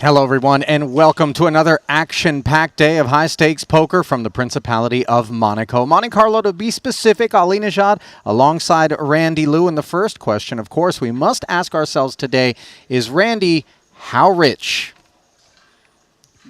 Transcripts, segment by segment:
Hello, everyone, and welcome to another action-packed day of high-stakes poker from the Principality of Monaco. Monte-Carlo, to be specific, Ali Nejad alongside Randy Liu. And the first question, of course, we must ask ourselves today is, Randy, how rich?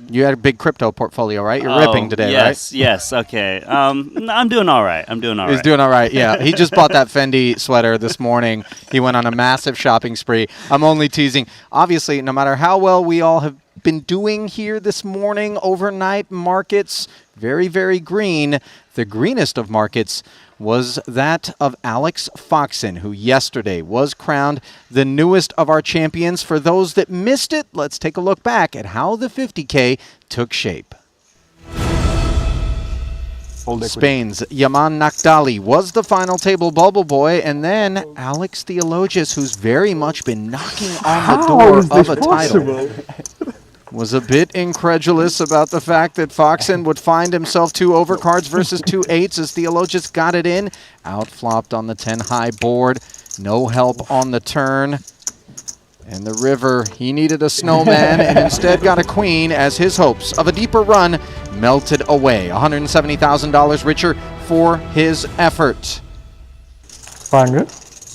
You had a big crypto portfolio, right? You're ripping today, right? Yes, okay. I'm doing all right. He's doing all right, yeah. He just bought that Fendi sweater this morning. He went on a massive shopping spree. I'm only teasing. Obviously, no matter how well we all have been doing here this morning, overnight markets, very, very green. The greenest of markets was that of Alex Foxen, who yesterday was crowned the newest of our champions. For those that missed it, let's take a look back at how the 50K took shape. Spain's Yaman Nakdali was the final table bubble boy, and then Alex Theologius, who's very much been knocking on the door of a title, was a bit incredulous about the fact that Foxen would find himself 2 overcards versus 2 8s as Theologius got it in. Outflopped on the 10 high board. No help on the turn. And the river, he needed a snowman and instead got a queen as his hopes of a deeper run melted away. $170,000 richer for his effort. 500.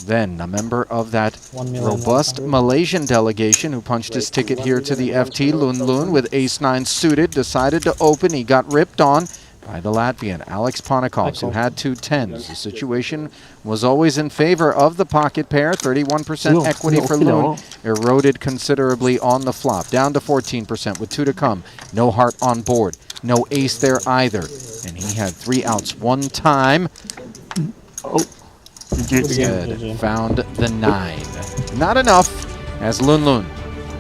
Then a member of that robust Malaysian delegation who punched his ticket here to the FT, Lun Lun, with ace-9 suited, decided to open. He got ripped on by the Latvian, Alex Ponikovs, who had 2 10s. The situation was always in favor of the pocket pair. 31% equity for Lun, eroded considerably on the flop, down to 14% with 2 to come. No heart on board, no ace there either. And he had 3 outs one time. Instead, found the 9. Not enough, as Lun Lun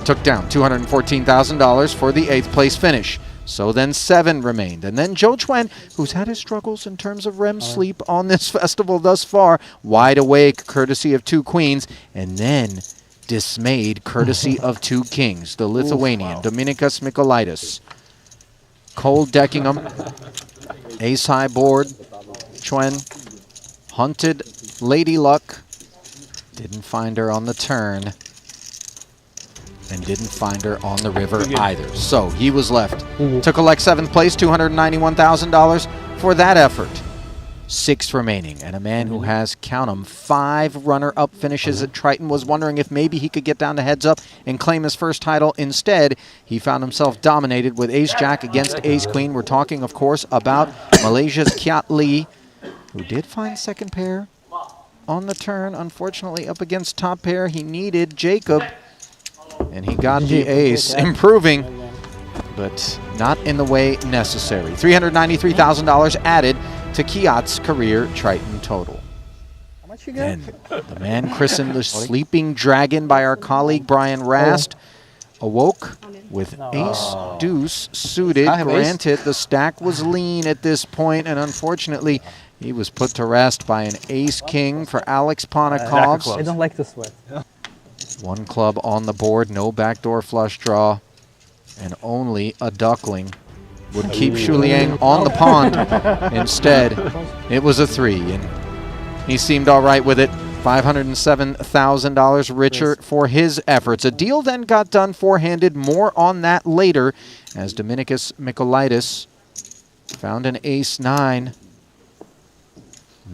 took down $214,000 for the 8th place finish. So then 7 remained. And then Joe Chuen, who's had his struggles in terms of REM sleep on this festival thus far, wide awake, courtesy of 2 queens, and then dismayed, courtesy of 2 kings, the Lithuanian, Dominykas Mykolaitis. Cold decking him, ace high board, Chuen hunted Lady Luck, didn't find her on the turn, and didn't find her on the river either. So he was left to collect 7th place, $291,000 for that effort. 6 remaining, and a man who has, count 'em, 5 runner-up finishes at Triton was wondering if maybe he could get down to heads-up and claim his first title. Instead, he found himself dominated with ace-jack against ace-queen. We're talking, of course, about Malaysia's Kiat Lee, who did find second pair on the turn. Unfortunately, up against top pair, he needed Jacob, and he got the ace, improving, but not in the way necessary. $393,000 added to Kiat's career Triton total. How much you get? And the man christened the Sleeping Dragon by our colleague Brian Rast awoke with ace-deuce suited. Granted, the stack was lean at this point, and unfortunately, he was put to rest by an ace-king for Alex Ponikovs. I don't like to sweat. 1 club on the board, no backdoor flush draw, and only a duckling would keep Shu Liang on the pond. Instead, it was a 3, and he seemed all right with it. $507,000 richer for his efforts. A deal then got done four-handed. More on that later, as Dominykas Mykolaitis found an ace-9.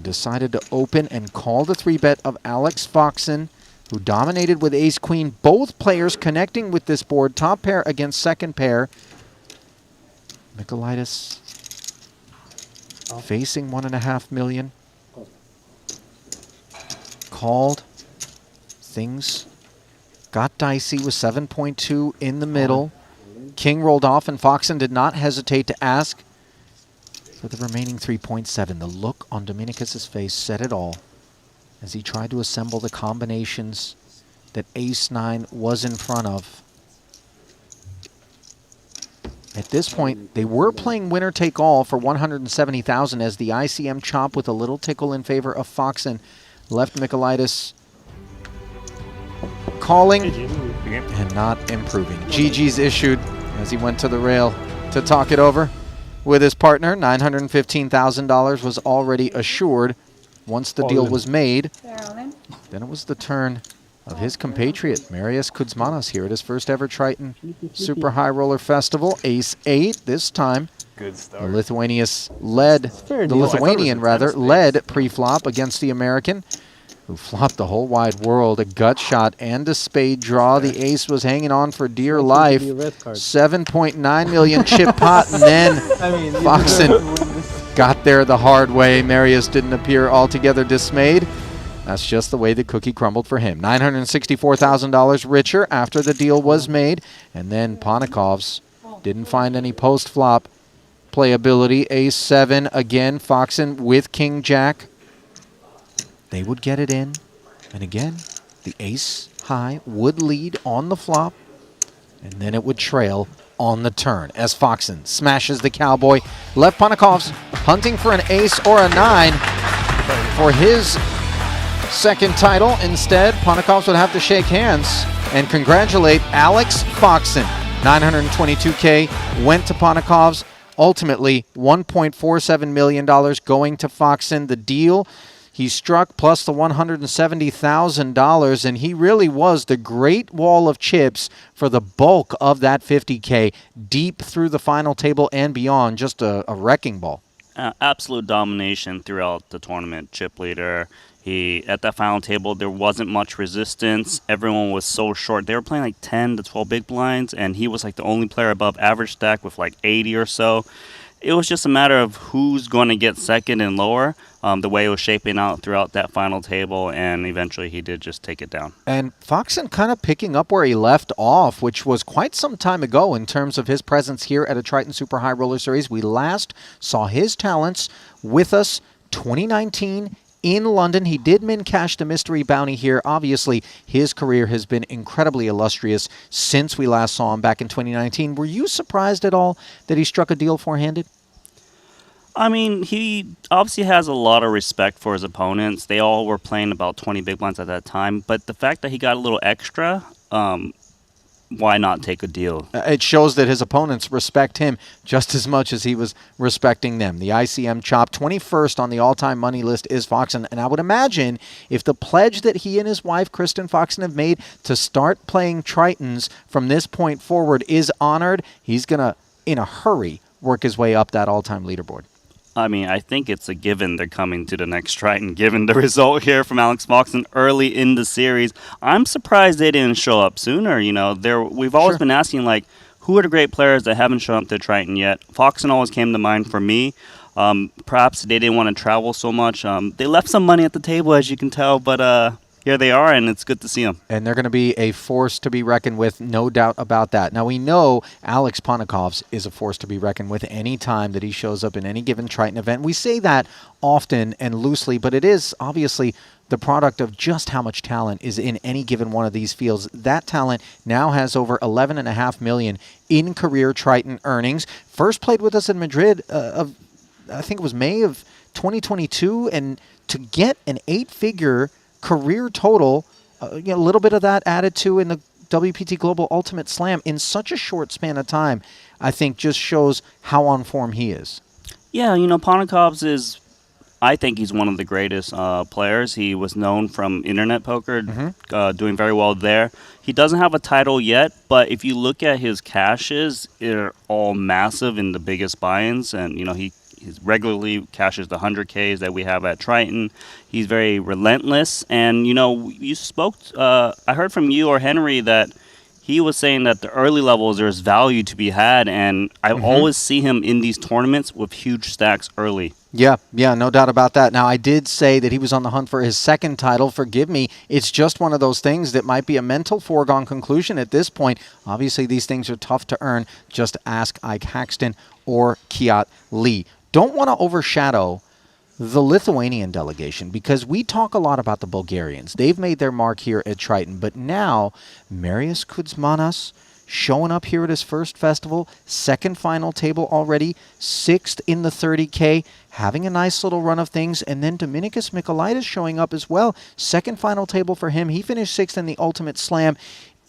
Decided to open and call the 3-bet of Alex Foxen, who dominated with ace-queen. Both players connecting with this board. Top pair against second pair. Mykolaitis facing $1.5 million. Called. Things got dicey with 7.2 in the middle. King rolled off, and Foxen did not hesitate to ask for the remaining 3.7. The look on Dominykas' face said it all as he tried to assemble the combinations that ace-9 was in front of. At this point, they were playing winner-take-all for $170,000 as the ICM chop with a little tickle in favor of Foxen left Mykolaitis calling and not improving. GG's issued as he went to the rail to talk it over with his partner. $915,000 was already assured once the deal was made. Then it was the turn of his compatriot, Marius Kuzmanos, here at his first ever Triton Super High Roller Festival. Ace-8 this time. Good The start. Lithuanian fair deal. led pre-flop against the American, who flopped the whole wide world. A gut shot and a spade draw. The ace was hanging on for dear life. 7.9 million chip pot, and then Foxen got there the hard way. Marius didn't appear altogether dismayed. That's just the way the cookie crumbled for him. $964,000 richer after the deal was made. And then Ponikov's didn't find any post-flop playability. Ace-7 again. Foxen with King-Jack. They would get it in. And again, the ace-high would lead on the flop. And then it would trail on the turn as Foxen smashes the cowboy. Left Ponikov's hunting for an ace or a 9 for his second title. Instead, Ponikov's would have to shake hands and congratulate Alex Foxen. $922K went to Ponikov's. Ultimately, $1.47 million going to Foxen. The deal he struck plus the $170,000, and he really was the great wall of chips for the bulk of that 50K, deep through the final table and beyond. Just a wrecking ball. Absolute domination throughout the tournament. Chip leader. At that final table, there wasn't much resistance. Everyone was so short. They were playing like 10 to 12 big blinds, and he was like the only player above average stack with like 80 or so. It was just a matter of who's going to get second and lower, the way it was shaping out throughout that final table, and eventually he did just take it down. And Foxen kind of picking up where he left off, which was quite some time ago in terms of his presence here at a Triton Super High Roller Series. We last saw his talents with us 2019 in London. He did min-cash the mystery bounty here. Obviously, his career has been incredibly illustrious since we last saw him back in 2019. Were you surprised at all that he struck a deal four-handed? I mean, he obviously has a lot of respect for his opponents. They all were playing about 20 big blinds at that time. But the fact that he got a little extra, why not take a deal? It shows that his opponents respect him just as much as he was respecting them. The ICM chop, 21st on the all-time money list is Foxen. And I would imagine if the pledge that he and his wife, Kristen Foxen, have made to start playing Tritons from this point forward is honored, he's going to, in a hurry, work his way up that all-time leaderboard. I mean, I think it's a given they're coming to the next Triton, given the result here from Alex Foxen early in the series. I'm surprised they didn't show up sooner. You know, we've always been asking, like, who are the great players that haven't shown up to Triton yet? Foxen always came to mind for me. Perhaps they didn't want to travel so much. They left some money at the table, as you can tell, but here they are, and it's good to see them. And they're going to be a force to be reckoned with, no doubt about that. Now, we know Alex Ponikov's is a force to be reckoned with any time that he shows up in any given Triton event. We say that often and loosely, but it is obviously the product of just how much talent is in any given one of these fields. That talent now has over $11.5 million in career Triton earnings. First played with us in Madrid I think it was May of 2022, and to get an 8-figure career total, a little bit of that added to in the WPT Global Ultimate Slam in such a short span of time, I think just shows how on form he is. Yeah, you know, Ponikov's I think he's one of the greatest players. He was known from internet poker, doing very well there. He doesn't have a title yet, but if you look at his cashes, they're all massive in the biggest buy-ins, and, you know, he regularly cashes the 100Ks that we have at Triton. He's very relentless. And, you know, you spoke, I heard from you or Henry that he was saying that the early levels, there's value to be had. And I always see him in these tournaments with huge stacks early. Yeah, no doubt about that. Now, I did say that he was on the hunt for his second title. Forgive me. It's just one of those things that might be a mental foregone conclusion at this point. Obviously, these things are tough to earn. Just ask Ike Haxton or Kiat Lee. Don't want to overshadow the Lithuanian delegation because we talk a lot about the Bulgarians. They've made their mark here at Triton, but now Marius Kuzmanos showing up here at his first festival, second final table already, 6th in the 30K, having a nice little run of things, and then Dominicus Mikolaitis showing up as well, second final table for him. He finished 6th in the Ultimate Slam.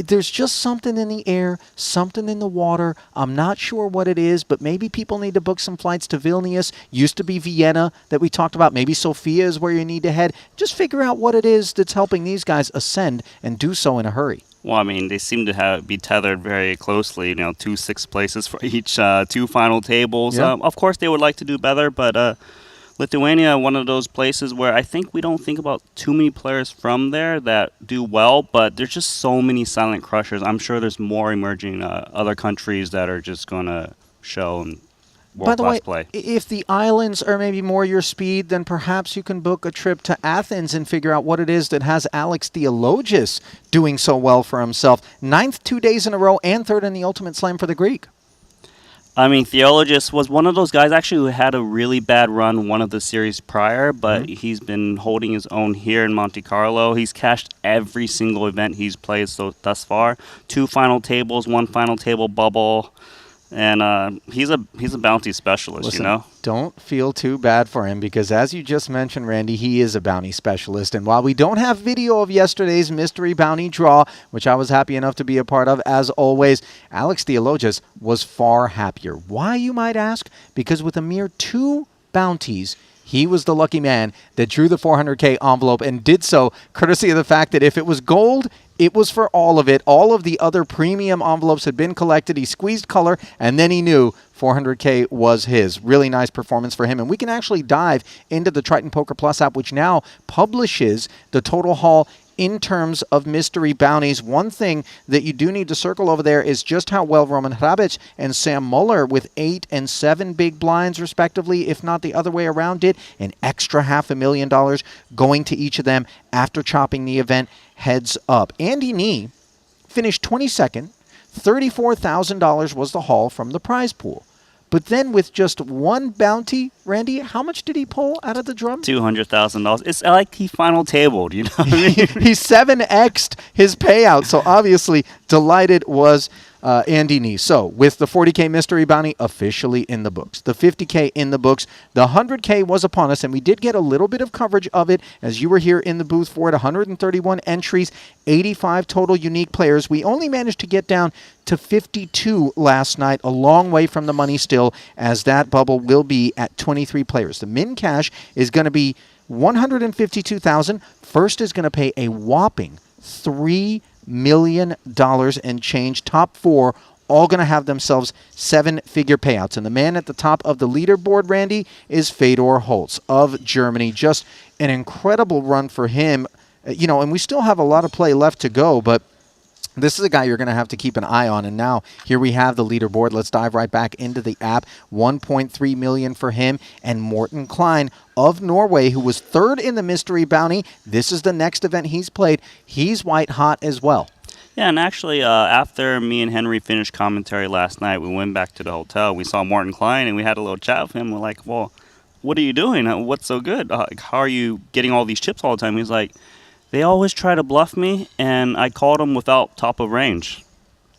there's just something in the air, something in the water. I'm not sure what it is, but maybe people need to book some flights to Vilnius. Used to be Vienna that we talked about. Maybe Sofia is where you need to head. Just figure out what it is that's helping these guys ascend and do so in a hurry. Well, I mean, they seem to be tethered very closely, 2 6th places for each 2 final tables. Yeah. Of course, they would like to do better, but Lithuania, one of those places where I think we don't think about too many players from there that do well, but there's just so many silent crushers. I'm sure there's more emerging other countries that are just going to show By the way, world-class play. if the islands are maybe more your speed, then perhaps you can book a trip to Athens and figure out what it is that has Alex Theologus doing so well for himself. 9th 2 days in a row and 3rd in the Ultimate Slam for the Greek. I mean, Theologus was one of those guys actually who had a really bad run one of the series prior, but he's been holding his own here in Monte-Carlo. He's cashed every single event he's played thus far. 2 final tables, 1 final table bubble. And he's a bounty specialist, Listen, don't feel too bad for him because, as you just mentioned, Randy, he is a bounty specialist. And while we don't have video of yesterday's mystery bounty draw, which I was happy enough to be a part of, as always, Alex Theologus was far happier. Why, you might ask? Because with a mere 2 bounties, he was the lucky man that drew the 400K envelope and did so courtesy of the fact that if it was gold, it was for all of it. All of the other premium envelopes had been collected. He squeezed color, and then he knew 400K was his. Really nice performance for him. And we can actually dive into the Triton Poker Plus app, which now publishes the total haul in terms of mystery bounties. One thing that you do need to circle over there is just how well Roman Hrabic and Sam Muller, with 8 and 7 big blinds respectively, if not the other way around, did an extra $500,000 going to each of them after chopping the event heads up. Andy Nee finished 22nd. $34,000 was the haul from the prize pool. But then with just 1 bounty, Randy, how much did he pull out of the drum? $200,000. It's like he final tabled, you know what I mean? He 7x'd his payout. So obviously delighted was Andy Nee. So with the 40K mystery bounty officially in the books, the 50K in the books, the 100K was upon us, and we did get a little bit of coverage of it as you were here in the booth for it. 131 entries, 85 total unique players. We only managed to get down to 52 last night, a long way from the money still, as that bubble will be at 23 players. The min cash is going to be $152,000. First is going to pay a whopping $3 million and change. Top 4 all going to have themselves 7-figure payouts. And the man at the top of the leaderboard, Randy, is Fedor Holz of Germany. Just an incredible run for him. And we still have a lot of play left to go, but this is a guy you're going to have to keep an eye on. And now here we have the leaderboard. Let's dive right back into the app. 1.3 million for him. And Morten Klein of Norway, who was 3rd in the mystery bounty. This is the next event he's played. He's white hot as well. Yeah, and actually, after me and Henry finished commentary last night, we went back to the hotel. We saw Morten Klein, and we had a little chat with him. We're like, well, what are you doing? What's so good? How are you getting all these chips all the time? He's like, they always try to bluff me, and I called them without top of range.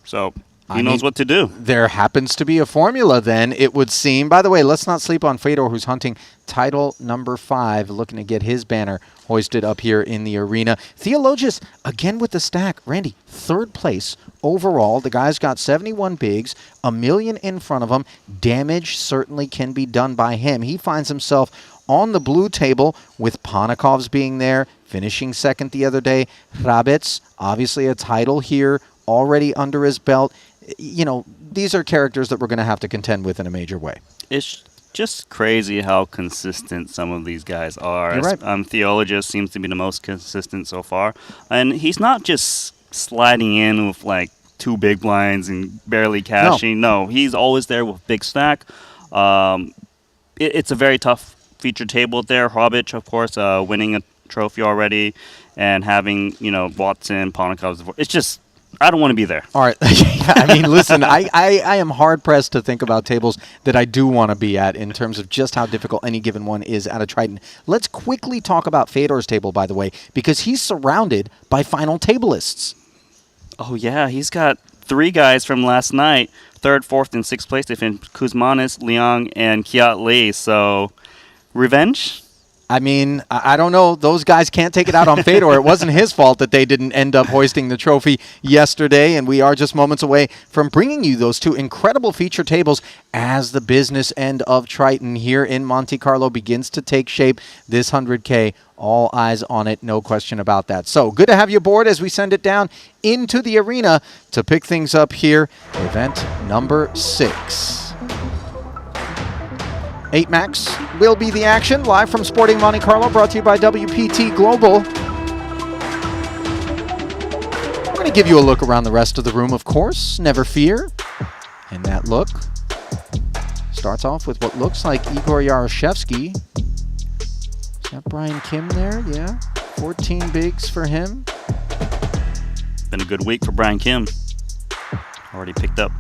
So he knows what to do. There happens to be a formula then, it would seem. By the way, let's not sleep on Fedor, who's hunting title number 5, looking to get his banner hoisted up here in the arena. Theologus, again with the stack. Randy, 3rd place overall. The guy's got 71 bigs, $1 million in front of him. Damage certainly can be done by him. He finds himself on the blue table with Ponikov's being there, finishing 2nd the other day. Hrabic, obviously a title here, already under his belt. These are characters that we're going to have to contend with in a major way. It's just crazy how consistent some of these guys are. You're right. Theologus seems to be the most consistent so far. And he's not just sliding in with like 2 big blinds and barely cashing. No, he's always there with big stack. It's a very tough feature table there. Hrabic, of course, winning a trophy already and having, Watson, Ponikov. It's just, I don't want to be there. All right. I mean, listen, I am hard-pressed to think about tables that I do want to be at in terms of just how difficult any given one is out of Triton. Let's quickly talk about Fedor's table, by the way, because he's surrounded by final tablists. Oh, yeah. He's got 3 guys from last night, 3rd, 4th, and 6th place. They finished Kuzmanis, Liang, and Kiat Lee. So, revenge? I mean, I don't know. Those guys can't take it out on Fedor. It wasn't his fault that they didn't end up hoisting the trophy yesterday, and we are just moments away from bringing you those two incredible feature tables as the business end of Triton here in Monte-Carlo begins to take shape. This 100K, all eyes on it, no question about that. So good to have you aboard as we send it down into the arena to pick things up here. Event number 6. 8 Max will be the action, live from Sporting Monte-Carlo, brought to you by WPT Global. We're going to give you a look around the rest of the room, of course, never fear. And that look starts off with what looks like Igor Yaroshevsky. Is that Brian Kim there? Yeah, 14 bigs for him. Been a good week for Brian Kim. Already picked up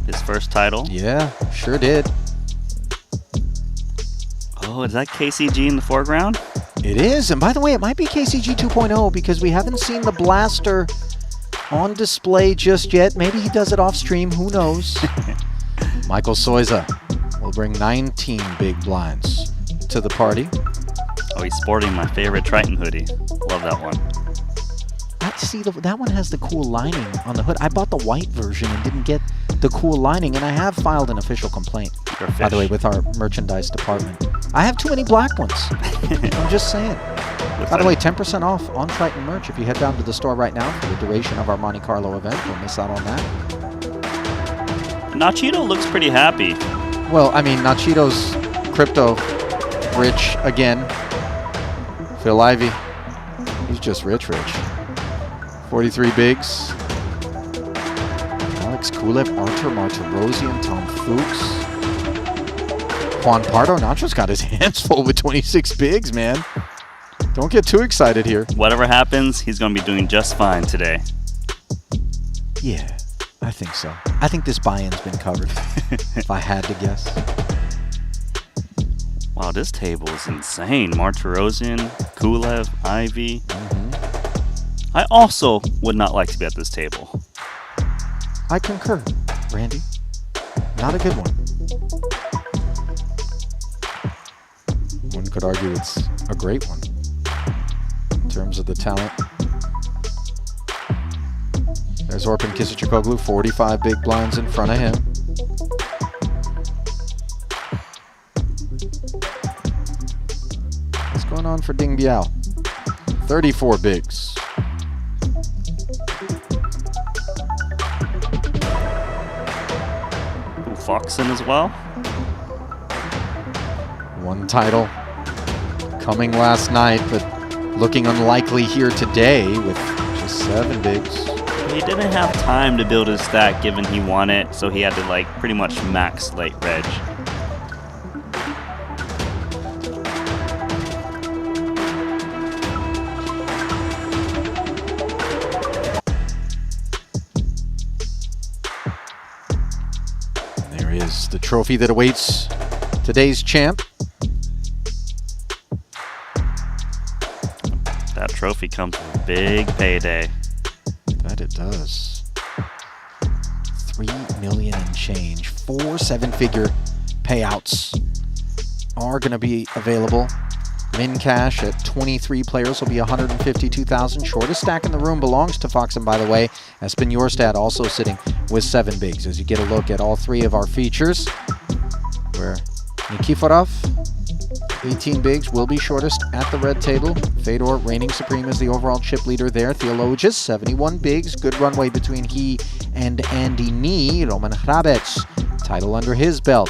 his first title. Yeah, sure did. Oh, is that KCG in the foreground? It is, and by the way, it might be KCG 2.0 because we haven't seen the blaster on display just yet. Maybe he does it off stream, who knows? Michael Soiza will bring 19 big blinds to the party. Oh, he's sporting my favorite Triton hoodie. Love that one. See, that one has the cool lining on the hood. I bought the white version and didn't get the cool lining, and I have filed an official complaint, by the way, with our merchandise department. I have too many black ones. I'm just saying. By the way, 10% off on Triton merch if you head down to the store right now for the duration of our Monte-Carlo event. Don't miss out on that. Nachito looks pretty happy. Well, I mean, Nachito's crypto rich again. Phil Ivey, he's just rich. 43 bigs. Alex Kulev, Artur Martirosyan, Tom Fuchs. Juan Pardo. Nacho's got his hands full with 26 bigs, man. Don't get too excited here. Whatever happens, he's going to be doing just fine today. Yeah, I think so. I think this buy-in's been covered, if I had to guess. Wow, this table is insane. Martirosyan, Kulev, Ivy. I also would not like to be at this table. I concur, Randy. Not a good one. One could argue it's a great one in terms of the talent. There's Orpin Kisichakoglu, 45 big blinds in front of him. What's going on for Ding Biao? 34 bigs. Foxen as well. One title coming last night, but looking unlikely here today with just 7 bigs. He didn't have time to build his stack given he won it, so he had to like pretty much max late reg. There is the trophy that awaits today's champ. That trophy comes with a big payday. That it does. 3 million and change. 4 7-figure payouts are going to be available. Min cash at 23 players will be 152,000. Shortest stack in the room belongs to Foxen, by the way. Espen Jorstad also sitting with 7 bigs. As you get a look at all 3 of our features, where Nikiforov, 18 bigs, will be shortest at the red table. Fedor reigning supreme as the overall chip leader there. Theologus, 71 bigs. Good runway between he and Andy Nee. Roman Hrabec, title under his belt.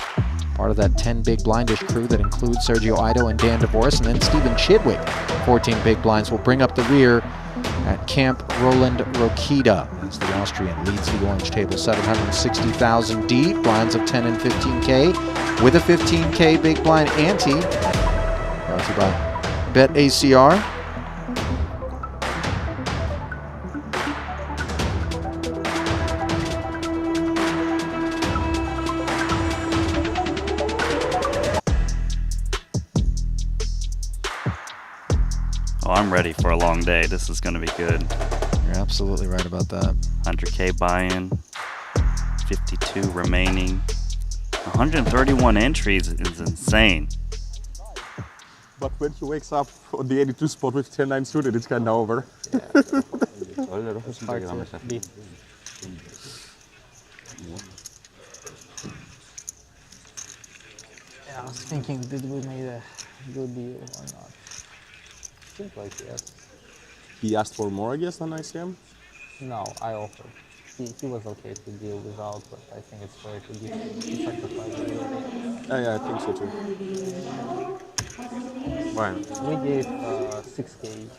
Part of that 10 big blindish crew that includes Sergio Ido and Dan DeVoris. And then Steven Chidwick, 14 big blinds, will bring up the rear at Camp Roland Rokita as the Austrian leads the orange table. 760,000 deep, blinds of 10 and 15K with a 15K big blind ante. Brought to you by BetACR. Oh, I'm ready for a long day. This is going to be good. You're absolutely right about that. 100K buy-in, 52 remaining. 131 entries is insane. But when he wakes up on the 82 spot with 10-9 suited, it's kind of over. It's hard to beat. Yeah, I was thinking, did we make a good deal or not? Seems like yes. He asked for more, I guess, than ICM. No, I offered. He was okay to deal without, but I think it's fair to give to sacrifice a little bit. Yeah, I think so too. Bueno, We gave 6k each.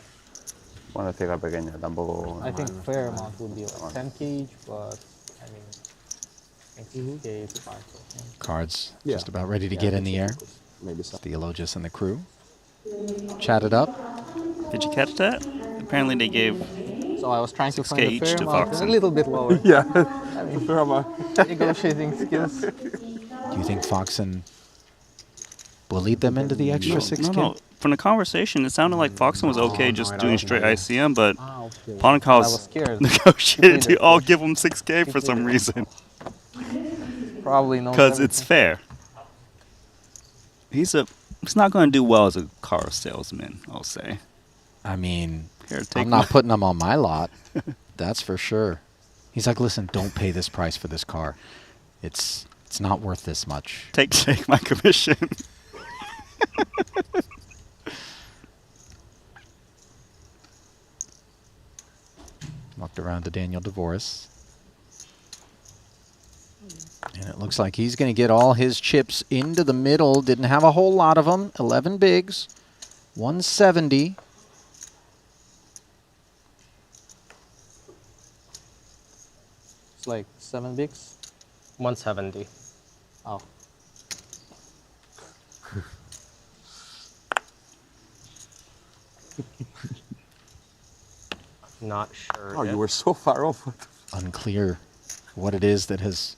bueno, ciega pequeña, tampoco. I think fair amount would be like 10k each, but I mean, I think 6k is fine for him. Cards Yeah. just about ready to Yeah, get I in think the so air. too, 'cause maybe so. Theologus and the crew chatted up. Did you catch that? Apparently they gave So I was trying to 6K find a each fair to amount, Foxen. a little bit lower. Yeah, I mean, fair amount. negotiating skills. Do you think Foxen bullied them into the extra 6K? No. From the conversation, it sounded like Foxen was okay just doing straight ICM, but Ah, okay. I was Ponikav's scared. negotiated to all give him 6K for some reason. Probably knows Because it's everything. fair. He's not going to do well as a car salesman, I'll say. I mean, Here, take I'm not putting them on my lot. That's for sure. He's like, listen, don't pay this price for this car. It's not worth this much. take my commission. Walked around to Daniel DeVoris. And it looks like he's going to get all his chips into the middle. Didn't have a whole lot of them. 11 bigs. 170. It's like 7 bigs. 170. Oh. Not sure. Oh, yet. you were so far off. Unclear what it is that has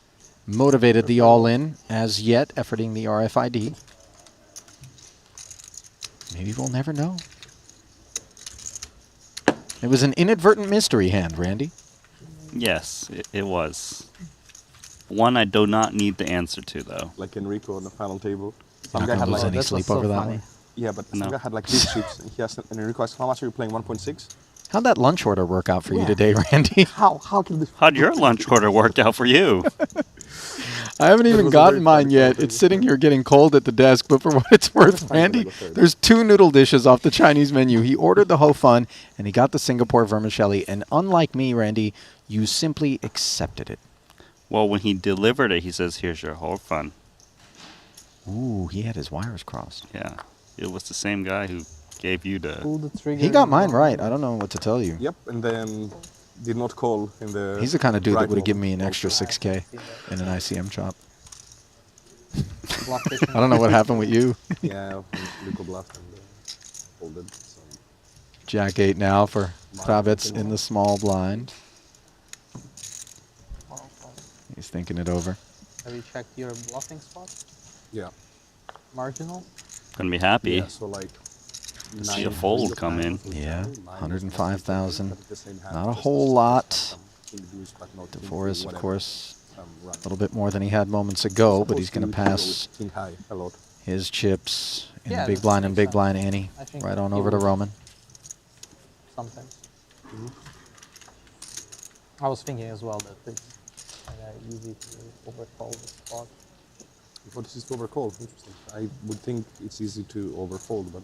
motivated the all-in as yet, efforting the RFID. Maybe we'll never know. It was an inadvertent mystery hand, Randy. Yes, it was. One I do not need the answer to, though. Like Enrico on the final table. You're Some not guy going had to lose like, any that was sleep so over that funny. one. yeah, but some No. guy had like these chips. And he asked, and Enrico asked, how much are you playing? 1.6? How'd that lunch order work out for you Yeah. today, Randy? How can this? How'd your lunch order work out for you? I haven't even was a gotten very mine funny yet. conversation. It's sitting here getting cold at the desk, but for what it's worth, Randy, there's 2 noodle dishes off the Chinese menu. He ordered the ho fun, and he got the Singapore vermicelli, and unlike me, Randy, you simply accepted it. Well, when he delivered it, he says, "Here's your whole fun." Ooh, he had his wires crossed. Yeah, it was the same guy who gave you the. Pull the trigger. He got mine right. I don't know what to tell you. Yep, and then did not call in the. He's the kind of dude that right would have given me an moment. extra 6K in an ICM chop. Block fishing. I don't know what happened with you. Yeah, Enrico bluffed and folded. So. Jack 8 now for Kravitz in the small blind. He's thinking it over. Have you checked your bluffing spot? Yeah. Marginal? Gonna be happy. Yeah, so like. See a fold come in. Yeah, 105,000. At the same hand, Not a just whole some lot. king deuce, but not king DeVoris, two, of whatever. course, Run. a little bit more than he had moments ago, but he's going to Supposed pass go with king high a lot. his chips in Yeah, the big that blind and makes big sense. blind Annie I think right on he over to will. Roman. Sometimes. I was thinking as well that it's easy to overcall the spot. What is this to overcall? Interesting. I would think it's easy to overfold, but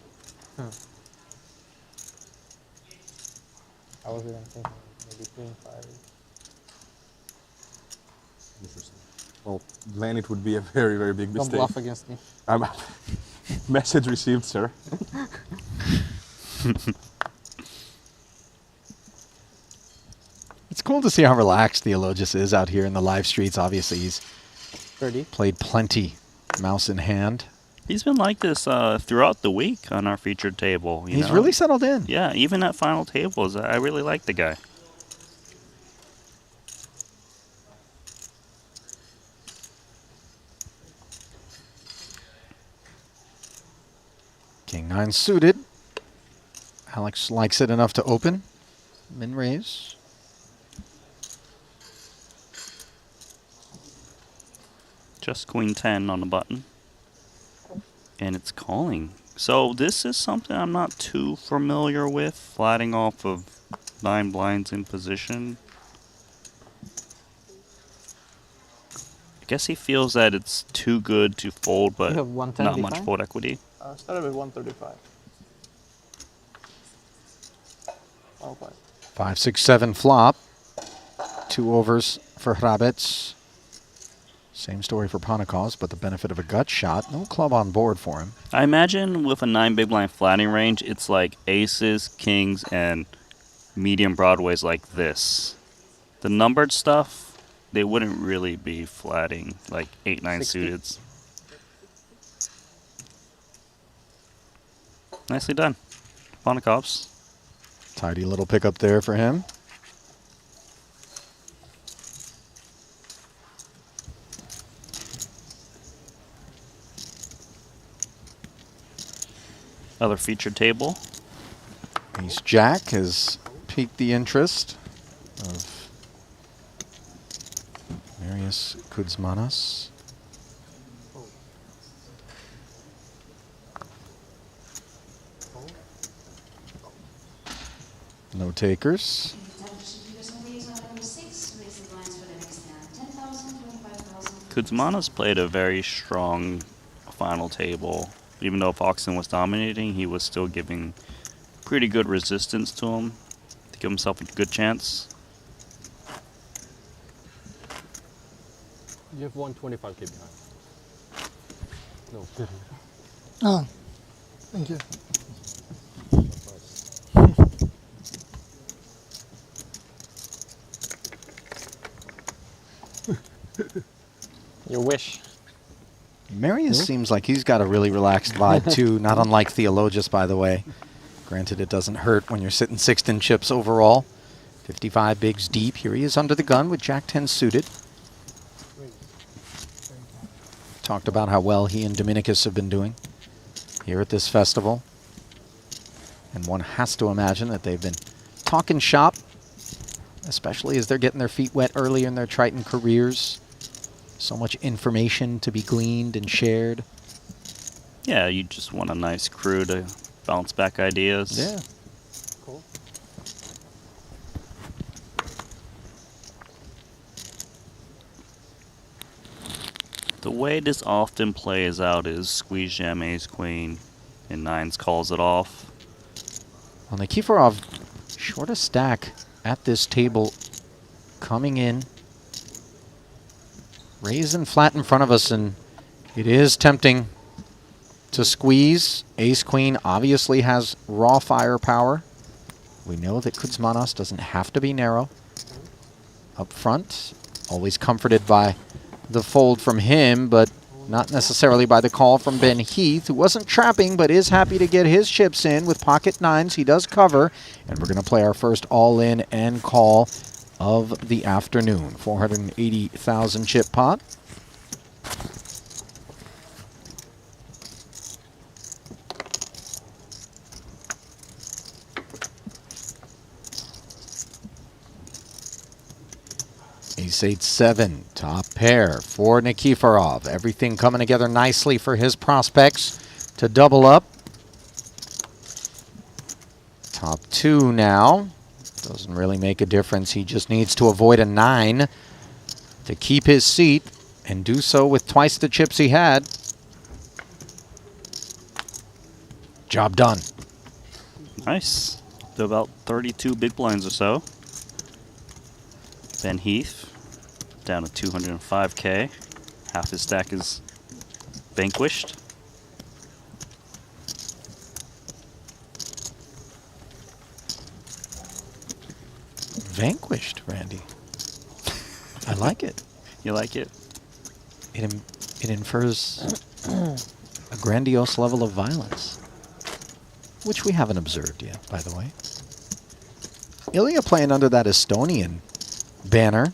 I was even thinking maybe queen 5. interesting. Well, then it would be a very, very big Don't mistake. bluff against me. Message received, sir. It's cool to see how relaxed Theologus is out here in the live streets. Obviously, he's 30. played plenty mouse in hand. He's been like this throughout the week on our featured table. You He's know? really settled in. Yeah, even at final tables, I really like the guy. King 9 suited. Alex likes it enough to open. Min raise. Just queen 10 on the button. And it's calling. So this is something I'm not too familiar with, flatting off of 9 blinds in position. I guess he feels that it's too good to fold, but You have 110 not much behind? fold equity. Started with 135. Oh, fine. 5, 6, 7 flop. 2 overs for Hrabets. Same story for Panikov, but the benefit of a gut shot. No club on board for him. I imagine with a 9 big blind flatting range, it's like aces, kings, and medium broadways like this. The numbered stuff, they wouldn't really be flatting, like 8, 9 60. suiteds. Nicely done. Ponikovs. Tidy little pickup there for him. Other featured table. Ace Jack has piqued the interest of Marius Kuzmanas. No takers. Kuzmanas played a very strong final table. Even though Foxen was dominating, he was still giving pretty good resistance to him to give himself a good chance. You have 125k behind. No. Oh, thank you. Your wish. Marius seems like he's got a really relaxed vibe too, not unlike Theologus, by the way. Granted, it doesn't hurt when you're sitting 6th in chips overall. 55 bigs deep. Here he is under the gun with Jack 10 suited. Talked about how well he and Dominicus have been doing here at this festival. And one has to imagine that they've been talking shop, especially as they're getting their feet wet early in their Triton careers. So much information to be gleaned and shared. Yeah, you just want a nice crew to bounce back ideas. Yeah. Cool. The way this often plays out is squeeze jam ace queen and 9s calls it off. Well, Nikiforov, shortest stack at this table, coming in. Raising flat in front of us, and it is tempting to squeeze. Ace Queen obviously has raw firepower. We know that Kuzmanos doesn't have to be narrow. Up front, always comforted by the fold from him, but not necessarily by the call from Ben Heath, who wasn't trapping, but is happy to get his chips in with pocket 9s. He does cover, and we're going to play our first all-in and call of the afternoon. 480,000 chip pot. Ace 8-7, top pair for Nikiforov. Everything coming together nicely for his prospects to double up. Top 2 now. Doesn't really make a difference. He just needs to avoid a 9 to keep his seat and do so with twice the chips he had. Job done. Nice. To about 32 big blinds or so. Ben Heath down to 205k. Half his stack is vanquished. Vanquished, Randy. I like it. You like it? It infers a grandiose level of violence, which we haven't observed yet, by the way. Ilya playing under that Estonian banner.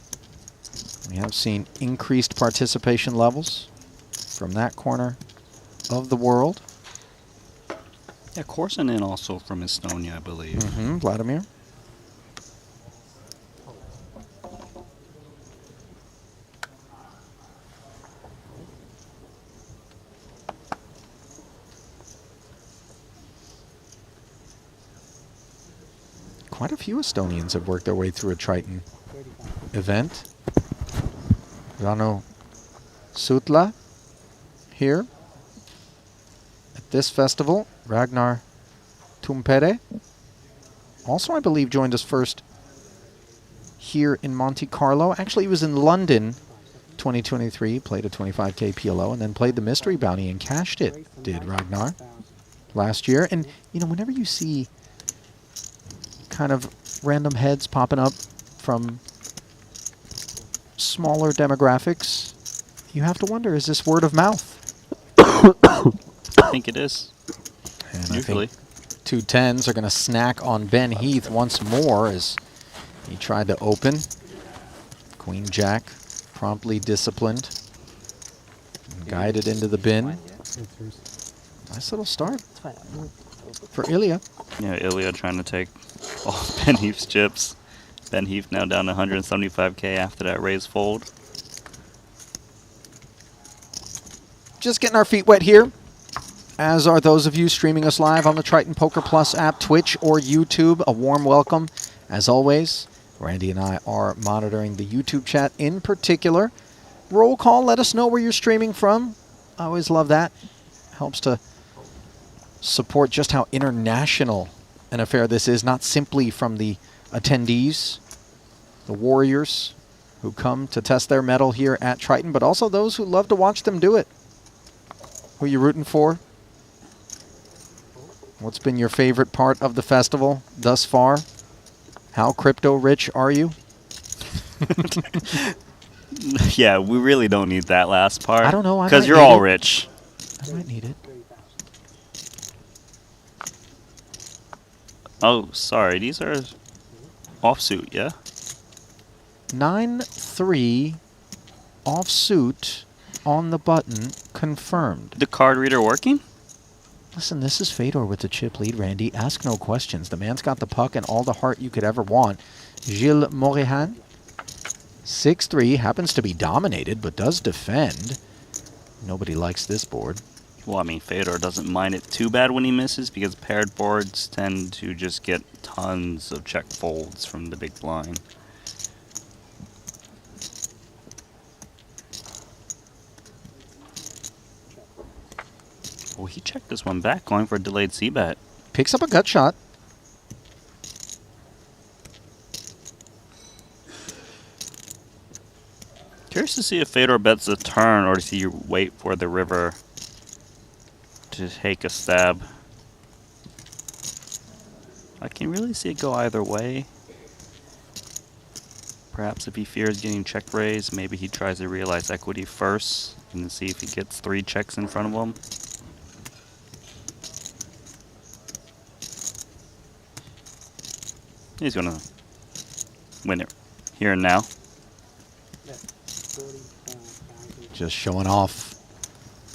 We have seen increased participation levels from that corner of the world. Yeah, Korsunen also from Estonia, I believe. Vladimir. Quite a few Estonians have worked their way through a Triton event. Rano Sutla here at this festival. Ragnar Tumpere also, I believe, joined us first here in Monte-Carlo. Actually, he was in London 2023, played a 25K PLO, and then played the Mystery Bounty and cashed it, did Ragnar, last year. And, you know, whenever you see kind of random heads popping up from smaller demographics, you have to wonder, is this word of mouth? I think it is. And Usually. I think 2 10s are going to snack on Ben Heath once more as he tried to open. Queen Jack promptly disciplined and guided into the bin. Nice little start for Ilya. Yeah, Ilya trying to take all Ben Heath's chips. Ben Heath now down to 175K after that raise fold. Just getting our feet wet here, as are those of you streaming us live on the Triton Poker Plus app, Twitch, or YouTube. A warm welcome, as always. Randy and I are monitoring the YouTube chat in particular. Roll call, let us know where you're streaming from. I always love that. Helps to support just how international an affair this is, not simply from the attendees, the warriors who come to test their mettle here at Triton, but also those who love to watch them do it. Who are you rooting for? What's been your favorite part of the festival thus far? How crypto rich are you? Yeah, we really don't need that last part. I don't know. Because you're all rich. I might need it. Oh, sorry. These are offsuit, yeah? 9-3 offsuit on the button, confirmed. The card reader working? Listen, this is Fedor with the chip lead, Randy. Ask no questions. The man's got the puck and all the heart you could ever want. Gilles Moréhan, 6-3, happens to be dominated, but does defend. Nobody likes this board. Well, I mean, Fedor doesn't mind it too bad when he misses because paired boards tend to just get tons of check folds from the big blind. Oh, he checked this one back, going for a delayed C-bet. Picks up a gut shot. Curious to see if Fedor bets the turn or does he wait for the river to take a stab. I can really see it go either way. Perhaps if he fears getting check raised, maybe he tries to realize equity first and see if he gets 3 checks in front of him. He's gonna win it here and now. Just showing off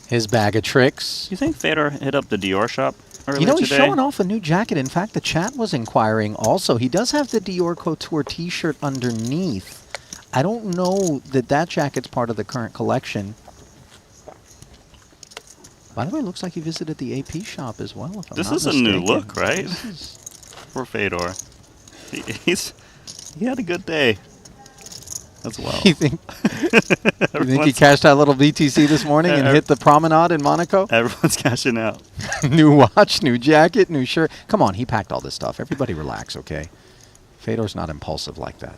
his bag of tricks. You think Fedor hit up the Dior shop earlier You know, he's today? showing off a new jacket. In fact, the chat was inquiring also. He does have the Dior Couture t-shirt underneath. I don't know that that jacket's part of the current collection. By the way, it looks like he visited the AP shop as well, if I'm This not is a new mistaken. look, right? This is For Fedor. He had a good day as well. You think he cashed out a little BTC this morning and hit the promenade in Monaco? Everyone's cashing out. New watch, new jacket, new shirt. Come on, he packed all this stuff. Everybody relax, okay? Fedor's not impulsive like that.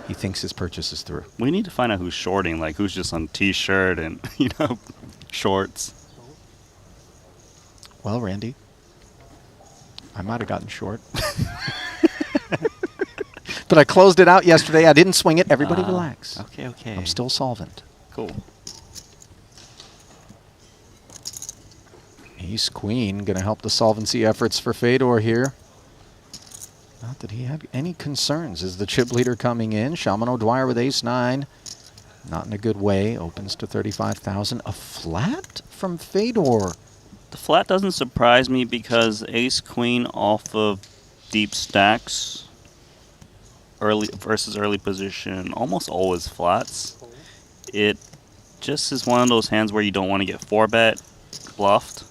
He thinks his purchase is through. We need to find out who's shorting, like who's just on t-shirt and, shorts. Well, Randy, I might have gotten short. But I closed it out yesterday. I didn't swing it. Everybody relax. Okay. I'm still solvent. Cool. Ace Queen going to help the solvency efforts for Fedor here. Not that he had any concerns as the chip leader coming in. Shaman O'Dwyer with Ace-9. Not in a good way. Opens to 35,000. A flat from Fedor. The flat doesn't surprise me because Ace-Queen off of deep stacks early versus early position almost always flats. It just is one of those hands where you don't want to get 4-bet bluffed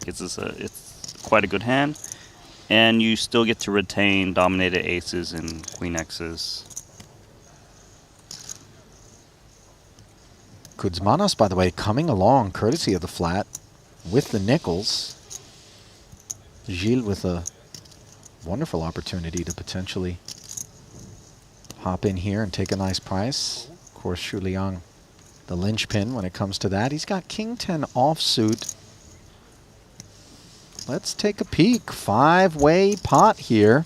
because it's quite a good hand. and you still get to retain dominated aces and queen X's. Kuzmanos, by the way, coming along courtesy of the flat with the nickels. Gilles with a wonderful opportunity to potentially hop in here and take a nice price. Of course, Shu Liang, the linchpin when it comes to that. He's got King 10 offsuit. Let's take a peek. 5-way pot here.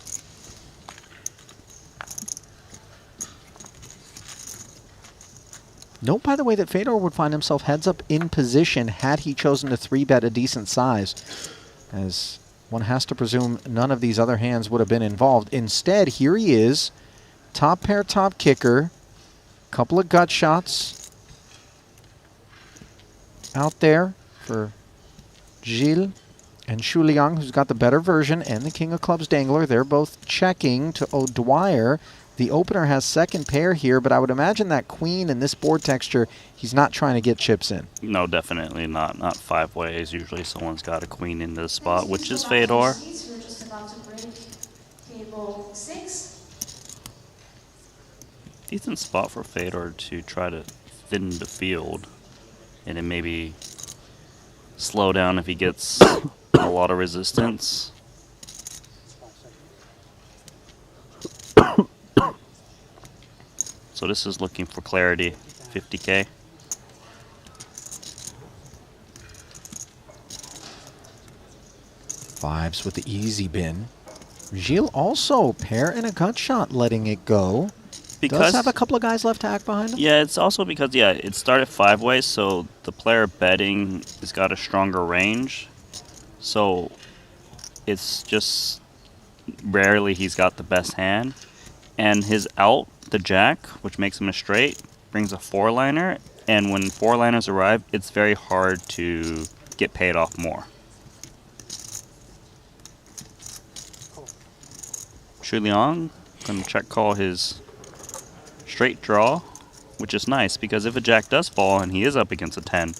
Note, by the way, that Fedor would find himself heads up in position had he chosen to 3-bet a decent size, as one has to presume none of these other hands would have been involved. Instead, here he is, top pair, top kicker, couple of gut shots out there for Gilles and Shu Liang, who's got the better version, and the King of Clubs dangler. They're both checking to O'Dwyer. The opener has second pair here, but I would imagine that queen in this board texture, he's not trying to get chips in. No, definitely not. Not 5 ways. Usually someone's got a queen in this spot, which is Fedor. We're just about to break table 6. Decent spot for Fedor to try to thin the field, and then maybe slow down if he gets a lot of resistance. So this is looking for clarity, 50K. Fives with the easy bin. Gilles also pair and a gut shot letting it go. Does have a couple of guys left to act behind him? Yeah, it's also because, yeah, it started 5 ways, so the player betting has got a stronger range. So it's just rarely he's got the best hand. And his out, the jack, which makes him a straight, brings a 4-liner. And when 4-liners arrive, it's very hard to get paid off more. Shu Liang going to check call his straight draw, which is nice because if a jack does fall and he is up against a 10,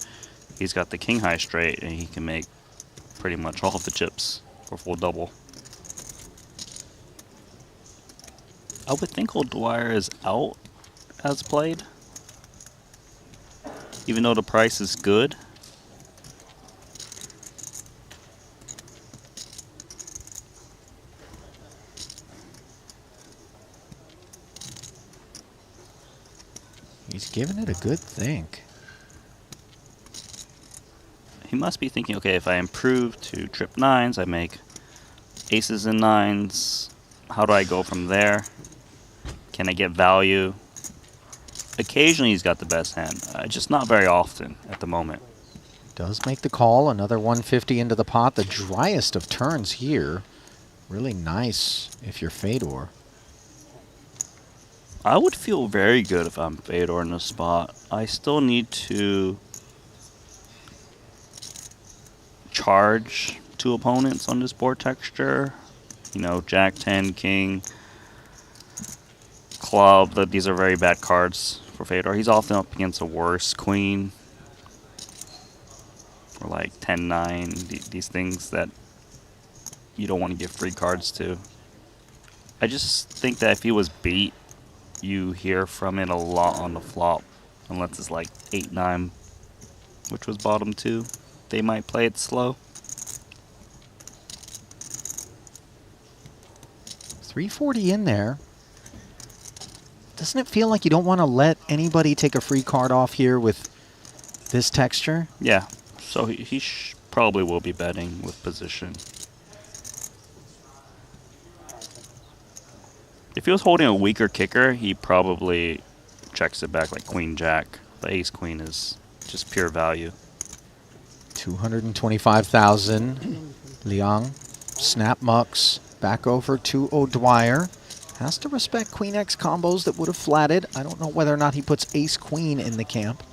he's got the king high straight and he can make pretty much all of the chips for full double. I would think O'Dwyer is out as played, even though the price is good. He's giving it a good think. He must be thinking, okay, if I improve to trip 9s, I make aces and 9s. How do I go from there? Can I get value? Occasionally he's got the best hand, just not very often at the moment. Does make the call, another 150 into the pot. The driest of turns here. Really nice if you're Fedor. I would feel very good if I'm Fedor in this spot. I still need to charge 2 opponents on this board texture. You know, Jack 10, King, Club. These are very bad cards for Fedor. He's often up against a worse Queen. Or like 10-9. These things that you don't want to give free cards to. I just think that if he was beat, you hear from it a lot on the flop. Unless it's like 8-9, which was bottom 2. They might play it slow. 340 in there. Doesn't it feel like you don't want to let anybody take a free card off here with this texture? Yeah, so he probably will be betting with position. If he was holding a weaker kicker, he probably checks it back like Queen Jack. The ace queen is just pure value. 225,000. Liang, snap mucks, back over to O'Dwyer. Has to respect Queen X combos that would have flatted. I don't know whether or not he puts ace queen in the camp.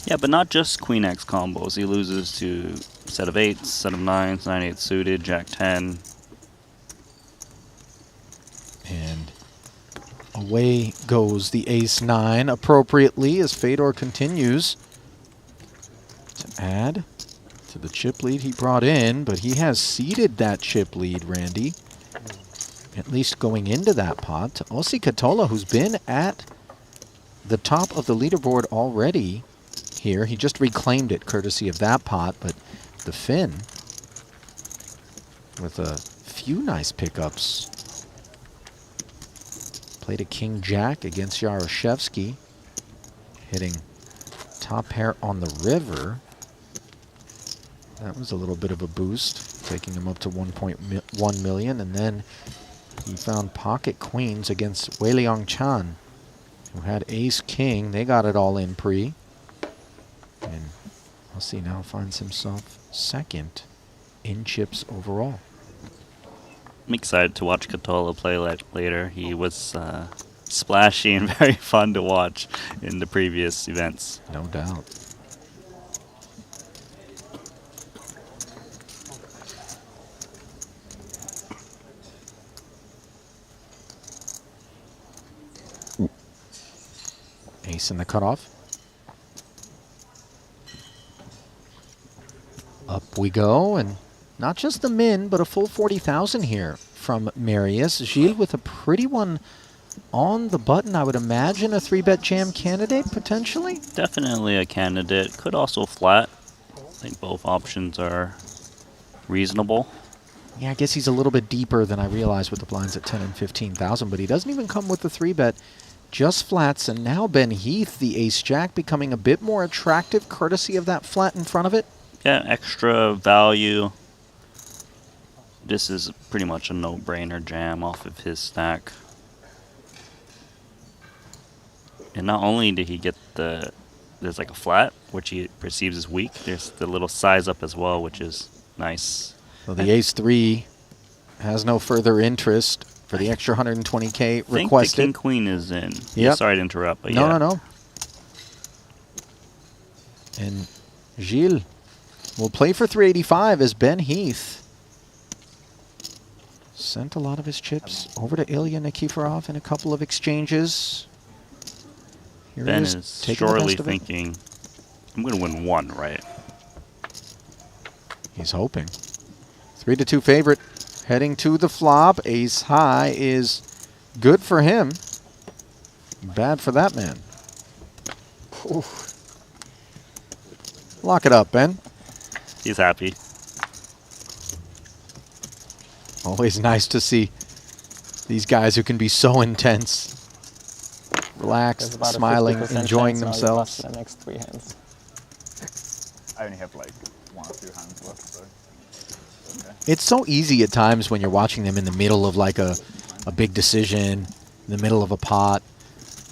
Yeah, but not just Queen X combos. He loses to set of 8s, set of 9s, 9-8 suited, Jack 10. And away goes the ace-9 appropriately as Fedor continues to add to the chip lead he brought in, but he has ceded that chip lead, Randy. At least going into that pot. Ossi Katola, who's been at the top of the leaderboard already here. He just reclaimed it courtesy of that pot, but the Finn with a few nice pickups. Played a king-jack against Yaroshevsky, hitting top pair on the river. That was a little bit of a boost, taking him up to 1.1 million, and then he found pocket queens against Wei Liang Chan, who had ace-king. They got it all in pre. And Ossi now finds himself second in chips overall. I'm excited to watch Katola play later. He was splashy and very fun to watch in the previous events. No doubt. Ace in the cutoff. Up we go, and not just the min, but a full 40,000 here from Marius. Gilles with a pretty one on the button. I would imagine a 3-bet jam candidate, potentially. Definitely a candidate. Could also flat. I think both options are reasonable. Yeah, I guess he's a little bit deeper than I realized with the blinds at 10 and 15,000, but he doesn't even come with the 3-bet. Just flats, and now Ben Heath, the ace-jack, becoming a bit more attractive courtesy of that flat in front of it. Yeah, extra value. This is pretty much a no-brainer jam off of his stack. And not only did he get there's like a flat, which he perceives as weak, there's the little size up as well, which is nice. So the ace-3 has no further interest for the extra 120K requested. I think the king-queen is in. Yep. Yeah, sorry to interrupt, but no, yeah. No. And Gilles will play for 385 as Ben Heath sent a lot of his chips over to Ilya Nikiforov in a couple of exchanges. Here Ben he is taking the surely best of it. thinking, I'm going to win one, right? He's hoping. 3-2 favorite heading to the flop. Ace high is good for him. Bad for that man. Oof. Lock it up, Ben. He's happy. Always nice to see these guys who can be so intense. There's Relaxed, about a smiling, 50% enjoying chance now you themselves. bust the next 3 hands. I only have like 1 or 2 hands left, so. Okay. It's so easy at times when you're watching them in the middle of like a big decision, in the middle of a pot,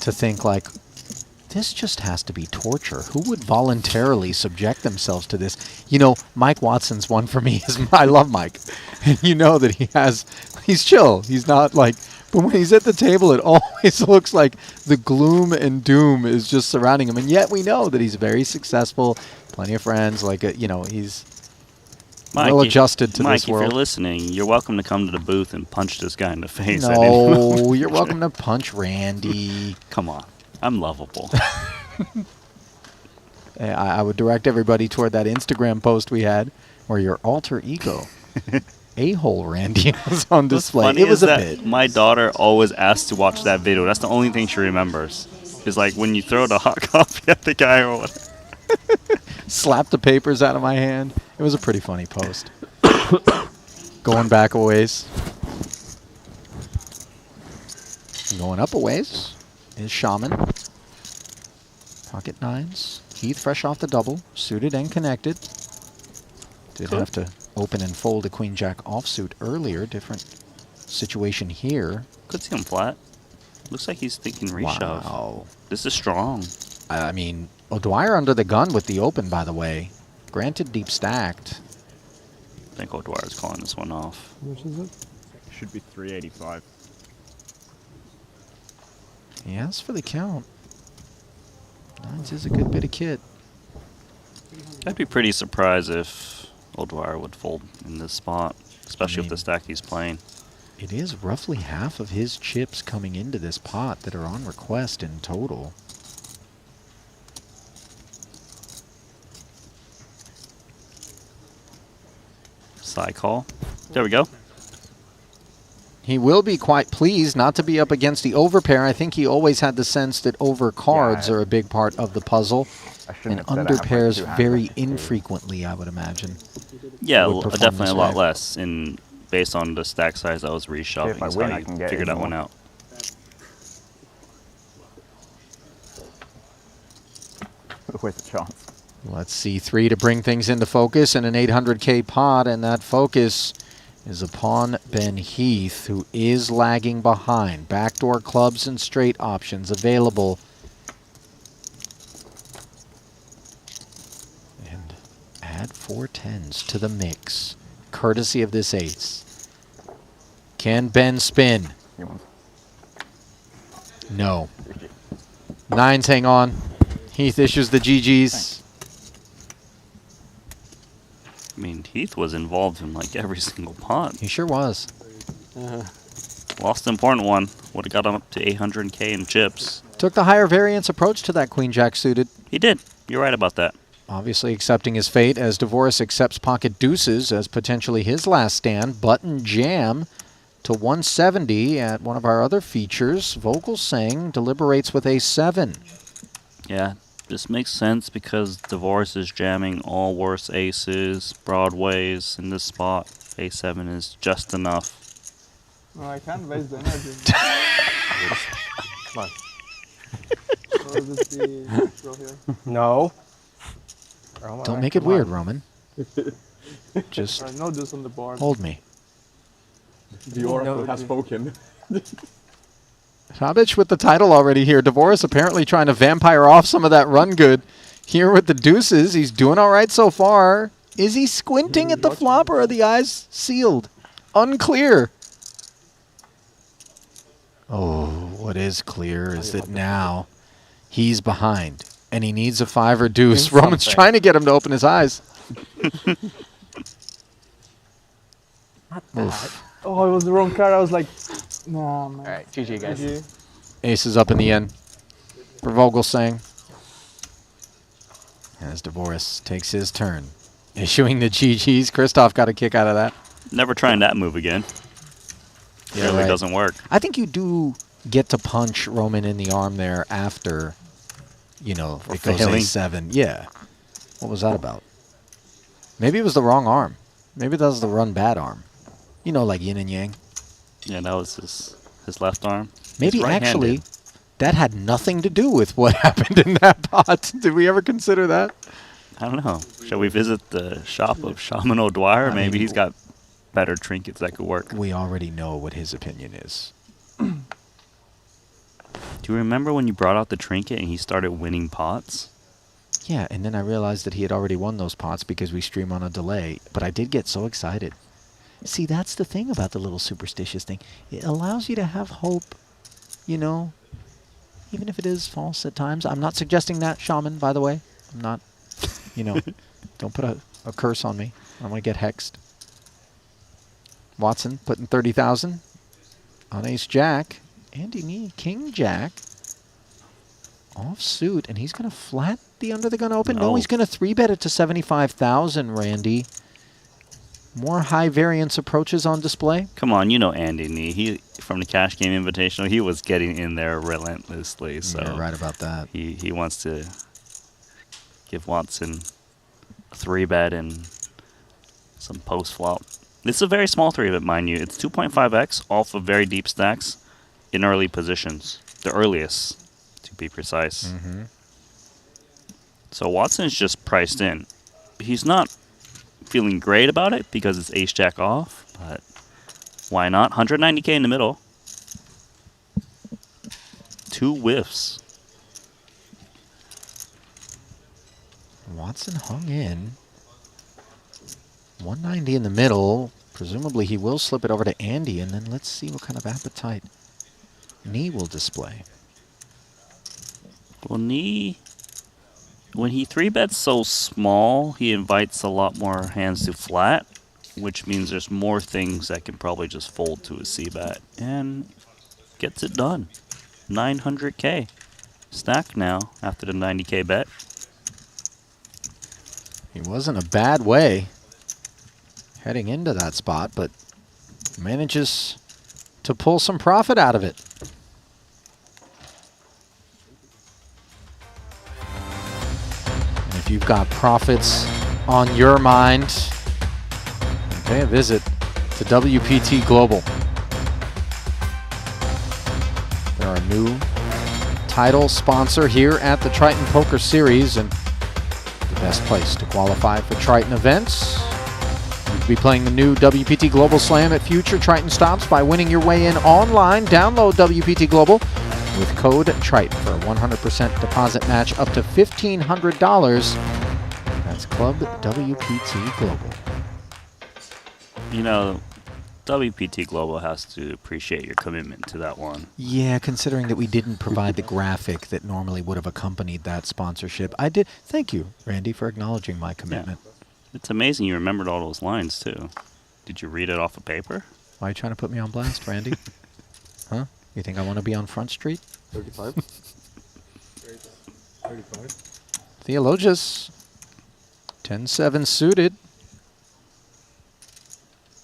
to think like, this just has to be torture. Who would voluntarily subject themselves to this? You know, Mike Watson's one for me. I love Mike. And you know that he's chill. He's not like, but when he's at the table, it always looks like the gloom and doom is just surrounding him. And yet we know that he's very successful, plenty of friends, like, he's well adjusted to this Mike, if world. you're listening, you're welcome to come to the booth and punch this guy in the face. No, you're welcome to punch Randy. Come on. I'm lovable. I would direct everybody toward that Instagram post we had where your alter ego, a-hole Randy, was on display. Funny It was is a that bit. my daughter always asks to watch that video. That's the only thing she remembers. Is like when you throw the hot coffee at the guy or whatever. Slapped the papers out of my hand. It was a pretty funny post. Going back a ways. Going up a ways is Shaman. Pocket nines. Heath fresh off the double. Suited and connected. Did have to open and fold a queen-jack offsuit earlier. Different situation here. Could see him flat. Looks like he's thinking reshove. Wow. This is strong. I mean, O'Dwyer under the gun with the open, by the way. Granted, deep stacked. I think O'Dwyer's calling this one off. How much is it? Should be 385. He asks for the count. Nines is a good bit of kit. I'd be pretty surprised if O'Dwyer would fold in this spot, especially with the stack he's playing. It is roughly half of his chips coming into this pot that are on request in total. Side call. There we go. he will be quite pleased not to be up against the overpair. I think he always had the sense that over cards are a big part of the puzzle. And under pairs very infrequently, I would imagine. Yeah, would perform definitely this a lot way. less based on the stack size I was reshoving. If I Is win, how I you can get figured that even one more. out. With a chance. Let's see, 3 to bring things into focus and an 800K pot, and that focus is upon Ben Heath, who is lagging behind. Backdoor clubs and straight options available. And add 4 10s to the mix, courtesy of this ace. Can Ben spin? You want? No. 9s hang on. Heath issues the GGs. I mean, Heath was involved in like every single pot. He sure was. Lost an important one. Would have got him up to 800K in chips. Took the higher variance approach to that Queen-Jack suited. He did. You're right about that. Obviously accepting his fate as Dvorak accepts pocket deuces as potentially his last stand. Button jam to 170 at one of our other features. Vogelsang deliberates with a7. Yeah, this makes sense because Dvorak is jamming all worse aces, broadways in this spot. A7 is just enough. No, I can't waste the energy. Come on. Or just be throw here. No. Don't make it weird, Roman. Just Alright, no deuce on the board. hold me. The oracle has spoken. Sabic with the title already here. Dvorak apparently trying to vampire off some of that run good. Here with the deuces, he's doing all right so far. Is he squinting at the flop or are the eyes sealed? Unclear. Oh, what is clear is that now he's behind and he needs a 5 or deuce. Roman's trying to get him to open his eyes. Oof. Oh, it was the wrong card. I was like, nah, man. All right, GG, guys. GG. Ace is up in the end for Vogelsang. As Dvorak takes his turn. Issuing the GGs. Christoph got a kick out of that. Never trying that move again. Yeah, Really right. doesn't work. I think you do get to punch Roman in the arm there after, you know, it goes failing. A7. Yeah. What was that about? Maybe it was the wrong arm. Maybe that was the run bad arm. You know, like yin and yang. Yeah, that was his left arm. Maybe He's right-handed. actually that had nothing to do with what happened in that pot. Did we ever consider that? I don't know. Shall we visit the shop of Shaman O'Dwyer? I Maybe mean, he's got better trinkets that could work. We already know what his opinion is. Do you remember when you brought out the trinket and he started winning pots? Yeah, and then I realized that he had already won those pots because we stream on a delay. But I did get so excited. See, that's the thing about the little superstitious thing. It allows you to have hope, you know, even if it is false at times. I'm not suggesting that, Shaman, by the way. I'm not, you know, don't put a curse on me. I'm going to get hexed. Watson putting 30,000 on ace-jack. Andy Nee, king-jack. Offsuit, and he's going to flat the under the gun open? No, he's going to 3-bet it to 75,000, Randy. More high variance approaches on display. Come on, you know Andy Nee. He from the Cash Game Invitational, he was getting in there relentlessly. So You're right about that. He wants to give Watson a 3-bet and some post-flop. This is a very small 3-bet, mind you. It's 2.5x off of very deep stacks in early positions. The earliest, to be precise. So Watson's just priced in. He's not feeling great about it because it's ace-jack off, but why not? 190K in the middle. 2 whiffs. Watson hung in. 190 in the middle. Presumably he will slip it over to Andy, and then let's see what kind of appetite Nee will display. Well, Nee, when he 3-bets so small, he invites a lot more hands to flat, which means there's more things that can probably just fold to a C-bet, and gets it done. 900K. Stack now after the 90K bet. He wasn't a bad way heading into that spot, but manages to pull some profit out of it. And if you've got profits on your mind, pay a visit to WPT Global. They're our new title sponsor here at the Triton Poker Series, and the best place to qualify for Triton events. You could be playing the new WPT Global Slam at future Triton stops by winning your way in online. Download WPT Global with code Triton for a 100% deposit match up to $1,500. That's Club WPT Global. You know, WPT Global has to appreciate your commitment to that one. Yeah, considering that we didn't provide the graphic that normally would have accompanied that sponsorship. I did. Thank you, Randy, for acknowledging my commitment. Yeah. It's amazing you remembered all those lines, too. Did you read it off of paper? Why are you trying to put me on blast, Randy? Huh? You think I want to be on Front Street? 35. 35. Theologus. 10-7 suited.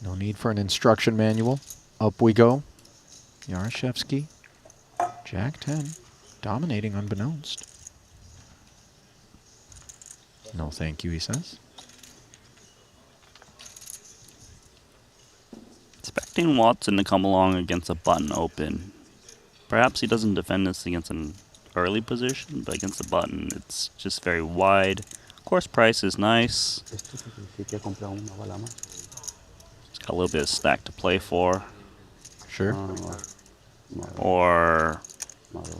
No need for an instruction manual. Up we go. Yaroshevsky. Jack 10. Dominating unbeknownst. No thank you, he says. Expecting Watson to come along against a button open. Perhaps he doesn't defend this against an early position, but against the button, it's just very wide. Of course, price is nice. It's got a little bit of stack to play for. Sure. Or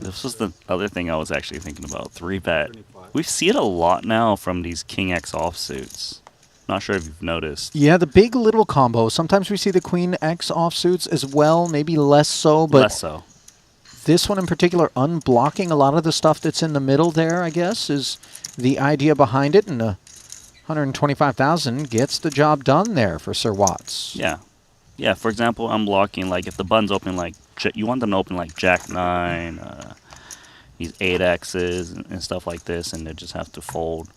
this was the other thing I was actually thinking about. 3-bet. We see it a lot now from these King X offsuits. Not sure if you've noticed. Yeah, the big little combo. Sometimes we see the Queen X offsuits as well, maybe less so, but Less so. this one in particular, unblocking a lot of the stuff that's in the middle there, I guess, is the idea behind it, and 125,000 gets the job done there for Sir Watts. Yeah. Yeah, for example, unblocking, like if the button's open, like, you want them to open like Jack 9, these 8Xs and stuff like this, and they just have to fold.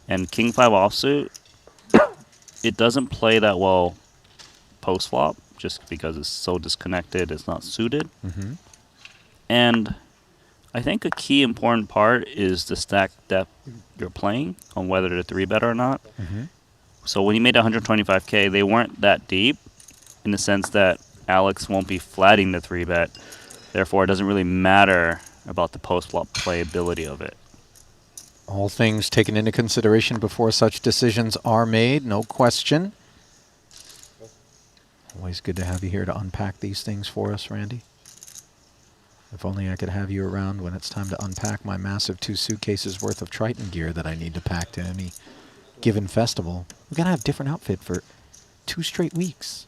And King 5 offsuit, it doesn't play that well post-flop, just because it's so disconnected, it's not suited. Mm-hmm. And I think a key important part is the stack depth you're playing on whether to 3-bet or not. Mm-hmm. So when you made 125K, they weren't that deep in the sense that Alex won't be flatting the 3-bet. Therefore, it doesn't really matter about the post-flop playability of it. All things taken into consideration before such decisions are made, no question. Always good to have you here to unpack these things for us, Randy. If only I could have you around when it's time to unpack my massive 2 suitcases worth of Triton gear that I need to pack to any given festival. We're going to have different outfit for 2 straight weeks.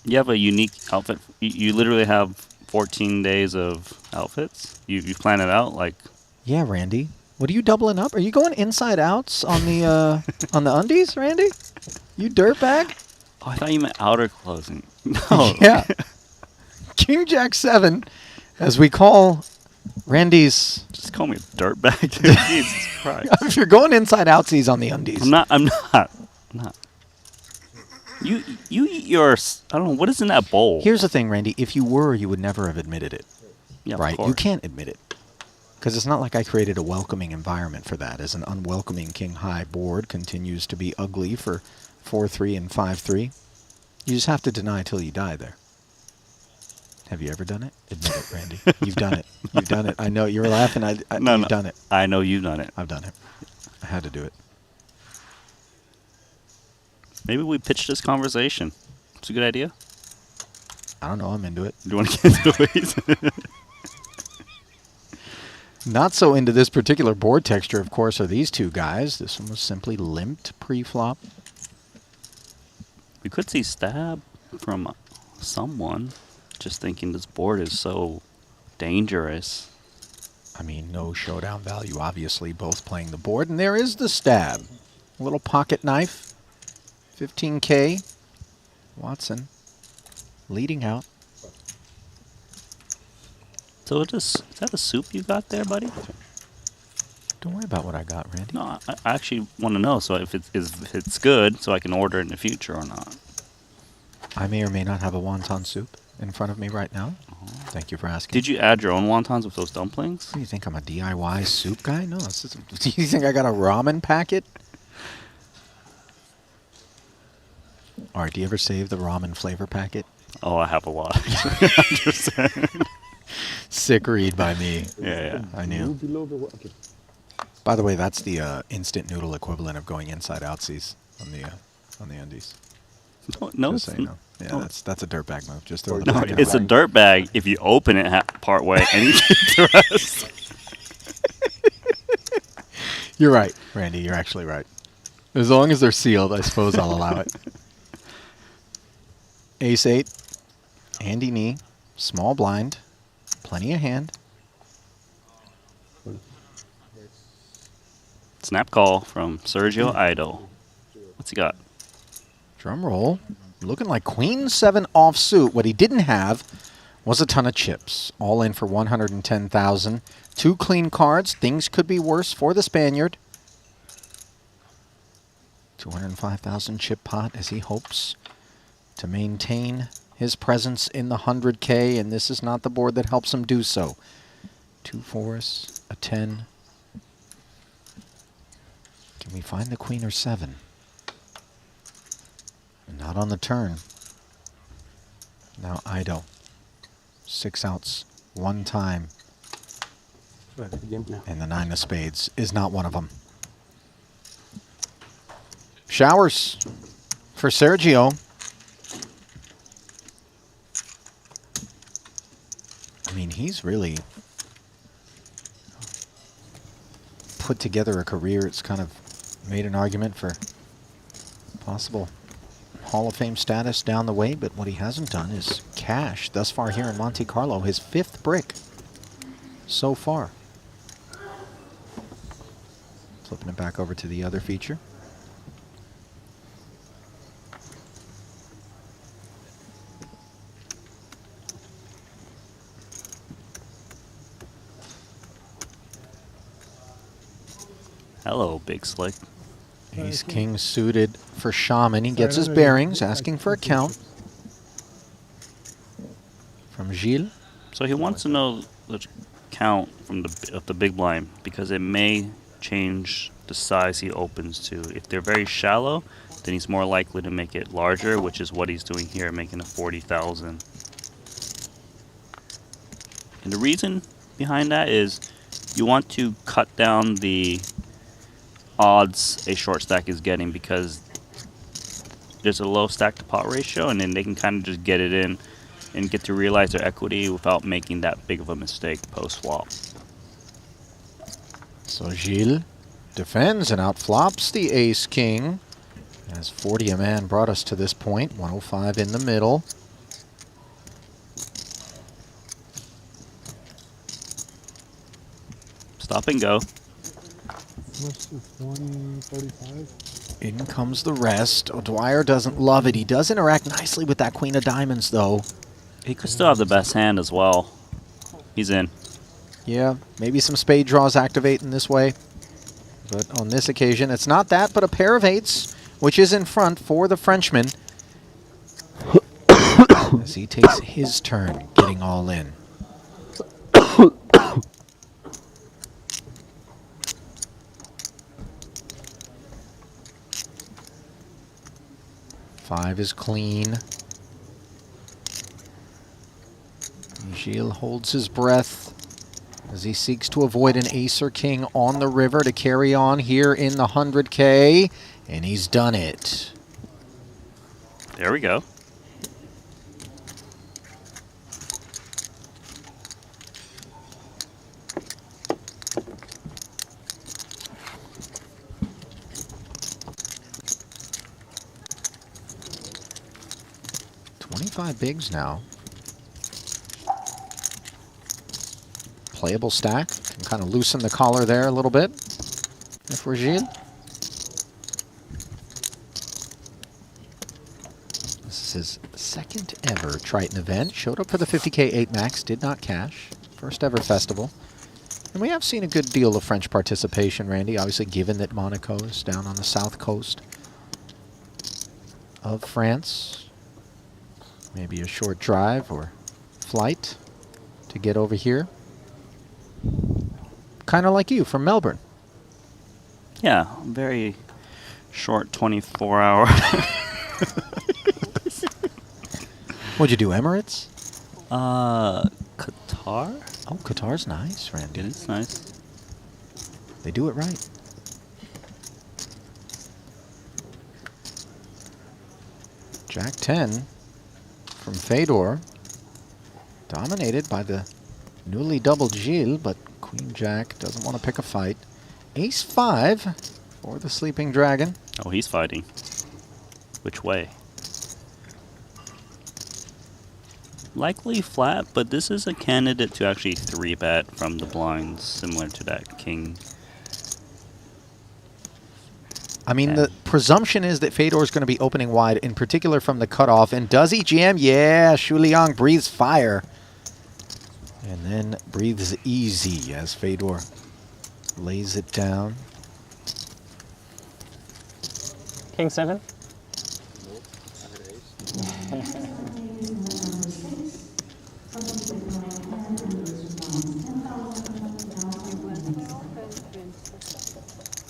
You have a unique outfit. You literally have 14 days of outfits? You plan it out? Like, yeah, Randy. What are you doubling up? Are you going inside outs on the on the undies, Randy? You dirtbag? oh, I thought you meant outer clothing. No. Yeah. King Jack 7, as we call Randy's. Just call me a dirtbag. Jesus Christ. If you're going inside outsies on the undies. I'm not. You eat your, I don't know, what is in that bowl? Here's the thing, Randy. If you were, you would never have admitted it. Yeah, right? Of course. You can't admit it. Because it's not like I created a welcoming environment for that, as an unwelcoming King High board continues to be ugly for 4-3 and 5-3. You just have to deny till you die there. Have you ever done it? Admit it, Randy. You've done it. You've done it. I know you're laughing. You've done it. I know you've done it. I've done it. I had to do it. Maybe we pitch this conversation. It's a good idea. I don't know. I'm into it. Do you want to get into it? Not so into this particular board texture, of course, are these two guys. This one was simply limped pre-flop. We could see stab from someone. Just thinking this board is so dangerous. I mean, no showdown value, obviously, both playing the board. And there is the stab. A little pocket knife. 15K. Watson leading out. So is that a soup you got there, buddy? Don't worry about what I got, Randy. No, I actually want to know. So if it's good, so I can order it in the future or not. I may or may not have a wonton soup in front of me right now. Thank you for asking. Did you add your own wontons with those dumplings? What do you think? I'm a DIY soup guy? No. Do you think I got a ramen packet? All right. Do you ever save the ramen flavor packet? Oh, I have a lot. I'm just saying. Sick read by me. Yeah. I knew. Move below the okay. By the way, that's the instant noodle equivalent of going inside outsies on the undies. No, Just so you know. Yeah, that's a dirtbag move. Just throw the no, packet it's a away. dirt bag if you open it part way and you keep the rest. You're right, Randy. You're actually right. As long as they're sealed, I suppose I'll allow it. Ace 8, handy knee, small blind, plenty of hand. Snap call from Sergio Idol. What's he got? Drum roll. Looking like Queen 7 offsuit. What he didn't have was a ton of chips. All in for 110,000. 2 clean cards. Things could be worse for the Spaniard. 205,000 chip pot as he hopes to maintain his presence in the 100K, and this is not the board that helps him do so. 2 4s, a 10. Can we find the queen or 7? Not on the turn. Now Ido. 6 outs, 1 time. And the 9 of spades is not one of them. Showers for Sergio. I mean, he's really put together a career. It's kind of made an argument for possible Hall of Fame status down the way, but what he hasn't done is cash thus far here in Monte-Carlo, his 5th brick so far. Flipping it back over to the other feature. Hello, Big Slick. Ace King suited for Shaman. He gets his bearings, asking for a count from Gilles. So he wants to know the count from the big blind because it may change the size he opens to. If they're very shallow, then he's more likely to make it larger, which is what he's doing here, making it 40,000. And the reason behind that is you want to cut down the odds a short stack is getting because there's a low stack to pot ratio, and then they can kind of just get it in and get to realize their equity without making that big of a mistake post flop. So Gilles defends and outflops the Ace King. As 40 a man brought us to this point, 105 in the middle. Stop and go. 20, 35. In comes the rest. O'Dwyer doesn't love it. He does interact nicely with that Queen of Diamonds, though. He could still have the best hand as well. He's in. Yeah, maybe some spade draws activate in this way. But on this occasion, it's not that, but a pair of 8s, which is in front for the Frenchman. As he takes his turn, getting all in. Five is clean. Gilles holds his breath as he seeks to avoid an ace or king on the river to carry on here in the 100K, and he's done it. There we go. Bigs now. Playable stack. Can kind of loosen the collar there a little bit. If we're Gilles. This is his 2nd ever Triton event. Showed up for the 50K 8 max. Did not cash. First ever festival. And we have seen a good deal of French participation, Randy. Obviously, given that Monaco is down on the south coast of France. Maybe a short drive or flight to get over here. Kind of like you from Melbourne. Yeah, very short 24-hour. What'd you do, Emirates? Qatar? Oh, Qatar's nice, Randy. It is nice. They do it right. Jack 10 from Fedor. Dominated by the newly doubled Gilles, but Queen Jack doesn't want to pick a fight. Ace 5 for the Sleeping Dragon. Oh, he's fighting. Which way? Likely flat, but this is a candidate to actually 3-bet from the blinds, similar to that king. I mean, the presumption is that Fedor's going to be opening wide, in particular from the cutoff. And does he jam? Yeah, Shu Liang breathes fire. And then breathes easy as Fedor lays it down. King 7.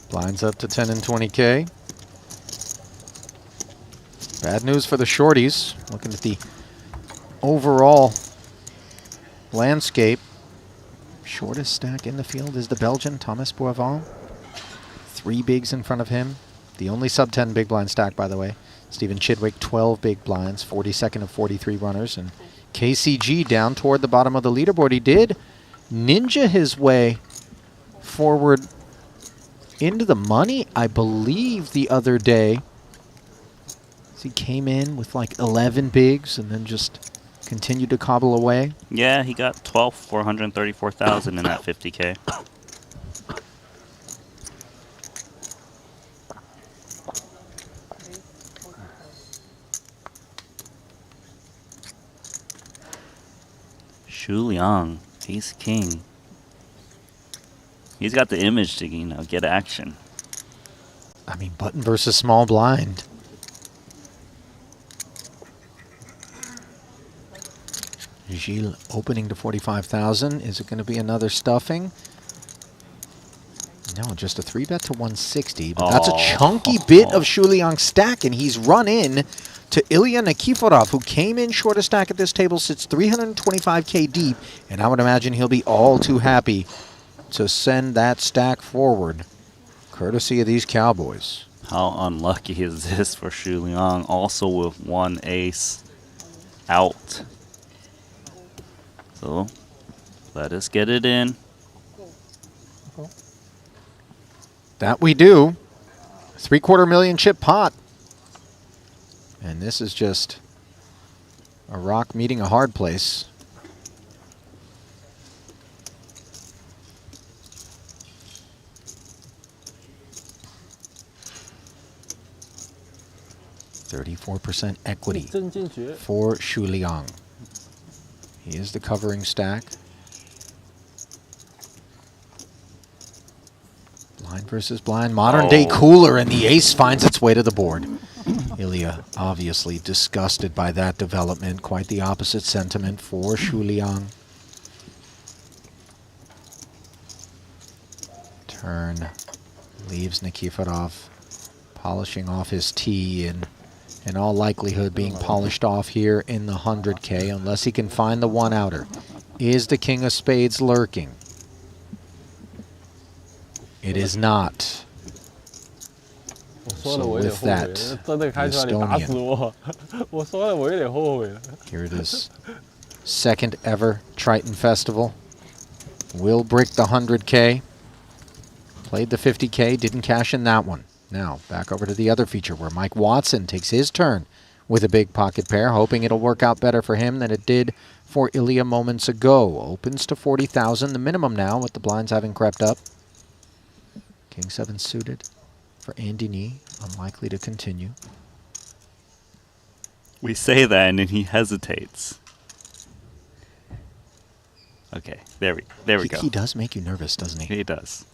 Blinds up to 10 and 20K. Bad news for the shorties. Looking at the overall landscape. Shortest stack in the field is the Belgian, Thomas Boivin. 3 bigs in front of him. The only sub-10 big blind stack, by the way. Stephen Chidwick, 12 big blinds, 42nd of 43 runners. And KCG down toward the bottom of the leaderboard. He did ninja his way forward into the money, I believe, the other day. He came in with like 11 bigs and then just continued to cobble away. Yeah, he got 12 for 134,000 in that 50K. Shu Liang, ace king. He's got the image to, you know, get action. I mean, button versus small blind. Gilles opening to 45,000. Is it going to be another stuffing? No, just a 3-bet to 160. But that's a chunky bit of Shu Liang's stack, and he's run in to Ilya Nikiforov, who came in shortest stack at this table, sits 325K deep, and I would imagine he'll be all too happy to send that stack forward, courtesy of these Cowboys. How unlucky is this for Shu Liang, also with 1 ace out. So, let us get it in. That we do. 3/4 million chip pot. And this is just a rock meeting a hard place. %34 equity for Shu Liang. He is the covering stack. Blind versus blind. Modern day cooler, and the ace finds its way to the board. Ilya obviously disgusted by that development. Quite the opposite sentiment for Shu Liang. Turn leaves Nikiforov polishing off his tee, and in all likelihood being polished off here in the 100K, unless he can find the one-outer. Is the King of Spades lurking? It is not. So with that, the Estonian. Here it is. Second ever Triton Festival. Will brick the 100K. Played the 50K, didn't cash in that one. Now, back over to the other feature where Mike Watson takes his turn with a big pocket pair, hoping it'll work out better for him than it did for Ilya moments ago. Opens to 40,000, the minimum now, with the blinds having crept up. King 7 suited for Andy Nee, unlikely to continue. We say that and then he hesitates. Okay, there we go. He does make you nervous, doesn't he? He does.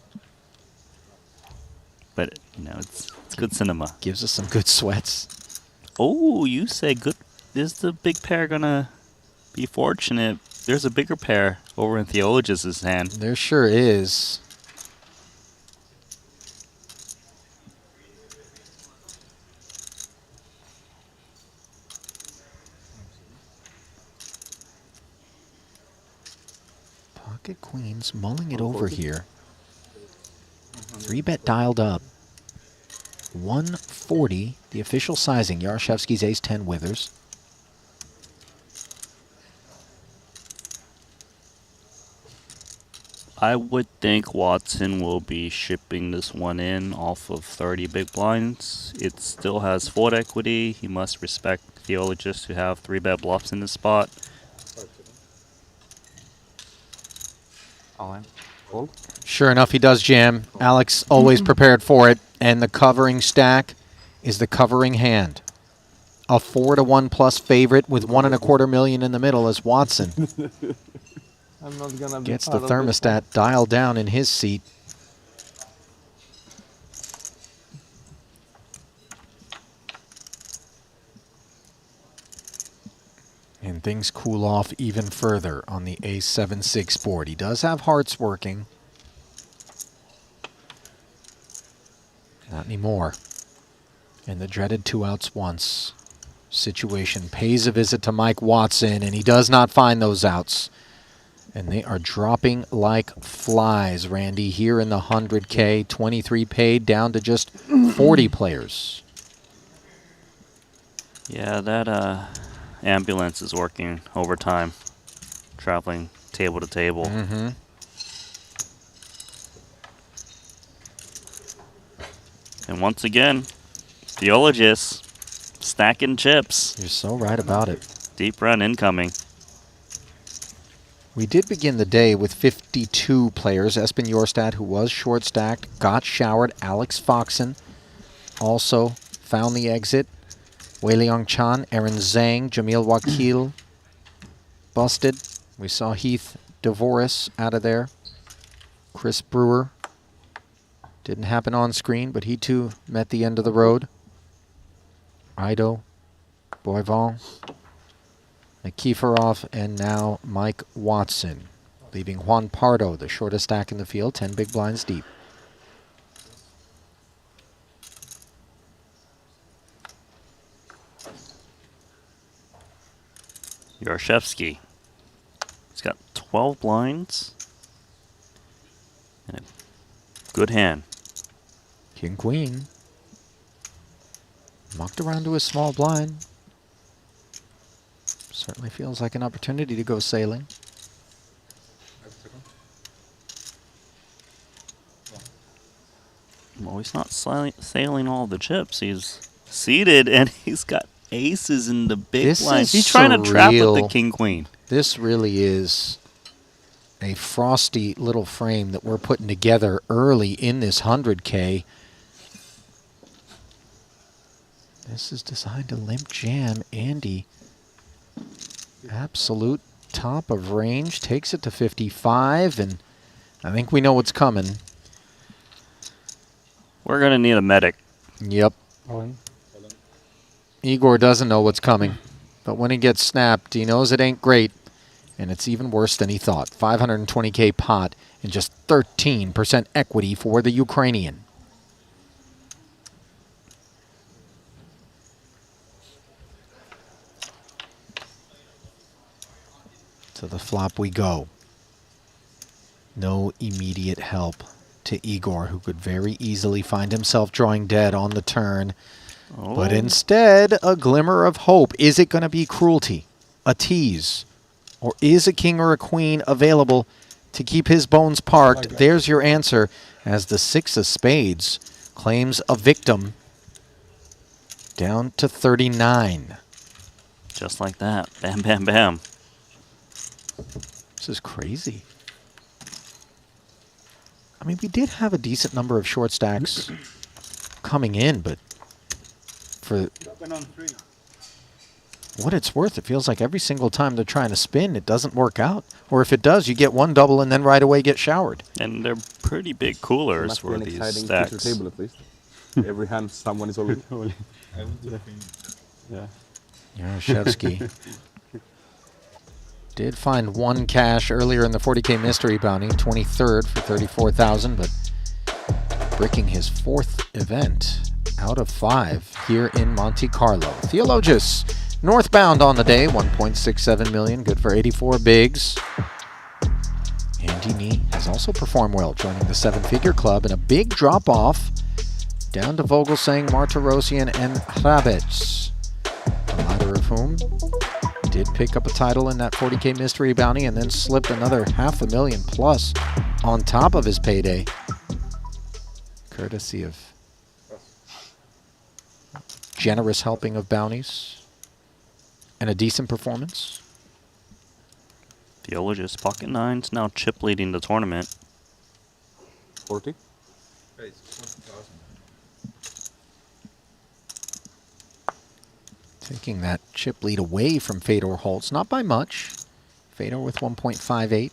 But, you know, it's good cinema. Gives us some good sweats. Oh, you say good is the big pair gonna be fortunate? There's a bigger pair over in Theologis's hand. There sure is. Pocket queens mulling it over here. 3-bet dialed up. 140, the official sizing. Yarshevsky's ace-10 withers. I would think Watson will be shipping this one in off of 30 big blinds. It still has fold equity. He must respect Theologists who have 3-bet bluffs in this spot. All in. Fold. Sure enough, he does jam. Alex always prepared for it. And the covering stack is the covering hand. A 4-to-1+ favorite with 1.25 million in the middle as Watson I'm not gonna be gets the part of this thermostat dialed down in his seat. And things cool off even further on the ace-7-6 board. He does have hearts working. Not anymore. And the dreaded 2 outs once situation pays a visit to Mike Watson, and he does not find those outs. And they are dropping like flies, Randy, here in the 100K. 23 paid down to just 40 players. Yeah, that ambulance is working overtime, traveling table to table. Mm-hmm. And once again, Theologists stacking chips. You're so right about it. Deep run incoming. We did begin the day with 52 players. Espen Jorstad, who was short stacked, got showered. Alex Foxen also found the exit. Wei Liang Chan, Aaron Zhang, Jamil Wakil busted. We saw Heath DeVoris out of there. Chris Brewer didn't happen on screen, but he too met the end of the road. Ido, Boivin, Nikiforov, and now Mike Watson, leaving Juan Pardo, the shortest stack in the field, 10 big blinds deep. Yarshevsky. He's got 12 blinds. And a good hand. King Queen. Mucked around to a small blind. Certainly feels like an opportunity to go sailing. Well, he's not sailing all the chips. He's seated and he's got aces in the big This blinds. is He's trying to trap with the surreal. king queen. This really is a frosty little frame that we're putting together early in this 100K. This is designed to limp jam Andy. Absolute top of range. Takes it to 55, and I think we know what's coming. We're going to need a medic. Yep. All in. Igor doesn't know what's coming, but when he gets snapped, he knows it ain't great, and it's even worse than he thought. 520K pot and just 13% equity for the Ukrainian. To the flop we go. No immediate help to Igor, who could very easily find himself drawing dead on the turn. But instead, a glimmer of hope. Is it going to be cruelty, a tease, or is a king or a queen available to keep his bones parked? There's your answer, as the 6 of spades claims a victim down to 39. Just like that. Bam, bam, bam. This is crazy. I mean, we did have a decent number of short stacks coming in, but for what it's worth, it feels like every single time they're trying to spin, it doesn't work out. Or if it does, you get one double and then right away get showered. And they're pretty big coolers Must be for an these exciting stacks. future table at least. Every hand someone is already. Yeah. Yaroshevsky did find one cash earlier in the 40K mystery bounty, 23rd for 34,000, but breaking his 4th event out of 5 here in Monte-Carlo. Theologus northbound on the day, 1.67 million, good for 84 bigs. Andy Nee has also performed well, joining the 7-figure club in a big drop-off down to Vogelsang, Martirosyan, and Hrabets, the latter of whom did pick up a title in that 40K mystery bounty and then slipped another $500,000 plus on top of his payday, courtesy of generous helping of bounties and a decent performance. Theologus pocket nines now chip leading the tournament. 40? Taking that chip lead away from Fedor Holtz, not by much. Fedor with 1.58.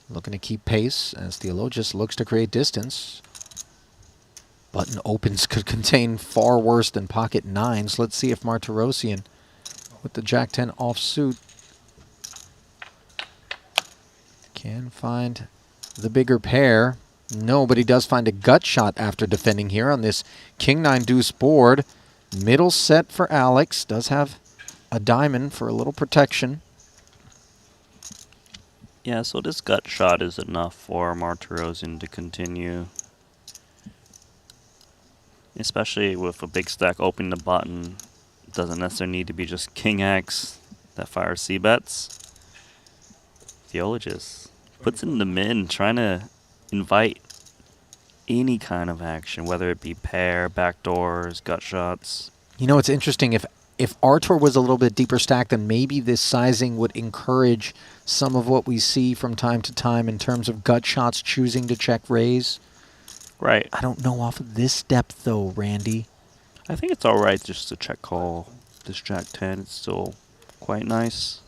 Looking to keep pace as Theologus looks to create distance. Button opens could contain far worse than pocket nines. Let's see if Martirosyan with the Jack-10 offsuit can find the bigger pair. No, but he does find a gut shot after defending here on this King-9 deuce board. Middle set for Alex. Does have a diamond for a little protection. Yeah, so this gut shot is enough for Martirosyan to continue. Especially with a big stack opening the button. Doesn't necessarily need to be just King X that fires C-bets. Theologus puts in the min, trying to invite any kind of action, whether it be pair, backdoors, gut shots. You know, it's interesting. If Artur was a little bit deeper stacked, then maybe this sizing would encourage some of what we see from time to time in terms of gut shots choosing to check raise. Right. I don't know off of this depth, though, Randy. I think it's all right just to check call this Jack-10. It's still quite nice.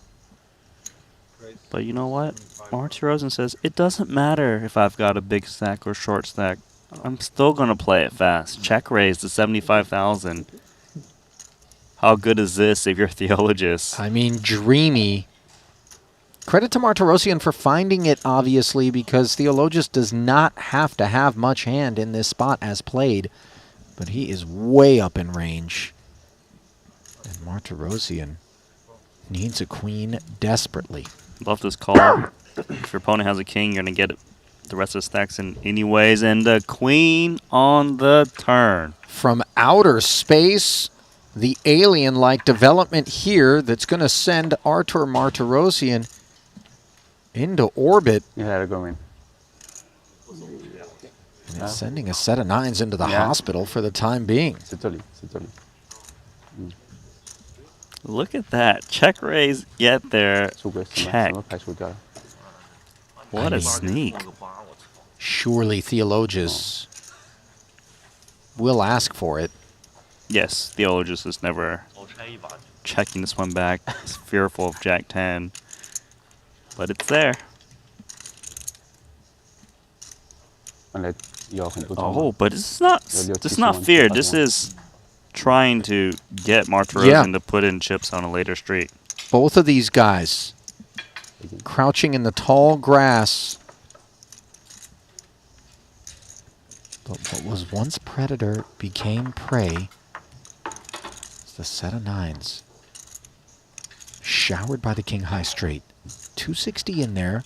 But you know what? Martirosyan says, it doesn't matter if I've got a big stack or short stack. I'm still going to play it fast. Check raise to 75,000. How good is this if you're Theologus? I mean, dreamy. Credit to Martirosyan for finding it, obviously, because Theologus does not have to have much hand in this spot as played. But he is way up in range. And Martirosyan needs a queen desperately. Love this call. If your opponent has a king, you're going to get the rest of the stacks in anyways. And the queen on the turn. From outer space, the alien-like development here that's going to send Artur Martirosyan into orbit. You had to go in. And it's sending a set of nines into the hospital for the time being. Look at that. Check raise, get there. Check. What a sneak. Surely Theologus will ask for it. Yes, Theologus is never checking this one back. He's fearful of Jack-10. But it's there. Oh, but it's not fear. This is trying to get Martirosyan to put in chips on a later street. Both of these guys crouching in the tall grass. But what was once predator became prey. It's the set of nines. Showered by the king high straight. 260 in there.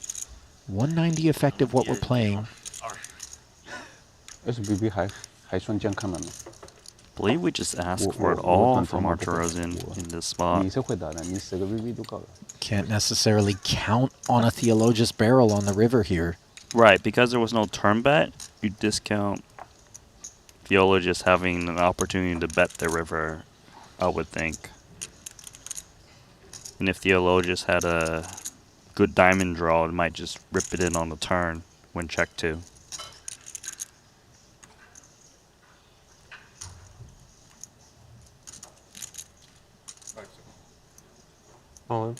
190 effective what we're playing. Believe we just asked for it all from Martirosyan in this spot. Can't necessarily count on a Theologus barrel on the river here. Right, because there was no turn bet, you discount Theologus having an opportunity to bet the river, I would think. And if Theologus had a good diamond draw, it might just rip it in on the turn when check 2. All in.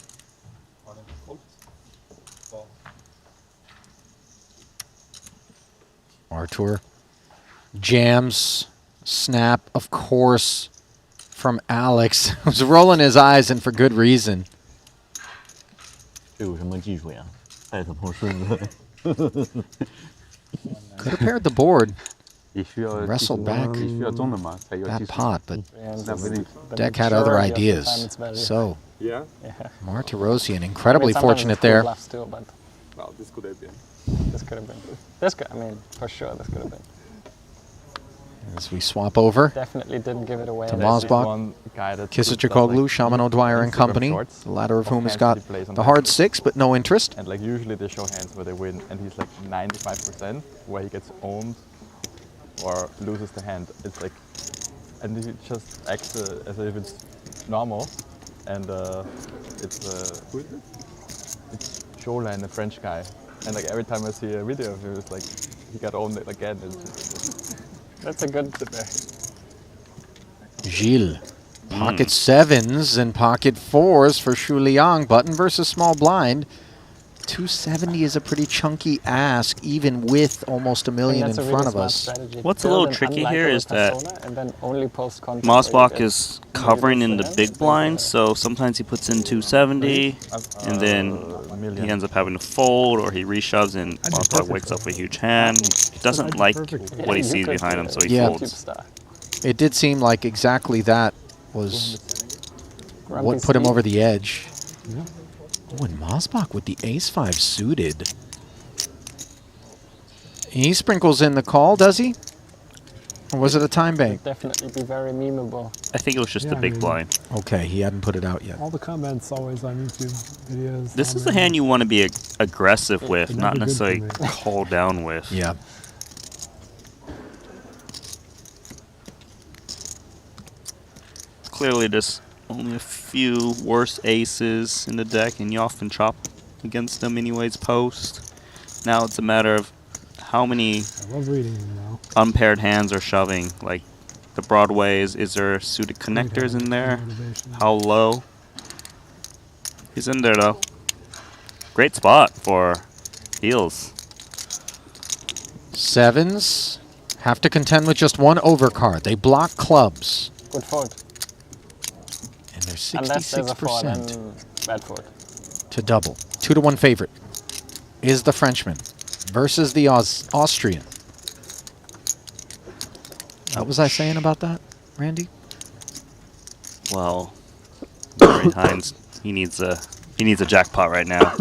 Artur jams, snap, of course, from Alex, who's rolling his eyes, and for good reason. 这有什么技术呀？带头碰顺子。 Could have paired the board, 也需要 wrestled back 也需要中的嘛，才有 that 技术。 pot, but And Not really. the deck had other majority of the ideas. time it's value. So Yeah. Martirosian I incredibly mean, sometimes fortunate it's full there. bluffs too, but Well, this could have been. this could have been. This could, I mean, for sure, this could have been. As we swap over Definitely didn't give it away. to There's Mosbach, One guy that Kisachikoglu, Shaman O'Dwyer and Instagram company, shorts the latter of of whom has hands got that he plays on the the hard hand. 6, but no interest. And like usually they show hands where they win, and he's like 95% where he gets owned or loses the hand. It's like, and he just acts as if it's normal, and it's Showdown, a French guy, and like every time I see a video of him, it's like he got owned again. That's a good. Gilles. Pocket 7s and pocket 4s for Shu Liang. Button versus small blind. 270 is a pretty chunky ask, even with almost $1 million in front of us. What's a little tricky here is that Mosbach Mosbach is covering in the big blinds, so sometimes he puts in 270, and then he ends up having to fold, or he reshoves and Mosbach wakes up with a huge hand. He doesn't like what he sees behind him, so he folds. It did seem like exactly that was what put him over the edge. Oh, and Mosbach with the ace-5 suited. He sprinkles in the call, does he? Or was it a time bank? Definitely be very memeable. I think it was just the big blind. Okay, he hadn't put it out yet. All the comments always on YouTube videos. This is the hand you want to be aggressive with, not necessarily call down with. Yeah. Clearly, there's only a few worse aces in the deck, and you often chop against them anyways post. Now it's a matter of how many I love reading them now. unpaired hands are shoving. Like the Broadways, is there suited connectors in there? How low? He's in there though. Great spot for heels. 7s have to contend with just one overcard. They block clubs. Good fold. And they're Unless there's a four, 66% then bad fold. to double. 2-1 favorite is the Frenchman versus the Austrian. What was I saying about that, Randy? Well, Barry Hines, he needs a jackpot right now.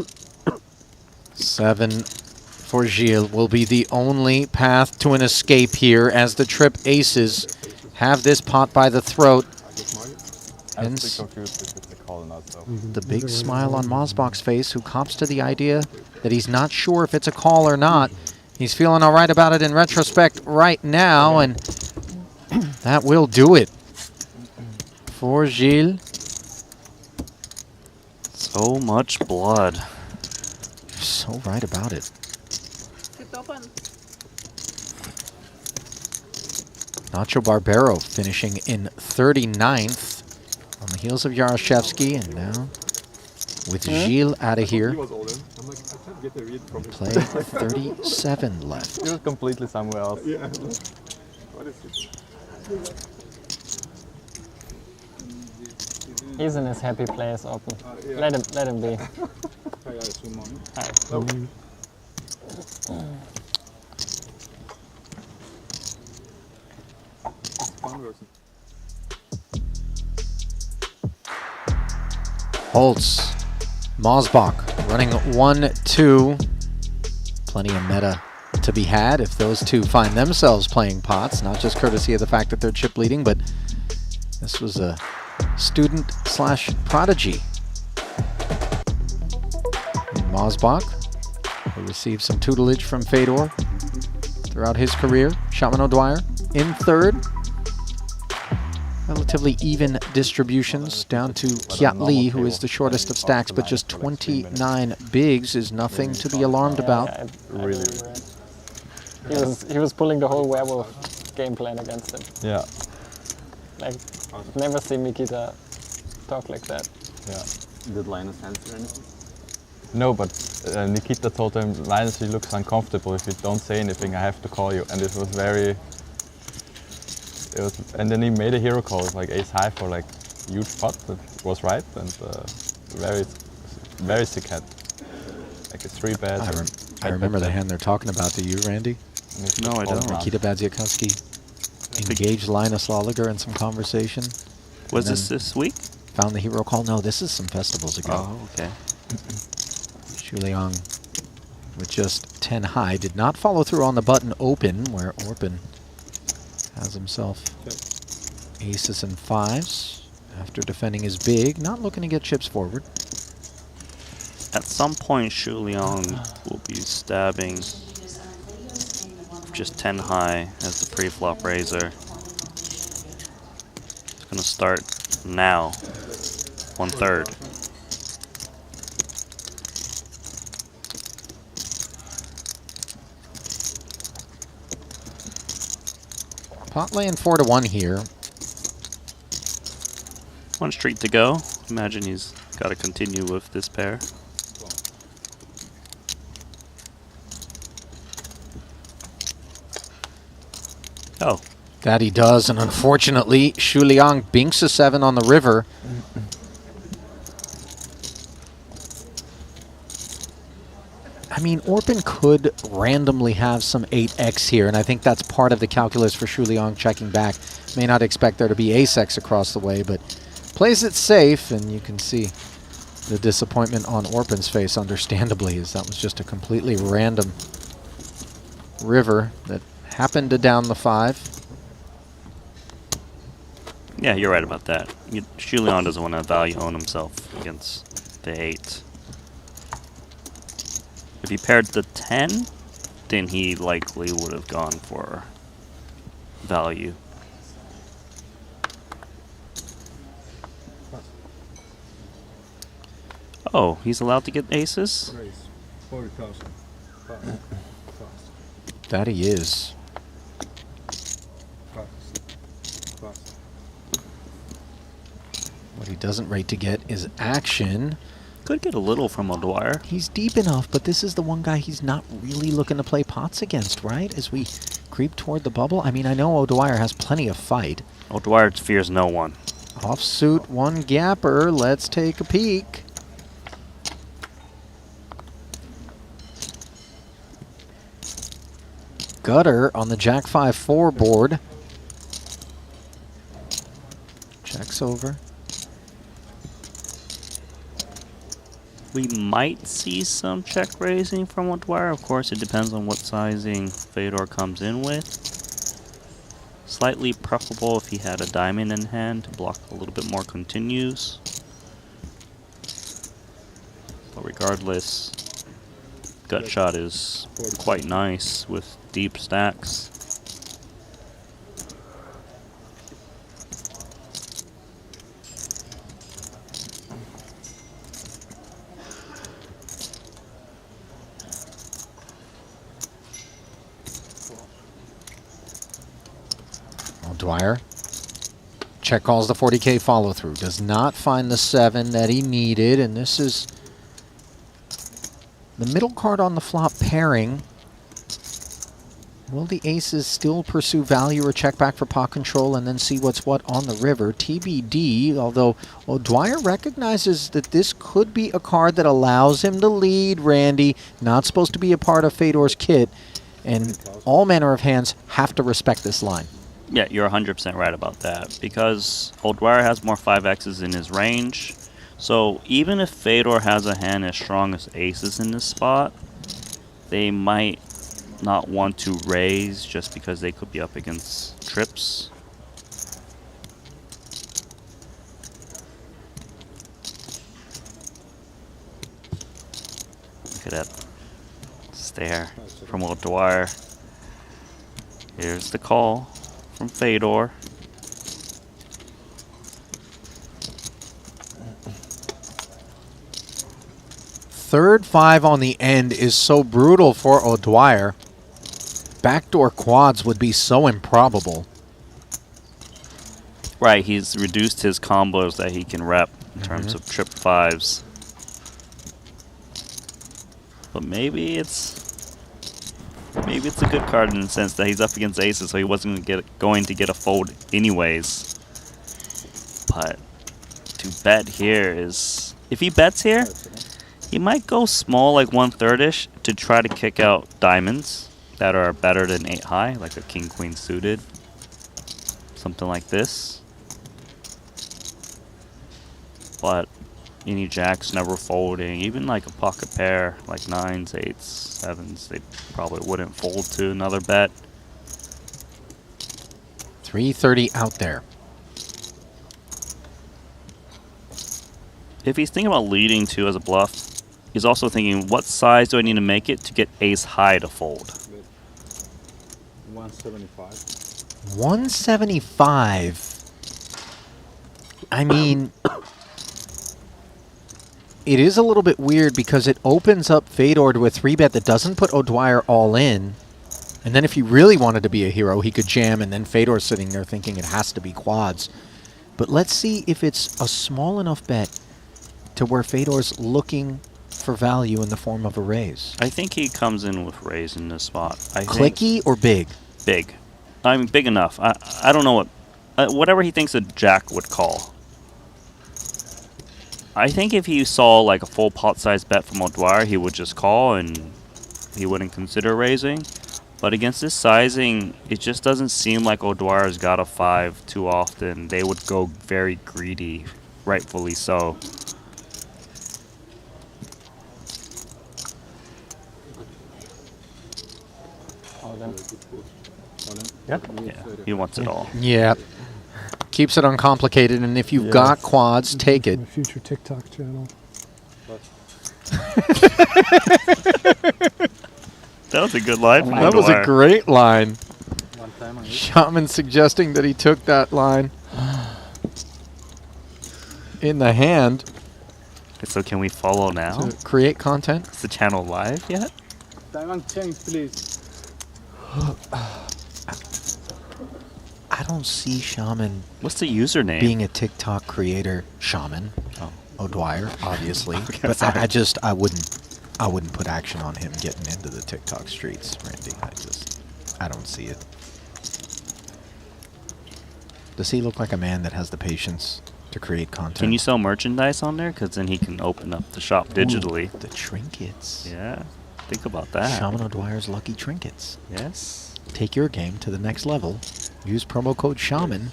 7 for Gilles will be the only path to an escape here as the trip aces have this pot by the throat. I was a bit confused if it's a call or not. So. The big smile on Mosbach's face, who cops to the idea that he's not sure if it's a call or not. He's feeling all right about it in retrospect right now, and that will do it for Gilles. So much blood. You're so right about it. Nacho Barbero finishing in 39th on the heels of Yaroshevsky, and now with Gilles out of here. Play 37 left. He was completely somewhere else. Yeah. What is it? He's in his happy place, open. Let him be. Holtz, Mosbach running 1-2. Plenty of meta to be had if those two find themselves playing pots, not just courtesy of the fact that they're chip leading, but this was a student/prodigy. Mosbach, who received some tutelage from Fedor throughout his career. Shaman O'Dwyer in third. Relatively even distributions down to Kiat Lee, who is the shortest of stacks, but just 29 bigs is nothing to be alarmed about. Yeah, really. He was pulling the whole werewolf game plan against him. Yeah. Like, never seen Mikita talk like that. Yeah. Did Linus answer anything? No, but Nikita told him, Linus, he looks uncomfortable. If you don't say anything, I have to call you. And it was very It was, and then he made a hero call, like ace high for like huge pot. That was right, and very sick hand. Like a 3-bet. I remember the hand they're talking about. Do you, Randy? No, I don't. Nikita Badziakowski engaged Linus Lawliger in some conversation. Was this week? Found the hero call. No, this is some festivals ago. Oh, okay. Xu Liang with just 10 high did not follow through on the button open, where Orpin has himself aces and fives after defending his big, not looking to get chips forward. At some point, Xu Liang will be stabbing just 10 high as the pre-flop raiser. It's going to start now, 1/3. Pot laying 4-1 here. One street to go. Imagine he's got to continue with this pair. Oh. That he does, and unfortunately, Xu Liang binks a 7 on the river. I mean, Orpin could randomly have some 8x here, and I think that's part of the calculus for Xu Liang checking back. May not expect there to be ace-x across the way, but plays it safe, and you can see the disappointment on Orpin's face, understandably, as that was just a completely random river that happened to down the 5. Yeah, you're right about that. Xu Liang doesn't want to value own himself against the 8. If he paired the 10, then he likely would have gone for value. Oh, he's allowed to get aces? 40,000. That he is. What he doesn't rate to get is action. Could get a little from O'Dwyer. He's deep enough, but this is the one guy he's not really looking to play pots against, right? As we creep toward the bubble. I mean, I know O'Dwyer has plenty of fight. O'Dwyer fears no one. Offsuit, one gapper. Let's take a peek. Gutter on the Jack 5-4 board. Checks over. We might see some check raising from O'Dwyer. Of course, it depends on what sizing Fedor comes in with. Slightly preferable if he had a diamond in hand to block a little bit more continues. But regardless, gut shot is quite nice with deep stacks. Dwyer. Check calls the 40K follow through. Does not find the 7 that he needed, and this is the middle card on the flop pairing. Will the aces still pursue value or check back for pot control and then see what's what on the river? TBD, although O'Dwyer recognizes that this could be a card that allows him to lead, Randy. Not supposed to be a part of Fedor's kit, and all manner of hands have to respect this line. Yeah, you're 100% right about that, because O'Dwyer has more 5x's in his range. So even if Fedor has a hand as strong as aces in this spot, they might not want to raise just because they could be up against trips. Look at that stare from O'Dwyer. Here's the call from Fedor. Third 5 on the end is so brutal for O'Dwyer. Backdoor quads would be so improbable. Right, he's reduced his combos that he can rep in terms of trip 5s. But maybe it's Maybe it's a good card in the sense that he's up against aces, so he wasn't going to get a fold anyways. But to bet here is... If he bets here, he might go small, like 1/3-ish, to try to kick out diamonds that are better than 8 high, like a king-queen suited. Something like this. But any jacks never folding, even like a pocket pair, like 9s, 8s, 7s, they probably wouldn't fold to another bet. 330 out there. If he's thinking about leading to as a bluff, he's also thinking, what size do I need to make it to get ace high to fold? 175. 175. I mean, it is a little bit weird because it opens up Fedor to a 3-bet that doesn't put O'Dwyer all in. And then if he really wanted to be a hero, he could jam, and then Fedor's sitting there thinking it has to be quads. But let's see if it's a small enough bet to where Fedor's looking for value in the form of a raise. I think he comes in with raise in this spot. Clicky or big? Big. I mean, big enough. I don't know what... whatever he thinks a jack would call. I think if he saw like a full pot-size bet from O'Dwyer, he would just call and he wouldn't consider raising. But against this sizing, it just doesn't seem like O'Dwyer's got a 5 too often. They would go very greedy, rightfully so. Yeah. Yeah, he wants it all. Yeah. Keeps it uncomplicated, and if you've got quads, take it. My future TikTok channel. That was a good line from That was a O'Dwyer. great line. Shaman suggesting that he took that line in the hand So can we follow now? to create content. Is the channel live yet? Diamond change, please. I don't see Shaman What's the username? being a TikTok creator. Shaman. Oh. O'Dwyer, obviously. Okay, but sorry. I wouldn't put action on him getting into the TikTok streets, Randy. I don't see it. Does he look like a man that has the patience to create content? Can you sell merchandise on there? Because then he can open up the shop digitally. Ooh, the trinkets. Yeah, think about that. Shaman O'Dwyer's lucky trinkets. Yes. Take your game to the next level. Use promo code SHAMAN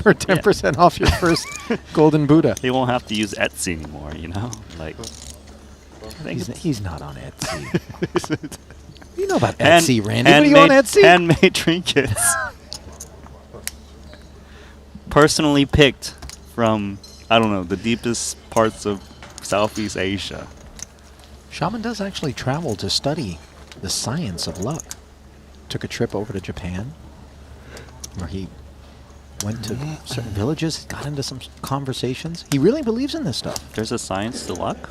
for 10% off your first Golden Buddha. He won't have to use Etsy anymore, you know? Like, He's not on Etsy. You know about Etsy, Randy. What are you on handmade- Etsy? Handmade trinkets. Personally picked from, I don't know, the deepest parts of Southeast Asia. Shaman does actually travel to study the science of luck. Took a trip over to Japan, where he went to certain villages, got into some conversations. He really believes in this stuff. There's a science to luck?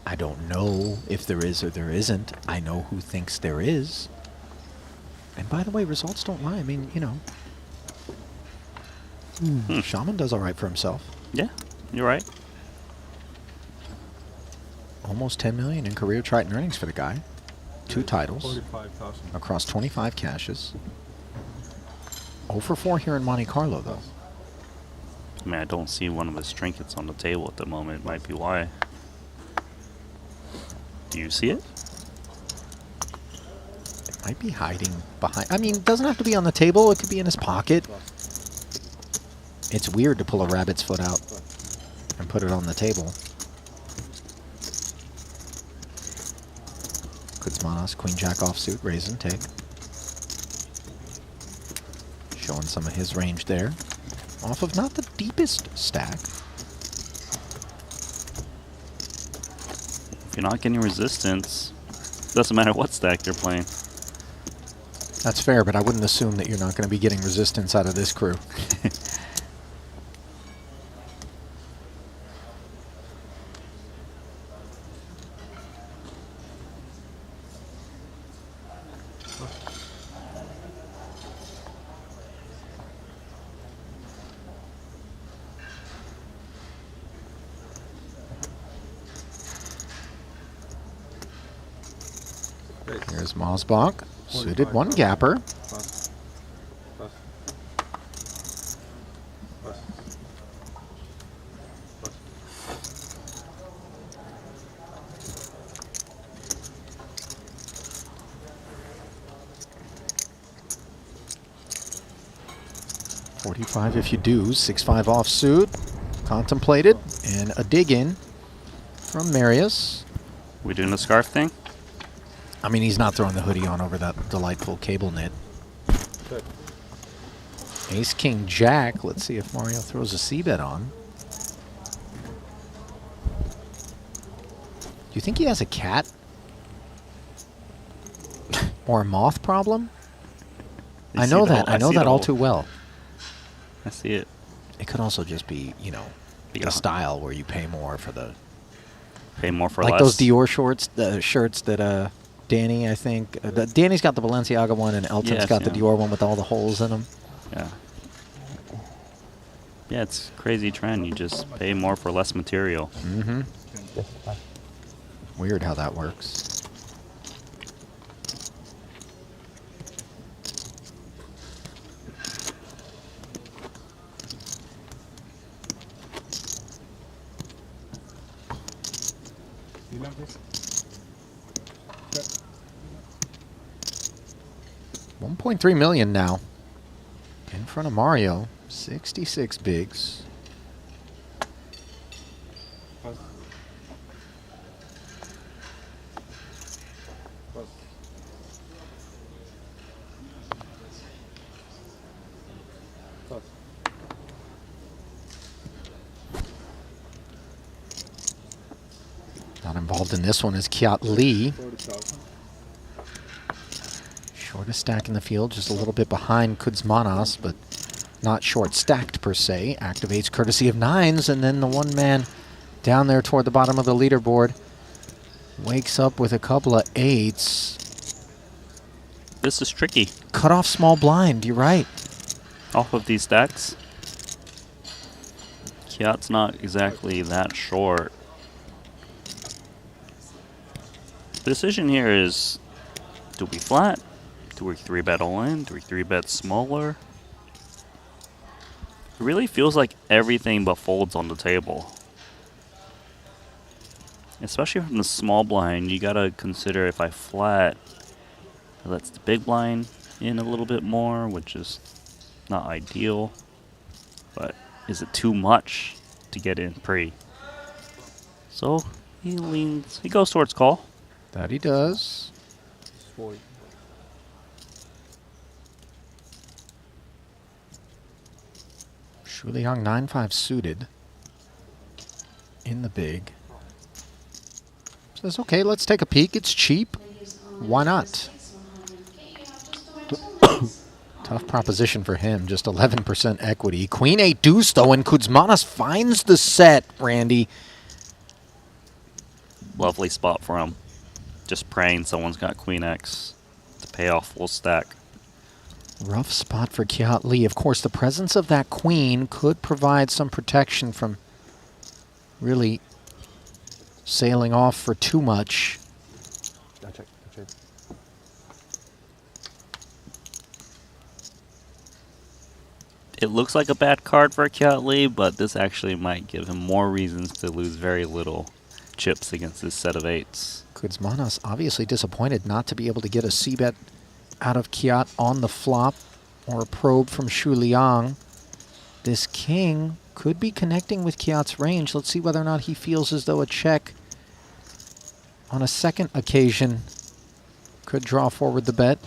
I don't know if there is or there isn't. I know who thinks there is. And by the way, results don't lie. I mean, you know. Shaman does all right for himself. Yeah, you're right. Almost 10 million in career Triton earnings for the guy. 2 titles 45,000. across 25 caches. 0 for 4 here in Monte-Carlo, though. I mean, I don't see one of his trinkets on the table at the moment. Might be why. Do you see it? It might be hiding behind. I mean, it doesn't have to be on the table. It could be in his pocket. It's weird to pull a rabbit's foot out and put it on the table. Kutzmanos, Queen Jack offsuit, raise and take. Showing some of his range there. Off of not the deepest stack. If you're not getting resistance, doesn't matter what stack you're playing. That's fair, but I wouldn't assume that you're not going to be getting resistance out of this crew. Here's Mosbach, suited one gapper. Pass. Pass. Pass. Pass. 45 if you do, 6-5 offsuit, contemplated, and a dig in from Marius. We doing the scarf thing? I mean, he's not throwing the hoodie on over that delightful cable knit. Good. Ace, King, Jack. Let's see if Mario throws a C-bet on. Do you think he has a cat? Or a moth problem? I know that. I know that all too well. I see it. It could also just be, you know, the style where you pay more for the... Pay more for like less. those Dior shorts, the shirts that Danny, I think. Danny's got the Balenciaga one, and Elton's got the Dior one with all the holes in them. Yeah. Yeah, it's a crazy trend. You just pay more for less material. Mm-hmm. Weird how that works. $1.3 million now. In front of Mario, 66 bigs. Pass. Pass. Pass. Not involved in this one is Kiat Lee. 40,000. Shortest stack in the field, just a little bit behind Kuzmanos, but not short stacked per se. Activates courtesy of nines, and then the one man down there toward the bottom of the leaderboard wakes up with a couple of eights. This is tricky. Cut off small blind, you're right. Off of these stacks. Kiat's not exactly that short. The decision here is, do we flat? Do we 3-bet all in? Do we 3-bet smaller? It really feels like everything but folds on the table. Especially from the small blind, you gotta consider if I flat, it lets the big blind in a little bit more, which is not ideal. But is it too much to get in pre? So he goes towards call. That he does. Sweet. Shu Liang 9-5 suited in the big. Says, okay, let's take a peek. It's cheap. Why not? Tough proposition for him. Just 11% equity. Queen 8 deuce, though, and Kuzmanos finds the set, Randy. Lovely spot for him. Just praying someone's got Queen X to pay off full stack. Rough spot for Kiat Lee. Of course, the presence of that queen could provide some protection from really sailing off for too much. Check. It looks like a bad card for Kiat Lee, but this actually might give him more reasons to lose very little chips against this set of eights. Kuzmanos obviously disappointed not to be able to get a C-bet out of Kiat on the flop, or a probe from Shu Liang. This king could be connecting with Kiat's range. Let's see whether or not he feels as though a check on a second occasion could draw forward the bet.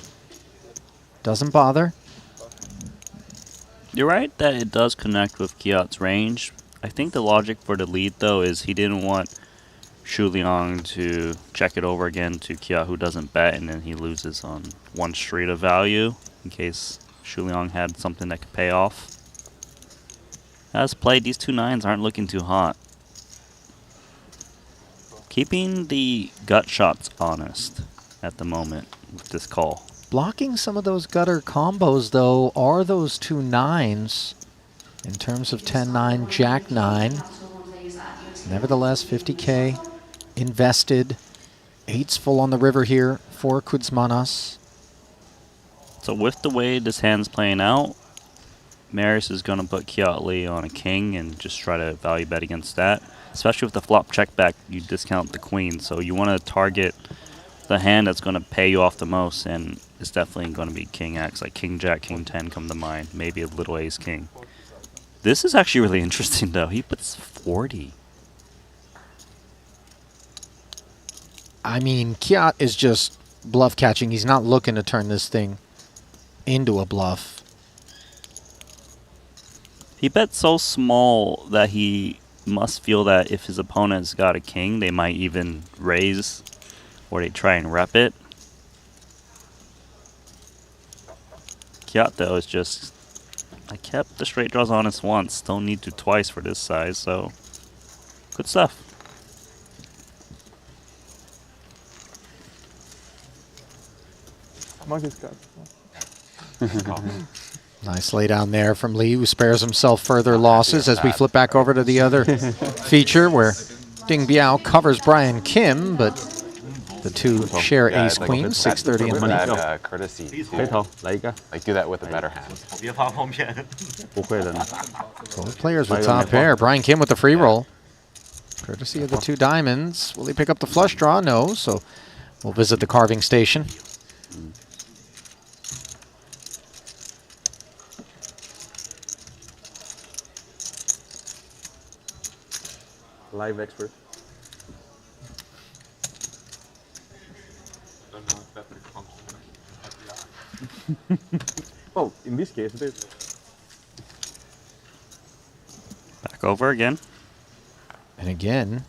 Doesn't bother. You're right that it does connect with Kiat's range. I think the logic for the lead, though, is he didn't want Shu Liang to check it over again to Kiat, who doesn't bet, and then he loses on one street of value in case Shu Liang had something that could pay off. As played, these two nines aren't looking too hot. Keeping the gut shots honest at the moment with this call. Blocking some of those gutter combos, though, are those two nines in terms of 10-9, Jack-9. Nevertheless, 50K invested. Eights full on the river here for Kuzmanas. So with the way this hand's playing out, Marius is going to put Kiat Lee on a king and just try to value bet against that. Especially with the flop check back, you discount the queen. So you want to target the hand that's going to pay you off the most, and it's definitely going to be king X. Like king jack, king 10 come to mind. Maybe a little ace king. This is actually really interesting though. He puts 40. I mean, Kiat is just bluff catching. He's not looking to turn this thing into a bluff. He bets so small that he must feel that if his opponent's got a king, they might even raise or they try and rep it. Kiat, though, is just... I kept the straight draws honest once. Don't need to twice for this size, so... Good stuff. Monkey's cut. Nice lay down there from Lee, who spares himself further losses as we flip back over to the other feature where Ding Biao covers Brian Kim, but the two share ace queen, 630 in money. Courtesy. Like do that with a better hand. Both players with top pair. Brian Kim with the free roll. Courtesy of the two diamonds. Will he pick up the flush draw? No, so we'll visit the carving station. live expert. Well, in this case it is. Back over again. And again,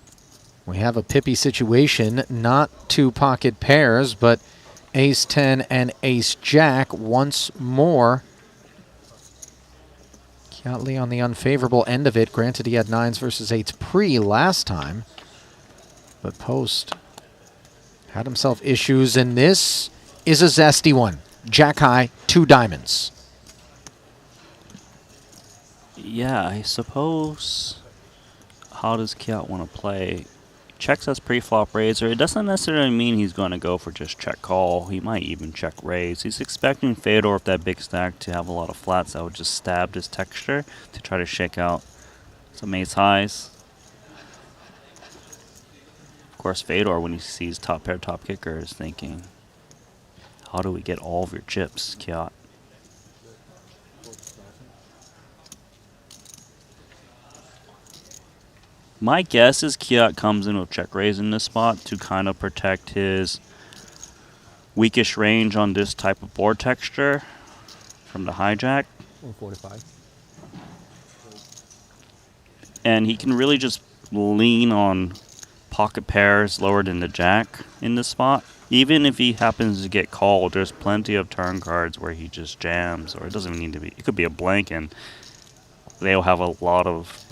we have a pippy situation, not two pocket pairs, but ace-10 and ace-jack once more. Kiat Lee on the unfavorable end of it. Granted, he had nines versus eights pre last time, but post had himself issues, and this is a zesty one. Jack high, two diamonds. Yeah, I suppose. How does Kiat want to play? Checks as pre-flop raiser. It doesn't necessarily mean he's going to go for just check call. He might even check raise. He's expecting Fedor with that big stack to have a lot of flats that would just stab his texture to try to shake out some ace highs. Of course, Fedor, when he sees top pair, top kicker, is thinking, how do we get all of your chips, Kiat? My guess is Kiat comes in with check raise in this spot to kind of protect his weakish range on this type of board texture from the hijack. 45. And he can really just lean on pocket pairs lower than the jack in this spot. Even if he happens to get called, there's plenty of turn cards where he just jams, or it doesn't even need to be. It could be a blank, and they'll have a lot of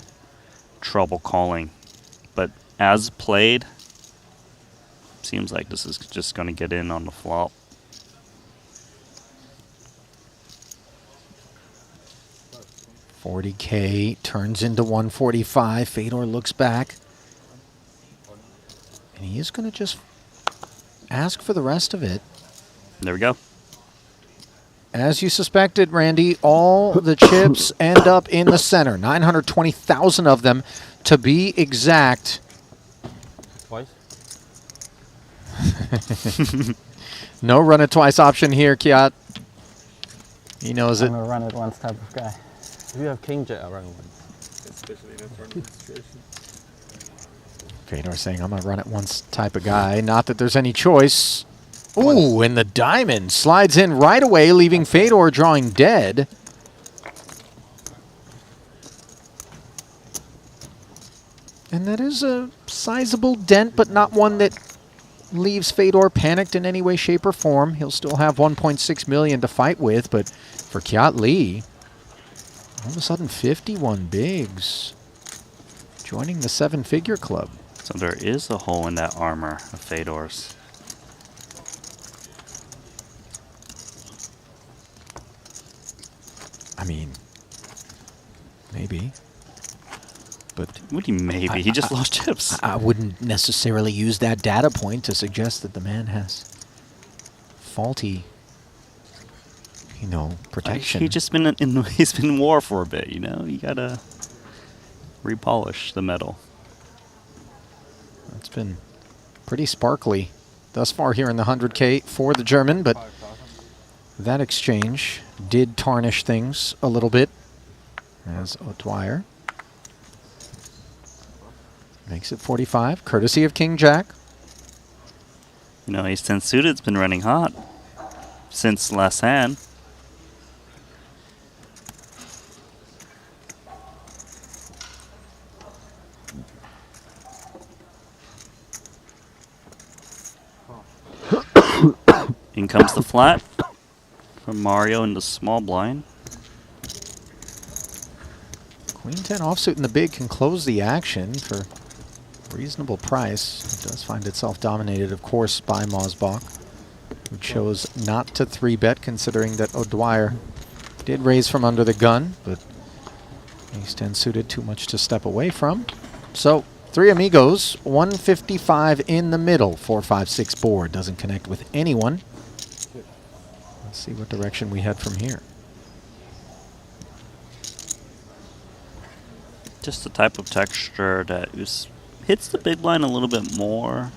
trouble calling. But as played, seems like this is just going to get in on the flop. $40K turns into 145. Fedor looks back, and he is going to just ask for the rest of it. There we go. As you suspected, Randy, all the chips end up in the center. 920,000 of them, to be exact. Twice? No run it twice option here, Kiat. He knows it. I'm a run it once type of guy. If you have king jack around one. Especially in a tournament situation. Fedor saying, I'm a run it once type of guy. Not that there's any choice. Ooh, and the diamond slides in right away, leaving Fedor drawing dead. And that is a sizable dent, but not one that leaves Fedor panicked in any way, shape, or form. He'll still have 1.6 million to fight with, but for Kiat Lee, all of a sudden 51 bigs, joining the seven-figure club. So there is a hole in that armor of Fedor's. I mean, maybe. But what do you maybe? He just lost chips. I wouldn't necessarily use that data point to suggest that the man has faulty, you know, protection. He's just been he's been in war for a bit, you know. You gotta repolish the metal. It's been pretty sparkly thus far here in the 100K for the German, but that exchange did tarnish things a little bit as O'Dwyer makes it 45, courtesy of King Jack. You know, ace 10 suited's been running hot since last hand. In comes the flat from Mario into small blind. Queen 10 offsuit in the big can close the action for a reasonable price. It does find itself dominated, of course, by Mosbach, who chose not to 3-bet, considering that O'Dwyer did raise from under the gun, but ace 10 suited too much to step away from. So, three amigos, 155 in the middle, 4-5-6 board. Doesn't connect with anyone. Let's see what direction we head from here. Just the type of texture that hits the big blind a little bit more.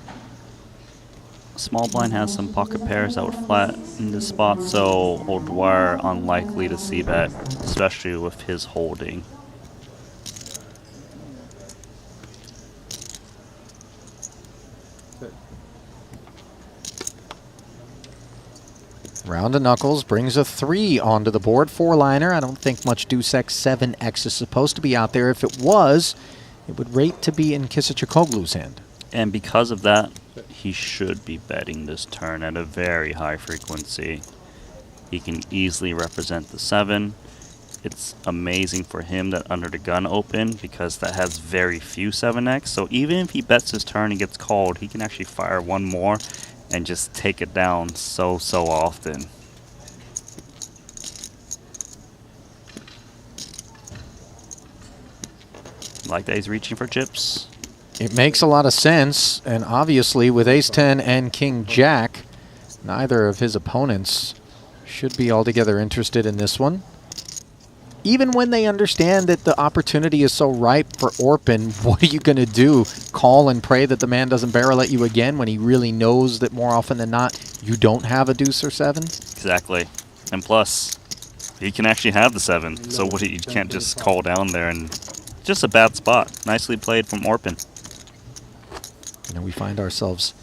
Small blind has some pocket pairs that would flat in this spot, so O'Dwyer unlikely to see that, especially with his holding. Round of knuckles brings a 3 onto the board. 4-liner. I don't think much deuce X 7X is supposed to be out there. If it was, it would rate to be in Kisachoglu's hand. And because of that, he should be betting this turn at a very high frequency. He can easily represent the 7. It's amazing for him that under the gun open, because that has very few 7X. So even if he bets his turn and gets called, he can actually fire one more and just take it down so often. Like that he's reaching for chips. It makes a lot of sense, and obviously with ace 10 and king jack, neither of his opponents should be altogether interested in this one. Even when they understand that the opportunity is so ripe for Orpin, what are you going to do? Call and pray that the man doesn't barrel at you again when he really knows that more often than not you don't have a deuce or 7? Exactly. And plus, he can actually have the 7, so what, you can't just call down there, and just a bad spot. Nicely played from Orpin. You know, we find ourselves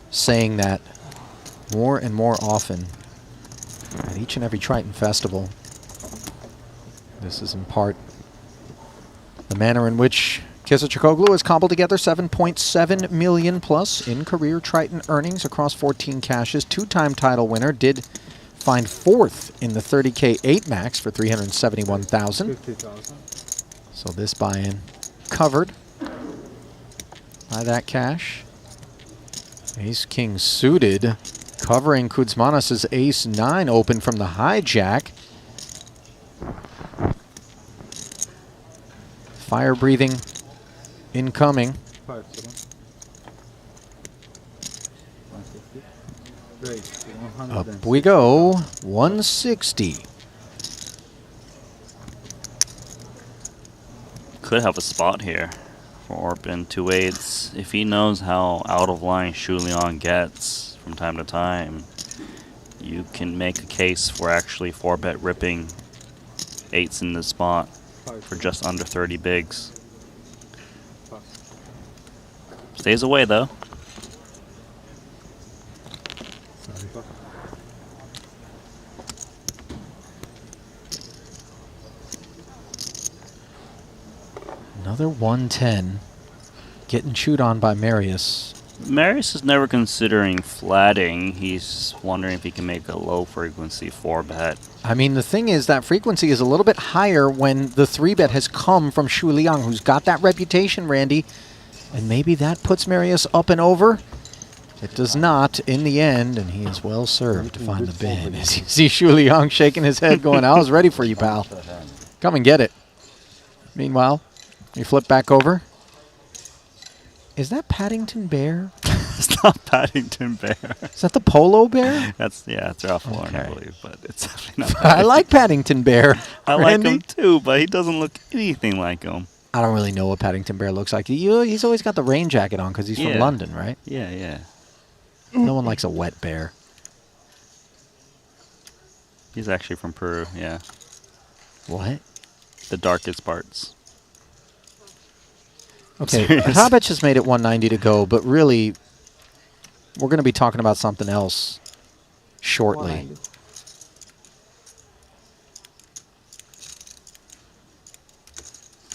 saying that more and more often at each and every Triton festival. This is in part the manner in which Kisachoglu has cobbled together 7.7 million plus in career Triton earnings across 14 caches. 2-time title winner, did find 4th in the 30K 8 max for 371,000. So this buy-in covered by that cash. Ace King suited, covering Kuzmanos' ace 9 open from the hijack. Fire breathing incoming. Up we go, 160. Could have a spot here for Orpin. 2-8s. If he knows how out of line Shu Liang gets from time to time, you can make a case for actually 4-bet ripping 8s in this spot for just under 30 bigs. Stays away though. Another 110 getting chewed on by Marius. Marius is never considering flatting. He's wondering if he can make a low frequency 4-bet. I mean, the thing is that frequency is a little bit higher when the 3-bet has come from Shu Liang, who's got that reputation, Randy. And maybe that puts Marius up and over. It does not in the end, and he is well served to find the bin. As you see Shu Liang shaking his head going, I was ready for you, pal. Come and get it. Meanwhile, you flip back over. Is that Paddington Bear That's not Paddington Bear. Is that the Polo Bear? It's Ralph Lauren, I Okay. believe, but it's definitely not. I like Paddington Bear. I like Randy? him too, but he doesn't look anything like him. I don't really know what Paddington Bear looks like. He's always got the rain jacket on because he's from Yeah. London, right? Yeah. No one likes a wet bear. He's actually from Peru. Yeah, What? the darkest parts. Okay, Serious. Hrabic has made it 190 to go, but really, we're going to be talking about something else shortly. 190.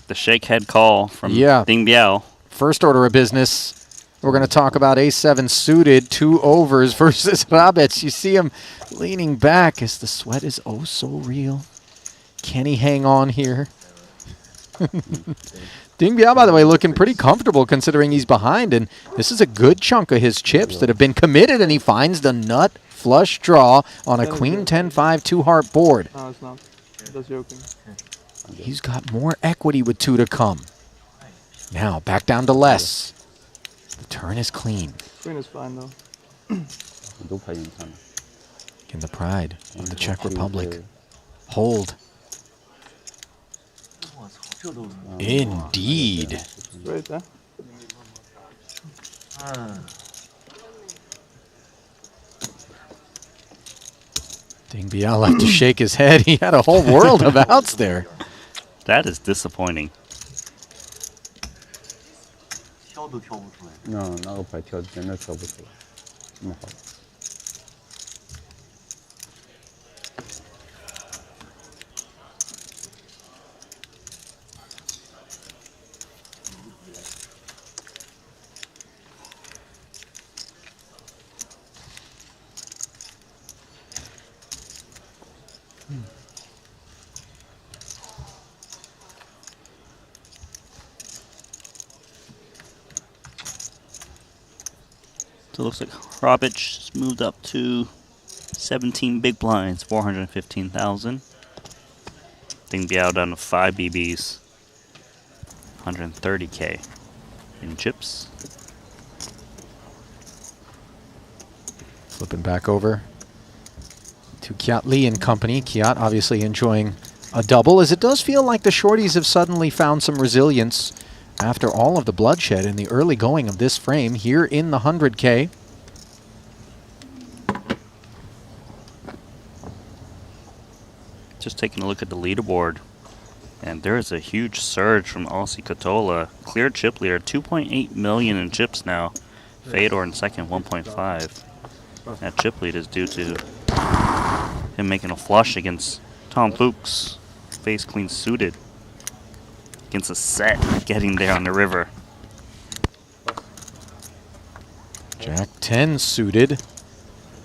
The shake head call from Yeah. Ding Biao. First order of business, we're going to talk about A7 suited, 2 overs versus Hrabic. You see him leaning back as the sweat is oh so real. Can he hang on here? Ding Biao, by the way, looking pretty comfortable considering he's behind, and this is a good chunk of his chips that have been committed, and he finds the nut flush draw on a queen 10-5 2-heart board. No, it's not. Just joking. He's got more equity with 2 to come. Now, back down to less. The turn is clean. Queen is fine though. In the pride of the Czech Republic. Hold. Indeed. Straight, eh? Ding Biao left to shake his head. He had a whole world of outs there. That is disappointing. 挑都挑不出来。那个牌跳真的跳不出来，那么好。So it looks like Hrabic moved up to 17 big blinds, 415,000. Ding Biao down to 5 BBs, 130K in chips. Flipping back over to Kiat Lee and company. Kiat obviously enjoying a double, as it does feel like the shorties have suddenly found some resilience after all of the bloodshed in the early going of this frame here in the 100K. Just taking a look at the leaderboard, and there is a huge surge from Aussie Katola. Clear chip leader, 2.8 million in chips now. Fedor in second, 1.5. That chip lead is due to him making a flush against Tom Plukes, face queen suited, against a set getting there on the river. Jack 10 suited.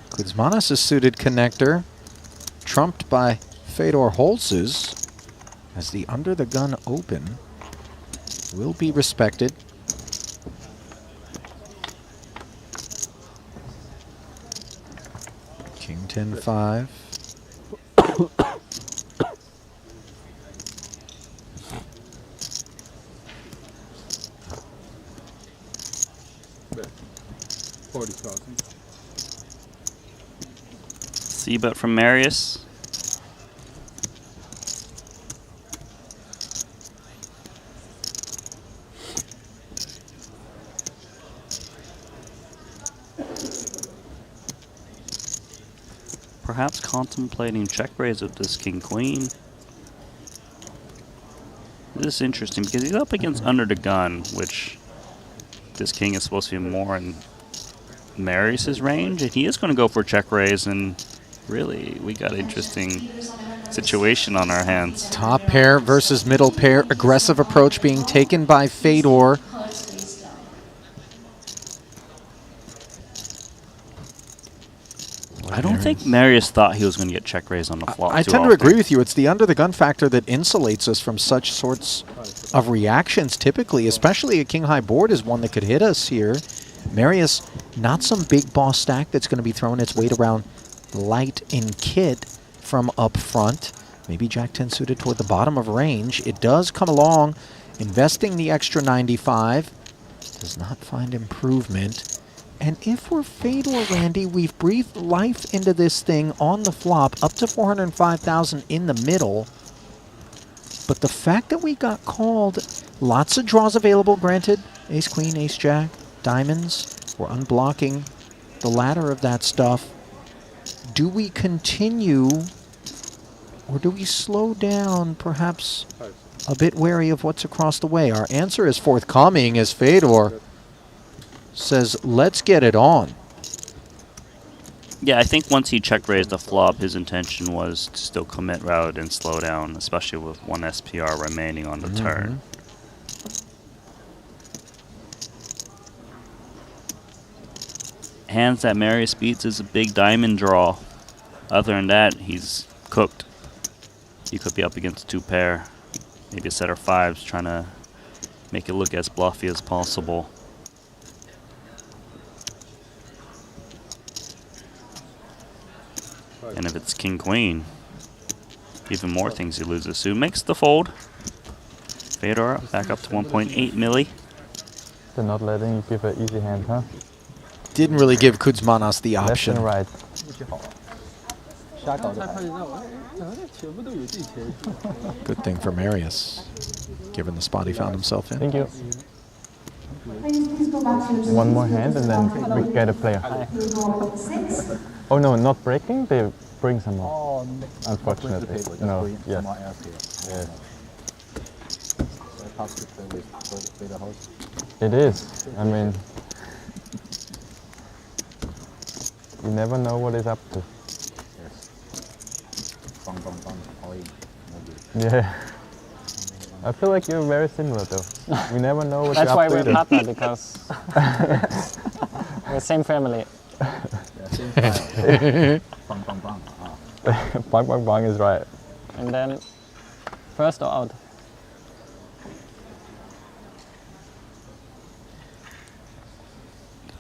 Kuzmanis a suited connector, trumped by Fedor Holz's, as the under the gun open will be respected. King 10-5. C-bet from Marius. Perhaps contemplating check raise with this king-queen. This is interesting because he's up against under the gun, which this king is supposed to be more in Marius's range, and he is going to go for check raise, and really, we got an interesting situation on our hands. Top pair versus middle pair. Aggressive approach being taken by Fedor. I don't think Marius thought he was going to get check raise on the flop. I tend to agree with you. It's the under the gun factor that insulates us from such sorts of reactions typically, especially a king high board is one that could hit us here. Marius, not some big boss stack that's going to be throwing its weight around light in kit from up front. Maybe Jack 10 suited toward the bottom of range. It does come along, investing the extra 95. Does not find improvement. And if we're Fedor, Randy, we've breathed life into this thing on the flop, up to 405,000 in the middle. But the fact that we got called, lots of draws available, granted. Ace, queen, ace, jack, diamonds. We're unblocking the ladder of that stuff. Do we continue, or do we slow down, perhaps a bit wary of what's across the way? Our answer is forthcoming as Fedor says, let's get it on. Yeah, I think once he check-raised the flop, his intention was to still commit rather than slow down, especially with one SPR remaining on the turn. Hands that Marius beats is a big diamond draw. Other than that, he's cooked. He could be up against 2 pair, maybe a set of 5s, trying to make it look as bluffy as possible. And if it's king-queen, even more things he loses. So he makes the fold. Fedor back up to 1.8 milli. They're not letting you give an easy hand, huh? Didn't really give Kuzmanos the option. Left and right. Good thing for Marius, given the spot he found himself in. Thank you. One more hand and then we get a player. Oh no, not breaking? They bring some more. Unfortunately. No, yes. It is. I mean, you never know what he's up to. Yeah. I feel like you're very similar though. We never know what That's you're why up to. we're partner, because we're same family. Bang bang bang is right. And then first or out.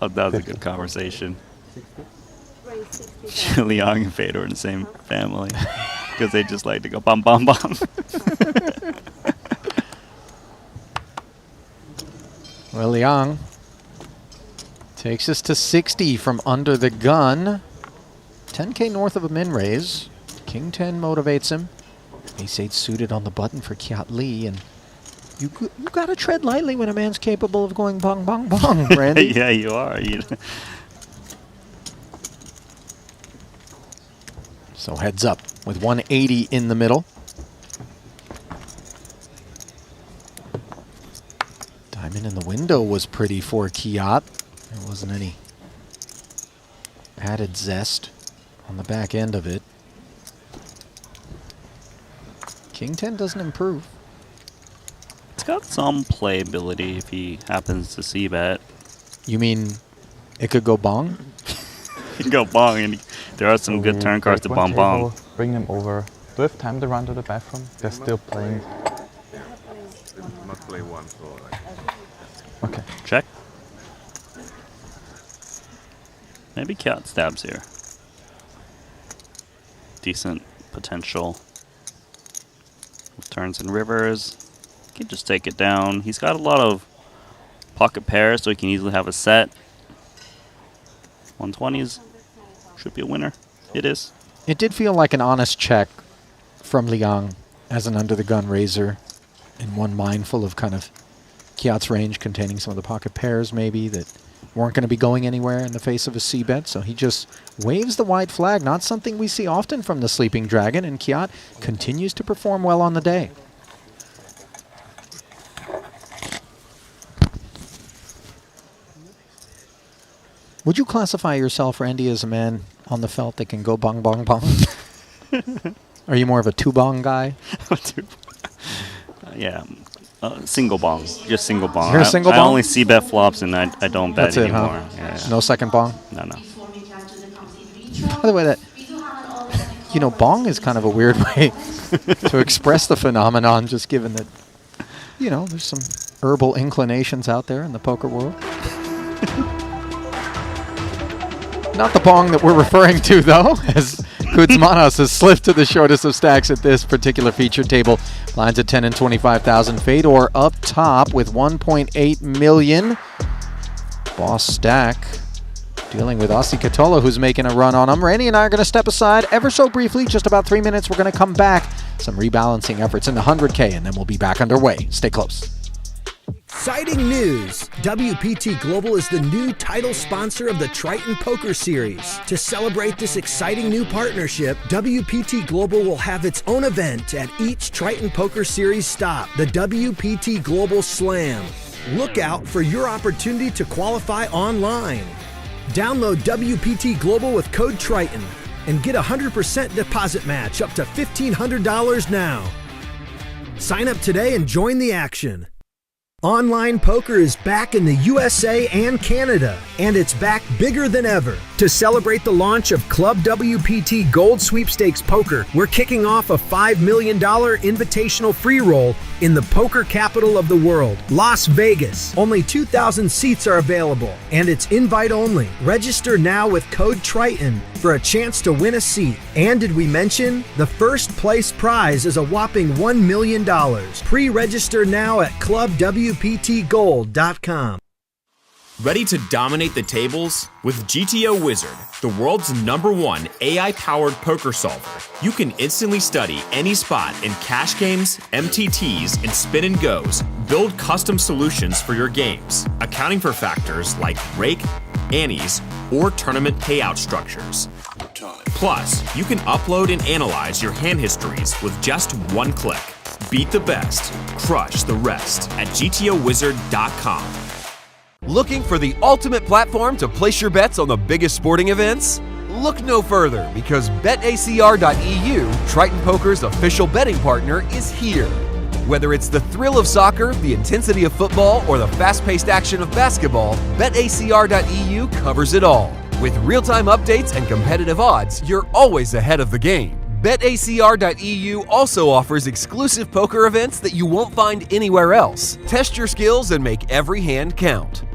Oh, that was a good conversation. Liang and Fedor in the same family because they just like to go bum bum bum. Well, Liang takes us to 60 from under the gun. 10K north of a min raise. King 10 motivates him. Ace 8 suited on the button for Kiat Lee, and you gotta tread lightly when a man's capable of going bong bong bong, Randy. Yeah, you are. So heads up with 180 in the middle. Diamond in the window was pretty for Kiat. There wasn't any added zest on the back end of it. King 10 doesn't improve. It's got some playability if he happens to see bet. You mean it could go bong? He can go bong, and there are some good turn cards to bong bong. Bring them over. Do we have time to run to the bathroom? They're still playing. Not play one, so Okay. Check. Maybe Kiat stabs here. Decent potential. With turns and rivers. He can just take it down. He's got a lot of pocket pairs, so he can easily have a set. 120s should be a winner. It is. It did feel like an honest check from Liang as an under-the-gun raiser, and one mindful of kind of Kiat's range containing some of the pocket pairs maybe that weren't going to be going anywhere in the face of a c-bet. So he just waves the white flag, not something we see often from the Sleeping Dragon, and Kiat continues to perform well on the day. Would you classify yourself, Randy, as a man on the felt that can go bong bong bong? Are you more of a two-bong guy? Yeah. Single bong. Just single bong. You're a single I bong? only see bet flops and I don't bet That's it, anymore. huh? Yeah. No second bong? No. By the way, that, you know, bong is kind of a weird way to express the phenomenon, just given that, you know, there's some herbal inclinations out there in the poker world. Not the bong that we're referring to, though, as Kuzmanos has slipped to the shortest of stacks at this particular feature table. Lines at 10 and 25,000. Fedor up top with 1.8 million. Boss stack dealing with Aussie Catola, who's making a run on him. Randy and I are going to step aside ever so briefly, just about 3 minutes. We're going to come back. Some rebalancing efforts in the 100K, and then we'll be back underway. Stay close. Exciting news! WPT Global is the new title sponsor of the Triton Poker Series. To celebrate this exciting new partnership, WPT Global will have its own event at each Triton Poker Series stop, the WPT Global Slam. Look out for your opportunity to qualify online. Download WPT Global with code Triton and get a 100% deposit match up to $1,500 now. Sign up today and join the action. Online poker is back in the USA and Canada, and it's back bigger than ever. To celebrate the launch of Club WPT Gold Sweepstakes Poker, we're kicking off a $5 million invitational free roll in the poker capital of the world, Las Vegas. Only 2,000 seats are available, and it's invite only. Register now with code Triton for a chance to win a seat. And did we mention? The first place prize is a whopping $1 million. Pre-register now at clubwptgold.com. Ready to dominate the tables? With GTO Wizard, the world's #1 AI-powered poker solver, you can instantly study any spot in cash games, MTTs, and spin and goes. Build custom solutions for your games, accounting for factors like rake, annies, or tournament payout structures. Plus, you can upload and analyze your hand histories with just one click. Beat the best, crush the rest at GTOWizard.com. Looking for the ultimate platform to place your bets on the biggest sporting events? Look no further, because BetACR.eu, Triton Poker's official betting partner, is here. Whether it's the thrill of soccer, the intensity of football, or the fast-paced action of basketball, BetACR.eu covers it all. With real-time updates and competitive odds, you're always ahead of the game. BetACR.eu also offers exclusive poker events that you won't find anywhere else. Test your skills and make every hand count.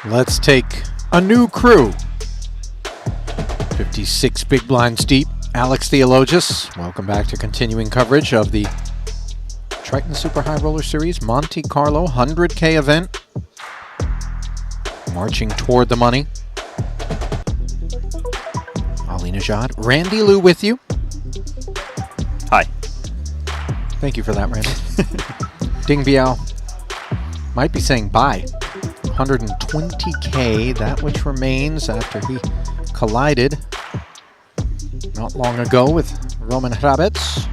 Let's take a new crew. 56 big blinds deep. Alex Theologus, welcome back to continuing coverage of the Triton Super High Roller Series Monte-Carlo 100K event. Marching toward the money. Ali Najad, Randy Lou with you. Hi. Thank you for that, Randy. Ding Biao might be saying bye. 120K, that which remains after he collided not long ago with Roman Hrabets.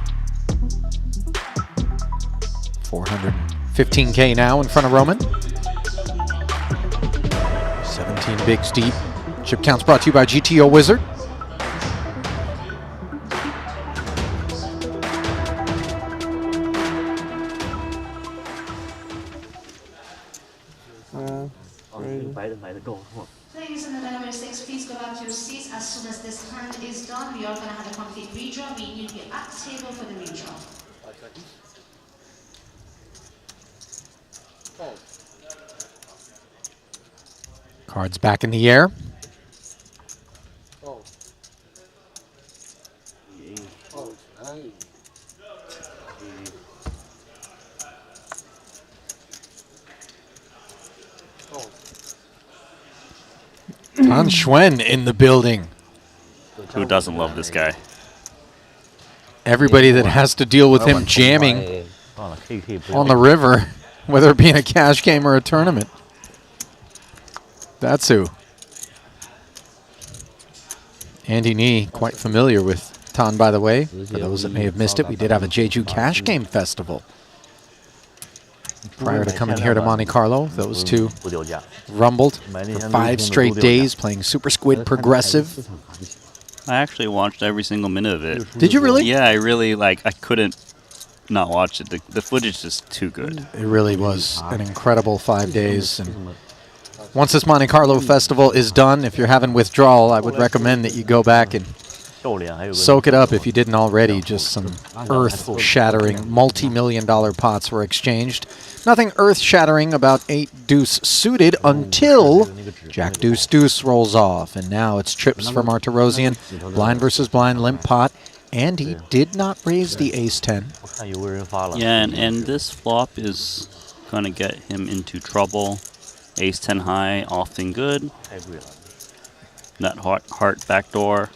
415K now in front of Roman. 17 bigs deep. Chip counts brought to you by GTO Wizard. Ladies and gentlemen, please go back to your seats. As soon as this hand is done, we are going to have a complete redraw. We need to be at the table for the redraw. 5 seconds. Cards back in the air. Oh, nice. Tan Schwen in the building. Who doesn't love this guy? Everybody that has to deal with him jamming on the river, whether it be in a cash game or a tournament. That's who. Andy Nee, quite familiar with Tan, by the way. For those that may have missed it, we did have a Jeju Cash Game Festival prior to coming here to Monte-Carlo. Those two rumbled for 5 straight days playing Super Squid Progressive. I actually watched every single minute of it. Did you really? Yeah, I really, I couldn't not watch it. The footage is just too good. It really was an incredible 5 days. And once this Monte-Carlo Festival is done, if you're having withdrawal, I would recommend that you go back and soak it up if you didn't already. Just some earth-shattering, multi-million-dollar pots were exchanged. Nothing earth-shattering about 8-deuce suited until Jack-deuce-deuce rolls off. And now it's trips for Martirosian, blind versus blind, limp pot. And he did not raise the ace-10. Yeah, and this flop is going to get him into trouble. Ace-10 high, often good. That heart backdoor.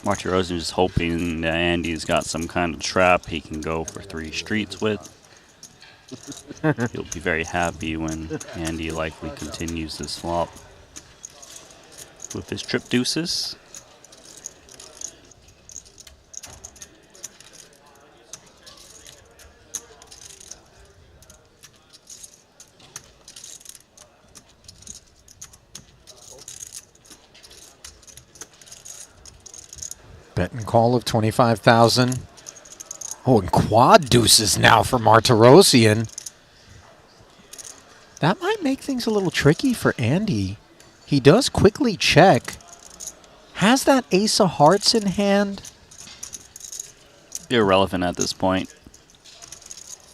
Martirosian is hoping that Andy's got some kind of trap he can go for 3 streets with. He'll be very happy when Andy likely continues this flop with his trip deuces. Bet and call of 25,000. Oh, and quad deuces now for Martirosian. That might make things a little tricky for Andy. He does quickly check. Has that ace of hearts in hand? Irrelevant at this point.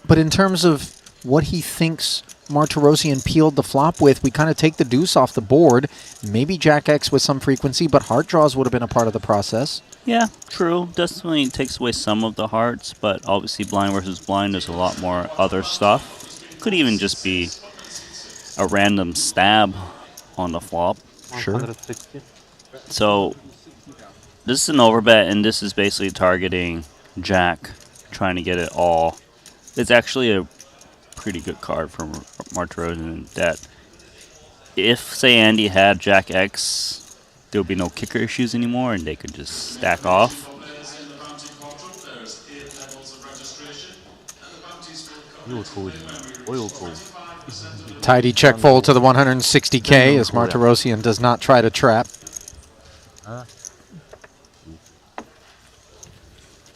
But in terms of what he thinks Martirosian peeled the flop with, we kind of take the deuce off the board. Maybe Jack X with some frequency, but heart draws would have been a part of the process. Yeah, true. Definitely takes away some of the hearts, but obviously blind versus blind, there's a lot more other stuff. Could even just be a random stab on the flop. Sure. So this is an overbet, and this is basically targeting Jack, trying to get it all. It's actually a pretty good card for Martirosian that if, say, Andy had Jack X, there would be no kicker issues anymore, and they could just stack off. Tidy check fold to the 160K as Martirosian does not try to trap.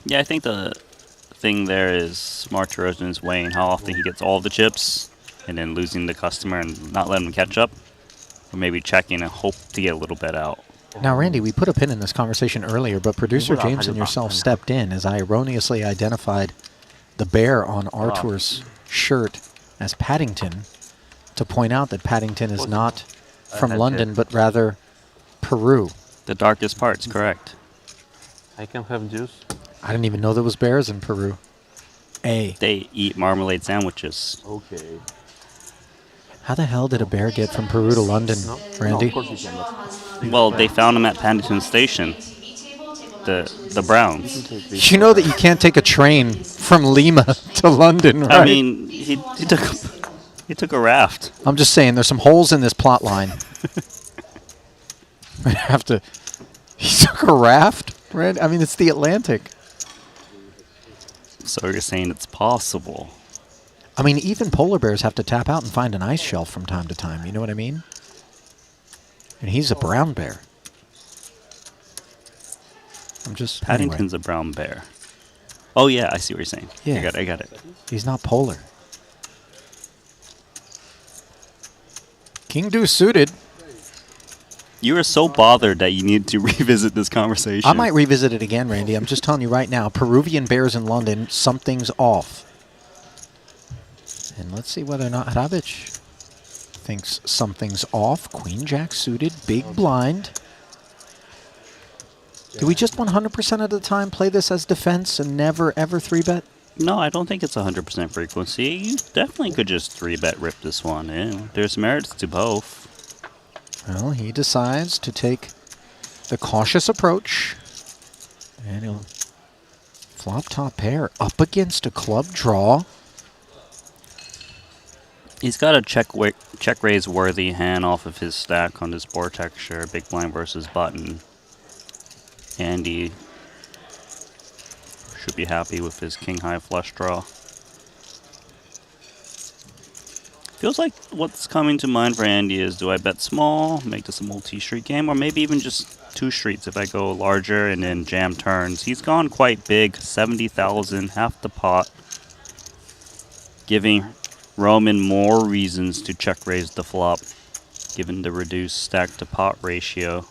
Yeah, I think the thing there is Martirosian is weighing how often he gets all the chips and then losing the customer and not letting him catch up. Or maybe checking and hope to get a little bet out. Now, Randy, we put a pin in this conversation earlier, but producer James and yourself stepped in as I erroneously identified the bear on Artur's shirt as Paddington to point out that Paddington is not from London, but rather Peru. The darkest parts, correct. I can have juice. I didn't even know there was bears in Peru. They eat marmalade sandwiches. Okay. How the hell did a bear get from Peru to London, Randy? Well, they found him at Paddington Station. The Browns. You know that you can't take a train from Lima to London, right? I mean, he took a raft. I'm just saying, there's some holes in this plot line. I have to. He took a raft, right? I mean, it's the Atlantic. So you're saying it's possible? I mean, even polar bears have to tap out and find an ice shelf from time to time. You know what I mean? And he's a brown bear. I'm just. Paddington's a brown bear. Oh yeah, I see what you're saying. Yeah, I got it. He's not polar. King deuce suited. You were so bothered that you need to revisit this conversation. I might revisit it again, Randy. I'm just telling you right now, Peruvian bears in London, something's off. And let's see whether or not Hrabic thinks something's off. Queen Jack suited, big blind. Do we just 100% of the time play this as defense and never ever 3-bet? No, I don't think it's 100% frequency. You definitely could just 3-bet rip this one in. There's merits to both. Well, he decides to take the cautious approach. And he'll flop top pair up against a club draw. He's got a check raise worthy hand off of his stack on his board texture. Big blind versus button. Andy should be happy with his king high flush draw. Feels like what's coming to mind for Andy is, do I bet small, make this a multi-street game, or maybe even just 2 streets if I go larger and then jam turns. He's gone quite big, 70,000, half the pot, giving Roman more reasons to check raise the flop, given the reduced stack to pot ratio.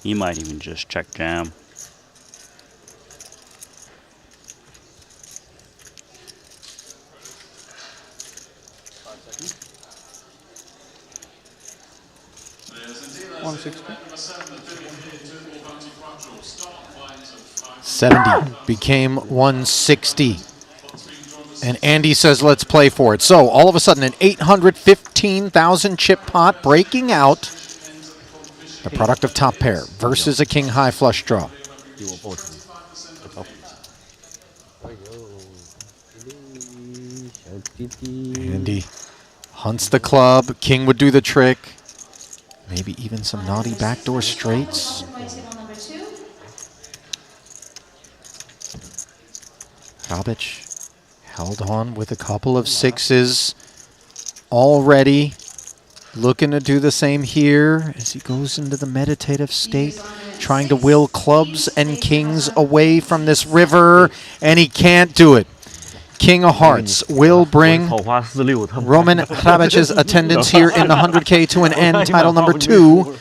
He might even just check jam. $70 became $160. And Andy says, let's play for it. So all of a sudden, an 815,000 chip pot breaking out. The product of top pair versus a king high flush draw. Andy hunts the club. King would do the trick. Maybe even some naughty backdoor straights. Hrabic held on with a couple of 6s already. Looking to do the same here as he goes into the meditative state, trying to will clubs and kings away from this river, and he can't do it. King of Hearts will bring Roman Hrabic's attendance here in the 100K to an end. Title number 2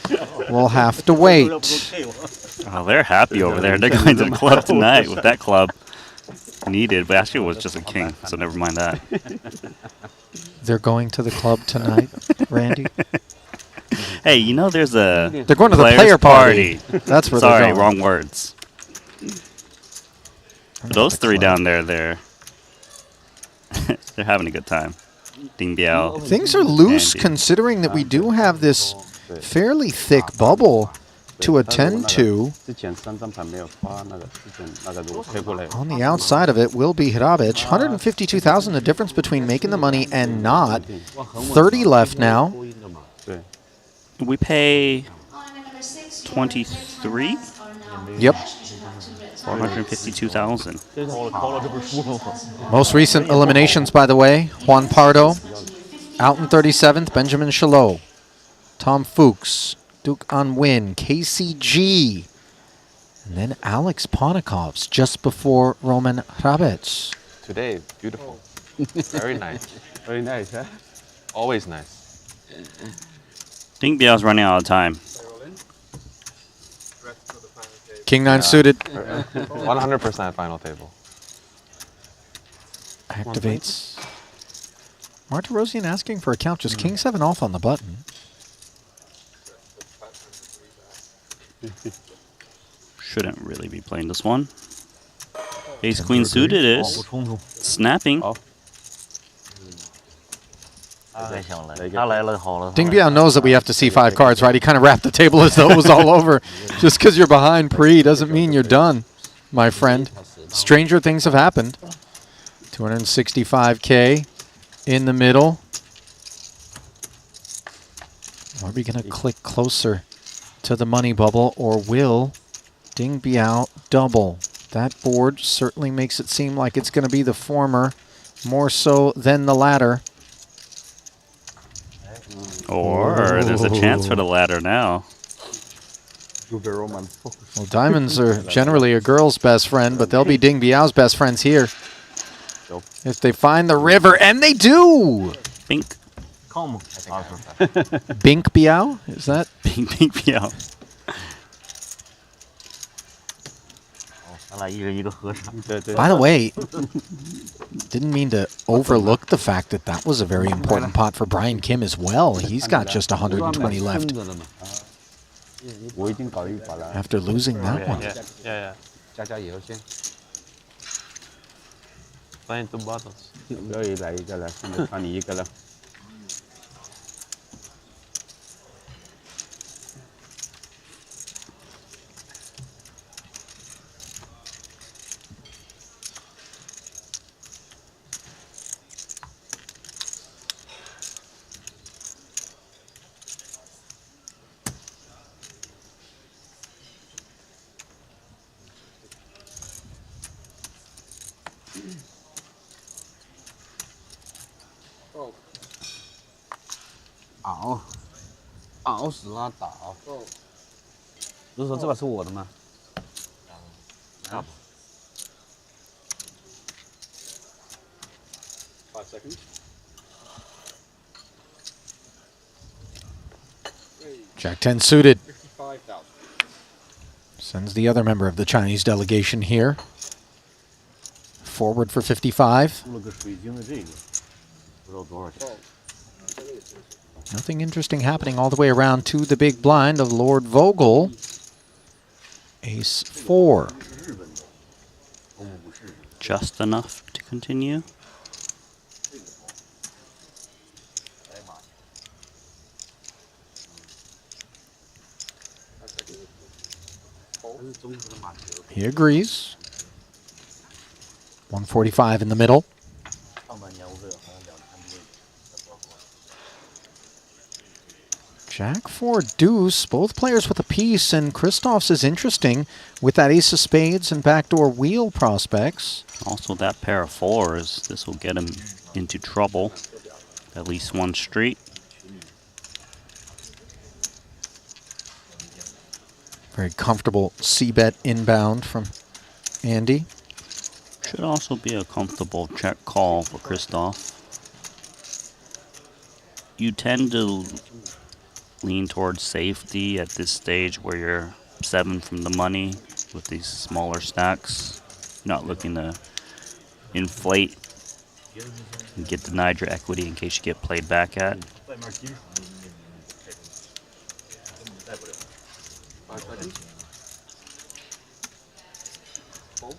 will have to wait. Oh, they're happy over there. They're going to the club tonight with that club needed, but actually it was just a king, so never mind that. They're going to the club tonight, Randy? Hey, you know there's a They're going to the player party. That's where Sorry, they're going. wrong words. But those 3 down there, they're having a good time. Ding Biao. Things are loose Andy. considering that we do have this fairly thick bubble to attend to. On the outside of it will be Hrabic. 152,000, the difference between making the money and not. 30 left now. We pay 23? Yep. 452,000. Most recent eliminations, by the way. Juan Pardo out in 37th. Benjamin Chalot. Tom Fuchs. Duke Anwin. KCG. And then Alex Ponikovs just before Roman Hrabic. Today, beautiful. Very nice. Very nice, huh? Always nice. Ding Biao's running out of time. King 9 suited. 100% final table. Activates. Martirosian asking for a count. Just King 7 off on the button. Shouldn't really be playing this one. Ace Queen suited is snapping. Ding Biao knows that we have to see 5 cards, right? He kind of wrapped the table as though it was all over. Just because you're behind pre doesn't mean you're done, my friend. Stranger things have happened. 265K in the middle. Are we going to click closer to the money bubble, or will Ding Biao double? That board certainly makes it seem like it's going to be the former more so than the latter. Or there's a chance for the latter now. Well, diamonds are generally a girl's best friend, but they'll be Ding Biao's best friends here. If they find the river, and they do! Bink. Bink Biao? Is that? Bink Biao. By the way, didn't mean to overlook the fact that that was a very important pot for Brian Kim as well. He's got just 120 left after losing that one. 熬死拉倒。不是说这把是我的吗？啊。 5 seconds. Jack 10 suited. 55,000. Sends the other member of the Chinese delegation here. Forward for 55. Nothing interesting happening all the way around to the big blind of Lord Vogel. Ace 4. Just enough to continue. He agrees. 145 in the middle. Jack 4 deuce, both players with a piece, and Christoph's is interesting with that ace of spades and backdoor wheel prospects. Also that pair of fours, this will get him into trouble. At least one street. Very comfortable C-bet inbound from Andy. Should also be a comfortable check call for Christoph. You tend to lean towards safety at this stage where you're 7 from the money with these smaller stacks. Not looking to inflate and get denied your equity in case you get played back at. 5 seconds. Fold.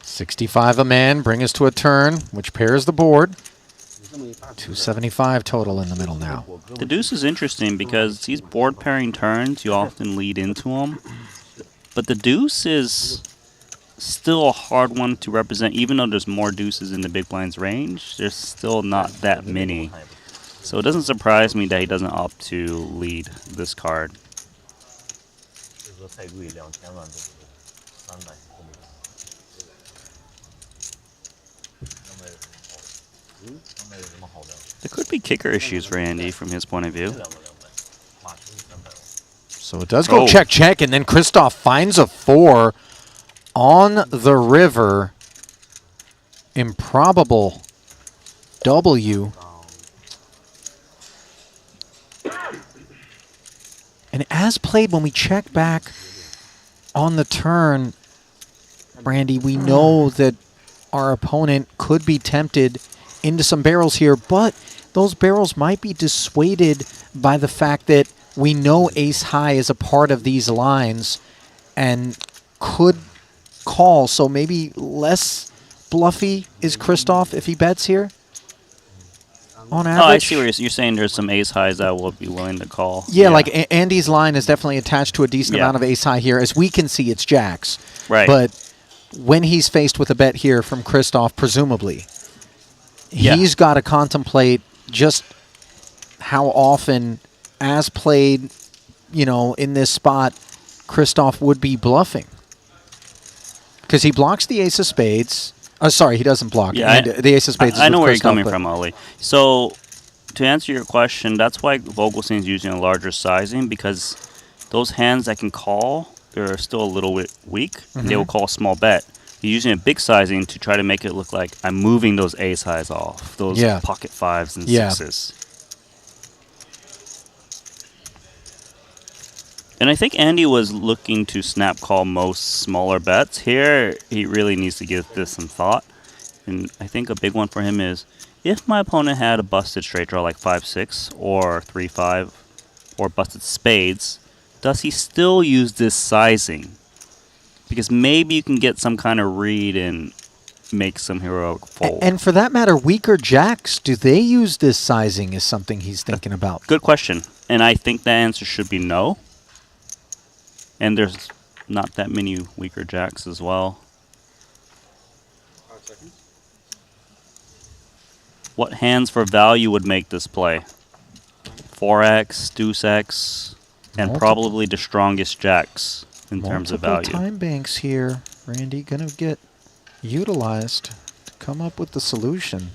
$65 a man, bring us to a turn, which pairs the board. 275 total in the middle now. The deuce is interesting because these board pairing turns, you often lead into them. But the deuce is still a hard one to represent, even though there's more deuces in the big blind's range. There's still not that many. So it doesn't surprise me that he doesn't opt to lead this card. There could be kicker issues for Andy from his point of view. So it does go check, check, and then Christoph finds a 4 on the river. Improbable W. And as played, when we check back on the turn, Brandy, we know that our opponent could be tempted into some barrels here, but those barrels might be dissuaded by the fact that we know ace high is a part of these lines and could call. So maybe less bluffy is Christoph if he bets here on average. Oh, I see what you're saying. There's some ace highs that will be willing to call. Yeah, like Andy's line is definitely attached to a decent amount of ace high here. As we can see, it's jacks. Right. But when he's faced with a bet here from Christoph, presumably, he's got to contemplate just how often, as played, you know, in this spot, Christoph would be bluffing. Because he blocks the ace of spades. Oh, sorry, he doesn't block. Yeah, the ace of spades is I know with where Christoph, you're coming from, Ollie. So, to answer your question, that's why Vogelstein's using a larger sizing, because those hands that can call, they're still a little bit weak. And they will call a small bet. You're using a big sizing to try to make it look like I'm moving those ace highs off, those pocket 5s and 6s. And I think Andy was looking to snap call most smaller bets. Here, he really needs to give this some thought. And I think a big one for him is, if my opponent had a busted straight draw like 5-6 or 3-5 or busted spades, does he still use this sizing? Because maybe you can get some kind of read and make some heroic fold. And for that matter, weaker jacks, do they use this sizing is something he's thinking about? Good question. And I think the answer should be no. And there's not that many weaker jacks as well. 5 seconds. What hands for value would make this play? 4x, deuce x, And probably the strongest jacks in terms of value. Time banks here, Randy, going to get utilized to come up with the solution.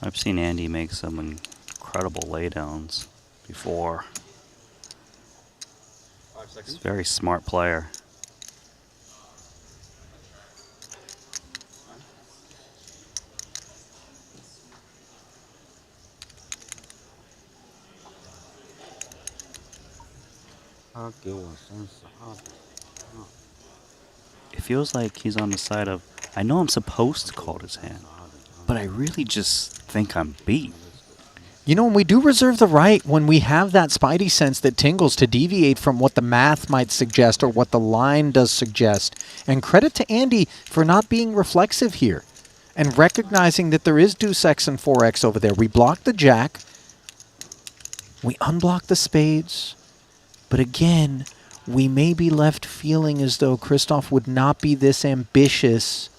I've seen Andy make some incredible laydowns before. 5 seconds. He's a very smart player. It feels like he's on the side of, I know I'm supposed to call his hand, but I really just think I'm beat. You know, and we do reserve the right when we have that spidey sense that tingles to deviate from what the math might suggest or what the line does suggest. And credit to Andy for not being reflexive here and recognizing that there is deuce X and 4X over there. We block the jack. We unblock the spades. But again, we may be left feeling as though Christoph would not be this ambitious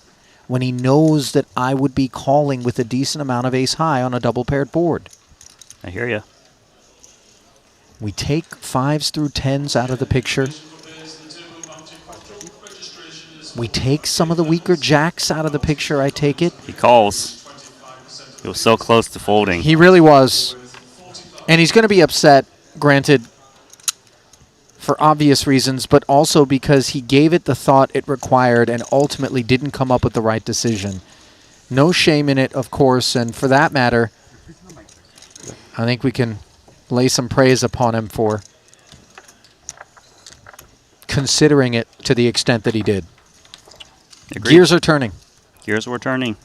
when he knows that I would be calling with a decent amount of ace high on a double paired board. I hear you. We take 5s through 10s out of the picture. We take some of the weaker jacks out of the picture, I take it. He calls. He was so close to folding. He really was. And he's going to be upset, granted, for obvious reasons, but also because he gave it the thought it required and ultimately didn't come up with the right decision. No shame in it, of course, and for that matter, I think we can lay some praise upon him for considering it to the extent that he did. Agreed. Gears are turning. Gears were turning.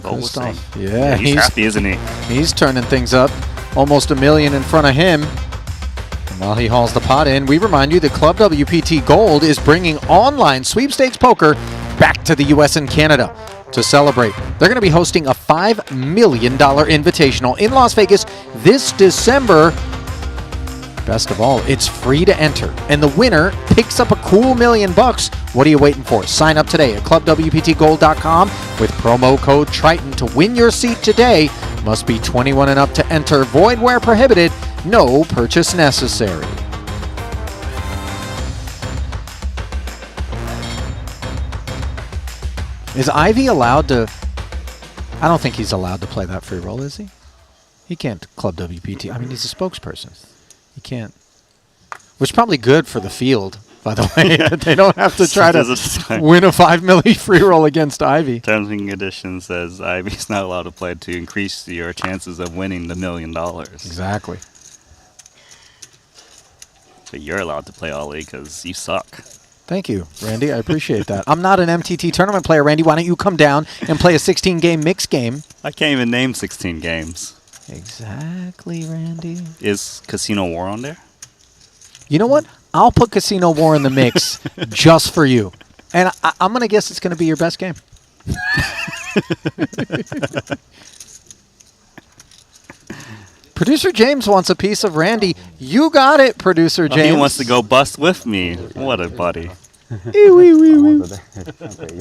Christoph. Yeah, he's happy, isn't he? He's turning things up. Almost $1 million in front of him. And while he hauls the pot in, we remind you that Club WPT Gold is bringing online sweepstakes poker back to the US and Canada to celebrate. They're going to be hosting a $5 million invitational in Las Vegas this December. Best of all, it's free to enter, and the winner picks up a cool $1 million. What are you waiting for? Sign up today at clubwptgold.com with promo code Triton to win your seat today. Must be 21 and up to enter. Void where prohibited. No purchase necessary. Is Ivy allowed to... I don't think he's allowed to play that free roll, is he? He can't Club WPT. I mean, he's a spokesperson. He can't. Which is probably good for the field, by the way. They don't have to try to win a $5 million free roll against Ivy. Terms and conditions says Ivy's not allowed to play to increase your chances of winning the $1 million. Exactly. But you're allowed to play Ollie because you suck. Thank you, Randy. I appreciate that. I'm not an MTT tournament player, Randy. Why don't you come down and play a 16-game mixed game? I can't even name 16 games. Exactly, Randy. Is Casino War on there? You know what? I'll put Casino War in the mix just for you. And I'm going to guess it's going to be your best game. Producer James wants a piece of Randy. You got it, Producer James. He wants to go bust with me. What a buddy. That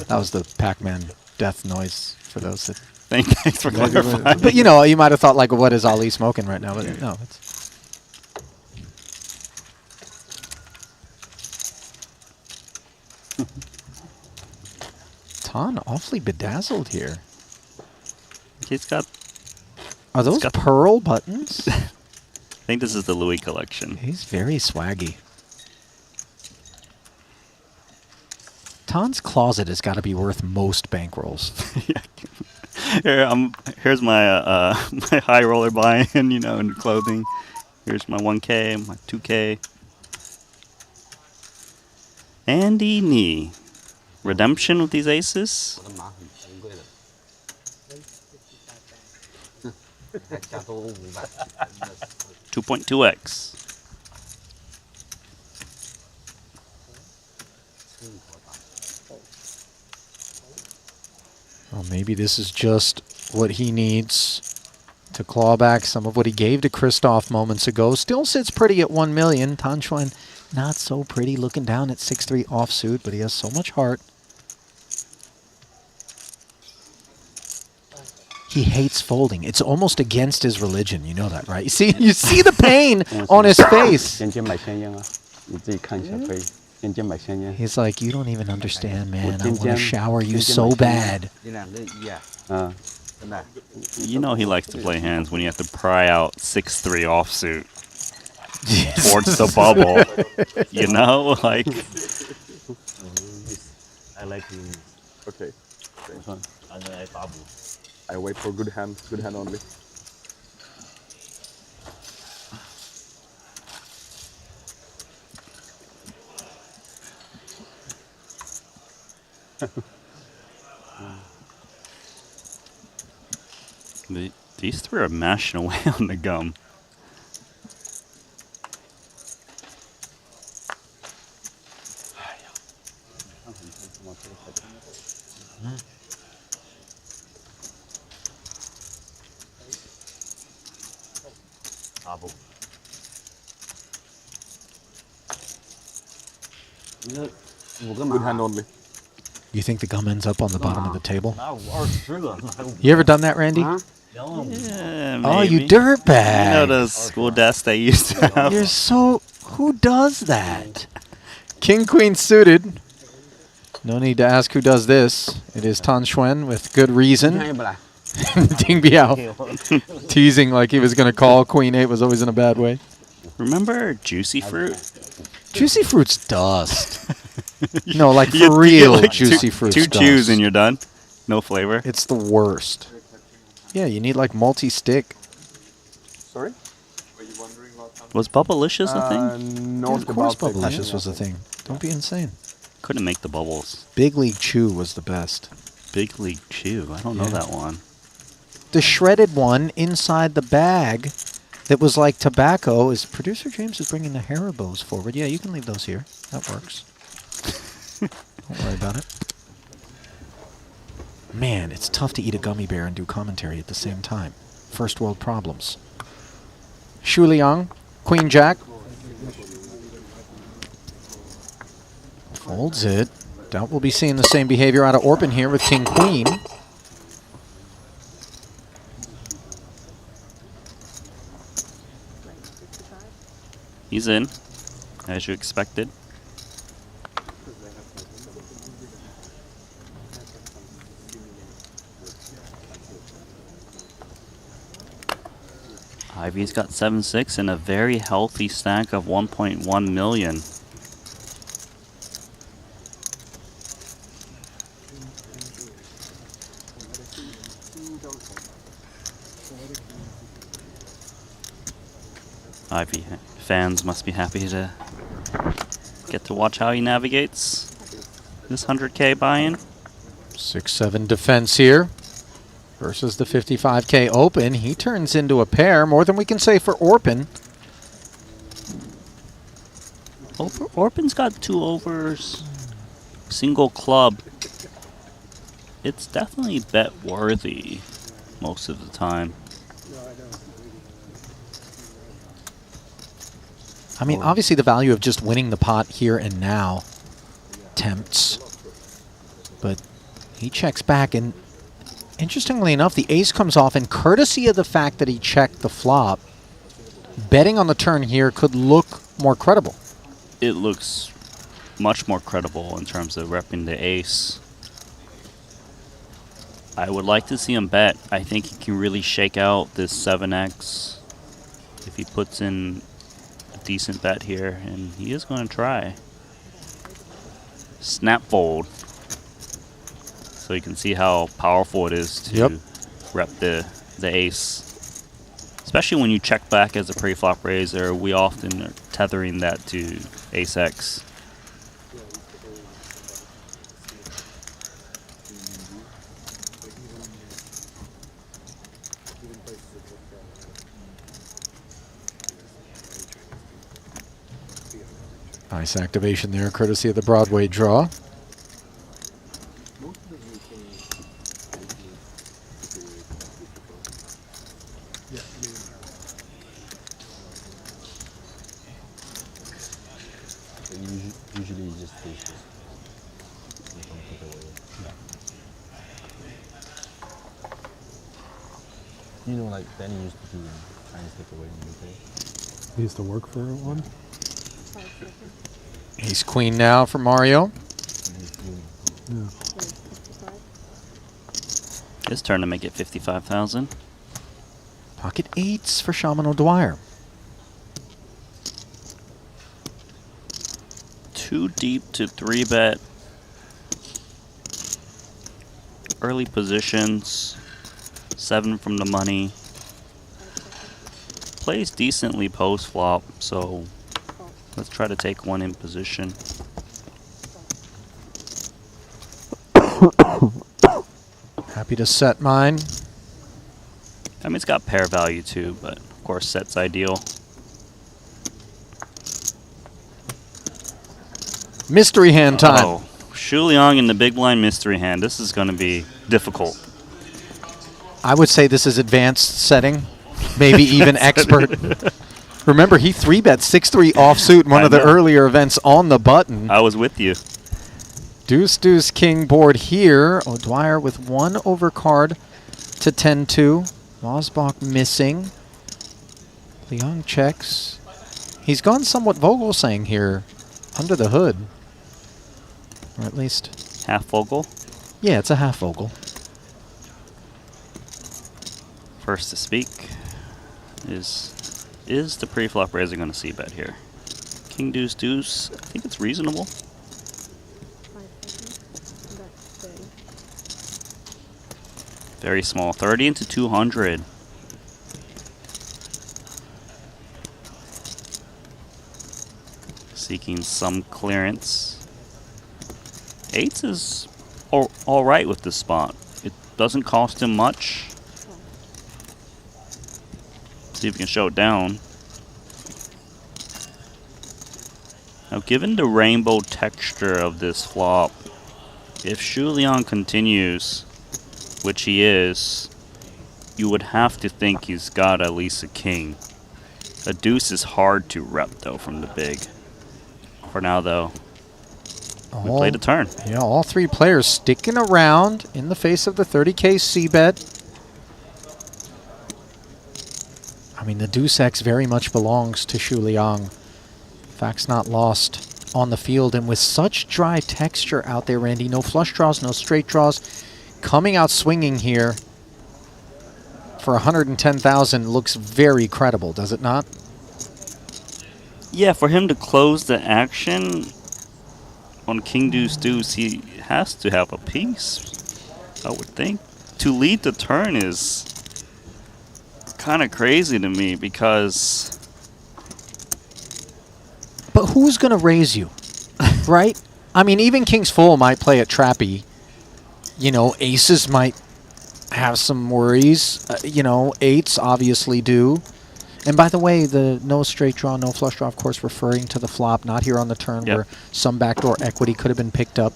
was the Pac-Man death noise for those that... Thanks for clarifying. But, you know, you might have thought, like, what is Ali smoking right now? But no, it's... Ton awfully bedazzled here. He's got... Are those pearl buttons? I think this is the Louis collection. He's very swaggy. Ton's closet has got to be worth most bankrolls. Here's my my high roller buy-in, you know, in clothing. Here's my 1K, my 2K. Andy Nee. Redemption with these aces. 2.2x. Well, maybe this is just what he needs to claw back some of what he gave to Christoph moments ago. Still sits pretty at 1 million. Tan Xuan not so pretty, looking down at 6-3 offsuit, but he has so much heart. He hates folding. It's almost against his religion. You know that, right? You see the pain on his face. He's like, you don't even understand, man. I want to shower you so bad. You know he likes to play hands when you have to pry out 6-3 offsuit towards the bubble. You know, like. I like him. Okay. And I babu. I wait for good hand only. These three are mashing away on the gum. Good hand only. You think the gum ends up on the bottom of the table? You ever done that, Randy? Yeah, maybe. Oh, you dirtbag. You know those school desks they used to have? You're so... Who does that? King, queen suited. No need to ask who does this. It is Tan Xuan with good reason. Ding Biao teasing like he was going to call. Queen 8 was always in a bad way. Remember Juicy Fruit? Juicy Fruit's dust. No, like for real, like Juicy Fruit's two dust. chews and you're done. No flavor. It's the worst. Yeah, you need like multi-stick. Sorry? Was Bubblicious a thing? No, Of course Bubblicious was a thing. Don't be insane. Couldn't make the bubbles. Big League Chew was the best. Big League Chew. I don't know that one. The shredded one inside the bag that was like tobacco is... Producer James is bringing the Haribos forward. Yeah, you can leave those here. That works. Don't worry about it. Man, it's tough to eat a gummy bear and do commentary at the same time. First world problems. Shu Liang, Queen Jack. Folds it. Doubt we'll be seeing the same behavior out of Orpin here with King Queen. He's in, as you expected. Ivy's got 7-6 and a very healthy stack of 1.1 million. Ivy fans must be happy to get to watch how he navigates this 100K buy-in. 6-7 defense here versus the 55K open. He turns into a pair, more than we can say for Orpin. Orpin's got 2 overs, single club. It's definitely bet worthy most of the time. I mean, obviously the value of just winning the pot here and now tempts. But he checks back, and interestingly enough, the ace comes off, and courtesy of the fact that he checked the flop, betting on the turn here could look more credible. It looks much more credible in terms of repping the ace. I would like to see him bet. I think he can really shake out this 7x if he puts in a decent bet here, and he is going to try. Snap fold. So you can see how powerful it is to rep the ace. Especially when you check back as a pre-flop raiser, we often are tethering that to ace-x. Nice activation there, courtesy of the Broadway draw. Usually just this. You know, like Danny used to do in Chinese takeaway in the UK. He used to work for one. Ace queen now for Mario. Yeah. His turn to make it 55,000. Pocket eights for Shaman O'Dwyer. Too deep to 3-bet. Early positions. 7 from the money. Plays decently post flop, so let's try to take one in position. Happy to set mine. I mean, it's got pair value too, but of course set's ideal. Mystery hand time. Oh, Shu Liang in the big blind mystery hand. This is going to be difficult. I would say this is advanced setting, maybe even expert. Remember, he 3-bet 6-3 offsuit in one of the earlier events on the button. I was with you. Deuce, deuce, king board here. O'Dwyer with 1 overcard to 10-2. Mosbach missing. Liang checks. He's gone somewhat Vogelsang here under the hood. Or at least... Half Vogel? Yeah, it's a half Vogel. First to speak is the pre-flop raiser going to c-bet here? King deuce deuce, I think it's reasonable. Very small, 30 into 200. Seeking some clearance. Eights is all right with this spot. It doesn't cost him much. See if we can show it down. Now, given the rainbow texture of this flop, if Shu Liang continues, which he is, you would have to think he's got at least a king. A deuce is hard to rep, though, from the big. For now, though, we played a turn. Yeah, all 3 players sticking around in the face of the 30K c-bet. I mean, the deuce X very much belongs to Shu Liang. Facts not lost on the field. And with such dry texture out there, Randy, no flush draws, no straight draws, coming out swinging here for 110,000 looks very credible, does it not? Yeah, for him to close the action on King Deuce Deuce, he has to have a piece, I would think. To lead the turn is kind of crazy to me because... But who's going to raise you, right? I mean, even King's Full might play at trappy. You know, aces might have some worries. You know, eights obviously do. And by the way, the no straight draw, no flush draw, of course, referring to the flop, not here on the turn where some backdoor equity could have been picked up.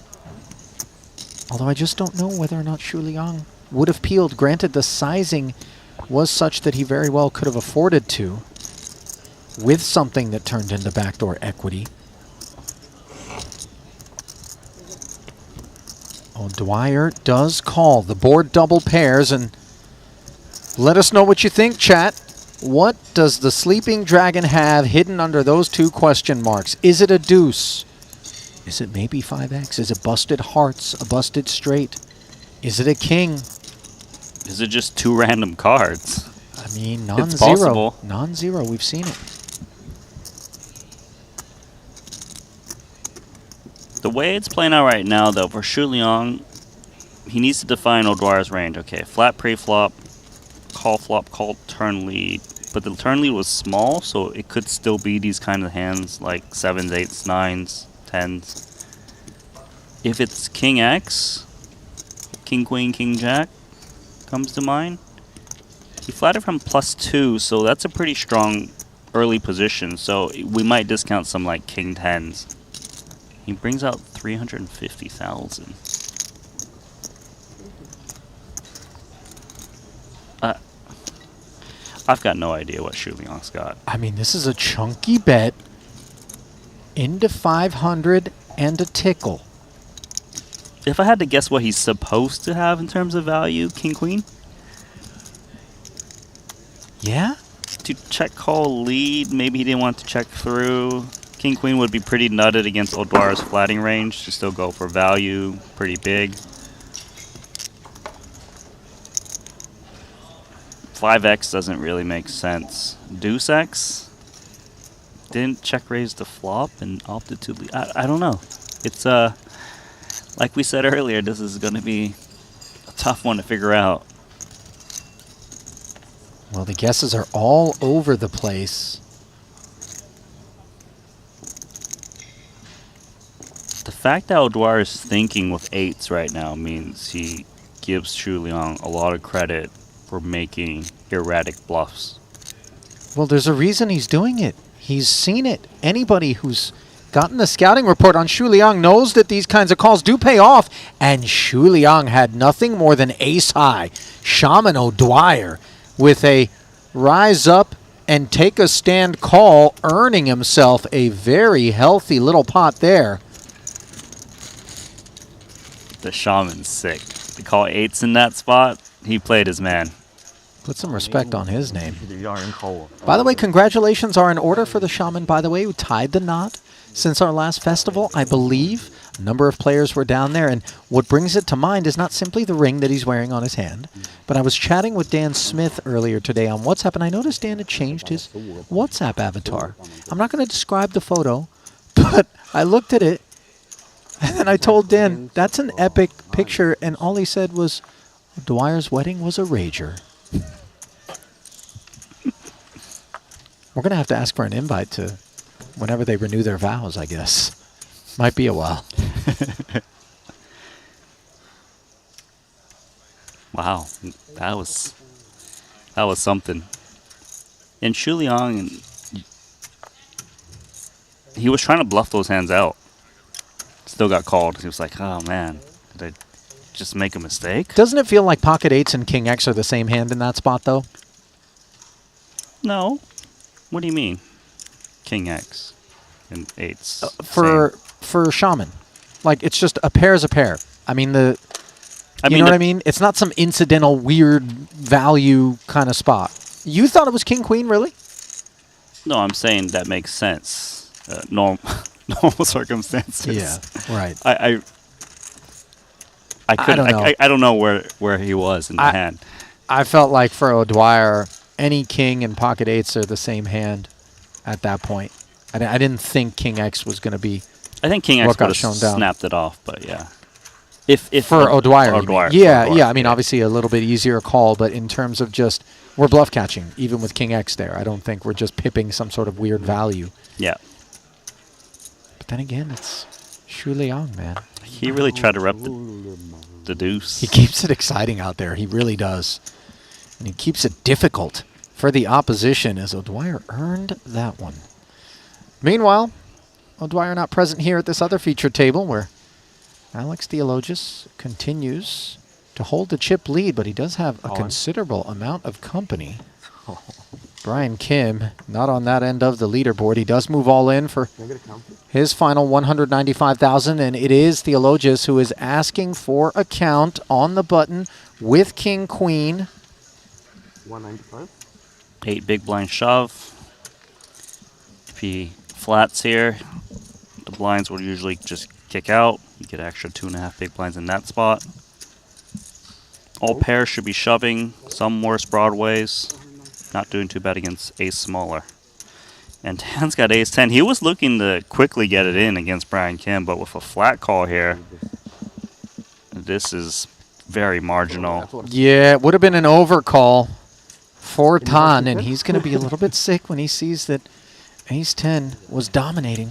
Although I just don't know whether or not Shu Liang would have peeled. Granted, the sizing was such that he very well could have afforded to with something that turned into backdoor equity. O'Dwyer does call. The board double pairs, and let us know what you think, chat. What does the Sleeping Dragon have hidden under those 2 question marks? Is it a deuce? Is it maybe 5X? Is it busted hearts, a busted straight? Is it a king? Is it just 2 random cards? I mean, It's possible. Non-zero, we've seen it. The way it's playing out right now, though, for Shu Liang, he needs to define O'Dwyer's range. Okay, flat pre-flop, call turn lead. But the turn lead was small, so it could still be these kind of hands like 7s, 8s, 9s, 10s. If it's King X, King Queen, King Jack comes to mind. He flatted from +2, so that's a pretty strong early position. So we might discount some like King 10s. He brings out 350,000. I've got no idea what Shu Liang's got. I mean, this is a chunky bet into 500 and a tickle. If I had to guess what he's supposed to have in terms of value, King Queen? Yeah? To check call lead, maybe he didn't want to check through. King Queen would be pretty nutted against O'Dwyer's flatting range to still go for value, pretty big. 5x doesn't really make sense. Deuce X didn't check raise the flop and opted to lead. I don't know. It's like we said earlier, this is going to be a tough one to figure out. Well, the guesses are all over the place. The fact that O'Dwyer is thinking with 8s right now means he gives Xu Liang a lot of credit for making erratic bluffs. Well, there's a reason he's doing it. He's seen it. Anybody who's gotten the scouting report on Xu Liang knows that these kinds of calls do pay off. And Xu Liang had nothing more than ace high. Shaman O'Dwyer with a rise up and take a stand call, earning himself a very healthy little pot there. The Shaman's sick. To call 8s in that spot, he played his man. Put some respect on his name. By the way, congratulations are in order for the Shaman, by the way, who tied the knot since our last festival, I believe. A number of players were down there, and what brings it to mind is not simply the ring that he's wearing on his hand, but I was chatting with Dan Smith earlier today on WhatsApp, and I noticed Dan had changed his WhatsApp avatar. I'm not going to describe the photo, but I looked at it, and then I told Dan, that's an epic picture, and all he said was, Dwyer's wedding was a rager. We're going to have to ask for an invite to whenever they renew their vows, I guess. Might be a while. Wow, that was something. And Xu Liang, he was trying to bluff those hands out. Still got called. He was like, oh man, did I just make a mistake? Doesn't it feel like pocket 8s and king X are the same hand in that spot, though? No. What do you mean? King X and 8s. For Shaman. Like, it's just a pair is a pair. I mean, you know what I mean? It's not some incidental, weird value kind of spot. You thought it was king queen, really? No, I'm saying that makes sense. Normal circumstances. Yeah, right. I don't know where he was in the hand. I felt like for O'Dwyer, any king and pocket 8s are the same hand at that point. I didn't think king X was going to be. I think king X what got would shown have down. snapped it off, but yeah. If for O'Dwyer, yeah. I mean, obviously a little bit easier call, but in terms of just we're bluff catching, even with king X there. I don't think we're just pipping some sort of weird value. Yeah. But then again, it's Xu Liang, man. He really tried to rep the deuce. He keeps it exciting out there. He really does. And he keeps it difficult for the opposition as O'Dwyer earned that one. Meanwhile, O'Dwyer not present here at this other feature table where Alex Theologus continues to hold the chip lead, but he does have a considerable amount of company. Brian Kim not on that end of the leaderboard. He does move all in for his final 195,000, and it is Theologus who is asking for a count on the button with king queen. 195. 8 big blind shove. If he flats here, the blinds would usually just kick out. You get extra 2.5 big blinds in that spot. All pairs should be shoving, some worse broadways. Not doing too bad against ace smaller. And Dan's got ace 10. He was looking to quickly get it in against Brian Kim, but with a flat call here, this is very marginal. Yeah, it would have been an overcall for Tan, and he's going to be a little bit sick when he sees that ace 10 was dominating.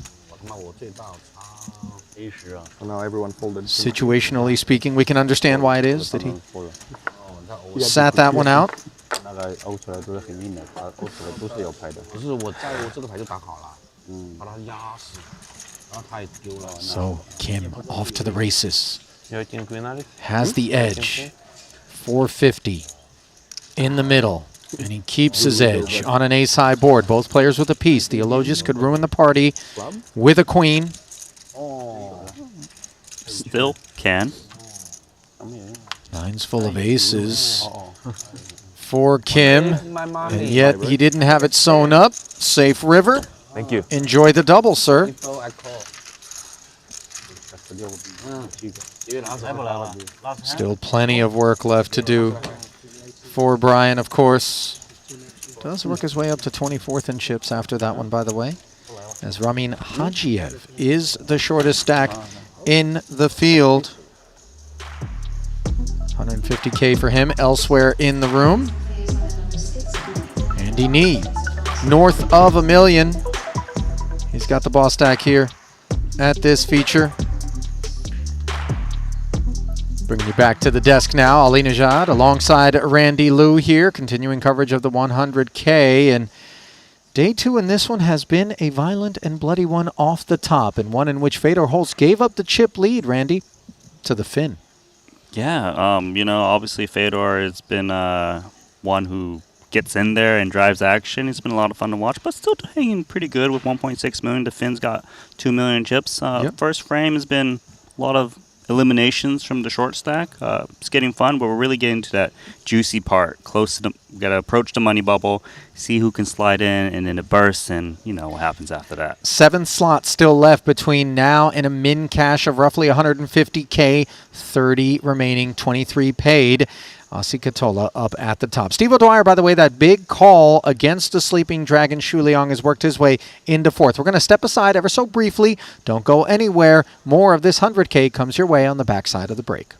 Now everyone folded. Situationally speaking, we can understand why it is that he sat that one out. So Kim off to the races. Has the edge. 450 in the middle. And he keeps his edge on an ace-high board. Both players with a piece. Theologus could ruin the party with a queen. Still can. Nine's full of aces. for Kim. And yet he didn't have it sewn up. Safe river. Thank you. Enjoy the double, sir. Still plenty of work left to do for Brian, of course. Does work his way up to 24th in chips after that one, by the way. As Ramin Hajiev is the shortest stack in the field. 150K for him elsewhere in the room. Andy Nee, north of $1 million. He's got the ball stack here at this feature. Bringing you back to the desk now, Ali Najad alongside Randy Liu here, continuing coverage of the 100K. And day 2 in this one has been a violent and bloody one off the top, and one in which Fedor Holst gave up the chip lead, Randy, to the Finn. Yeah, you know, obviously Fedor has been one who gets in there and drives action. He's been a lot of fun to watch, but still hanging pretty good with 1.6 million. The Finn's got 2 million chips. First frame has been a lot of eliminations from the short stack. It's getting fun, but we're really getting to that juicy part. Close to the, we got to approach the money bubble, see who can slide in, and then it bursts, and you know what happens after that. 7 slots still left between now and a min cash of roughly 150K, 30 remaining, 23 paid. Aussie Katola up at the top. Steve O'Dwyer, by the way, that big call against the sleeping dragon Shu Liang has worked his way into 4th. We're going to step aside ever so briefly. Don't go anywhere. More of this 100K comes your way on the backside of the break.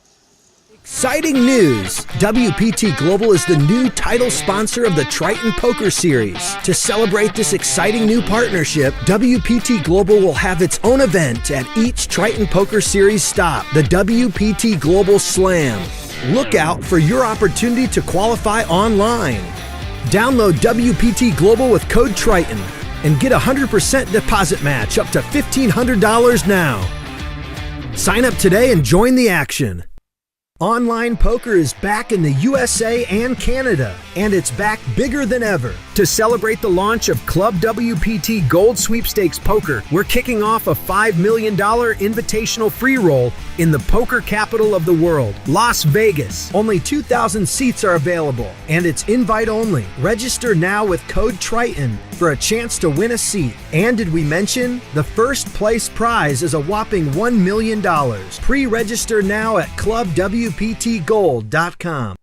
Exciting news! WPT Global is the new title sponsor of the Triton Poker Series. To celebrate this exciting new partnership, WPT Global will have its own event at each Triton Poker Series stop, the WPT Global Slam. Look out for your opportunity to qualify online. Download WPT Global with code Triton and get a 100% deposit match up to $1,500 now. Sign up today and join the action. Online poker is back in the USA and Canada, and it's back bigger than ever. To celebrate the launch of Club WPT Gold Sweepstakes Poker, we're kicking off a $5 million invitational free roll in the poker capital of the world, Las Vegas. Only 2,000 seats are available, and it's invite only. Register now with code Triton for a chance to win a seat. And did we mention the first place prize is a whopping $1 million. Pre-register now at clubwptgold.com.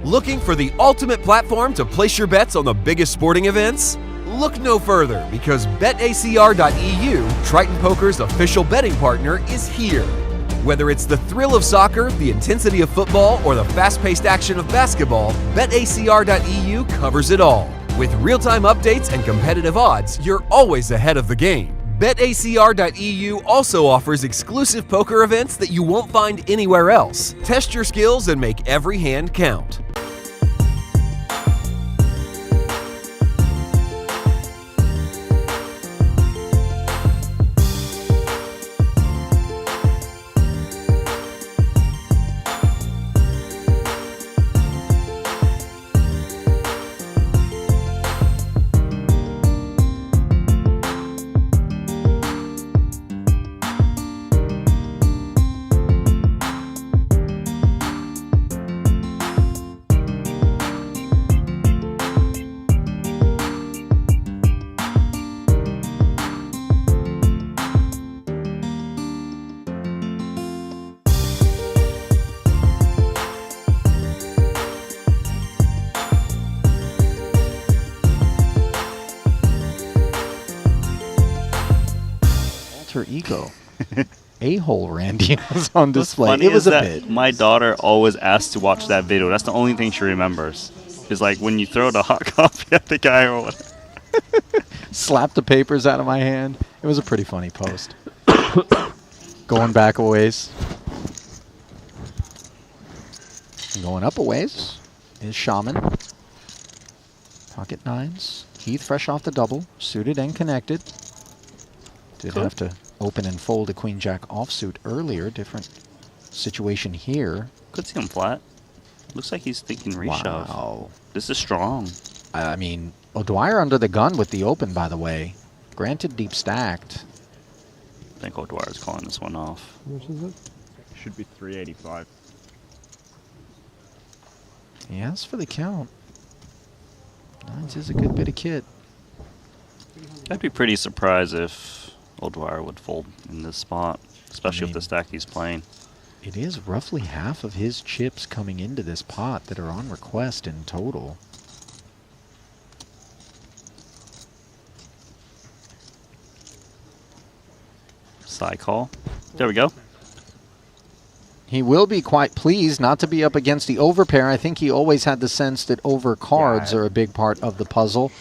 Looking for the ultimate platform to place your bets on the biggest sporting events? Look no further, because BetACR.eu, Triton Poker's official betting partner, is here. Whether it's the thrill of soccer, the intensity of football, or the fast-paced action of basketball, BetACR.eu covers it all. With real-time updates and competitive odds, you're always ahead of the game. BetACR.eu also offers exclusive poker events that you won't find anywhere else. Test your skills and make every hand count. Ego. A-hole Randy was on display. Funny It was a that bit. My daughter always asks to watch that video. That's the only thing she remembers. Is like when you throw the hot coffee at the guy or whatever. Slapped the papers out of my hand. It was a pretty funny post. Going back a ways. Going up a ways is Shaman. Pocket nines. Heath fresh off the double, suited and connected. Did have to open and fold a queen jack offsuit earlier. Different situation here. Could see him flat. Looks like he's thinking reshove. Wow. This is strong. I mean, O'Dwyer under the gun with the open, by the way. Granted, deep stacked. I think O'Dwyer's calling this one off. How much is it? Should be 385. He asks for the count. Nines is a good bit of kit. I'd be pretty surprised if O'Dwyer would fold in this spot, especially with the stack he's playing. It is roughly half of his chips coming into this pot that are on request in total. Side call. There we go. He will be quite pleased not to be up against the overpair. I think he always had the sense that over cards are a big part of the puzzle.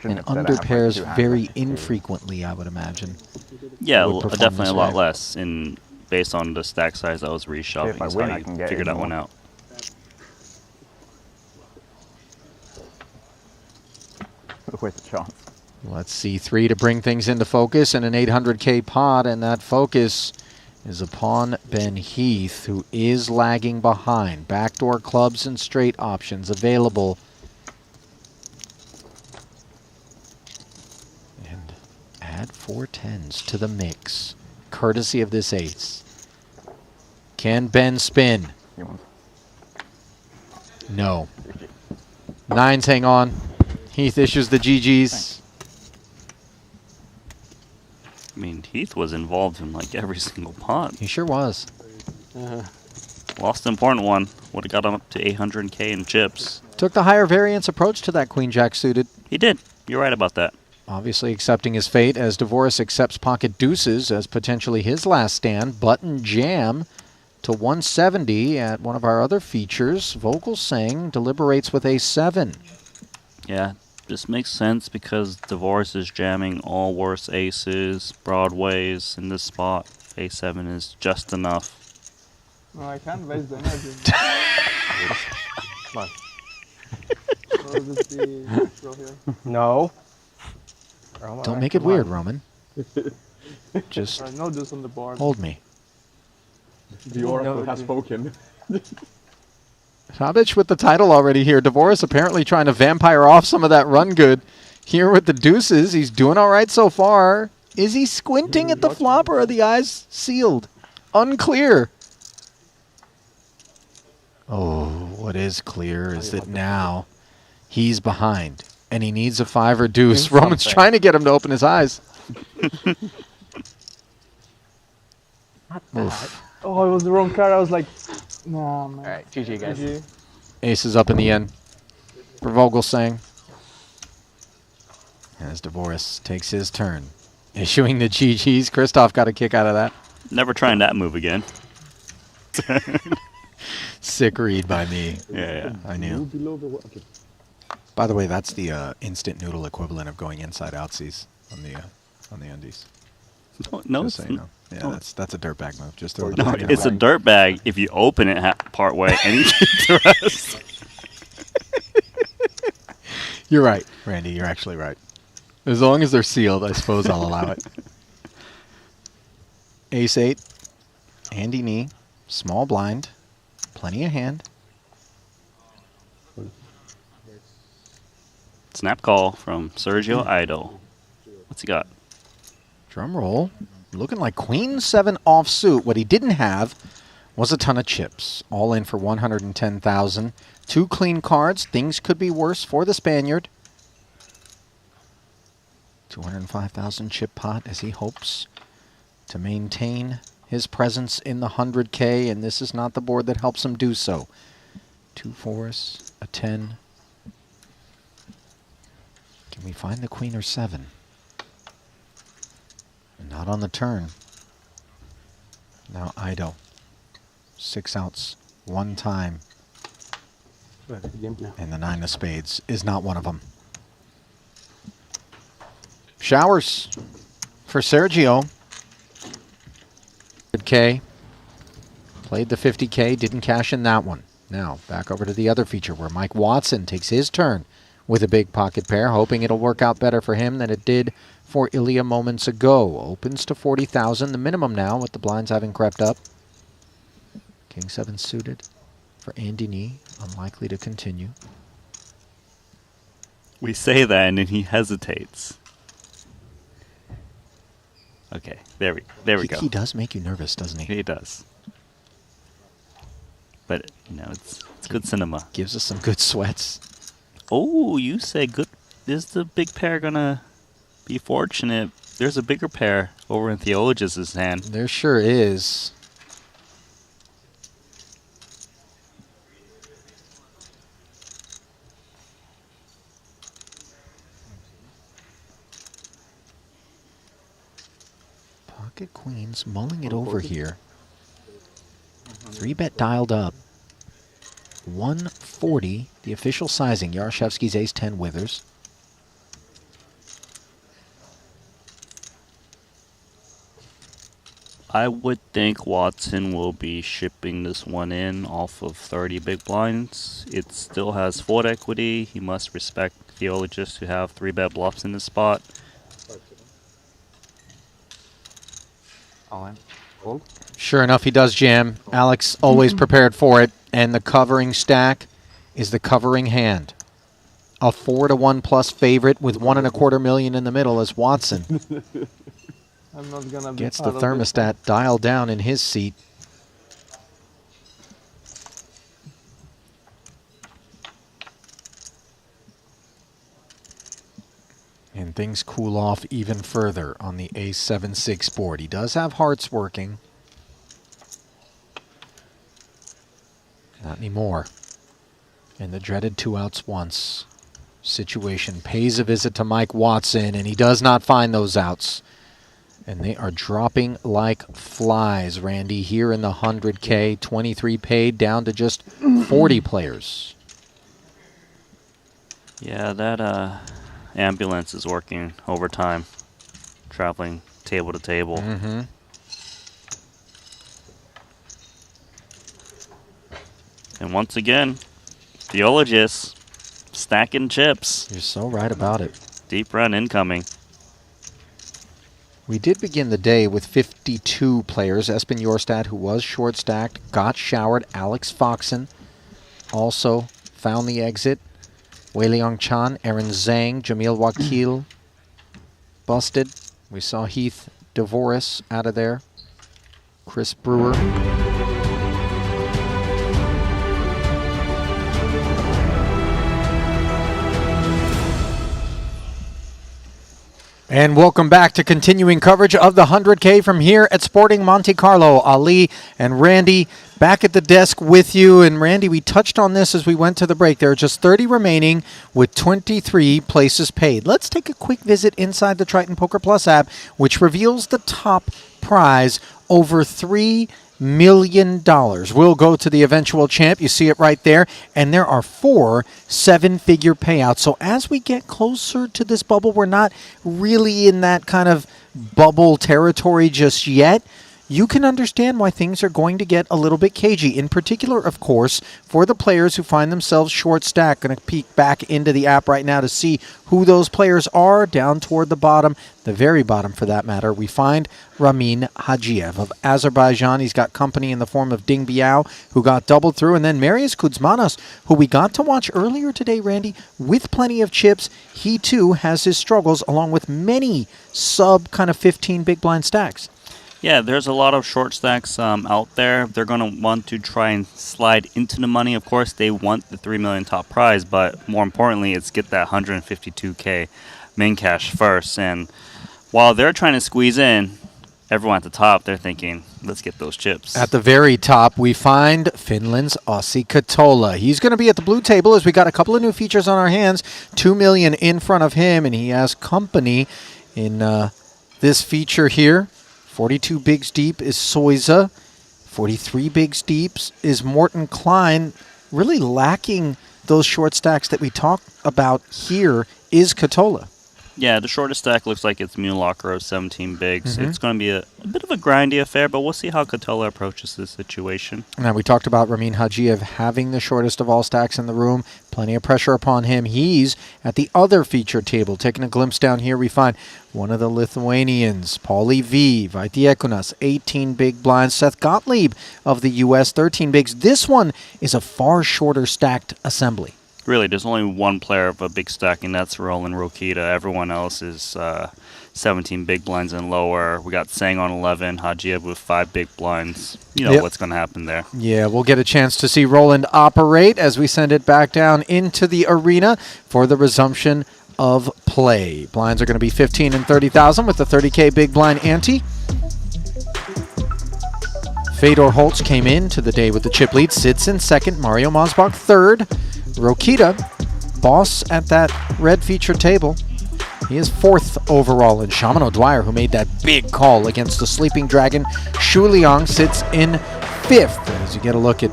And under pairs very infrequently, I would imagine. Yeah, definitely a lot less based on the stack size that was reshoving. That's how you figured that one out. With a chance. Let's see, 3 to bring things into focus in an 800K pot, and that focus is upon Ben Heath, who is lagging behind. Backdoor clubs and straight options available. And add 4 tens to the mix, courtesy of this ace. Can Ben spin? No. Nines hang on. Heath issues the GGs. I mean, Heath was involved in like every single pot. He sure was. Lost an important one. Would have got him up to 800K in chips. Took the higher variance approach to that queen jack suited. He did. You're right about that. Obviously accepting his fate as Dvorak accepts pocket deuces as potentially his last stand. Button jam to 170 at one of our other features. Vogel saying deliberates with a7. Yeah, this makes sense because Dvorak is jamming all worse aces, broadways in this spot. A7 is just enough. No, I can't waste the energy. Come on. Or just the throw here. No. Don't make it weird, Roman. Just no deuce on the board. hold me. The oracle has spoken. Sabic with the title already here. Dvorak apparently trying to vampire off some of that run good. Here with the deuces, he's doing all right so far. Is he squinting at the flop or are the eyes sealed? Unclear. Oh, what is clear is that now he's behind and he needs a 5 or deuce. Roman's trying to get him to open his eyes. Oh, it was the wrong card. I was like, nah, man. Alright, GG guys. GG. Ace is up in the end for Vogelsang. As Dvorak takes his turn. Issuing the GGs. Christoph got a kick out of that. Never trying that move again. Sick read by me. Yeah. I knew. By the way, that's the instant noodle equivalent of going inside outsies on the undies. No, just so you know. Yeah, no. that's a dirtbag move. Just throw it No, back in. it's a dirt bag if you open it part way and you keep the rest. You're right, Randy. You're actually right. As long as they're sealed, I suppose I'll allow it. Ace 8, handy knee, small blind, plenty of hand. Snap call from Sergio Idol. What's he got? Drum roll. Looking like Queen 7 offsuit. What he didn't have was a ton of chips. All in for 110,000. 2 clean cards. Things could be worse for the Spaniard. 205,000 chip pot as he hopes to maintain his presence in the 100K, and this is not the board that helps him do so. 2 4s, a 10. Can we find the queen or 7? Not on the turn. Now Ido. 6 outs, 1 time. And the 9 of spades is not one of them. Showers for Sergio. 100K. Played the 50K, didn't cash in that one. Now, back over to the other feature where Mike Watson takes his turn with a big pocket pair, hoping it'll work out better for him than it did for Ilya moments ago. Opens to 40,000, the minimum now with the blinds having crept up. King 7 suited for Andy Nee, unlikely to continue. We say that and then he hesitates. Okay, there we go. He does make you nervous, doesn't he? He does. But, you know, it's good cinema. Gives us some good sweats. Oh, you say good. Is the big pair going to be fortunate? There's a bigger pair over in Theologus' hand. There sure is. Pocket queens mulling it over here. 3-bet dialed up. 140, the official sizing. Yaroshevsky's ace-10 withers. I would think Watson will be shipping this one in off of 30 big blinds. It still has fold equity. He must respect Theologus to have 3-bet bluffs in this spot. All in. Fold. Sure enough, he does jam. Alex always prepared for it. And the covering stack is the covering hand. A 4-to-1 plus favorite with 1.25 million in the middle as Watson I'm not gonna be gets the part of this thermostat dialed down in his seat. And things cool off even further on the ace-7-6 board. He does have hearts working. Not anymore. And the dreaded 2 outs once situation pays a visit to Mike Watson, and he does not find those outs. And they are dropping like flies, Randy, here in the 100K. 23 paid down to just 40 players. Yeah, that ambulance is working overtime, traveling table to table. Mm-hmm. And once again, Theologus stacking chips. You're so right about it. Deep run incoming. We did begin the day with 52 players. Espen Jorstad, who was short stacked, got showered. Alex Foxen also found the exit. Wei Liang Chan, Aaron Zhang, Jamil Wakil busted. We saw Heath DeVoris out of there. Chris Brewer. And welcome back to continuing coverage of the 100K from here at Sporting Monte-Carlo. Ali and Randy back at the desk with you. And Randy, we touched on this as we went to the break. There are just 30 remaining with 23 places paid. Let's take a quick visit inside the Triton Poker Plus app, which reveals the top prize, over $3 million. Will go to the eventual champ. You see it right there. And there are 4 7-figure payouts. So as we get closer to this bubble, we're not really in that kind of bubble territory just yet. You can understand why things are going to get a little bit cagey. In particular, of course, for the players who find themselves short stacked. Going to peek back into the app right now to see who those players are. Down toward the bottom, the very bottom for that matter, we find Ramin Hajiev of Azerbaijan. He's got company in the form of Ding Biao, who got doubled through. And then Marius Kuzmanos, who we got to watch earlier today, Randy, with plenty of chips. He too has his struggles, along with many sub kind of 15 big blind stacks. Yeah, there's a lot of short stacks out there. They're going to want to try and slide into the money. Of course, they want the $3 million top prize, but more importantly, it's get that 152K main cash first. And while they're trying to squeeze in, everyone at the top, they're thinking, let's get those chips. At the very top, we find Finland's Ossi Katola. He's going to be at the blue table as we got a couple of new features on our hands. $2 million in front of him, and he has company in this feature here. 42 bigs deep is Soiza. 43 bigs deep is Morton Klein. Really lacking those short stacks that we talked about here is Katola. Yeah, the shortest stack looks like it's Mulacro 17 bigs. Mhm. It's going to be a bit of a grindy affair, but we'll see how Katola approaches this situation. Now, we talked about Ramin Hajiev having the shortest of all stacks in the room. Plenty of pressure upon him. He's at the other feature table. Taking a glimpse down here, we find one of the Lithuanians, Paulie V, Vaitiekunas, 18 big blinds. Seth Gottlieb of the U.S., 13 bigs. This one is a far shorter stacked assembly. Really, there's only one player of a big stack, and that's Roland Rokita. Everyone else is 17 big blinds and lower. We got Sang on 11, Hajiev with 5 big blinds. You know what's going to happen there. Yeah, we'll get a chance to see Roland operate as we send it back down into the arena for the resumption of play. Blinds are going to be 15 and 30,000 with the 30K big blind ante. Fedor Holtz came into the day with the chip lead, sits in second, Mario Mosbach third. Rokita, boss at that red feature table. He is fourth overall, and Shaman O'Dwyer, who made that big call against the Sleeping Dragon, Shu Liang, sits in fifth. As you get a look at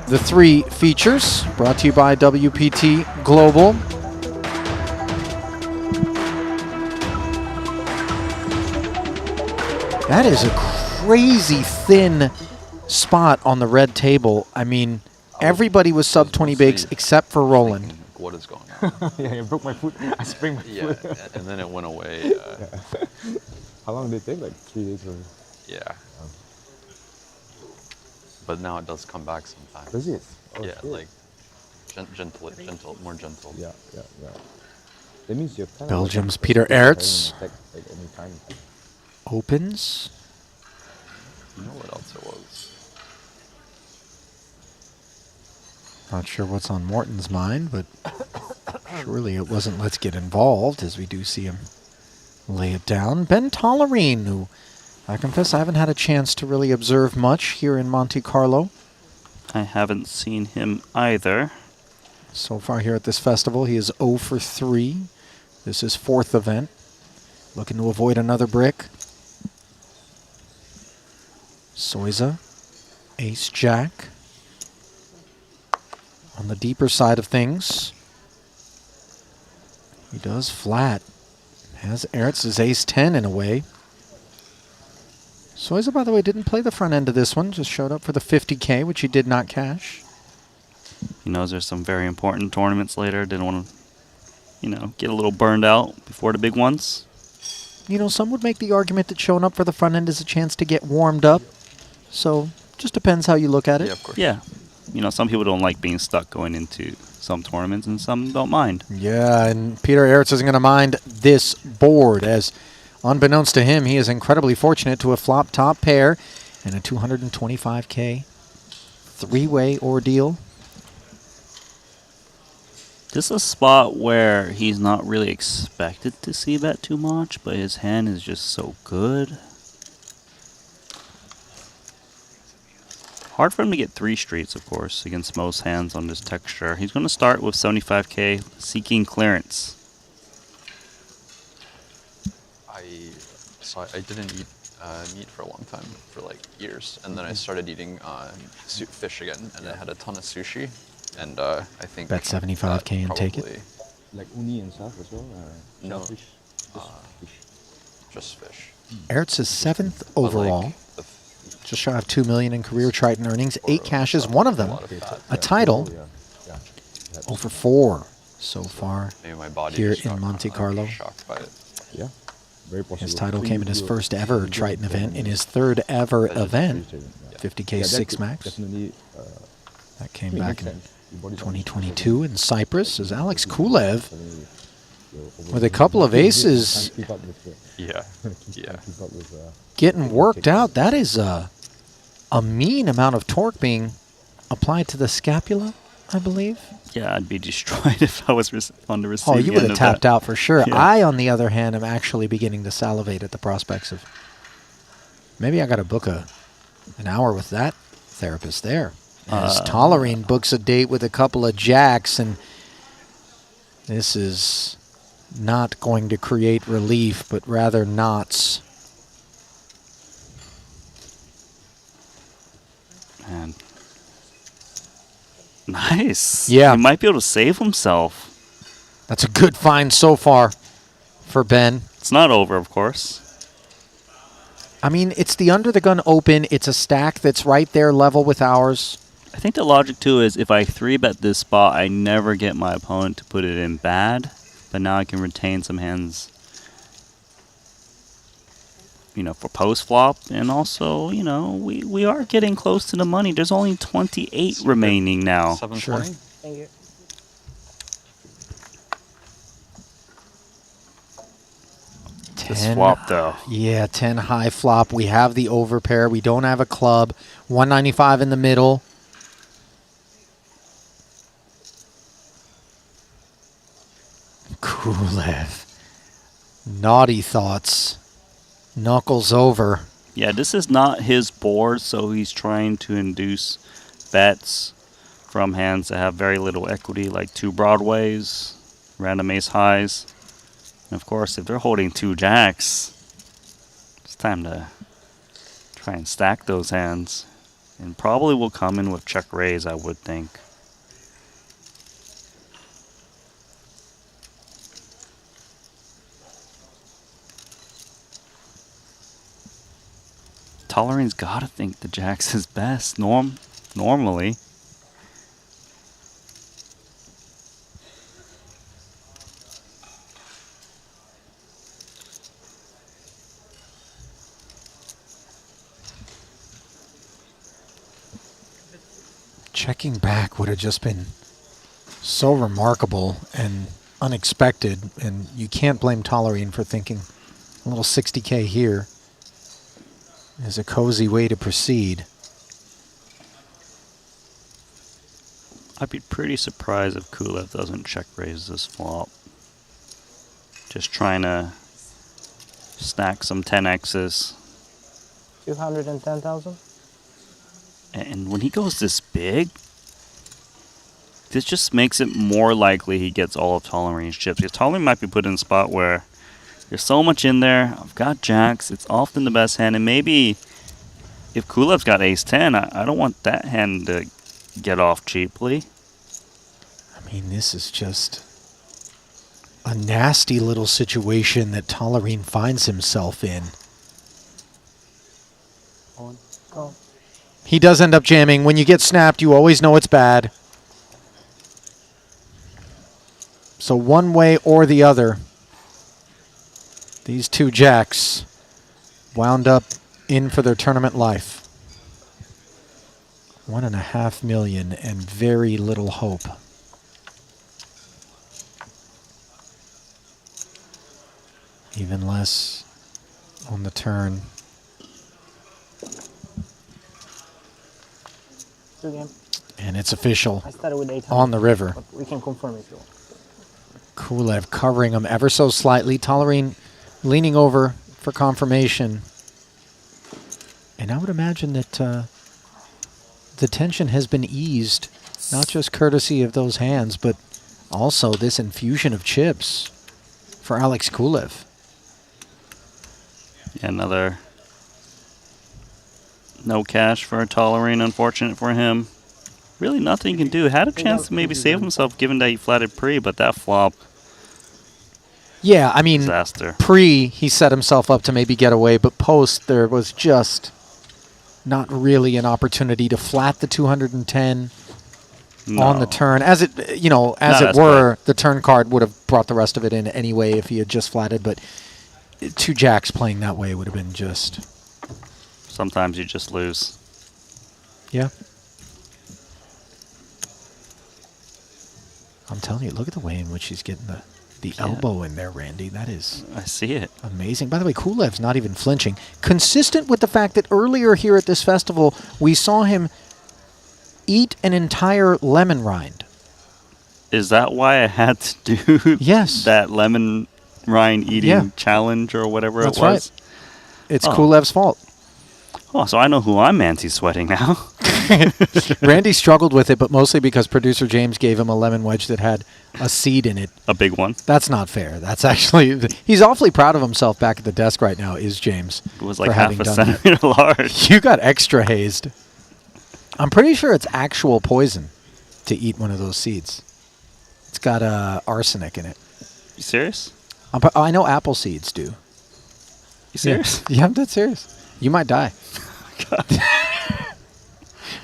the 3 features, brought to you by WPT Global. That is a crazy thin spot on the red table. I mean, everybody was sub 20 bigs except for Roland. What is going on? Yeah, I broke my foot. I sprained my foot. Yeah, and then it went away. How long did it take? Like 3 days or? Yeah. But now it does come back sometimes. Does it? Oh, yeah, shit. like gentle, more gentle. Yeah. That means you're kind Belgium's of Peter Aerts like any time. opens. You know what else it was? Not sure what's on Morton's mind, but surely it wasn't let's get involved, as we do see him lay it down. Ben Tollerine, who I confess I haven't had a chance to really observe much here in Monte-Carlo. I haven't seen him either. So far here at this festival, he is 0 for 3. This is 4th event. Looking to avoid another brick. Soiza, ace-jack. On the deeper side of things, he does flat. Has Aerts' ace-10 in a way. Soiza, by the way, didn't play the front end of this one, just showed up for the 50K, which he did not cash. He knows there's some very important tournaments later. Didn't want to, get a little burned out before the big ones. You know, some would make the argument that showing up for the front end is a chance to get warmed up. So, just depends how you look at it. Yeah, of course. Yeah. Some people don't like being stuck going into some tournaments, and some don't mind. Yeah, and Peter Aerts isn't going to mind this board, as unbeknownst to him, he is incredibly fortunate to have flopped top pair in a 225K 3-way ordeal. This is a spot where he's not really expected to see bet too much, but his hand is just so good. Hard for him to get 3 streets, of course, against most hands on this texture. He's going to start with 75K, seeking clearance. I didn't eat meat for a long time, for like years, and then I started eating fish again, and I had a ton of sushi, and I think Bet 75K and take it. Like uni and stuff as well? No, fish? just fish. Aerts is 7th overall. Just shy of 2 million in career Triton earnings, 8 cashes, one of them a title. 0 for 4 so far here in Monte-Carlo. Yeah, very possible. His title came in his first ever Triton event, in his 3rd ever event, 50K 6 max. That came back in 2022 in Cyprus, as Alex Kulev, with a couple of aces, getting worked out. That is a mean amount of torque being applied to the scapula, I believe. Yeah, I'd be destroyed if I was on the receiving Oh, you would end have of tapped that. out for sure. Yeah. I, on the other hand, am actually beginning to salivate at the prospects of maybe I got to book an hour with that therapist there. As Tollerine books a date with a couple of jacks, and this is not going to create relief, but rather knots. Man. Nice. Yeah. He might be able to save himself. That's a good find so far. for Ben. It's not over, of course. I mean, it's the under the gun open. It's a stack that's right there level with ours. I think the logic too is if I 3-bet this spot, I never get my opponent to put it in bad, but now I can retain some hands, you know, for post flop, and also, you know, we are getting close to the money. There's only 28 remaining now. 720. Thank you. This flop though. Yeah, 10 high flop. We have the overpair. We don't have a club. 195 in the middle. Kulev. Naughty thoughts. Knuckles over. Yeah, this is not his board, so he's trying to induce bets from hands that have very little equity, like 2 broadways, random ace highs. And of course, if they're holding 2 jacks, it's time to try and stack those hands. And probably will come in with check raise, I would think. Tolerine's gotta think the jack's his best, normally. Checking back would have just been so remarkable and unexpected, and you can't blame Tolerine for thinking a little 60K here is a cozy way to proceed. I'd be pretty surprised if Kulev doesn't check raise this flop. Just trying to stack some 10x's. 210,000. And when he goes this big, this just makes it more likely he gets all of Tolerine's chips. Because Tolerine might be put in a spot where there's so much in there. I've got jacks. It's often the best hand. And maybe if Kulev's got ace-10, I don't want that hand to get off cheaply. I mean, this is just a nasty little situation that Tolerine finds himself in. Go. He does end up jamming. When you get snapped, you always know it's bad. So one way or the other, these 2 jacks wound up in for their tournament life. 1.5 million and very little hope. Even less on the turn. And it's official I started with 800, on the river. but we can confirm if you want. Kulev covering him ever so slightly. Tolerine leaning over for confirmation. And I would imagine that the tension has been eased, not just courtesy of those hands, but also this infusion of chips for Alex Kulev. Yeah, another no cash for Tolerine, unfortunate for him. Really nothing he can do. Had a chance to maybe save himself given that he flatted pre, but that flop, yeah, I mean, disaster. Pre, he set himself up to maybe get away, but post, there was just not really an opportunity to flat the 210 on the turn. As it, you know, as it were, the turn card would have brought the rest of it in anyway if he had just flatted, but 2 jacks playing that way would have been just... Sometimes you just lose. Yeah. I'm telling you, look at the way in which he's getting the elbow in there, Randy. That is... I see it. Amazing. By the way, Kulev's not even flinching. Consistent with the fact that earlier here at this festival, we saw him eat an entire lemon rind. Is that why I had to do that lemon rind eating challenge or whatever That's it was? Right. It's Kulev's fault. Oh, so I know who I'm anti-sweating now. Randy struggled with it, but mostly because producer James gave him a lemon wedge that had a seed in it. A big one. That's not fair. That's actually... He's awfully proud of himself back at the desk right now, is James. It was like half a centimeter large. You got extra hazed. I'm pretty sure it's actual poison to eat one of those seeds. It's got arsenic in it. You serious? I know apple seeds do. You serious? Yeah, I'm dead serious. You might die.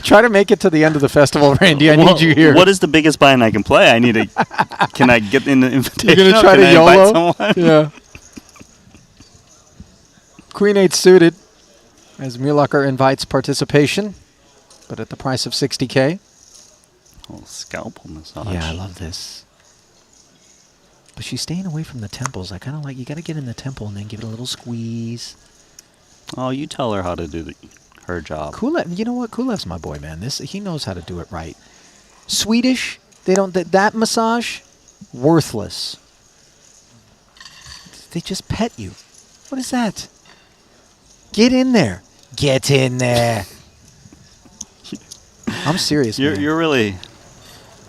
Try to make it to the end of the festival, Randy. I need you here. What is the biggest buy-in I can play? I need to. Can I get in the invitation? You're gonna try Can to I YOLO? invite someone? Yeah. Queen 8 suited as Muhlacher invites participation, but at the price of 60K. Oh, scalpel massage. Yeah, I love this. But she's staying away from the temples. I kind of like, you got to get in the temple and then give it a little squeeze. Oh, you tell her how to do her job. Kulev, you know what? Kulev's my boy, man. He knows how to do it right. Swedish, they don't. That massage, worthless. They just pet you. What is that? Get in there. Get in there. I'm serious, man. You're really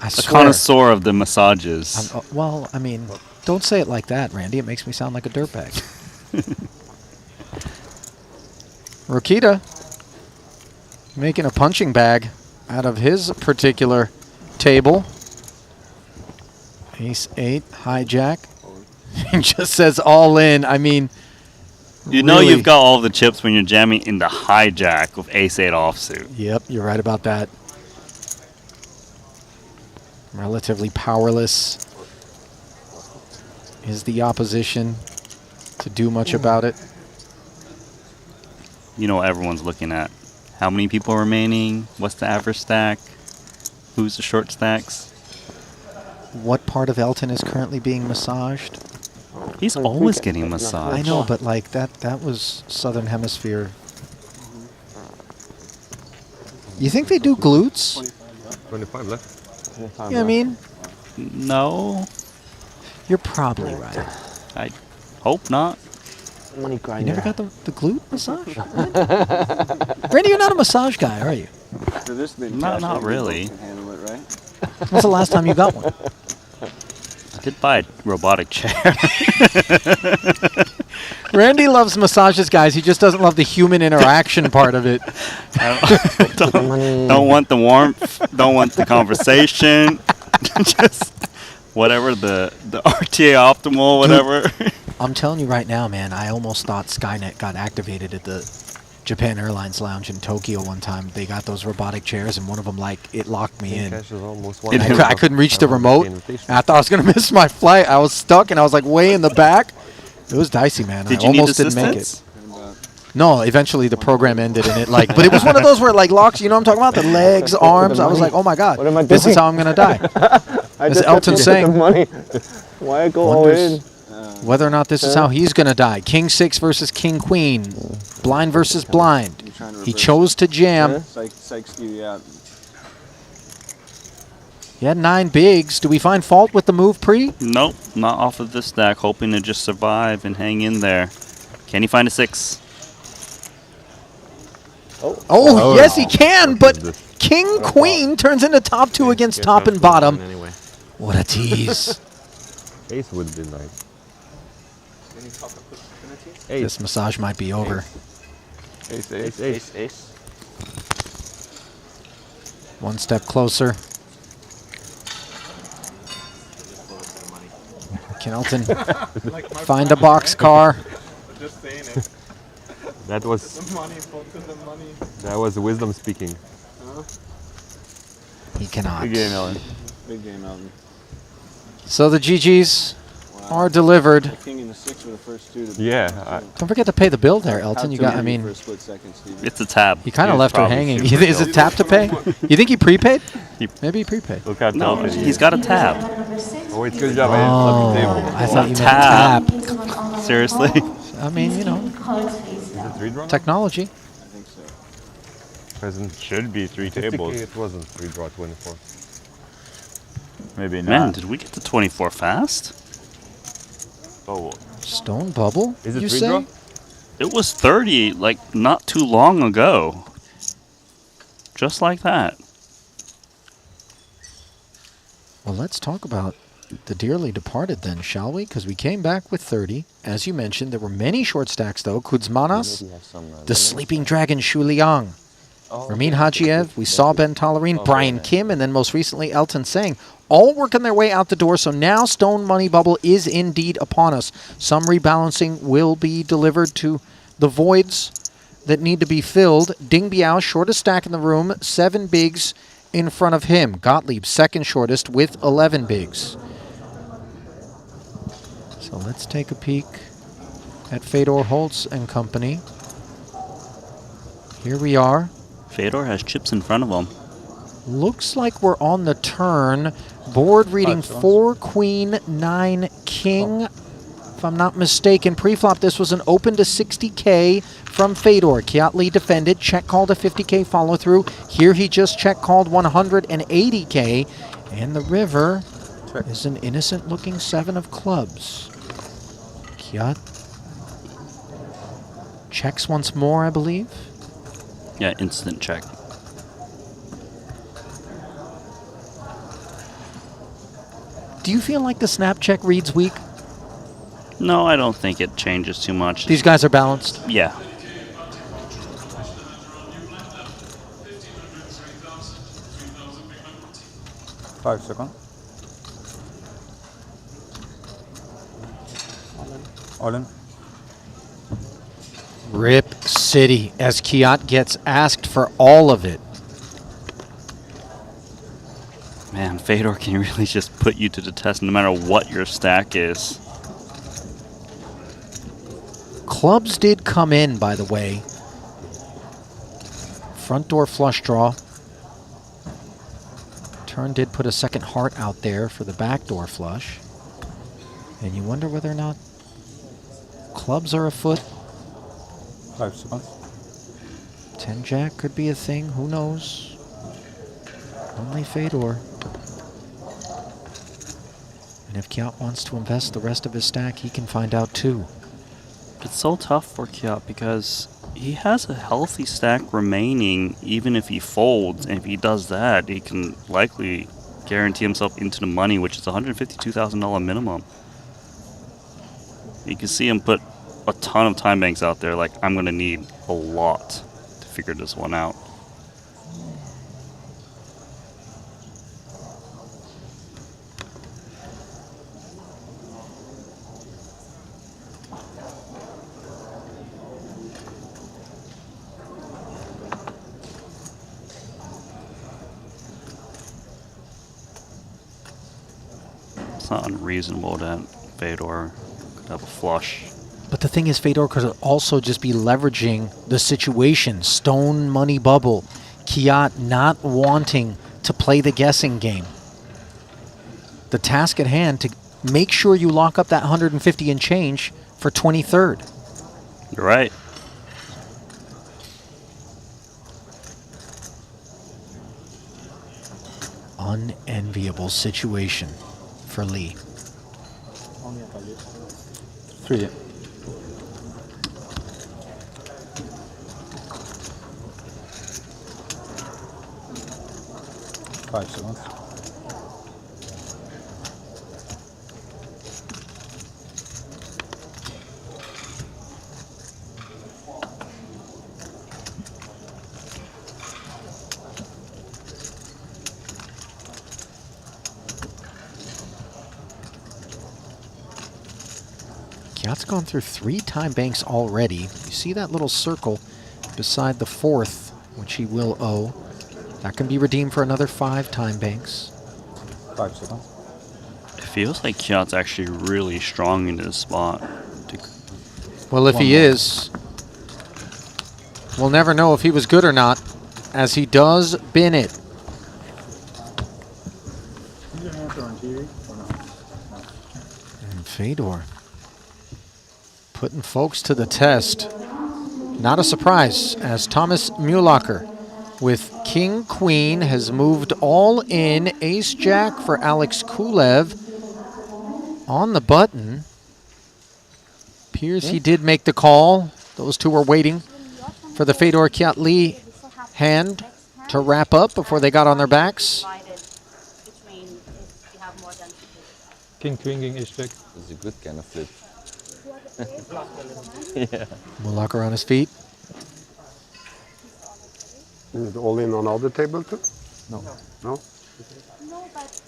I a swear. connoisseur of the massages. Well, I mean, don't say it like that, Randy. It makes me sound like a dirtbag. Rokita making a punching bag out of his particular table. Ace 8, hijack. He just says all in. I mean, You know really. you've got all the chips when you're jamming in the hijack with Ace 8 offsuit. Yep, you're right about that. Relatively powerless is the opposition to do much about it. You know what everyone's looking at. How many people remaining? What's the average stack? Who's the short stacks? What part of Elton is currently being massaged? He's always getting massaged. I know, but like that was Southern Hemisphere. You think they do glutes? 25 left. Yeah, I mean, no. You're probably right. I hope not. Money You grinder. never got the glute massage? Randy, you're not a massage guy, are you? For this big Not really. Can handle it, right? When's the last time you got one? I did buy a robotic chair. Randy loves massages, guys. He just doesn't love the human interaction part of it. Don't want the warmth. Don't want the conversation. Just whatever the RTA optimal, whatever. I'm telling you right now, man, I almost thought Skynet got activated at the Japan Airlines Lounge in Tokyo one time. They got those robotic chairs, and one of them, like, it locked me in. I couldn't reach the remote. And I thought I was going to miss my flight. I was stuck, and I was, like, way in the back. It was dicey, man. Did I you need almost didn't make it. assistance? No, eventually the program ended, and it, like, but it was one of those where it, like, locks, you know what I'm talking about? The legs, arms. I was like, oh, my God, What am I this doing? is how I'm going to die. As Elton's The saying. money. Why go all in? Wonders whether or not this is how he's going to die. King 6 versus King Queen. Blind versus blind. He chose to jam. Psych skew out. He had 9 bigs. Do we find fault with the move pre? Nope, not off of this stack. Hoping to just survive and hang in there. Can he find a 6? Oh, yes, he can, but King Queen turns into top 2 against top and bottom. Anyway. What a tease. Ace would be nice. This massage might be over. Ace. One step closer. Can Elton find a boxcar? Just saying it. That was The money, focus the money. that was wisdom speaking. He cannot. Big game, Ellen. Big game, Elton. So the GGs are delivered. The king and the 6 were the first two. To Yeah. Don't forget to pay the bill there, Elton. You got, I mean, for a split second, Steve. It's a tab. he kind of He's left her probably hanging. super Is it dope. tap to pay? You think he prepaid? Maybe he prepaid. Look how No, talented he he's is. got a tab. Oh, it's good job. Oh, I thought you meant tap. Seriously? I mean, you know, Is it 3 draw? technology. I think so. Present Should be 3 tables. It wasn't 3 draw 24. Maybe not. Man, did we get to 24 fast? Oh, Stone bubble, is it you 3 say? draw? It was 30, like, not too long ago. Just like that. Well, let's talk about the dearly departed then, shall we? Because we came back with 30. As you mentioned, there were many short stacks, though. Kudzmanas, the Sleeping Dragon Shu Liang, Ramin Hajiev, we saw Ben Tollerine, Brian Kim, and then most recently Elton Sang, all working their way out the door. So now Stone Money Bubble is indeed upon us. Some rebalancing will be delivered to the voids that need to be filled. Ding Biao, shortest stack in the room, 7 bigs in front of him. Gottlieb, second shortest with 11 bigs. So let's take a peek at Fedor Holtz and company. Here we are. Fedor has chips in front of him. Looks like we're on the turn. Board reading 4, queen, 9, king. If I'm not mistaken, pre-flop this was an open to 60K from Fedor. Kiatley defended, check called a 50K follow through. Here he just check called 180K. And the river is an innocent looking 7 of clubs. Kiat checks once more, I believe. Yeah, instant check. Do you feel like the snap check reads weak? No, I don't think it changes too much. These guys are balanced? Yeah. Five seconds. All in. Rip City as Kiat gets asked for all of it. Man, Fedor can really just put you to the test no matter what your stack is. Clubs did come in, by the way. Front door flush draw. Turn did put a second heart out there for the back door flush. And you wonder whether or not clubs are afoot. 5 seconds. 10 jack could be a thing, who knows? Only Fedor. And if Kiat wants to invest the rest of his stack, he can find out too. It's so tough for Kiat because he has a healthy stack remaining even if he folds, and if he does that, he can likely guarantee himself into the money, which is a $152,000 minimum. You can see him put a ton of time banks out there, like, I'm going to need a lot to figure this one out. It's not unreasonable that Fedor could have a flush. But the thing is, Fedor could also just be leveraging the situation. Stone Money Bubble. Kiat not wanting to play the guessing game. The task at hand to make sure you lock up that 150 and change for 23rd. You're right. Unenviable situation for Lee. 3. 5 seconds. Kiat's gone through 3 time banks already. You see that little circle beside the 4th, which he will owe. That can be redeemed for another 5 time banks. 5 seconds. It feels like Kiat's actually really strong in this spot. Well, if he is, we'll never know if he was good or not, as he does bin it. And Fedor putting folks to the test. Not a surprise, as Thomas Mühlacker with King Queen has moved all in. Ace Jack for Alex Kulev on the button. Appears he did make the call. Those two were waiting for the Fedor Kiatley hand to wrap up before they got on their backs. King, Queen, King, Ace Jack. It's a good kind of flip. Yeah. Mühlacker on his feet. Is it all in on other table too? No. No? No, but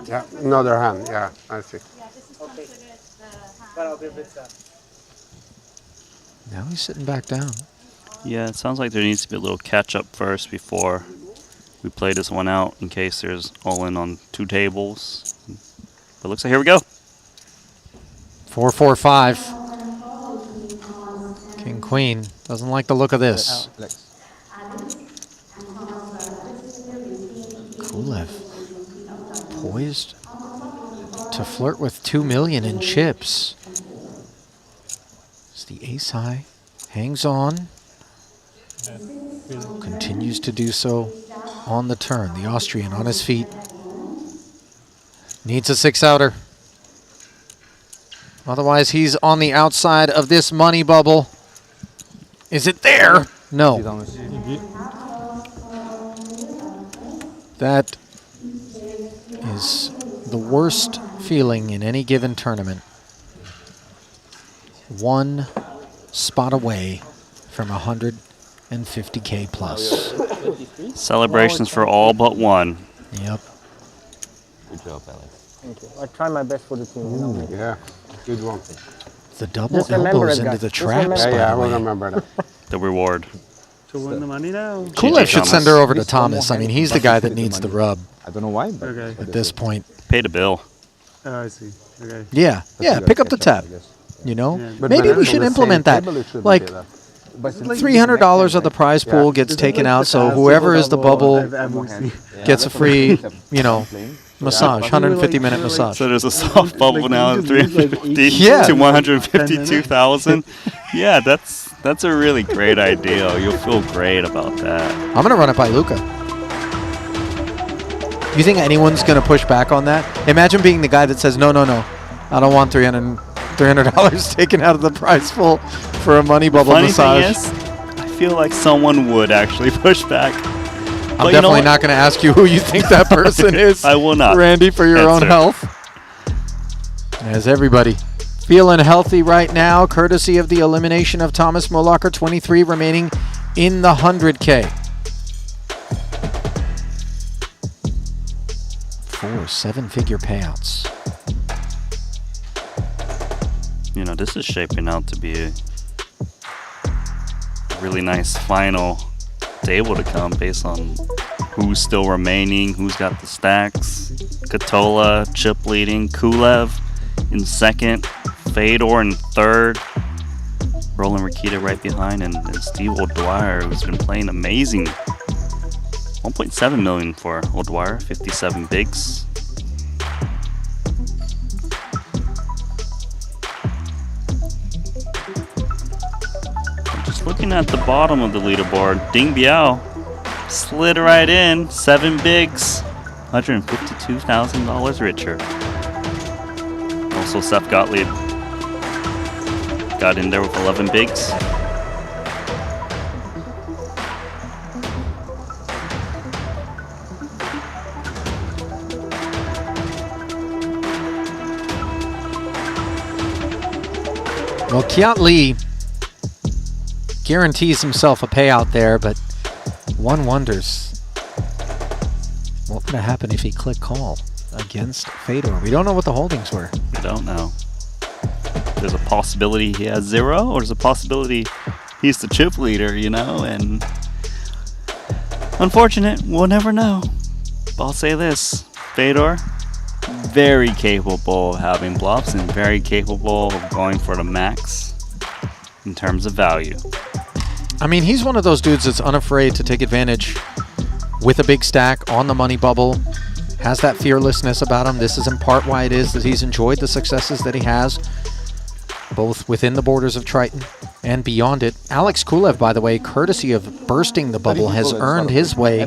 Yeah, another hand. Yeah, I see. yeah, this is Okay. considered the hand. But I'll be a bit sad. Now he's sitting back down. Yeah, it sounds like there needs to be a little catch up first before we play this one out in case there's all in on 2 tables. But looks like here we go. 4-4-5. King Queen doesn't like the look of this. Kulev poised to flirt with 2 million in chips. As the ace high hangs on, continues to do so on the turn. The Austrian on his feet. Needs a 6-outer. Otherwise, he's on the outside of this money bubble. Is it there? No. That is the worst feeling in any given tournament. 1 spot away from 150K plus. Celebrations for all but one. Yep. Good job, Alex. Thank you. I try my best for the team. You know. Yeah, good one. The double Just remember elbows it, into guys. the Just traps, remember by it. Yeah, I the will way. remember that. The reward. To win the money now. Kulev should send her over to Thomas. I Thomas. mean, he's the guy that needs the rub I don't know why, but Okay. at this point. Pay the bill. Oh, I see. Okay. Yeah, yeah, you pick gotta up the catch up, tab. I guess. You know, Yeah. But maybe when we it's on should the implement same that. table, it shouldn't Like be that. But since $300 of the prize pool Yeah. gets Is it taken like out, the so fastest whoever is the bubble I've ever seen? gets a free, you know, massage, 150-minute massage. So there's a soft bubble now at 350 Yeah. to 152,000. Yeah, that's a really great idea. You'll feel great about that. I'm gonna run it by Luca. You think anyone's gonna push back on that? Imagine being the guy that says, no, no, no, I don't want $300 taken out of the prize pool for a money bubble Funny massage. thing is, I feel like someone would actually push back. I'm definitely not gonna ask you who you think that person is. I will not. Randy, for your own answer. health. As everybody feeling healthy right now, courtesy of the elimination of Thomas Molacher, 23 remaining in the 100K. 4 7-figure payouts. You know, this is shaping out to be a really nice final table to come based on who's still remaining, who's got the stacks. Katola, chip leading, Kulev in second, Fedor in third, Roland Rakita right behind, and Steve O'Dwyer, who's been playing amazing. 1.7 million for O'Dwyer, 57 bigs. Just looking at the bottom of the leaderboard, Ding Biao slid right in, 7 bigs, $152,000 richer. Also, Seth Gottlieb got in there with 11 bigs. Well, Kiat Lee guarantees himself a payout there, but one wonders what would happen if he clicked call against Fedor. We don't know what the holdings were. We don't know. There's a possibility he has 0, or there's a possibility he's the chip leader, you know, and unfortunate, we'll never know. But I'll say this, Fedor, very capable of having bluffs and very capable of going for the max in terms of value. I mean, he's one of those dudes that's unafraid to take advantage with a big stack on the money bubble, has that fearlessness about him. This is in part why it is that he's enjoyed the successes that he has, both within the borders of Triton and beyond it. Alex Kulev, by the way, courtesy of bursting the bubble, has earned his way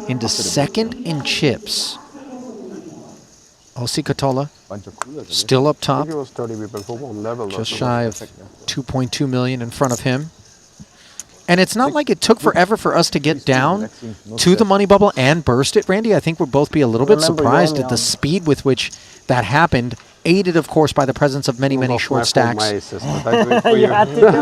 into second in chips. Osi Katola, still up top, I think it was 30 people for one level. just shy of 2.2 million in front of him. And it's not like it took forever for us to get down to the money bubble and burst it, Randy. I think we'll both be a little bit surprised at the speed with which that happened aided, of course, by the presence of many, many short stacks. You had to do it.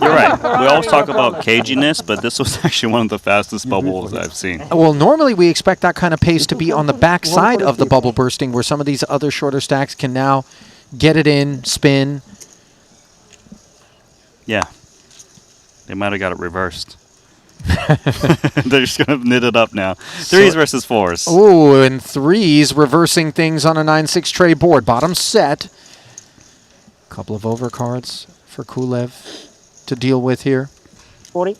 You're right. We always talk about caginess, but this was actually one of the fastest bubbles I've seen. Well, normally we expect that kind of pace to be on the back side of the bubble bursting, where some of these other shorter stacks can now get it in, spin. Yeah. They might have got it reversed. They're just going to knit it up now. Threes versus fours. Oh, and threes reversing things on a 9-6 tray board. Bottom set. Couple of overcards for Kulev to deal with here. 40.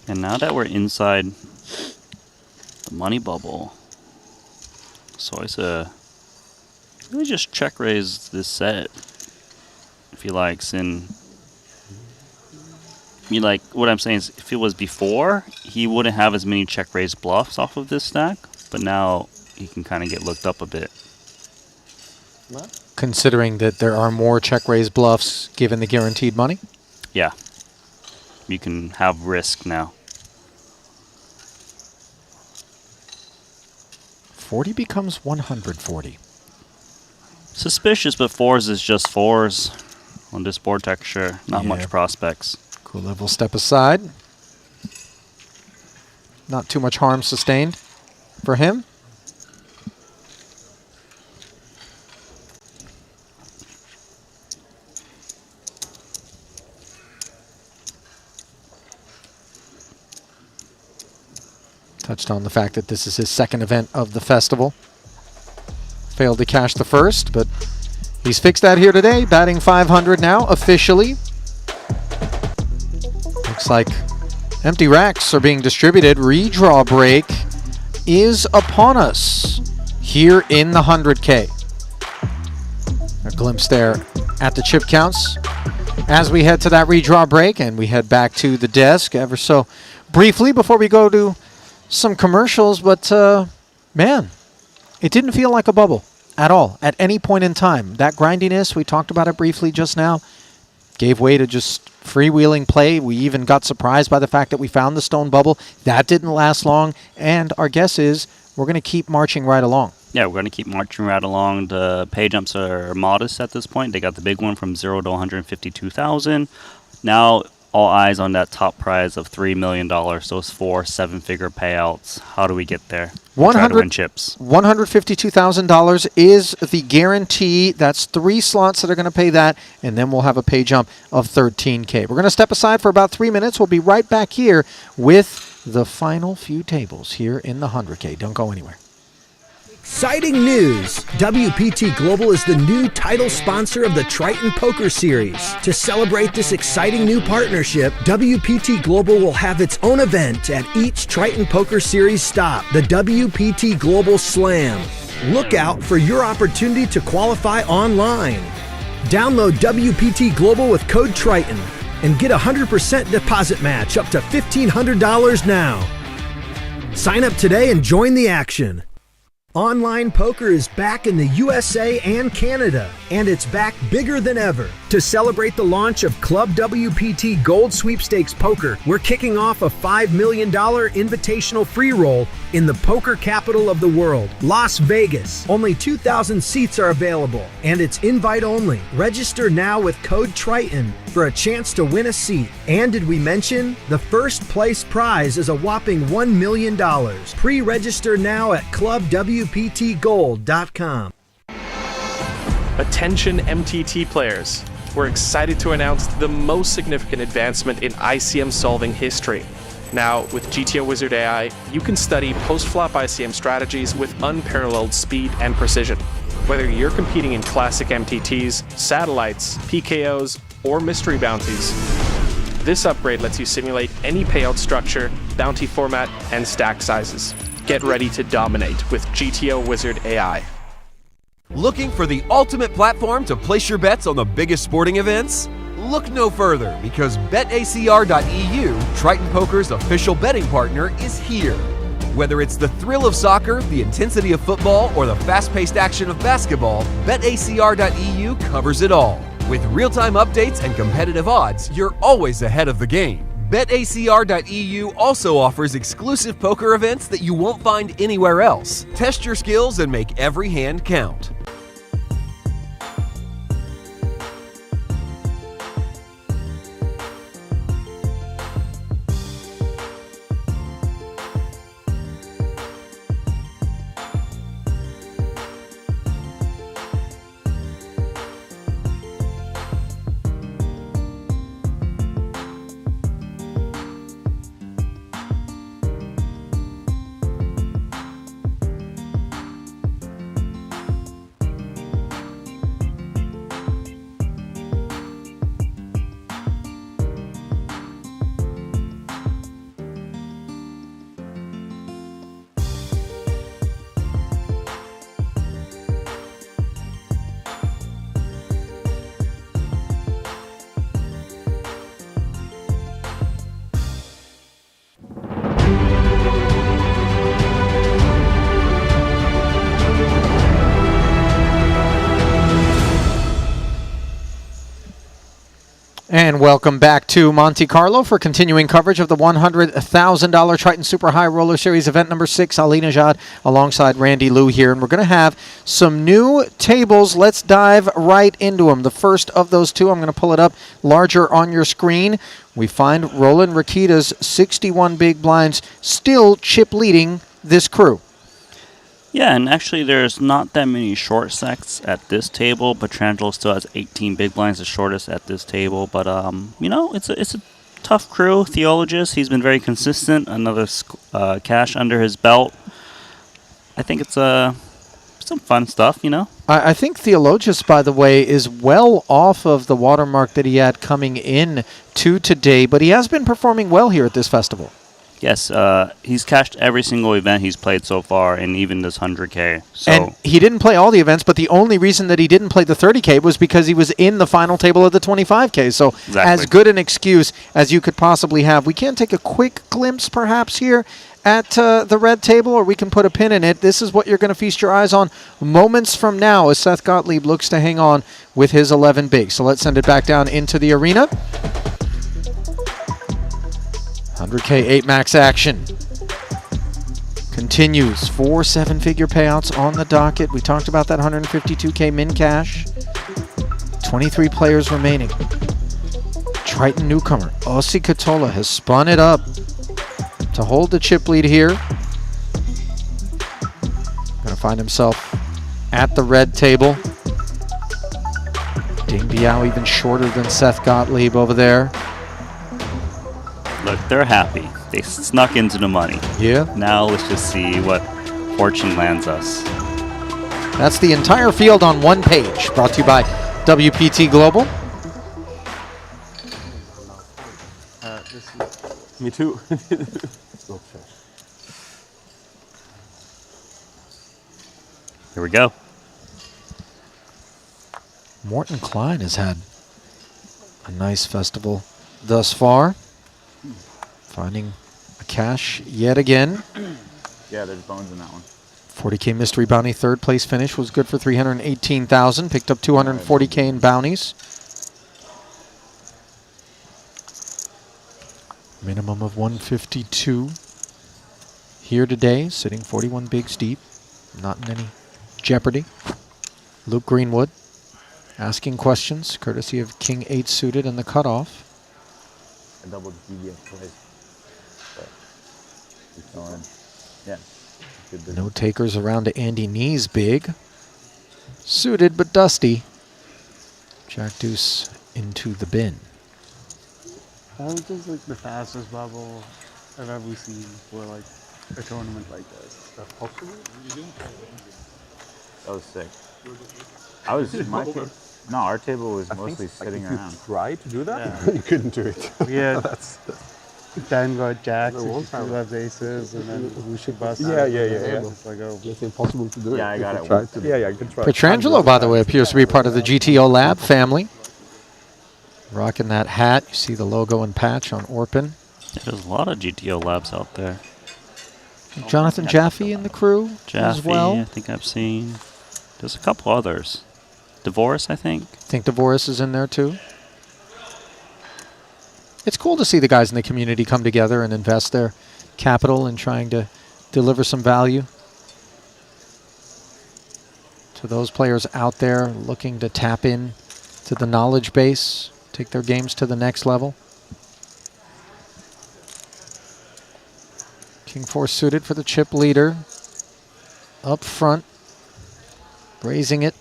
And now that we're inside the money bubble, so it's really just check raise this set if he likes. And like what I'm saying is, if it was before, he wouldn't have as many check raise bluffs off of this stack, but now he can kind of get looked up a bit. Considering that there are more check raise bluffs given the guaranteed money? Yeah. You can have risk now. 40 becomes 140. Suspicious, but fours is just fours on this board texture. Not much prospects. Kulev will step aside. Not too much harm sustained for him. Touched on the fact that this is his second event of the festival. Failed to cash the first, but he's fixed that here today. Batting 500 now, officially. Looks like empty racks are being distributed. Redraw break is upon us here in the 100K. A glimpse there at the chip counts as we head to that redraw break, and we head back to the desk ever so briefly before we go to some commercials. But man, it didn't feel like a bubble at all at any point in time. That grindiness, we talked about it briefly just now, gave way to just freewheeling play. We even got surprised by the fact that we found the stone bubble. That didn't last long, and our guess is we're going to keep marching right along. Yeah, we're going to keep marching right along. The pay jumps are modest at this point. They got the big one from 0 to 152,000. Now all eyes on that top prize of $3 million. Those 4 7-figure payouts. How do we get there? Try to win chips. $152,000 is the guarantee. That's 3 slots that are going to pay that, and then we'll have a pay jump of $13K. We're going to step aside for about 3 minutes. We'll be right back here with the final few tables here in the 100K. Don't go anywhere. Exciting news! WPT Global is the new title sponsor of the Triton Poker Series. To celebrate this exciting new partnership, WPT Global will have its own event at each Triton Poker Series stop, the WPT Global Slam. Look out for your opportunity to qualify online. Download WPT Global with code Triton and get a 100% deposit match up to $1,500 now. Sign up today and join the action. Online poker is back in the USA and Canada, and it's back bigger than ever. To celebrate the launch of Club WPT Gold Sweepstakes Poker, we're kicking off a $5 million invitational free roll in the poker capital of the world, Las Vegas. Only 2,000 seats are available, and it's invite only. Register now with code Triton for a chance to win a seat. And did we mention the first place prize is a whopping $1 million. Pre-register now at clubwptgold.com. Attention MTT players. We're excited to announce the most significant advancement in ICM solving history. Now, with GTO Wizard AI, you can study post-flop ICM strategies with unparalleled speed and precision. Whether you're competing in classic MTTs, satellites, PKOs, or mystery bounties, this upgrade lets you simulate any payout structure, bounty format, and stack sizes. Get ready to dominate with GTO Wizard AI. Looking for the ultimate platform to place your bets on the biggest sporting events? Look no further, because BetACR.eu, Triton Poker's official betting partner, is here. Whether it's the thrill of soccer, the intensity of football, or the fast-paced action of basketball, BetACR.eu covers it all. With real-time updates and competitive odds, you're always ahead of the game. BetACR.eu also offers exclusive poker events that you won't find anywhere else. Test your skills and make every hand count. And welcome back to Monte-Carlo for continuing coverage of the $100,000 Triton Super High Roller Series event number 6. Ali Najad alongside Randy Liu here. And we're going to have some new tables. Let's dive right into them. The first of those two, I'm going to pull it up larger on your screen. We find Roland Rakita's 61 big blinds still chip leading this crew. Yeah, and actually there's not that many short sets at this table. Petrangelo still has 18 big blinds, the shortest at this table. But, you know, it's a tough crew. Theologist, he's been very consistent. Another cash under his belt. I think it's some fun stuff, you know. I think Theologist, by the way, is well off of the watermark that he had coming in to today. But he has been performing well here at this festival. Yes, he's cashed every single event he's played so far, and even this 100K. So and he didn't play all the events, but the only reason that he didn't play the 30K was because he was in the final table of the 25K. So as good an excuse as you could possibly have. We can take a quick glimpse, perhaps, here at the red table, or we can put a pin in it. This is what you're going to feast your eyes on moments from now as Seth Gottlieb looks to hang on with his 11 big. So let's send it back down into the arena. 100K 8 max action continues. 4 7-figure payouts on the docket. We talked about that 152K min cash. 23 players remaining. Triton newcomer Ossi Katola has spun it up to hold the chip lead here. Gonna find himself at the red table. Ding Biao even shorter than Seth Gottlieb over there. Look, they're happy. They snuck into the money. Yeah. Now let's just see what fortune lands us. That's the entire field on one page. Brought to you by WPT Global. Me too. Here we go. Morton Klein has had a nice festival thus far. Finding a cash yet again. Yeah, there's bones in that one. 40K mystery bounty third place finish was good for 318,000. Picked up 240K in bounties. Minimum of 152 here today, sitting 41 bigs deep. Not in any jeopardy. Luke Greenwood asking questions, courtesy of King 8 suited and the cutoff. A double GBF twice. Yeah. No takers around to Andy Knees big. Suited but dusty. Jack deuce into the bin. That was just like the fastest bubble I've ever seen for like a tournament like this. Is that possible? That was sick. I was no, our table was mostly sitting around. You tried to do that? Yeah. You couldn't do it. Yeah. Dan got jacks, and left aces, and then we should bust. Yeah. It's like, oh, it's impossible to do it. Yeah, I got it. Yeah, you can try. Petrangelo, by the way, appears to be part of the GTO Lab family. Rocking that hat. You see the logo and patch on Orpin. There's a lot of GTO Labs out there. Jonathan Jaffe in the crew Jaffe, as well. I think I've seen. There's a couple others. Divorce, I think. I think Divorce is in there too. It's cool to see the guys in the community come together and invest their capital in trying to deliver some value to those players out there looking to tap in to the knowledge base, take their games to the next level. King 4 suited for the chip leader. Up front, raising it,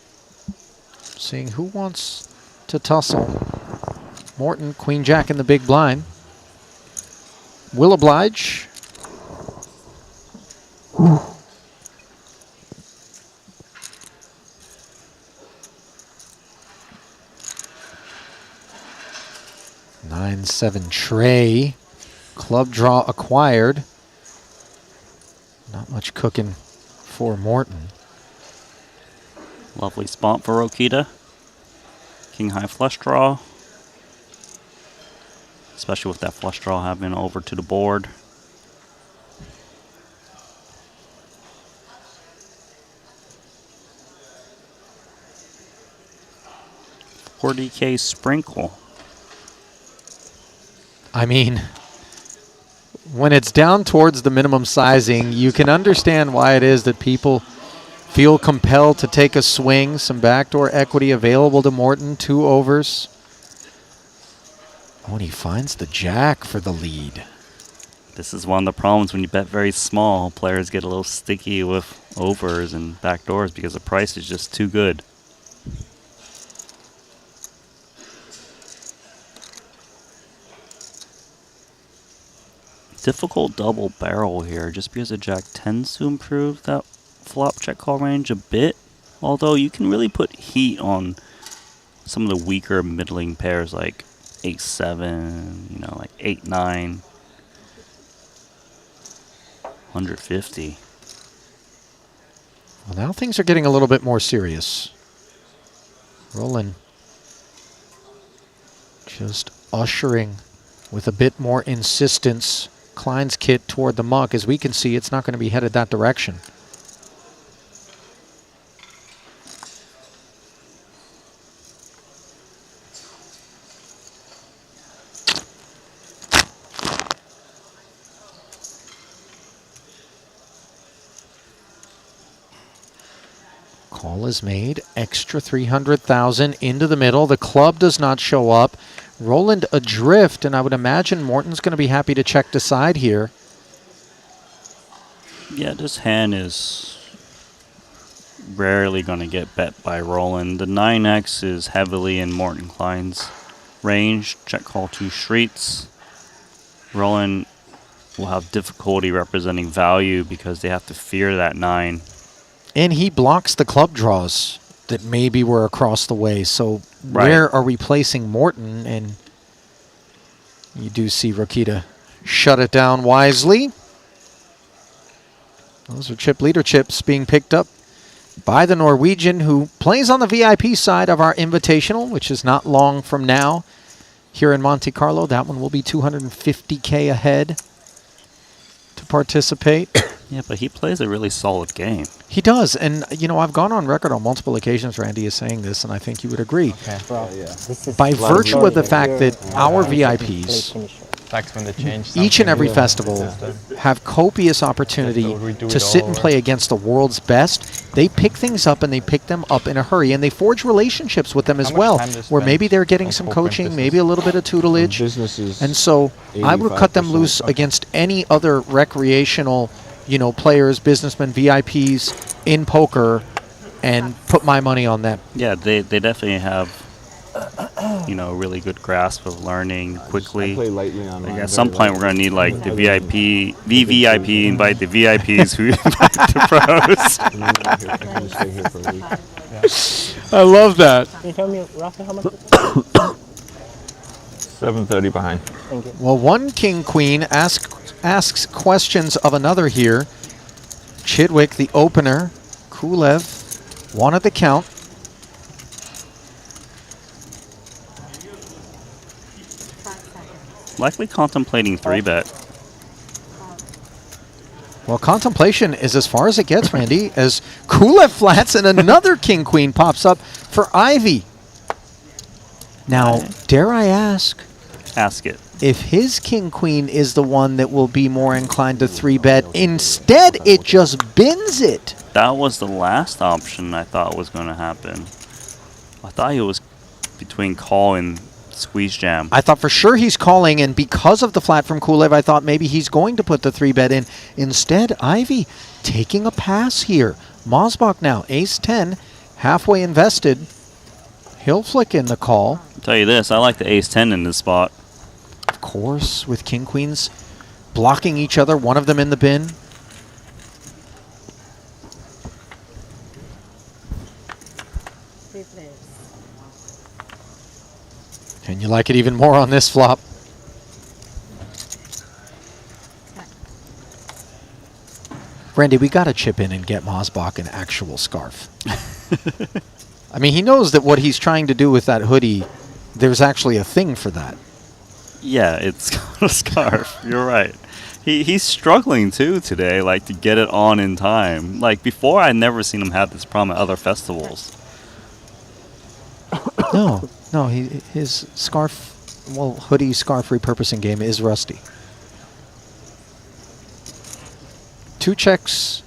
seeing who wants to tussle. Morton, Queen Jack in the big blind. Will oblige. Nine, 7 tray. Club draw acquired. Not much cooking for Morton. Lovely spot for Rokita. King high flush draw. Especially with that flush draw having over to the board. $40K sprinkle. I mean, when it's down towards the minimum sizing, you can understand why it is that people feel compelled to take a swing. Some backdoor equity available to Morton, 2 overs. Oh, and he finds the jack for the lead. This is one of the problems when you bet very small. Players get a little sticky with overs and backdoors because the price is just too good. Difficult double barrel here just because the jack tends to improve that flop check call range a bit. Although you can really put heat on some of the weaker middling pairs like 8-7, you know, like 8-9, 150. Well, now things are getting a little bit more serious. Roland just ushering with a bit more insistence Klein's kit toward the muck. As we can see, it's not going to be headed that direction. Call is made. Extra 300,000 into the middle. The club does not show up. Roland adrift, and I would imagine Morton's going to be happy to check the side here. Yeah, this hand is rarely going to get bet by Roland. The 9X is heavily in Morton Klein's range. Check call 2 streets. Roland will have difficulty representing value because they have to fear that 9. And he blocks the club draws that maybe were across the way. So where are we placing Morton? And you do see Rokita shut it down wisely. Those are chip leader chips being picked up by the Norwegian, who plays on the VIP side of our Invitational, which is not long from now here in Monte-Carlo. That one will be $250K ahead to participate. Yeah, but he plays a really solid game. He does. And, you know, I've gone on record on multiple occasions, Randy is saying this, and I think you would agree. Okay. By virtue of the fact that our VIPs, When they change each and every festival, have copious opportunity to sit and play against the world's best, they pick things up and they pick them up in a hurry, and they forge relationships with them as well, where maybe they're getting some coaching, maybe a little bit of tutelage. And so I would cut them loose against any other recreational, you know, players, businessmen, VIPs in poker and put my money on them. Yeah, they definitely have, you know, a really good grasp of learning quickly. I play lightly on like at some point, we're going to need, like, the VVIP invite the VIPs who invite the pros. I love that. Can you tell me roughly how much? 730 behind. Thank you. Well, one king queen asks questions of another here. Chidwick, the opener. Kulev wanted the count. Likely contemplating 3-bet. Well, contemplation is as far as it gets, Randy, as Kulev flats and another king-queen pops up for Ivy. Now, dare I ask? Ask it. If his king-queen is the one that will be more inclined to 3-bet, instead it just bins it. That was the last option I thought was going to happen. I thought he was between call and squeeze jam. I thought for sure he's calling, and because of the flat from Kulev, I thought maybe he's going to put the 3-bet in. Instead, Ivy taking a pass here. Mosbach now, ace-10, halfway invested. He'll flick in the call. I'll tell you this, I like the ace-10 in this spot. Of course, with king-queens blocking each other, one of them in the bin. And you like it even more on this flop. Randy, we got to chip in and get Mosbach an actual scarf. I mean, he knows that what he's trying to do with that hoodie, there's actually a thing for that. Yeah, it's got a scarf. You're right. He's struggling too today, like to get it on in time. Like before, I'd never seen him have this problem at other festivals. No, his scarf, well, hoodie scarf repurposing game is rusty. 2 checks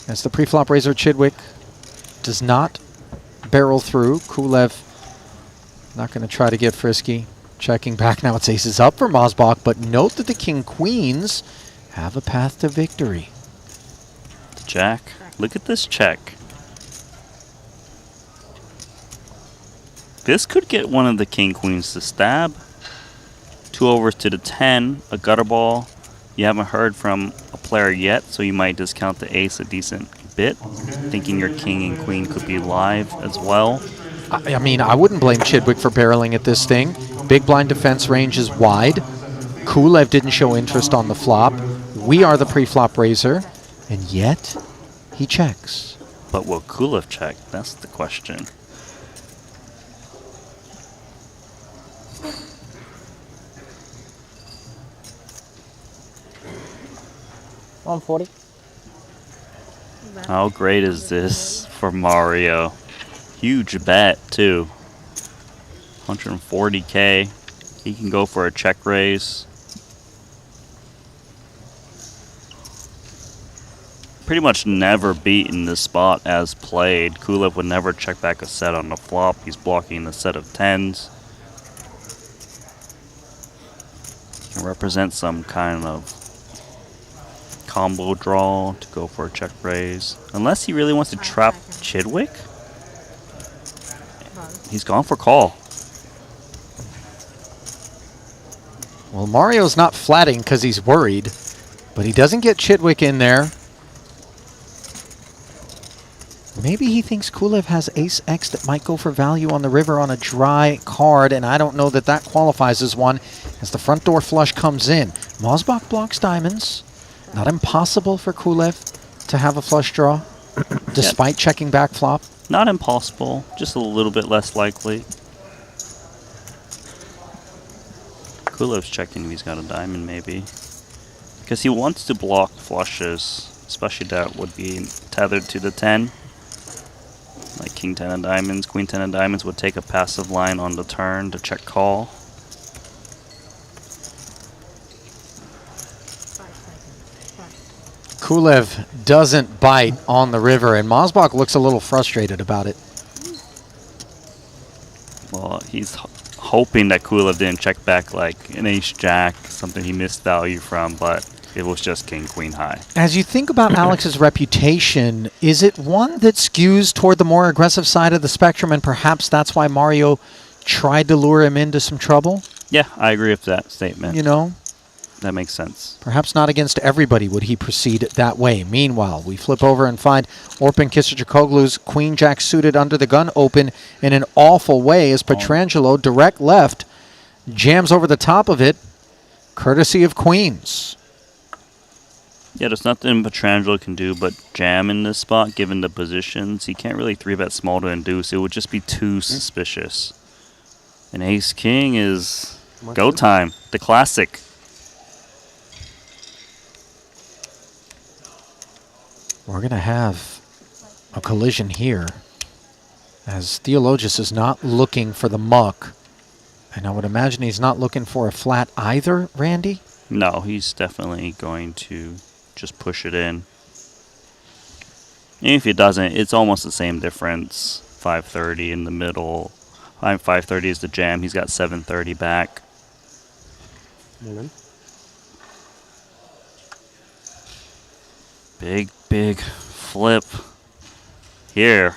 as the pre-flop raiser Chidwick does not barrel through. Kulev not going to try to get frisky. Checking back now, it's aces up for Mosbach, but note that the king-queens have a path to victory. The jack. Look at this check. This could get one of the king-queens to stab. 2 overs to the 10, a gutter ball. You haven't heard from a player yet, so you might discount the ace a decent bit, thinking your king and queen could be live as well. I mean, I wouldn't blame Chidwick for barreling at this thing. Big blind defense range is wide. Kulev didn't show interest on the flop. We are the pre-flop raiser, and yet he checks. But will Kulev check? That's the question. $140. How great is this for Mario? Huge bet, too. 140K. He can go for a check raise. Pretty much never beaten this spot as played. Kulev would never check back a set on the flop. He's blocking the set of 10s. Can represent some kind of combo draw to go for a check raise. Unless he really wants to trap Chidwick. He's gone for call. Well, Mario's not flatting because he's worried, but he doesn't get Chidwick in there. Maybe he thinks Kulev has ace-x that might go for value on the river on a dry card, and I don't know that that qualifies as one as the front door flush comes in. Mosbach blocks diamonds. Not impossible for Kulev to have a flush draw, despite checking back flop. Not impossible, just a little bit less likely. Kulev's checking if he's got a diamond, maybe. Because he wants to block flushes, especially that would be tethered to the 10. Like king 10 of diamonds, queen 10 of diamonds would take a passive line on the turn to check call. Kulev doesn't bite on the river, and Mosbach looks a little frustrated about it. Well, he's hoping that Kulev didn't check back like an ace-jack, something he missed value from, but it was just king-queen high. As you think about Alex's reputation, is it one that skews toward the more aggressive side of the spectrum, and perhaps that's why Mario tried to lure him into some trouble? Yeah, I agree with that statement. You know? That makes sense. Perhaps not against everybody would he proceed that way. Meanwhile, we flip over and find Orpin Kisachoglu's queen-jack suited under the gun open in an awful way as Petrangelo, direct left, jams over the top of it, courtesy of queens. Yeah, there's nothing Petrangelo can do but jam in this spot, given the positions. He can't really 3-bet small to induce. It would just be too suspicious. And ace-king is go time, the classic. We're going to have a collision here, as Theologus is not looking for the muck. And I would imagine he's not looking for a flat either, Randy? No, he's definitely going to just push it in. Even if he doesn't, it's almost the same difference. 530 in the middle. 530 is the jam. He's got 730 back. Big, big flip here.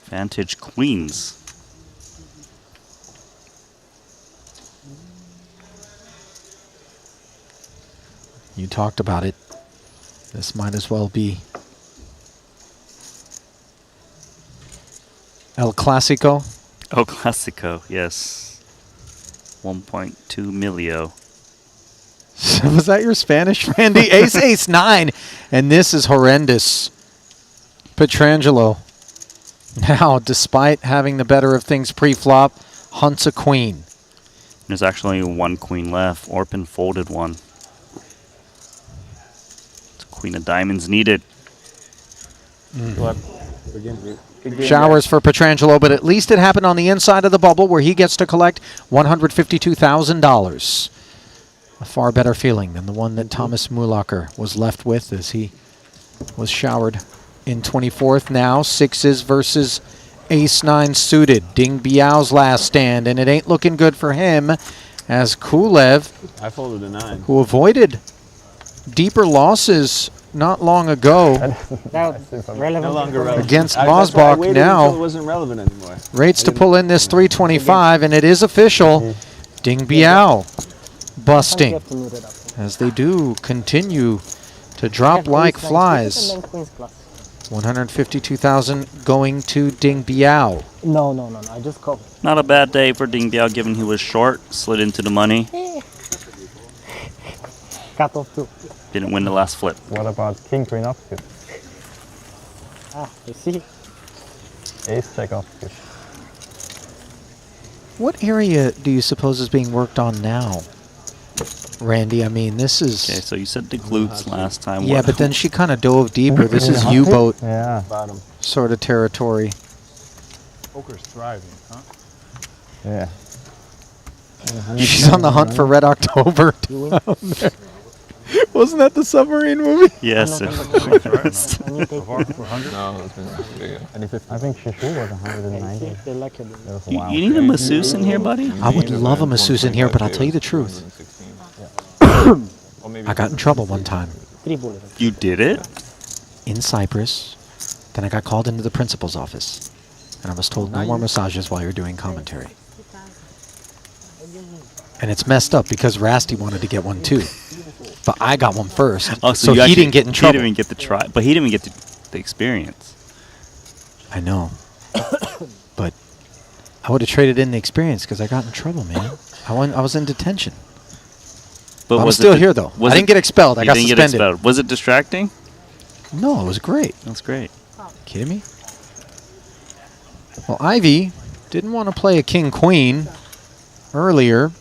Vantage queens. You talked about it. This might as well be El Clasico. El Clasico, yes. 1.2 milio. Was that your Spanish, Randy? Ace, ace, 9. And this is horrendous. Pietrangelo, now, despite having the better of things pre-flop, hunts a queen. There's actually one queen left. Orpin folded one. It's a queen of diamonds needed. Showers for Pietrangelo, but at least it happened on the inside of the bubble where he gets to collect $152,000. A far better feeling than the one that Thomas Mulacher was left with as he was showered in 24th. Now, sixes versus ace-9 suited. Ding Biao's last stand, and it ain't looking good for him as Kulev, I folded a 9. who avoided deeper losses not long ago No longer relevant. against That's why I Bosbach, waited until now it wasn't relevant anymore. rates to pull in this 325, and it is official. Ding Biao busting as they do continue to drop like flies. 152,000 going to Ding Biao. No, I just called. Not a bad day for Ding Biao given he was short, slid into the money. Cut off too. Didn't win the last flip. What about king queen offsuit? You see? Ace check offsuit. What area do you suppose is being worked on now, Randy? I mean, this is... Okay, so you said the glutes last time. Yeah, What- but then she kind of dove deeper. This is U-boat Yeah. sort of territory. Poker's thriving, huh? Yeah. She's on the hunt for Red October down there. Wasn't that the submarine movie? Yes. No, it's been bigger. I think Shishu was 190. You need a masseuse in here, buddy? I would love a masseuse in here, but I'll tell you the truth. I got in trouble one time. You did it? In Cyprus. Then I got called into the principal's office. And I was told no more massages while you're doing commentary. And it's messed up because Rasty wanted to get one too. But I got one first. Oh, so you he actually- didn't get in trouble. He didn't even get the try, but he didn't even get the experience. I know. But I would have traded in the experience because I got in trouble, man. I was in detention. But I'm was still it here, though. was I didn't it- get expelled. I you got didn't get suspended. expelled. Was it distracting? No, it was great. That's great. Kidding me? Well, Ivy didn't want to play a king-queen earlier,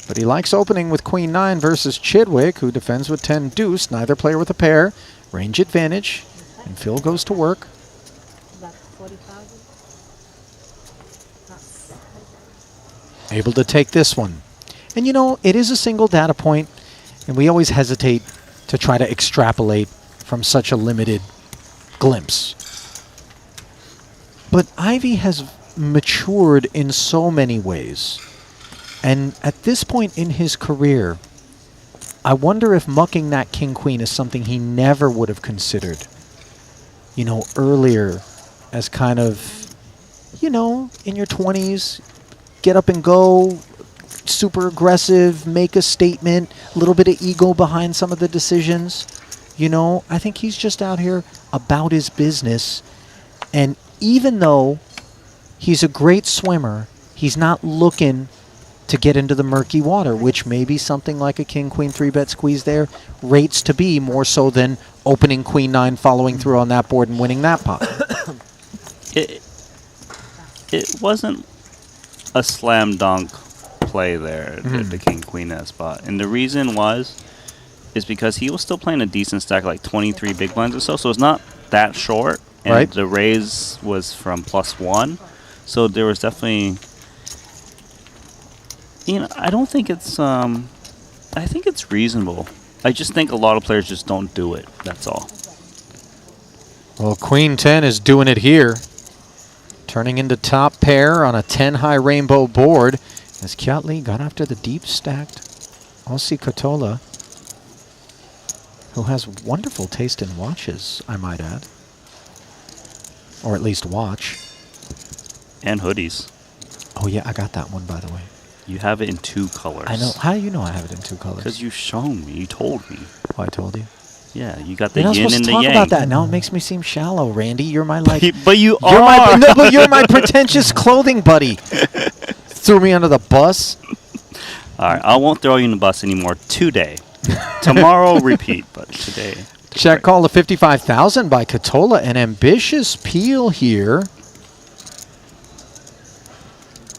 but he likes opening with queen-9 versus Chidwick, who defends with 10-deuce. Neither player with a pair. Range advantage, and Phil goes to work. Able to take this one. And you know, it is a single data point, and we always hesitate to try to extrapolate from such a limited glimpse. But Ivy has matured in so many ways. And at this point in his career, I wonder if mucking that king-queen is something he never would have considered, you know, earlier as kind of, you know, in your 20s, get up and go, super aggressive, make a statement, a little bit of ego behind some of the decisions. You know, I think he's just out here about his business. And even though he's a great swimmer, he's not looking to get into the murky water, which may be something like a king-queen 3-bet squeeze there rates to be, more so than opening queen-9, following through on that board and winning that pot. It wasn't a slam dunk play there, the king-queen that spot. And the reason was is because he was still playing a decent stack, like 23 big blinds or so. So it's not that short. And Right. the raise was from +1. So there was definitely, I don't think it's, I think it's reasonable. I just think a lot of players just don't do it. That's all. Well, Queen 10 is doing it here. Turning into top pair on a 10-high rainbow board as Kiatli got after the deep stacked Aussie Kotola, who has wonderful taste in watches, I might add. Or at least watch. And hoodies. Oh yeah, I got that one, by the way. You have it in 2 colors. I know. How do you know I have it in 2 colors? Because you've shown me. You told me. Oh, I told you? Yeah, you got the You're not yin supposed and to the talk yang. about that. Now it makes me seem shallow, Randy. You're my like. But you you're are. No, but you're my pretentious clothing buddy. Threw me under the bus. All right, I won't throw you in the bus anymore today. Tomorrow, repeat, but today. Check call to 55,000 by Kotola. An ambitious peel here.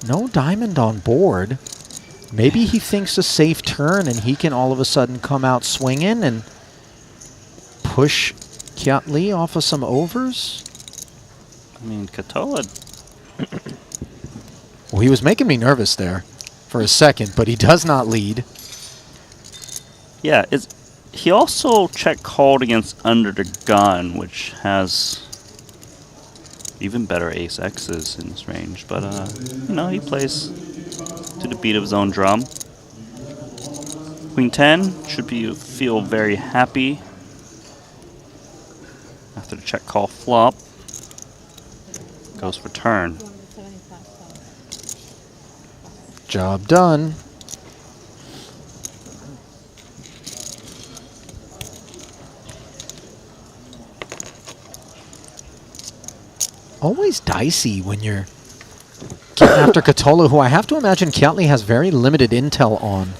No diamond on board. Maybe he thinks a safe turn and he can all of a sudden come out swinging and push Kiatli off of some overs. I mean, Kotola. Well, he was making me nervous there for a second, but he does not lead. Yeah, he also check called against Under the Gun, which has even better ace X's in his range. But, he plays to the beat of his own drum. Queen 10 should feel very happy after the check call flop. Goes for turn. Job done. Always dicey when you're getting after Kotola, who I have to imagine Kiatli has very limited intel on,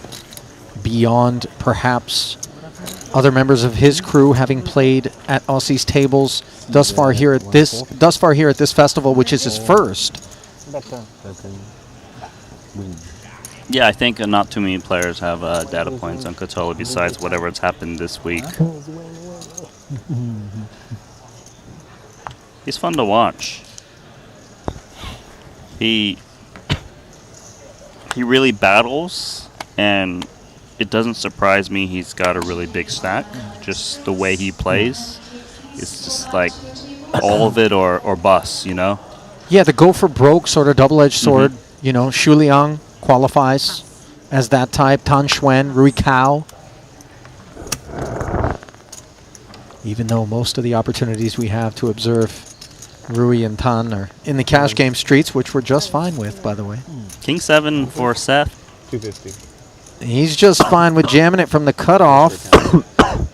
beyond perhaps other members of his crew having played at Aussie's tables thus far here at this festival, which is his first. Yeah, I think not too many players have data points on Kotola besides whatever's happened this week. He's fun to watch. He really battles, and it doesn't surprise me he's got a really big stack. Just the way he plays, it's just like all of it or bust, you know? Yeah, the go for broke sort of double-edged sword. You know, Shu Liang qualifies as that type. Tan Xuan, Rui Cao. Even though most of the opportunities we have to observe Rui and Tan are in the cash game streets, which we're just fine with, by the way. King 7 for Seth. 250. He's just fine with jamming it from the cutoff.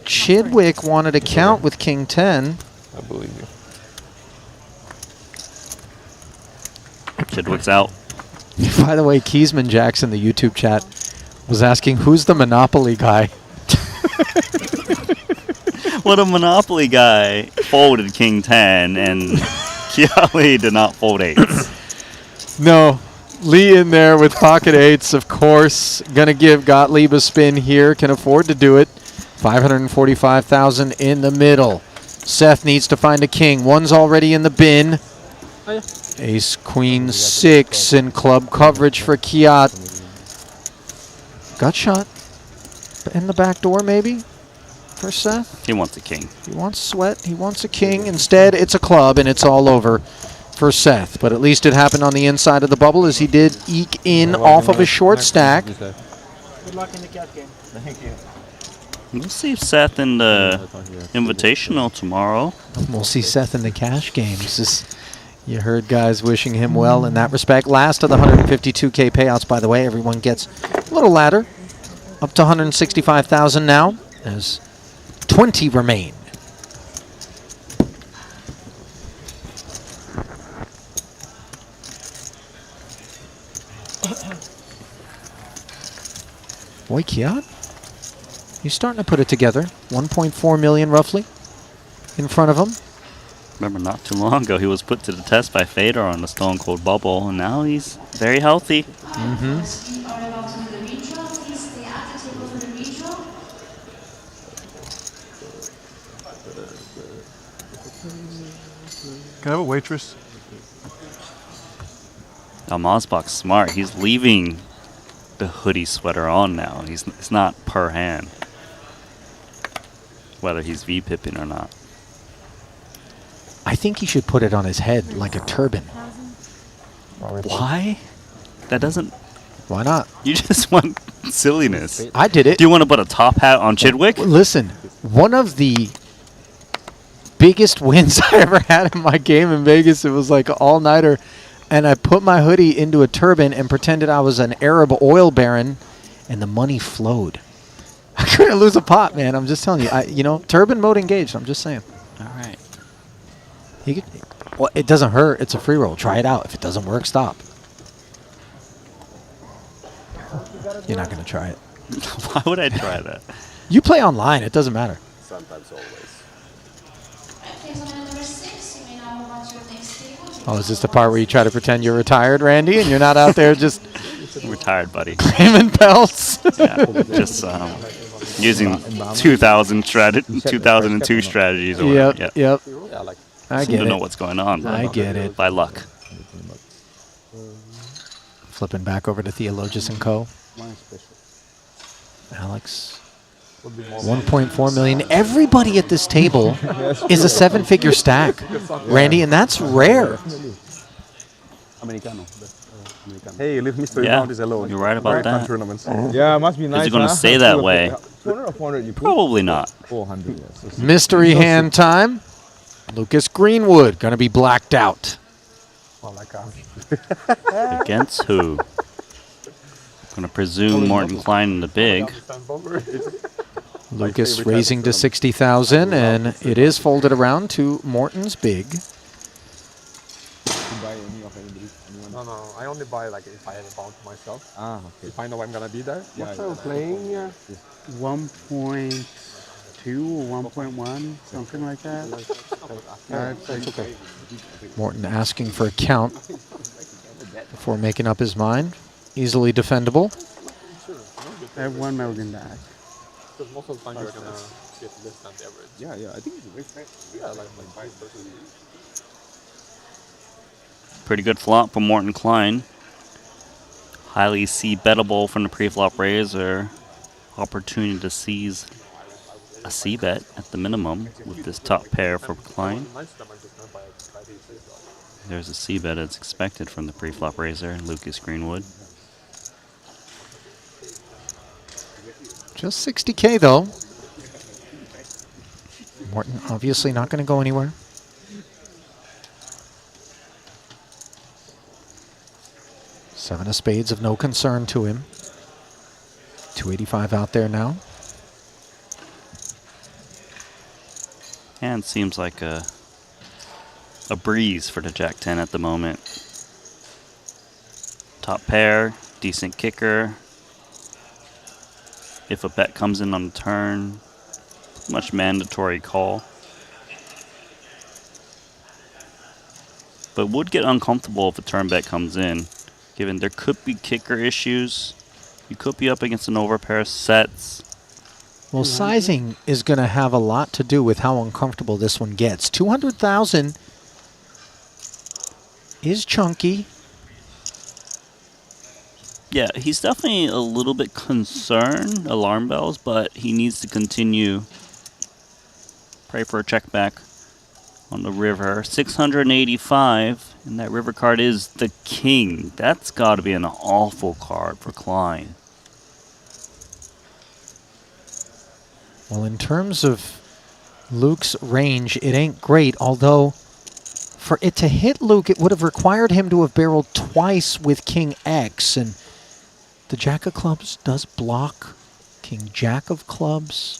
Chidwick wanted a count with King 10. I believe you. Chidwick's out. By the way, Keysman Jackson, the YouTube chat, was asking, who's the Monopoly guy? What a Monopoly guy folded King 10, and Kiatli did not fold 8s. No. Lee in there with pocket 8s, of course. Gonna give Gottlieb a spin here. Can afford to do it. 545,000 in the middle. Seth needs to find a king. One's already in the bin. Ace, Queen, 6 in club coverage for Kiat. Gut shot in the back door, maybe, for Seth. He wants a king. He wants sweat. He wants a king. Instead, it's a club, and it's all over for Seth. But at least it happened on the inside of the bubble, as he did eke in off of a short stack. Good luck in the cat game. Thank you. We'll see Seth in the Invitational tomorrow. We'll see Seth in the cash games. You heard guys wishing him well in that respect. Last of the 152K payouts, by the way. Everyone gets a little ladder. Up to 165,000 now, as 20 remain. Boy, Kiat, he's starting to put it together. 1.4 million roughly in front of him. Remember, not too long ago, he was put to the test by Fedor on the Stone Cold Bubble, and now he's very healthy. Can I have a waitress? Now Mosbach's smart. He's leaving the hoodie sweater on now. It's not per hand, whether he's V-pipping or not. I think he should put it on his head like a turban. Why? That doesn't... Why not? You just want silliness. I did it. Do you want to put a top hat on Chidwick? Listen, one of the biggest wins I ever had in my game in Vegas, it was like an all-nighter, and I put my hoodie into a turban and pretended I was an Arab oil baron, and the money flowed. I couldn't lose a pot, man. I'm just telling you. You know, turban mode engaged. I'm just saying. All right. Well, it doesn't hurt. It's a free roll. Try it out. If it doesn't work, stop. You're not going to try it. Why would I try that? You play online. It doesn't matter. Sometimes, always. Oh, is this the part where you try to pretend you're retired, Randy, and you're not out there just... Retired, buddy. Claiming pelts? Yeah, just using 2002 strategies. Or Yep. Yeah, I so get you it. know what's going on. I get it. By luck. Flipping back over to Theologius & Co. Alex. 1.4 million. Everybody at this table is a seven-figure stack, Randy, and that's rare. Hey, leave Mr. Yeah, Mounties alone. you're right about that. Tournaments. Yeah, it must be nice. Is he going to stay that way? Probably not. 400, yes. Mystery hand time. Lucas Greenwood going to be blacked out. Against who? Going to presume Morton Klein in the big. Lucas raising to 60,000, and it is folded around to Morton's big. No, I only buy like if I have a bound to myself. Ah, okay. If I know I'm gonna be there. What are we playing here? 1.2 or 1.1, something like that. It's okay. Morton asking for a count before making up his mind. Easily defendable. I have 1 million back. Because most of the time you're gonna get less than the average. Yeah, I think it's a great thing. Yeah, like vice versa. Pretty good flop from Morton Klein. Highly C-bettable from the pre-flop raiser. Opportunity to seize a C-bet at the minimum with this top pair for Klein. There's a C-bet as expected from the pre-flop raiser, Lucas Greenwood. Just 60K though. Morton obviously not going to go anywhere. Seven of spades of no concern to him. 285 out there now. And seems like a breeze for the Jack-10 at the moment. Top pair, decent kicker. If a bet comes in on the turn, much mandatory call. But would get uncomfortable if a turn bet comes in, given there could be kicker issues. You could be up against an overpair sets. Well, sizing is going to have a lot to do with how uncomfortable this one gets. 200,000 is chunky. Yeah, he's definitely a little bit concerned, alarm bells, but he needs to continue. Pray for a check back on the river. 685, and that river card is the king. That's got to be an awful card for Klein. Well, in terms of Luke's range, it ain't great, although for it to hit Luke, it would have required him to have barreled twice with King X, and the Jack of Clubs does block King Jack of Clubs.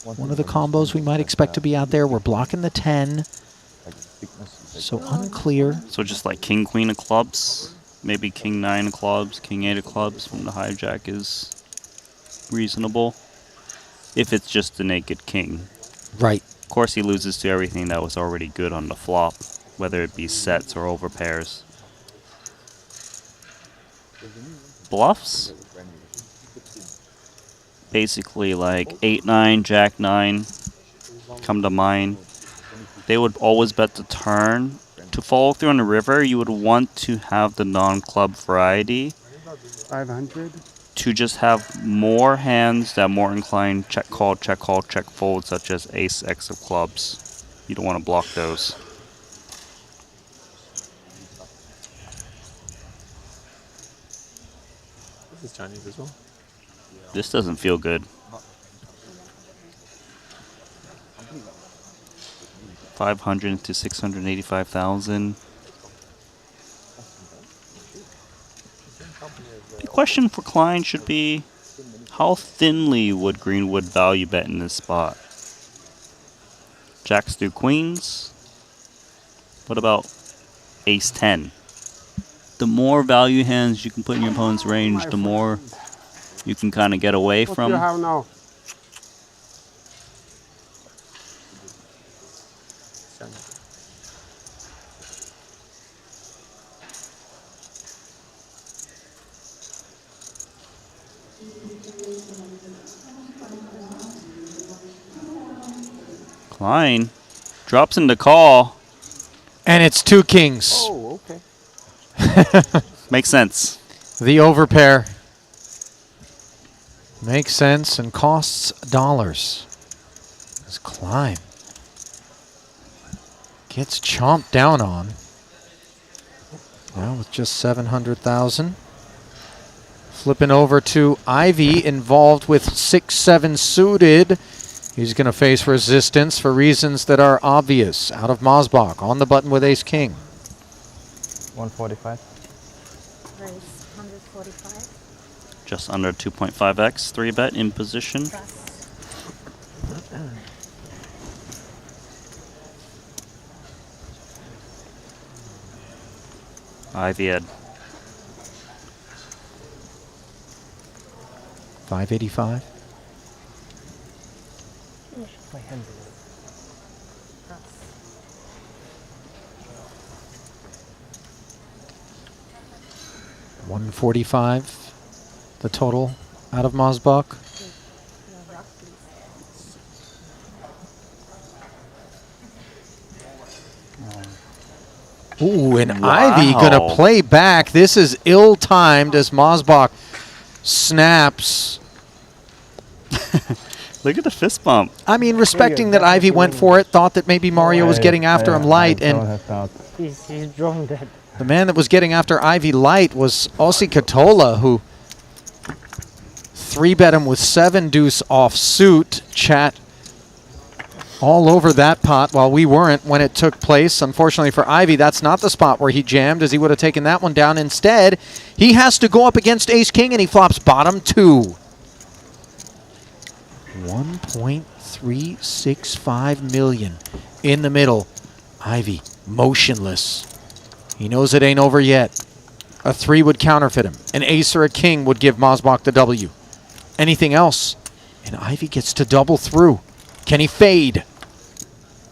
One of the combos we might expect to be out there. We're blocking the 10. So unclear. So just like King Queen of Clubs, maybe King 9 of Clubs, King 8 of Clubs from the hijack is reasonable. If it's just the naked king. Right. Of course he loses to everything that was already good on the flop, whether it be sets or overpairs. Bluffs? Basically like 8-9, Jack-9 come to mind. They would always bet the turn to follow through on the river, you would want to have the non-club variety 500. to just have more hands that are more inclined check call, check fold, such as ace, x of clubs. You don't want to block those. This is Chinese as well. This doesn't feel good. 500 to 685,000. The question for Klein should be, how thinly would Greenwood value bet in this spot? Jacks through queens. What about ace 10? The more value hands you can put in your opponent's range, the more you can kind of get away What from. do you have now? Klein drops into call. And it's 2 kings. Oh, okay. Makes sense. The overpair makes sense and costs dollars. As Klein gets chomped down on. Now with just 700,000. Flipping over to Ivy, involved with 6-7 suited. He's going to face resistance for reasons that are obvious. Out of Mosbach, on the button with ace-king. 145. Raise 145. Just under 2.5x, 3-bet in position. Ivy Ed. 585. My hand. 145, the total out of Mosbach. Ooh, and Ivy gonna play back. This is ill-timed as Mosbach snaps. Look at the fist bump. I mean, respecting that Ivy went for it, thought that maybe Mario was getting after him light, and He's drawn dead. the man that was getting after Ivy light was Aussie Katola, who 3-bet him with 7 deuce off suit. Chat all over that pot while we weren't when it took place. Unfortunately for Ivy, that's not the spot where he jammed, as he would have taken that one down. Instead, he has to go up against ace-king, and he flops bottom 2. 1.365 million in the middle. Ivy motionless. He knows it ain't over yet. A 3 would counterfeit him. An ace or a king would give Mosbach the W. Anything else, and Ivy gets to double through. Can he fade?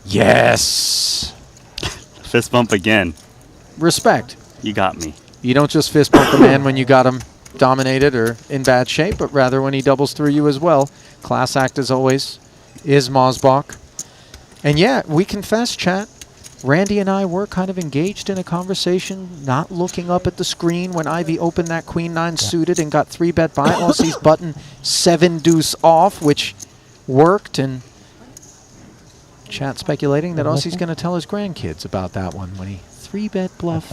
Yes. Fist bump again. Respect. You got me. You don't just fist bump the man when you got him dominated or in bad shape, but rather when he doubles through you as well. Class act, as always, is Mosbach. And yeah, we confess, chat, Randy and I were kind of engaged in a conversation, not looking up at the screen when Ivy opened that queen-9 suited and got 3-bet by Aussie's button 7 deuce off, which worked, and chat speculating that Aussie's going to tell his grandkids about that one when he 3-bet bluff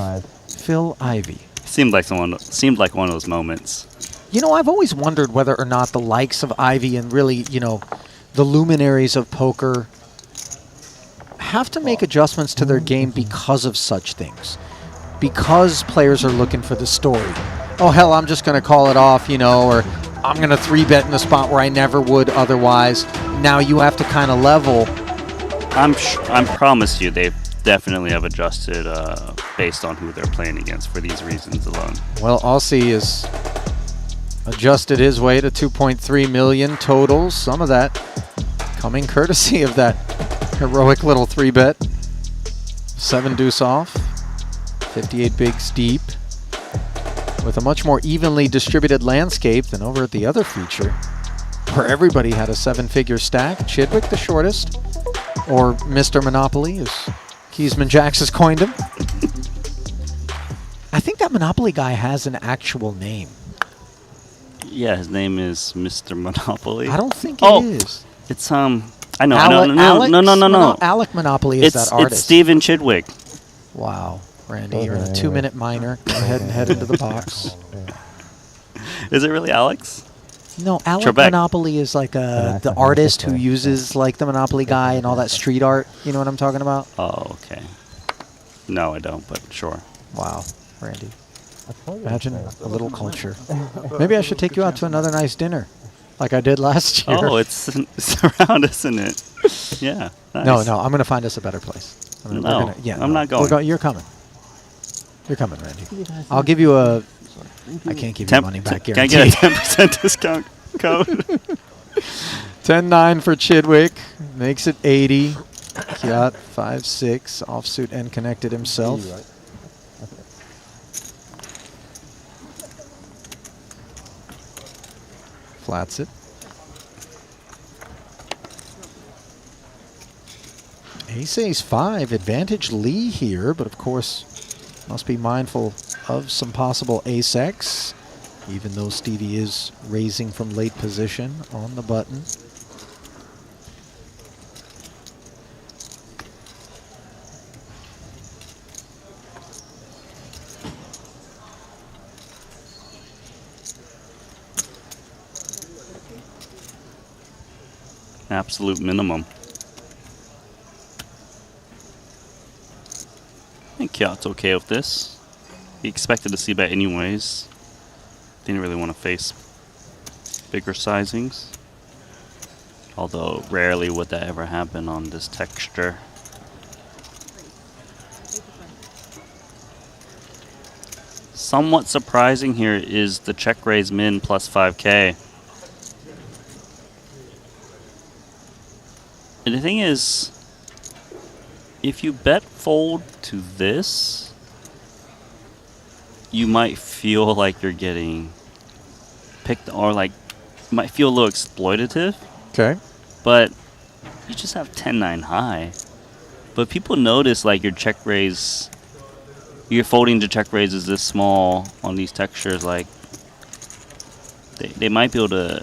Phil Ivy. Seemed like one of those moments. You know, I've always wondered whether or not the likes of Ivy and really, you know, the luminaries of poker have to make adjustments to their game because of such things. Because players are looking for the story. Oh, hell, I'm just going to call it off, you know, or I'm going to 3-bet in a spot where I never would otherwise. Now you have to kind of level. I promise you they definitely have adjusted based on who they're playing against for these reasons alone. Well, Aussie is adjusted his way to 2.3 million total. Some of that coming courtesy of that heroic little 3-bet. 7 deuce off. 58 bigs deep. With a much more evenly distributed landscape than over at the other feature, where everybody had a 7-figure stack. Chidwick the shortest, or Mr. Monopoly, as Keysman Jax has coined him. I think that Monopoly guy has an actual name. Yeah, his name is Mr. Monopoly. I don't think it is. It's I know. Alex No. Alec Monopoly is that artist. It's Steven Chidwick. Wow, Randy, you're in a 2-minute minor. Go ahead and head into the box. Is it really Alex? No, Alec Trebek. Monopoly is like the artist who uses like the Monopoly guy and all that street art. You know what I'm talking about? Oh, okay. No, I don't, but sure. Wow, Randy. Imagine a little culture. Maybe I should take you out to another nice dinner, like I did last year. Oh, it's around, isn't it? Yeah. Nice. No, I'm going to find us a better place. I'm not going. You're coming. You're coming, Randy. I'll give you a... I can't give you money back Can I guarantee. get a 10% discount code? 10-9 for Chidwick. Makes it 80. Kiat 5-6. Offsuit and connected himself. Flats it. Ace 5. Advantage Lee here, but of course must be mindful of some possible ace-x, even though Stevie is raising from late position on the button. Absolute minimum. I think Kiat's okay with this. He expected to see bet anyways. Didn't really want to face bigger sizings. Although rarely would that ever happen on this texture. Somewhat surprising here is the check raise min plus 5K. And the thing is, if you bet fold to this, you might feel like you're getting picked, or like you might feel a little exploitative. Okay. But you just have 10-9 high. But people notice like your check raise, you're folding to check raises this small on these textures, like they might be able to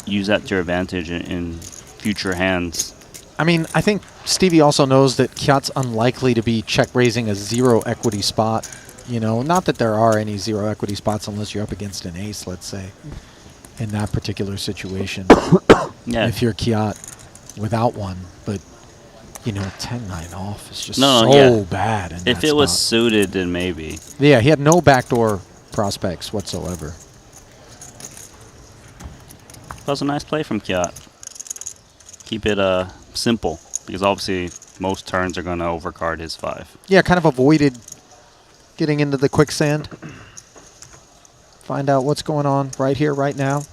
use that to your advantage in future hands. I mean, I think Stevie also knows that Kiat's unlikely to be check raising a zero equity spot. You know, not that there are any zero equity spots unless you're up against an ace, let's say, in that particular situation. Yeah. If you're Kiat without one, but you know, 10-9 off is just bad. In if that it was spot. suited, then maybe. Yeah, he had no backdoor prospects whatsoever. That was a nice play from Kiat. Keep it simple, because obviously most turns are going to overcard his 5. Yeah, kind of avoided getting into the quicksand. Find out what's going on right here, right now.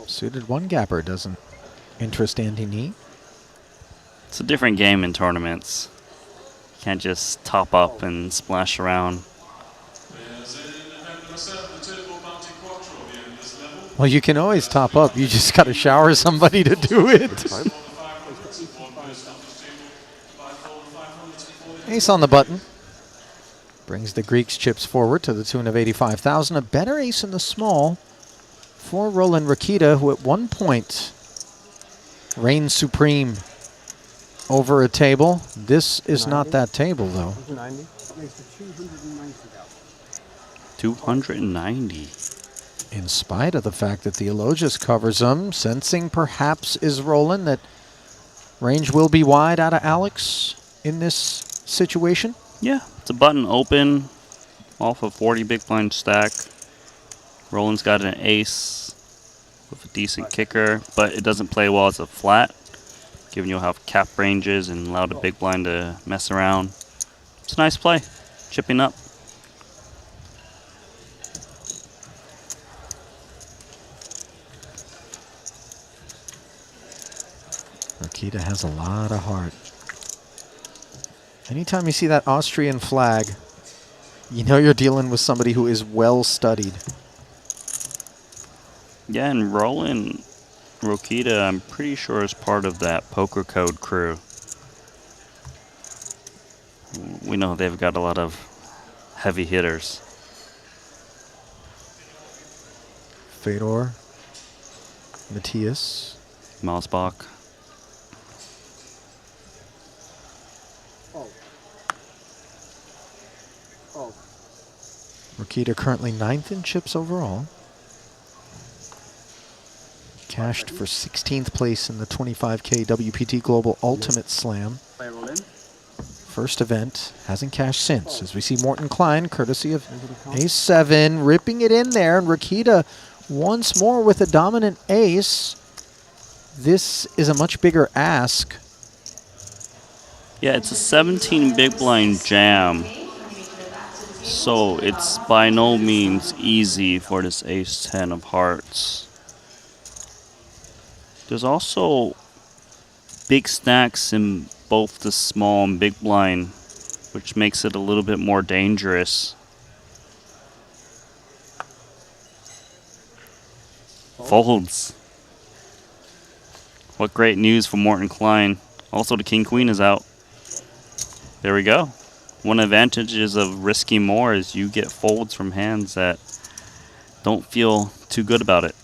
Suited one gapper doesn't interest Andy Nee. It's a different game in tournaments. You can't just top up and splash around. Well, you can always top up. You just got to shower somebody to do it. Ace on the button. Brings the Greeks' chips forward to the tune of 85,000. A better ace in the small for Roland Rakita, who at one point reigned supreme over a table. This is not that table, though. 290. In spite of the fact that the Theologius covers him, sensing perhaps is Roland that range will be wide out of Alex in this situation. Yeah, it's a button open off a 40 big blind stack. Roland's got an ace with a decent kicker, but it doesn't play well as a flat. giving you half cap ranges and allow the big blind to mess around. It's a nice play, chipping up. Rokita has a lot of heart. Anytime you see that Austrian flag, you know you're dealing with somebody who is well studied. Yeah, and Roland Rokita, I'm pretty sure, is part of that Poker Code crew. We know they've got a lot of heavy hitters. Fedor, Matthias, Mausbach. Rokita currently 9th in chips overall. Cashed for 16th place in the 25K WPT Global Ultimate Slam. First event, hasn't cashed since. As we see Morton Klein, courtesy of Ace-7, ripping it in there. And Rokita once more with a dominant ace. This is a much bigger ask. Yeah, it's a 17 big blind jam. So it's by no means easy for this Ace-10 of hearts. There's also big stacks in both the small and big blind, which makes it a little bit more dangerous. Folds. What great news for Morton Klein. Also, the King-Queen is out. There we go. One advantage of risking more is you get folds from hands that don't feel too good about it.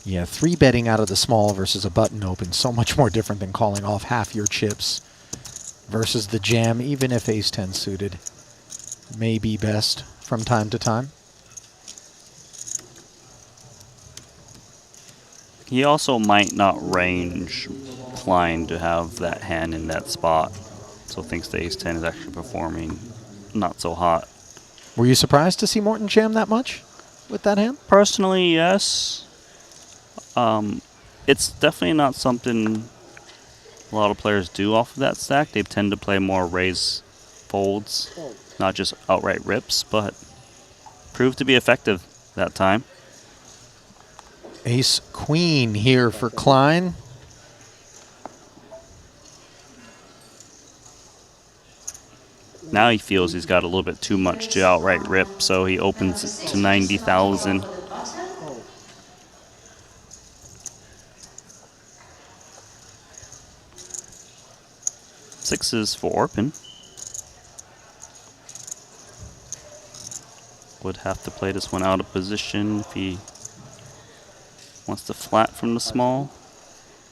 Yeah, 3-betting out of the small versus a button open, so much more different than calling off half your chips versus the jam, even if Ace-10 suited may be best from time to time. He also might not range Klein to have that hand in that spot, so thinks the Ace-10 is actually performing not so hot. Were you surprised to see Morton jam that much with that hand? Personally, yes. It's definitely not something a lot of players do off of that stack. They tend to play more raise folds, not just outright rips, but proved to be effective that time. Ace-Queen here for Klein. Now he feels he's got a little bit too much to outright rip, so he opens it to 90,000. Sixes for Orpin. Would have to play this one out of position if he wants to flat from the small.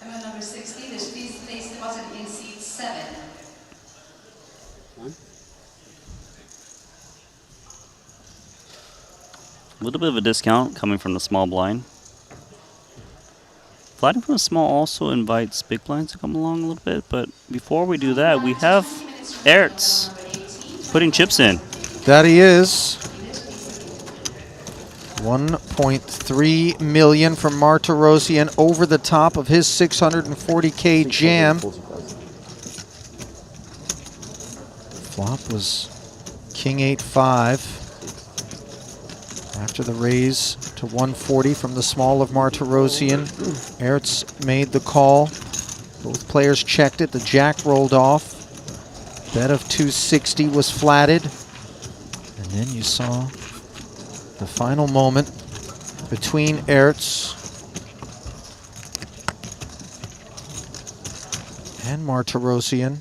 Amendment number 60, please place the button in seat 7. A little bit of a discount coming from the small blind. Flatting from the small also invites big blinds to come along a little bit, but before we do that, we have Ertz putting chips in. That he is. 1.3 million from Martirosyan over the top of his 640K jam. Flop was King 8-5. After the raise to 140 from the small of Martirosyan, Ertz made the call. Both players checked it. The jack rolled off. Bet of 260 was flatted. And then you saw the final moment between Ertz and Martirosyan.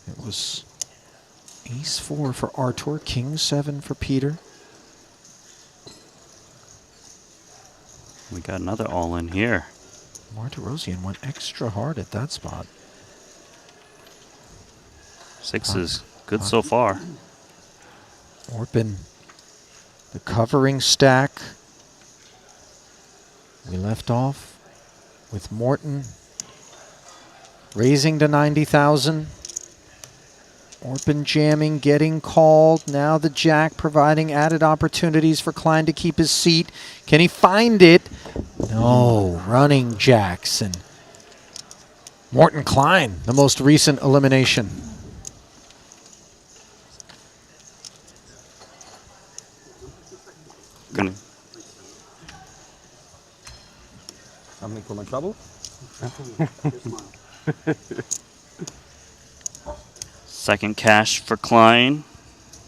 It was Ace-4 for Artur, King-7 for Peter. We got another all-in here. Martirosyan went extra hard at that spot. Sixes, good so far. Orpin, the covering stack. We left off with Morton raising to 90,000. Orpin jamming, getting called. Now the jack providing added opportunities for Klein to keep his seat. Can he find it? No, running jacks. And Morton Klein, the most recent elimination. Something for my trouble? Second cash for Klein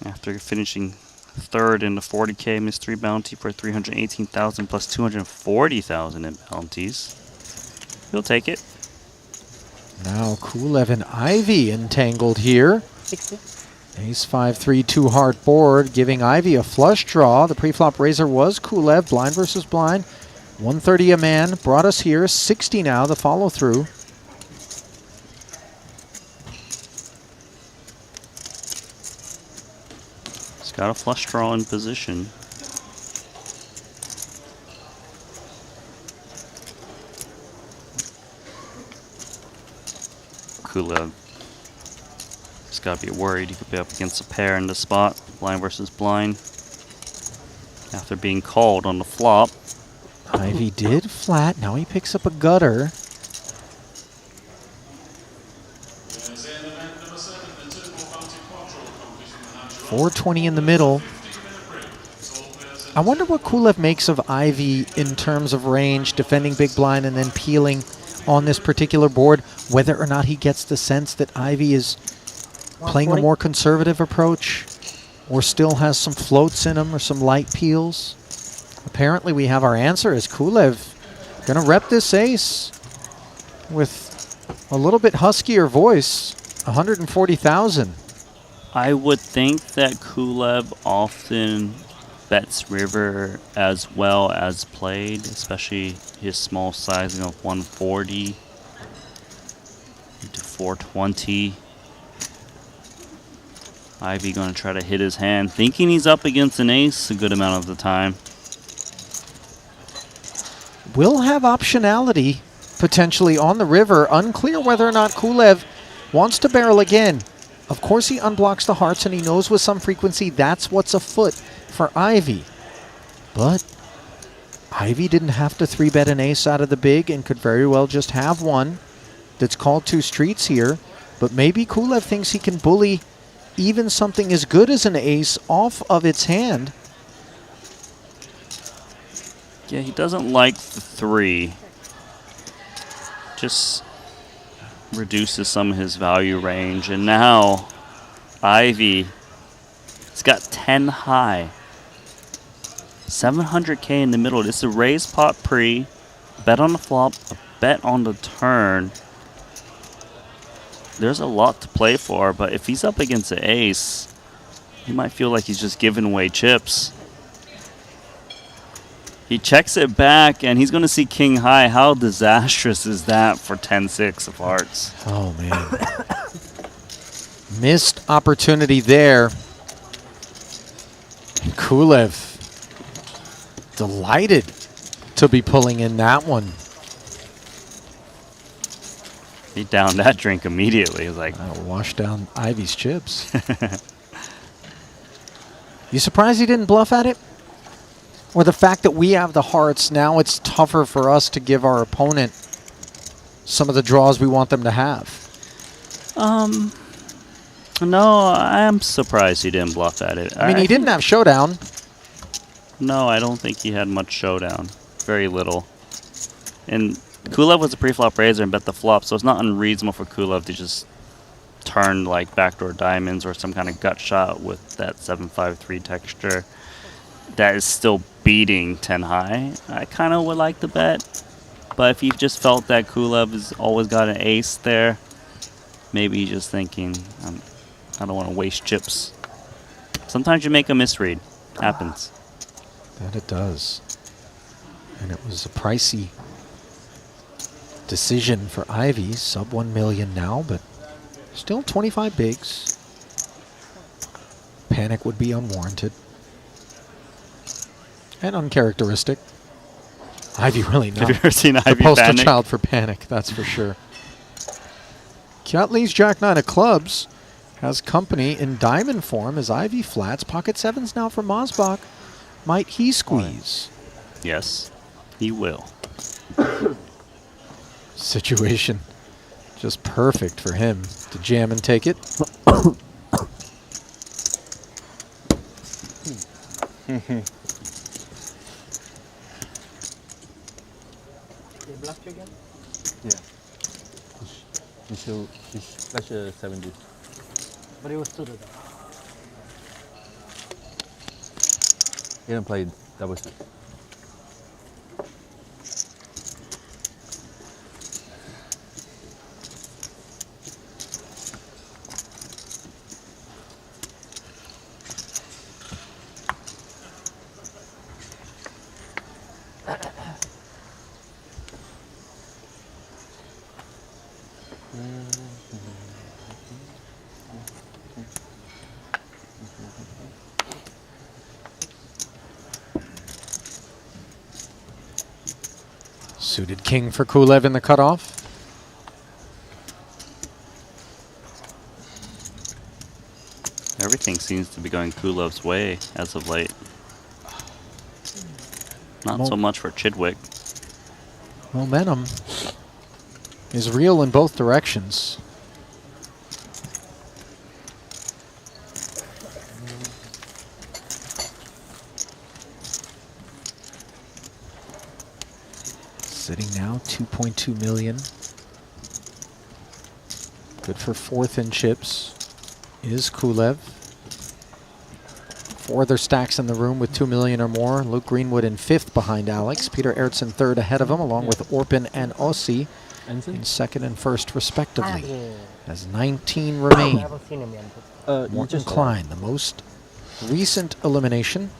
after finishing third in the 40K mystery bounty for 318,000 plus 240,000 in bounties. He'll take it. Now Kulev and Ivy entangled here. 60. Ace 5-3 two-heart board, giving Ivy a flush draw. The pre-flop raiser was Kulev, blind versus blind. 130 a man brought us here. 60 now, the follow-through. He's got a flush draw in position. Kulev. He's got to be worried he could be up against a pair in the spot. Blind versus blind. After being called on the flop. Ivy did flat. Now he picks up a gutter. .420 in the middle. I wonder what Kulev makes of Ivy in terms of range, defending big blind and then peeling on this particular board, whether or not he gets the sense that Ivy is playing a more conservative approach or still has some floats in him or some light peels. Apparently we have our answer as Kulev gonna rep this ace with a little bit huskier voice, 140,000. I would think that Kulev often bets river as well as played, especially his small sizing of 140 to 420. Ivy gonna try to hit his hand, thinking he's up against an ace a good amount of the time. Will have optionality potentially on the river. Unclear whether or not Kulev wants to barrel again. Of course he unblocks the hearts and he knows with some frequency that's what's afoot for Ivy. But Ivy didn't have to 3-bet an ace out of the big and could very well just have one that's called 2 streets here. But maybe Kulev thinks he can bully even something as good as an ace off of its hand. Yeah, he doesn't like the 3. Just reduces some of his value range. And now Ivy, he's got 10 high. 700K in the middle. It's a raise pot pre, bet on the flop, a bet on the turn. There's a lot to play for, but if he's up against an ace, he might feel like he's just giving away chips. He checks it back, and he's going to see king high. How disastrous is that for 10-6 of hearts? Oh, man. Missed opportunity there. Kulev delighted to be pulling in that one. He downed that drink immediately. He was like, I'll wash down Ivy's chips. You surprised he didn't bluff at it? Or the fact that we have the hearts, now it's tougher for us to give our opponent some of the draws we want them to have? No, I'm surprised he didn't bluff at it. I mean, he didn't have showdown. No, I don't think he had much showdown. Very little. And Kulev was a pre-flop raiser and bet the flop, so it's not unreasonable for Kulev to just turn like backdoor diamonds or some kind of gut shot with that 7-5-3 texture that is still beating 10 high. I kind of would like to bet, but if you just felt that Kulev has always got an ace there, maybe he's just thinking, I don't want to waste chips. Sometimes you make a misread. Happens. That it does. And it was a pricey decision for Ivy. Sub 1 million now, but still 25 bigs. Panic would be unwarranted. And uncharacteristic. Ivy really not. Have you ever seen the Ivy poster panic? child for panic, that's for sure. Kiat leads Jack 9 of clubs. has company in diamond form as Ivy flats. Pocket sevens now for Mosbach. Might he squeeze? Yes, he will. Situation just perfect for him to jam and take it. They blocked you again? Yeah. He's flash 70. But he was suited. He didn't play double suit. Suited king for Kulev in the cutoff. Everything seems to be going Kulev's way as of late. Not so much for Chidwick. Momentum is real in both directions. Sitting now 2.2 million. Good for fourth in chips is Kulev. 4 other stacks in the room with 2 million or more. Luke Greenwood in 5th behind Alex. Peter Ertzen 3rd ahead of him, along with Orpin and Ossi in 2nd and 1st respectively. As 19 remain. Morton Klein, the most recent elimination.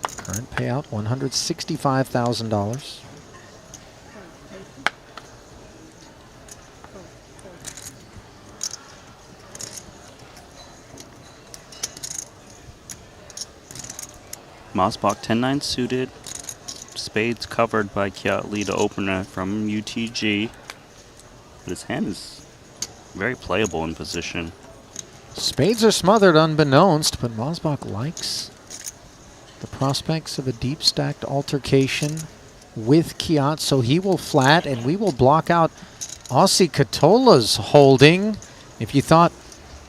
Current payout $165,000. Mosbach 10-9 suited. Spades covered by Kiat Lee, the opener from UTG. But his hand is very playable in position. Spades are smothered unbeknownst, but Mosbach likes the prospects of a deep stacked altercation with Kiat, so he will flat and we will block out Aussie Katola's holding. If you thought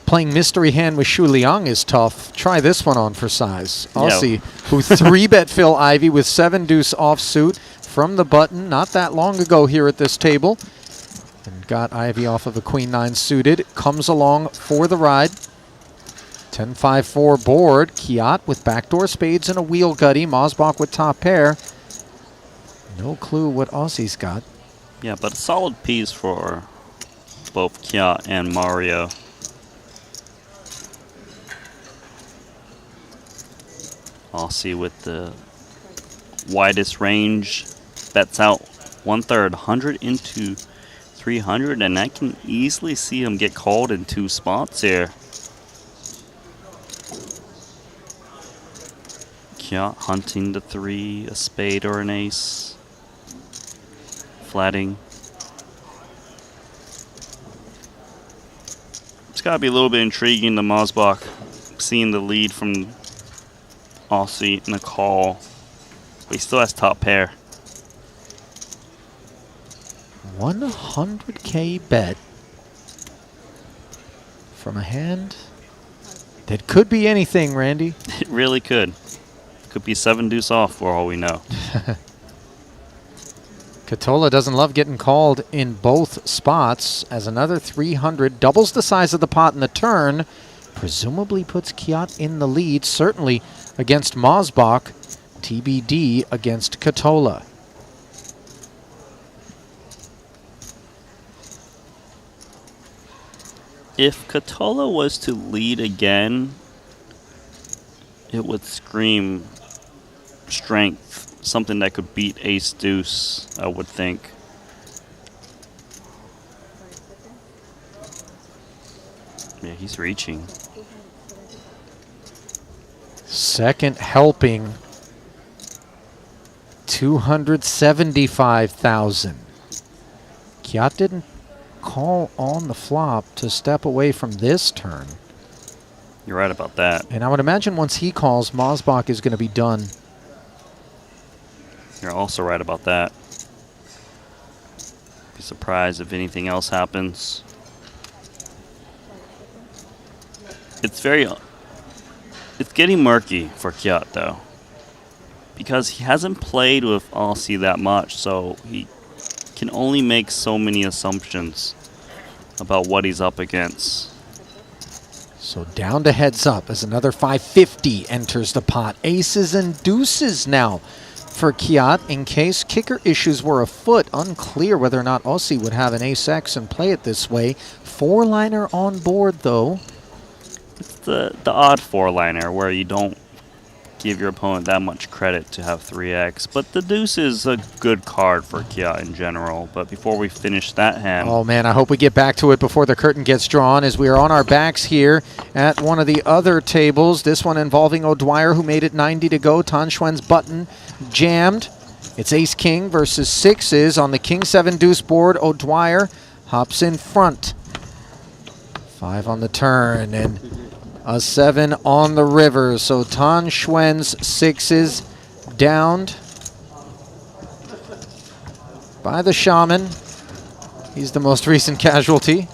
playing mystery hand with Shu Liang is tough, try this one on for size. Aussie, who 3-bet Phil Ivy with 7 deuce offsuit from the button not that long ago here at this table. And got Ivy off of a queen 9 suited. Comes along for the ride. 10-5-4 board. Kiat with backdoor spades and a wheel gutty. Mosbach with top pair. No clue what Aussie's got. Yeah, but a solid piece for both Kiat and Mario. Aussie with the widest range. Bets out 1/3, 100 into 300, and I can easily see him get called in 2 spots here. Kiat hunting the 3, a spade or an ace. Flatting. It's got to be a little bit intriguing to Mosbach, seeing the lead from Aussie in the call. But he still has top pair. 100K bet from a hand that could be anything, Randy. It really could. Could be 7 deuce off for all we know. Katola doesn't love getting called in both spots, as another 300 doubles the size of the pot in the turn. Presumably puts Kiat in the lead, certainly against Mosbach. TBD against Katola. If Katola was to lead again, it would scream strength, something that could beat ace deuce, I would think. Yeah, he's reaching. Second helping, 275,000. Kiat didn't call on the flop to step away from this turn. You're right about that. And I would imagine once he calls, Mosbach is going to be done. You're also right about that. Be surprised if anything else happens. It's getting murky for Kiat though, because he hasn't played with Aussie that much, so he can only make so many assumptions about what he's up against. So down to heads up as another 550 enters the pot. Aces and deuces now for Kiat in case kicker issues were afoot. Unclear whether or not Aussie would have an ace-X and play it this way. Four-liner on board though. It's the odd four-liner where you don't give your opponent that much credit to have 3x, but the deuce is a good card for Kiat in general. But before we finish that hand... Oh man, I hope we get back to it before the curtain gets drawn as we are on our backs here at one of the other tables. This one involving O'Dwyer, who made it 90 to go. Tan Xuan's button jammed. It's ace-king versus sixes on the king-7 deuce board. O'Dwyer hops in front. 5 on the turn and a 7 on the river. So Tan Xuan's sixes downed by the shaman. He's the most recent casualty.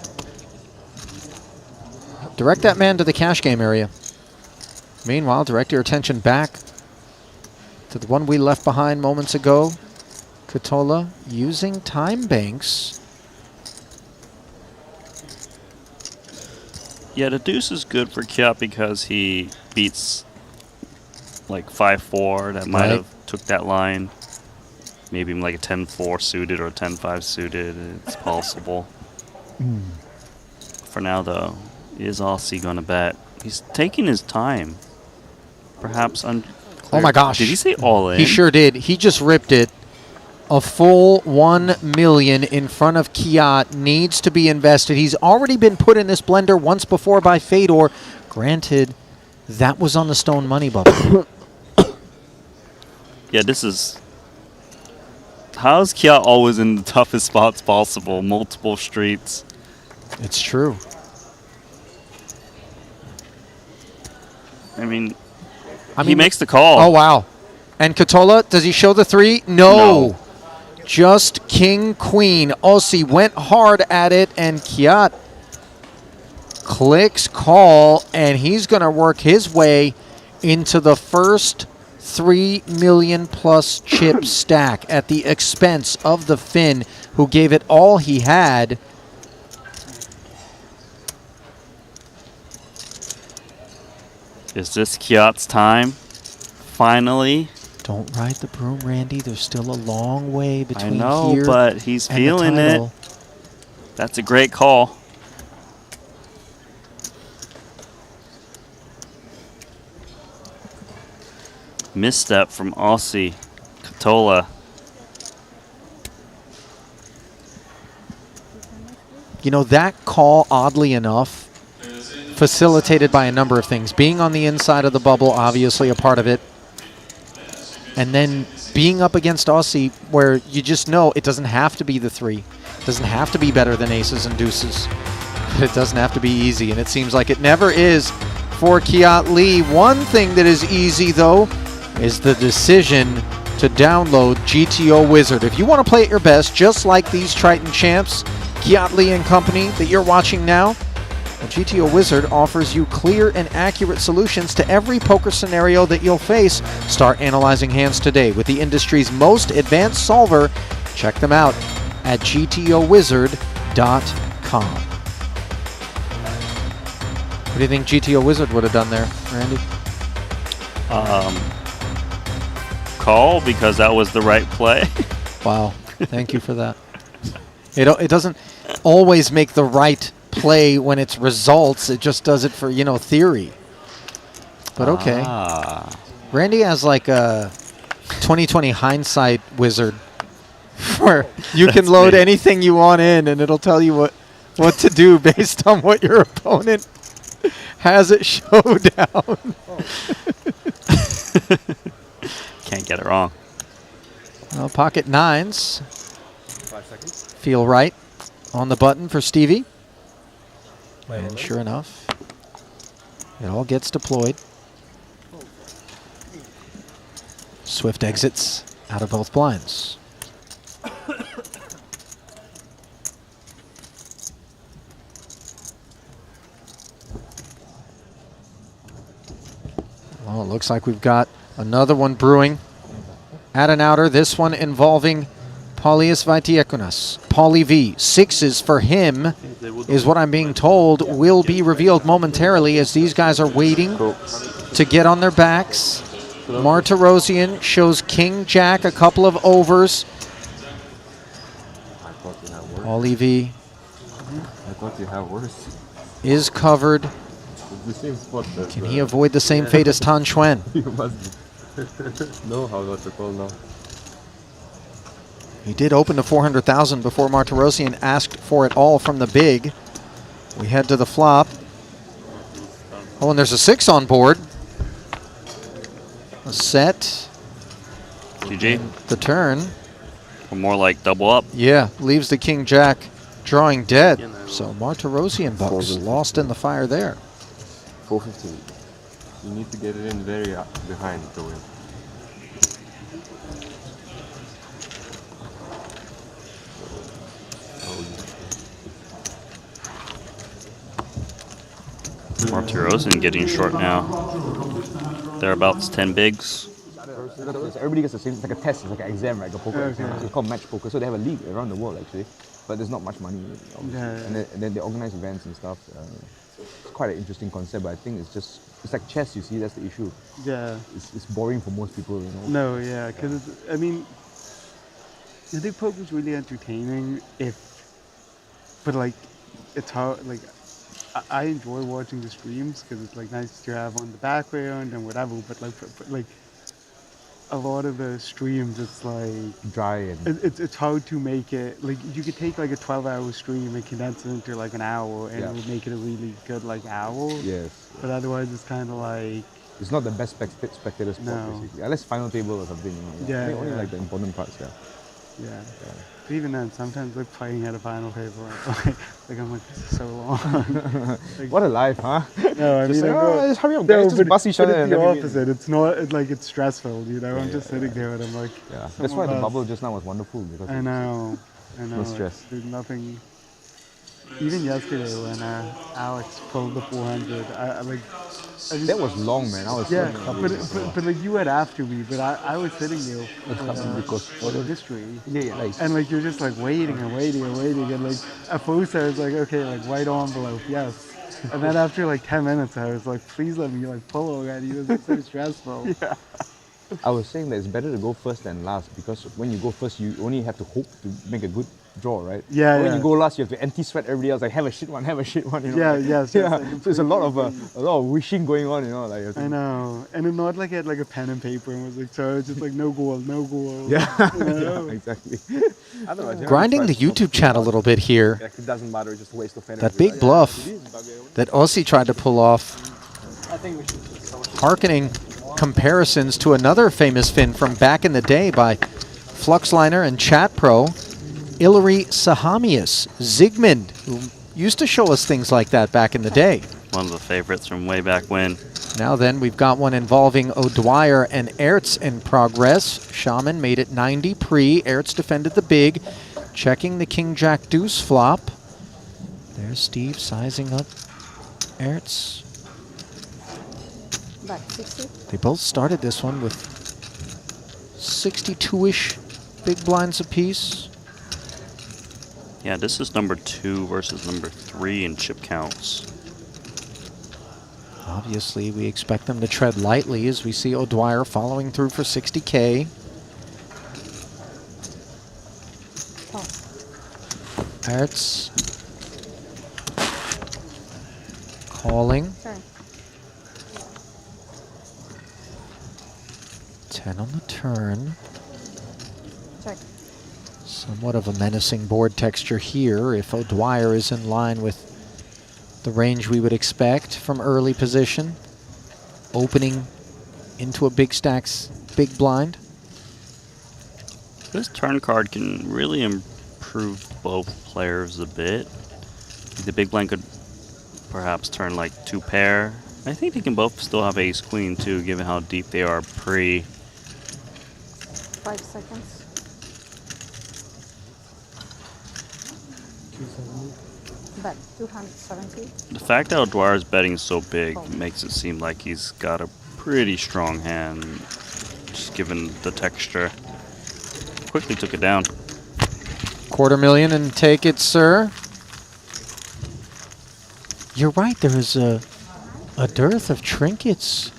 Direct that man to the cash game area. Meanwhile, direct your attention back to the one we left behind moments ago. Katola using time banks. Yeah, the deuce is good for Kiat because he beats like 5-4 that might have took that line. Maybe like a 10-4 suited or a 10-5 suited. It's possible. For now, though, is Aussie going to bet? He's taking his time. Perhaps unclear. Oh my gosh. Did he say all in? He sure did. He just ripped it. A full 1 million in front of Kiat needs to be invested. He's already been put in this blender once before by Fedor. Granted, that was on the stone money bubble. Yeah, this is... How is Kiat always in the toughest spots possible? Multiple streets. It's true. I mean, he makes the call. Oh, wow. And Katola, does he show the 3? No. Just king, queen. Aussie went hard at it, and Kiat clicks call, and he's going to work his way into the first 3 million plus chip stack at the expense of the Finn, who gave it all he had. Is this Kiat's time? Finally. Don't ride the broom, Randy. There's still a long way between here. I know, but he's feeling it. That's a great call. Misstep from Aussie. Katola. You know, that call, oddly enough, facilitated by a number of things. Being on the inside of the bubble, obviously a part of it. And then being up against Aussie, where you just know it doesn't have to be the 3. It doesn't have to be better than aces and deuces. But it doesn't have to be easy, and it seems like it never is for Kiat Lee. One thing that is easy, though, is the decision to download GTO Wizard. If you want to play at your best, just like these Triton champs, Kiat Lee and company that you're watching now, well, GTO Wizard offers you clear and accurate solutions to every poker scenario that you'll face. Start analyzing hands today with the industry's most advanced solver. Check them out at gtowizard.com. What do you think GTO Wizard would have done there, Randy? Call, because that was the right play. Wow, thank you for that. It doesn't always make the right play when it's results. It just does it for, you know, theory. But okay. Randy has like a 2020 hindsight wizard where you can load anything you want in and it'll tell you what to do based on what your opponent has at showdown. Can't get it wrong. Well, pocket 9s. 5 seconds. Feel right. on the button for Stevie. And sure enough, it all gets deployed. Swift exits out of both blinds. Well, it looks like we've got another one brewing at an outer. This one involving Paulius Vaitiekunas. Paulie V. Sixes for him is what I'm being told will be revealed momentarily as these guys are waiting to get on their backs. Martirosian shows King Jack a couple of overs. Paulie V. I thought you have worse. Is covered. The same spot that, Can he avoid the same fate as Tan Xuan? You must know how to call now. He did open to 400,000 before Martirosian asked for it all from the big. We head to the flop. Oh, and there's a 6 on board. A set. GG. The turn. Or more like double up. Yeah, leaves the King Jack drawing dead. So Martirosian bucks lost in the fire there. 415. You need to get it in very behind the win. Martirosian getting short now. Thereabouts 10 bigs. Everybody gets the same. It's like a test. It's like an exam, right? Like a poker exam. So it's called match poker. So they have a league around the world actually, but there's not much money. And then they organize events and stuff. It's quite an interesting concept, but I think it's like chess. You see, that's the issue. Yeah. It's boring for most people, you know. No, yeah, because I mean, I think poker's really entertaining but like, it's hard. Like, I enjoy watching the streams because it's like nice to have on the background and whatever. But like a lot of the streams, it's like dry and it's hard to make it. Like you could take like a 12-hour stream and condense it into like an hour, and it would make it a really good like hour. Yes. But otherwise, it's kind of like it's not the best spectator sport, basically. Unless final table or something. Yeah. I think only like the important parts. Yeah. But even then, sometimes like playing at a final table, like I'm like, this is so long. Like, what a life, huh? No, I mean, just hurry up, guys, just bust each other. It's the opposite. It's not. It's like it's stressful, you know. I'm just sitting there and I'm like, that's why the bubble just now was wonderful because I know. No stress. There's nothing. Even yesterday when Alex pulled the 400, I like. That was long, man. I was but like you went after me, but I was sitting there for the history. Nice. And like you're just like waiting and waiting and waiting, and like at first I was like, okay, like white envelope, yes. And then after like 10 minutes, I was like, please let me like pull already. It was so stressful. Yeah. I was saying that it's better to go first than last because when you go first, you only have to hope to make a good draw, right? Yeah. But when you go last, you have to anti-sweat everybody else. Like have a shit one, you know. Yeah, like, yes. Yeah. Like, so it's a lot of wishing going on, you know. Like I know, and then not like I had like a pen and paper and was like, so it's just like no goal, no goal. Yeah, you know? yeah, exactly. Grinding the YouTube chat a little bit here. It doesn't matter, it's just a waste of energy. That big bluff that Aussie tried to pull off. I think we should Harkening comparisons to another famous Finn from back in the day by Fluxliner and Chat Pro, Ilari Sahamius, Zygmunt, who used to show us things like that back in the day. One of the favorites from way back when. Now then, we've got one involving O'Dwyer and Ertz in progress. Shaman made it 90 pre. Ertz defended the big, checking the King Jack Deuce flop. There's Steve sizing up Ertz. Back 60. They both started this one with 62-ish big blinds apiece. Yeah, this is number 2 versus number 3 in chip counts. Obviously, we expect them to tread lightly as we see O'Dwyer following through for 60K. Ertz calling. Sorry. 10 on the turn. Check. Somewhat of a menacing board texture here if O'Dwyer is in line with the range we would expect from early position. Opening into a big stacks, big blind. This turn card can really improve both players a bit. The big blind could perhaps turn like 2 pair. I think they can both still have ace queen too, given how deep they are pre. 5 seconds. Bet 270. The fact that O'Dwyer's betting so big makes it seem like he's got a pretty strong hand, just given the texture. Quickly took it down. $250,000 and take it, sir. You're right, there is a dearth of trinkets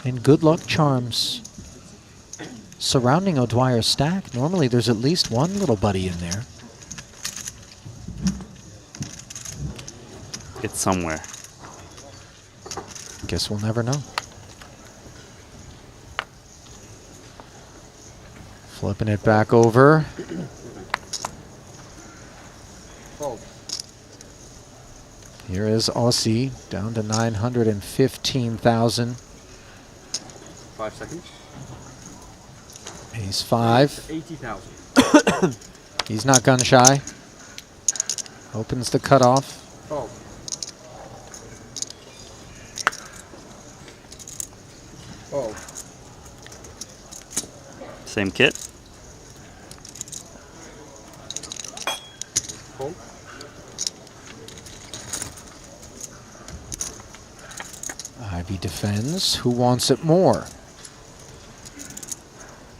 and good luck charms surrounding O'Dwyer's stack. Normally there's at least one little buddy in there. It's somewhere. Guess we'll never know. Flipping it back over. Here is Aussie down to 915,000. 5 seconds. Ace 5. 80,000. He's not gun shy. Opens the cutoff. Oh. Oh. Same kit. Oh. Ivy defends. Who wants it more?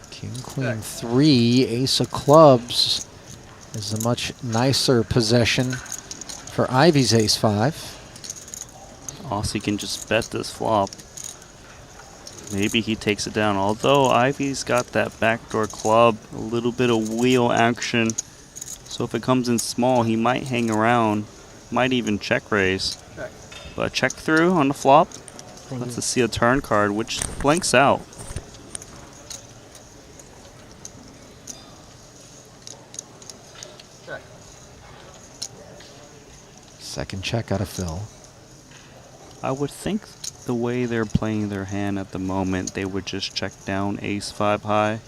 King, Queen 3, Ace of Clubs is a much nicer possession for Ivy's Ace 5. Aussie can just bet this flop. Maybe he takes it down. Although Ivy's got that backdoor club, a little bit of wheel action. So if it comes in small, he might hang around, might even check raise. Check. But check through on the flop. Let's see a turn card, which blanks out. Check. Second check out of Phil. I would think the way they're playing their hand at the moment, they would just check down Ace 5 high.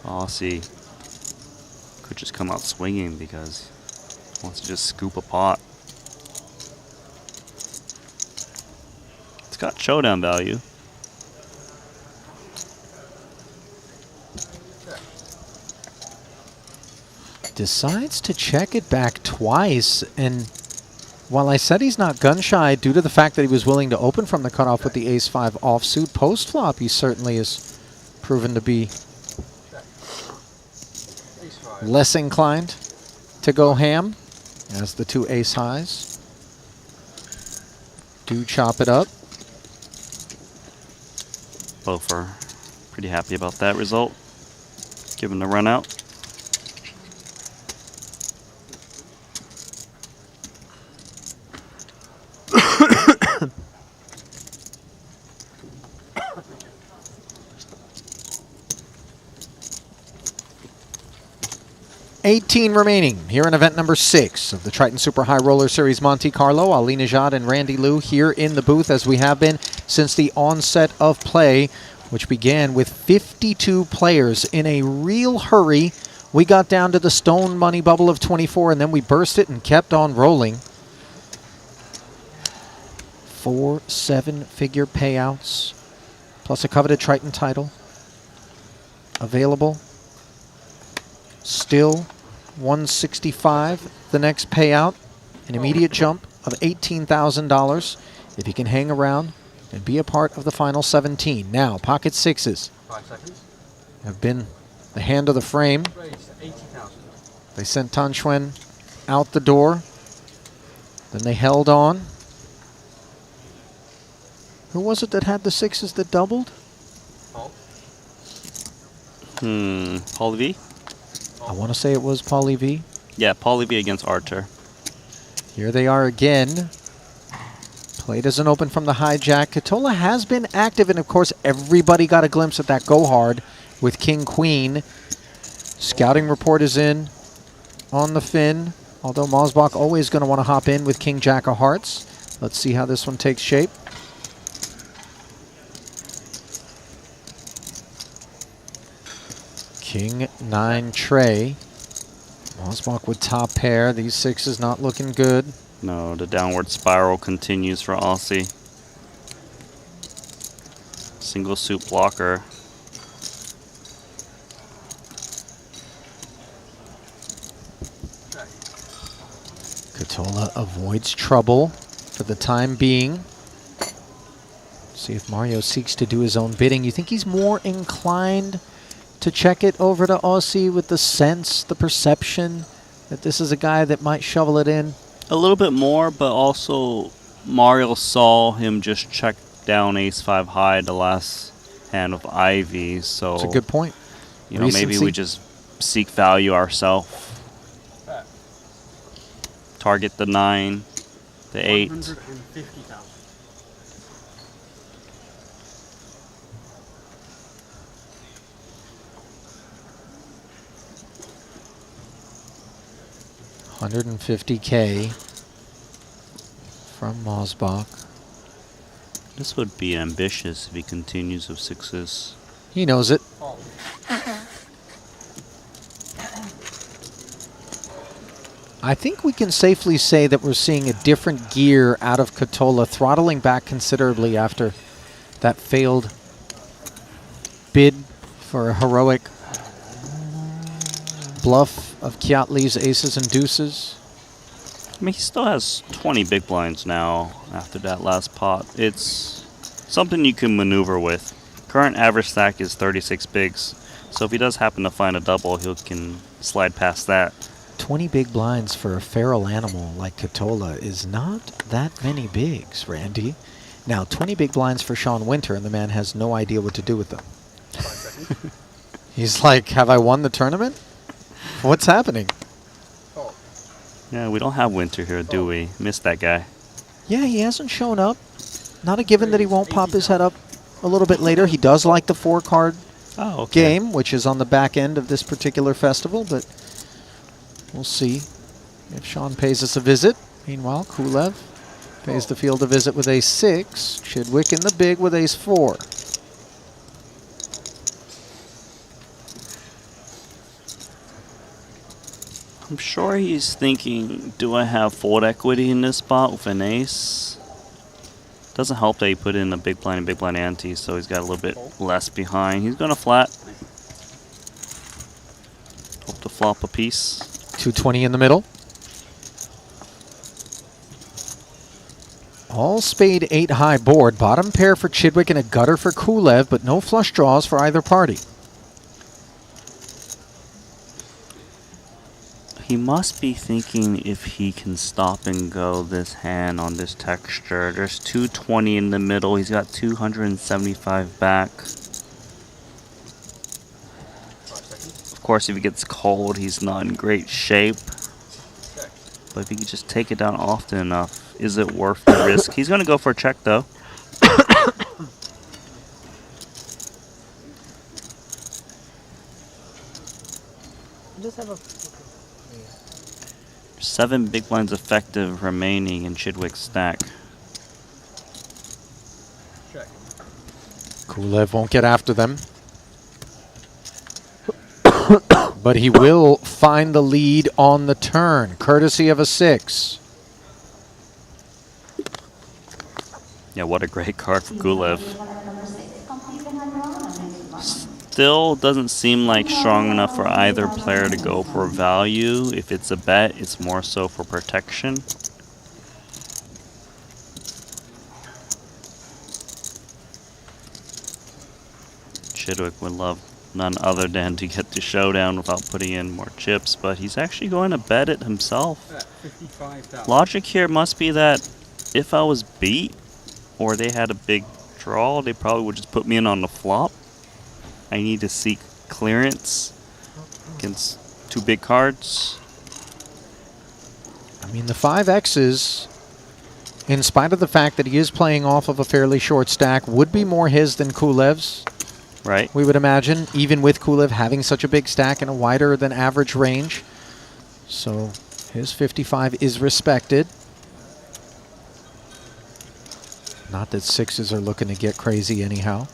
Aussie could just come out swinging because he wants to just scoop a pot. It's got showdown value. Decides to check it back twice, and while I said he's not gun shy due to the fact that he was willing to open from the cutoff with the Ace 5 offsuit, post flop he certainly is proven to be less inclined to go ham, as the 2 ace highs do chop it up. Both are pretty happy about that result, given the run out. $18 remaining here in event number 6 of the Triton Super High Roller Series Monte-Carlo. Ali Nejad and Randy Liu here in the booth, as we have been since the onset of play, which began with 52 players in a real hurry. We got down to the stone money bubble of 24, and then we burst it and kept on rolling. 4 7-figure payouts, plus a coveted Triton title available. Still 165 the next payout, an immediate jump of $18,000 if you can hang around and be a part of the final 17. Now, pocket sixes 5 seconds. have been the hand of the frame. Raise 80,000. They sent Tan Xuan out the door, then they held on. Who was it that had the sixes that doubled? Paul. Paulie V? I want to say it was Paulie V. Yeah, Paulie V against Archer. Here they are again. Play doesn't open from the hijack. Katola has been active, and of course everybody got a glimpse at that go hard with King Queen. Scouting report is in on the fin, although Mosbach always going to want to hop in with King Jack of Hearts. Let's see how this one takes shape. King 9 tray. Mosbach with top pair. These sixes not looking good. No, the downward spiral continues for Aussie. Single suit blocker. Katola avoids trouble for the time being. See if Mario seeks to do his own bidding. You think he's more inclined to check it over to Aussie with the sense, the perception that this is a guy that might shovel it in? A little bit more, but also Mario saw him just check down ace-5 high the last hand of Ivy, so... That's a good point. You know, maybe we just seek value ourselves. Target the 9, the 8. 150,000. $150K from Mosbach. This would be ambitious if he continues with sixes. He knows it. I think we can safely say that we're seeing a different gear out of Katola, throttling back considerably after that failed bid for a heroic bluff of Kiatley's aces and deuces. I mean, he still has 20 big blinds now after that last pot. It's something you can maneuver with. Current average stack is 36 bigs, so if he does happen to find a double, he can slide past that. 20 big blinds for a feral animal like Katola is not that many bigs, Randy. Now, 20 big blinds for Sean Winter, and the man has no idea what to do with them. He's like, have I won the tournament? What's happening? Yeah, we don't have Winter here, do we? Missed that guy. Yeah, he hasn't shown up. Not a given that he won't pop his head up a little bit later. He does like the 4-card game, which is on the back end of this particular festival, but we'll see if Sean pays us a visit. Meanwhile, Kulev pays the field a visit with ace-6. Chidwick in the big with ace-4. I'm sure he's thinking, do I have fold equity in this spot with an ace? Doesn't help that he put in a big blind and big blind ante, so he's got a little bit less behind. He's going to flat. Hope to flop a piece. 220 in the middle. All spade 8 high board. Bottom pair for Chidwick and a gutter for Kulev, but no flush draws for either party. He must be thinking if he can stop and go this hand on this texture. There's 220 in the middle. He's got 275 back. Of course, if he gets called, he's not in great shape. But if he can just take it down often enough, is it worth the risk? He's going to go for a check, though. Just have a 7 big blinds effective remaining in Chidwick's stack. Kulev won't get after them. But he will find the lead on the turn, courtesy of a 6. Yeah, what a great card for Kulev. Still doesn't seem like strong enough for either player to go for value. If it's a bet, it's more so for protection. Chidwick would love none other than to get to showdown without putting in more chips, but he's actually going to bet it himself. Logic here must be that if I was beat or they had a big draw, they probably would just put me in on the flop. I need to seek clearance against 2 big cards. I mean, the 5X's, in spite of the fact that he is playing off of a fairly short stack, would be more his than Kulev's. Right. We would imagine, even with Kulev having such a big stack and a wider than average range. So his 55 is respected. Not that 6s are looking to get crazy anyhow.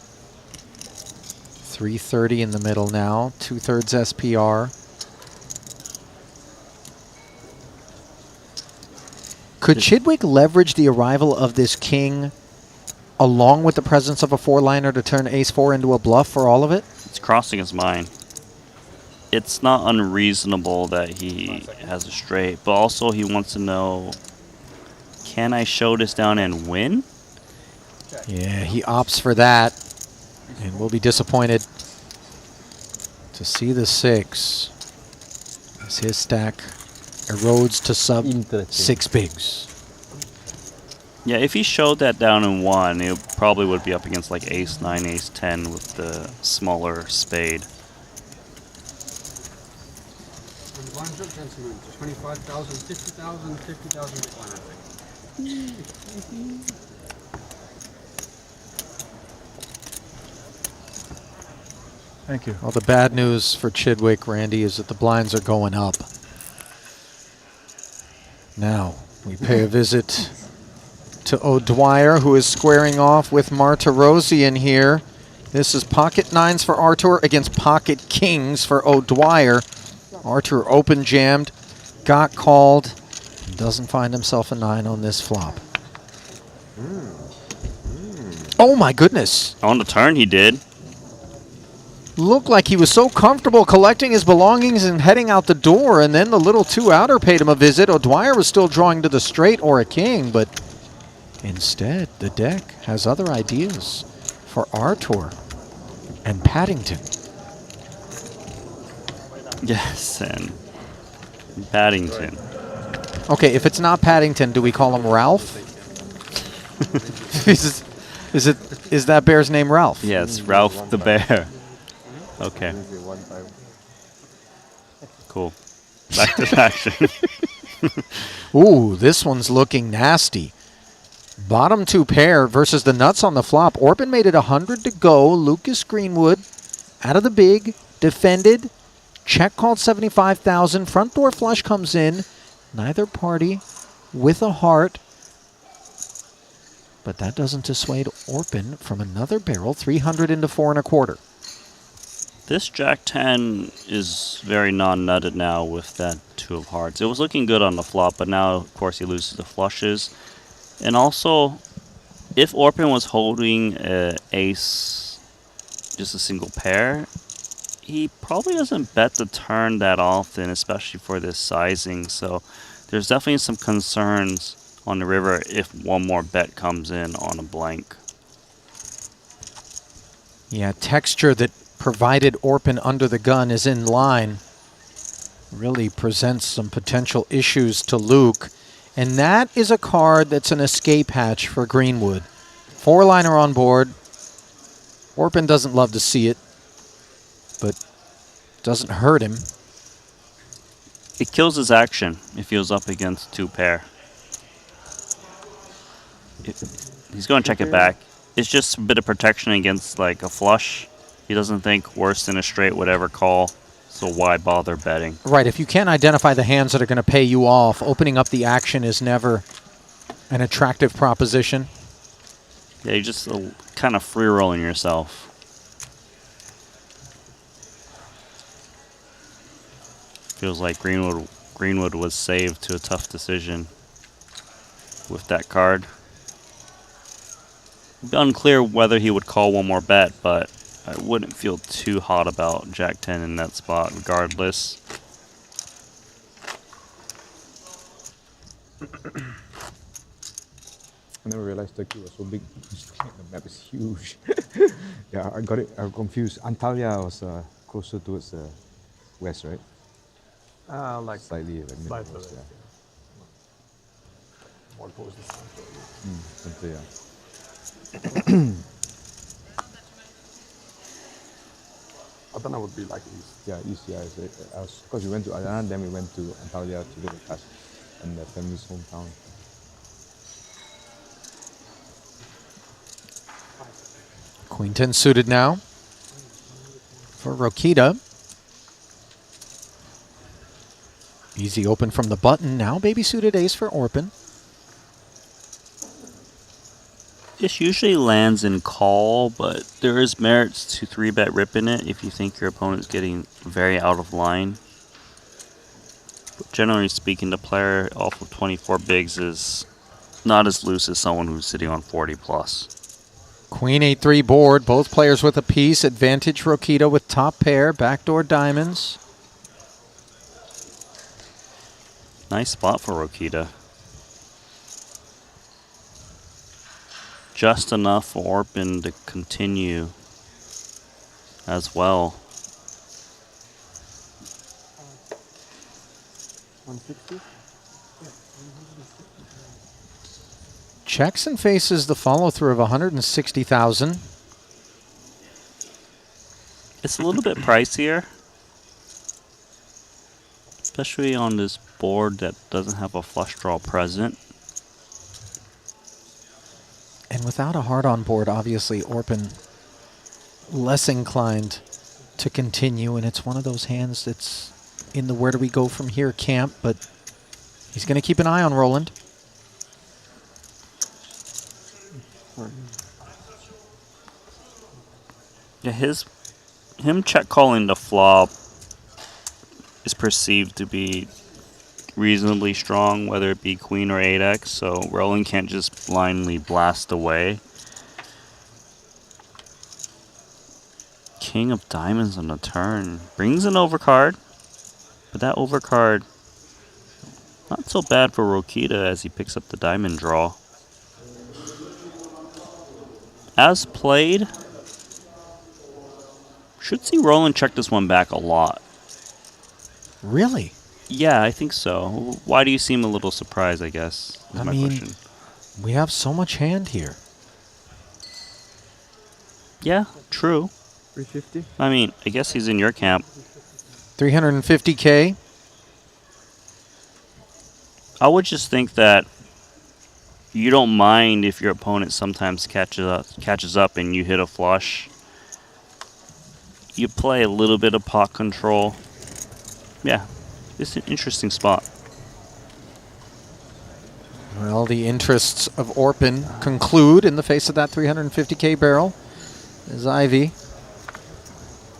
330 in the middle now, 2/3 SPR. Could Chidwick leverage the arrival of this king along with the presence of a 4-liner to turn ace-4 into a bluff for all of it? It's crossing his mind. It's not unreasonable that he has a straight, but also he wants to know, can I show this down and win? Yeah, he opts for that, and will be disappointed to see the 6 as his stack erodes to sub 6 bigs. Yeah, if he showed that down and won, it probably would be up against like ace-9, ace-10 with the smaller spade. One job, gentlemen. 25,000, 50,000, 50,000 Bitcoin, I think. Thank you. Well, the bad news for Chidwick, Randy, is that the blinds are going up. Now, we pay a visit to O'Dwyer, who is squaring off with Martirosian here. This is pocket 9s for Artur against pocket kings for O'Dwyer. Artur open jammed, got called, doesn't find himself a 9 on this flop. Oh my goodness. On the turn he did. Looked like he was so comfortable collecting his belongings and heading out the door, and then the little 2-outer paid him a visit. O'Dwyer was still drawing to the straight or a king, but instead the deck has other ideas for Artur and Paddington. Yes, and Paddington. Okay, if it's not Paddington, do we call him Ralph? Is that bear's name Ralph? Yes, Ralph the bear. Okay. Cool. Back to action. Ooh, this one's looking nasty. Bottom 2 pair versus the nuts on the flop. Orpin made it 100 to go. Lucas Greenwood out of the big, defended, check called 75,000. Front door flush comes in. Neither party with a heart. But that doesn't dissuade Orpin from another barrel, 300 into 4 1/4. This Jack-10 is very non-nutted now with that 2 of hearts. It was looking good on the flop, but now, of course, he loses the flushes. And also, if Orpin was holding ace, just a single pair, he probably doesn't bet the turn that often, especially for this sizing. So there's definitely some concerns on the river if one more bet comes in on a blank. Yeah, texture that provided Orpin under the gun is in line really presents some potential issues to Luke. And that is a card that's an escape hatch for Greenwood. 4-liner on board. Orpin doesn't love to see it, but doesn't hurt him. It kills his action if he was up against 2 pair. He's going to check it back. It's just a bit of protection against like a flush. He doesn't think worse than a straight would ever call, so why bother betting? Right, if you can't identify the hands that are going to pay you off, opening up the action is never an attractive proposition. Yeah, you're just kind of free-rolling yourself. Feels like Greenwood was saved to a tough decision with that card. Unclear whether he would call one more bet, but I wouldn't feel too hot about Jack-10 in that spot regardless. I never realized Turkey was so big. The map is huge. Yeah, I got it. I'm confused. Antalya was closer towards the west, right? Like slightly, like slightly, west, yeah. More towards the center. Center, yeah. Adana would be like east. Yeah, east, yeah. Because we went to Adana, then we went to Antalya to do the class and the family's hometown. Queen 10 suited now for Rokita. Easy open from the button. Now baby suited ace for Orpin. This usually lands in call, but there is merits to 3-bet ripping it if you think your opponent's getting very out of line. Generally speaking, the player off of 24 bigs is not as loose as someone who's sitting on 40 plus. Queen 8-3 board, both players with a piece. Advantage Rokita with top pair, backdoor diamonds. Nice spot for Rokita. Just enough for Orpin to continue as well. 160? Checks and faces the follow-through of 160,000. It's a little bit pricier, especially on this board that doesn't have a flush draw present. And without a hard on board, obviously Orpin less inclined to continue, and it's one of those hands that's in the where do we go from here camp, but he's going to keep an eye on Roland. Yeah, him check calling the flop is perceived to be reasonably strong, whether it be queen or 8x, so Roland can't just blindly blast away. King of diamonds on the turn. Brings an overcard, but that overcard not so bad for Rokita as he picks up the diamond draw. As played, should see Roland check this one back a lot. Really? Yeah, I think so. Why do you seem a little surprised, I guess, is my question. We have so much hand here. Yeah, true. 350? I mean, I guess he's in your camp. 350K. I would just think that you don't mind if your opponent sometimes catches up and you hit a flush. You play a little bit of pot control. Yeah, it's an interesting spot. Well, the interests of Orpin conclude in the face of that 350K barrel. As Ivy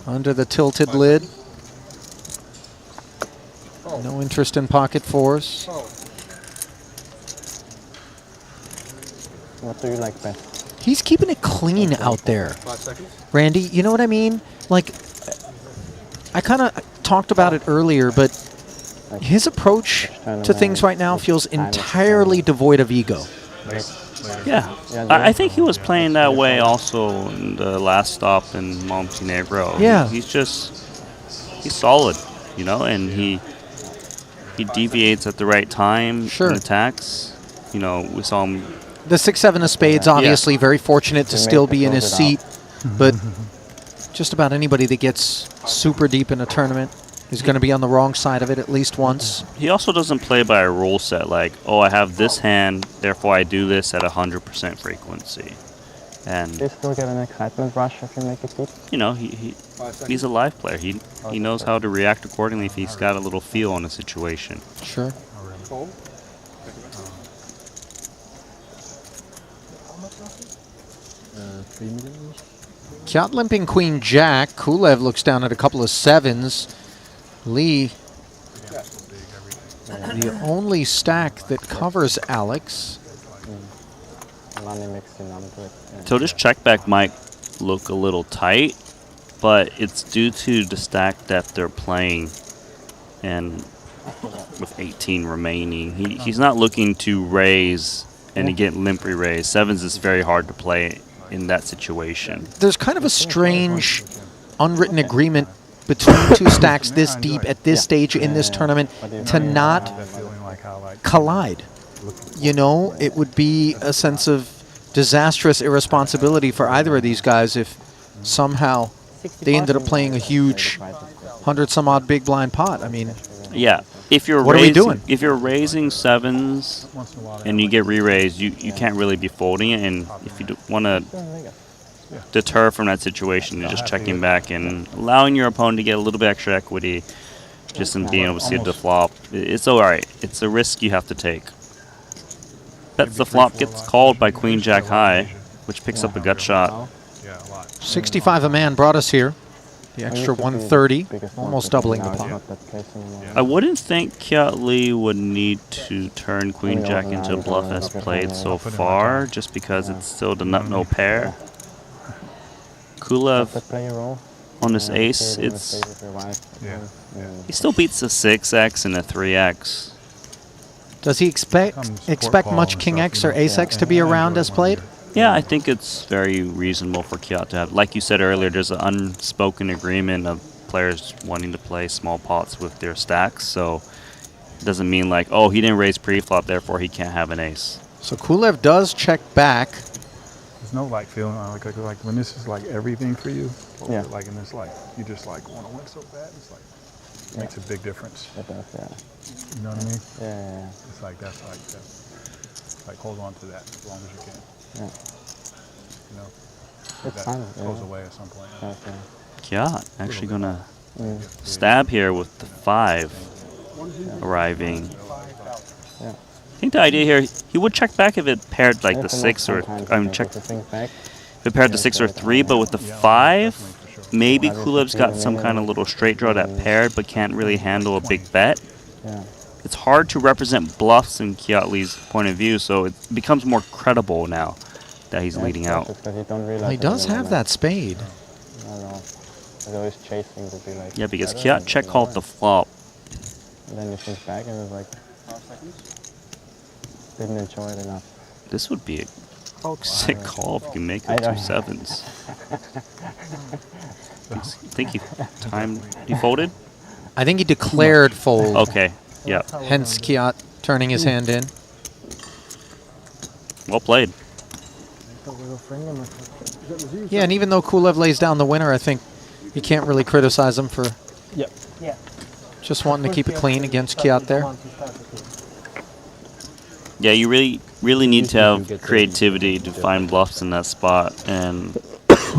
under the tilted lid. No interest in pocket fours. What do you like best? He's keeping it clean out there. 5 seconds. Randy, you know what I mean? Like, I kind of talked about it earlier, but his approach to things right now feels entirely devoid of ego. Yeah, I think he was playing that way also in the last stop in Montenegro. Yeah. He's solid, you know, and he deviates at the right time and attacks. You know, we saw him. The 6-7 of spades, obviously, very fortunate to still be in his seat, but just about anybody that gets super deep in a tournament is going to be on the wrong side of it at least once. He also doesn't play by a rule set like, oh, I have this hand, therefore I do this at 100% frequency. And Do you still get an excitement rush if you make it good? you know, he's a live player. He knows how to react accordingly if he's got a little feel on a situation. Sure. Kjot limping Queen Jack. Kulev looks down at a couple of 7s. Lee, the only stack that covers Alex. Money mixed in onto it. So this check back might look a little tight, but it's due to the stack that they're playing, and with 18 remaining, he's not looking to raise and to get limp re-raise. 7s is very hard to play in that situation. There's kind of a strange unwritten agreement between two stacks this deep at this stage in this tournament to not collide. You know, it would be a sense of disastrous irresponsibility for either of these guys if somehow they ended up playing a huge 100-some-odd big blind pot. I mean, yeah. If you're what are we doing? If you're raising 7s and you get re-raised, you can't really be folding it. And if you want to deter from that situation, you're just checking back and allowing your opponent to get a little bit extra equity, just in being able to see the flop. It's all right. It's a risk you have to take. Bets the flop gets called by Queen Jack high, which picks up a gut shot. 65 a man brought us here. The extra 130, almost doubling the pot. I wouldn't think Kiat Lee would need to turn Queen Jack into a bluff as played so far, just because it's still the nut-no pair. Kulev on this ace, he still beats the 6x and the 3x. Does he expect much King X or Ace X to be around as played? Yeah, I think it's very reasonable for Kiat to have. Like you said earlier, there's an unspoken agreement of players wanting to play small pots with their stacks, so it doesn't mean like, oh, he didn't raise pre-flop, therefore he can't have an ace. So Kulev does check back. There's no like feeling like when this is like everything for you. Yeah. Like and it's like you just like want to win so bad. It's like it makes a big difference. It does, yeah. You know what I mean? Yeah. It's like that's like hold on to that as long as you can. Yeah. You know. It's that fun. goes away at some point. Kiat actually gonna stab here with the 5 arriving. Yeah. I think the idea here, he would check back if it paired like the 6 or, I mean, check if it paired the 6 or 3, but with the 5, maybe Kulev's got some kind of little straight draw that paired, but can't really handle a big bet. Yeah. It's hard to represent bluffs in Kiat Lee's point of view, so it becomes more credible now that he's leading out. Well, he does have that spade. He's always chasing to be like. Yeah, because Kiat check called the flop. And then he thinks back and was like, didn't enjoy it enough. This would be a sick call if you can make it 2 7s. I think he timed. He folded? I think he declared fold. Okay, yeah. Hence Kiat turning his hand in. Well played. Yeah, and even though Kulev lays down the winner, I think you can't really criticize him for just wanting to keep it clean against Kiat there. Yeah, you really need to have creativity to find bluffs in that spot, and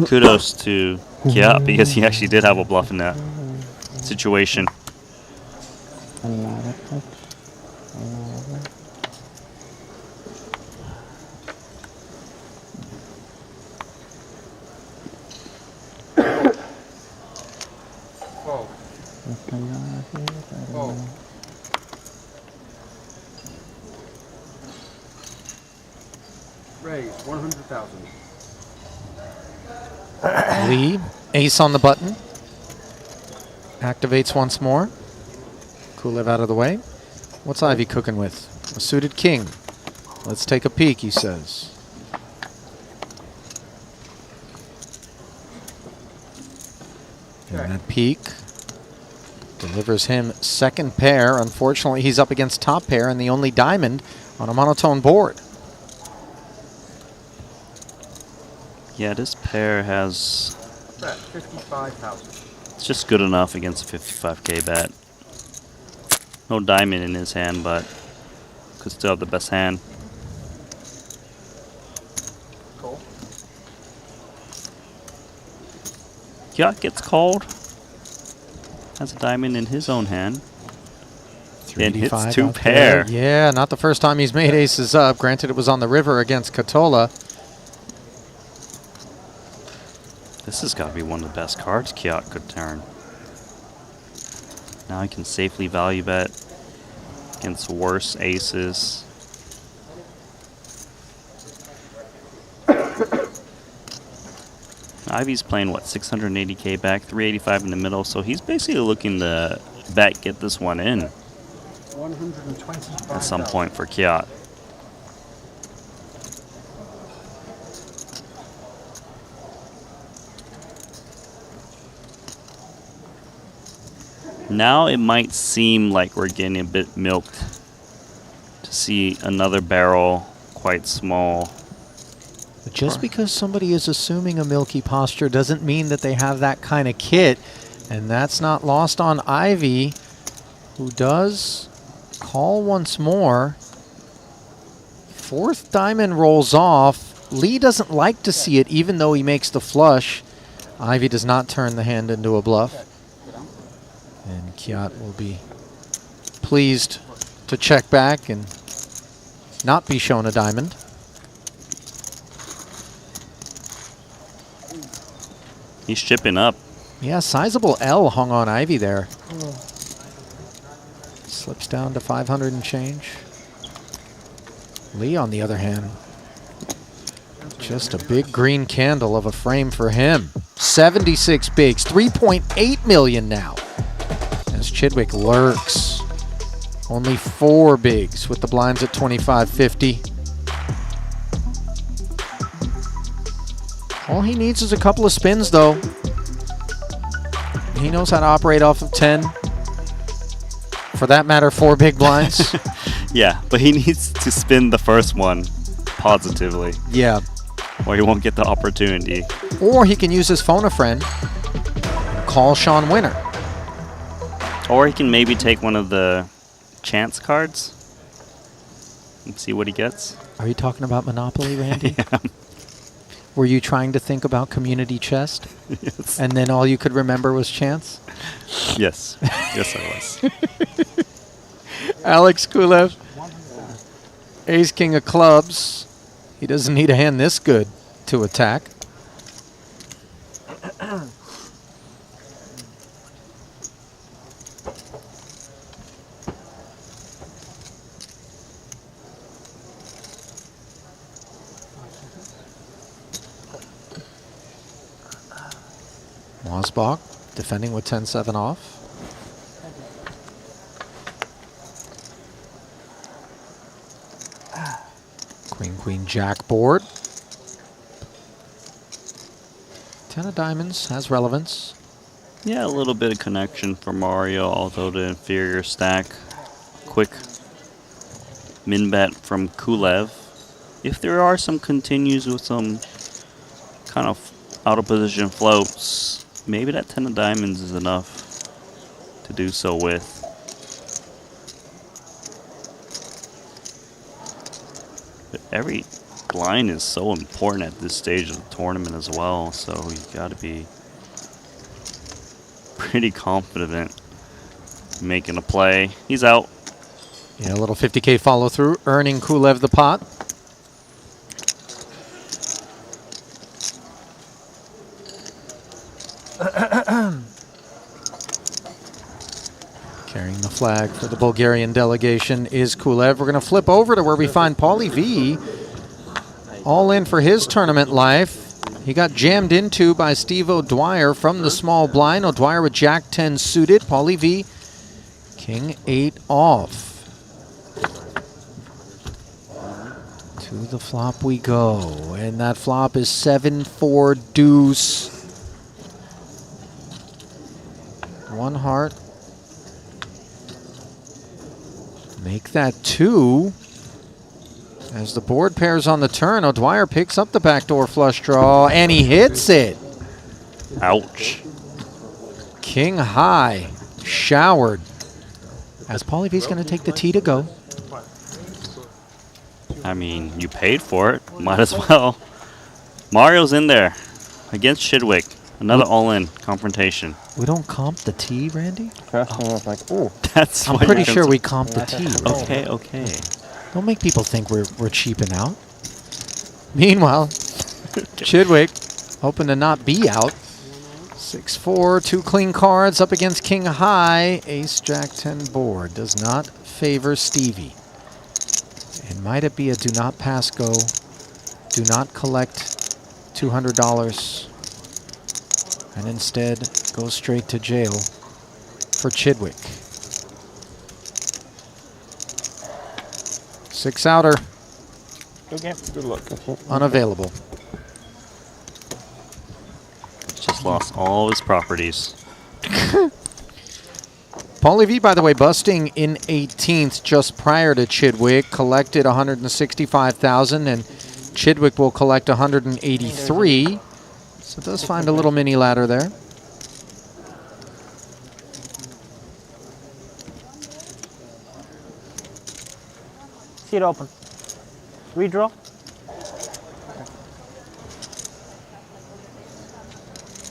kudos to Kiat because he actually did have a bluff in that situation. Raise 100,000. Lee, ace on the button. Activates once more. Kulev out of the way. What's Ivy cooking with? A suited king. Let's take a peek, he says. And that peek delivers him second pair. Unfortunately, he's up against top pair and the only diamond on a monotone board. Yeah, this pair has... Bet 55,000. It's just good enough against a 55k bet. No diamond in his hand, but could still have the best hand. Cool. Kiat gets called. Has a diamond in his own hand. And hits 2 pair. Yeah, not the first time he's made aces up. Granted, it was on the river against Katola. This has got to be one of the best cards Kiat could turn. Now he can safely value bet against worse aces. Ivy's playing, what, 680k back, 385 in the middle, so he's basically looking to bet get this one in at some point for Kiat. Now it might seem like we're getting a bit milked to see another barrel quite small. But just because somebody is assuming a milky posture doesn't mean that they have that kind of kit. And that's not lost on Ivy, who does call once more. 4th diamond rolls off. Lee doesn't like to see it, even though he makes the flush. Ivy does not turn the hand into a bluff. And Kiat will be pleased to check back and not be shown a diamond. He's chipping up. Yeah, sizable L hung on Ivy there. Slips down to 500 and change. Lee, on the other hand, just a big green candle of a frame for him. 76 bigs, 3.8 million now. As Chidwick lurks. Only 4 bigs with the blinds at 25.50. All he needs is a couple of spins, though. He knows how to operate off of 10. For that matter, 4 big blinds. Yeah, but he needs to spin the first one positively. Yeah. Or he won't get the opportunity. Or he can use his phone a friend and call Sean winner. Or he can maybe take one of the chance cards and see what he gets. Are you talking about Monopoly, Randy? Yeah. Were you trying to think about community chest? Yes. And then all you could remember was chance? Yes. Yes, I was. Alex Kulev. Ace King of clubs. He doesn't need a hand this good to attack. Mosbach defending with 10-7 off. Queen, queen, jack board. 10 of diamonds has relevance. Yeah, a little bit of connection for Mario, although the inferior stack. Quick min bet from Kulev. If there are some continues with some kind of out of position floats, maybe that 10 of diamonds is enough to do so with. But every line is so important at this stage of the tournament as well, so you got to be pretty confident making a play. He's out. Yeah, a little 50K follow through, earning Kulev the pot. Carrying the flag for the Bulgarian delegation is Kulev. We're going to flip over to where we find Paulie V. All in for his tournament life. He got jammed into by Steve O'Dwyer from the small blind. O'Dwyer with Jack 10 suited. Paulie V, King 8 off. To the flop we go. And that flop is 7-4 deuce. 1 heart. Make that 2. As the board pairs on the turn, O'Dwyer picks up the backdoor flush draw, and he hits it. Ouch. King high, showered. As Paulie V's going to take the tee to go. I mean, you paid for it. Might as well. Mario's in there against Chidwick. Another all-in confrontation. We don't comp the tee, Randy? First one was like, ooh. That's I'm pretty sure we comp the tee. Right? Okay, okay. Don't make people think we're cheaping out. Meanwhile, Chidwick hoping to not be out. 6-4, 2 clean cards up against King high. Ace, Jack 10 board does not favor Stevie. And might it be a do not pass go, do not collect $200, and instead go straight to jail for Chidwick. 6 outer. Good game. Good luck. Unavailable. Just lost all his properties. Paulie V, by the way, busting in 18th just prior to Chidwick, collected 165,000, and Chidwick will collect 183. So it does find a little mini ladder there. See it open. Redraw.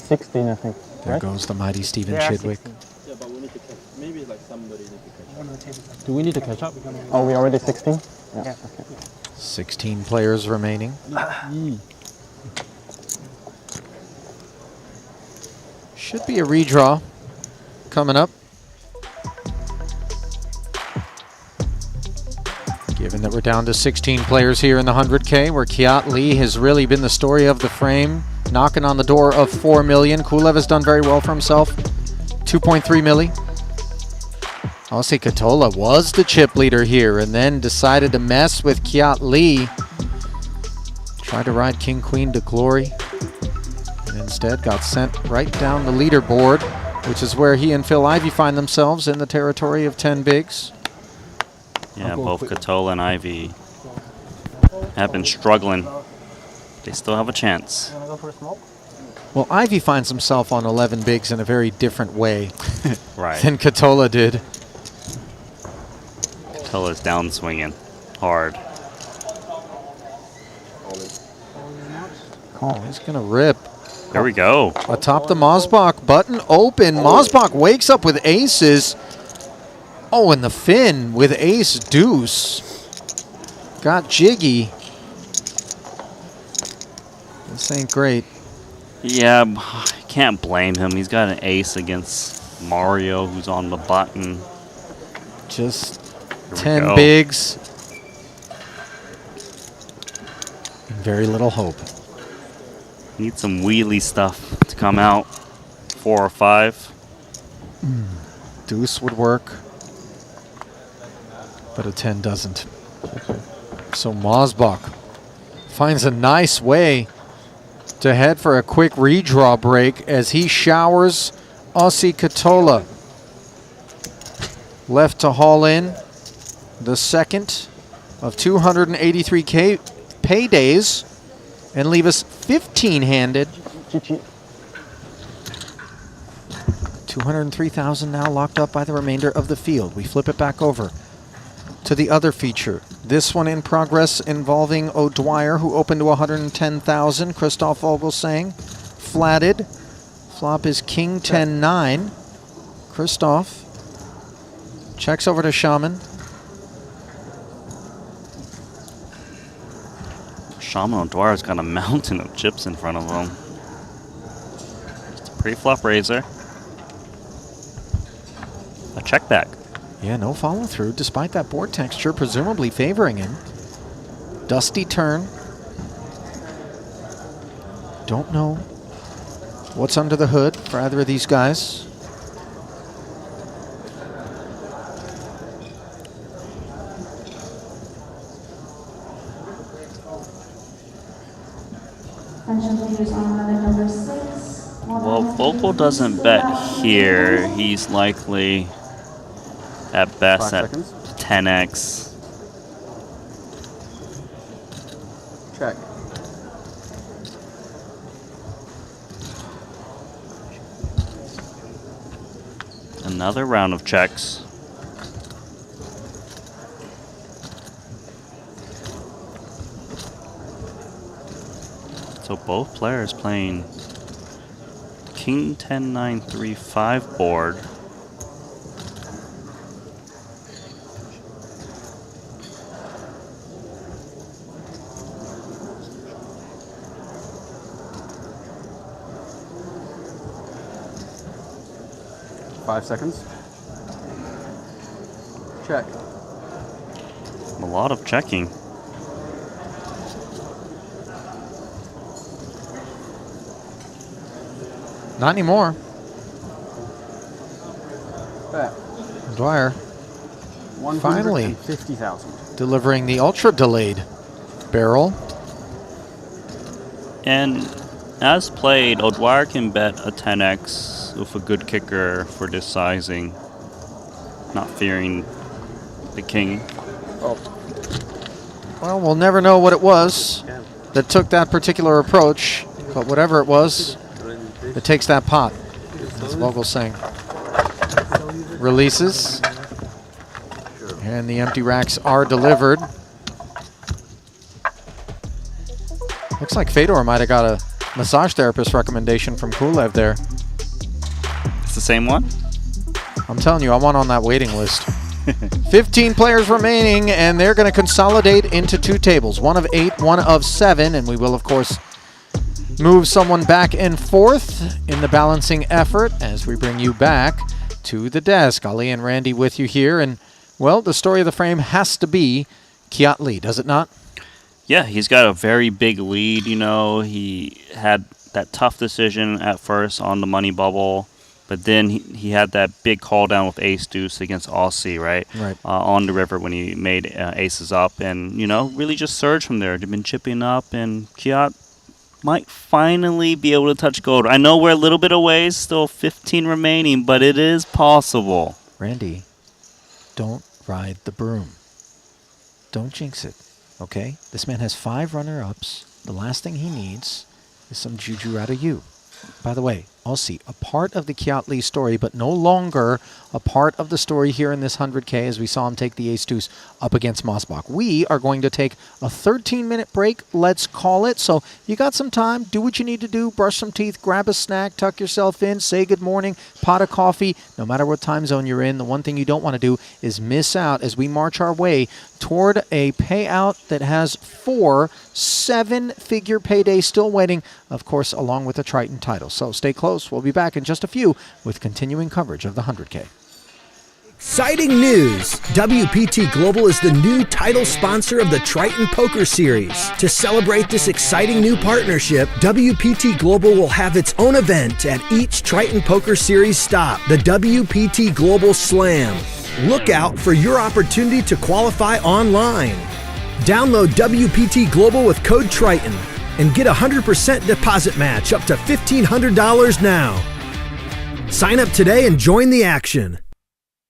16, I think. There right? goes the mighty Stephen Yeah, Chidwick. 16. Yeah, but we need to catch. Maybe like somebody need to catch up. Do we need to catch up? Oh, we already 16? Yeah. Okay. 16 players remaining. Should be a redraw coming up. Given that we're down to 16 players here in the 100K, where Kiat Lee has really been the story of the frame, knocking on the door of 4 million. Kulev has done very well for himself, 2.3 milli. Ossie Katola was the chip leader here and then decided to mess with Kiat Lee. Tried to ride King Queen to glory and instead got sent right down the leaderboard, which is where he and Phil Ivey find themselves in the territory of 10 bigs. Yeah, both Katola and Ivy have been struggling. They still have a chance. You wanna go for a smoke? Well, Ivy finds himself on 11 bigs in a very different way Right. than Katola did. Katola's down swinging hard. Oh, he's gonna rip. There we go. Atop the Mosbach, button open. Mosbach wakes up with aces. Oh, and the Finn with ace deuce. Got jiggy. This ain't great. Yeah, I can't blame him. He's got an ace against Mario, who's on the button. Just Here we 10 go. bigs. And very little hope. Need some wheelie stuff to come out. 4 or 5. Deuce would work, but a 10 doesn't. So Mosbach finds a nice way to head for a quick redraw break as he showers Ossie Katola. Left to haul in the second of 283K paydays and leave us 15-handed. 203,000 now locked up by the remainder of the field. We flip it back over to the other feature. This one in progress involving O'Dwyer, who opened to 110,000. Christoph Vogelsang flatted. Flop is King 10-9. Christoph checks over to Shaman. Shaman O'Dwyer's got a mountain of chips in front of him. Just a pre-flop raiser. A check back. Yeah, no follow through, despite that board texture presumably favoring him. Dusty turn. Don't know what's under the hood for either of these guys. Well, Vogel doesn't bet here. He's likely at best 5 at seconds. 10x. Check. Another round of checks. So both players playing King 10-9-3-5 board. Five seconds. Check. A lot of checking. Not anymore. Bet. Dwyer finally 150,000. delivering the ultra delayed barrel. And as played, O'Dwyer can bet a 10x with a good kicker for this sizing, not fearing the king. Oh. Well, we'll never know what it was that took that particular approach, but whatever it was, it takes that pot, as Vogel's saying. Releases, and the empty racks are delivered. Looks like Fedor might have got a massage therapist recommendation from Kulev there. It's the same one? I'm telling you, I'm on that waiting list. 15 players remaining, and they're going to consolidate into 2 tables. 1 of 8, 1 of 7, and we will, of course, move someone back and forth in the balancing effort as we bring you back to the desk. Ali and Randy with you here. And, well, the story of the frame has to be Kiat Lee, does it not? Yeah, he's got a very big lead. You know, he had that tough decision at first on the money bubble, but then he had that big call down with ace deuce against Aussie, right? Right. On the river when he made aces up, and you know, really just surged from there. They've been chipping up, and Kiat might finally be able to touch gold. I know we're a little bit away, still 15 remaining, but it is possible. Randy, don't ride the broom. Don't jinx it, okay? This man has 5 runner-ups. The last thing he needs is some juju out of you. By the way, Aussie, a part of the Kiat Lee story, but no longer a part of the story here in this 100K as we saw him take the ace-deuce up against Mosbach. We are going to take a 13-minute break, let's call it. So you got some time, do what you need to do, brush some teeth, grab a snack, tuck yourself in, say good morning, pot of coffee. No matter what time zone you're in, the one thing you don't want to do is miss out as we march our way toward a payout that has 4 7-figure paydays still waiting, of course, along with the Triton title. So stay close. We'll be back in just a few with continuing coverage of the 100K. Exciting news! WPT Global is the new title sponsor of the Triton Poker Series. To celebrate this exciting new partnership, WPT Global will have its own event at each Triton Poker Series stop, the WPT Global Slam. Look out for your opportunity to qualify online. Download WPT Global with code Triton and get a 100% deposit match up to $1,500 now. Sign up today and join the action.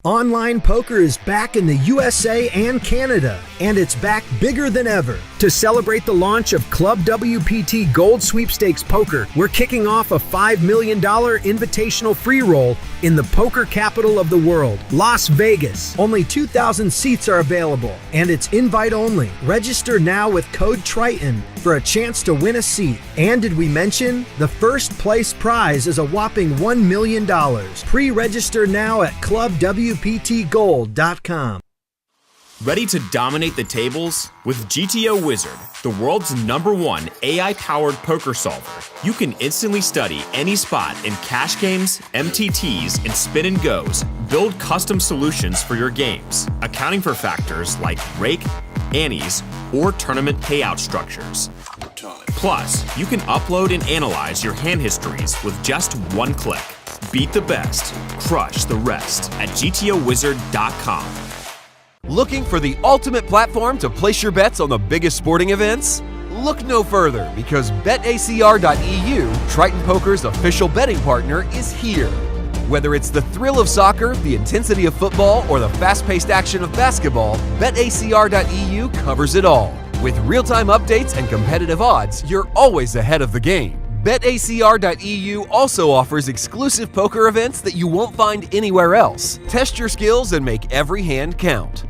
Online poker is back in the USA and Canada, and it's back bigger than ever. To celebrate the launch of Club WPT Gold Sweepstakes Poker, we're kicking off a $5 million invitational free roll in the poker capital of the world, Las Vegas. Only 2,000 seats are available, and it's invite only. Register now with code Triton for a chance to win a seat. And did we mention the first place prize is a whopping $1 million. Pre-register now at clubwptgold.com. Ready to dominate the tables? With GTO Wizard, the world's #1 AI-powered poker solver, you can instantly study any spot in cash games, MTTs, and spin and goes. Build custom solutions for your games, accounting for factors like rake, annies, or tournament payout structures. Plus, you can upload and analyze your hand histories with just one click. Beat the best, crush the rest at GTOWizard.com. Looking for the ultimate platform to place your bets on the biggest sporting events? Look no further because BetACR.eu, Triton Poker's official betting partner, is here. Whether it's the thrill of soccer, the intensity of football, or the fast-paced action of basketball, BetACR.eu covers it all. With real-time updates and competitive odds, you're always ahead of the game. BetACR.eu also offers exclusive poker events that you won't find anywhere else. Test your skills and make every hand count.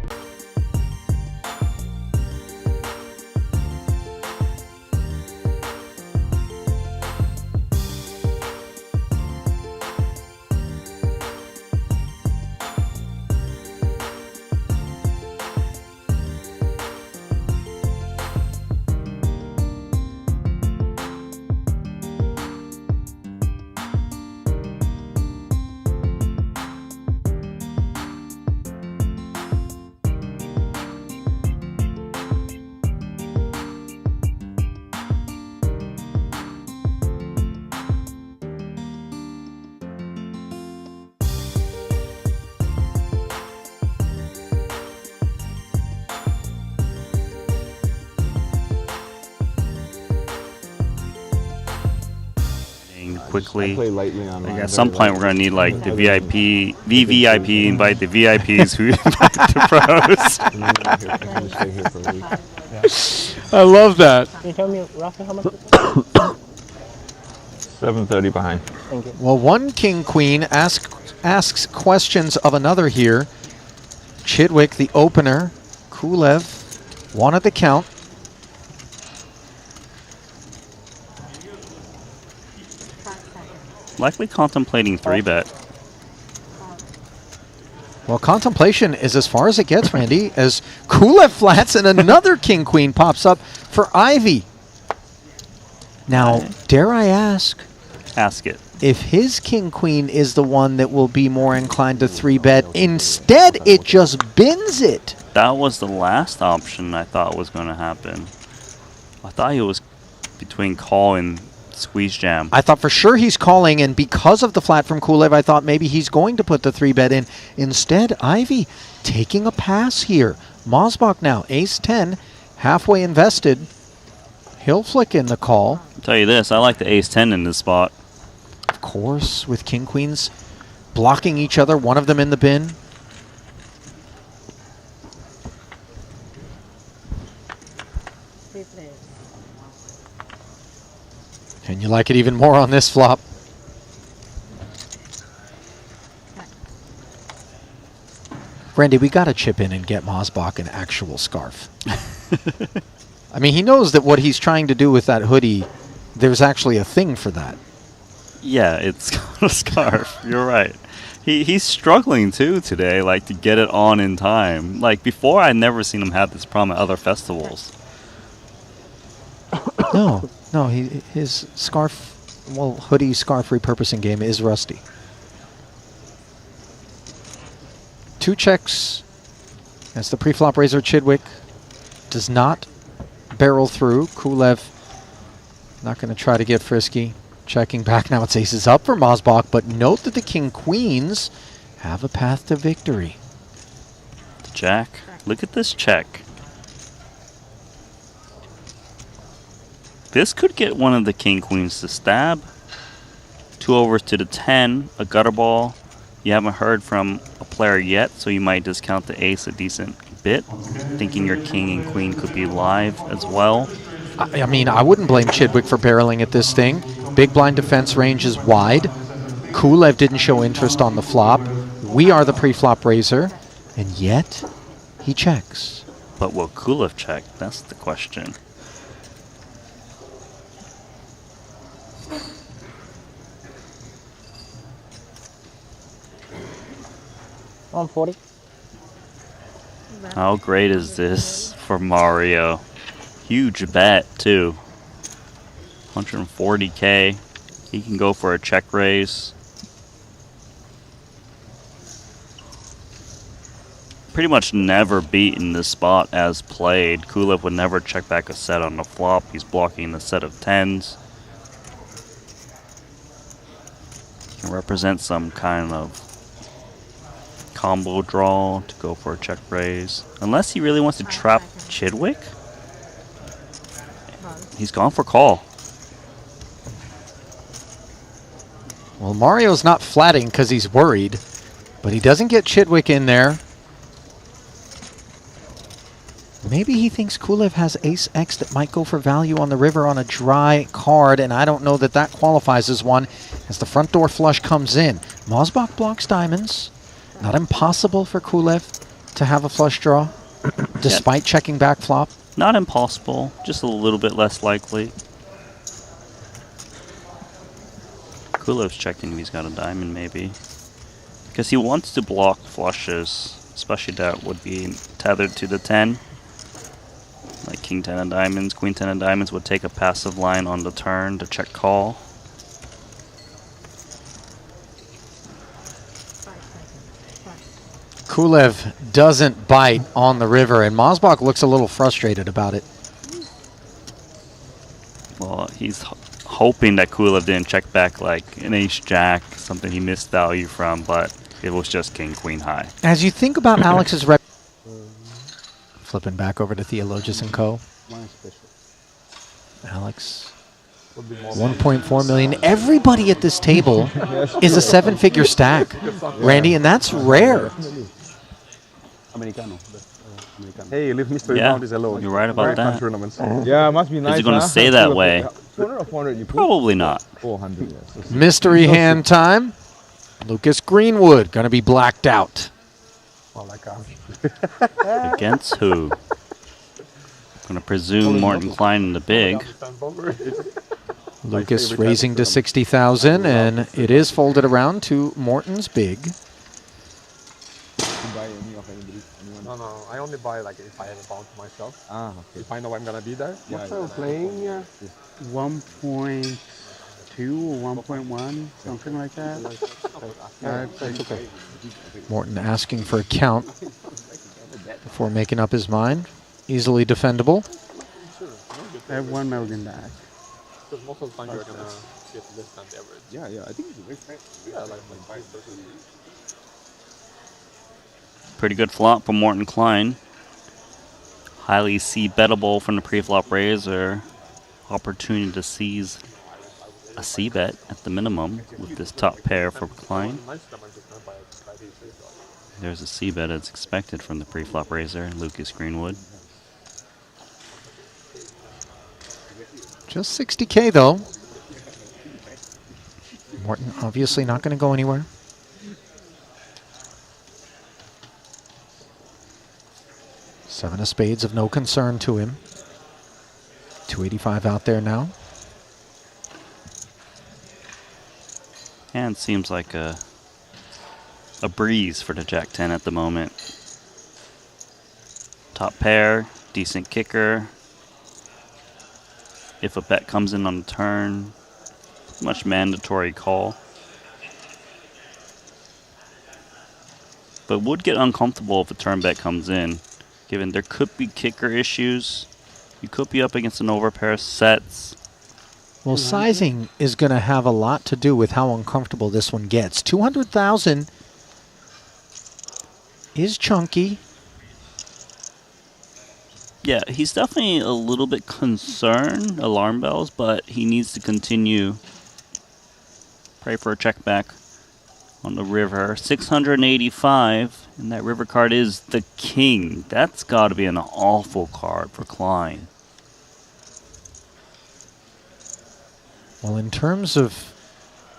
Quickly. I play lightly on at some point, we're going to need like the VVIP, invite the VIPs who invite the pros. I love that. Can you tell me roughly how much? 7:30 behind. Thank you. Well, one king queen asks questions of another here. Chidwick, the opener, Kulev wanted the count. Likely contemplating 3-bet. Well, contemplation is as far as it gets, Randy, as Kulev flats and another king queen pops up for Ivy. Now, dare I ask? Ask it. If his king-queen is the one that will be more inclined to 3-bet, instead it just bins it. That was the last option I thought was going to happen. I thought he was between call and squeeze jam. I thought for sure he's calling, and because of the flat from Kulev, I thought maybe he's going to put the 3-bet in. Instead, Ivy taking a pass here. Mosbach now, ace-10, halfway invested. He'll flick in the call. I'll tell you this, I like the ace-10 in this spot. Of course, with king-queens blocking each other, one of them in the bin. And you like it even more on this flop. Randy, we got to chip in and get Mosbach an actual scarf. I mean, he knows that what he's trying to do with that hoodie, there's actually a thing for that. Yeah, it's got a scarf. You're right. He's struggling too today, like to get it on in time. Like before, I'd never seen him have this problem at other festivals. No, his scarf, well, hoodie scarf repurposing game is rusty. 2 checks as the pre-flop raiser Chidwick does not barrel through. Kulev not going to try to get frisky. Checking back now, it's aces up for Mosbach, but note that the king-queens have a path to victory. Jack, look at this check. This could get one of the king-queens to stab. 2 overs to the 10, a gutter ball. You haven't heard from a player yet, so you might discount the ace a decent bit, thinking your king and queen could be live as well. I mean, I wouldn't blame Chidwick for barreling at this thing. Big blind defense range is wide. Kulev didn't show interest on the flop. We are the pre-flop raiser, and yet he checks. But will Kulev check? That's the question. $140. How great is this for Mario? Huge bet, too. 140K. He can go for a check raise. Pretty much never beaten this spot as played. Kulev would never check back a set on the flop. He's blocking the set of 10s. Can represent some kind of combo draw to go for a check raise. Unless he really wants to trap Chidwick. He's gone for call. Well, Mario's not flatting because he's worried, but he doesn't get Chidwick in there. Maybe he thinks Kulev has ace-x that might go for value on the river on a dry card, and I don't know that that qualifies as one as the front door flush comes in. Mosbach blocks diamonds. Not impossible for Kulev to have a flush draw, despite checking back flop. Not impossible, just a little bit less likely. Kulev's checking if he's got a diamond, maybe. Because he wants to block flushes, especially that would be tethered to the 10. Like king 10 of diamonds, queen 10 of diamonds would take a passive line on the turn to check call. Kulev doesn't bite on the river, and Mosbach looks a little frustrated about it. Well, he's hoping that Kulev didn't check back like an ace-jack, something he missed value from, but it was just king-queen high. As you think about Alex's rep... Flipping back over to Theologius and Co. Alex, 1.4 million. Everybody at this table is a 7-figure stack, Randy, and that's rare. Hey, leave Mr. Bounties alone. You're right about that. Yeah, it must be nice. Is he going to stay that way? 200 or 400 you put? Probably not. 400, yes. Mystery hand time. Lucas Greenwood going to be blacked out. Against who? Going to presume Morton Klein in the big. Lucas raising to 60,000, and it is folded around to Morton's big. No. I only buy like if I have a bound to myself. Ah, okay. If I know I'm gonna be there. What's our playing? 1.2 or 1.1, something like that. It's okay. Morton asking for a count before making up his mind. Easily defendable. I have 1 million back. Because most of the time you're gonna get less than the average. Yeah, I think it's a very fair. Yeah, like 5%. Pretty good flop from Morton Klein. Highly C-bettable from the pre-flop raiser. Opportunity to seize a C-bet at the minimum with this top pair for Klein. There's a C-bet as expected from the pre-flop raiser, Lucas Greenwood. Just 60K though. Morton obviously not going to go anywhere. Seven of spades of no concern to him. 285 out there now. And seems like a breeze for the Jack-10 at the moment. Top pair, decent kicker. If a bet comes in on the turn, much mandatory call. But would get uncomfortable if a turn bet comes in, given there could be kicker issues. You could be up against an overpair sets. Well, sizing is going to have a lot to do with how uncomfortable this one gets. 200,000 is chunky. Yeah, he's definitely a little bit concerned, alarm bells, but he needs to continue. Pray for a check back on the river. 685, and that river card is the king. That's got to be an awful card for Klein. Well, in terms of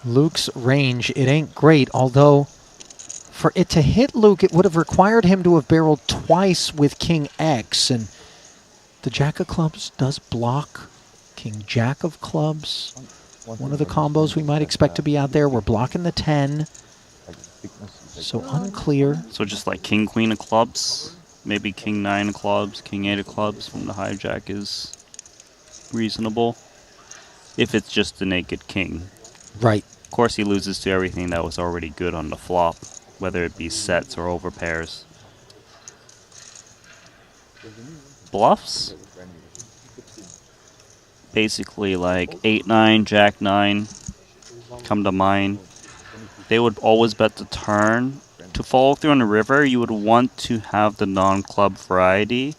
Luke's range, it ain't great, although for it to hit Luke, it would have required him to have barreled twice with King X, and the Jack of Clubs does block King Jack of Clubs. One of the combos we might expect to be out there. We're blocking the 10. So unclear. So just like King Queen of Clubs, maybe King 9 of Clubs, King 8 of Clubs from the hijack is reasonable. If it's just the naked king. Right. Of course he loses to everything that was already good on the flop, whether it be sets or overpairs. Bluffs? Basically like 8-9, Jack-9 come to mind. They would always bet the turn. To follow through on the river, you would want to have the non-club variety.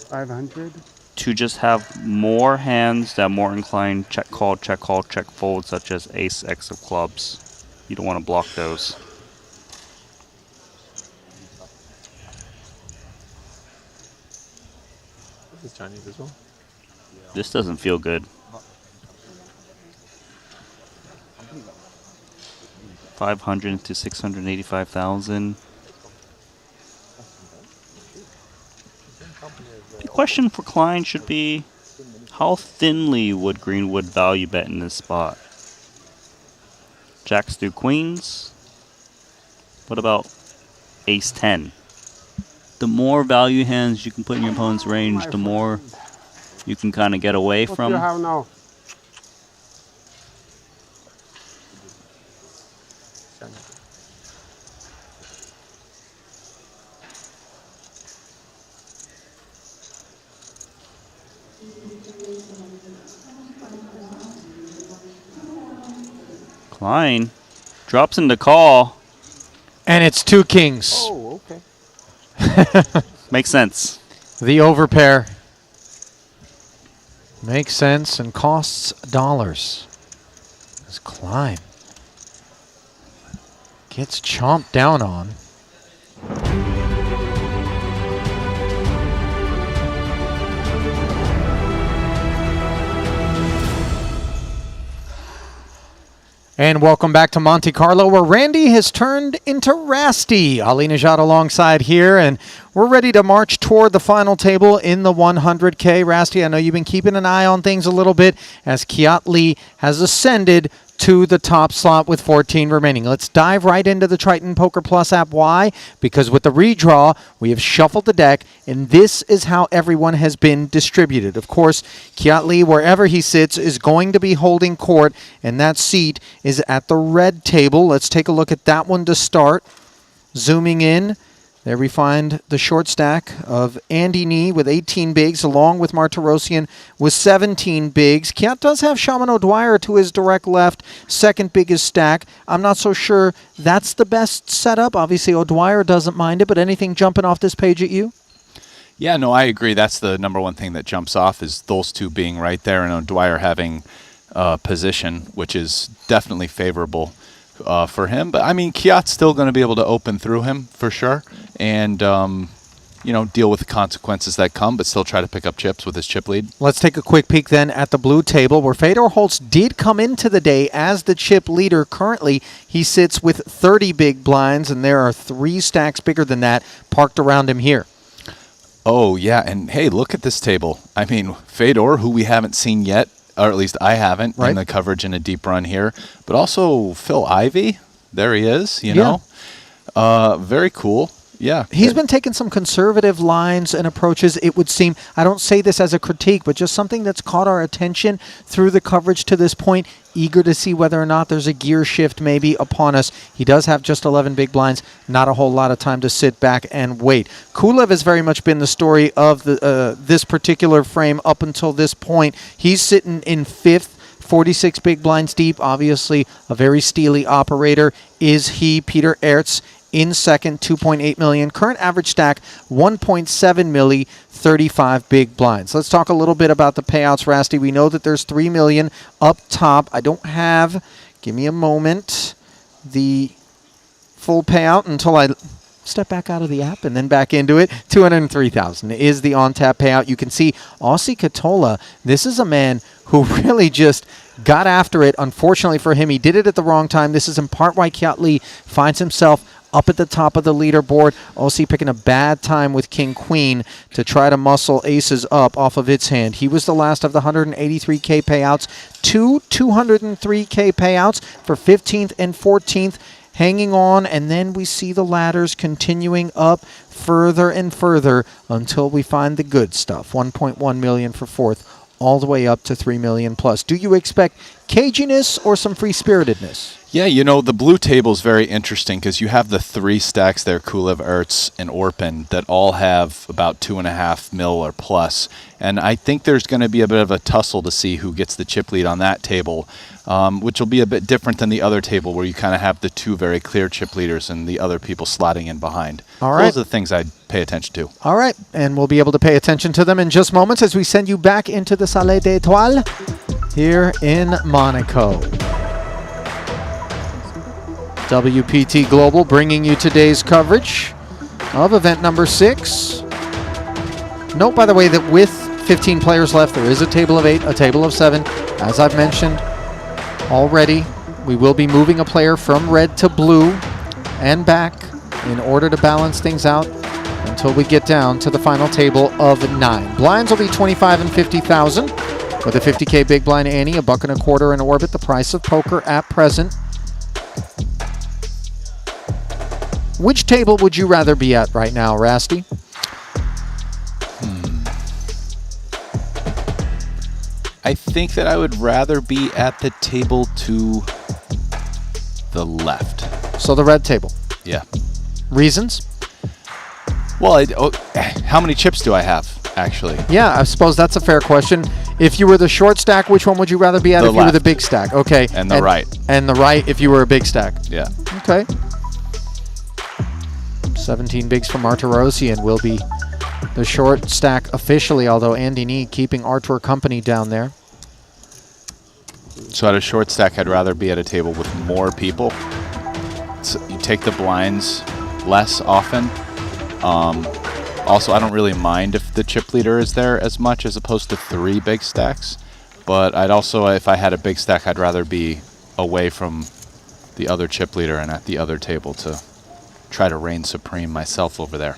500? To just have more hands that more inclined check call, check fold, such as ace X of clubs. You don't want to block those. This is Chinese as well. This doesn't feel good. 500 to 685,000. The question for Klein should be, how thinly would Greenwood value bet in this spot? Jacks through queens? What about ace 10? The more value hands you can put in your opponent's range, the more you can kind of get away from. What do you have now? Klein drops into call. And it's two kings. Oh, okay. Makes sense. The overpair. Makes sense and costs dollars. As Klein gets chomped down on. And welcome back to Monte-Carlo, where Randy has turned into Rasty. Ali Najad alongside here, and We're ready to march toward the final table in the 100K. Rasty, I know you've been keeping an eye on things a little bit as Kiat Lee has ascended to the top slot with 14 remaining. Let's dive right into the Triton Poker Plus app. Why? Because with the redraw, we have shuffled the deck, and this is how everyone has been distributed. Of course, Kiat Lee, wherever he sits, is going to be holding court, and that seat is at the red table. Let's take a look at that one to start. Zooming in, there we find the short stack of Andy Nee with 18 bigs, along with Martirosyan with 17 bigs. Kiat does have Shaman O'Dwyer to his direct left, second biggest stack. I'm not so sure that's the best setup. Obviously, O'Dwyer doesn't mind it, but anything jumping off this page at you? Yeah, no, I agree. That's the number one thing that jumps off is those two being right there and O'Dwyer having position, which is definitely favorable for him. But I mean, Kiat's still going to be able to open through him for sure, and you know, deal with the consequences that come, but still try to pick up chips with his chip lead. Let's take a quick peek then at the blue table, where Fedor Holtz did come into the day as the chip leader. Currently, he sits with 30 big blinds, and there are 3 stacks bigger than that parked around him here. Oh yeah, and hey, look at this table. I mean, Fedor, who we haven't seen yet, or at least I haven't, in the coverage in a deep run here. But also Phil Ivey, there he is, you know. Very cool. Yeah. He's been taking some conservative lines and approaches, it would seem. I don't say this as a critique, but just something that's caught our attention through the coverage to this point. Eager to see whether or not there's a gear shift maybe upon us. He does have just 11 big blinds, not a whole lot of time to sit back and wait. Kulev has very much been the story of the this particular frame up until this point. He's sitting in 5th. 46 big blinds deep, obviously a very steely operator is he. Peter Ertz in second, 2.8 million. Current average stack, 1.7 milli, 35 big blinds. Let's talk a little bit about the payouts, Rasty. We know that there's 3 million up top. I don't have, give me a moment, the full payout until I step back out of the app and then back into it. 203,000 is the on-tap payout. You can see Aussie Katola. This is a man who really just got after it. Unfortunately for him, he did it at the wrong time. This is in part why Kiat Lee finds himself up at the top of the leaderboard. Aussie picking a bad time with King-Queen to try to muscle aces up off of its hand. He was the last of the 183K payouts. 203K payouts for 15th and 14th. Hanging on, and then we see the ladders continuing up further and further until we find the good stuff. 1.1 million for 4th, all the way up to 3 million plus. Do you expect caginess or some free-spiritedness? Yeah, you know, the blue table is very interesting because you have the 3 stacks there, Kulev, Ertz, and Orpin, that all have about 2.5 mil or plus. And I think there's going to be a bit of a tussle to see who gets the chip lead on that table, which will be a bit different than the other table where you kind of have the 2 very clear chip leaders and the other people slotting in behind. All right. Those are the things I'd pay attention to. All right, and we'll be able to pay attention to them in just moments as we send you back into the Salle d'Étoiles here in Monaco. WPT Global bringing you today's coverage of event number 6. Note, by the way, that with 15 players left, there is a table of 8, a table of 7. As I've mentioned already, we will be moving a player from red to blue and back in order to balance things out until we get down to the final table of 9. Blinds will be 25 and 50,000 with a 50K big blind Annie, $1.25 in orbit, the price of poker at present. Which table would you rather be at right now, Rasty? I think that I would rather be at the table to the left. So the red table? Yeah. Reasons? Well, how many chips do I have, actually? Yeah, I suppose that's a fair question. If you were the short stack, which one would you rather be at if you were the big stack? Okay. And the right. And the right if you were a big stack. Yeah. Okay. 17 bigs from Martirosyan will be the short stack officially, although Andy Nee keeping Artur company down there. So at a short stack, I'd rather be at a table with more people. So you take the blinds less often. Also, I don't really mind if the chip leader is there as much as opposed to 3 big stacks. But I'd also, if I had a big stack, I'd rather be away from the other chip leader and at the other table to try to reign supreme myself over there.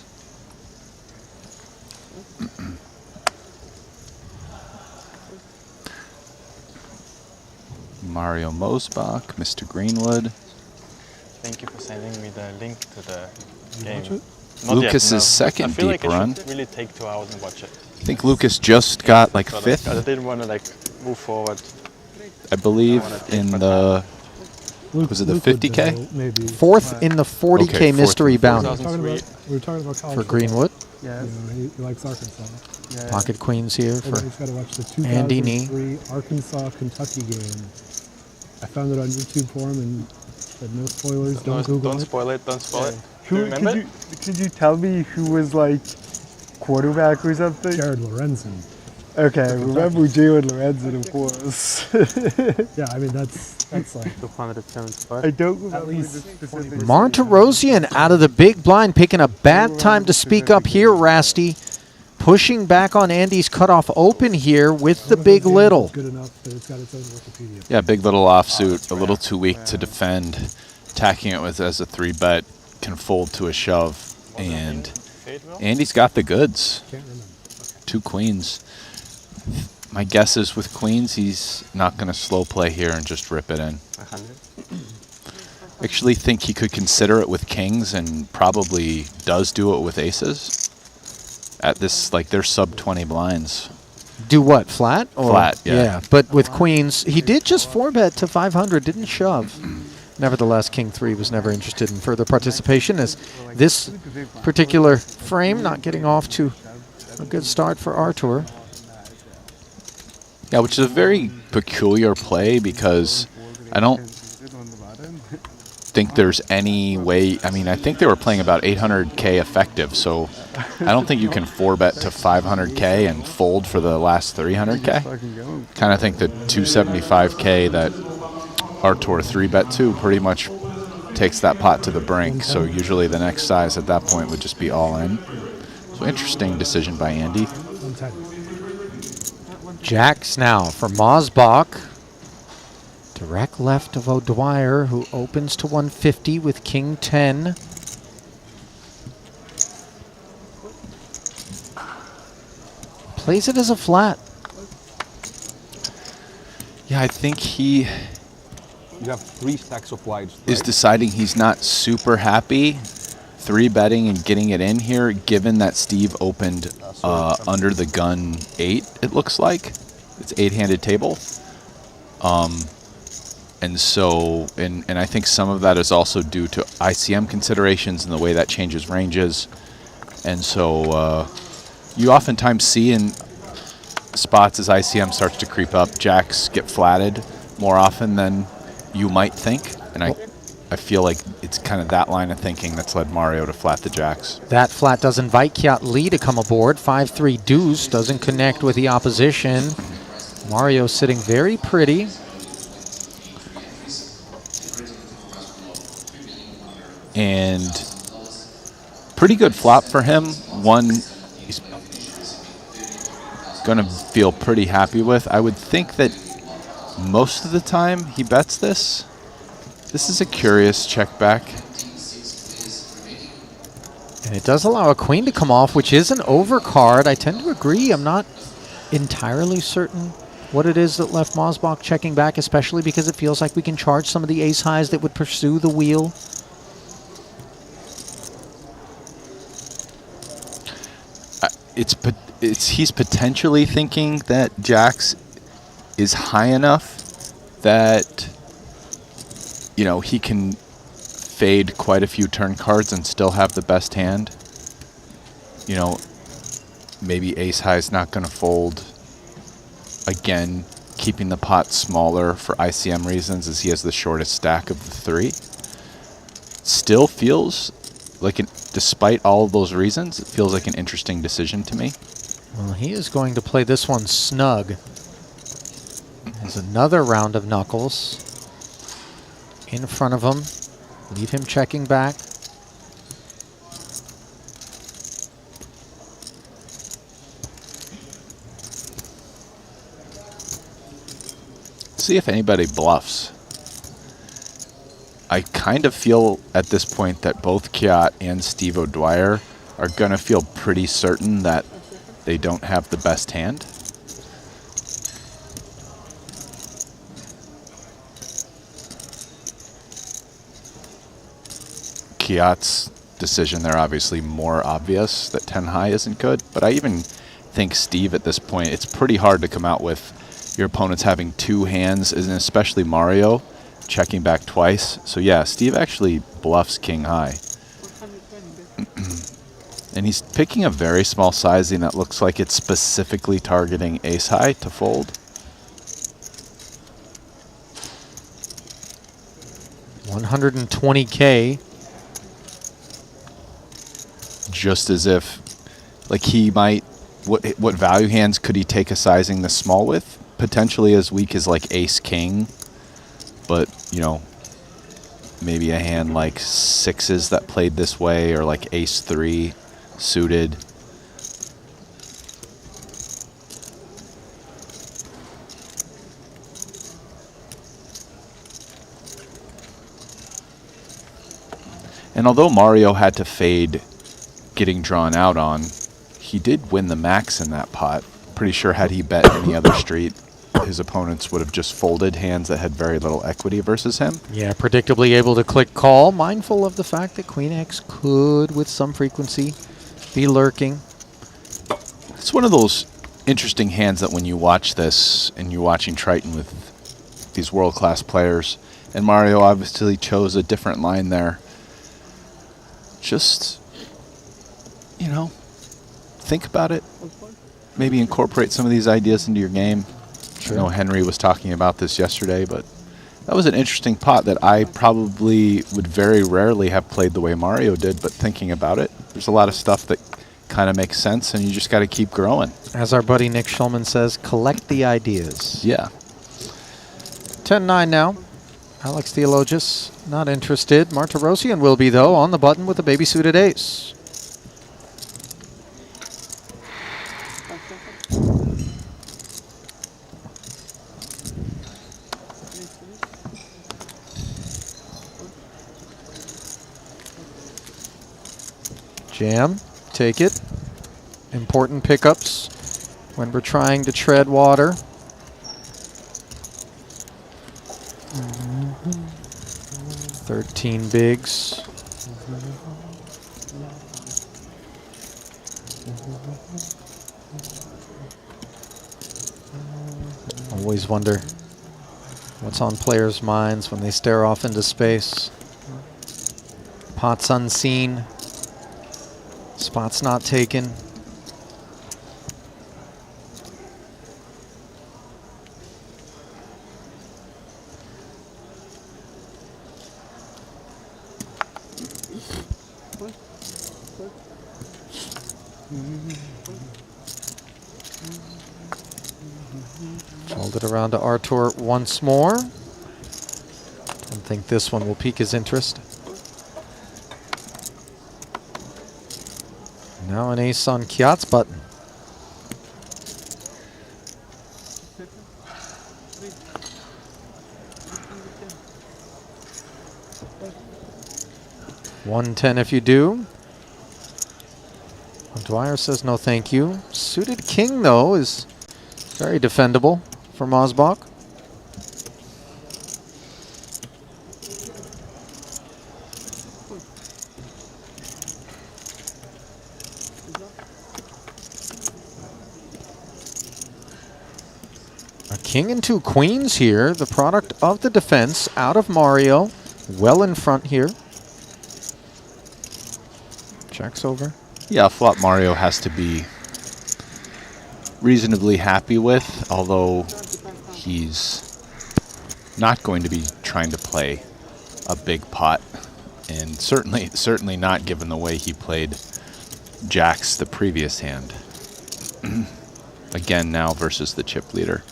Mario Mosbach, Mr. Greenwood. Thank you for sending me the link to the game. watch it? Not Lucas's yet, no. second I feel deep like run. It should really take 2 hours and watch it. I think Lucas just got like So, fifth, I didn't want to like move forward. I believe, in the. Was it the 50K? Maybe. Fourth in the 40K Okay, fourth mystery in the bounty We were talking about college for football. Greenwood. Yeah. You know, he likes Arkansas. Yeah. Pocket queens here for Everybody's got to watch the Andy Nee. 2003 Arkansas-Kentucky game. I found it on YouTube for him and said no spoilers, don't Google Don't it. spoil it, don't spoil it. Do you Who remember? could you tell me who was like quarterback or something? Jared Lorenzen. Okay, I remember Jared Lorenzen, of course. Yeah, I mean that's like I don't remember the specific. Monterosian out of the big blind, picking a bad time to speak up here, Rasty. Pushing back on Andy's cutoff open here with the big little. good enough that it's got its own Wikipedia. Yeah, big little offsuit, a little too weak to defend. Attacking it with as a 3-bet can fold to a shove, and Andy's got the goods. 2 queens. My guess is with queens, he's not going to slow play here and just rip it in. Actually think he could consider it with kings and probably does do it with aces. At this, like, they're sub 20 blinds. Do what, flat? Or? Flat, yeah. Yeah, but with queens, he did just 4-bet to 500, didn't shove. Nevertheless, King 3 was never interested in further participation, as this particular frame not getting off to a good start for Artur. Yeah, which is a very peculiar play because I don't think there's any way. I mean, I think they were playing about 800K effective, so I don't think you can 4-bet to 500K and fold for the last 300K. Kind of think the 275K that Artur 3-bet to pretty much takes that pot to the brink, so usually the next size at that point would just be all in. So interesting decision by Andy. Jacks now for Mosbach. Direct left of O'Dwyer, who opens to 150 with King 10. Plays it as a flat. Yeah, I think he You have 3 stacks of whites. is deciding he's not super happy 3-betting and getting it in here, given that Steve opened under the gun 8, it looks like. It's 8-handed table. And so, and I think some of that is also due to ICM considerations and the way that changes ranges. And so you oftentimes see in spots as ICM starts to creep up, jacks get flatted more often than you might think. And I feel like it's kind of that line of thinking that's led Mario to flat the jacks. That flat does invite Kiat Lee to come aboard. 5-3 deuce doesn't connect with the opposition. Mario sitting very pretty. And pretty good flop for him. One he's going to feel pretty happy with. I would think that most of the time he bets this. This is a curious check back. And it does allow a queen to come off, which is an overcard. I tend to agree. I'm not entirely certain what it is that left Mosbach checking back, especially because it feels like we can charge some of the ace highs that would pursue the wheel. He's potentially thinking that jacks is high enough that, you know, he can fade quite a few turn cards and still have the best hand. You know, maybe ace high is not going to fold. Again, keeping the pot smaller for ICM reasons as he has the shortest stack of the 3. Still feels like, despite all of those reasons, it feels like an interesting decision to me. Well, he is going to play this one snug. There's another round of knuckles in front of him. Leave him checking back. See if anybody bluffs. I kind of feel at this point that both Kiat and Steve O'Dwyer are going to feel pretty certain that they don't have the best hand. Kiat's decision there obviously more obvious that 10 high isn't good, but I even think Steve at this point, it's pretty hard to come out with your opponents having 2 hands, and especially Mario checking back twice. So yeah, Steve actually bluffs king high. And he's picking a very small sizing that looks like it's specifically targeting ace high to fold. $120K. Just as if, like, he might, what value hands could he take a sizing this small with? Potentially as weak as like ace king, but you know, maybe a hand like 6s that played this way, or like ace 3 suited. And although Mario had to fade getting drawn out on, he did win the max in that pot. Pretty sure had he bet any other street, his opponents would have just folded hands that had very little equity versus him. Yeah, predictably able to click call, mindful of the fact that Queen X could, with some frequency, be lurking. It's one of those interesting hands that when you watch this, and you're watching Triton with these world-class players, and Mario obviously chose a different line there. Just, you know, think about it. Maybe incorporate some of these ideas into your game. Sure. I know Henry was talking about this yesterday, but that was an interesting pot that I probably would very rarely have played the way Mario did, but thinking about it, there's a lot of stuff that kind of makes sense, and you just got to keep growing. As our buddy Nick Schulman says, collect the ideas. Yeah. 10-9 now. Alex Theologus not interested. Martirosyan will be, though, on the button with a baby-suited ace. Jam, take it. Important pickups when we're trying to tread water. Mm-hmm. 13 bigs. Always wonder what's on players' minds when they stare off into space. Pots unseen. Spots not taken. Fold it around to Artur once more. Don't think this one will pique his interest. Now an ace on Kiat's button. $110 if you do. Dwyer says no thank you. Suited king, though, is very defendable for Mosbach. A king and 2 queens here, the product of the defense, out of Mario, well in front here. Checks over. Yeah, flop Mario has to be reasonably happy with, although he's not going to be trying to play a big pot, and certainly not given the way he played jacks the previous hand. Again now versus the chip leader.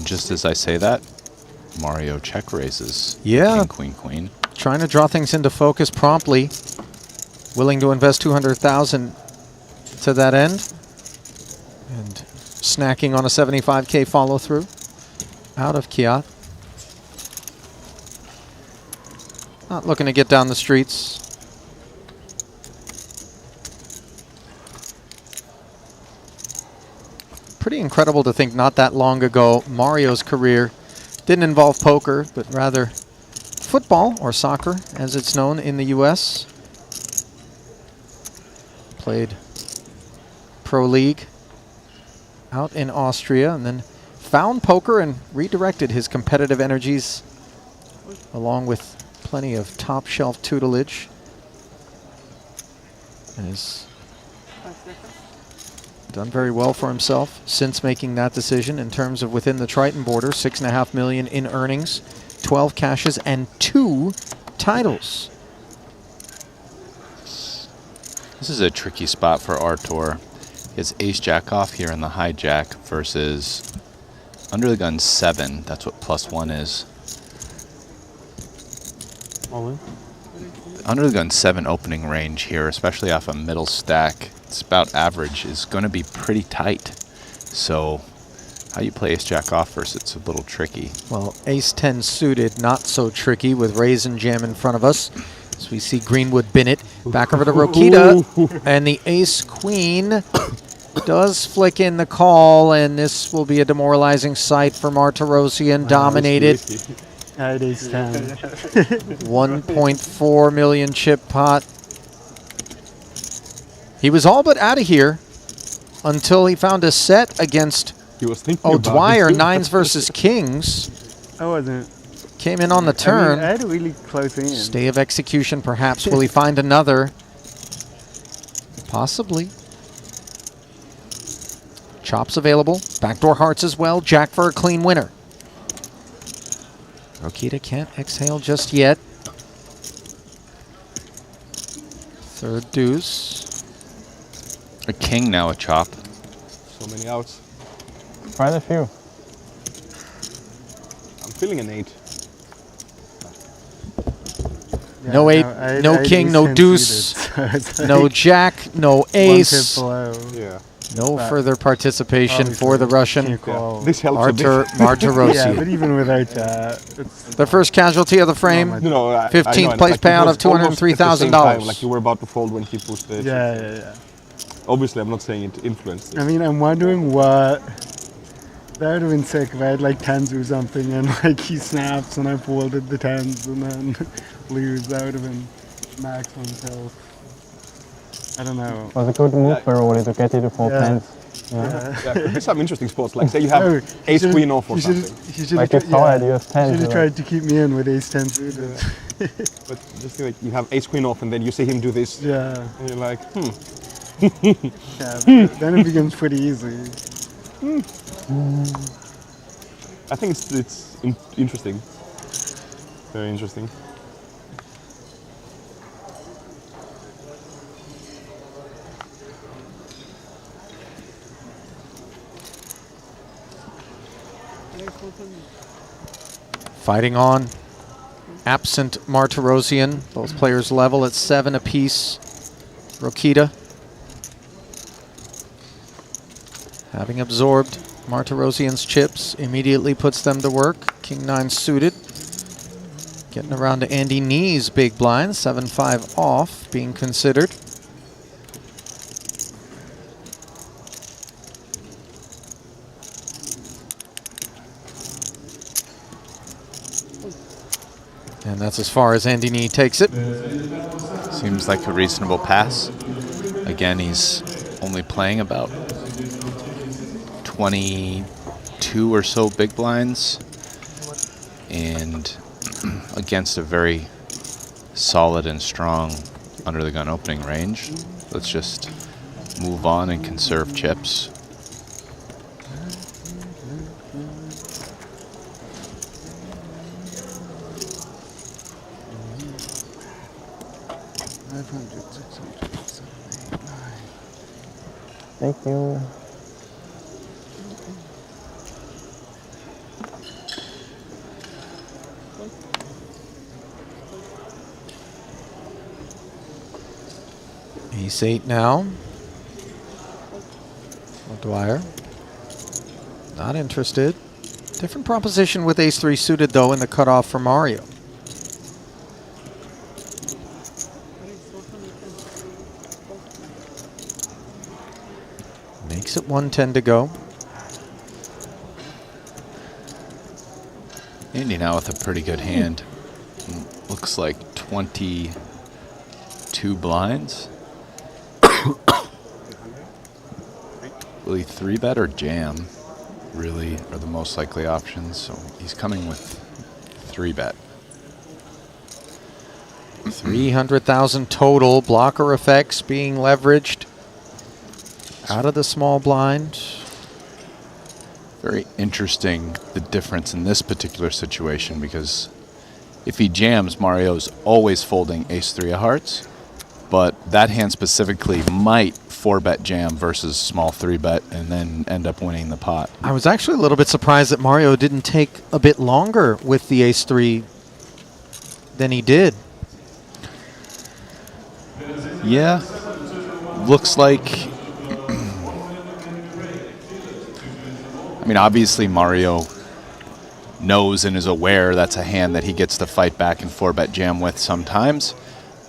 Just as I say that, Mario check raises. Yeah. King, queen, queen. Trying to draw things into focus promptly. Willing to invest $200,000 to that end. And snacking on a 75K follow through out of Kiat. Not looking to get down the streets. Pretty incredible to think not that long ago, Mario's career didn't involve poker, but rather football, or soccer as it's known in the US. Played Pro League out in Austria, and then found poker and redirected his competitive energies along with plenty of top shelf tutelage. And has done very well for himself since making that decision in terms of within the Triton border. $6.5 million in earnings, 12 cashes, and 2 titles. This is a tricky spot for Artur. It's ace jack off here in the hijack versus under the gun 7. That's what +1 is. All in? Under the gun 7 opening range here, especially off a middle stack, it's about average, is going to be pretty tight. So how you play ace jack off versus it's a little tricky. Well, ace 10 suited, not so tricky with raise and jam in front of us. So we see Greenwood bin it. Back over to Rokita. And the ace queen does flick in the call, and this will be a demoralizing sight for Martirosyan. Dominated. At ace 10. 1.4 million chip pot. He was all but out of here until he found a set against O'Dwyer, 9s versus kings. I wasn't. Came in on the turn. I had a really close in. Stay of execution, perhaps. Will he find another? Possibly. Chops available. Backdoor hearts as well. Jack for a clean winner. Rokita can't exhale just yet. Third deuce. A king now, a chop. So many outs. Quite a few. I'm feeling an 8. Yeah, No 8, no I king, ace no 10 deuce, suited, so it's no like jack, no ace. Below. Yeah. No But further participation obviously for the Russian. Yeah. This helps Artur a bit. Martirosyan. Yeah, but even without that, it's The first casualty of the frame. No, I 15th know, and place like it payout was of almost at the same time, $203,000. Like you were about to fold when he pushed it. yeah. Obviously, I'm not saying it influenced it. I mean, I'm wondering what. That would have been sick if I had like 10s or something and like he snaps and I folded the 10s and then lose. That would have been maximum kill. I don't know. Was a good move for Rory to get it to 4 tens. Yeah, could be some interesting spots. Like say you have ace queen off or something. Like you saw it, you have 10s. Should have tried to keep me in with ace 10 suited. But just like you have ace queen off and then you see him do this. Yeah. And you're like, Yeah, then it becomes pretty easy. I think it's interesting. Very interesting. Fighting on. Absent Martirosyan. Both players level at 7 apiece. Rokita, having absorbed Martirosyan's chips, immediately puts them to work. King 9 suited. Getting around to Andy Nee's big blind. 7-5 off being considered. And that's as far as Andy Nee takes it. Seems like a reasonable pass. Again, he's only playing about 22 or so big blinds, and against a very solid and strong under the gun opening range. Let's just move on and conserve chips. Thank you. Ace 8 now. O'Dwyer. Not interested. Different proposition with ace-3 suited, though, in the cutoff for Mario. Makes it 110 to go. Andy now with a pretty good hand. Looks like 22 blinds. Will he 3-bet or jam? Really are the most likely options. So he's coming with 3-bet. 300,000 total. Blocker effects being leveraged out of the small blind. Very interesting, the difference in this particular situation, because if he jams, Mario's always folding ace-3 of hearts, but that hand specifically might 4-bet jam versus small 3-bet and then end up winning the pot. I was actually a little bit surprised that Mario didn't take a bit longer with the ace-3 than he did. Yeah, looks like... I mean, obviously Mario knows and is aware that's a hand that he gets to fight back and 4-bet jam with sometimes.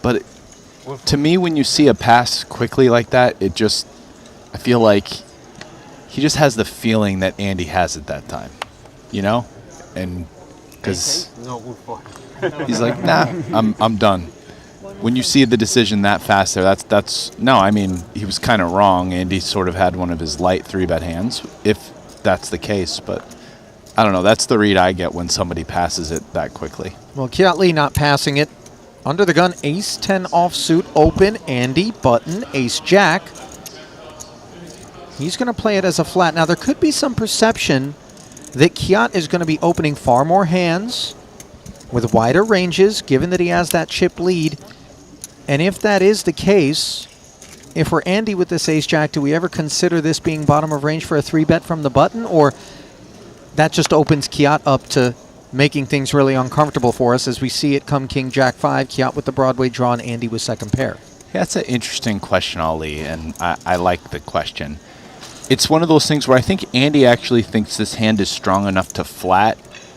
But to me, when you see a pass quickly like that, it just, I feel like he just has the feeling that Andy has it that time, you know? And because he's like, nah, I'm done. When you see the decision that fast there, that's no, I mean, he was kind of wrong. Andy sort of had one of his light 3-bet hands, if that's the case, but I don't know. That's the read I get when somebody passes it that quickly. Well, Kiat Lee not passing it. Under the gun, ace-10 offsuit open. Andy, button, ace-jack. He's going to play it as a flat. Now, there could be some perception that Kiat is going to be opening far more hands with wider ranges, given that he has that chip lead. And if that is the case, if we're Andy with this ace-jack, do we ever consider this being bottom of range for a 3-bet from the button? Or that just opens Kiat up to making things really uncomfortable for us as we see it come king-jack-5, Kiat with the Broadway draw, and Andy with second pair? Yeah, that's an interesting question, Ali, and I like the question. It's one of those things where I think Andy actually thinks this hand is strong enough to flat,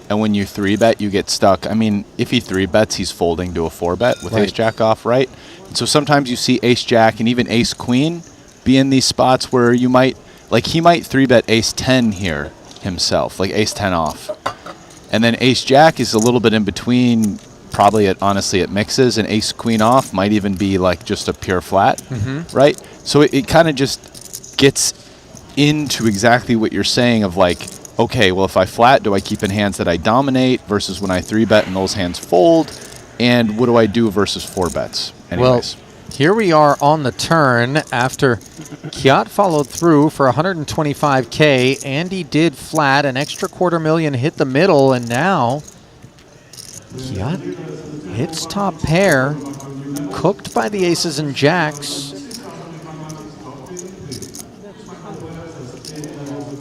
and when you 3-bet, you get stuck. I mean, if he 3-bets, he's folding to a 4-bet with ace-jack off, right? And so sometimes you see ace-jack and even ace-queen be in these spots where you might, like he might 3-bet ace-10 here himself, like ace-10 off. And then ace-jack is a little bit in between, probably honestly it mixes, and ace-queen off might even be like just a pure flat, right? So it kind of just gets into exactly what you're saying of like, okay, well, if I flat, do I keep in hands that I dominate versus when I 3-bet and those hands fold? And what do I do versus 4-bets? Anyways. Well, here we are on the turn after Kiat followed through for 125K. Andy did flat, an extra $250,000 hit the middle, and now Kiat hits top pair, cooked by the aces and jacks.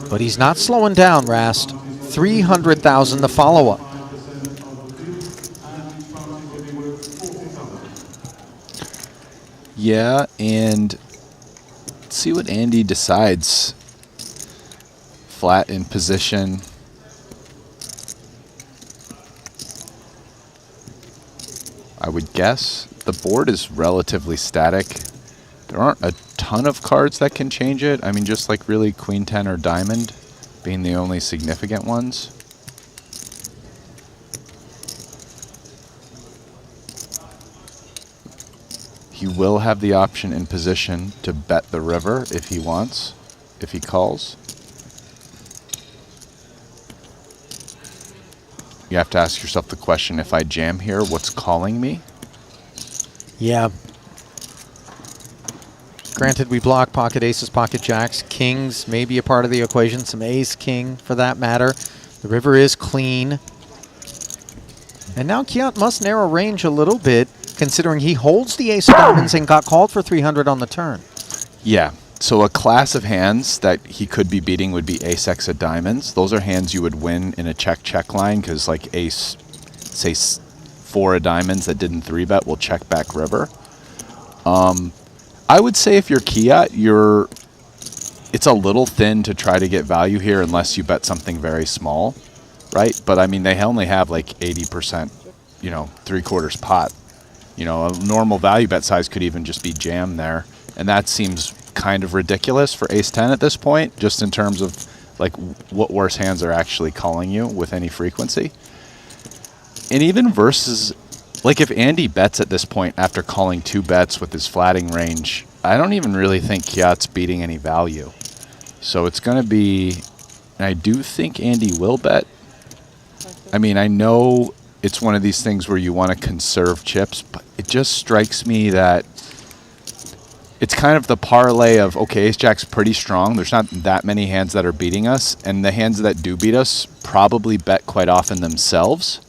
But he's not slowing down, Rast. 300,000 the follow-up. Yeah, and let's see what Andy decides. Flat in position. I would guess the board is relatively static. There aren't a ton of cards that can change it. I mean, just like really Queen 10 or Diamond being the only significant ones. He will have the option in position to bet the river if he wants, if he calls. You have to ask yourself the question, if I jam here, what's calling me? Yeah. Granted, we block pocket aces, pocket jacks. Kings may be a part of the equation. Some ace-king, for that matter. The river is clean. And now Kiat must narrow range a little bit, considering he holds the ace of diamonds and got called for 300 on the turn. Yeah. So a class of hands that he could be beating would be ace-x of diamonds. Those are hands you would win in a check-check line, because like ace, say 4 of diamonds that didn't 3-bet will check back river. I would say if you're Kiat, you're it's a little thin to try to get value here unless you bet something very small, right? But I mean, they only have like 80%, you know, 3/4 pot. You know, a normal value bet size could even just be jam there. And that seems kind of ridiculous for ace-10 at this point, just in terms of like what worse hands are actually calling you with any frequency. And even versus, like if Andy bets at this point after calling 2 bets with his flatting range, I don't even really think Kiat's beating any value. So it's going to be, and I do think Andy will bet. I mean, I know it's one of these things where you want to conserve chips, but it just strikes me that it's kind of the parlay of, okay, ace-jack's pretty strong. There's not that many hands that are beating us, and the hands that do beat us probably bet quite often themselves.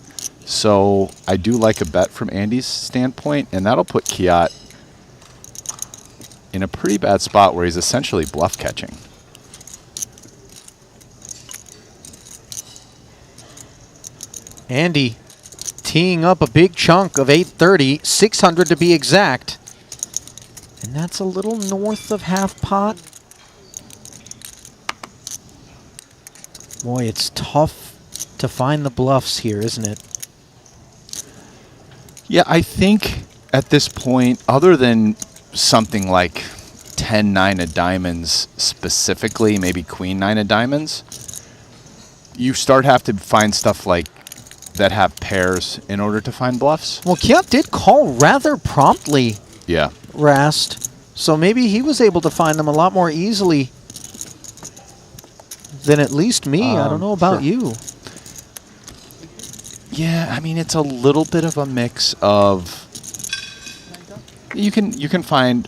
So I do like a bet from Andy's standpoint, and that'll put Kiat in a pretty bad spot where he's essentially bluff catching. Andy teeing up a big chunk of 830, 600 to be exact. And that's a little north of half pot. Boy, it's tough to find the bluffs here, isn't it? Yeah, I think at this point, other than something like 10-9 of diamonds specifically, maybe queen-9 of diamonds, you start have to find stuff like that have pairs in order to find bluffs. Well, Kiat did call rather promptly. Yeah. Rast. So maybe he was able to find them a lot more easily than at least me. I don't know about you. Yeah, I mean, it's a little bit of a mix of, you can find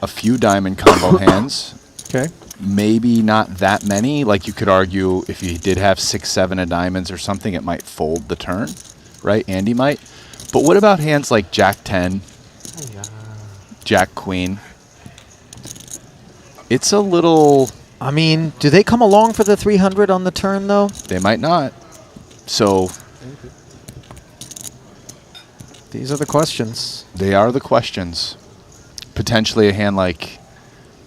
a few diamond combo hands. Okay. Maybe not that many. Like you could argue if you did have 6-7 of diamonds or something, it might fold the turn, right? Andy might. But what about hands like Jack 10, Jack Queen? It's a little... I mean, do they come along for the 300 on the turn, though? They might not. So... these are the questions. They are the questions. Potentially a hand like...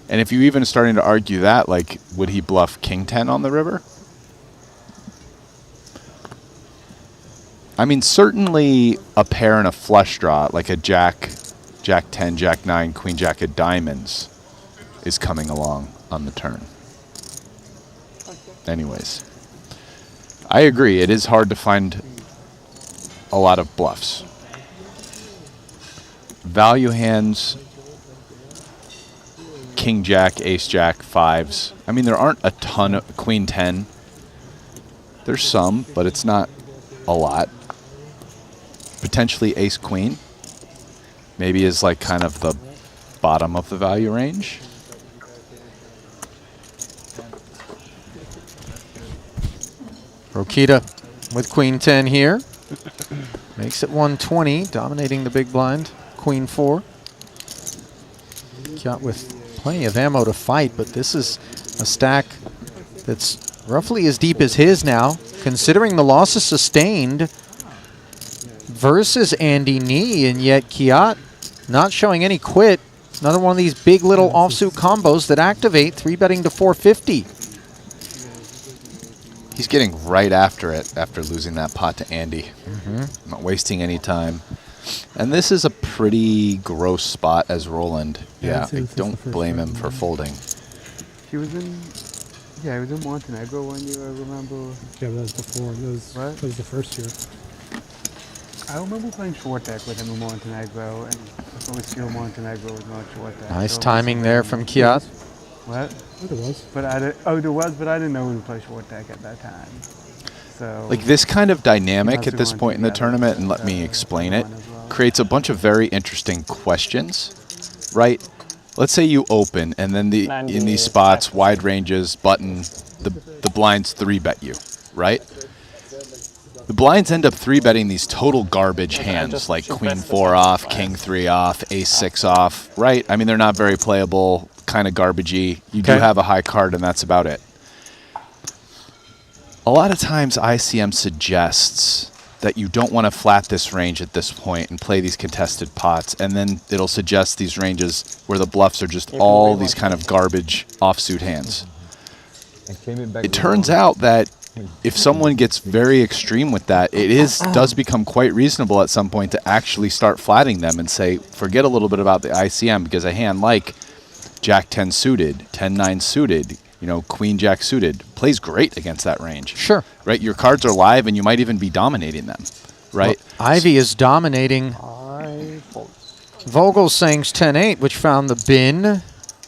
and if you even starting to argue that, like, would he bluff King 10 on the river? I mean, certainly a pair and a flush draw, like a Jack 10, Jack 9, Queen Jack of diamonds is coming along on the turn. Anyways, I agree. It is hard to find a lot of bluffs. Value hands, King Jack, Ace Jack, 5s. I mean, there aren't a ton of Queen 10. There's some, but it's not a lot. Potentially Ace Queen. Maybe is like kind of the bottom of the value range. Rokita with Queen 10 here. Makes it 120, dominating the big blind. Queen 4. Kiat with plenty of ammo to fight, but this is a stack that's roughly as deep as his now, considering the losses sustained versus Andy Nee, and yet Kiat not showing any quit. Another one of these big little offsuit combos that activate, 3-betting to 450. He's getting right after it after losing that pot to Andy. Not wasting any time. And this is a pretty gross spot as Roland. Yeah, I don't blame him for folding. He was in, yeah, he was in Montenegro one year, I remember. Yeah, but that was before. That was the first year. I remember playing short deck with him in Montenegro, and I always feel Montenegro was not short deck. Nice timing there from Kiat. What? There was. But there was, but I didn't know we played short deck at that time. So like this kind of dynamic at this point in the tournament, and let me explain it, creates a bunch of very interesting questions, right? Let's say you open, and then in these spots, wide ranges, button, the blinds 3-bet you, right? The blinds end up 3-betting these total garbage hands, like Queen 4 off, King 3 off, Ace 6 off, right? I mean, they're not very playable, kind of garbagey. You do have a high card, and that's about it. A lot of times ICM suggests that you don't want to flat this range at this point and play these contested pots, and then it'll suggest these ranges where the bluffs are just all these kind of garbage offsuit hands. It turns out that if someone gets very extreme with that, it does become quite reasonable at some point to actually start flatting them and say, forget a little bit about the ICM, because a hand like Jack 10 suited, 10-9 suited, you know, Queen Jack suited plays great against that range. Sure. Right? Your cards are live and you might even be dominating them. Right? Well, Ivy is dominating. Vogel's saying 10-8, which found the bin.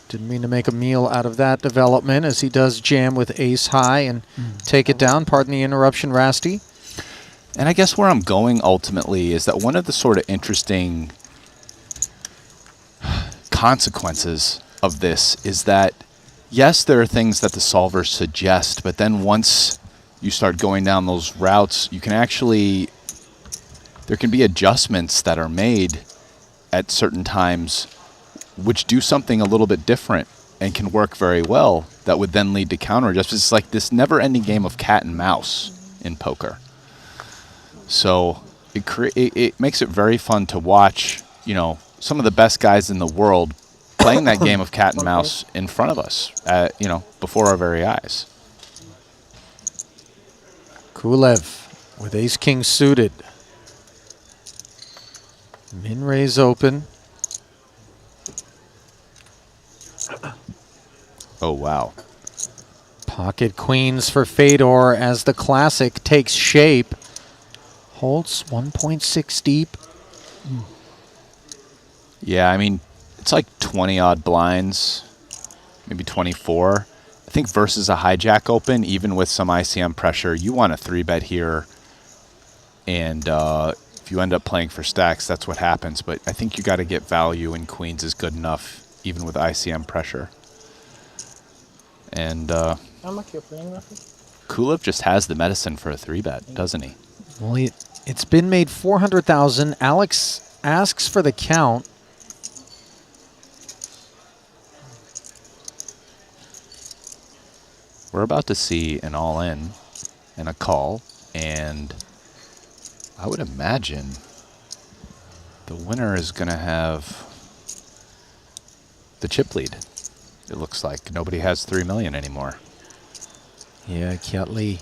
Didn't mean to make a meal out of that development, as he does jam with ace high and take it down. Pardon the interruption, Rasty. And I guess where I'm going ultimately is that one of the sort of interesting consequences of this is that, yes, there are things that the solvers suggest, but then once you start going down those routes, you can actually, there can be adjustments that are made at certain times which do something a little bit different and can work very well that would then lead to counter adjustments. It's like this never-ending game of cat and mouse in poker. So it makes it very fun to watch, you know, some of the best guys in the world playing that game of cat and mouse in front of us, you know, before our very eyes. Kulev with ace-king suited. Min raise open. Oh, wow. Pocket queens for Fedor as the classic takes shape. Holds 1.6 deep. Yeah, I mean, it's like 20-odd blinds, maybe 24. I think versus a hijack open, even with some ICM pressure, you want a 3-bet here. And if you end up playing for stacks, that's what happens. But I think you got to get value, and queens is good enough, even with ICM pressure. And how much you're playing, roughly? Kulev just has the medicine for a 3-bet, doesn't he? Well, it's been made 400,000. Alex asks for the count. We're about to see an all-in and a call, and I would imagine the winner is going to have the chip lead. It looks like nobody has 3 million anymore. Yeah, Kiat Lee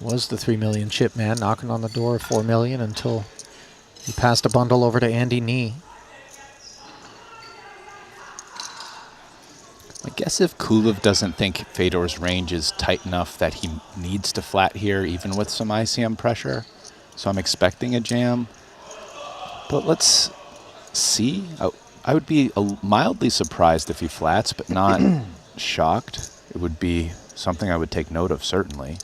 was the 3 million chip man, knocking on the door of 4 million until he passed a bundle over to Andy Nee. I guess if Kulev doesn't think Fedor's range is tight enough that he needs to flat here, even with some ICM pressure, so I'm expecting a jam. But let's see. I would be mildly surprised if he flats, but not shocked. It would be something I would take note of, certainly.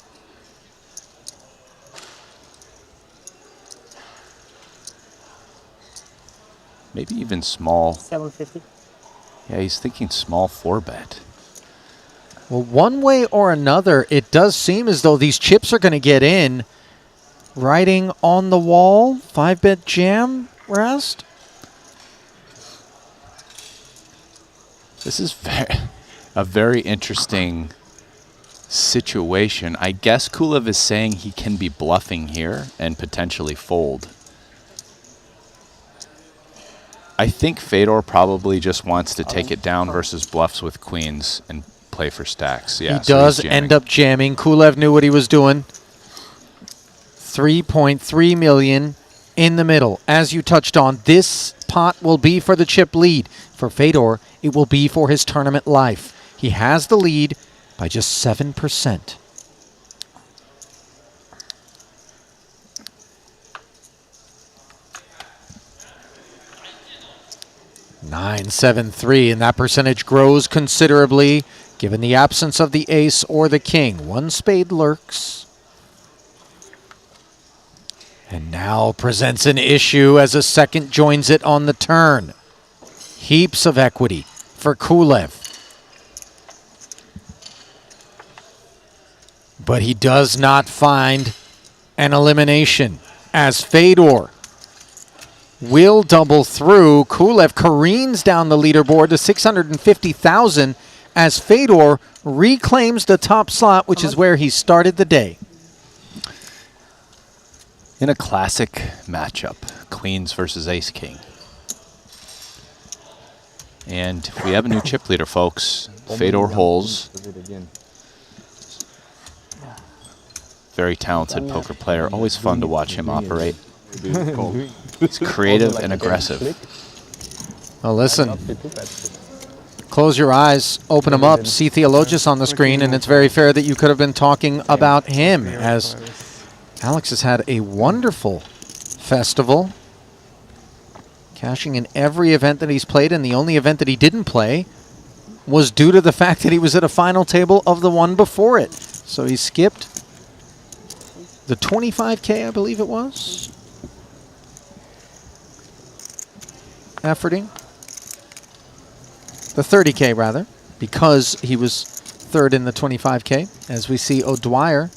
Maybe even small. 750. Yeah, he's thinking small 4-bet. Well, one way or another, it does seem as though these chips are going to get in. Writing on the wall, 5-bet jam, Rast. This is a very interesting situation. I guess Kulev is saying he can be bluffing here and potentially fold. I think Fedor probably just wants to take it down versus bluffs with queens and play for stacks. Yeah, he does end up jamming. Kulev knew what he was doing. 3.3 million in the middle. As you touched on, this pot will be for the chip lead. For Fedor, it will be for his tournament life. He has the lead by just 7%. $9.73, and that percentage grows considerably given the absence of the ace or the king. One spade lurks. And now presents an issue as a second joins it on the turn. Heaps of equity for Kulev. But he does not find an elimination as Fedor will double through. Kulev careens down the leaderboard to 650,000 as Fedor reclaims the top slot, which is where he started the day. In a classic matchup, queens versus ace-king. And we have a new chip leader, folks. Fedor Holes. Very talented poker player. Always fun to watch him operate. He's creative and aggressive. Well, listen. Close your eyes, open them up, see Theologus on the screen, and it's very fair that you could have been talking about him, as Alex has had a wonderful festival, cashing in every event that he's played, and the only event that he didn't play was due to the fact that he was at a final table of the one before it. So he skipped the 25K, I believe it was. Efforting. The 30K, rather, because he was third in the 25K. As we see O'Dwyer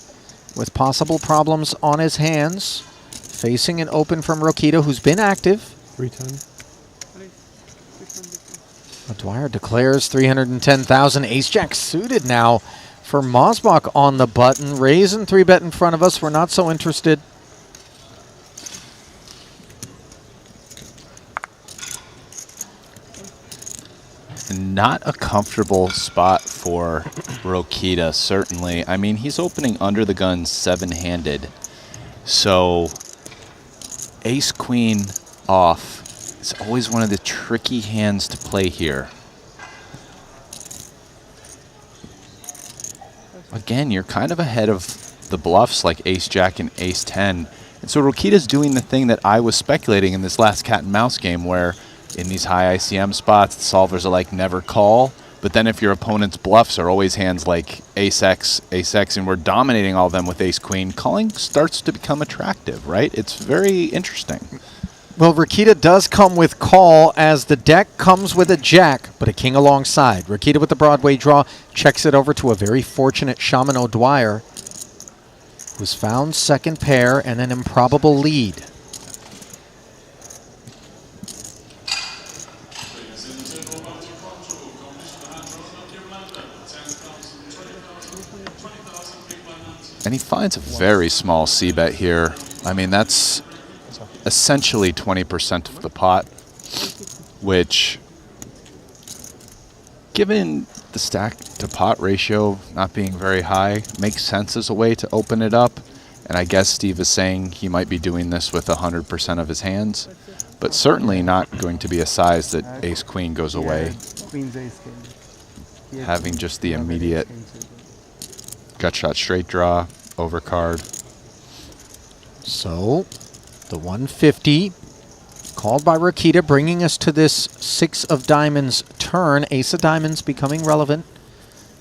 with possible problems on his hands, facing an open from Rokita, who's been active. O'Dwyer declares 310,000. Ace-Jack suited now for Mosbach on the button. Raising 3-bet in front of us. We're not so interested. Not a comfortable spot for Rokita, certainly. I mean, he's opening under the gun 7-handed. So ace-queen off is always one of the tricky hands to play here. Again, you're kind of ahead of the bluffs like ace-jack and ace-10. And so Rokita's doing the thing that I was speculating in this last cat and mouse game, where in these high ICM spots, the solvers are like, never call. But then if your opponent's bluffs are always hands like ace-x, and we're dominating all of them with ace-queen, calling starts to become attractive, right? It's very interesting. Well, Rokita does come with call, as the deck comes with a jack, but a king alongside. Rokita with the Broadway draw checks it over to a very fortunate Shaman O'Dwyer, who's found second pair and an improbable lead. And he finds a very small c-bet here. I mean, that's essentially 20% of the pot, which, given the stack to pot ratio not being very high, makes sense as a way to open it up. And I guess Steve is saying he might be doing this with 100% of his hands, but certainly not going to be a size that ace-queen goes away. Queen's ace-king. Having just the immediate gut shot straight draw, overcard. So, the 150 called by Rokita, bringing us to this 6 of diamonds turn. Ace of diamonds becoming relevant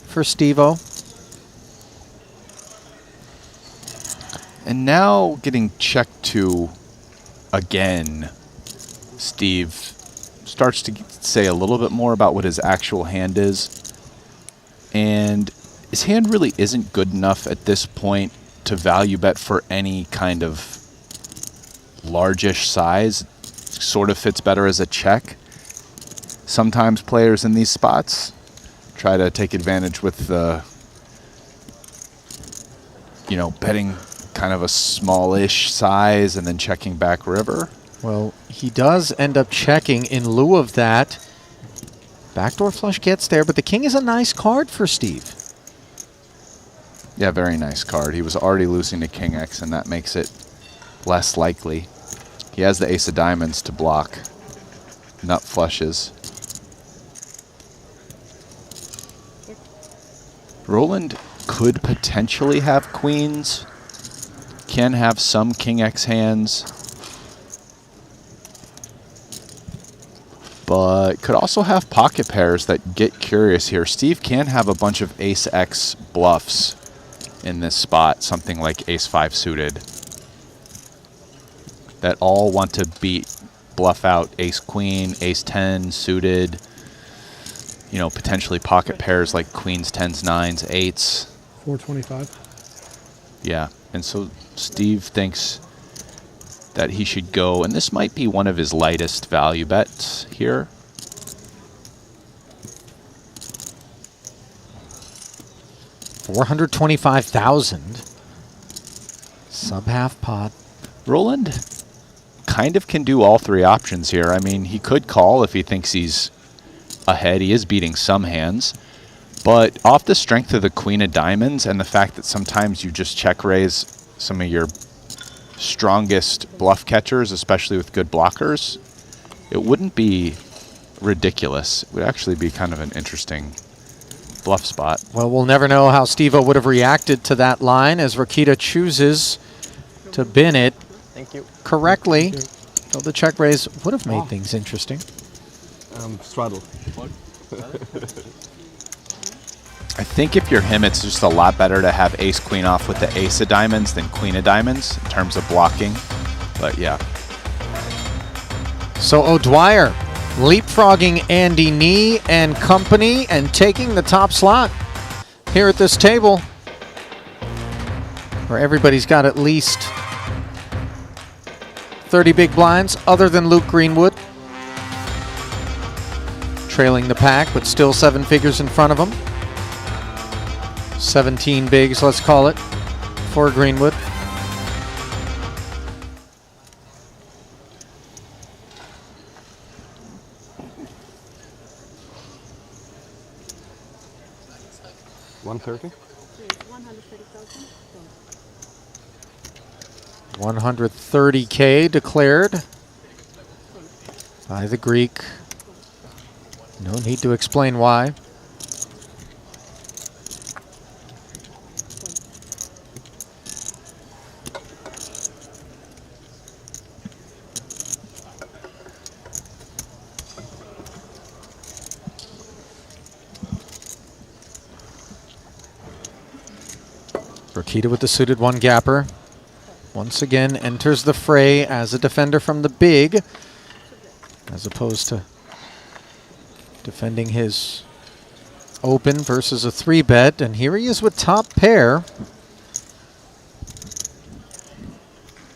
for Steve-O. And now getting checked to again, Steve starts to say a little bit more about what his actual hand is. And his hand really isn't good enough at this point to value bet for any kind of largish size. Sort of fits better as a check. Sometimes players in these spots try to take advantage with the, betting kind of a smallish size and then checking back river. Well, he does end up checking in lieu of that. Backdoor flush gets there, but the king is a nice card for Steve. Yeah, very nice card. He was already losing to King X, and that makes it less likely. He has the ace of diamonds to block nut flushes. Roland could potentially have queens, can have some King X hands, but could also have pocket pairs that get curious here. Steve can have a bunch of ace X bluffs in this spot, something like ace-5 suited, that all want to bluff out ace-queen, ace-10 suited, potentially pocket pairs like queens, 10s, 9s, 8s. 425. Yeah, and so Steve thinks that he should go, and this might be one of his lightest value bets here. $425,000. Sub half pot. Roland kind of can do all three options here. I mean, he could call if he thinks he's ahead. He is beating some hands. But off the strength of the queen of diamonds and the fact that sometimes you just check raise some of your strongest bluff catchers, especially with good blockers, it wouldn't be ridiculous. It would actually be kind of an interesting bluff spot. Well, we'll never know how Steve-O would have reacted to that line as Rokita chooses to bin it correctly. So the check raise would have made things interesting. Straddle. I think if you're him, it's just a lot better to have ace-queen off with the ace of diamonds than queen of diamonds in terms of blocking. But yeah. So O'Dwyer leapfrogging Andy Nee and company and taking the top slot here at this table, where everybody's got at least 30 big blinds other than Luke Greenwood. Trailing the pack, but still 7 figures in front of him. 17 bigs, let's call it, for Greenwood. $130? 130K declared by the Greek. No need to explain why. Rokita with the suited one gapper. Once again enters the fray as a defender from the big, as opposed to defending his open versus a 3-bet. And here he is with top pair.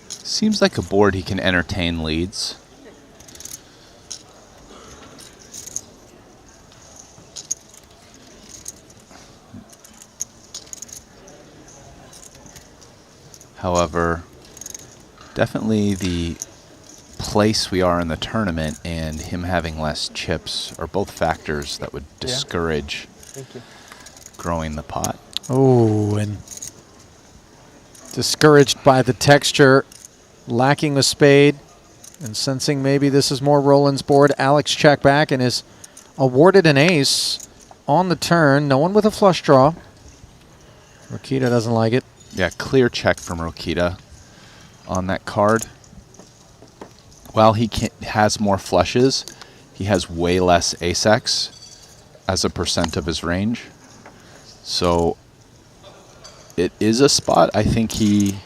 Seems like a board he can entertain leads. However, definitely the place we are in the tournament and him having less chips are both factors that would discourage growing the pot. Oh, and discouraged by the texture, lacking the spade, and sensing maybe this is more Roland's board. Alex check back and is awarded an ace on the turn. No one with a flush draw. Rokita doesn't like it. Yeah, clear check from Rokita on that card. While he has more flushes, he has way less ace-x as a percent of his range. So it is a spot. I think he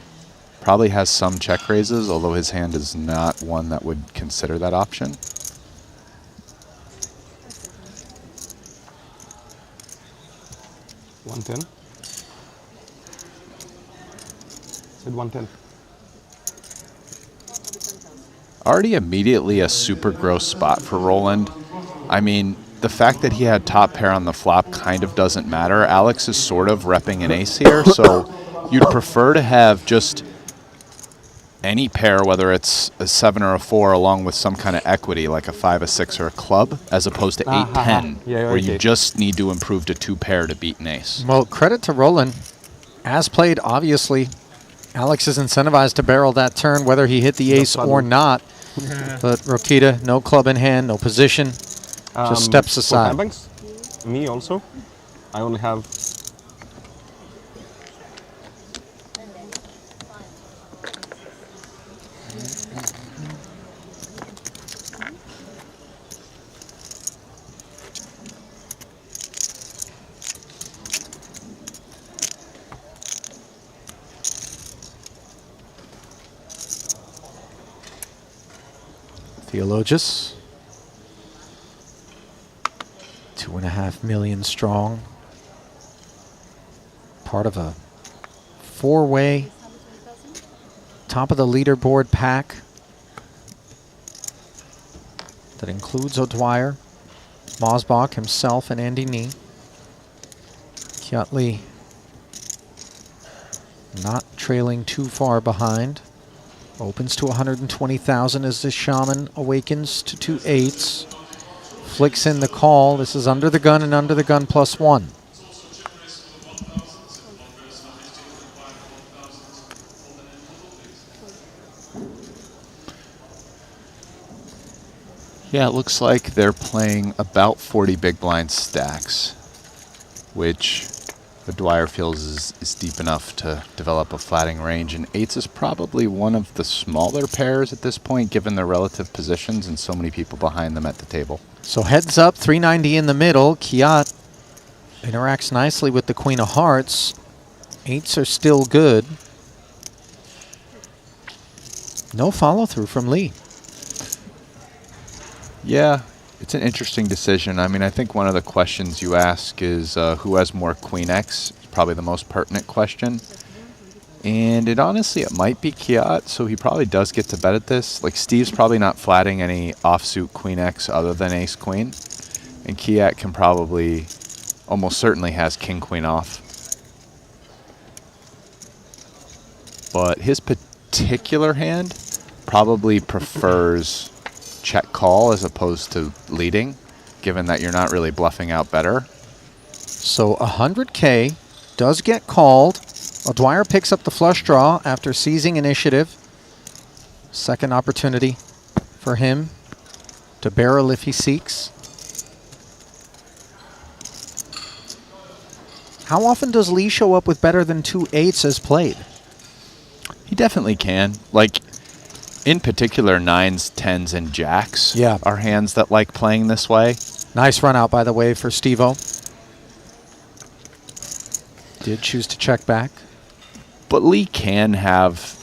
probably has some check raises, although his hand is not one that would consider that option. $110. Said 110. Already immediately a super gross spot for Roland. I mean, the fact that he had top pair on the flop kind of doesn't matter. Alex is sort of repping an ace here, so you'd prefer to have just any pair, whether it's a 7 or a 4, along with some kind of equity, like a 5, a 6, or a club, as opposed to 8-10, where you just need to improve to 2 pair to beat an ace. Well, credit to Roland. As played, obviously, Alex is incentivized to barrel that turn, whether he hit the ace or not. But Rokita, no club in hand, no position, just steps aside. Me also. I only have Theologus, 2.5 million strong. Part of a 4-way, top of the leaderboard pack that includes O'Dwyer, Mosbach himself, and Andy Nee. Kjatley not trailing too far behind. Opens to 120,000 as this shaman awakens to 2 8s. Flicks in the call. This is under the gun and under the gun +1. Yeah, it looks like they're playing about 40 big blind stacks, which the Dwyer feels is deep enough to develop a flatting range. And 8s is probably one of the smaller pairs at this point, given their relative positions and so many people behind them at the table. So heads up, 390 in the middle. Kiat interacts nicely with the Queen of Hearts. 8s are still good. No follow through from Lee. Yeah, it's an interesting decision. I mean, I think one of the questions you ask is who has more Queen X? It's probably the most pertinent question. And it honestly, it might be Kiat, so he probably does get to bet at this. Like, Steve's probably not flatting any offsuit Queen X other than Ace Queen. And Kiat can probably, almost certainly has King Queen off. But his particular hand probably prefers check call as opposed to leading, given that you're not really bluffing out better. So 100K does get called. Dwyer picks up the flush draw after seizing initiative. Second opportunity for him to barrel if he seeks. How often does Lee show up with better than 2 8s as played? He definitely can. Like, in particular, 9s, 10s, and jacks are hands that like playing this way. Nice run out, by the way, for Steve-O. Did choose to check back. But Lee can have,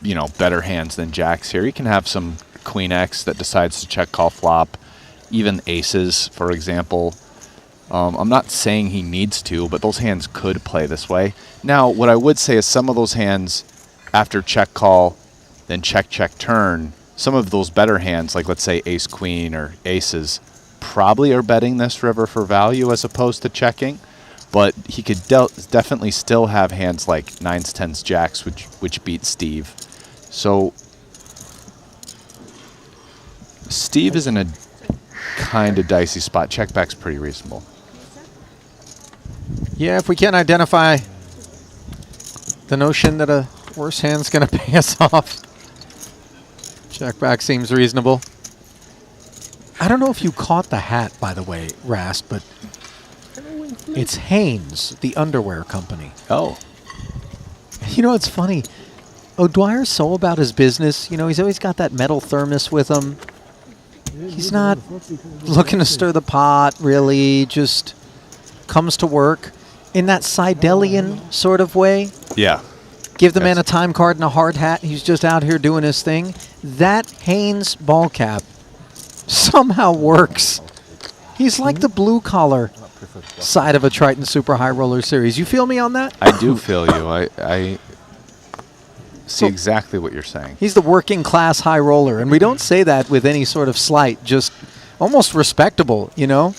you know, better hands than jacks here. He can have some Queen X that decides to check call flop, even aces, for example. I'm not saying he needs to, but those hands could play this way. Now, what I would say is some of those hands, after check call, then check, check, turn, some of those better hands, like let's say ace, queen, or aces, probably are betting this river for value as opposed to checking. But he could definitely still have hands like 9s, 10s, jacks, which beat Steve. So Steve is in a kind of dicey spot. Check back's pretty reasonable. Yeah, if we can't identify the notion that a worse hand's going to pay us off, check back seems reasonable. I don't know if you caught the hat, by the way, Rast, but it's Hanes, the underwear company. Oh. You know, it's funny. O'Dwyer's so about his business. You know, he's always got that metal thermos with him. He's not looking to stir the pot, really. Just comes to work in that Seidelian sort of way. Yeah. Give the man a time card and a hard hat. He's just out here doing his thing. That Hanes ball cap somehow works. He's like the blue-collar side of a Triton Super High Roller Series. You feel me on that? I do feel you. I see exactly what you're saying. He's the working class high roller, and we don't say that with any sort of slight, just almost respectable, you know?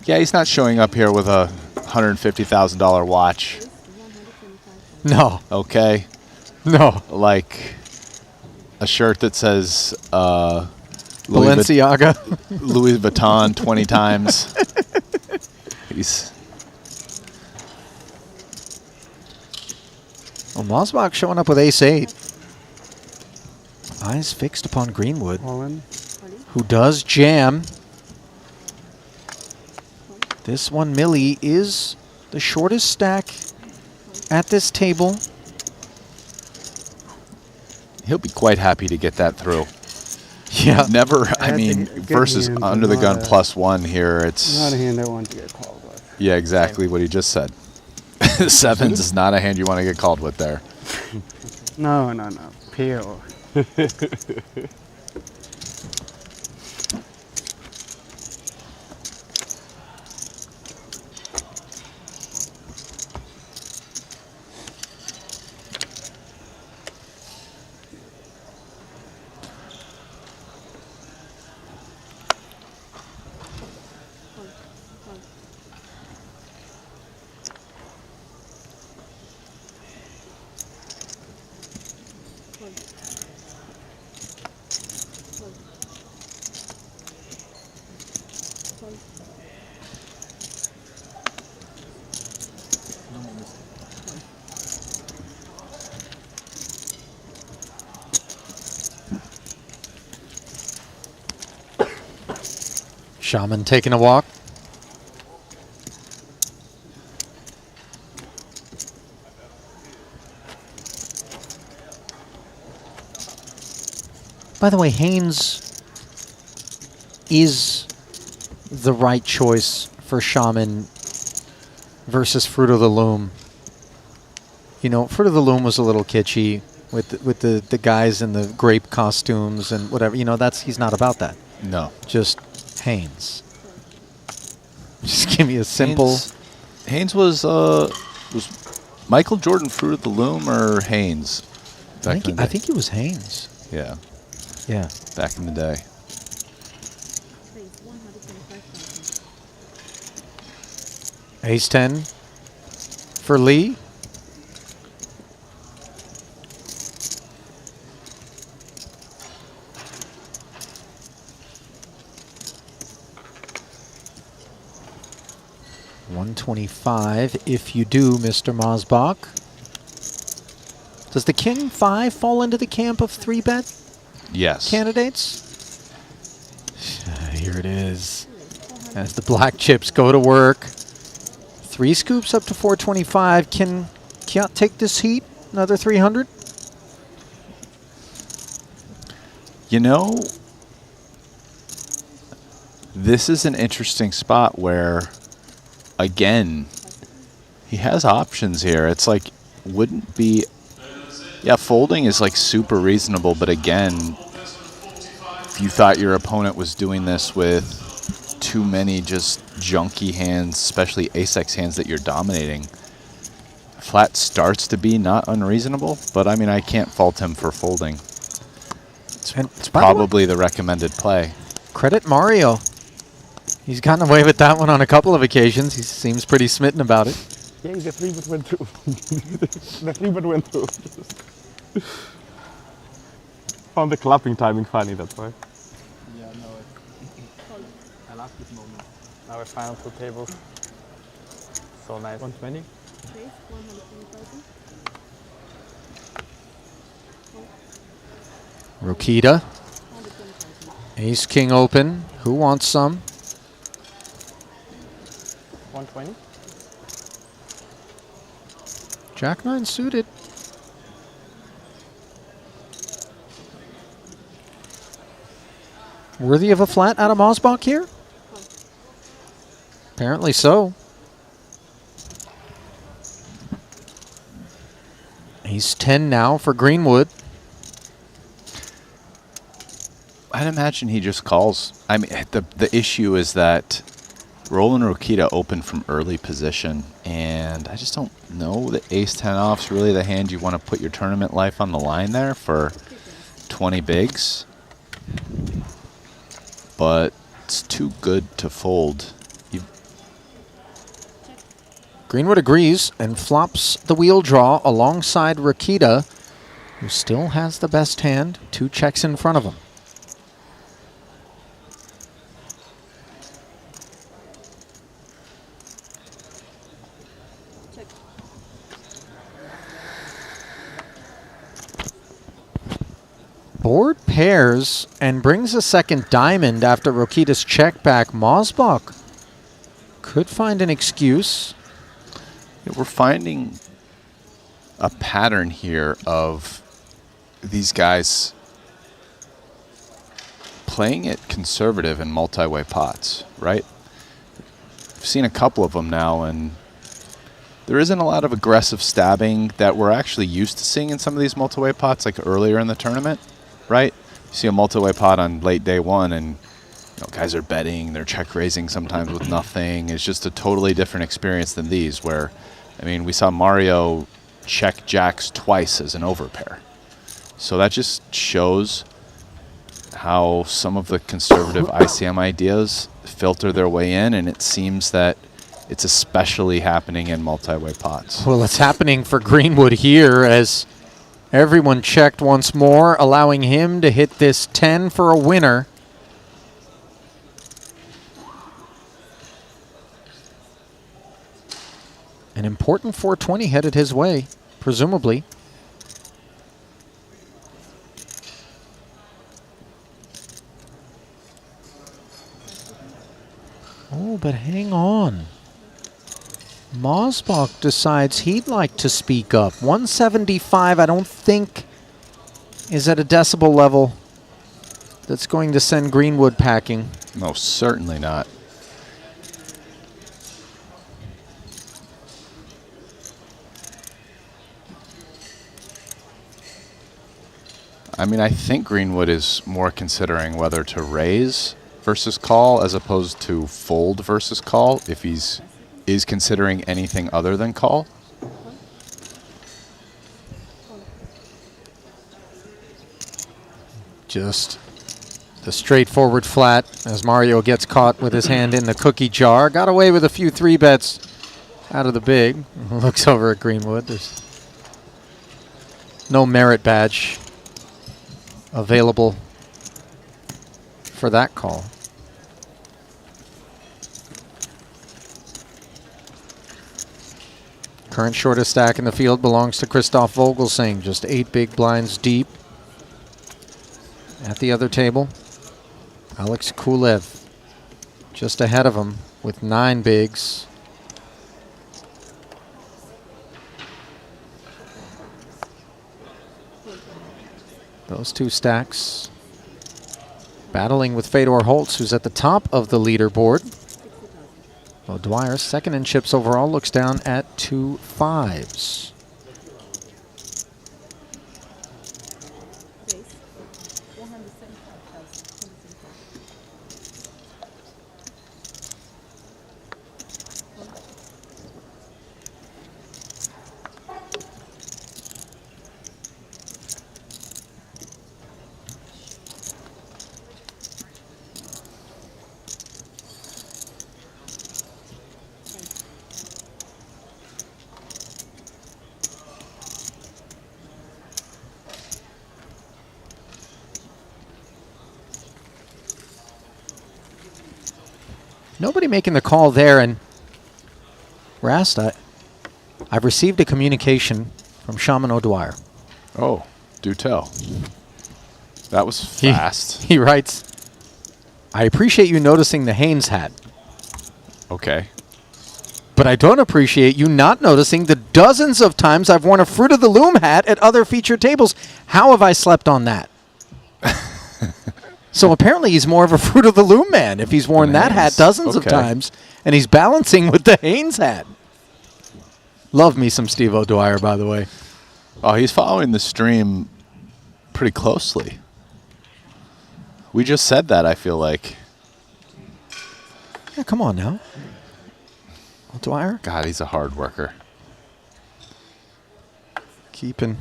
Yeah, he's not showing up here with a $150,000 watch. No. Okay? No. Like a shirt that says Balenciaga. Louis Vuitton 20 times. He's... Well, Mosbach showing up with ace-8. Eyes fixed upon Greenwood, who does jam. This one, Millie, is the shortest stack at this table. He'll be quite happy to get that through. Yeah. Never, I mean, versus under the gun +1 here, it's... Not a hand I want to get called with. Yeah, exactly what he just said. Sevens is not a hand you want to get called with there. No. Peel. Shaman taking a walk. By the way, Haynes is the right choice for Shaman versus Fruit of the Loom. You know, Fruit of the Loom was a little kitschy with the guys in the grape costumes and whatever. You know, he's not about that. No. Just Haynes. Just give me a simple. Haynes was Michael Jordan Fruit of the Loom or Haynes? I think he was Haynes. Yeah. Yeah. Back in the day. Ace 10 for Lee. $125 if you do, Mr. Mosbach. Does the King 5 fall into the camp of 3-bet Yes. candidates? Here it is. As the black chips go to work. 3 scoops up to 425. Can Kiat take this heat? Another 300? You know, this is an interesting spot where, again, he has options here. It's like, wouldn't be... Yeah, folding is like super reasonable, but again, if you thought your opponent was doing this with too many just junky hands, especially ace-x hands that you're dominating, flat starts to be not unreasonable, but I mean, I can't fault him for folding. It's probably the recommended play. Credit Mario. He's gotten away with that one on a couple of occasions. He seems pretty smitten about it. Yeah, the 3-bet went through. The 3-bet went through. Found the clapping timing funny, that's why. Yeah, no, I love this moment. Now we're final 2 tables. So nice. 120? Rokita. Ace King open. Who wants some? 120? Jack 9 suited. Worthy of a flat out of Mosbach here? Apparently so. Ace 10 now for Greenwood. I'd imagine he just calls. I mean, the issue is that Roland Rokita opened from early position, and I just don't know that ace-10 off's really the hand you want to put your tournament life on the line there for 20 bigs. But it's too good to fold. Greenwood agrees and flops the wheel draw alongside Rokita, who still has the best hand. 2 checks in front of him. Board pairs and brings a second diamond after Rokita's check back. Mosbach could find an excuse. Yeah, we're finding a pattern here of these guys playing it conservative in multi-way pots, right? I've seen a couple of them now, and there isn't a lot of aggressive stabbing that we're actually used to seeing in some of these multi-way pots, like earlier in the tournament. Right? You see a multi-way pot on late day 1, and guys are betting, they're check raising sometimes with nothing. It's just a totally different experience than these, where, I mean, we saw Mario check jacks twice as an overpair. So that just shows how some of the conservative ICM ideas filter their way in, and it seems that it's especially happening in multi-way pots. Well, it's happening for Greenwood here as everyone checked once more, allowing him to hit this 10 for a winner. An important 420 headed his way, presumably. but hang on. Mosbach decides he'd like to speak up. 175, I don't think, is at a decibel level that's going to send Greenwood packing. No, certainly not. I mean, I think Greenwood is more considering whether to raise versus call as opposed to fold versus call if is considering anything other than call. Just the straightforward flat as Mario gets caught with his hand in the cookie jar. Got away with a few 3-bets out of the big. Looks over at Greenwood. There's no merit badge available for that call. Current shortest stack in the field belongs to Christoph Vogelsang, just 8 big blinds deep. At the other table, Alex Kulev just ahead of him with 9 bigs. Those two stacks battling with Fedor Holtz, who's at the top of the leaderboard. O'Dwyer, second in chips overall, looks down at 2 5s. Nobody making the call there, and Rast, I've received a communication from Shaman O'Dwyer. Oh, do tell. That was fast. He writes, I appreciate you noticing the Haynes hat. Okay. But I don't appreciate you not noticing the dozens of times I've worn a Fruit of the Loom hat at other featured tables. How have I slept on that? So apparently he's more of a Fruit of the Loom man if he's worn that hat dozens of times, and he's balancing with the Haynes hat. Love me some Steve O'Dwyer, by the way. Oh, he's following the stream pretty closely. We just said that, I feel like. Yeah, come on now. O'Dwyer? God, he's a hard worker. Keeping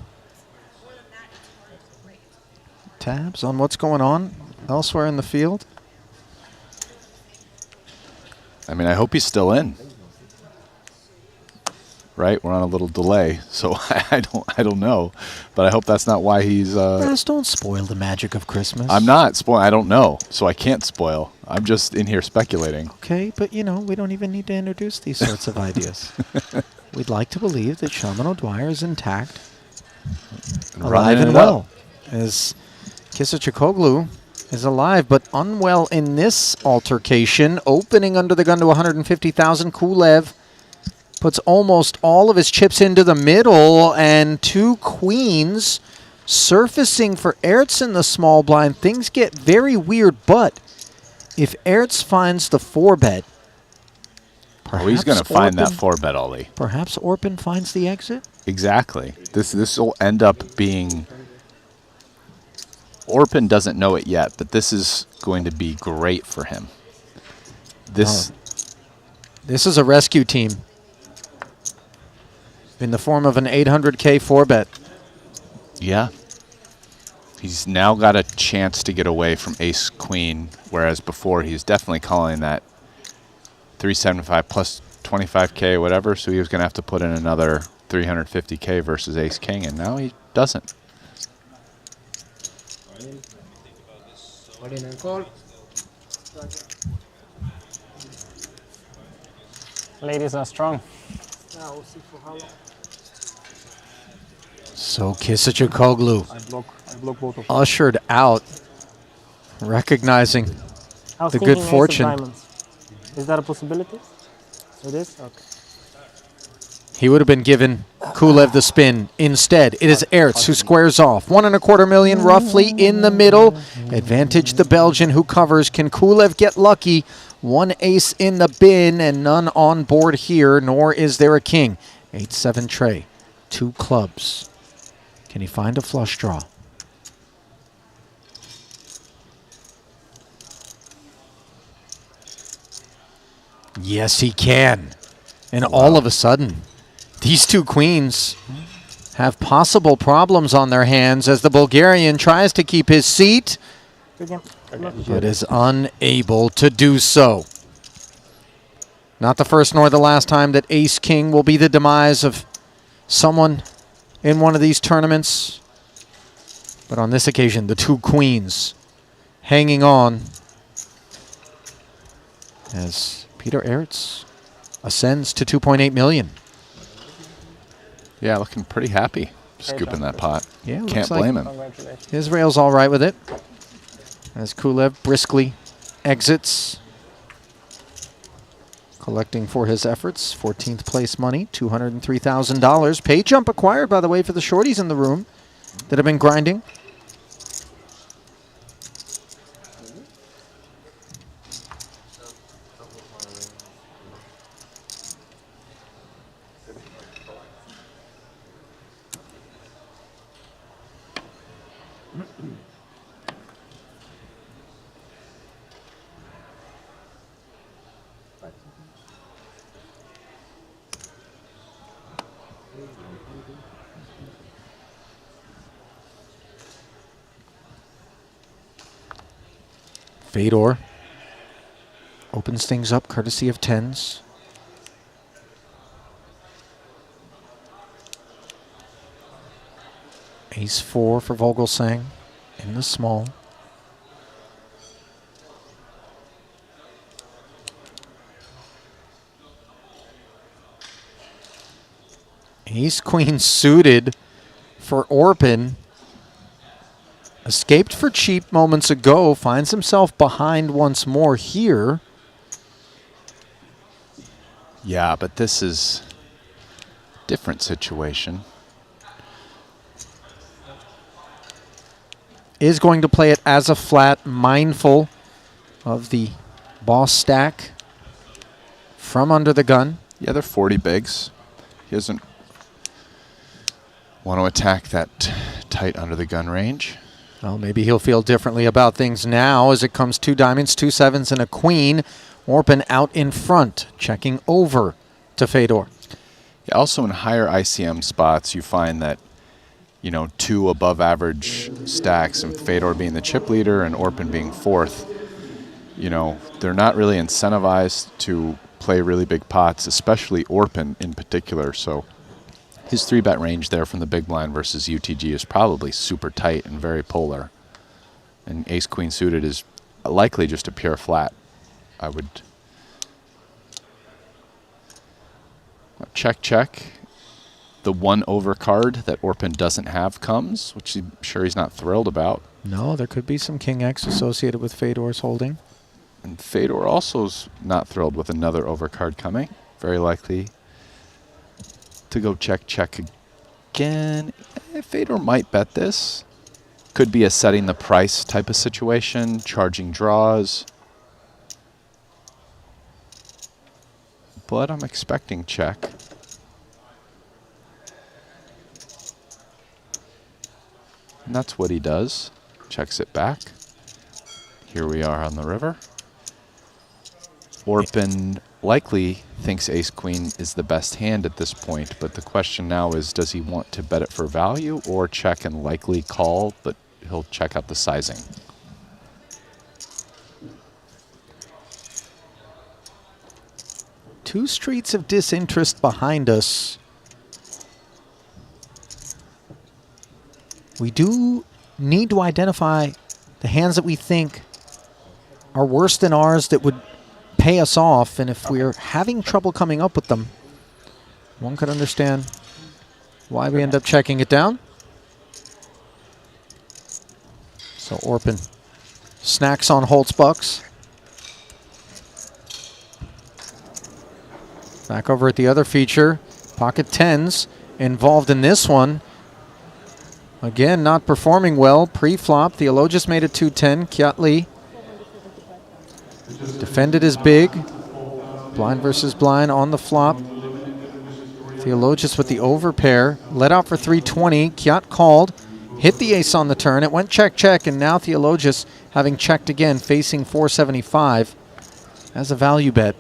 tabs on what's going on elsewhere in the field. I mean, I hope he's still in. Right? We're on a little delay, so I don't know. But I hope that's not why he's... Guys, don't spoil the magic of Christmas. I'm not spoiling. I don't know, so I can't spoil. I'm just in here speculating. Okay, but, you know, we don't even need to introduce these sorts of ideas. We'd like to believe that Shaman O'Dwyer is intact, alive and well. As Kisachikoglu is alive, but unwell in this altercation. Opening under the gun to 150,000. Kulev puts almost all of his chips into the middle, and 2 queens surfacing for Ertz in the small blind. Things get very weird, but if Ertz finds the 4-bet, he's going to find that 4-bet, Ollie. Perhaps Orpin finds the exit? Exactly. This will end up being... Orpin doesn't know it yet, but this is going to be great for him. This is a rescue team in the form of an 800K 4-bet. Yeah. He's now got a chance to get away from ace-queen, whereas before he's definitely calling that 375 plus 25K, whatever, so he was going to have to put in another 350K versus ace-king, and now he doesn't. Ladies are strong. So Kisachikoglu I block both of them. ushered out, recognizing the good fortune. Is that a possibility? It is? Okay. He would have been given Kulev the spin. Instead, it is Aerts who squares off. 1.25 million roughly in the middle. Advantage the Belgian who covers. Can Kulev get lucky? One ace in the bin and none on board here, nor is there a king. 8-7 tray. 2 clubs. Can he find a flush draw? Yes, he can. And all of a sudden, these 2 queens have possible problems on their hands as the Bulgarian tries to keep his seat, but is unable to do so. Not the first nor the last time that Ace-King will be the demise of someone in one of these tournaments. But on this occasion, the 2 queens hanging on as Peter Aerts ascends to 2.8 million. Yeah, looking pretty happy scooping that pot. Yeah, can't blame him. Israel's all right with it as Kulev briskly exits, collecting for his efforts 14th place money, $203,000. Pay jump acquired, by the way, for the shorties in the room that have been grinding. Fedor opens things up courtesy of 10s. Ace 4 for Vogelsang in the small. Ace Queen suited for Orpin. Escaped for cheap moments ago, finds himself behind once more here. Yeah, but this is a different situation. Is going to play it as a flat, mindful of the boss stack from under the gun. Yeah, they're 40 bigs. He doesn't want to attack that tight under the gun range. Well, maybe he'll feel differently about things now as it comes 2 diamonds, 2 sevens, and a queen. Orpin out in front, checking over to Fedor. Yeah, also in higher ICM spots, you find that, you know, 2 above average stacks, and Fedor being the chip leader and Orpin being 4th, you know, they're not really incentivized to play really big pots, especially Orpin in particular. So his 3-bet range there from the big blind versus UTG is probably super tight and very polar. And ace-queen suited is likely just a pure flat. I would check, check. The 1 over card that Orpin doesn't have comes, which I'm sure he's not thrilled about. No, there could be some King X associated with Fedor's holding. And Fedor also's not thrilled with another overcard coming. Very likely to go check, check again. Fedor might bet this. Could be a setting the price type of situation, charging draws. But I'm expecting check. And that's what he does. Checks it back. Here we are on the river. Orpin likely thinks ace-queen is the best hand at this point, but the question now is, does he want to bet it for value or check and likely call, but he'll check out the sizing? Two streets of disinterest behind us. We do need to identify the hands that we think are worse than ours that would pay us off, and if we're having trouble coming up with them, one could understand why we end up checking it down. So Orpin snacks on Holtz bucks. Back over at the other feature. Pocket tens involved in this one. Again, not performing well. Pre-flop, Theologus made it 210. Kiat Lee defended his big. Blind versus blind on the flop. Theologus with the overpair. Let out for 320. Kiat called. Hit the ace on the turn. It went check, check, and now Theologus, having checked again, facing 475 as a value bet.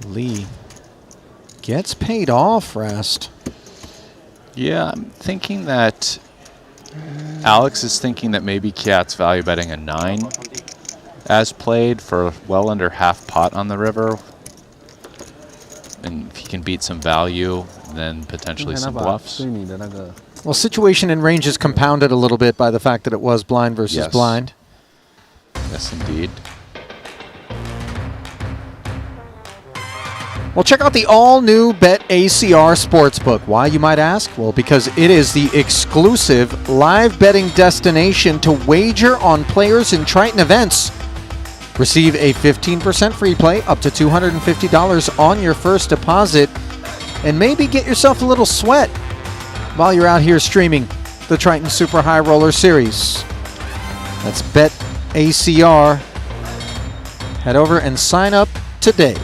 Lee gets paid off, Rest. Yeah, I'm thinking that Alex is thinking that maybe Kiat's value betting a 9 as played for well under half pot on the river. And if he can beat some value, then potentially some bluffs. Well, situation and range is compounded a little bit by the fact that it was blind versus blind. Yes, indeed. Well, check out the all-new BetACR Sportsbook. Why, you might ask? Well, because it is the exclusive live betting destination to wager on players in Triton events. Receive a 15% free play, up to $250 on your first deposit, and maybe get yourself a little sweat while you're out here streaming the Triton Super High Roller Series. That's BetACR. Head over and sign up today.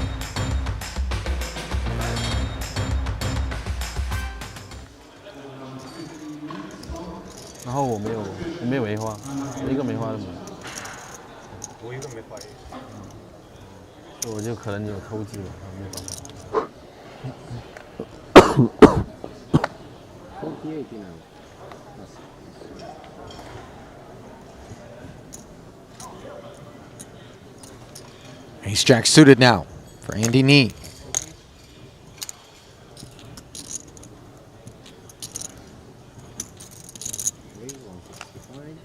Ace Jack suited now for Andy Nee.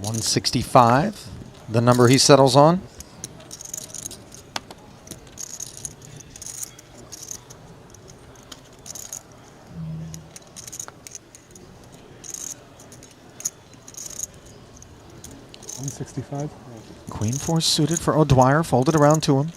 $165, the number he settles on. $165. Queen 4 suited for O'Dwyer, folded around to him.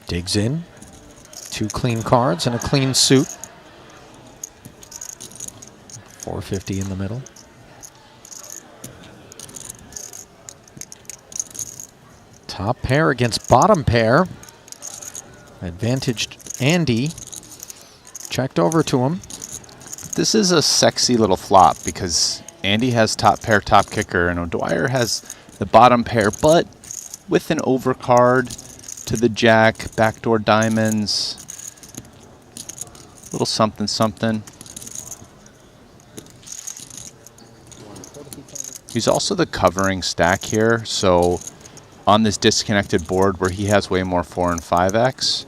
Digs in. 2 clean cards and a clean suit. 450 in the middle. Top pair against bottom pair. Advantaged Andy. Checked over to him. This is a sexy little flop because Andy has top pair, top kicker, and O'Dwyer has the bottom pair, but with an overcard to the jack, backdoor diamonds, little something, something. He's also the covering stack here, so on this disconnected board where he has way more 4 and 5x,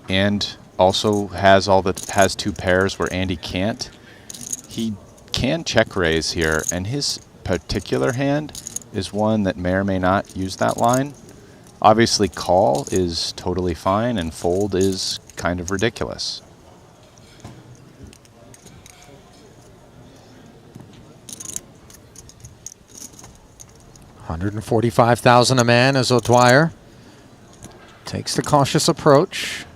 and also has has 2 pairs where Andy can't, he can check raise here, and his particular hand is one that may or may not use that line. Obviously, call is totally fine, and fold is kind of ridiculous. $145,000 a man as O'Dwyer takes the cautious approach.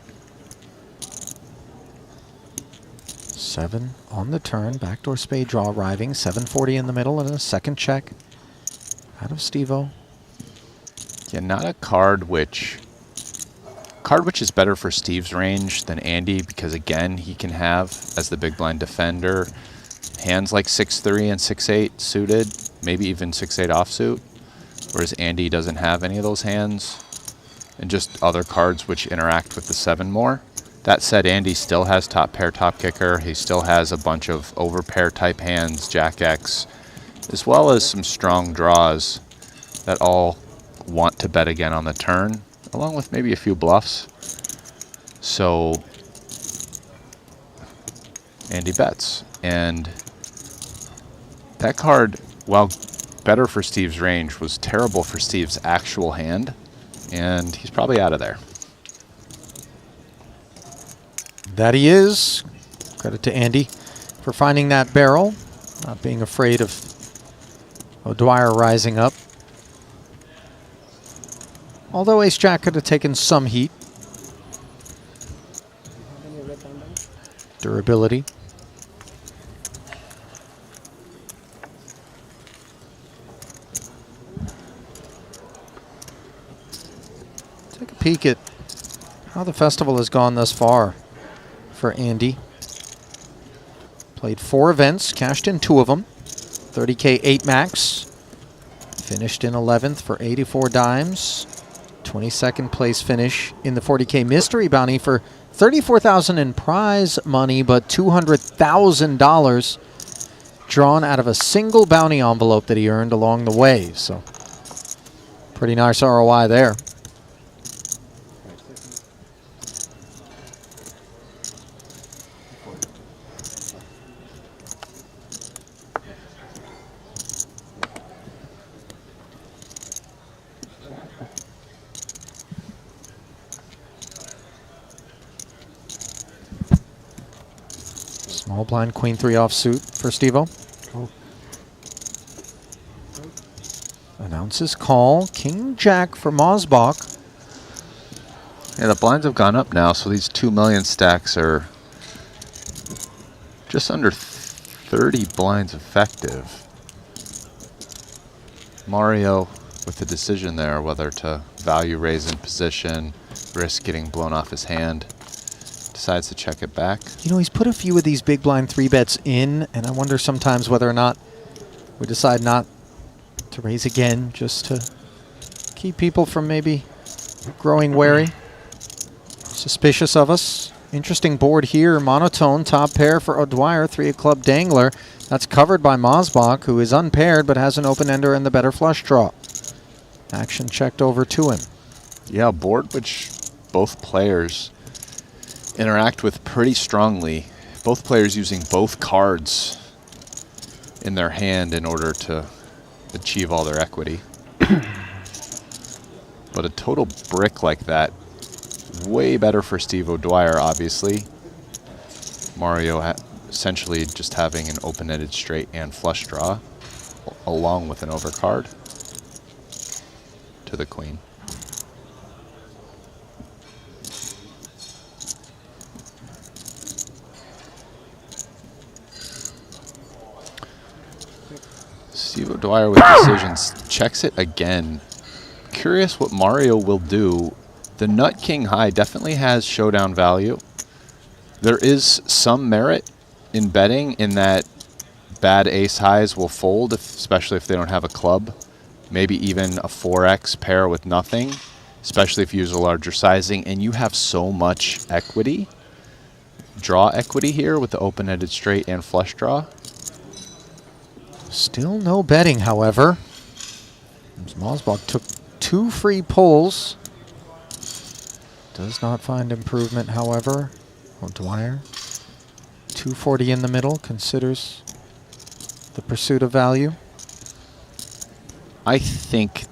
7 on the turn, backdoor spade draw arriving, 740 in the middle, and a second check out of Steve-O. Yeah, not a card which is better for Steve's range than Andy, because again, he can have, as the big blind defender, hands like 6-3 and 6-8 suited, maybe even 6-8 offsuit, whereas Andy doesn't have any of those hands, and just other cards which interact with the 7 more. That said, Andy still has top pair, top kicker. He still has a bunch of overpair type hands, Jack X, as well as some strong draws that all want to bet again on the turn, along with maybe a few bluffs. So And he bets. And that card, while better for Steve's range, was terrible for Steve's actual hand. And he's probably out of there. That he is. Credit to Andy for finding that barrel, not being afraid of O'Dwyer rising up. Although Ace-Jack could have taken some heat. Durability. Take a peek at how the festival has gone thus far for Andy. Played 4 events, cashed in 2 of them. 30K 8 max. Finished in 11th for 84 dimes. 22nd place finish in the 40K mystery bounty for $34,000 in prize money, but $200,000 drawn out of a single bounty envelope that he earned along the way. So pretty nice ROI there. Small blind, queen 3 offsuit for Steve-O. Announces call, king jack for Mosbach. Yeah, the blinds have gone up now, so these 2 million stacks are just under 30 blinds effective. Mario with the decision there whether to value raise in position, risk getting blown off his hand. Decides to check it back. You know, he's put a few of these big blind 3-bets in, and I wonder sometimes whether or not we decide not to raise again, just to keep people from maybe growing wary, suspicious of us. Interesting board here, monotone, top pair for O'Dwyer, 3 of club dangler. That's covered by Mosbach, who is unpaired but has an open ender and the better flush draw. Action checked over to him. Yeah, board which both players interact with pretty strongly. Both players using both cards in their hand in order to achieve all their equity. But a total brick like that, way better for Steve O'Dwyer, obviously. Mario essentially just having an open-ended straight and flush draw, along with an overcard to the queen. Steve O'Dwyer with decisions, checks it again. Curious what Mario will do. The nut king high definitely has showdown value. There is some merit in betting in that bad ace highs will fold, especially if they don't have a club. Maybe even a 4x pair with nothing, especially if you use a larger sizing and you have so much equity. Draw equity here with the open-ended straight and flush draw. Still no betting, however. Mosbach took 2 free pulls. Does not find improvement, however. O'Dwyer, 240 in the middle, considers the pursuit of value. I think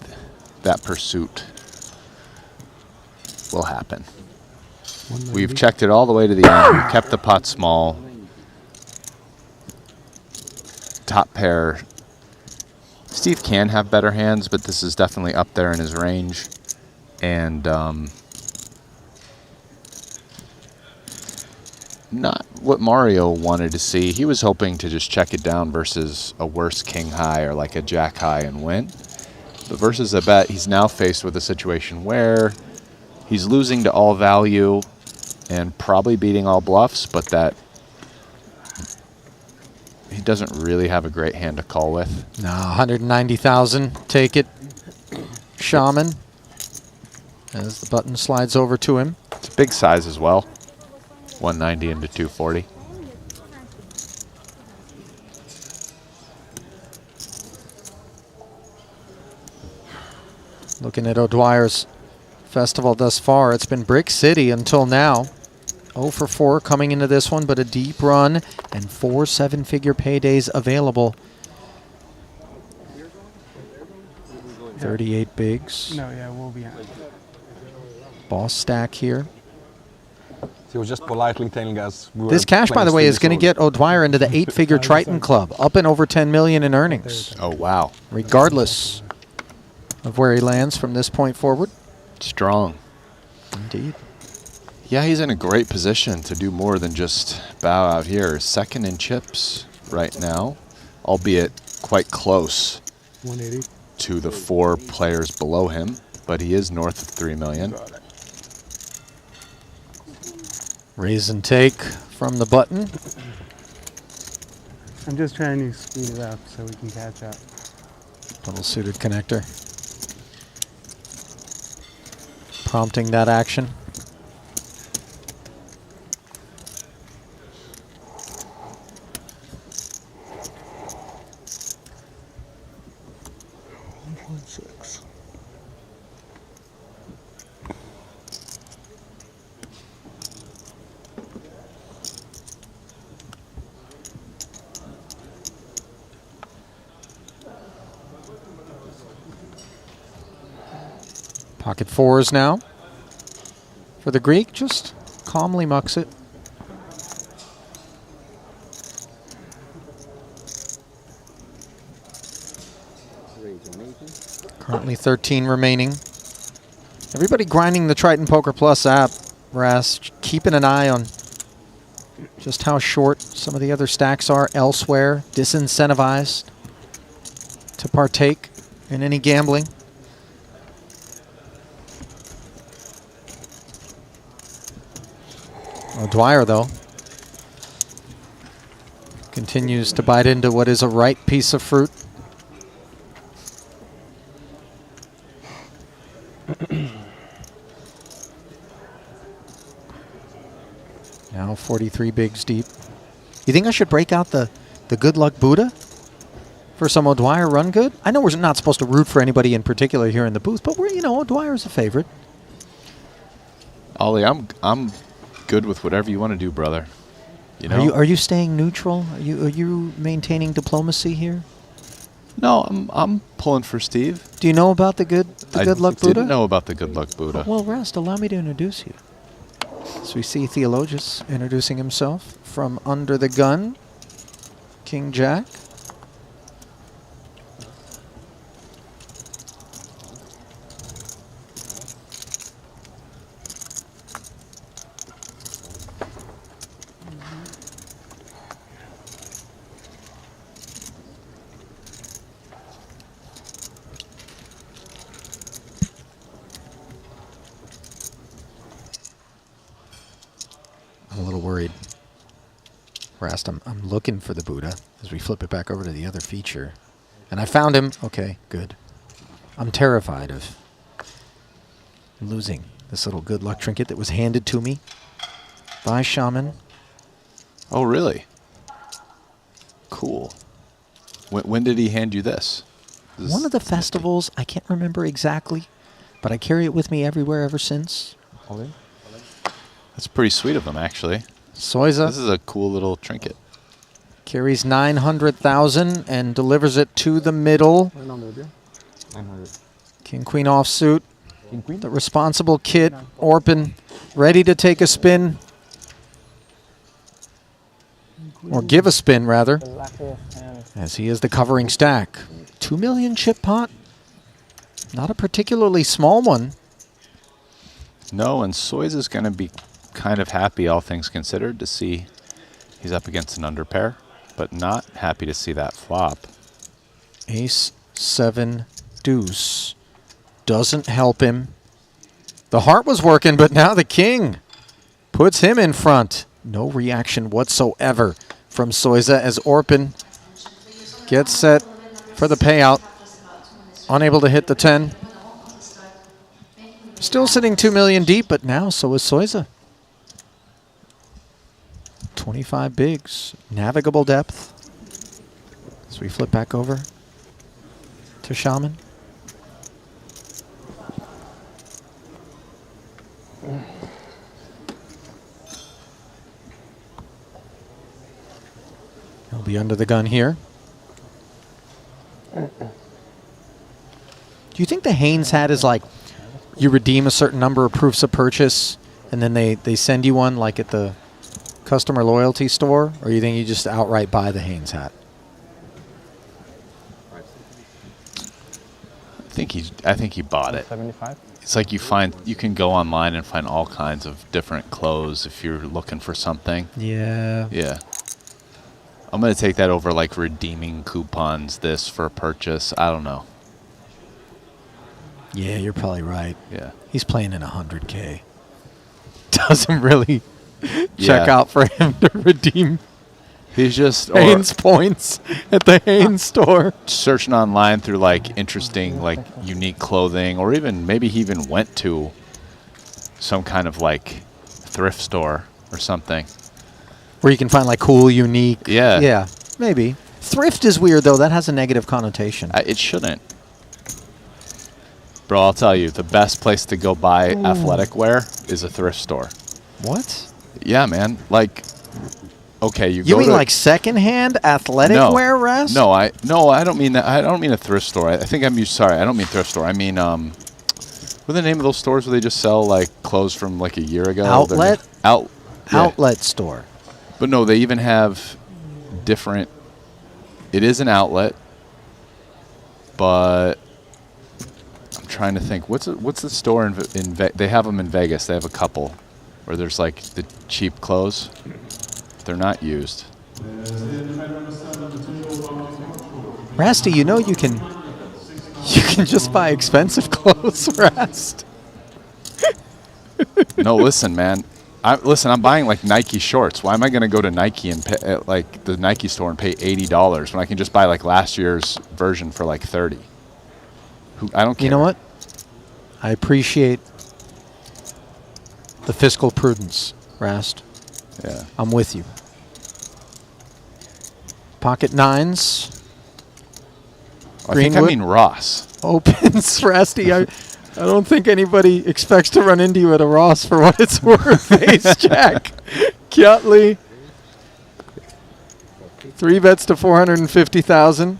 that pursuit will happen. We've checked it all the way to the end. We've kept the pot small. Top pair. Steve can have better hands, but this is definitely up there in his range. And not what Mario wanted to see. He was hoping to just check it down versus a worse king high or like a jack high and win. But versus a bet, he's now faced with a situation where he's losing to all value and probably beating all bluffs, but that he doesn't really have a great hand to call with. No, 190,000. Take it, Shaman. As the button slides over to him. It's a big size as well. 190 into 240. Looking at O'Dwyer's festival thus far, it's been Brick City until now. 0 for 4 coming into this one, but a deep run and 4 7-figure paydays available. 38 bigs. No, yeah, we'll be out. Boss stack here. He was just politely telling us. This cash, by the way, is going to get O'Dwyer into the 8-figure Triton Club, up and over 10 million in earnings. Oh, wow. Regardless of where he lands from this point forward. Strong. Indeed. Yeah, he's in a great position to do more than just bow out here. Second in chips right now, albeit quite close 180 to the 4 players below him, but he is north of 3 million. Raise and take from the button. I'm just trying to speed it up so we can catch up. Little suited connector. Prompting that action. Pocket 4s now for the Greek, just calmly mucks it. Currently 13 remaining. Everybody grinding the Triton Poker Plus app, Ras, keeping an eye on just how short some of the other stacks are elsewhere, disincentivized to partake in any gambling. O'Dwyer, though, continues to bite into what is a ripe piece of fruit. Now 43 bigs deep. You think I should break out the Good Luck Buddha for some O'Dwyer run good? I know we're not supposed to root for anybody in particular here in the booth, but we're, you know, O'Dwyer's a favorite. Ollie, I'm good with whatever you want to do, brother. You know? Are you staying neutral? Are you maintaining diplomacy here? No, I'm pulling for Steve. Do you know about the Good Luck Buddha? I didn't know about the Good Luck Buddha. Well, Rest, allow me to introduce you. So we see Theologus introducing himself from under the gun. King Jack. I'm a little worried. Rast, I'm looking for the Buddha as we flip it back over to the other feature. And I found him. Okay, good. I'm terrified of losing this little good luck trinket that was handed to me by Shaman. Oh, really? Cool. When did he hand you this? One of the festivals, I can't remember exactly, but I carry it with me everywhere ever since. That's pretty sweet of him, actually. Soiza. This is a cool little trinket. Carries 900,000 and delivers it to the middle. 900. King Queen offsuit. King Queen? The responsible kid, Orpin, ready to take a spin. Or give a spin, rather. As he is the covering stack. 2 million chip pot. Not a particularly small one. No, and Soiza's going to be kind of happy, all things considered, to see he's up against an underpair, but not happy to see that flop. Ace, 7, deuce. Doesn't help him. The heart was working, but now the king puts him in front. No reaction whatsoever from Soiza as Orpin gets set for the payout. Unable to hit the 10. Still sitting 2 million deep, but now so is Soiza. 25 bigs, navigable depth. So we flip back over to Shaman. be under the gun here. Do you think the Haynes hat is like you redeem a certain number of proofs of purchase and then they send you one like at the customer loyalty store? Or you think you just outright buy the Haynes hat? I think he bought it. 75. It's like you can go online and find all kinds of different clothes if you're looking for something. Yeah. Yeah. I'm gonna take that over like redeeming coupons this for a purchase. I don't know. Yeah, you're probably right. Yeah. He's playing in 100K. Doesn't really check out for him to redeem He's just Haynes points at the Haynes store. Searching online through like interesting, like unique clothing, or even maybe he even went to some kind of like thrift store or something. Where you can find like cool, unique. Yeah. Yeah, maybe. Thrift is weird though. That has a negative connotation. It shouldn't. Bro, I'll tell you, the best place to go buy athletic wear is a thrift store. What? Yeah, man. Like, okay, you You go mean to like secondhand athletic wear, Russ? No, I don't mean that. I don't mean a thrift store. I think sorry. I don't mean thrift store. I mean, what's the name of those stores where they just sell like clothes from like a year ago? Outlet? Yeah. Outlet store. But no, they even have different. It is an outlet, but I'm trying to think. What's the store in they have them in Vegas. They have a couple where there's like the cheap clothes. They're not used. Rasty, you know you can just buy expensive clothes, Rast. No, listen, man. I'm buying like Nike shorts. Why am I going to go to Nike and pay, like the Nike store and pay $80 when I can just buy like last year's version for like $30? I don't care. You know what? I appreciate the fiscal prudence, Rast. Yeah. I'm with you. Pocket nines. I think I mean Ross. Opens, Rasty. I don't think anybody expects to run into you at a Ross for what it's worth. Ace Jack. Kyatley. 3 bets to 450,000.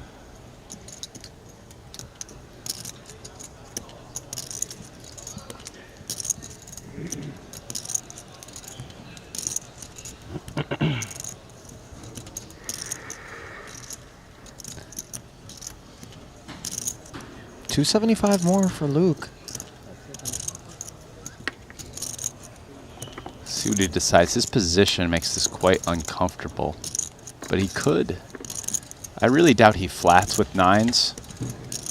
$275 more for Luke. See what he decides. His position makes this quite uncomfortable, but he could. I really doubt he flats with nines,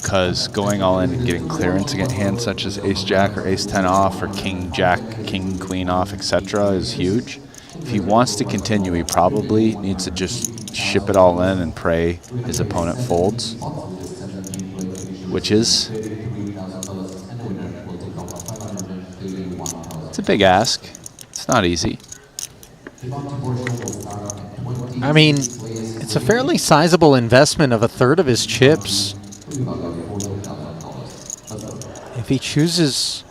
because going all in and getting clearance against hands such as ace jack or ace 10 off or king jack, king queen off, etc. is huge. If he wants to continue, he probably needs to just ship it all in and pray his opponent folds, which is it's a big ask. It's not easy. I mean, it's a fairly sizable investment of 1/3 of his chips. If he chooses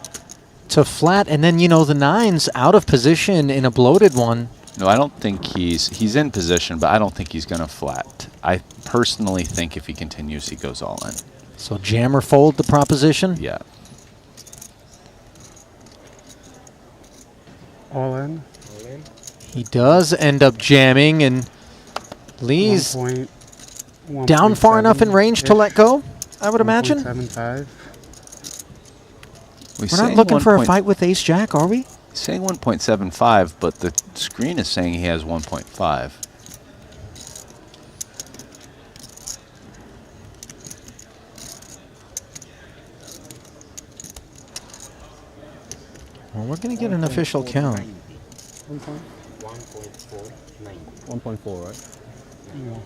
to flat, and then, you know, the nines out of position in a bloated one. No, I don't think he's in position, but I don't think he's going to flat. I personally think if he continues, he goes all in. So jam or fold the proposition? Yeah. All in. He does end up jamming, and Lee's down far enough in range to let go, I would imagine. 1.75. We're not looking for a fight with ace jack, are we? He's saying 1.75, but the screen is saying he has 1.5. Well, we're going to get an official count. 1.4, right?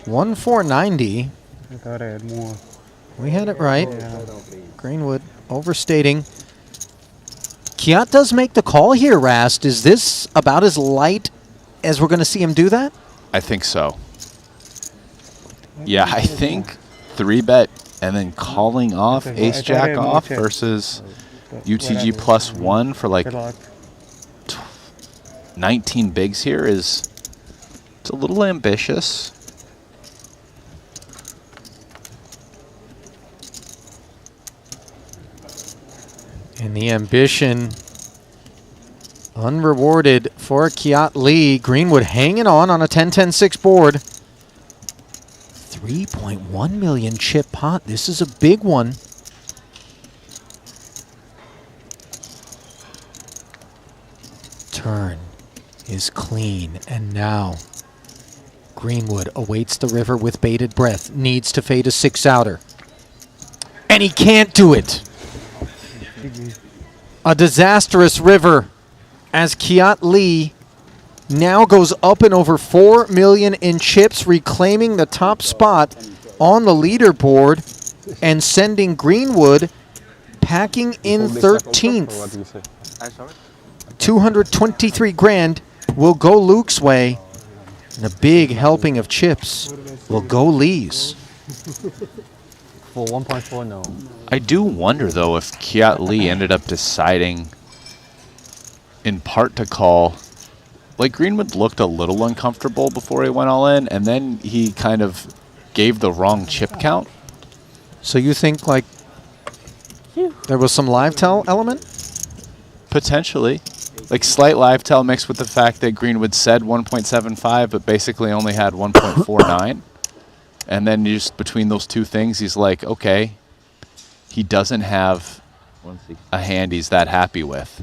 1,490. I thought I had more. We had it right. Yeah. Greenwood overstating. Kiat does make the call here, Rast. Is this about as light as we're going to see him do that? I think so. Yeah, I think 3-bet and then calling off ace jack off versus UTG +1 for like 19 bigs here is it's a little ambitious. And the ambition unrewarded for Kiat Lee. Greenwood hanging on a 10-10-6 board. 3.1 million chip pot. This is a big one. Turn is clean, and now Greenwood awaits the river with bated breath. Needs to fade a 6-outer. And he can't do it. A disastrous river as Kiat Lee now goes up and over 4 million in chips, reclaiming the top spot on the leaderboard and sending Greenwood packing in 13th. 223 grand will go Luke's way, and a big helping of chips will go Lee's. For 1.4, no. I do wonder, though, if Kiat Lee ended up deciding in part to call. Like, Greenwood looked a little uncomfortable before he went all in, and then he kind of gave the wrong chip count. So you think, like, there was some live tell element? Potentially. Like, slight live tell mixed with the fact that Greenwood said 1.75, but basically only had 1.49. And then just between those two things, he's like, okay, he doesn't have a hand he's that happy with.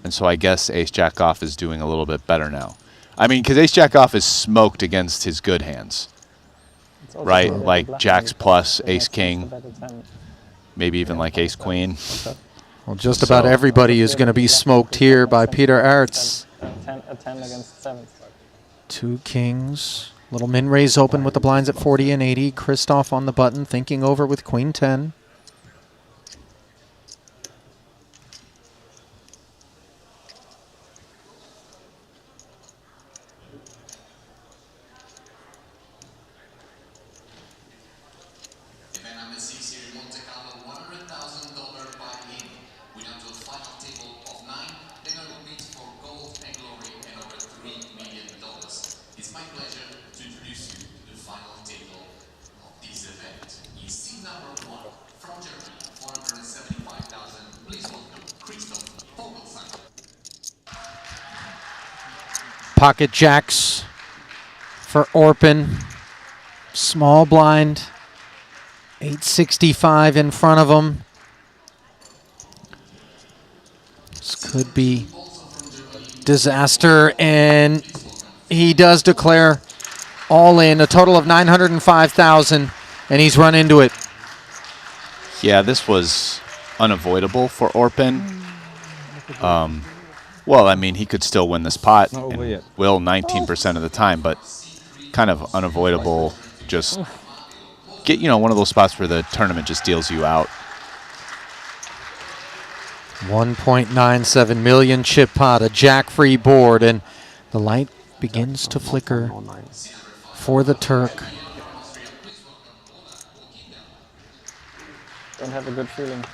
And so I guess ace-jack off is doing a little bit better now. I mean, because ace-jack off is smoked against his good hands, right? Like jacks plus ace-king, maybe even like ace-queen. Well, just about everybody is going to be smoked here by Peter Aerts. A 10 against 7. 2 kings. Little min raise open with the blinds at 40 and 80. Christoph on the button, thinking over with queen 10. Event number 6 here in Monte-Carlo, $100,000 buy-in. Winner to a final table of 9. They're going to compete for gold and glory and over $3 million. It's my pleasure to introduce you to the final table of this event. In seat number 1 from Germany, $475,000. Please welcome Christoph. Pocket jacks for Orpin. Small blind. 865 in front of him. This could be disaster, and he does declare all in, a total of 905,000, and he's run into it. Yeah, this was unavoidable for Orpin. Well, I mean, he could still win this pot. And will 19% of the time, but kind of unavoidable. Just get, you know, one of those spots where the tournament just deals you out. 1.97 million chip pot, a jack-free board, and the light begins to flicker for the Turk. Don't have a good feeling.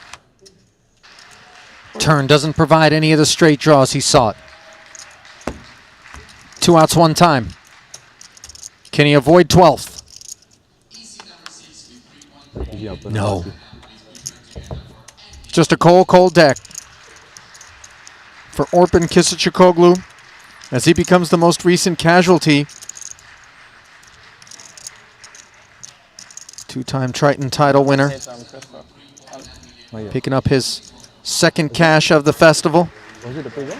Turn doesn't provide any of the straight draws he sought. 2 outs, 1 time. Can he avoid 12th? No. Just a cold deck for Orpin Kisachikoglu as he becomes the most recent casualty. 2-time Triton title winner. Picking up his second cash of the festival. Was it a big one?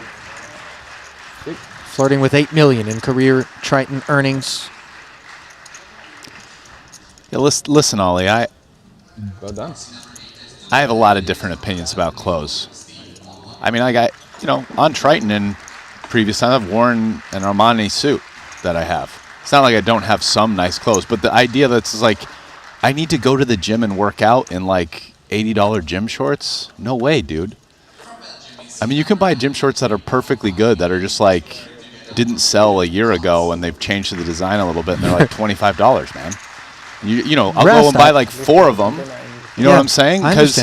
Flirting with 8 million in career Triton earnings. Yeah, listen, Ollie, I Well done. have a lot of different opinions about clothes. I mean, I got, you know, on Triton in previous time, I've worn an Armani suit that I have. It's not like I don't have some nice clothes, but the idea that's like, I need to go to the gym and work out in like $80 gym shorts? No way, dude. I mean, you can buy gym shorts that are perfectly good, that are just like, didn't sell a year ago and they've changed the design a little bit and they're like $25, man. You know, I'll go and buy like 4 of them. You know what I'm saying? Because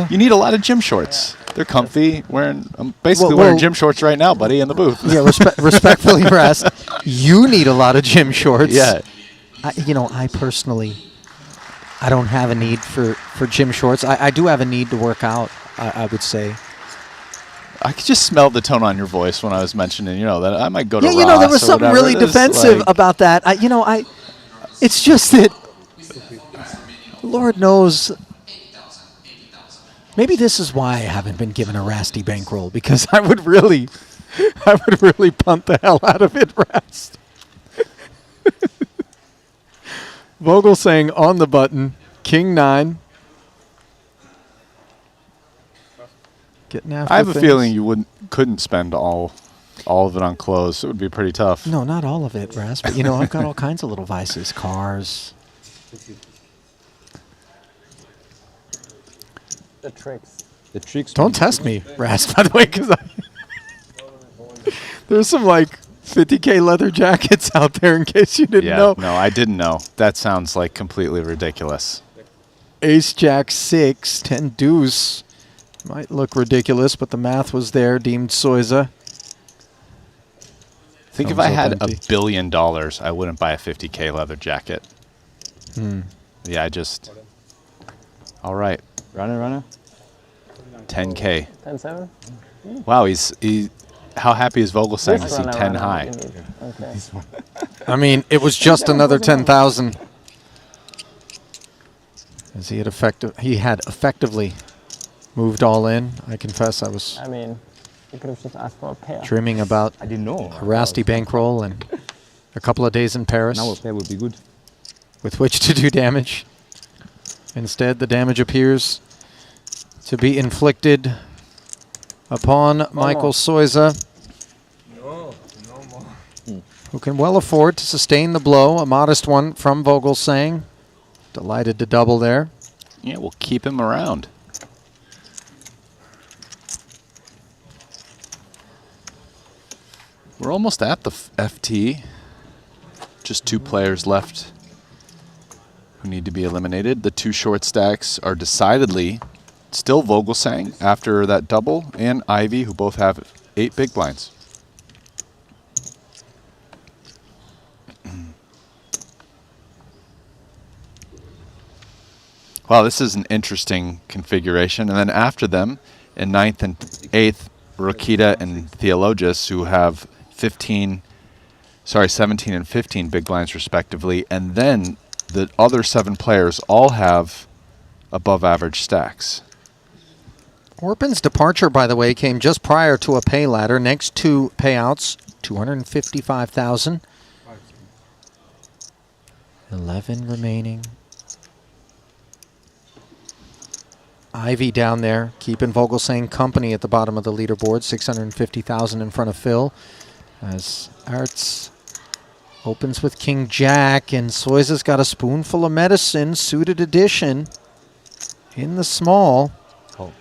you need a lot of gym shorts. They're comfy. I'm basically wearing gym shorts right now, buddy, in the booth. Yeah, respectfully pressed. You need a lot of gym shorts. Yeah. I personally, I don't have a need for gym shorts. I do have a need to work out, I would say. I could just smell the tone on your voice when I was mentioning, that I might go to Ross. Yeah, there was something really defensive about that. It's just that, Lord knows, maybe this is why I haven't been given a Rasty bankroll, because I would really punt the hell out of it, Rast. Vogel saying on the button, King 9. Getting after I have things. a feeling you couldn't spend all of it on clothes. It would be pretty tough. No, not all of it, Rast. But I've got all kinds of little vices, cars. The tricks. The tricks. Don't test me, Rast, by the way, because there's some 50K leather jackets out there in case you didn't know. No, I didn't know. That sounds like completely ridiculous. Ace, Jack, 6, 10 deuce. Might look ridiculous, but the math was there, deemed Soiza. Think if I had $1 billion, I wouldn't buy a 50K leather jacket. Yeah, all right. Runner. 10K. 10-7? Wow, how happy is Vogel saying to see 10 high? Okay. I mean, it was just another 10,000. As he had effectively moved all in. I confess I was. I mean, you could have just asked for a pair. Dreaming about I didn't know. a Rasty bankroll and a couple of days in Paris. Now a pair would be good. With which to do damage. Instead, the damage appears to be inflicted upon Michael Soiza, who can well afford to sustain the blow. A modest one from Vogel saying. Delighted to double there. Yeah, we'll keep him around. We're almost at the FT. Just 2 players left who need to be eliminated. The 2 short stacks are decidedly still Vogelsang after that double, and Ivy, who both have 8 big blinds. Wow, this is an interesting configuration. And then after them, in 9th and 8th, Rokita and Theologus, who have 17 and 15 big blinds respectively. And then the other 7 players all have above average stacks. Orpin's departure, by the way, came just prior to a pay ladder. Next 2 payouts, $255,000. 11 remaining. Ivy down there, keeping Vogelsang company at the bottom of the leaderboard, $650,000 in front of Phil. As Arts opens with King Jack, and Soiza's got a spoonful of medicine, suited edition, in the small. Oh.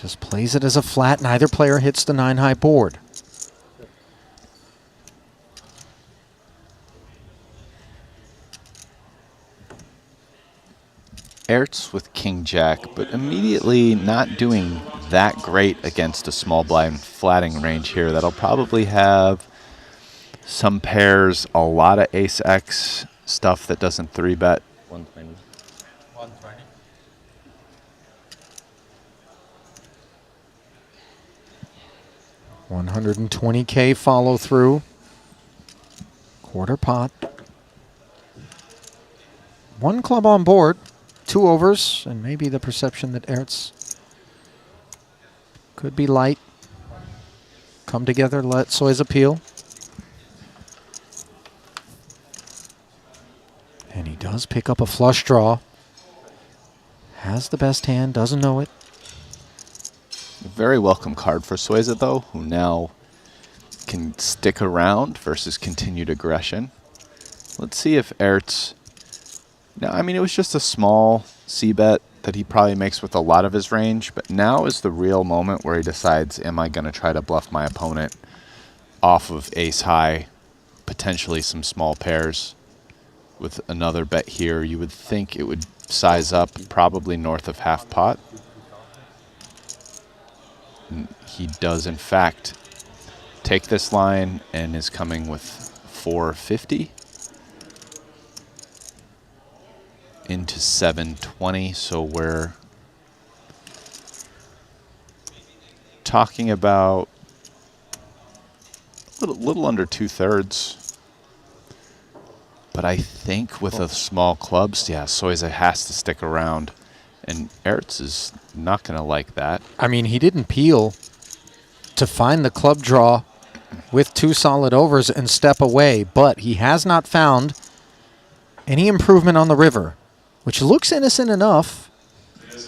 Just plays it as a flat. Neither player hits the 9-high board. Ertz with King Jack, but immediately not doing that great against a small blind flatting range here. That'll probably have some pairs, a lot of Ace X stuff that doesn't 3-bet. 120. 120K follow through. Quarter pot. 1 club on board. 2 overs, and maybe the perception that Ertz could be light. Come together, let Soiza peel. And he does pick up a flush draw. Has the best hand, doesn't know it. A very welcome card for Soiza, though, who now can stick around versus continued aggression. Let's see if Ertz... Now, I mean, it was just a small C-bet that he probably makes with a lot of his range, but now is the real moment where he decides, am I going to try to bluff my opponent off of ace-high, potentially some small pairs with another bet here. You would think it would size up probably north of half pot. And he does, in fact, take this line and is coming with 450 into 720. So we're talking about a little under 2/3. But I think with the small clubs, yeah, Soiza has to stick around. And Ertz is not going to like that. I mean, he didn't peel to find the club draw with 2 solid overs and step away, but he has not found any improvement on the river, which looks innocent enough.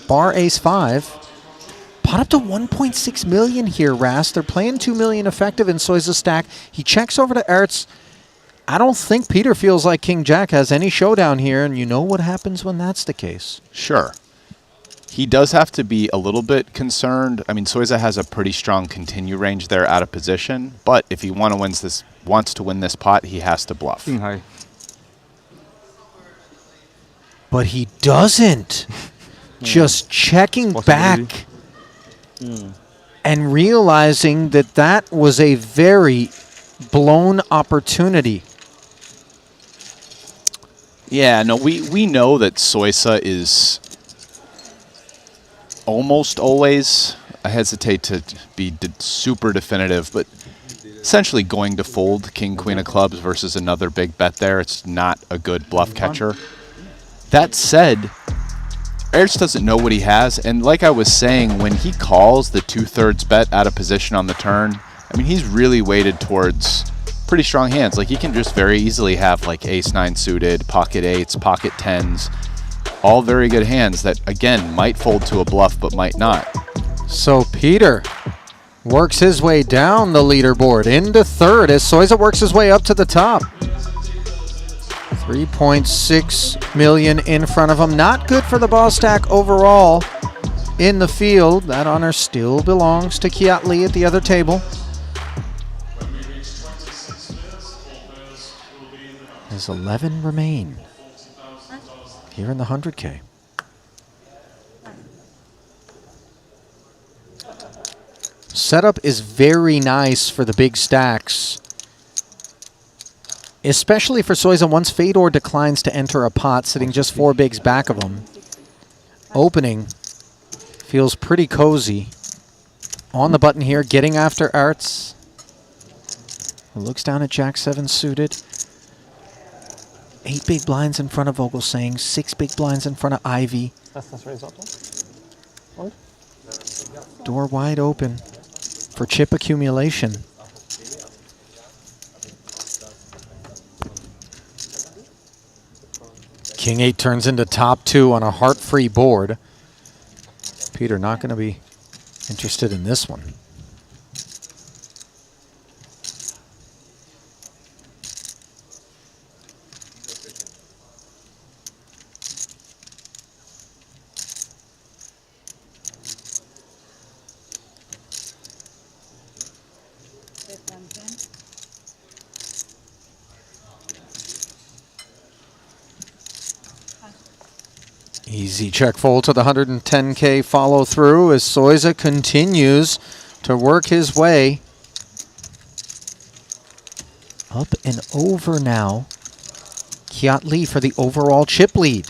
Bar ace-5. Pot up to 1.6 million here, Rast. They're playing 2 million effective in Soiza's stack. He checks over to Ertz. I don't think Peter feels like King Jack has any showdown here, and you know what happens when that's the case. Sure. He does have to be a little bit concerned. I mean, Soiza has a pretty strong continue range there out of position, but if he wants to win this pot, he has to bluff. But he doesn't. Just checking back and realizing that that was a very blown opportunity. Yeah, no, we know that Soiza is almost always, I hesitate to be super definitive, but essentially going to fold king, queen of clubs versus another big bet there. It's not a good bluff catcher. That said, Ertz doesn't know what he has, and like I was saying, when he calls the 2/3 bet out of position on the turn, I mean, he's really weighted towards pretty strong hands. Like, he can just very easily have like ace-9 suited, pocket 8s, pocket 10s, all very good hands that, again, might fold to a bluff but might not. So Peter works his way down the leaderboard into 3rd as Soiza works his way up to the top. 3.6 million in front of him. Not good for the ball stack overall in the field. That honor still belongs to Kiat Lee at the other table. As 11 remain here in the 100K. Setup is very nice for the big stacks, especially for Soiza once Fedor declines to enter a pot, sitting just 4 bigs back of him. Opening feels pretty cozy. On the button here, getting after Ertz. Looks down at Jack-7 suited. 8 big blinds in front of Vogelsang, 6 big blinds in front of Ivy. Door wide open for chip accumulation. King 8 turns into top 2 on a heart-free board. Peter not going to be interested in this one. Easy check fold to the 110K follow through as Soiza continues to work his way up and over now. Kiat Lee for the overall chip lead.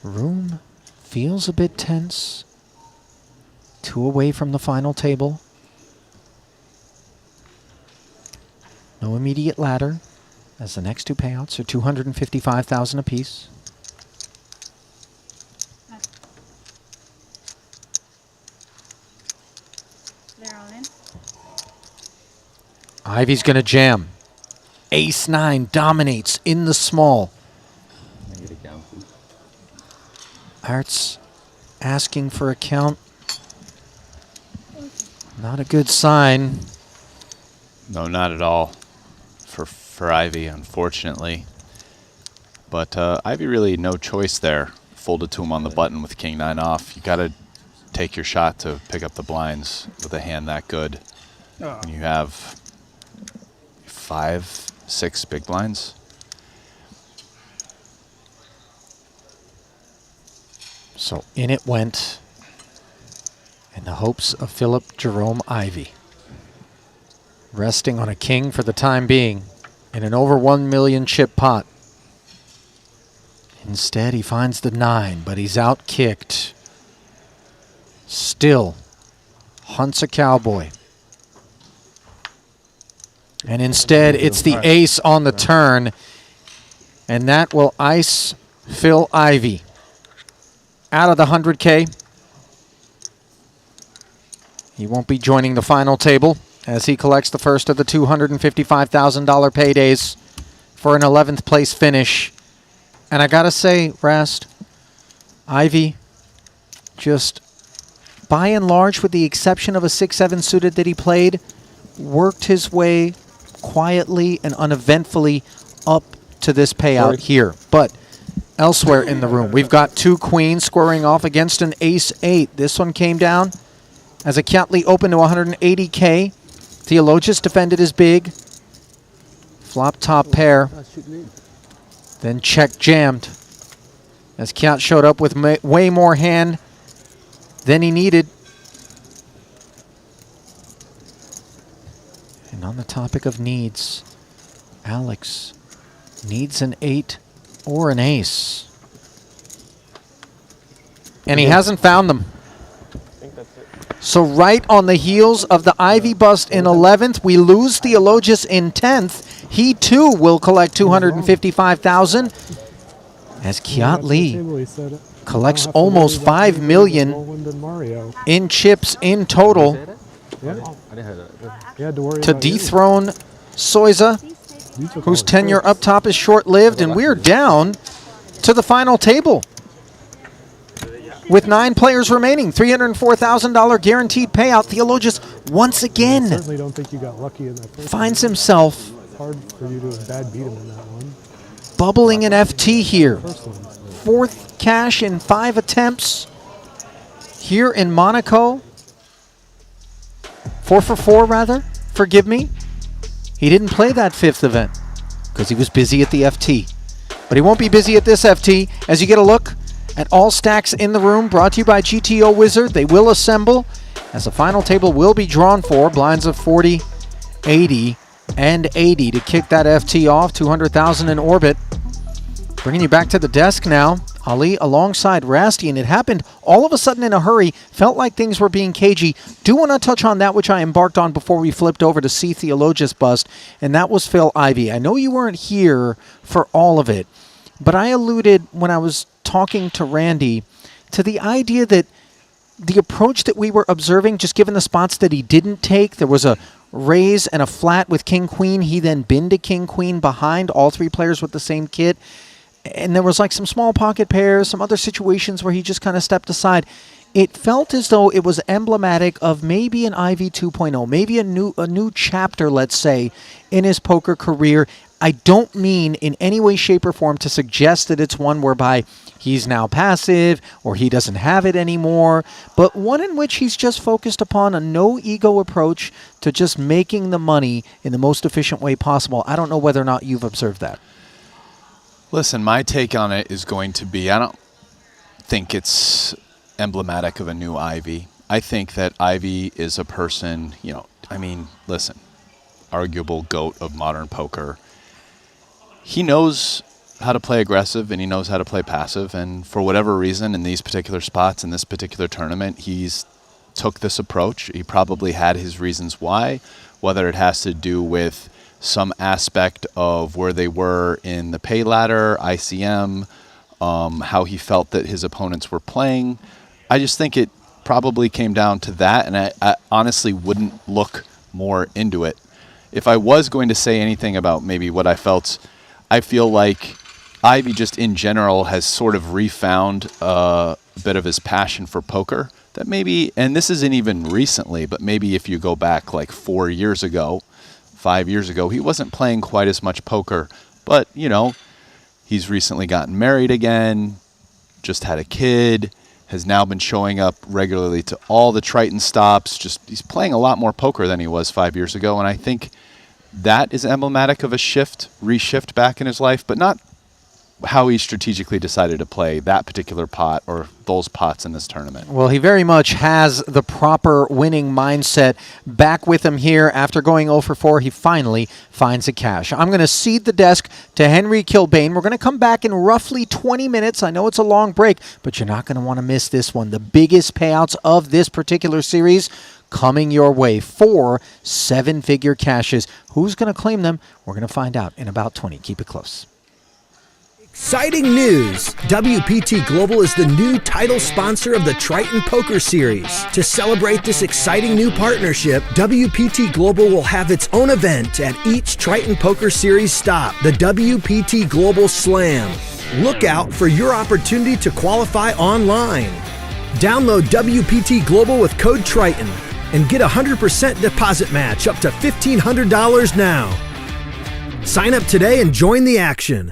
Room feels a bit tense. 2 away from the final table. No immediate ladder, as the next 2 payouts are $255,000 apiece. They're all in. Ivy's gonna jam. Ace-9 dominates in the small. Ertz asking for a count. Not a good sign. No, not at all for Ivy, unfortunately. But Ivy really no choice there. folded to him on the button with king 9 off. You got to take your shot to pick up the blinds with a hand that good. When you have 5, 6 big blinds. So in it went in the hopes of Philip Jerome Ivey. Resting on a king for the time being in an over 1 million chip pot. Instead, he finds the 9, but he's out-kicked. Still hunts a cowboy. And instead, it's the ace on the turn, and that will ice Phil Ivey out of the 100K. He won't be joining the final table as he collects the first of the $255,000 paydays for an 11th place finish. And I gotta say, Rast, Ivey just, by and large, with the exception of a 6-7 suited that he played, worked his way quietly and uneventfully up to this payout here. But elsewhere in the room, we've got 2 queens squaring off against an ace-8. This one came down as a Kiatley opened to 180K. Theologius defended his big. Flop top pair. Then check jammed as Kiat showed up with way more hand than he needed. And on the topic of needs, Alex needs an 8 or an ace. And he hasn't found them. So right on the heels of the Ivey bust in 11th, we lose Theologius in 10th. He too will collect $255,000 as Kiatley collects almost $5 million in chips in total to dethrone Soiza, whose tenure up top is short-lived, and we're down to the final table. With 9 players remaining, $304,000 guaranteed payout. Theologius once again certainly don't think you got lucky in that first finds himself hard for you to have bad beat him in that one. bubbling an FT here. 4th cash in 5 attempts here in Monaco. 4 for 4, rather. Forgive me. He didn't play that 5th event because he was busy at the FT. But he won't be busy at this FT as you get a look at all stacks in the room, brought to you by GTO Wizard. They will assemble as the final table will be drawn for blinds of 40, 80, and 80 to kick that FT off. 200,000 in orbit. Bringing you back to the desk now. Ali alongside Rasty, and it happened all of a sudden in a hurry. Felt like things were being cagey. Do want to touch on that which I embarked on before we flipped over to see Theologius bust, and that was Phil Ivey. I know you weren't here for all of it, but I alluded when I was talking to Randy to the idea that the approach that we were observing, just given the spots that he didn't take, there was a raise and a flat with king-queen. He then binned to king-queen behind all 3 players with the same kit. And there was like some small pocket pairs, some other situations where he just kind of stepped aside. It felt as though it was emblematic of maybe an Ivey 2.0, maybe a new chapter, let's say, in his poker career. I don't mean in any way, shape, or form to suggest that it's one whereby he's now passive or he doesn't have it anymore, but one in which he's just focused upon a no-ego approach to just making the money in the most efficient way possible. I don't know whether or not you've observed that. Listen, my take on it is going to be, I don't think it's emblematic of a new Ivey. I think that Ivey is a person, you know, I mean, listen, arguable GOAT of modern poker. He knows how to play aggressive and he knows how to play passive, and for whatever reason in these particular spots, in this particular tournament, he's took this approach. He probably had his reasons why, whether it has to do with some aspect of where they were in the pay ladder, ICM, how he felt that his opponents were playing. I just think it probably came down to that, and I honestly wouldn't look more into it. If I was going to say anything about maybe what I felt, I feel like Ivey just in general has sort of refound a bit of his passion for poker that maybe, and this isn't even recently, but maybe if you go back like 4 years ago, 5 years ago, he wasn't playing quite as much poker. But, you know, he's recently gotten married again, just had a kid, has now been showing up regularly to all the Triton stops. He's playing a lot more poker than he was 5 years ago, and I think that is emblematic of a reshift back in his life, but not how he strategically decided to play that particular pot or those pots in this tournament. Well, he very much has the proper winning mindset back with him here. After going 0 for 4, he finally finds a cash. I'm going to cede the desk to Henry Kilbane. We're going to come back in roughly 20 minutes. I know it's a long break, but you're not going to want to miss this one. The biggest payouts of this particular series coming your way. 4 7-figure cashes. Who's going to claim them? We're going to find out in about 20. Keep it close. Exciting news! WPT Global is the new title sponsor of the Triton Poker Series. To celebrate this exciting new partnership, WPT Global will have its own event at each Triton Poker Series stop, the WPT Global Slam. Look out for your opportunity to qualify online. Download WPT Global with code Triton and get a 100% deposit match up to $1,500 now. Sign up today and join the action.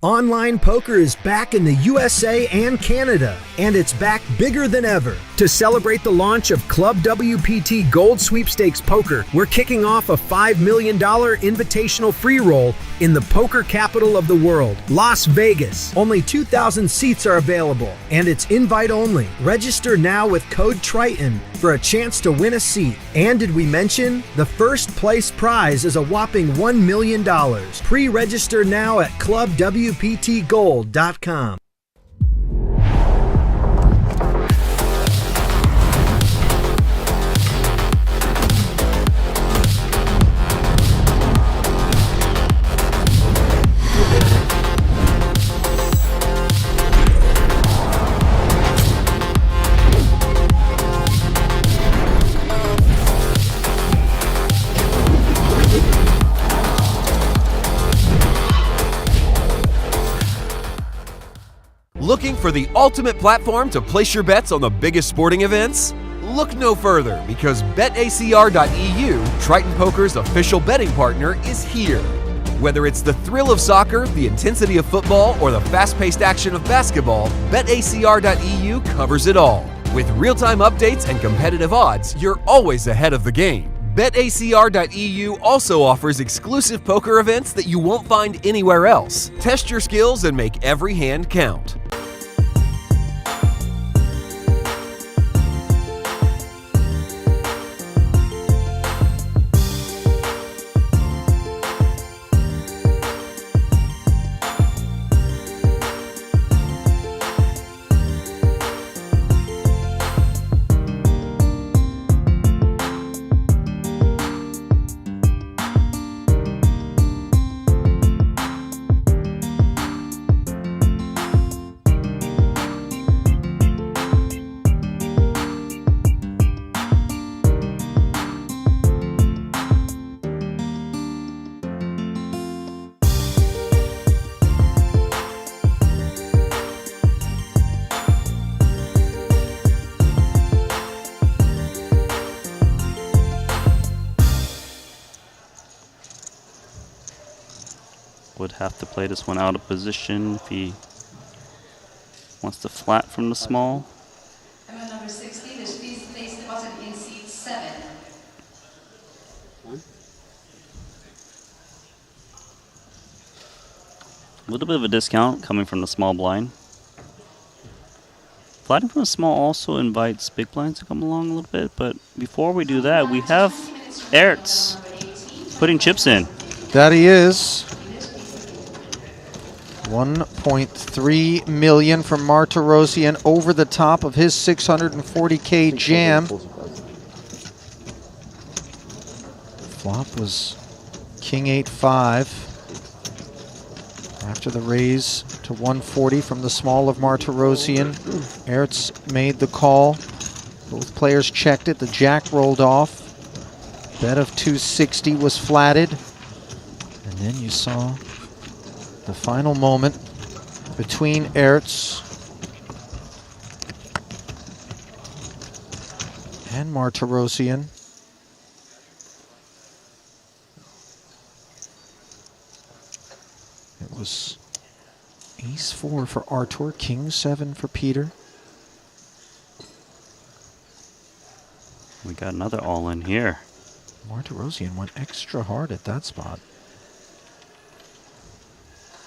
Online poker is back in the USA and Canada, and it's back bigger than ever. To celebrate the launch of Club WPT Gold Sweepstakes Poker, we're kicking off a $5 million invitational free roll in the poker capital of the world, Las Vegas. Only 2,000 seats are available, and it's invite only. Register now with code Triton for a chance to win a seat. And did we mention the first place prize is a whopping $1 million. Pre-register now at clubwptgold.com. Looking for the ultimate platform to place your bets on the biggest sporting events? Look no further, because BetACR.eu, Triton Poker's official betting partner, is here. Whether it's the thrill of soccer, the intensity of football, or the fast-paced action of basketball, BetACR.eu covers it all. With real-time updates and competitive odds, you're always ahead of the game. BetACR.eu also offers exclusive poker events that you won't find anywhere else. Test your skills and make every hand count. Would have to play this one out of position if he wants to flat from the small. Amendment number 60, please place the button in seat 7. A little bit of a discount coming from the small blind. Flatting from the small also invites big blinds to come along a little bit, but before we do that, we have Ertz putting chips in. That he is. 1.3 million from Martirosyan over the top of his 640K jam. Flop was King 8-5. After the raise to 140 from the small of Martirosyan, Ertz made the call. Both players checked it. The jack rolled off. Bet of 260 was flatted. And then you saw the final moment between Ertz and Martirosyan. It was Ace-4 for Artur, King-7 for Peter. We got another all-in here. Martirosian went extra hard at that spot.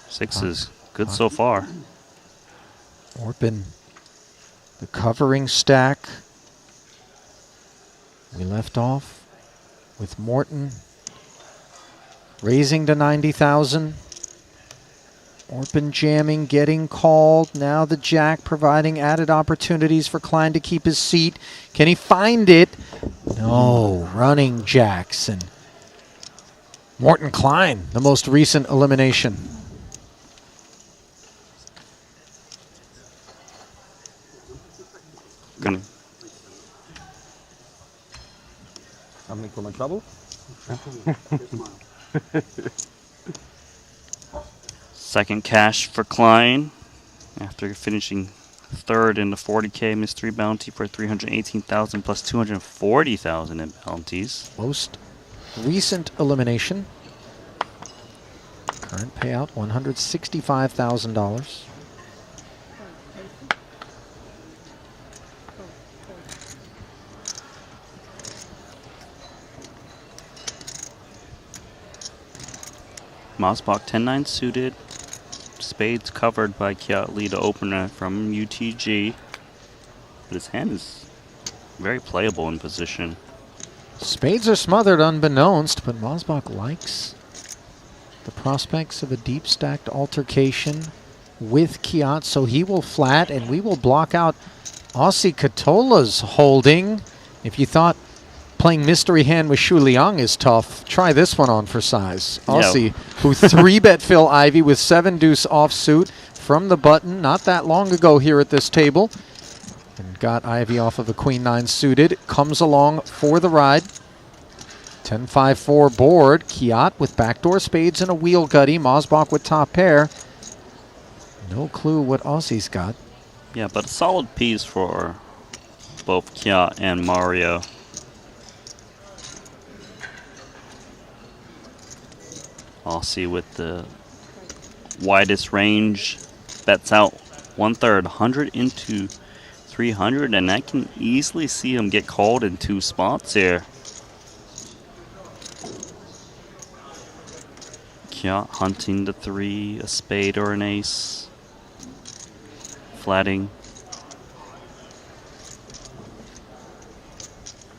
6 is good so far. Orpin, the covering stack. We left off with Morton raising to 90,000. Orpin jamming, getting called. Now the jack providing added opportunities for Klein to keep his seat. Can he find it? No, running jacks. And Morton Klein, the most recent elimination. Coming for my trouble? Second cash for Klein after finishing third in the 40K mystery bounty for 318,000 plus 240,000 in bounties. Most recent elimination. Current payout $165,000. Mosbach 10-9 suited. Spades covered by Kiat Lee, the opener from UTG. But his hand is very playable in position. Spades are smothered unbeknownst, but Mosbach likes the prospects of a deep stacked altercation with Kiat, so he will flat and we will block out Aussie Katola's holding. If you thought playing mystery hand with Shu Liang is tough, try this one on for size. Aussie, who 3-bet Phil Ivey with 7-deuce offsuit from the button not that long ago here at this table. And got Ivey off of a Queen-9 suited. Comes along for the ride. 10-5-4 board. Kiat with backdoor spades and a wheel gutty. Mosbach with top pair. No clue what Aussie's got. Yeah, but a solid piece for both Kiat and Mario. Aussie with the widest range, bets out 1/3, 100 into 300, and I can easily see him get called in 2 spots here. Kiat hunting the 3, a spade or an ace, flatting.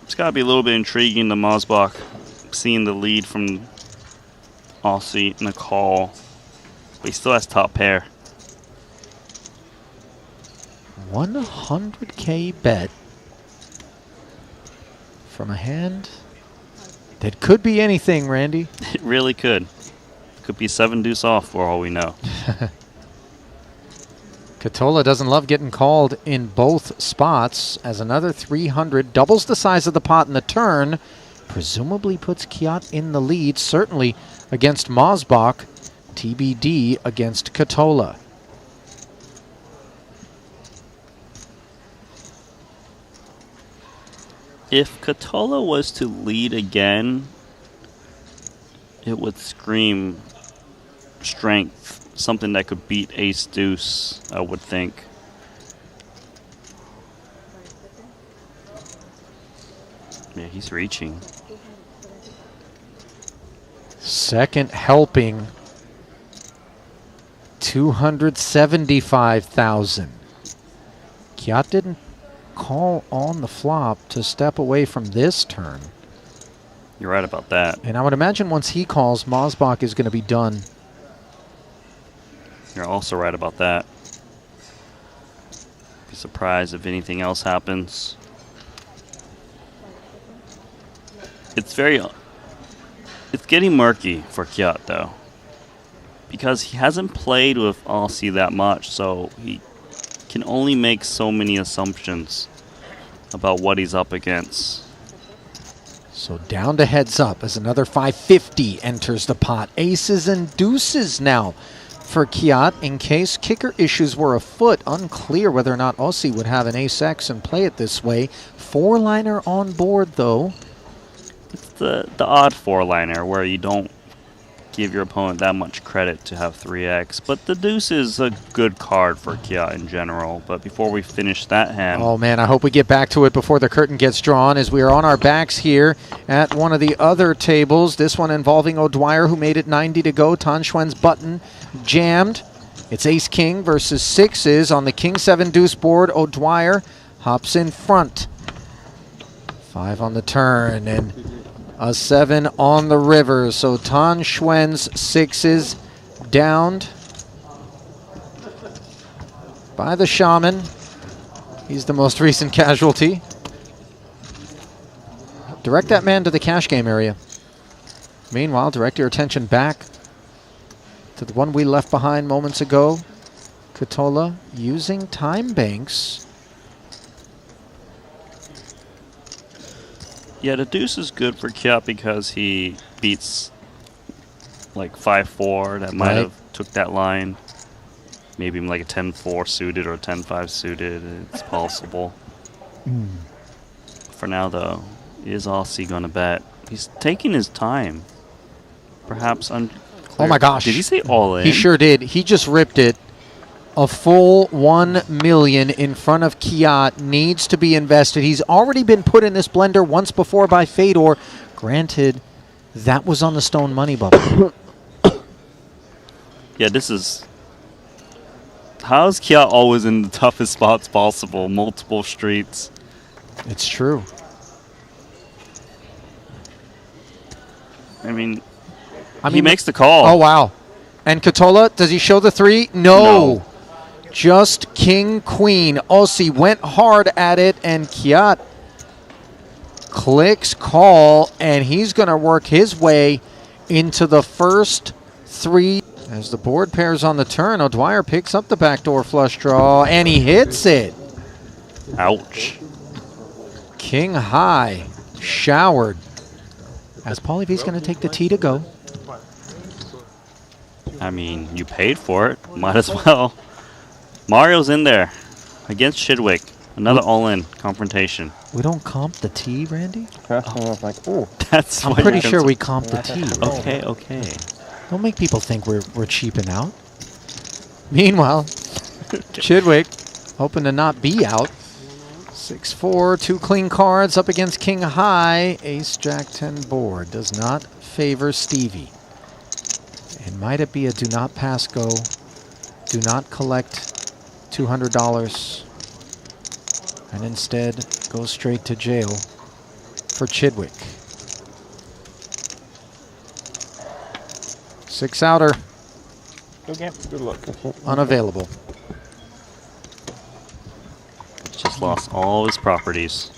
It's got to be a little bit intriguing to Mosbach, seeing the lead from Aussie in a call, but he still has top pair. 100K bet from a hand that could be anything, Randy. It really could. Could be 7-deuce off for all we know. Katola doesn't love getting called in both spots, as another 300 doubles the size of the pot in the turn. Presumably puts Kiat in the lead, certainly against Mosbach, TBD against Katola. If Katola was to lead again, it would scream strength, something that could beat ace-deuce, I would think. Yeah, he's reaching. Second helping, 275,000. Kiat didn't call on the flop to step away from this turn. You're right about that. And I would imagine once he calls, Mosbach is going to be done. You're also right about that. Be surprised if anything else happens. It's getting murky for Kiat though, because he hasn't played with Aussie that much, so he can only make so many assumptions about what he's up against. So down to heads up as another 550 enters the pot. Aces and deuces now for Kiat in case kicker issues were afoot. Unclear whether or not Aussie would have an ace-X and play it this way. 4-liner on board though. It's the odd 4-liner where you don't give your opponent that much credit to have 3x. But the deuce is a good card for Kiat in general. But before we finish that hand... Oh, man, I hope we get back to it before the curtain gets drawn as we are on our backs here at one of the other tables. This one involving O'Dwyer, who made it 90 to go. Tan Xuan's button jammed. It's ace-king versus sixes on the king-7 deuce board. O'Dwyer hops in front. 5 on the turn and a 7 on the river. So Tan Xuan's sixes downed by the shaman. He's the most recent casualty. Direct that man to the cash game area. Meanwhile, direct your attention back to the one we left behind moments ago. Katola using time banks. Yeah, the deuce is good for Kiat because he beats like 5-4 that might have took that line. Maybe like a 10-4 suited or a 10-5 suited. It's possible. For now, though, is Aussie going to bet? He's taking his time. Perhaps unclear. Oh my gosh. Did he say all in? He sure did. He just ripped it. A full 1 million in front of Kiat needs to be invested. He's already been put in this blender once before by Fedor. Granted, that was on the stone money bubble. Yeah, this is... How is Kiat always in the toughest spots possible? Multiple streets. It's true. I mean, he makes the call. Oh, wow. And Katola, does he show the 3? No. Just king, queen. Aussie went hard at it, and Kiat clicks call, and he's going to work his way into the first 3. As the board pairs on the turn, O'Dwyer picks up the backdoor flush draw, and he hits it. Ouch. King high, showered. As Paulie V's going to take the tee to go. I mean, you paid for it. Might as well. Mario's in there against Chidwick. Another all-in confrontation. We don't comp the tee, Randy? That's I'm pretty sure we comp the tee. Okay, okay. Don't make people think we're cheaping out. Meanwhile, Chidwick hoping to not be out. 6-4, 2 clean cards up against King High. Ace, Jack, 10 board. Does not favor Stevie. And might it be a do not pass go, do not collect $200, and instead go straight to jail for Chidwick. 6 outer. Good game. Good luck. Unavailable. Just lost all his properties.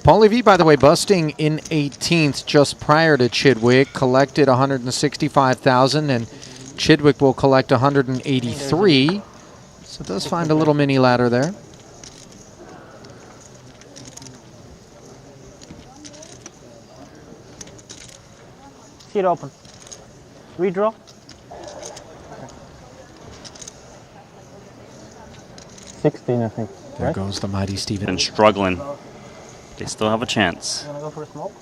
Paulie V, by the way, busting in 18th just prior to Chidwick, collected 165,000, and Chidwick will collect 183. So it does find a little mini ladder there. See it open. Redraw. 16, I think. There goes the mighty Steven. And struggling. They still have a chance. You want to go for a smoke?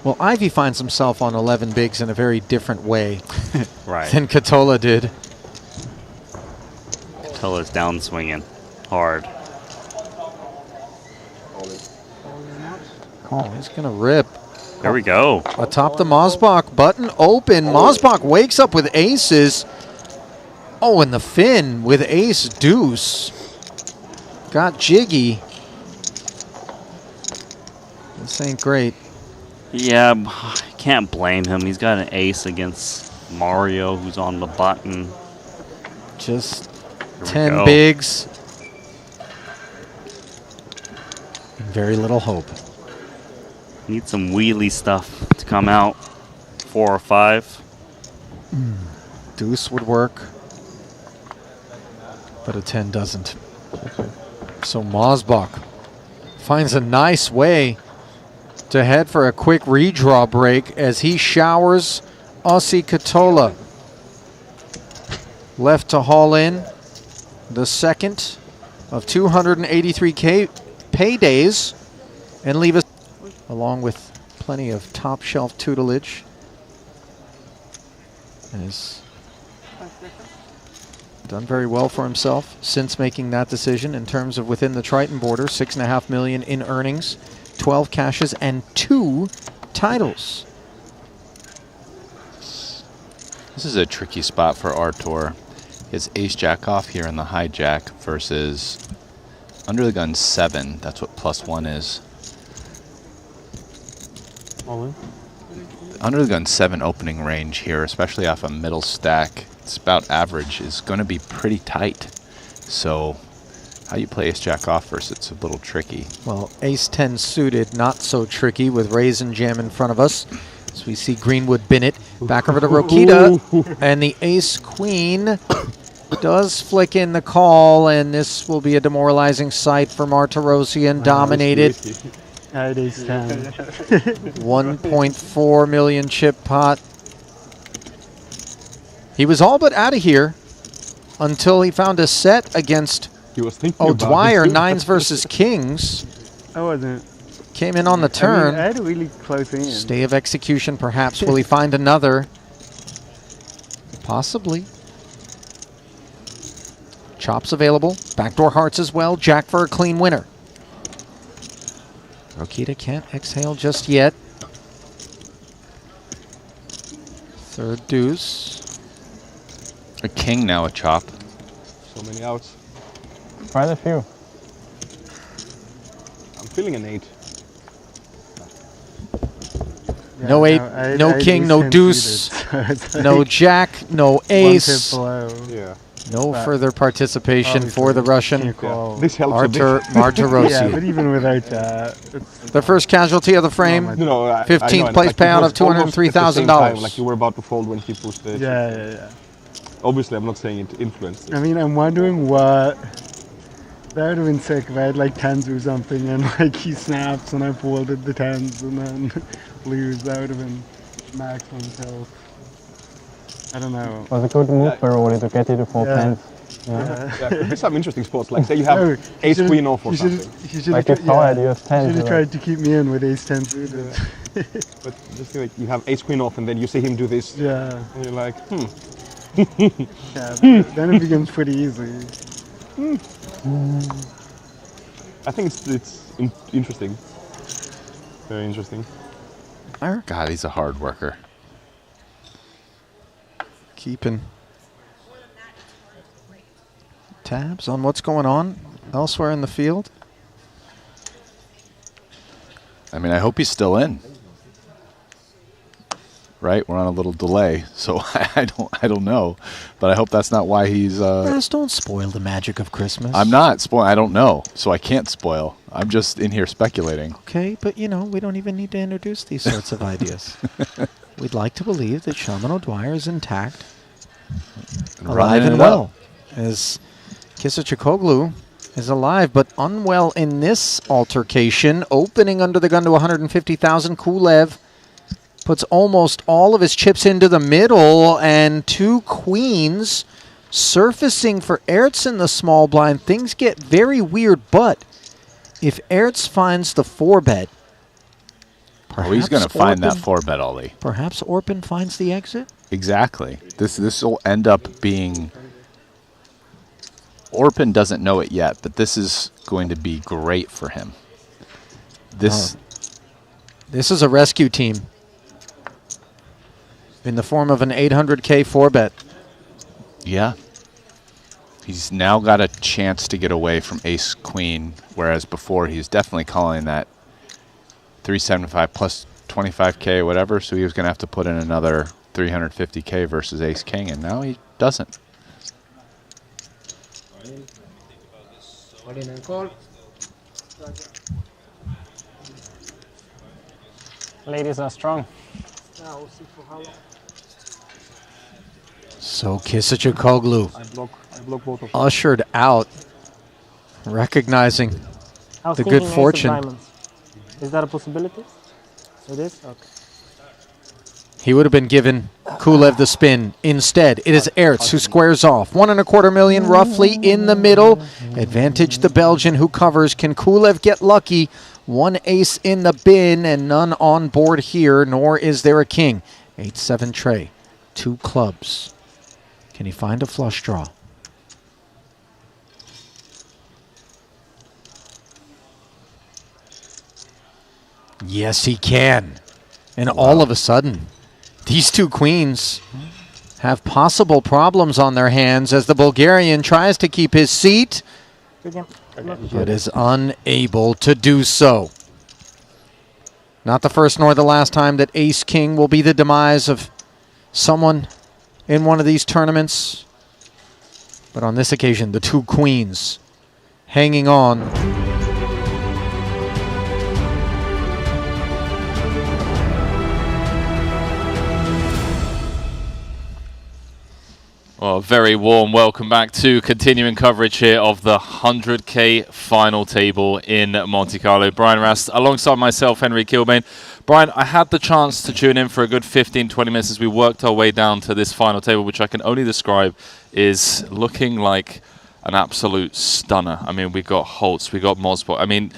Well, Ivy finds himself on 11 bigs in a very different way Right. than Katola did. Katola's down swinging hard. Oh, he's going to rip. There we go. Atop the Mosbach, button open. Mosbach wakes up with aces. Oh, and the Finn with ace deuce. Got jiggy. This ain't great. Yeah, I can't blame him. He's got an ace against Mario, who's on the button. Just Here 10 bigs. And very little hope. Need some wheelie stuff to come out. 4 or 5. Deuce would work, but a 10 doesn't. So Mosbach finds a nice way to head for a quick redraw break as he showers Aussie Katola. Left to haul in the second of 283K paydays and leave us along with plenty of top shelf tutelage Has done very well for himself since making that decision in terms of within the Triton border. $6.5 million in earnings, 12 cashes, and 2 titles. This is a tricky spot for Artur. His ace-jack off here in the hijack versus under the gun 7. That's what +1 is. Under the gun 7 opening range here, especially off a middle stack, it's about average, is going to be pretty tight. So how you play ace-jack off versus it's a little tricky. Well, ace-10 suited, not so tricky with raise and jam in front of us. So we see Greenwood bin it. Back over to Rokita. And the ace-queen does flick in the call, and this will be a demoralizing sight for Martirosyan. Dominated. Ace-10. 1.4 million chip pot. He was all but out of here until he found a set against O'Dwyer, 9s versus kings. I wasn't. Came in on the turn. I mean, I had a really close in. Stay of execution, perhaps. Will he find another? Possibly. Chops available. Backdoor hearts as well. Jack for a clean winner. Rokita can't exhale just yet. Third deuce. A king now, a chop. So many outs. Quite a few. I'm feeling an 8. Yeah, No 8, no I king, no deuce, no jack, no ace. Yeah. No further participation for the Russian. This helps a bit. Martirosyan. Yeah, but even without that, The first casualty of the frame. 15th place payout of $203,000. Like you were about to fold when he pushed the. Yeah. Obviously, I'm not saying it influenced. I mean, I'm wondering what. That would have been sick if I had like 10s or something and like he snaps and I folded the 10s and then lose. That would have been maximum tilt. I don't know. Was a good move for Rory to get you to 4 pens. Yeah, could be some interesting spots. Like say you have ace queen off or something. Like it's hard, you have 10. You should have tried to keep me in with ace 10 suited. But just like you have ace queen off and then you see him do this. Yeah. And you're like, Yeah, then it becomes pretty easy. I think it's interesting. Very interesting. God, he's a hard worker. Keeping tabs on what's going on elsewhere in the field. I mean, I hope he's still in. Right, we're on a little delay, so I don't know, but I hope that's not why he's. Just don't spoil the magic of Christmas. I'm not spoiling. I don't know, so I can't spoil. I'm just in here speculating. Okay, but you know we don't even need to introduce these sorts of ideas. We'd like to believe that Shaman O'Dwyer is intact, alive and well, as Kisachikoglu is alive but unwell in this altercation. Opening under the gun to 150,000. Kulev puts almost all of his chips into the middle, and 2 queens surfacing for Ertz in the small blind. Things get very weird, but if Ertz finds the 4-bet, he's going to find that 4-bet, Ollie. Perhaps Orpin finds the exit? Exactly. This will end up being... Orpin doesn't know it yet, but this is going to be great for him. This is a rescue team in the form of an 800K 4-bet. Yeah. He's now got a chance to get away from ace-queen, whereas before he's definitely calling that 375 plus 25K or whatever, so he was going to have to put in another 350K versus ace-king, and now he doesn't. Ladies are strong. So Kisachikoglu I block both of them. ushered out, recognizing the good fortune. Is that a possibility? It is? Okay. He would have been given Kulev the spin. Instead, it is Ertz who squares off. 1.25 million roughly in the middle. Advantage the Belgian who covers. Can Kulev get lucky? 1 ace in the bin and none on board here, nor is there a king. 8-7 tray. 2 clubs. Can he find a flush draw? Yes, he can. And all of a sudden, these 2 queens have possible problems on their hands as the Bulgarian tries to keep his seat, but is unable to do so. Not the first nor the last time that Ace-King will be the demise of someone in one of these tournaments. But on this occasion, the 2 queens hanging on. Well, a very warm welcome back to continuing coverage here of the 100K final table in Monte-Carlo. Brian Rast, alongside myself, Henry Kilbane. Brian, I had the chance to tune in for a good 15-20 minutes as we worked our way down to this final table, which I can only describe is looking like an absolute stunner. I mean, we got Holtz, we got Mosbok. I mean,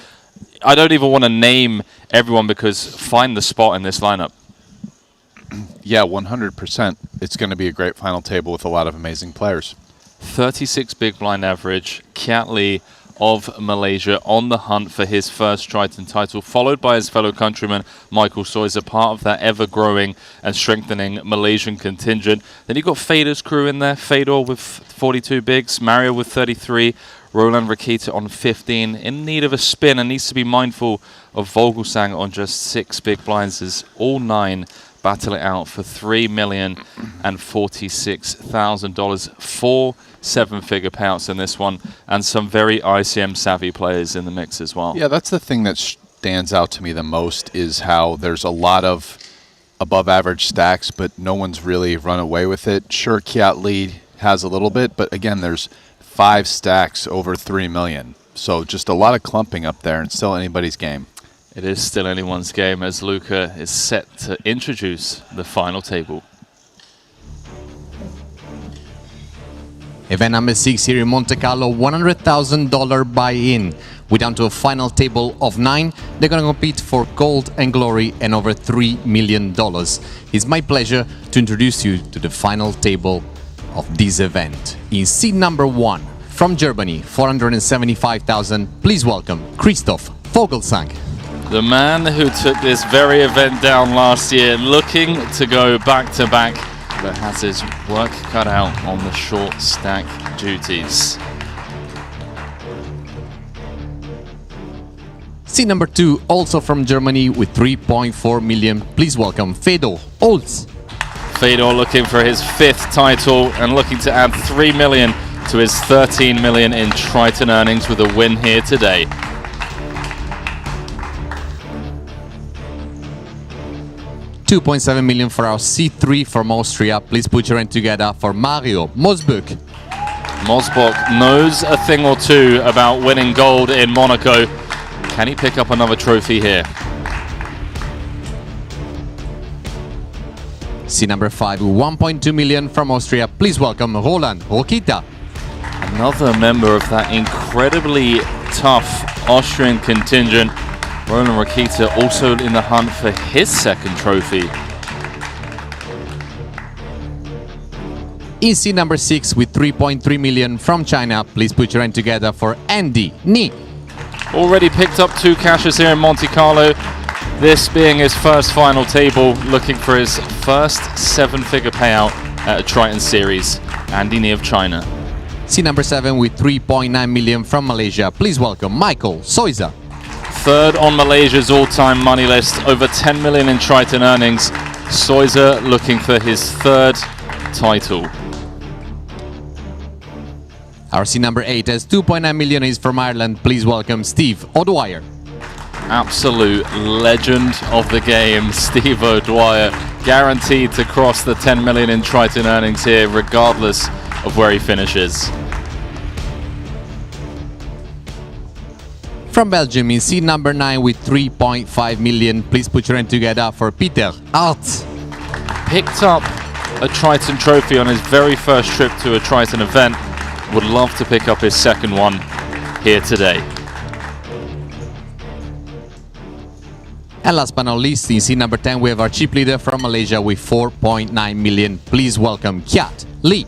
I don't even want to name everyone because find the spot in this lineup. Yeah, 100%. It's going to be a great final table with a lot of amazing players. 36 big blind average. Kiat Lee of Malaysia on the hunt for his first Triton title, followed by his fellow countryman Michael Soiser, part of that ever-growing and strengthening Malaysian contingent. Then you've got Fedor's crew in there. Fedor with 42 bigs, Mario with 33, Roland Rakita on 15, in need of a spin and needs to be mindful of Vogelsang on just 6 big blinds, as all 9 battle it out for $3,046,000. 4 7-figure payouts in this one, and some very ICM savvy players in the mix as well. Yeah, that's the thing that stands out to me the most, is how there's a lot of above average stacks, but no one's really run away with it. Sure, Kiat Lee has a little bit, but again, there's 5 stacks over 3 million. So just a lot of clumping up there, and still anybody's game. It is still anyone's game as Luca is set to introduce the final table. Event number 6 here in Monte-Carlo, $100,000 buy-in. We're down to a final table of 9. They're going to compete for gold and glory and over $3 million. It's my pleasure to introduce you to the final table of this event. In seed number 1, from Germany, $475,000. Please welcome Christoph Vogelsang. The man who took this very event down last year, looking to go back-to-back, but has his work cut out on the short stack duties. Seed number 2, also from Germany with 3.4 million. Please welcome Fedor Holtz. Fedor looking for his 5th title and looking to add 3 million to his 13 million in Triton earnings with a win here today. $2.7 million for our C3 from Austria. Please put your hand together for Mario Mosbok. Mosbok knows a thing or two about winning gold in Monaco. Can he pick up another trophy here? Seed number 5, 1.2 million from Austria. Please welcome Roland Rakita. Another member of that incredibly tough Austrian contingent. Roland Rakita also in the hunt for his 2nd trophy. In seed number 6 with 3.3 million from China. Please put your hand together for Andy Ni. Already picked up 2 cashes here in Monte-Carlo. This being his first final table, looking for his first 7-figure payout at a Triton series. Andy Ni of China. Seed number 7 with 3.9 million from Malaysia. Please welcome Michael Soiser. 3rd on Malaysia's all-time money list, over 10 million in Triton earnings. Soiser looking for his 3rd title. Our seed number 8 has 2.9 million is from Ireland. Please welcome Steve O'Dwyer. Absolute legend of the game, Steve O'Dwyer, guaranteed to cross the 10 million in Triton earnings here, regardless of where he finishes. From Belgium in seed number 9 with 3.5 million. Please put your hand together for Peter Arts. Picked up a Triton trophy on his very first trip to a Triton event. Would love to pick up his 2nd one here today. And last but not least, in seat number 10, we have our chip leader from Malaysia with 4.9 million. Please welcome Kiat Lee.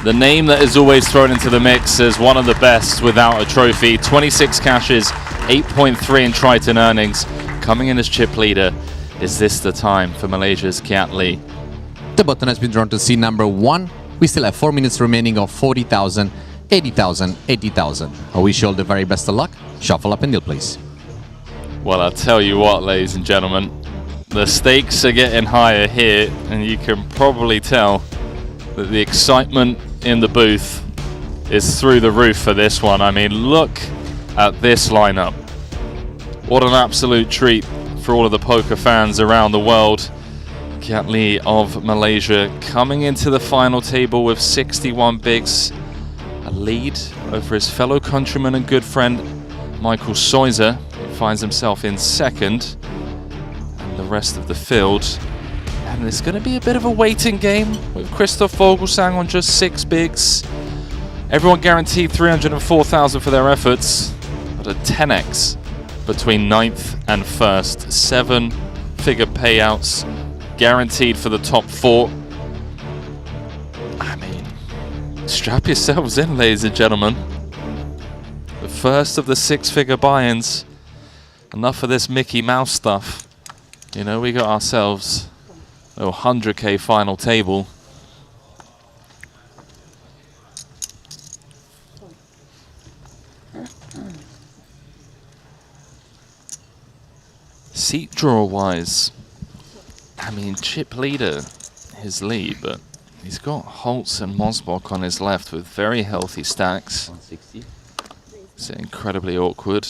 The name that is always thrown into the mix as one of the best without a trophy. 26 cashes, 8.3 in Triton earnings. Coming in as chip leader. Is this the time for Malaysia's Kiat Lee? The button has been drawn to seat number 1. We still have 4 minutes remaining of 40,000, 80,000, 80,000. I wish you all the very best of luck. Shuffle up and deal, please. Well, I'll tell you what, ladies and gentlemen. The stakes are getting higher here, and you can probably tell that the excitement in the booth is through the roof for this one. I mean, look at this lineup. What an absolute treat for all of the poker fans around the world. Kiat Lee of Malaysia coming into the final table with 61 bigs. A lead over his fellow countryman and good friend, Michael Seuser. He finds himself in second. And the rest of the field. And there's going to be a bit of a waiting game with Christoph Vogelsang on just 6 bigs. Everyone guaranteed 304,000 for their efforts, but a 10x between 9th and 1st. 7-figure payouts guaranteed for the top 4. I mean, strap yourselves in, ladies and gentlemen. The first of the 6-figure buy-ins. Enough of this Mickey Mouse stuff. You know, we got ourselves a 100K final table. Seat draw wise, I mean, chip leader his lead, but he's got Holtz and Mosbach on his left with very healthy stacks. 160. It's incredibly awkward.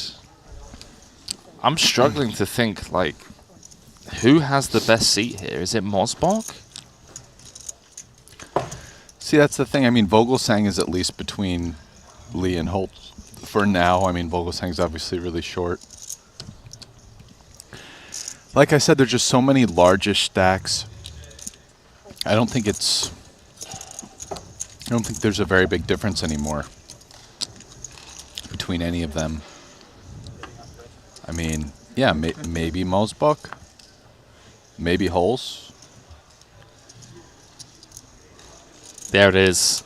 I'm struggling to think, like, who has the best seat here? Is it Mosbach? See, that's the thing. I mean, Vogelsang is at least between Lee and Holt for now. I mean, Vogelsang's obviously really short. Like I said, there's just so many largish stacks. I don't think there's a very big difference anymore between any of them. I mean, yeah, maybe Mosbach. Maybe Holtz. There it is.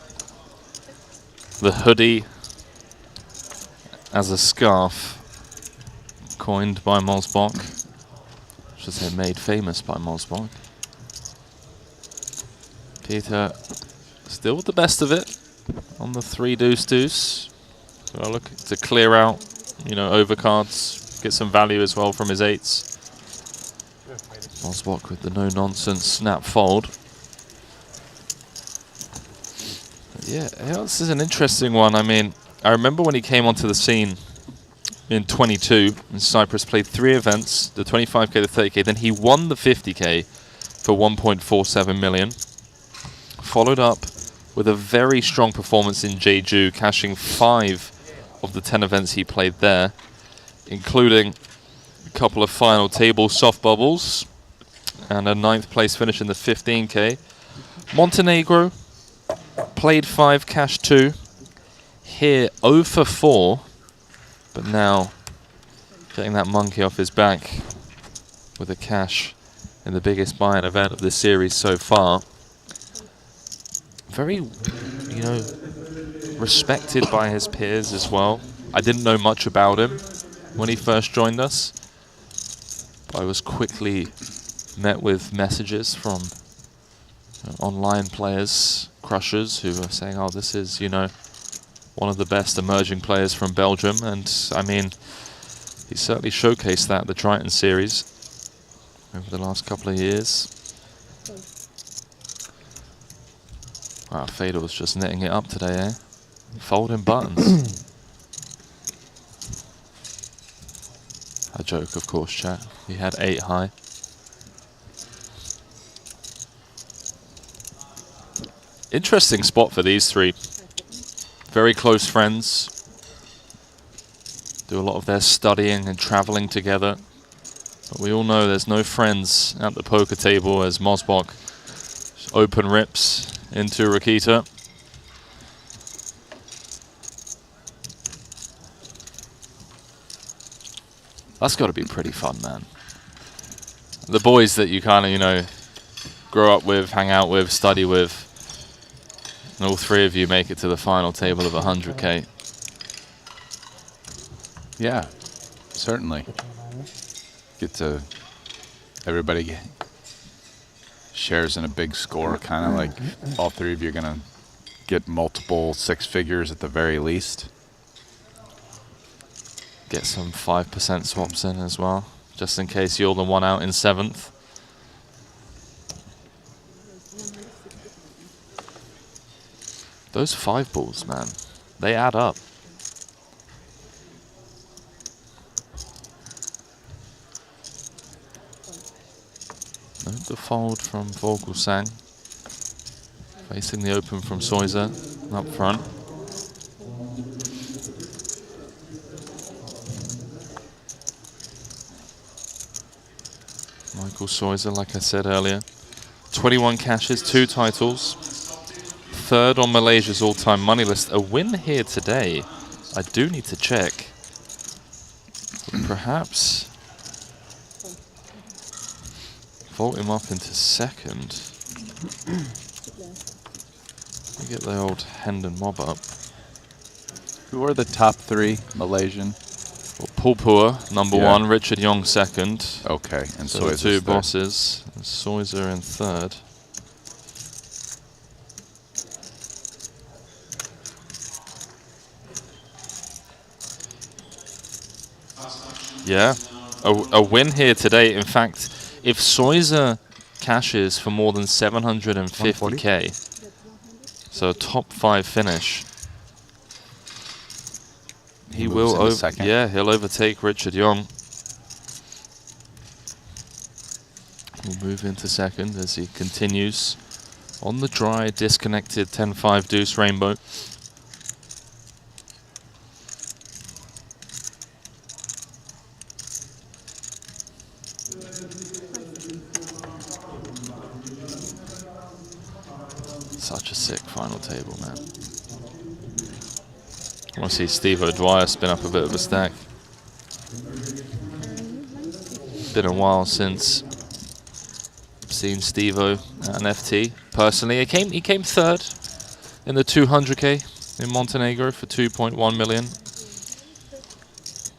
The hoodie as a scarf, coined by Mosbach. Should say made famous by Mosbach. Peter still with the best of it on the 3 deuce. So I look to clear out, you know, overcards, get some value as well from his 8s. Mosbach with the no-nonsense snap fold. But yeah, this is an interesting one. I mean, I remember when he came onto the scene in 22, and Cyprus played 3 events, the 25k, the 30k, then he won the 50k for 1.47 million. Followed up with a very strong performance in Jeju, cashing 5 of the 10 events he played there, including a couple of final table soft bubbles and a 9th place finish in the 15k. Montenegro played 5, cashed 2. Here 0 for 4. But now, getting that monkey off his back with a cash in the biggest buy-in event of this series so far. Very, you know, respected by his peers as well. I didn't know much about him when he first joined us, but I was quickly met with messages from online players, crushers, who were saying, oh, this is, you know, one of the best emerging players from Belgium. And I mean, he certainly showcased that at the Triton series over the last couple of years. Wow, Fedor's just netting it up today, eh? Folding buttons. A joke, of course, chat. He had 8 high. Interesting spot for these 3. Very close friends. Do a lot of their studying and traveling together. But we all know there's no friends at the poker table as Mosbach just open rips into Rakita. That's got to be pretty fun, man. The boys that you kind of, you know, grow up with, hang out with, study with. And all three of you make it to the final table of 100K. Yeah, certainly. Get to everybody shares in a big score, kind of like all three of you are going to get multiple six figures at the very least. Get some 5% swaps in as well, just in case you're the one out in 7th. Those 5 balls, man, they add up. No default from Vogelsang. Facing the open from Soiser up front. Michael Soiser, like I said earlier. 21 cashes, 2 titles. 3rd on Malaysia's all-time money list. A win here today. I do need to check. Perhaps vault him up into 2nd. We get the old Hendon mob up. Who are the top 3 Malaysian? Well, Paul Pua, number 1, Richard Yong 2nd. Okay, and so the Soiser's 2 third. bosses. And Soiser in 3rd. Yeah, a win here today. In fact, if Soiser cashes for more than 750k, so a top 5 finish, he will he'll overtake Richard Yong. We'll move into 2nd as he continues on the dry, disconnected 10-5 deuce rainbow. Such a sick final table, man. I want to see Steve O'Dwyer spin up a bit of a stack. Been a while since I've seen Steve-O at an FT. Personally, he came 3rd in the 200k in Montenegro for 2.1 million.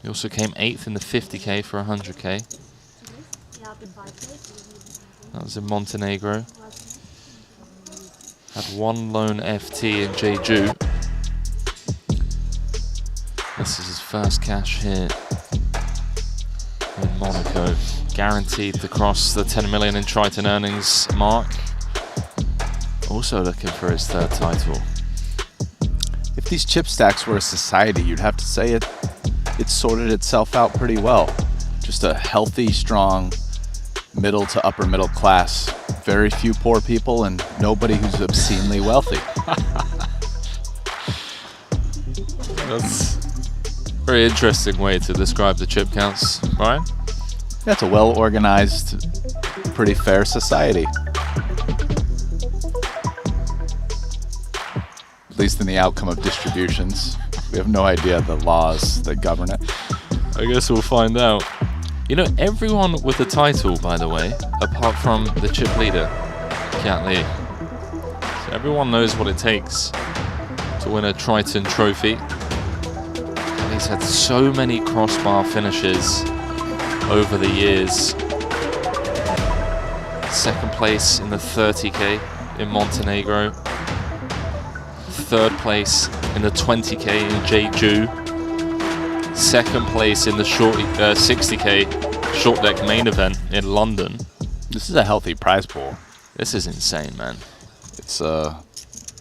He also came 8th in the 50k for 100k. That was in Montenegro. Had 1 lone FT in Jeju. This is his first cash here in Monaco. Guaranteed to cross the 10 million in Triton earnings mark. Also looking for his 3rd title. If these chip stacks were a society, you'd have to say it sorted itself out pretty well. Just a healthy, strong, middle to upper middle class. Very few poor people and nobody who's obscenely wealthy. That's a very interesting way to describe the chip counts, Brian. That's a well-organized, pretty fair society. At least in the outcome of distributions. We have no idea the laws that govern it. I guess we'll find out. You know, everyone with the title, by the way, apart from the chip leader, Kiat Lee. So everyone knows what it takes to win a Triton trophy. And he's had so many crossbar finishes over the years. 2nd place in the 30k in Montenegro. 3rd place in the 20k in Jeju. 2nd place in the 60k short deck main event in London. This is a healthy prize pool. This is insane, man. It's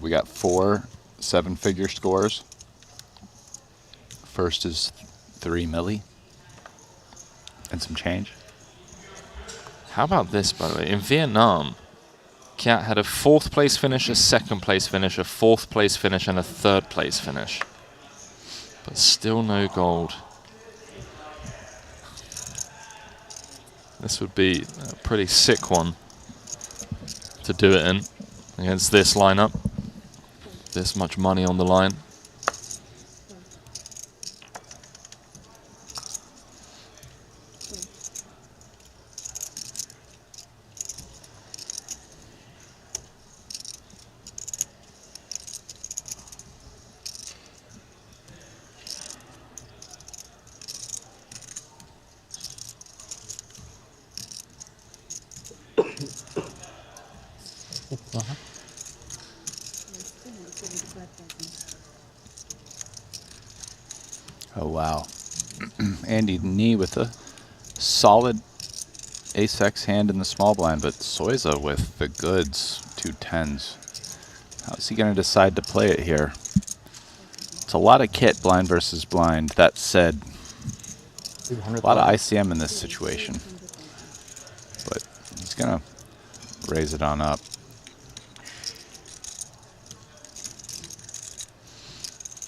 we got 4 7-figure scores. First is 3 milli and some change. How about this, by the way? In Vietnam, Kiat had a 4th place finish, a 2nd place finish, a 4th place finish, and a 3rd place finish. But still no gold. This would be a pretty sick one to do it in against this lineup. This much money on the line. Oh, wow. Andy knee with a solid ace-X hand in the small blind, but Soiza with the goods, 2 10s. How's he going to decide to play it here? It's a lot of kit, blind versus blind. That said, a lot of ICM in this situation. But he's going to raise it on up.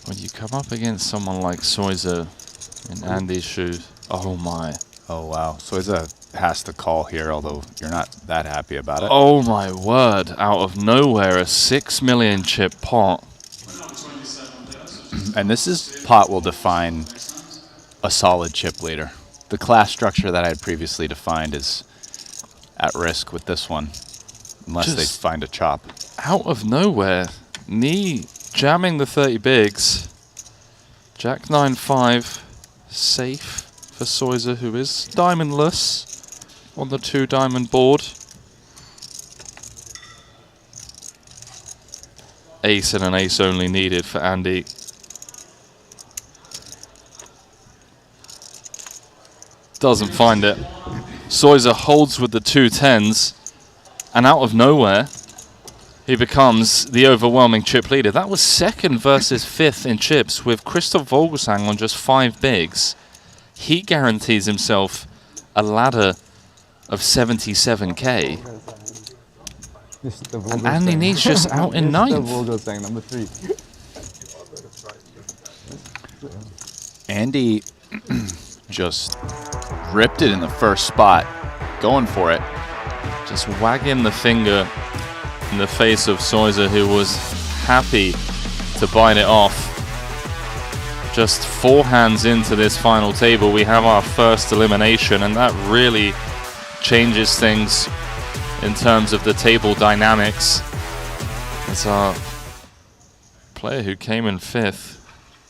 When you come up against someone like Soiza in Andy's shoes, oh my. Oh wow, Soiza has to call here, although you're not that happy about it. Oh my word, out of nowhere, a 6 million chip pot. And this pot will define a solid chip leader. The class structure that I had previously defined is at risk with this one, unless they find a chop. Out of nowhere, knee jamming the 30 bigs. Jack 9-5, safe for Soiza, who is diamondless on the 2 diamond board. Ace and an ace only needed for Andy. Doesn't find it. Soiza holds with the 2 10s, and out of nowhere, he becomes the overwhelming chip leader. That was 2nd versus 5th in chips with Christoph Vogelsang on just 5 bigs. He guarantees himself a ladder of 77K. And Andy Nee's just out in 9th. Vogelsang, number 3. Andy just ripped it in the first spot, going for it. Just wagging the finger in the face of Soiza, who was happy to bite it off. Just 4 hands into this final table, we have our first elimination, and that really changes things in terms of the table dynamics. As our player who came in 5th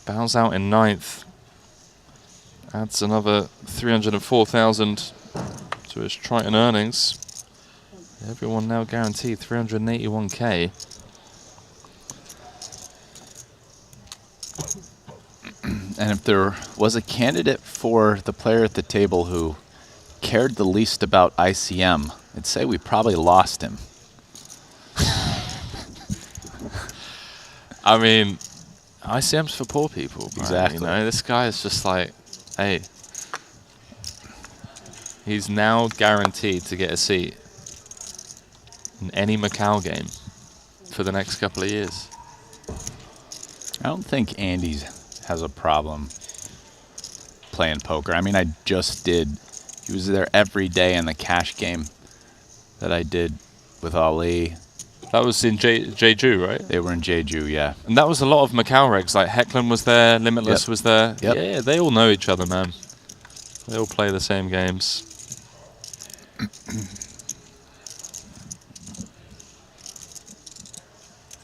bows out in 9th. Adds another 304,000 to his Triton earnings. Everyone now guaranteed 381K. And if there was a candidate for the player at the table who cared the least about ICM, I'd say we probably lost him. I mean, ICM's for poor people. Right? Exactly. You know, this guy is just like, hey, he's now guaranteed to get a seat in any Macau game for the next couple of years. I don't think Andy has a problem playing poker. I mean, I just did. He was there every day in the cash game that I did with Ali. That was in Jeju, right? They were in Jeju, yeah. And that was a lot of Macau regs. Like Hecklen was there, Limitless was there. Yep. Yeah, they all know each other, man. They all play the same games.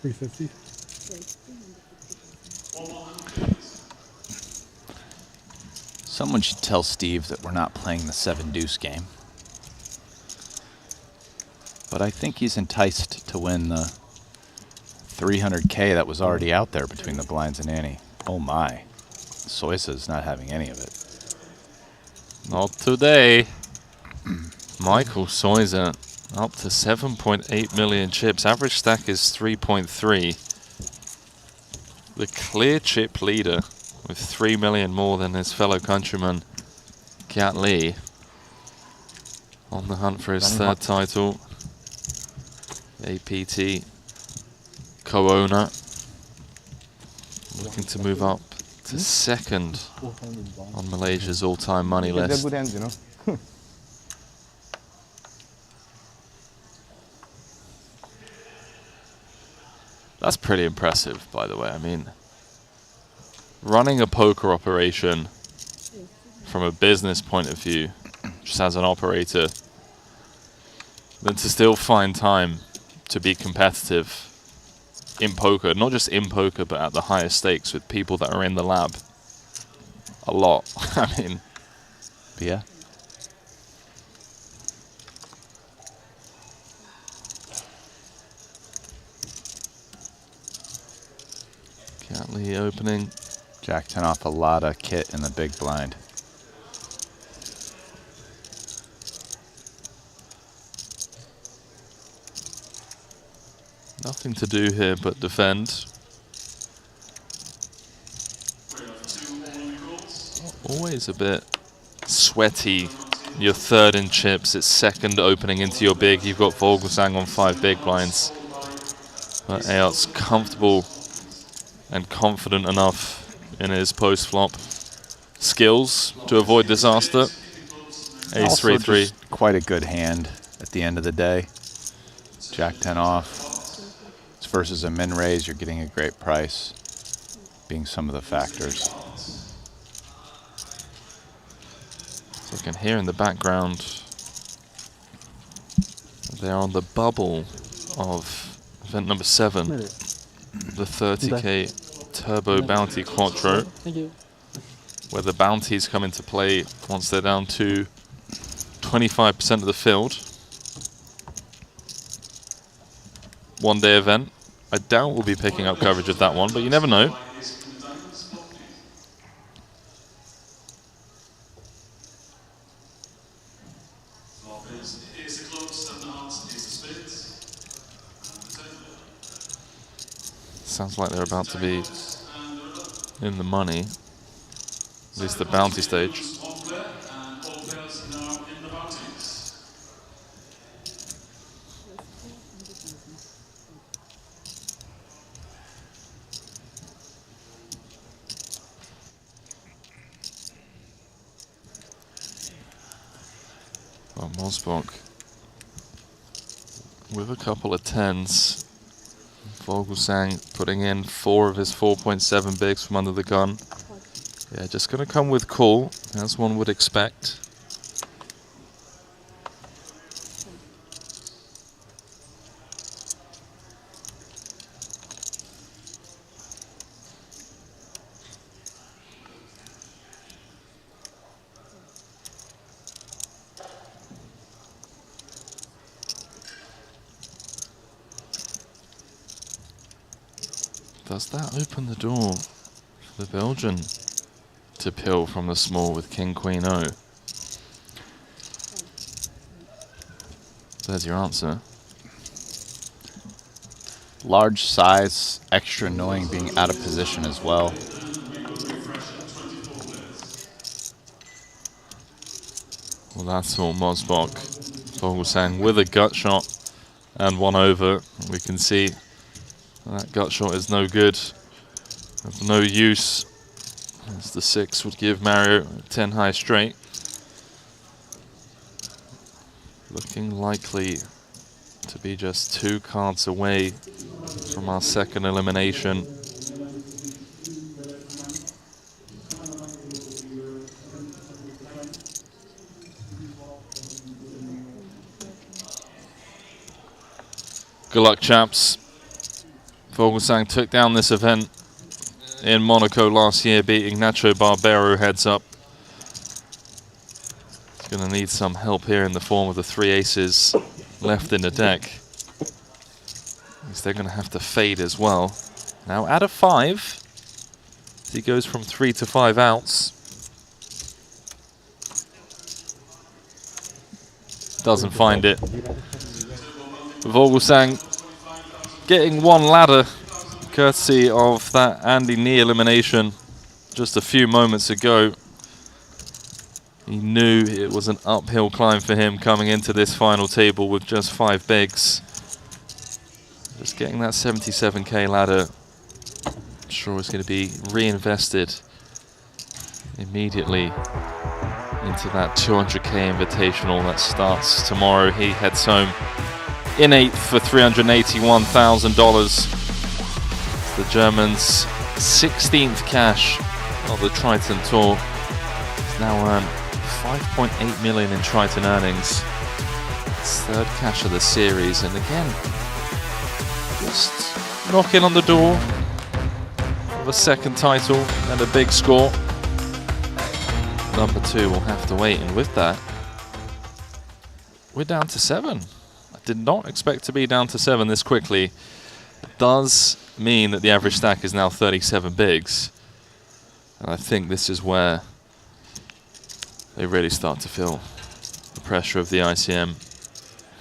$350. Someone should tell Steve that we're not playing the 7 deuce game. But I think he's enticed to win the 300K that was already out there between the blinds and Annie. Oh my. Soiza's not having any of it. Not today. Michael Soiza up to 7.8 million chips. Average stack is 3.3. The clear chip leader with 3 million more than his fellow countryman, Kiat Lee, on the hunt for his 3rd title. APT co-owner, looking to move up to 2nd on Malaysia's all-time money list. They're good hands, you know. That's pretty impressive, by the way. I mean, running a poker operation from a business point of view, just as an operator, then to still find time to be competitive in poker, not just in poker, but at the highest stakes with people that are in the lab. A lot. I mean, yeah. Catley opening. Jack 10 off, a lot of kit in the big blind. Nothing to do here but defend. Always a bit sweaty. Your third in chips, it's second opening into your big. You've got Vogelsang on 5 big blinds. But Ayot's comfortable and confident enough in his post-flop skills to avoid disaster. Ace 3-3. Quite a good hand at the end of the day. Jack 10 off. It's versus a min raise, you're getting a great price, being some of the factors. So I can hear in the background they're on the bubble of event number 7, the 30k Turbo Bounty Quattro, where the bounties come into play once they're down to 25% of the field. One-day event. I doubt we'll be picking up coverage of that one, but you never know. Sounds like they're about to be in the money, at least the bounty stage. Well, Mosbach with a couple of 10s. Vogelsang putting in 4 of his 4.7 bigs from under the gun. Yeah, just going to come with call, as one would expect. Does that open the door for the Belgian to pill from the small with King Queen O? There's your answer. Large size, extra annoying being out of position as well. Well, that's all Mosbach. Vogelsang with a gut shot and 1 over. We can see that gut shot is no good, of no use, as the 6 would give Mario 10 high straight. Looking likely to be just 2 cards away from our second elimination. Good luck, chaps. Vogelsang took down this event in Monaco last year, beating Nacho Barbero heads up. He's going to need some help here in the form of the 3 aces left in the deck. They're going to have to fade as well. Now out of 5, he goes from 3 to 5 outs. Doesn't find it. Vogelsang getting 1 ladder, courtesy of that Andy Nee elimination just a few moments ago. He knew it was an uphill climb for him coming into this final table with just 5 bigs. Just getting that 77k ladder, I'm sure is going to be reinvested immediately into that 200k invitational that starts tomorrow. He heads home in 8th for $381,000. The German's 16th cash of the Triton Tour. He's now earned 5.8 million in Triton earnings. It's 3rd cash of the series, and again, just knocking on the door of a 2nd title and a big score. Number 2 will have to wait, and with that, we're down to 7. I did not expect to be down to 7 this quickly. does mean that the average stack is now 37 bigs. And I think this is where they really start to feel the pressure of the ICM,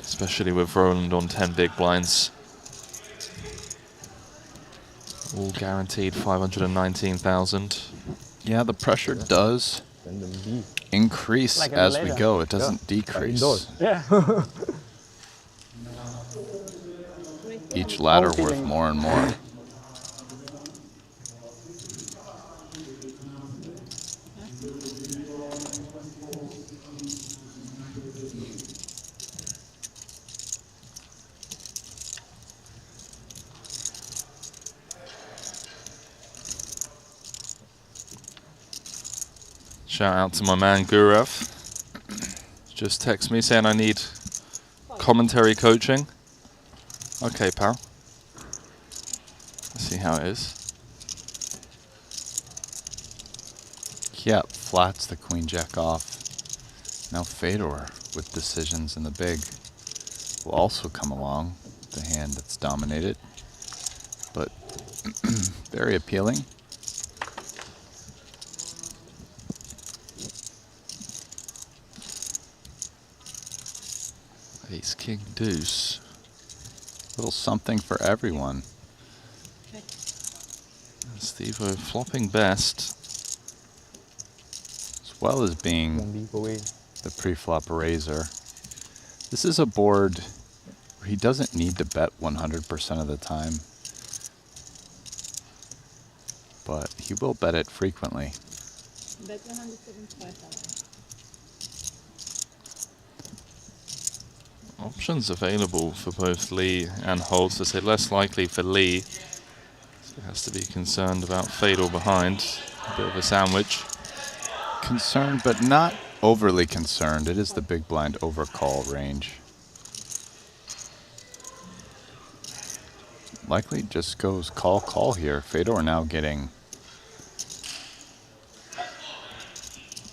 especially with Roland on 10 big blinds. All guaranteed 519,000. Yeah, the pressure does increase Like as we later. go. It doesn't decrease. Yeah. Each ladder worth more and more. Shout out to my man Gurav. Just text me saying I need commentary coaching. Okay, pal. Let's see how it is. Yep, flats the queen jack off. Now Fedor with decisions in the big will also come along. The hand that's dominated, but very appealing. Ace, king, deuce. Little something for everyone. Steve-O flopping best. As well as being the pre-flop raiser. This is a board where he doesn't need to bet 100% of the time, but he will bet it frequently. Bet 175,000. Options available for both Lee and Holtz. I say less likely for Lee. So he has to be concerned about Fedor behind. A bit of a sandwich. Concerned, but not overly concerned. It is the big blind overcall range. Likely just goes call here. Fedor now getting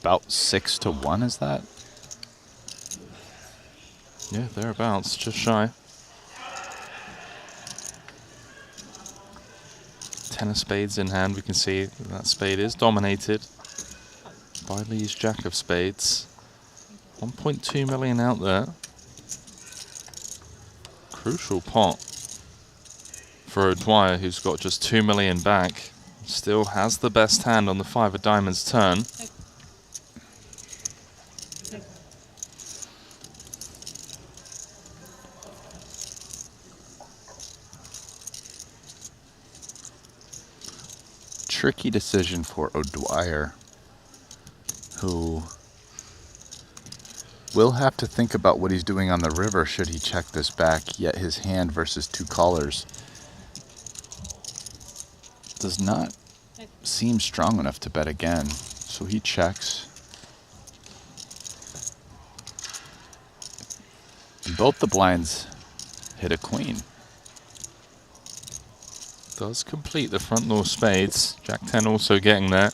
about 6 to 1, is that? Yeah, thereabouts, just shy. 10 of spades in hand. We can see that spade is dominated by Lee's jack of spades. 1.2 million out there. Crucial pot for O'Dwyer, who's got just 2 million back. Still has the best hand on the 5 of diamonds turn. Tricky decision for O'Dwyer, who will have to think about what he's doing on the river should he check this back, yet his hand versus 2 callers does not seem strong enough to bet again, so he checks. And both the blinds hit a queen. Does complete the front door spades. Jack 10 also getting there.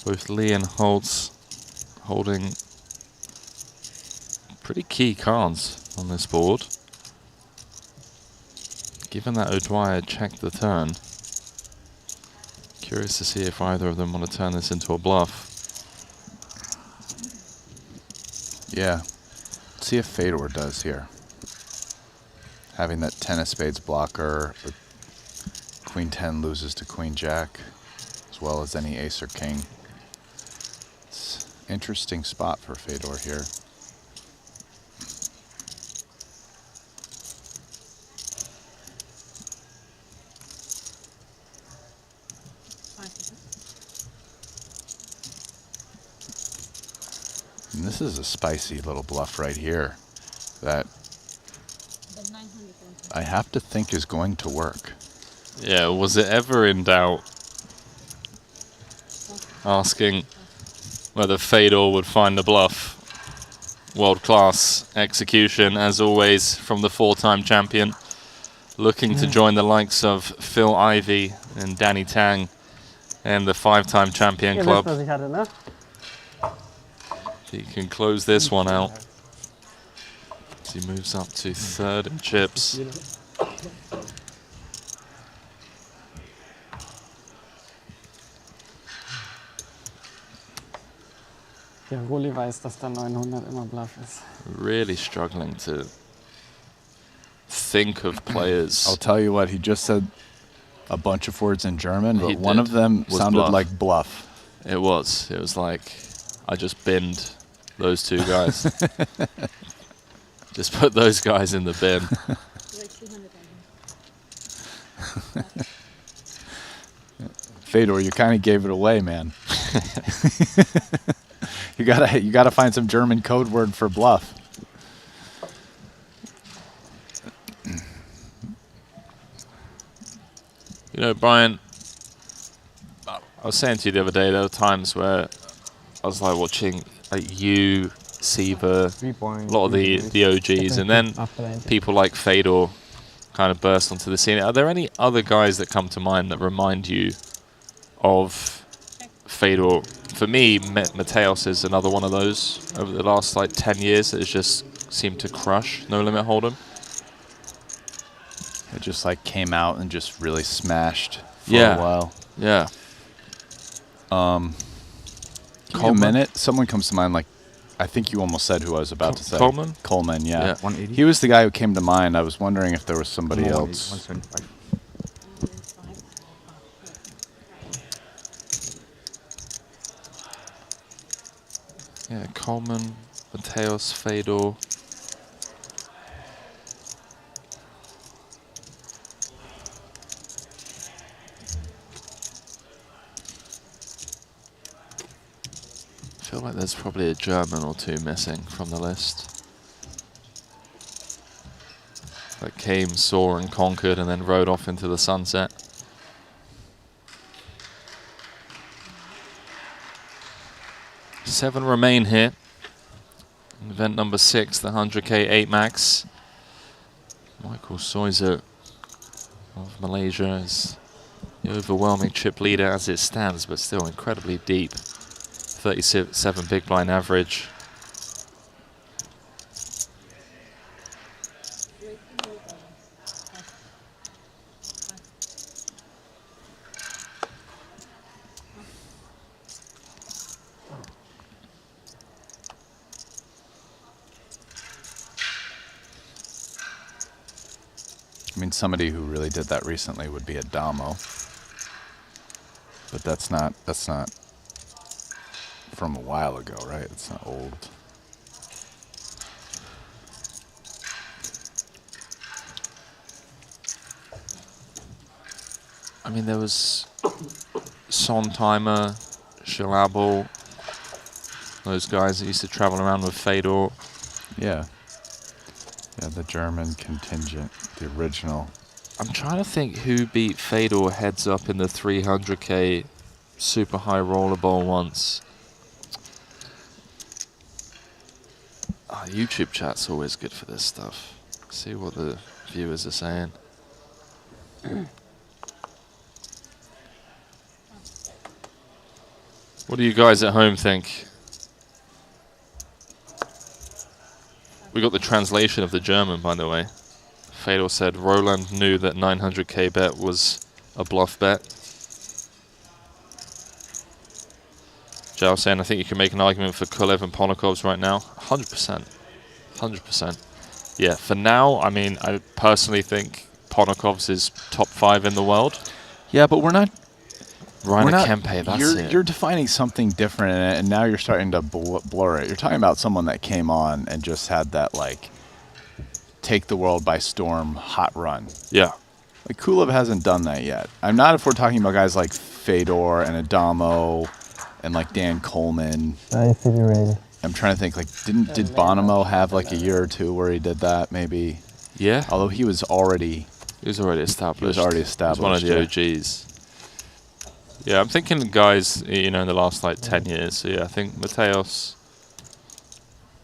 Both Lee and Holtz holding pretty key cards on this board. Given that O'Dwyer checked the turn, curious to see if either of them want to turn this into a bluff. Yeah, let's see if Fedor does here. Having that 10 of spades blocker, Queen 10 loses to Queen Jack, as well as any ace or king. It's an interesting spot for Fedor here. And this is a spicy little bluff right here that I have to think is going to work. Yeah, was it ever in doubt? Asking whether Fedor would find the bluff. World-class execution, as always, from the 4-time champion. Looking to join the likes of Phil Ivey and Danny Tang and the 5-time champion club. He can close this one out. As he moves up to 3rd in chips. Ja, Roli weiß, dass der 900 immer Bluff ist. Really struggling to think of players. I'll tell you what, he just said a bunch of words in German, but He one of did. them Was sounded bluff. like bluff. It was. It was like, I just binned those two guys. Just put those guys in the bin. Fedor, you kind of gave it away, man. You gotta find some German code word for bluff. You know, Brian, I was saying to you the other day, there were times where I was like watching like you, Siva, a lot of the OGs, and then people like Fedor kind of burst onto the scene. Are there any other guys that come to mind that remind you of Fedor? For me, Mateos is another one of those over the last like 10 years that has just seemed to crush No Limit Hold'em. It just like came out and just really smashed for Yeah. a while. Yeah. Give me a minute. Someone comes to mind. Like, I think you almost said who I was about to say. Coleman? Coleman, yeah. Yeah. 180. He was the guy who came to mind. I was wondering if there was somebody else. 175. Yeah, Coleman, Mateos, Fedor. I feel like there's probably a German or two missing from the list. That came, saw, and conquered, and then rode off into the sunset. Seven remain here. Event number 6, the 100K 8 max. Michael Soizer of Malaysia is the overwhelming chip leader as it stands, but still incredibly deep. 37 big blind average. I mean, somebody who really did that recently would be Adamo, but that's not from a while ago, right? It's not old. I mean, there was Sontimer, Shalabo, those guys that used to travel around with Fedor. Yeah. Yeah, the German contingent, the original. I'm trying to think who beat Fedor heads up in the 300K super high roller bowl once. YouTube chat's always good for this stuff. See what the viewers are saying. What do you guys at home think? We got the translation of the German, by the way. Fedor said Roland knew that 900K bet was a bluff bet. Joe saying I think you can make an argument for Kulev and Ponokovs right now. 100%. 100%. Yeah, for now, I mean, I personally think Ponokovs is top 5 in the world. Yeah, but we're not. Rainer Kempe, that's it. You're defining something different, and now you're starting to blur it. You're talking about someone that came on and just had that, like, take the world by storm hot run. Yeah. Like, Kulev hasn't done that yet. I'm not if we're talking about guys like Fedor and Adamo and, like, Dan Coleman. I'm trying to think, like, did Bonomo have, like, a year or two where he did that, maybe? Yeah. Although he was already established. He was already established. He was one of the OGs. Yeah, I'm thinking guys, you know, in the last like 10 years. So yeah, I think Mateos,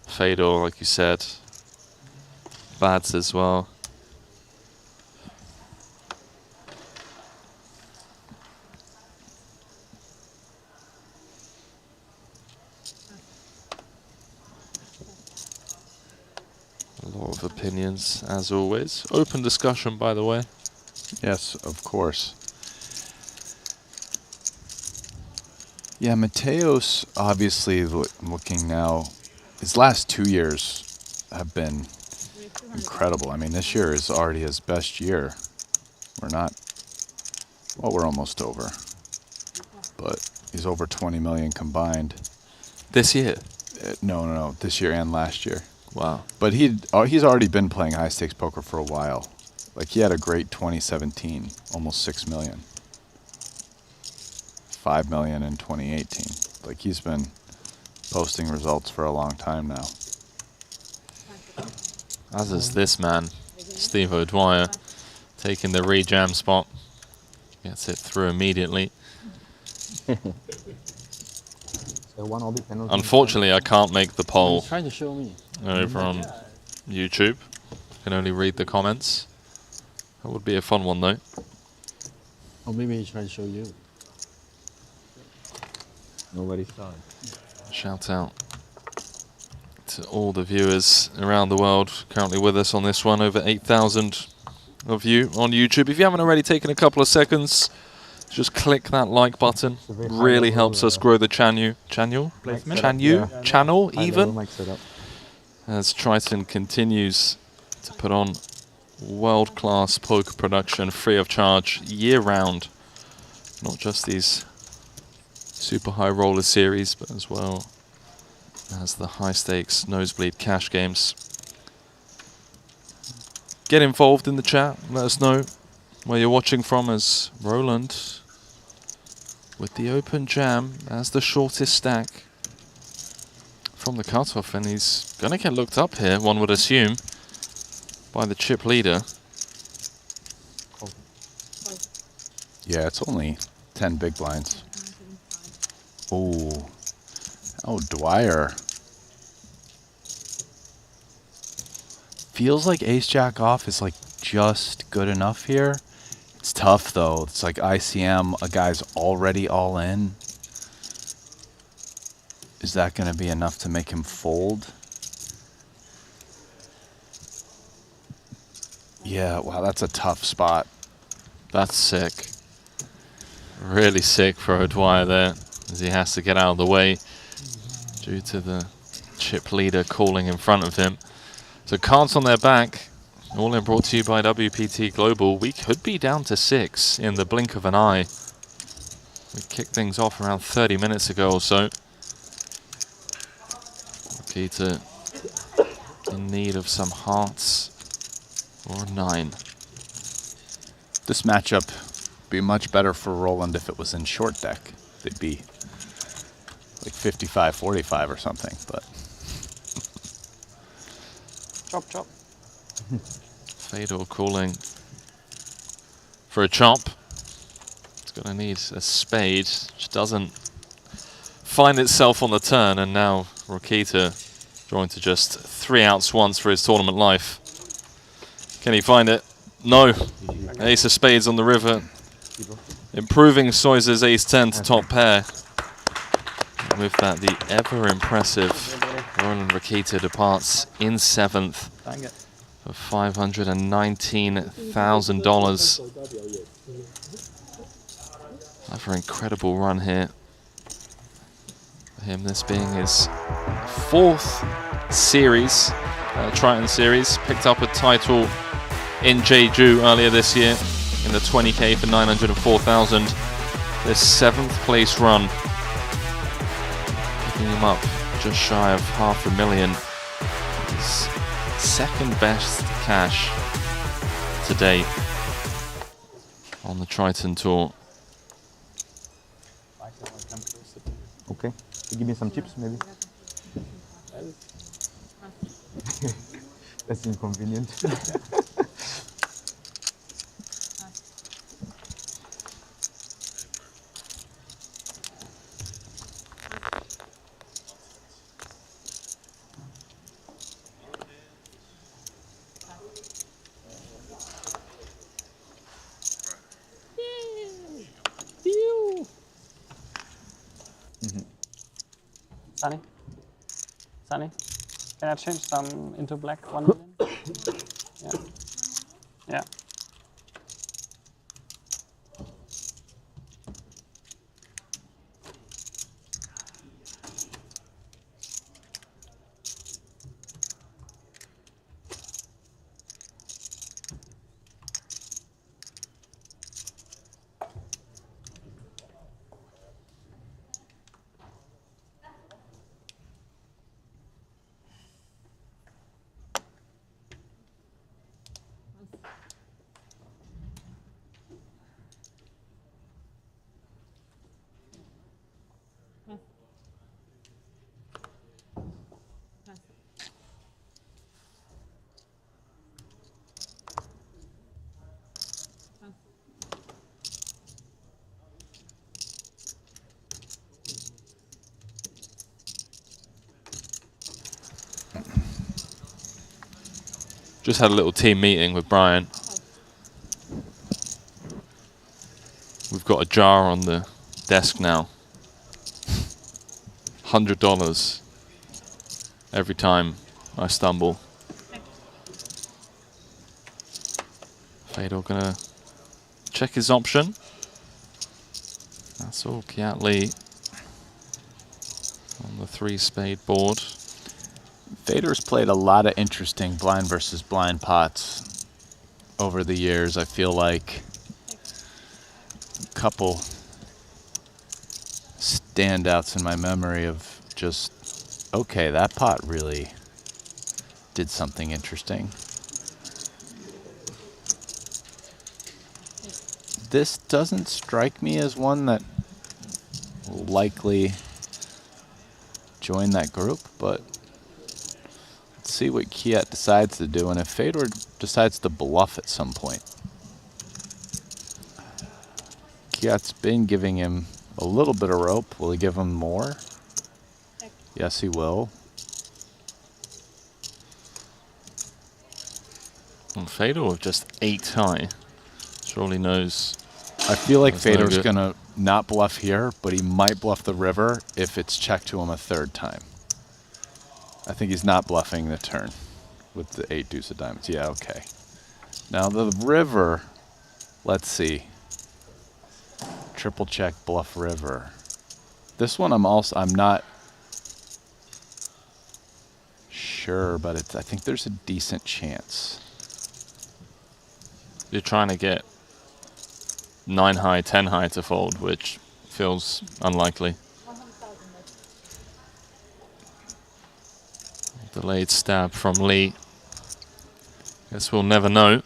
Fedor, like you said, Bads as well. A lot of opinions, as always. Open discussion, by the way. Yes, of course. Yeah, Mateos, obviously, looking now, his last 2 years have been incredible. I mean, this year is already his best year. We're not, well, we're almost over. But he's over 20 million combined. This year? No, this year and last year. Wow. But he's already been playing high-stakes poker for a while. Like, he had a great 2017, almost 6 million. 5 million in 2018. Like, he's been posting results for a long time now. As is this man, Steve O'Dwyer, taking the re-jam spot. Gets it through immediately. Unfortunately, I can't make the poll He's trying to show me. over on YouTube. I can only read the comments. That would be a fun one, though. Or maybe he's trying to show you. Nobody saw it. Shout out to all the viewers around the world currently with us on this one. Over 8,000 of you on YouTube. If you haven't already taken a couple of seconds, just click that like button. Really helps us grow the channel even. As Triton continues to put on world-class poker production free of charge year-round. Not just these super high roller series, but as well as the high-stakes nosebleed cash games. Get involved in the chat. Let us know where you're watching from, as Roland with the open jam as the shortest stack from the cutoff, and he's going to get looked up here, one would assume, by the chip leader. Yeah, it's only 10 big blinds. Oh, Dwyer. Feels like ace-jack off is like just good enough here. It's tough though. It's like ICM, a guy's already all in. Is that going to be enough to make him fold? Yeah, wow, that's a tough spot. That's sick. Really sick for O'Dwyer there, as he has to get out of the way due to the chip leader calling in front of him. So cards on their back, all in brought to you by WPT Global. We could be down to 6 in the blink of an eye. We kicked things off around 30 minutes ago or so. Keita in need of some hearts or a 9. This matchup would be much better for Roland if it was in short deck. They'd be like 55-45 or something, but... Chop, chop. Fedor calling for a chop. It's going to need a spade, which doesn't find itself on the turn, and now Rokita drawing to just 3 outs once for his tournament life. Can he find it? No. Ace of spades on the river. Improving Soiza's ace-10 to top pair. And with that, the ever-impressive Roland Rokita departs in 7th for $519,000. Another incredible run here for him, this being his 4th series, Triton series. Picked up a title in Jeju earlier this year in the 20K for $904,000. This 7th place run, picking him up just shy of $500,000. His 2nd best cash to date on the Triton Tour. Okay, you give me some chips maybe. That's inconvenient. Sunny, can I change some into black 1 million? Yeah. Yeah. Just had a little team meeting with Brian. We've got a jar on the desk now. $100 every time I stumble. Fedor gonna check his option. That's all. Kiatley on the 3-spade board. Fedor's played a lot of interesting blind versus blind pots over the years. I feel like a couple standouts in my memory of just, okay, that pot really did something interesting. This doesn't strike me as one that will likely join that group, but let's see what Kiat decides to do, and if Fedor decides to bluff at some point. Kiat's been giving him a little bit of rope. Will he give him more? Yes, he will. And Fedor with just 8 high. Surely knows. I feel like that's no Fedor's good. gonna not bluff here, but he might bluff the river if it's checked to him a 3rd time. I think he's not bluffing the turn with the 8 deuce of diamonds. Yeah, okay. Now the river, let's see. Triple check, bluff river. This one I'm not sure, but I think there's a decent chance. You're trying to get 9 high, 10 high to fold, which feels unlikely. Delayed stab from Lee. Guess we'll never know.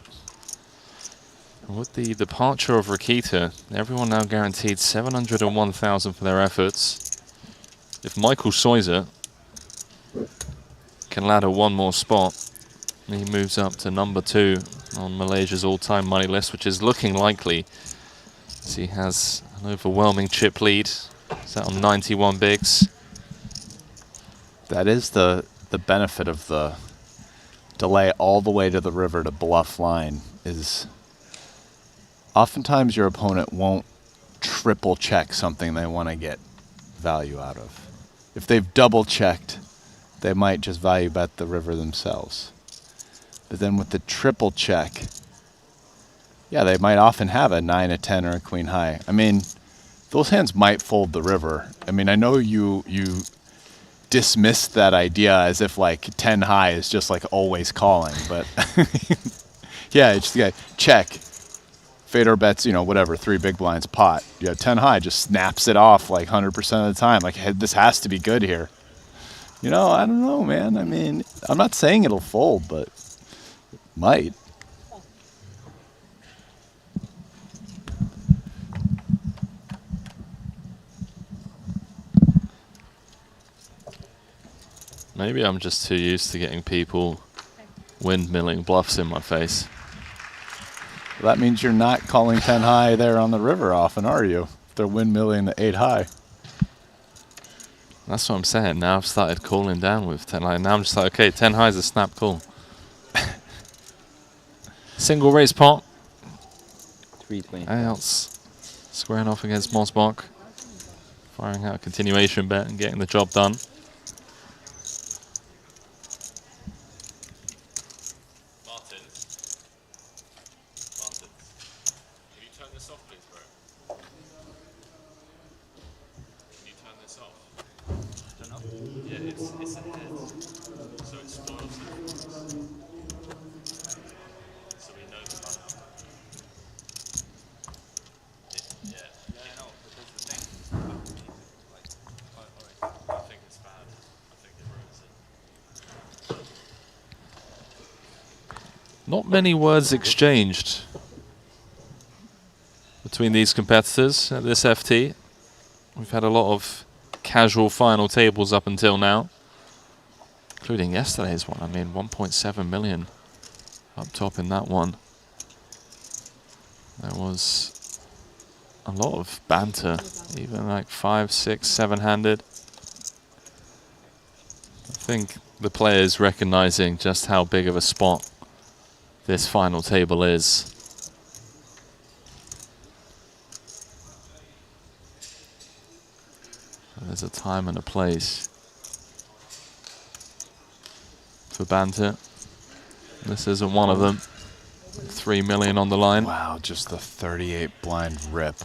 And with the departure of Rakita, everyone now guaranteed 701,000 for their efforts. If Michael Soiser can ladder one more spot, he moves up to number 2 on Malaysia's all-time money list, which is looking likely, as he has an overwhelming chip lead. Set on 91 bigs. That is the benefit of the delay all the way to the river to bluff line is oftentimes your opponent won't triple check something they want to get value out of. If they've double checked, they might just value bet the river themselves. But then with the triple check, yeah, they might often have a 9, a 10, or a queen high. I mean, those hands might fold the river. I mean, I know you dismissed that idea as if like 10 high is just like always calling, but yeah, it's just check. Fedor bets, you know, whatever, 3 big blinds pot. Yeah, 10 high just snaps it off like 100% of the time. Like, hey, this has to be good here. You know, I don't know, man. I mean, I'm not saying it'll fold, but it might. Maybe I'm just too used to getting people windmilling bluffs in my face. Well, that means you're not calling 10 high there on the river often, are you? If they're windmilling the 8 high. That's what I'm saying. Now I've started calling down with 10 high. Now I'm just like, okay, 10 high is a snap call. Single raise pot. 320. Outs squaring off against Mosbach. Firing out a continuation bet and getting the job done. Not many words exchanged between these competitors at this FT. We've had a lot of casual final tables up until now, including yesterday's one. I mean, 1.7 million up top in that one. There was a lot of banter, even like 5, 6, 7-handed. I think the players recognizing just how big of a spot this final table is. There's a time and a place for banter. This isn't one of them. 3 million on the line. Wow, just the 38 blind rip.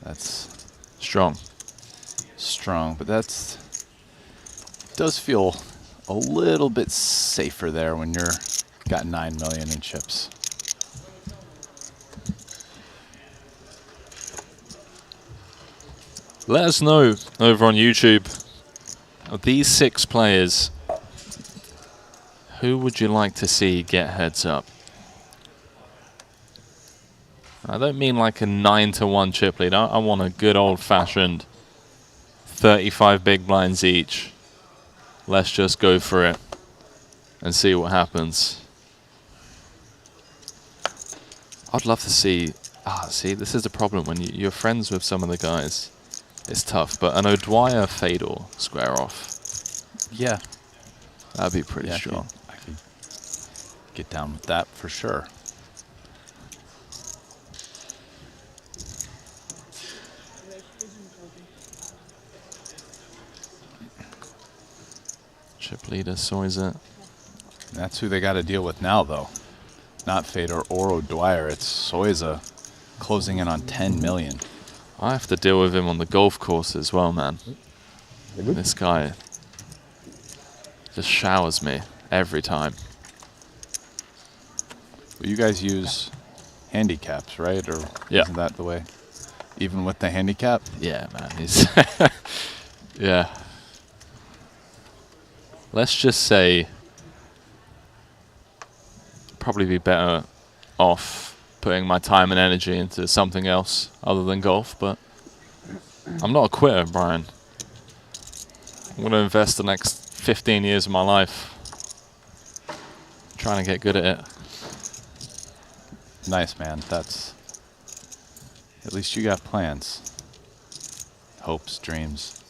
That's strong. Strong, but does feel a little bit safer there when you're got 9 million in chips. Let us know over on YouTube, of these 6 players, who would you like to see get heads up? I don't mean like a 9-1 chip lead. I want a good old-fashioned 35 big blinds each. Let's just go for it and see what happens. I'd love to see... see, this is the problem. When you're friends with some of the guys, it's tough. But an O'Dwyer Fedor square off. Yeah. That'd be pretty strong. I could get down with that for sure. Chip leader, Soiser. That's who they got to deal with now, though. Not Fedor or O'Dwyer. It's Soiser closing in on 10 million. I have to deal with him on the golf course as well, man. This guy just showers me every time. Well, you guys use handicaps, right? Or isn't that the way? Even with the handicap? Yeah, man. He's yeah. Let's just say probably be better off putting my time and energy into something else other than golf, but I'm not a quitter, Brian. I'm going to invest the next 15 years of my life trying to get good at it. Nice, man. That's... At least you got plans. Hopes, dreams.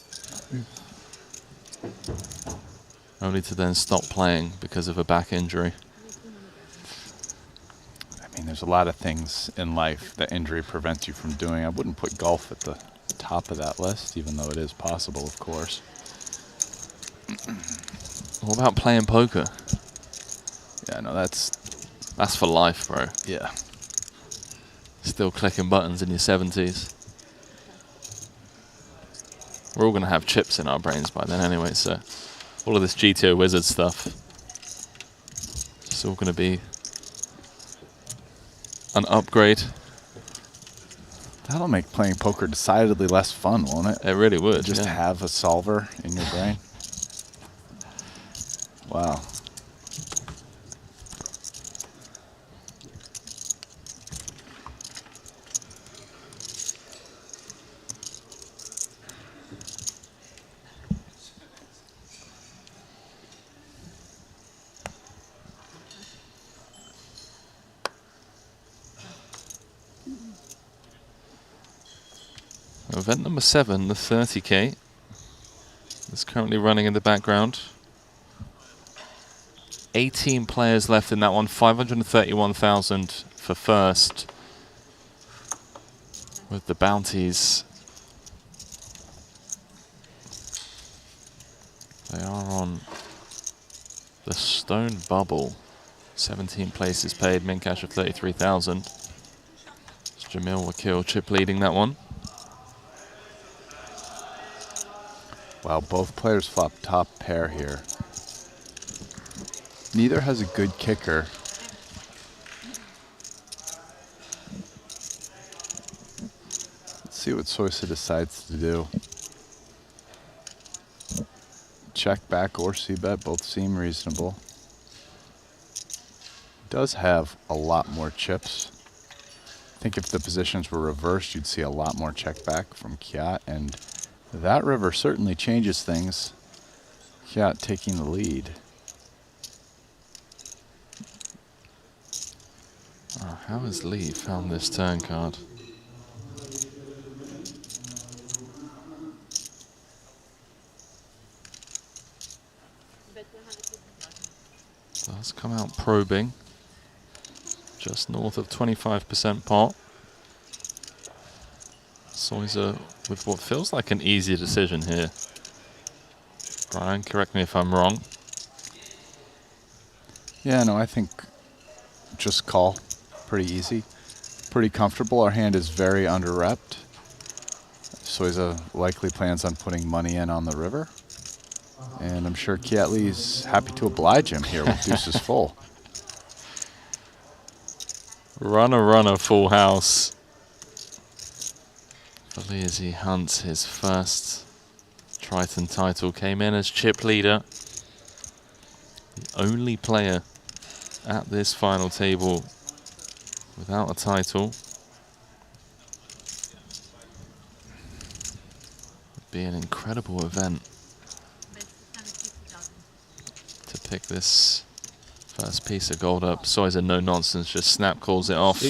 Only to then stop playing because of a back injury. I mean, there's a lot of things in life that injury prevents you from doing. I wouldn't put golf at the top of that list, even though it is possible, of course. What about playing poker? Yeah, no, that's for life, bro. Yeah. Still clicking buttons in your 70s. We're all going to have chips in our brains by then anyway, so all of this GTO Wizard stuff, it's all going to be an upgrade. That'll make playing poker decidedly less fun, won't it? It really would. Just have a solver in your brain. Wow. Event number 7, the 30K, is currently running in the background. 18 players left in that one, 531,000 for first, with the bounties. They are on the stone bubble. 17 places paid, min cash of 33,000. Jamil Wakil chip leading that one. Wow, both players flop top pair here. Neither has a good kicker. Let's see what Soisa decides to do. Check back or c-bet, both seem reasonable. Does have a lot more chips. I think if the positions were reversed, you'd see a lot more check back from Kiat, and that river certainly changes things. Kiat taking the lead. Oh, how has Lee found this turn card? Let's come out probing. Just north of 25% pot. Soiser with what feels like an easy decision here. Brian, correct me if I'm wrong. Yeah, no, I think just call. Pretty easy. Pretty comfortable. Our hand is very under-repped. Soiser likely plans on putting money in on the river. And I'm sure Kiatly's happy to oblige him here with deuces full. Runner, full house. As he hunts his first Triton title. Came in as chip leader. The only player at this final table without a title. It'd be an incredible event to pick this first piece of gold up. Soiser no nonsense, just snap calls it off.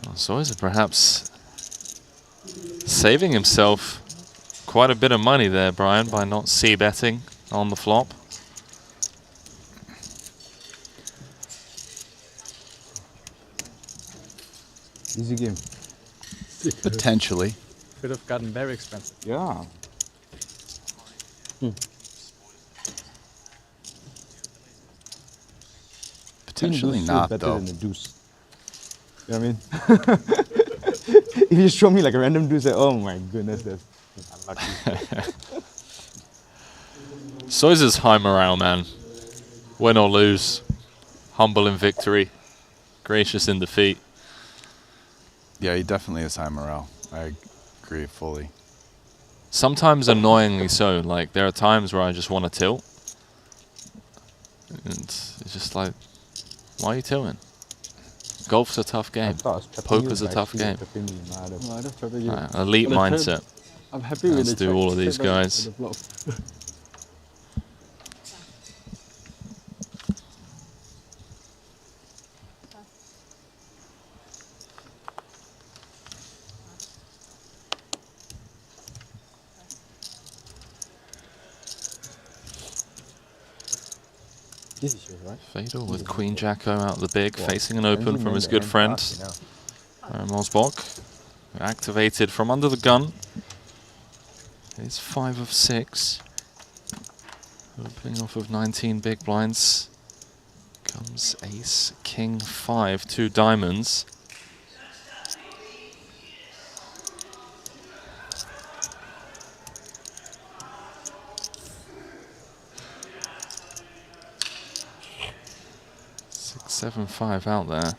Well, Soiser perhaps saving himself quite a bit of money there, Brian, by not c-betting on the flop. Easy game. Potentially. Could have gotten very expensive. Yeah. Potentially not, better though. than a deuce. You know what I mean? If you show me like a random deuce, like, oh my goodness, that's unlucky. Soiser's high morale, man. Win or lose. Humble in victory. Gracious in defeat. Yeah, he definitely is high morale. I agree fully. Sometimes annoyingly so. Like, there are times where I just want to tilt. And it's just like, why are you tilting? Golf's a tough game. Poker's a tough game. Elite mindset. I'm happy with Let's do all of these guys. This is yours, right? Fatal with Queen Jacko out the big, facing an open from his good friend. Mosbok activated from under the gun. It's 5 of 6. Opening off of 19 big blinds. Comes ace, king, 5, 2 diamonds. Six, 7, 5 out there.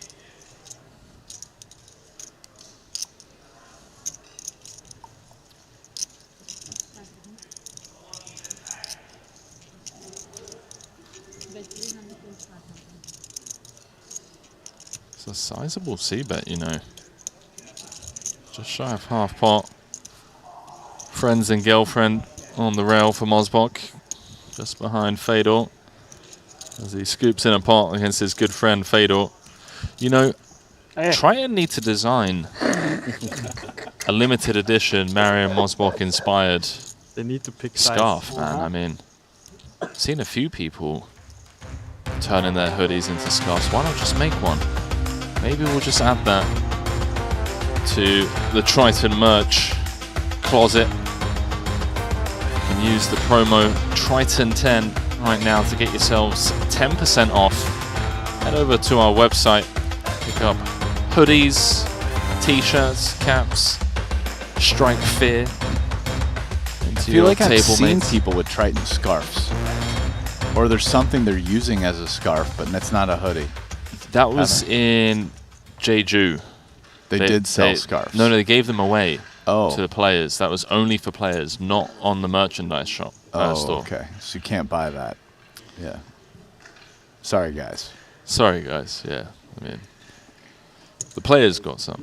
It's a sizable c-bet, you know. Just shy of half pot. Friends and girlfriend on the rail for Mosbok. Just behind Fedor. As he scoops in a pot against his good friend Fedor. You know, Triton need to design a limited edition Marion Mosbok inspired They need to pick scarf, size. man. I mean, I've seen a few people turning their hoodies into scarves. Why not just make one? Maybe we'll just add that to the Triton merch closet. You can use the promo Triton10 right now to get yourselves 10% off. Head over to our website, pick up hoodies, t-shirts, caps, strike fear into I feel your like I've table seen mates. people with Triton scarves. Or there's something they're using as a scarf, but that's not a hoodie. That was in Jeju. They did sell scarves. No, they gave them away to the players. That was only for players, not on the merchandise shop store. Okay. So you can't buy that. Yeah. Sorry, guys. Sorry, guys. Yeah, I mean, the players got some.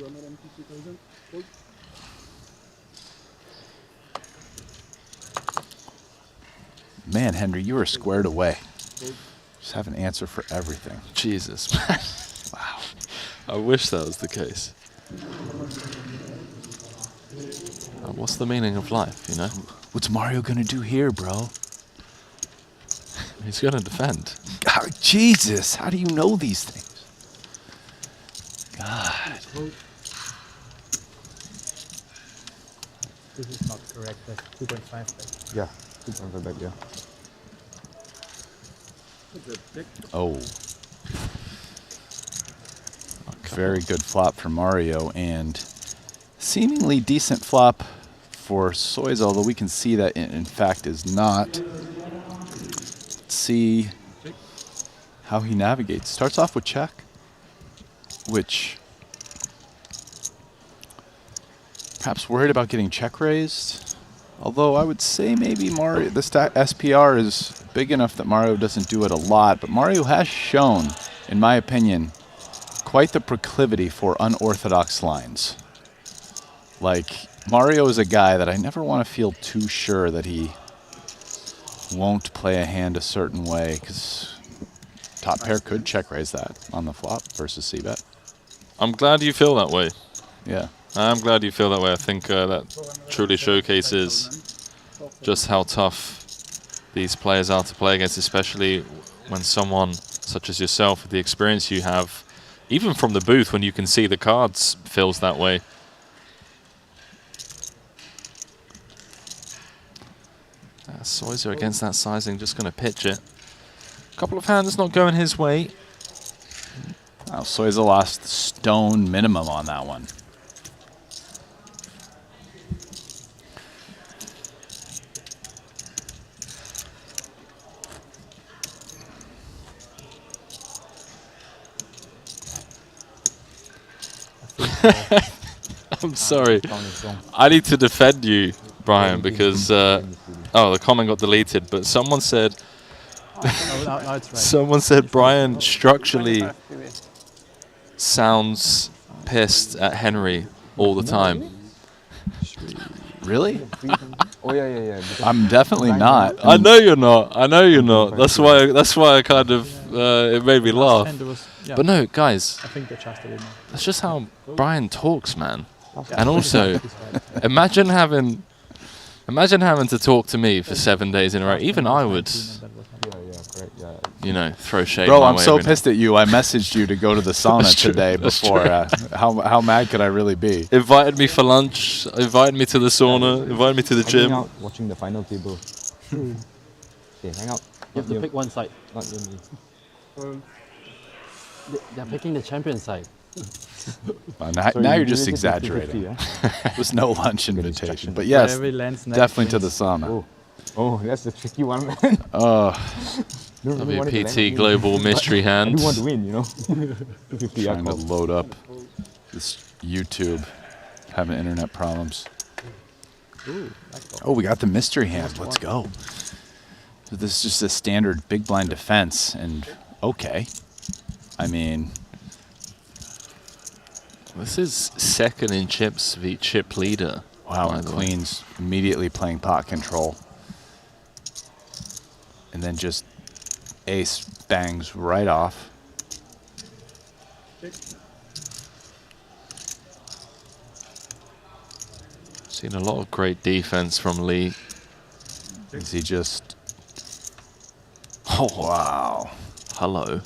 Man, Henry, you were squared away. Just have an answer for everything. Jesus, man. Wow. I wish that was the case. What's the meaning of life, you know? What's Mario gonna do here, bro? He's going to defend. God, Jesus, how do you know these things? God. This is not correct. That's 2.5 back. Yeah, 2.5 back, yeah. Oh. Very good flop for Mario and seemingly decent flop for Soiza, although we can see that in fact is not. Let's see how he navigates. Starts off with check, which perhaps worried about getting check raised. Although I would say maybe Mario, the SPR is big enough that Mario doesn't do it a lot, but Mario has shown, in my opinion, quite the proclivity for unorthodox lines. Like, Mario is a guy that I never want to feel too sure that he won't play a hand a certain way, because top pair could check raise that on the flop versus c-bet. I'm glad you feel that way. Yeah. I'm glad you feel that way. I think that truly showcases just how tough these players are to play against, especially when someone such as yourself, with the experience you have, even from the booth when you can see the cards, feels that way. Soiza against that sizing, just going to pitch it. Couple of hands not going his way. Wow, Soiza lost stone minimum on that one. I'm sorry. I need to defend you, Brian, because oh, the comment got deleted. But someone said, someone said Brian structurally sounds pissed at Henry all the time. Really? Oh yeah. I'm definitely not. I know you're not. I know you're not. That's why I kind of it made me laugh. But no, guys, I think they trusted him. that's just how Brian talks, man. And also, imagine having to talk to me for 7 days in a row. Even I would, you know, throw shade. Bro, my I'm way so every pissed at you. I messaged you to go to the sauna today before. How mad could I really be? Invited me for lunch, invited me to the sauna, invited me to the gym. Out watching the final table. Okay, hang out. You have to pick one side. Not me. They're picking the champion side. Well, now you're just exaggerating. There's no lunch invitation. But yes, definitely to the sauna. Oh, that's a tricky one, man. WPT Global Mystery Hand. I do want to win, you know. Trying to load up this YouTube. Having internet problems. Oh, we got the mystery hand. Let's go. So this is just a standard big blind defense, and okay. I mean, this is second in chips v chip leader. Wow, and Queen's immediately playing pot control. And then just ace bangs right off. Seen a lot of great defense from Lee. Is he just... Oh, wow. Hello.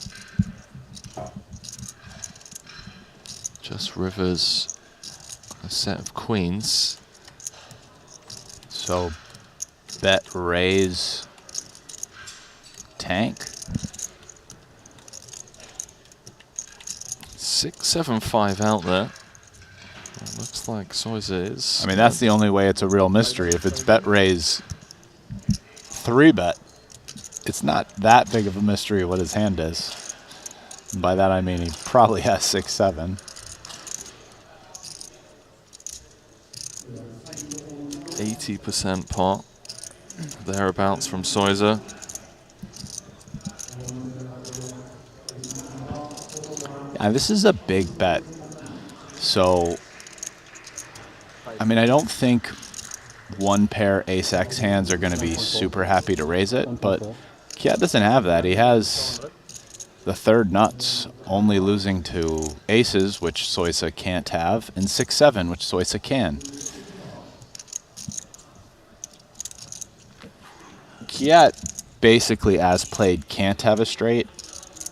Just rivers a set of queens. So bet raise tank. 6-7-5 out there. It looks like Soiza is. I mean, that's the only way it's a real mystery. If it's bet raise 3-bet, it's not that big of a mystery what his hand is. And by that I mean he probably has 6-7. 80% pot, thereabouts from Soiza. Yeah, this is a big bet. So, I mean, I don't think one pair ace-x hands are going to be super happy to raise it, but Kiat doesn't have that. He has the third nuts, only losing to aces, which Soiza can't have, and 6-7, which Soiza can. Kiat basically, as played, can't have a straight.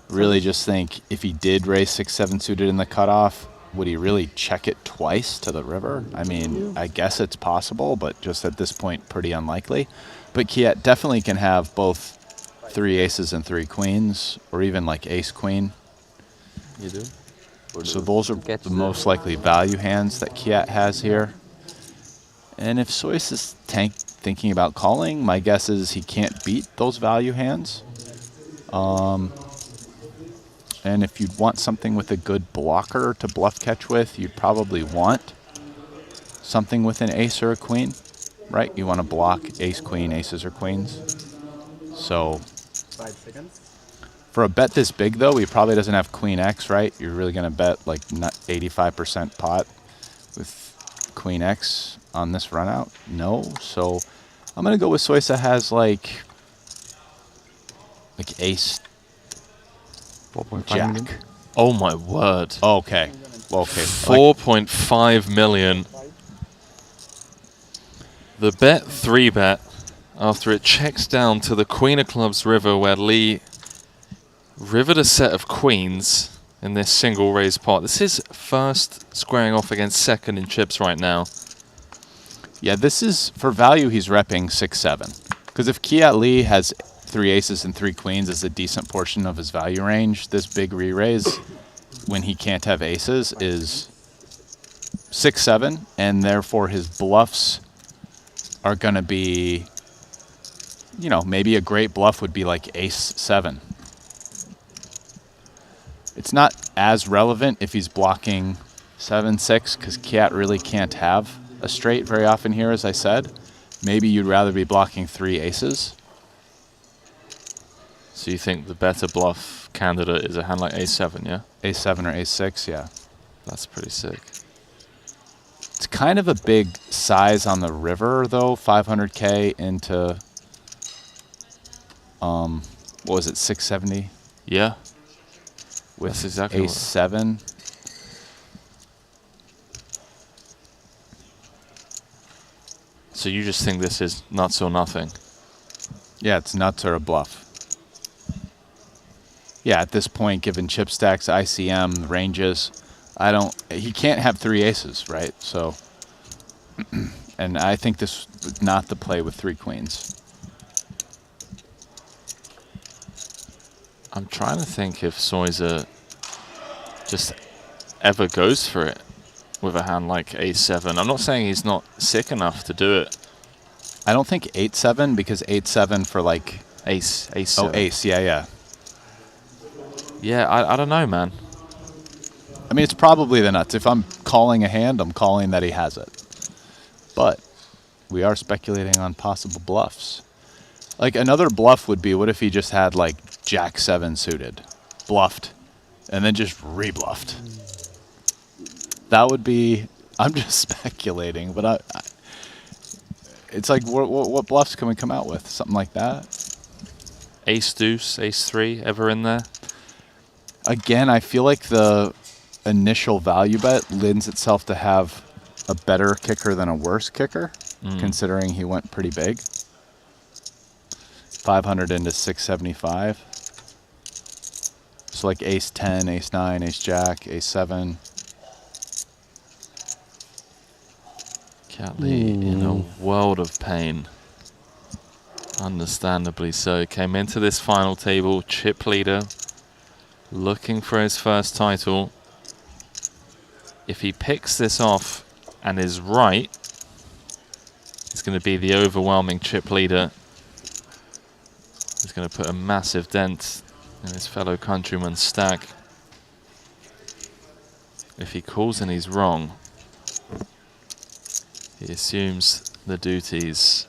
Really just think if he did raise 6-7 suited in the cutoff, would he really check it twice to the river? I mean, I guess it's possible, but just at this point, pretty unlikely. But Kiet definitely can have both 3 aces and 3 queens, or even like ace queen. You do? So those are the most likely value hands that Kiet has here. And if Sois is thinking about calling, my guess is he can't beat those value hands. And if you'd want something with a good blocker to bluff catch with, you'd probably want something with an ace or a queen, right? You want to block ace, queen, aces, or queens. So 5 seconds. for a bet this big, though, he probably doesn't have queen X, right? You're really going to bet like not 85% pot with queen X on this run out? No. So I'm going to go with Soisa has like ace, jack. Oh my word. Okay. Well, okay. 4.5 million. The bet 3-bet after it checks down to the Queen of Clubs river where Lee rivered a set of queens in this single raise pot. This is first squaring off against second in chips right now. Yeah, this is, for value, he's repping 6-7. Because if Kiat Lee has 3 aces and 3 queens is a decent portion of his value range, this big re-raise, when he can't have aces, is 6-7, and therefore his bluffs are going to be, you know, maybe a great bluff would be like ace-7. It's not as relevant if he's blocking 7-6, because Kiat really can't have a straight very often here, as I said. Maybe you'd rather be blocking 3 aces. So you think the better bluff candidate is a hand like ace-7, yeah? Ace-7 or ace-6, yeah. That's pretty sick. It's kind of a big size on the river, though. 500K into, what was it, 670? Yeah. With that's exactly ace-7. So you just think this is nuts or nothing? Yeah, it's nuts or a bluff. Yeah, at this point, given chip stacks, ICM, ranges, he can't have 3 aces, right? So, and I think this was not the play with 3 queens. I'm trying to think if Soiza just ever goes for it with a hand like ace-7. I'm not saying he's not sick enough to do it. I don't think 8-7, because 8-7 for like ace. Oh, ace, yeah. Yeah, I don't know, man. I mean, it's probably the nuts. If I'm calling a hand, I'm calling that he has it. But we are speculating on possible bluffs. Like, another bluff would be, what if he just had, like, Jack-7 suited, bluffed, and then just rebluffed? That would be, I'm just speculating, but it's like, what bluffs can we come out with? Something like that? Ace-deuce, ace-3, ever in there? Again, I feel like the initial value bet lends itself to have a better kicker than a worse kicker, considering he went pretty big. 500 into 675. So like ace-10, ace-9, ace-jack, ace-7. Catley in a world of pain. Understandably so. Came into this final table, chip leader, looking for his first title. If he picks this off and is right, it's going to be the overwhelming chip leader. He's going to put a massive dent in his fellow countryman's stack. If he calls and he's wrong, he assumes the duties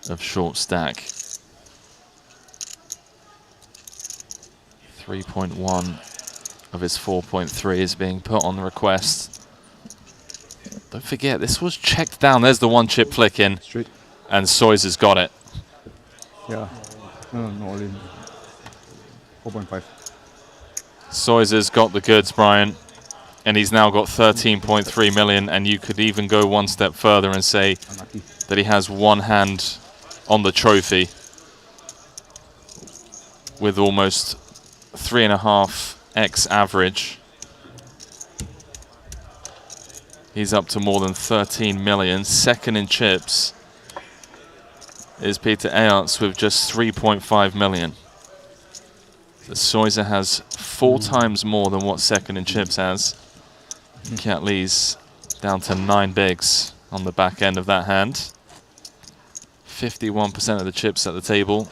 of short stack. 3.1 of his 4.3 is being put on the request. Don't forget, this was checked down. There's the one chip flick in. Straight. And Sois has got it. Yeah. No, all in. 4.5. Sois has got the goods, Brian. And he's now got 13.3 million. And you could even go one step further and say that he has one hand on the trophy. with almost 3.5x average. He's up to more than 13 million. Second in chips is Peter Aerts with just 3.5 million. So Soiser has 4 times more than what second in chips has. Kiat Lee's down to 9 bigs on the back end of that hand. 51% of the chips at the table.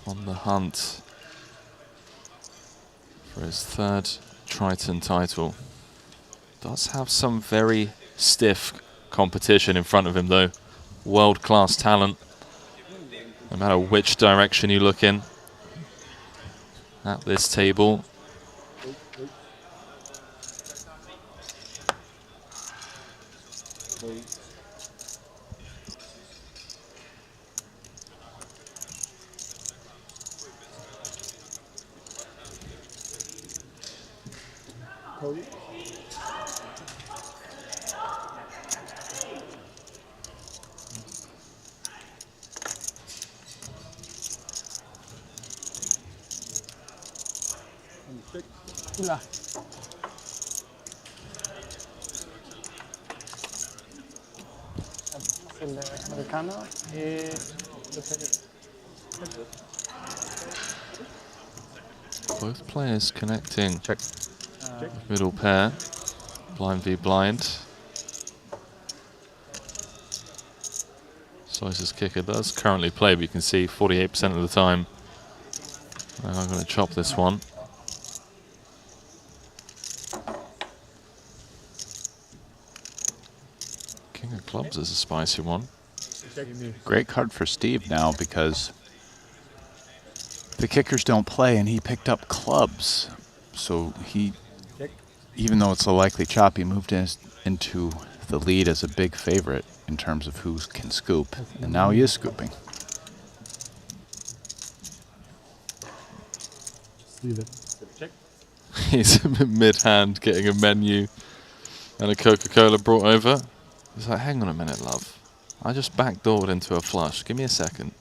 On the hunt for his 3rd Triton title. Does have some very stiff competition in front of him though. World-class talent. No matter which direction you look in at this table. Là. El americano y Both players connecting. Check. Middle pair. Blind v blind. Soiser's kicker does currently play, but you can see 48% of the time. I'm going to chop this one. King of clubs is a spicy one. Great card for Steve now because the kickers don't play and he picked up clubs. So he, even though it's a likely chop, he moved into the lead as a big favorite in terms of who can scoop. And now he is scooping. He's mid-hand getting a menu and a Coca-Cola brought over. He's like, hang on a minute, love. I just backdoored into a flush. Give me a second.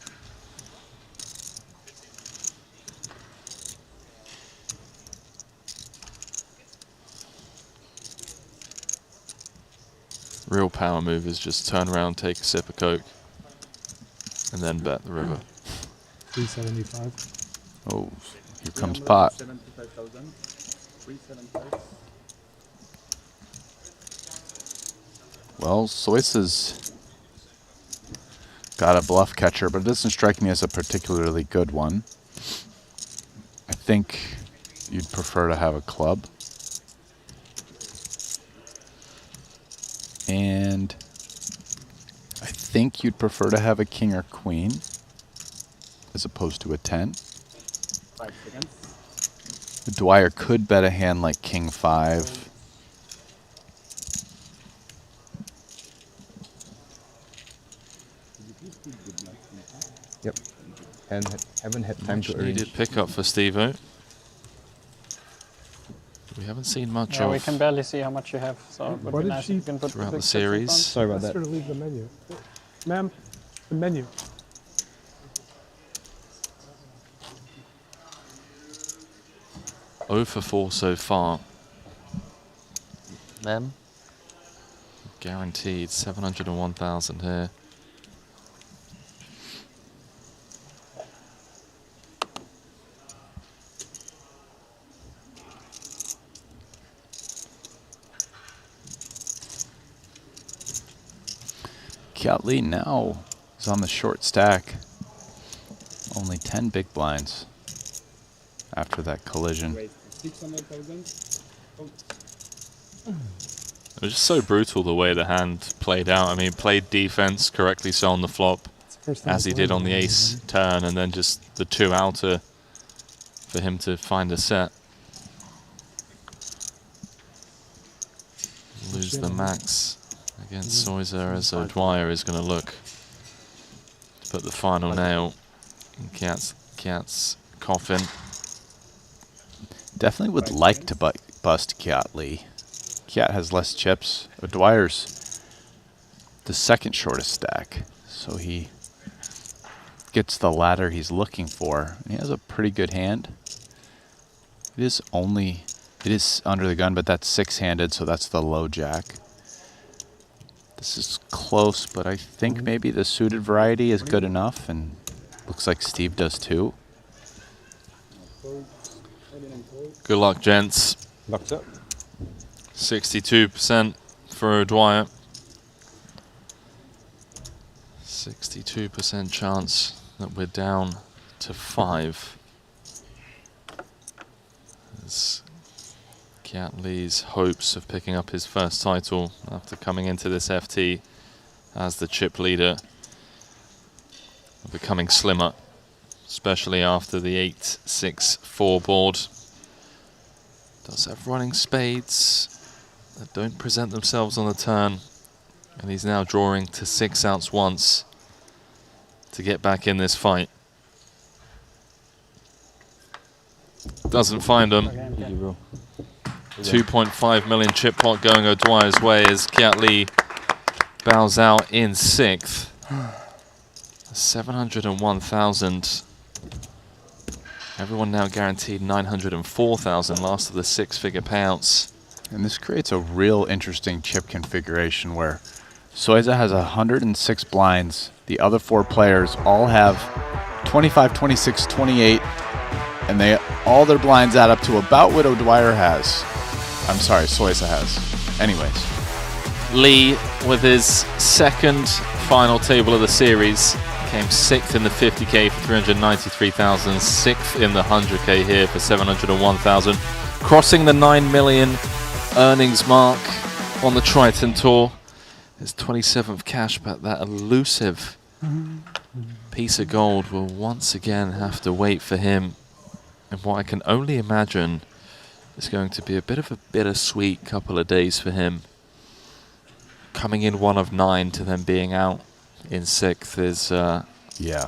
Real power move is just turn around, take a sip of Coke, and then bet the river. 375. Oh, here comes pot. Well, Soisa's got a bluff catcher, but it doesn't strike me as a particularly good one. I think you'd prefer to have a club. And I think you'd prefer to have a king or queen as opposed to a 10. 5 seconds. The Dwyer could bet a hand like king 5. Yep. And haven't had time to Needed arrange. pickup for Steve-O. We haven't seen much Yeah, of we can barely see how much you have, so it would Why be did nice she- if you can put throughout big the chips in series. front. Sorry about Ask her that. to leave the menu. Ma'am, the menu. Oh for 4 so far. Them. Guaranteed 701,000 here. Kiat Lee now is on the short stack. Only 10 big blinds after that collision. 600,000. It was just so brutal the way the hand played out. I mean, played defense correctly so on the flop, as he did on the ace turn, and then just the 2 outer for him to find a set. Lose the max against Soiser as O'Dwyer is going to look to put the final nail in Kiat's coffin. Definitely would like to bust Kiat Lee. Kiat has less chips. O'Dwyer's the second shortest stack, so he gets the ladder he's looking for. He has a pretty good hand. It is under the gun, but that's six-handed, so that's the low jack. This is close, but I think maybe the suited variety is good enough, and looks like Steve does too. Good luck, gents. Locked up. 62% for O'Dwyer. 62% chance that we're down to 5. As Kiat Lee's hopes of picking up his first title after coming into this FT as the chip leader are becoming slimmer, especially after the 8-6-4 board. Does have running spades that don't present themselves on the turn, and he's now drawing to 6 outs once to get back in this fight. Doesn't find them. 2.5 million chip pot going O'Dwyer's way as Kiat Lee bows out in 6th. 701,000. Everyone now guaranteed 904,000 last of the 6-figure payouts. And this creates a real interesting chip configuration where Soiza has 106 blinds. The other 4 players all have 25, 26, 28, and all their blinds add up to about what O'Dwyer has. I'm sorry, Soiza has. Anyways. Lee, with his second final table of the series, came 6th in the 50k for 393,000, 6th in the 100k here for 701,000, crossing the 9 million earnings mark on the Triton Tour. His 27th cash, but that elusive piece of gold will once again have to wait for him. And what I can only imagine is going to be a bit of a bittersweet couple of days for him. Coming in 1 of 9 to then being out in 6th is, yeah,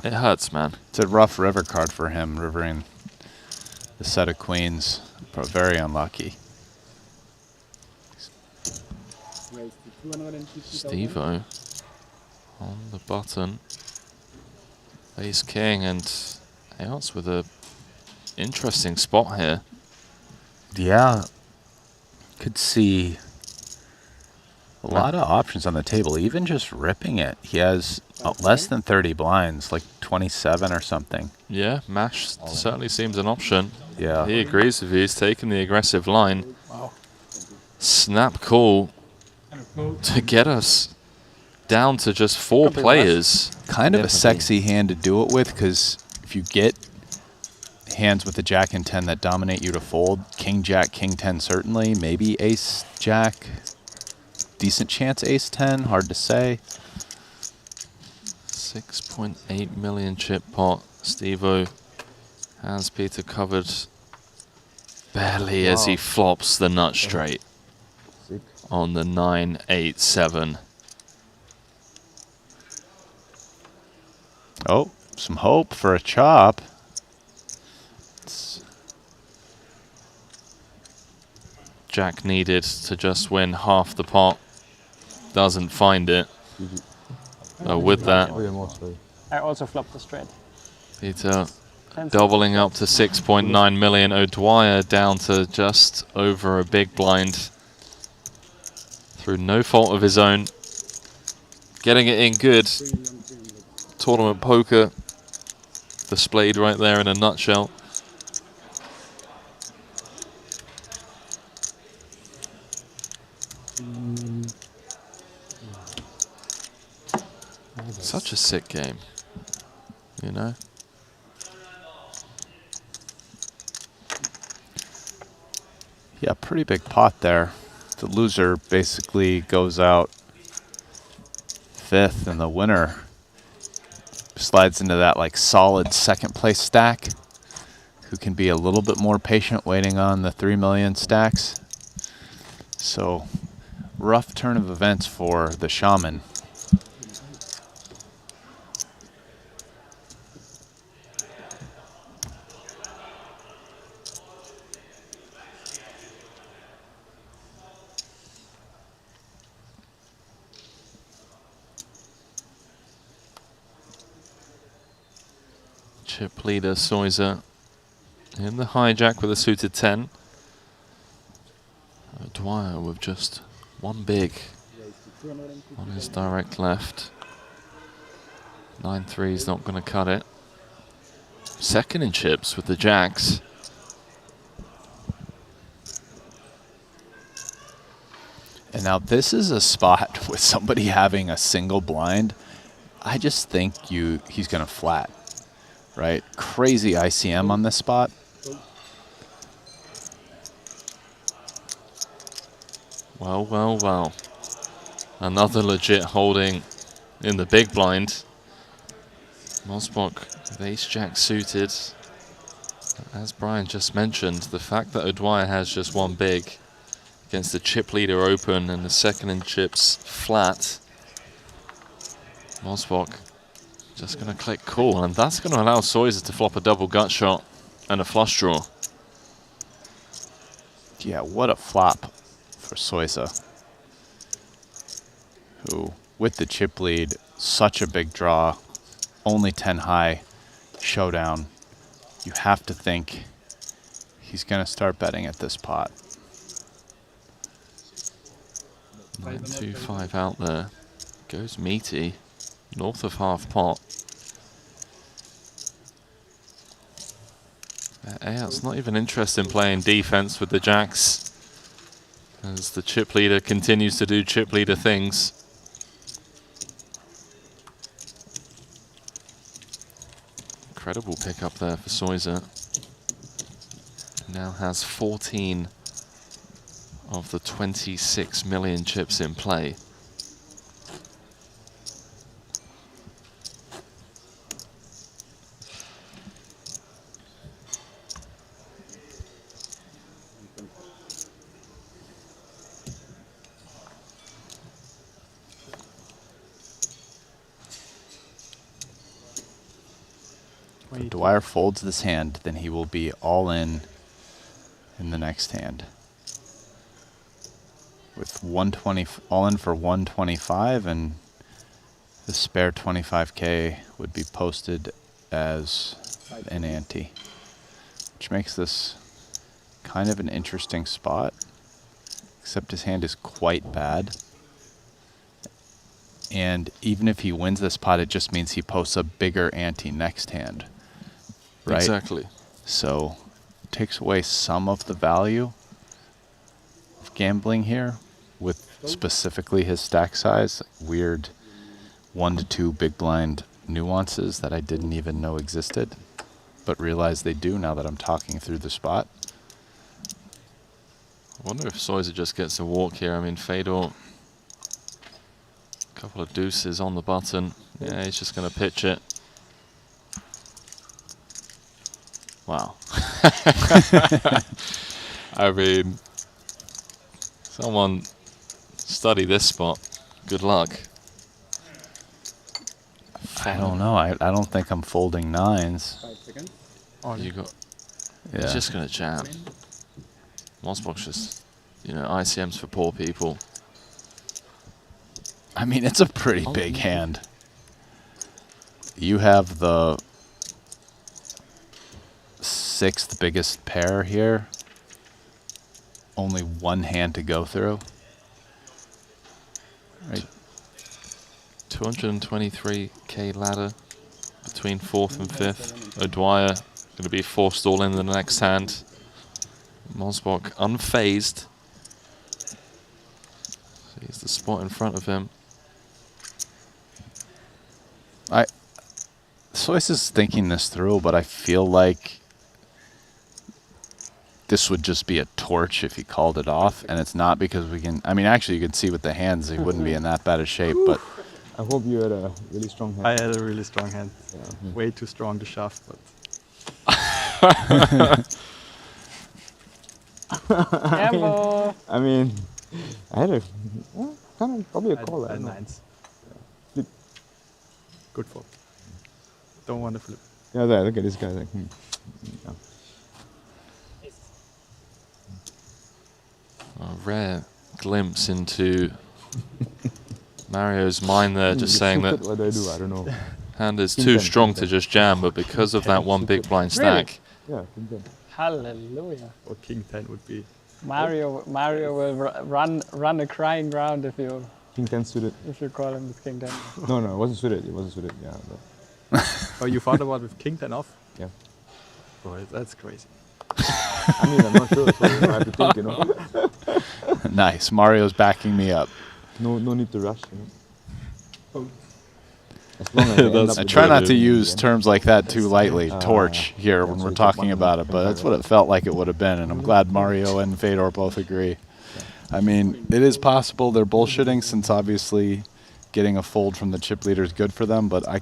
it hurts, man. It's a rough river card for him, rivering the set of queens. Very unlucky. Steve-O on the button. Ace King and outs with a interesting spot here. Yeah. Could see a lot of options on the table, even just ripping it. He has less than 30 blinds, like 27 or something. Yeah, mash certainly seems an option. Yeah. He agrees with you. He's taking the aggressive line. Wow. Snap call to get us down to just 4 players. Kind of a sexy hand to do it with, because if you get hands with the Jack and 10 that dominate you to fold, King Jack, King 10 certainly, maybe Ace Jack, decent chance Ace 10, hard to say. 6.8 million chip pot. Steve-O has Peter covered barely as he flops the nut straight on the 9-8-7. Oh, some hope for a chop. Jack needed to just win half the pot. Doesn't find it. With that, I also flopped the straight. Peter doubling up to 6.9 million. O'Dwyer down to just over a big blind through no fault of his own. Getting it in good. Tournament poker displayed right there in a nutshell. Such a sick game, you know? Yeah, pretty big pot there. The loser basically goes out 5th, and the winner slides into that like solid second place stack, who can be a little bit more patient waiting on the 3 million stacks. So rough turn of events for the Shaman. chip leader Soiser in the hijack with a suited 10. Dwyer with just one big on his direct left. 9-3 is not going to cut it. Second in chips with the jacks. And now this is a spot with somebody having a single blind. I just think he's going to flat, right? Crazy ICM on this spot. Well, well, well. Another legit holding in the big blind. Mosbok with ace-jack suited. As Brian just mentioned, the fact that O'Dwyer has just one big against the chip leader open and the second in chips flat. Mosbok just going to click call, and that's going to allow Soiser to flop a double gut shot and a flush draw. Yeah, what a flop for Soiser, who, with the chip lead, such a big draw, only 10 high, showdown. You have to think he's going to start betting at this pot. 9-2-5 out there. Goes meaty, north of half pot. Ayat's not even interested in playing defense with the jacks, as the chip leader continues to do chip leader things. Incredible pickup there for Soiser. Now has 14 of the 26 million chips in play. If Dwyer folds this hand, then he will be all in the next hand. With 120, all in for 125, and the spare 25K would be posted as an ante, which makes this kind of an interesting spot, except his hand is quite bad. And even if he wins this pot, it just means he posts a bigger ante next hand, right? Exactly. So it takes away some of the value of gambling here, with specifically his stack size, weird 1 to 2 big blind nuances that I didn't even know existed, but realize they do now that I'm talking through the spot. I wonder if Soiser just gets a walk here. I mean, Fedor, a couple of deuces on the button. Yeah, he's just going to pitch it. Wow. I mean, someone study this spot. Good luck. I don't know. I don't think I'm folding nines. 5 seconds. You got. Yeah. He's just going to jam. Mosbok's just, you know, ICMs for poor people. I mean, it's a pretty big hand. You have the 6th biggest pair here. Only one hand to go through. Right. 223k ladder between 4th and 5th. O'Dwyer going to be forced all in the next hand. Mosbok unfazed. Sees the spot in front of him. Soiser's thinking this through, but I feel like this would just be a torch if he called it off, and it's not, because we can. I mean, actually, you can see with the hands, he wouldn't be in that bad a shape. But I hope you had a really strong hand. I had a really strong hand. Yeah. Way too strong to shove, but. I mean, I had a kind of probably a call. I had nines. Flip. Good fold. Don't want to flip. Yeah, there. Look at this guy. Like, yeah. A rare glimpse into Mario's mind there, just saying that. What do I do? I don't know. Hand is King too 10, strong King to 10. just jam, but because of that one big blind Really? stack. Yeah, King 10. Hallelujah. Or King 10 would be. Mario will run a crying round if you King 10 suited. if you call him with King 10. No, it wasn't suited. It wasn't suited. Yeah. But Oh, you thought about with King 10 off? yeah. Boy, that's crazy. I mean, I'm not sure, so I have to think, you know. Nice. Mario's backing me up. No need to rush, you know. As long as I, end up I with try the- not to use terms like that too lightly, torch, here when so we're you took talking one about it, but that's what it felt like it would have been, and I'm glad Mario and Fedor both agree. I mean, it is possible they're bullshitting, since obviously getting a fold from the chip leader is good for them, but I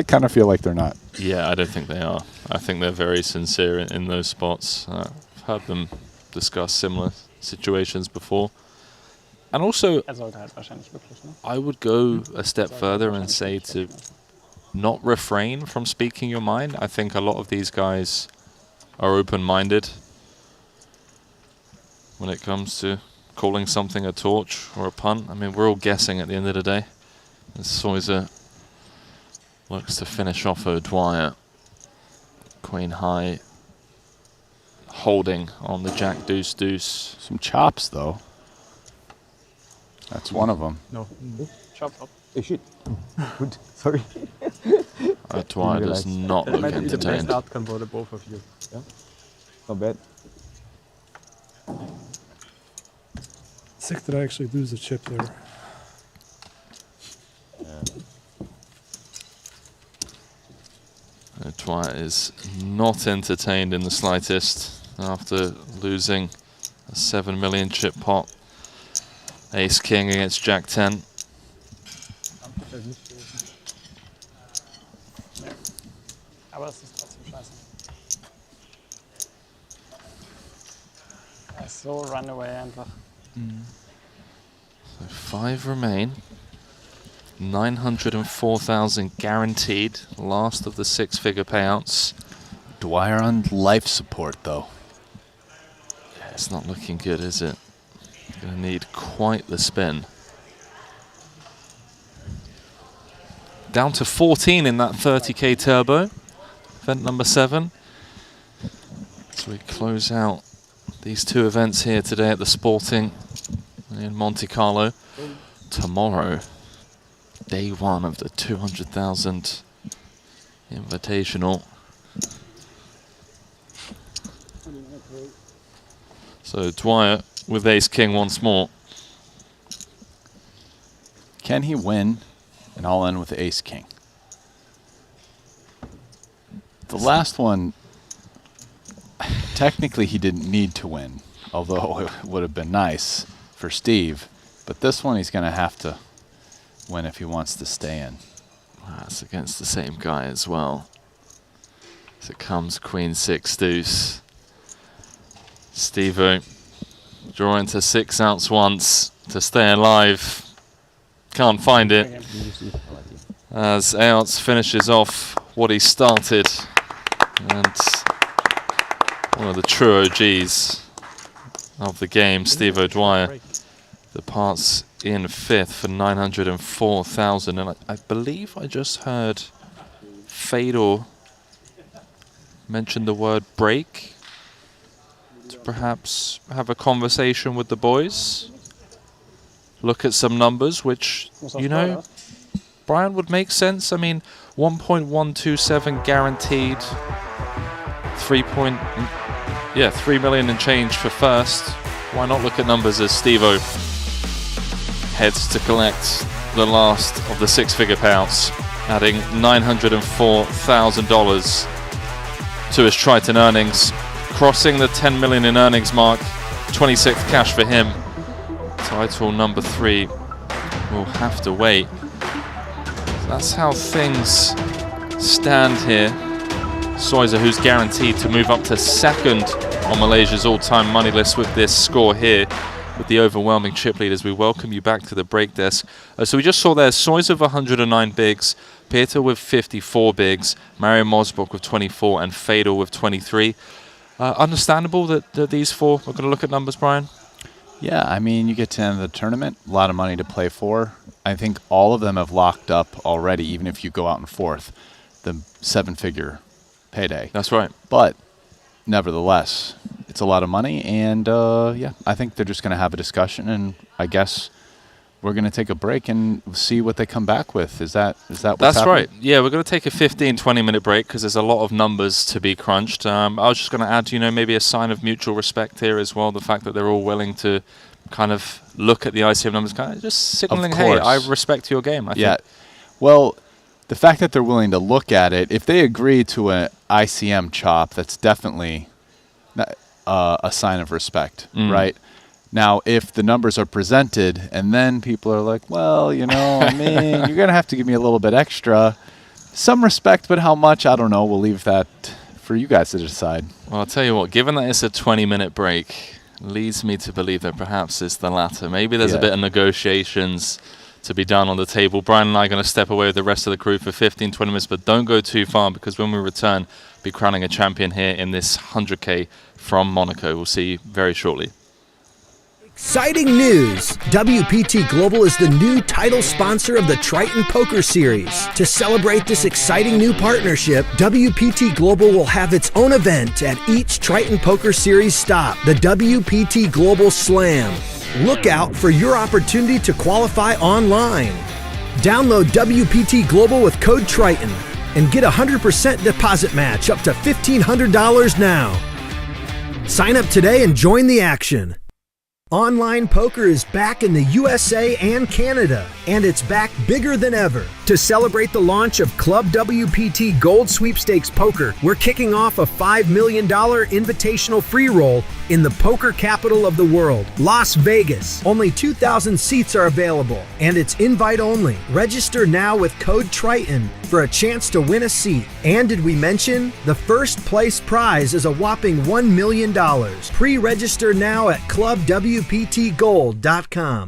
kind of feel like they're not. Yeah, I don't think they are. I think they're very sincere in those spots. I've heard them discuss similar situations before. And also, I would go a step further and say to not refrain from speaking your mind. I think a lot of these guys are open-minded when it comes to calling something a torch or a punt. I mean, we're all guessing at the end of the day. Soiser looks to finish off O'Dwyer. Queen high, holding on the jack deuce deuce. Some chops though. That's one of them. No. Chop up. Hey, shit. Good. Sorry. O'Dwyer does not That look might be the best entertained. outcome for the both of you. Yeah. Not bad. Sick that I actually lose a chip there. O'Dwyer is not entertained in the slightest after losing a 7 million chip pot. Ace King against Jack 10. Aber es ist trotzdem scheiße. Er ist so runaway einfach. So 5 remain. 904,000 guaranteed. Last of the 6-figure payouts. Dwyer on life support though. Yeah, it's not looking good, is it? Gonna need quite the spin. Down to 14 in that 30k turbo. Event number 7. So we close out these 2 events here today at the Sporting in Monte-Carlo. Tomorrow, day 1 of the 200,000 Invitational. So Dwyer with Ace King once more. Can he win an all-in with Ace King? The last one, technically he didn't need to win, although it would have been nice for Steve. But this one he's going to have to win if he wants to stay in. That's against the same guy as well. So it comes Queen 6 deuce. Steve-O drawing to 6 outs once to stay alive. Can't find it. As outs finishes off what he started. And one of the true OGs of the game, Steve O'Dwyer, departs in 5th for 904,000. And I believe I just heard Fedor mention the word break to perhaps have a conversation with the boys. Look at some numbers, which, you know, Brian, would make sense. I mean, 1.127 guaranteed, 3 million and change for first. Why not look at numbers as Steve-O heads to collect the last of the 6-figure payouts, adding $904,000 to his Triton earnings, crossing the 10 million in earnings mark, 26th cash for him. Title number 3 will have to wait. That's how things stand here. Soiser, who's guaranteed to move up to 2nd on Malaysia's all-time money list with this score here, with the overwhelming chip lead, as we welcome you back to the break desk. So we just saw there Soiser with 109 bigs, Peter with 54 bigs, Mario Mosbrook with 24, and Fedor with 23. Understandable that these 4 are going to look at numbers, Brian? Yeah, I mean, you get to the end of the tournament, a lot of money to play for. I think all of them have locked up already, even if you go out in fourth, the 7-figure payday. That's right. But nevertheless, it's a lot of money, and yeah, I think they're just going to have a discussion, and I guess we're going to take a break and see what they come back with. Is that what's That's happening? right. Yeah, we're going to take a 15-20-minute break because there's a lot of numbers to be crunched. I was just going to add, maybe a sign of mutual respect here as well, the fact that they're all willing to kind of look at the ICM numbers, kind of just signaling, hey, I respect your game. I think. Well, the fact that they're willing to look at it, if they agree to an ICM chop, that's definitely a sign of respect, right? Now, if the numbers are presented and then people are like, well, I mean, you're going to have to give me a little bit extra. Some respect, but how much? I don't know. We'll leave that for you guys to decide. Well, I'll tell you what, given that it's a 20-minute break, leads me to believe that perhaps it's the latter. Maybe there's a bit of negotiations to be done on the table. Brian and I are going to step away with the rest of the crew for 15-20 minutes, but don't go too far because when we return, we'll be crowning a champion here in this 100K from Monaco. We'll see you very shortly. Exciting news! WPT Global is the new title sponsor of the Triton Poker Series. To celebrate this exciting new partnership, WPT Global will have its own event at each Triton Poker Series stop, the WPT Global Slam. Look out for your opportunity to qualify online. Download WPT Global with code Triton and get a 100% deposit match up to $1,500 now. Sign up today and join the action. Online poker is back in the USA and Canada, and it's back bigger than ever. To celebrate the launch of Club WPT Gold Sweepstakes Poker, we're kicking off a $5 million invitational free roll in the poker capital of the world, Las Vegas. Only 2,000 seats are available, and it's invite only. Register now with code Triton for a chance to win a seat. And did we mention the first place prize is a whopping $1 million. Pre-register now at clubwptgold.com.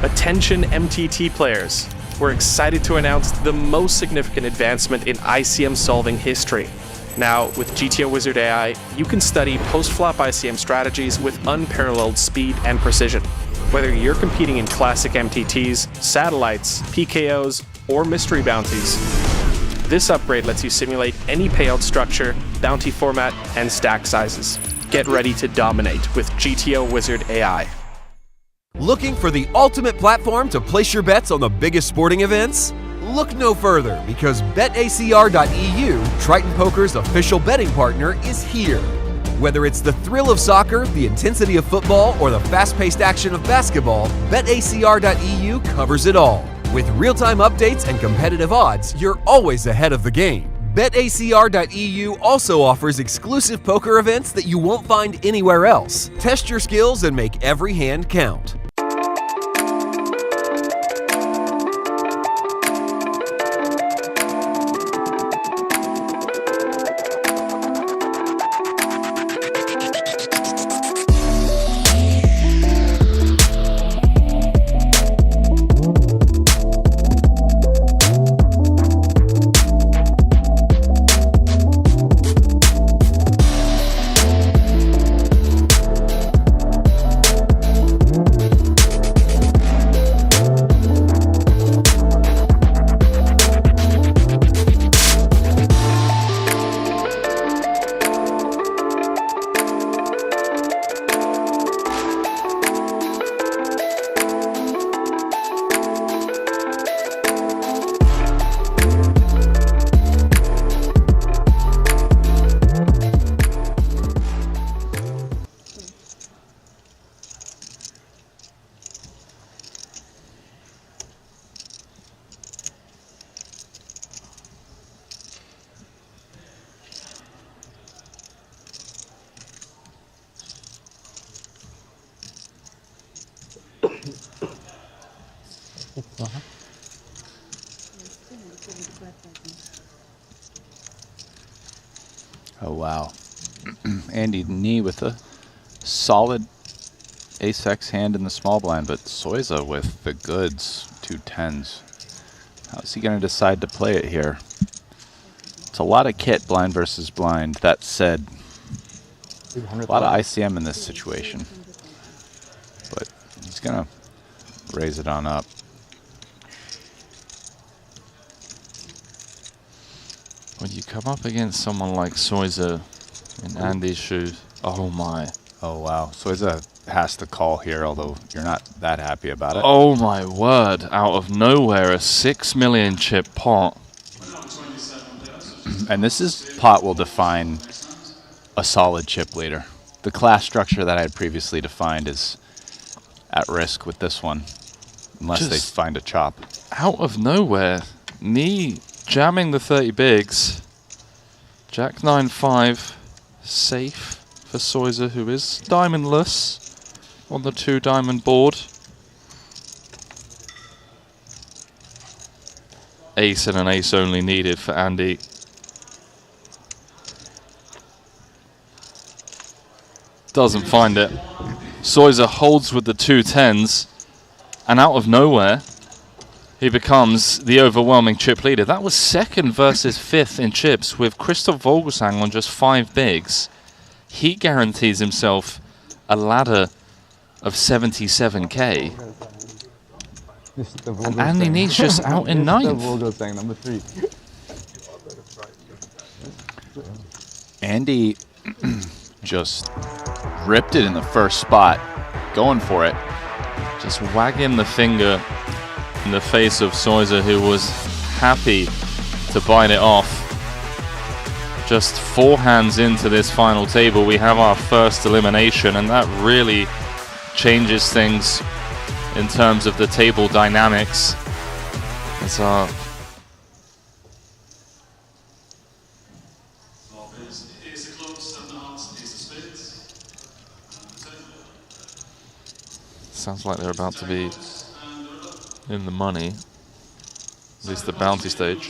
Attention MTT players. We're excited to announce the most significant advancement in ICM solving history. Now, with GTO Wizard AI, you can study post-flop ICM strategies with unparalleled speed and precision. Whether you're competing in classic MTTs, satellites, PKOs, or mystery bounties, this upgrade lets you simulate any payout structure, bounty format, and stack sizes. Get ready to dominate with GTO Wizard AI. Looking for the ultimate platform to place your bets on the biggest sporting events? Look no further because BetACR.eu, Triton Poker's official betting partner, is here. Whether it's the thrill of soccer, the intensity of football, or the fast-paced action of basketball, BetACR.eu covers it all. With real-time updates and competitive odds, you're always ahead of the game. BetACR.eu also offers exclusive poker events that you won't find anywhere else. Test your skills and make every hand count. Oh, wow. Andy knee with a solid ace-x hand in the small blind, but Soiza with the goods, 2 10s. How's he going to decide to play it here? It's a lot of kit, blind versus blind. That said, a lot of ICM in this situation. But he's going to raise it on up. When you come up against someone like Soiza in Andy's shoes, oh my. Oh wow, Soiza has to call here, although you're not that happy about it. Oh my word, out of nowhere, a 6 million chip pot. And this pot will define a solid chip leader. The class structure that I had previously defined is at risk with this one, unless they find a chop. Out of nowhere, knee jamming the 30 bigs. Jack 9-5, safe for Soiza, who is diamondless on the 2 diamond board. Ace and an ace only needed for Andy. Doesn't find it. Soiza holds with the 2 10s, and out of nowhere, he becomes the overwhelming chip leader. That was 2nd versus 5th in chips with Christoph Vogelsang on just 5 bigs. He guarantees himself a ladder of 77k. And Andy Nee's just out in 9th. Vogelsang, number 3. Andy just ripped it in the first spot, going for it. Just wagging the finger in the face of Soiza, who was happy to bite it off. Just 4 hands into this final table, we have our first elimination, and that really changes things in terms of the table dynamics. As our sounds like they're about to be in the money, at least the bounty stage.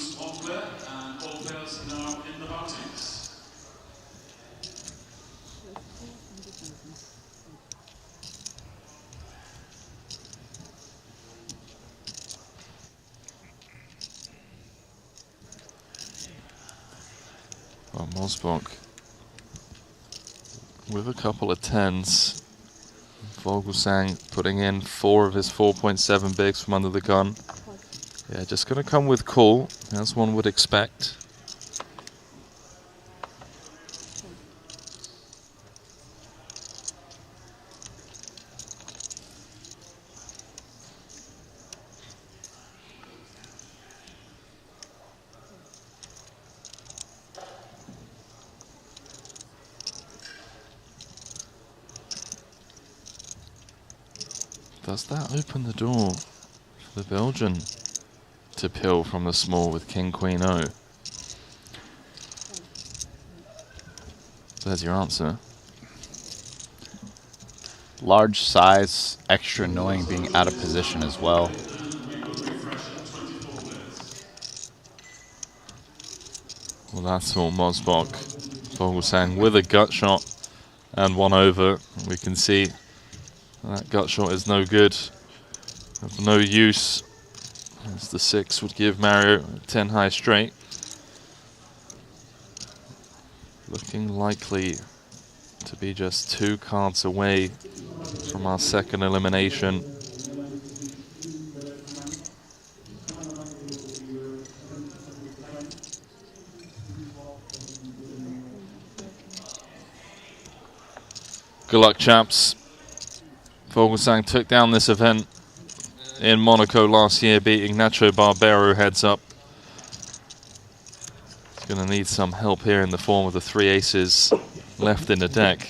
Well, Mosbach with a couple of 10s. Vogelsang putting in 4 of his 4.7 bigs from under the gun. Yeah, just going to come with call, as one would expect. Does that open the door for the Belgian to pill from the small with King Queen O? There's your answer. Large size, extra annoying being out of position as well. Well, that's all Mosbach. Vogelsang with a gut shot and 1 over. We can see that gut shot is no good, of no use, as the 6 would give Mario a 10 high straight. Looking likely to be just 2 cards away from our second elimination. Good luck, chaps. Vogelsang took down this event in Monaco last year, beating Nacho Barbero heads up. He's going to need some help here in the form of the 3 aces left in the deck.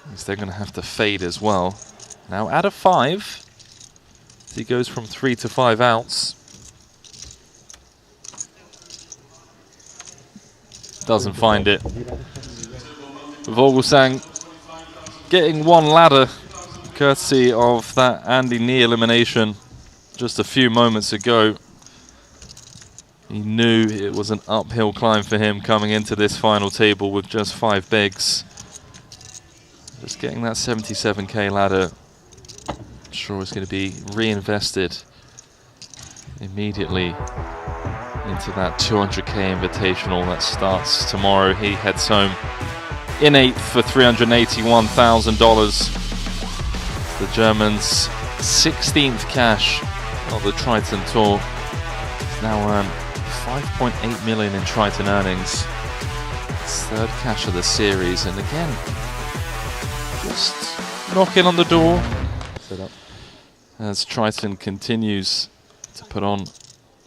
Because they're going to have to fade as well. Now out of 5, he goes from 3 to 5 outs. Doesn't find it. Vogelsang getting 1 ladder, courtesy of that Andy Nee elimination just a few moments ago. He knew it was an uphill climb for him coming into this final table with just 5 bigs. Just getting that 77k ladder, I'm sure is going to be reinvested immediately into that 200k invitational that starts tomorrow. He heads home in 8th for $381,000. The Germans 16th cash of the Triton Tour. He's now earned 5.8 million in Triton earnings. His third cash of the series, and again, just knocking on the door as Triton continues to put on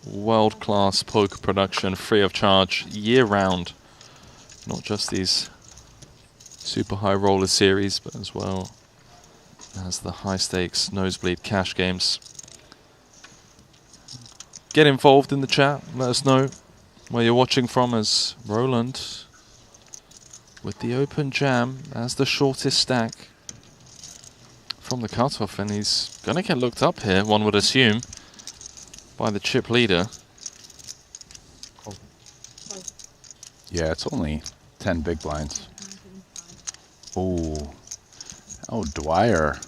world-class poker production free of charge year-round. Not just these super high roller series, but as well as the high-stakes nosebleed cash games. Get involved in the chat. Let us know where you're watching from, as Roland with the open jam as the shortest stack from the cutoff, and he's going to get looked up here, one would assume, by the chip leader. Yeah, it's only 10 big blinds. Oh, Dwyer.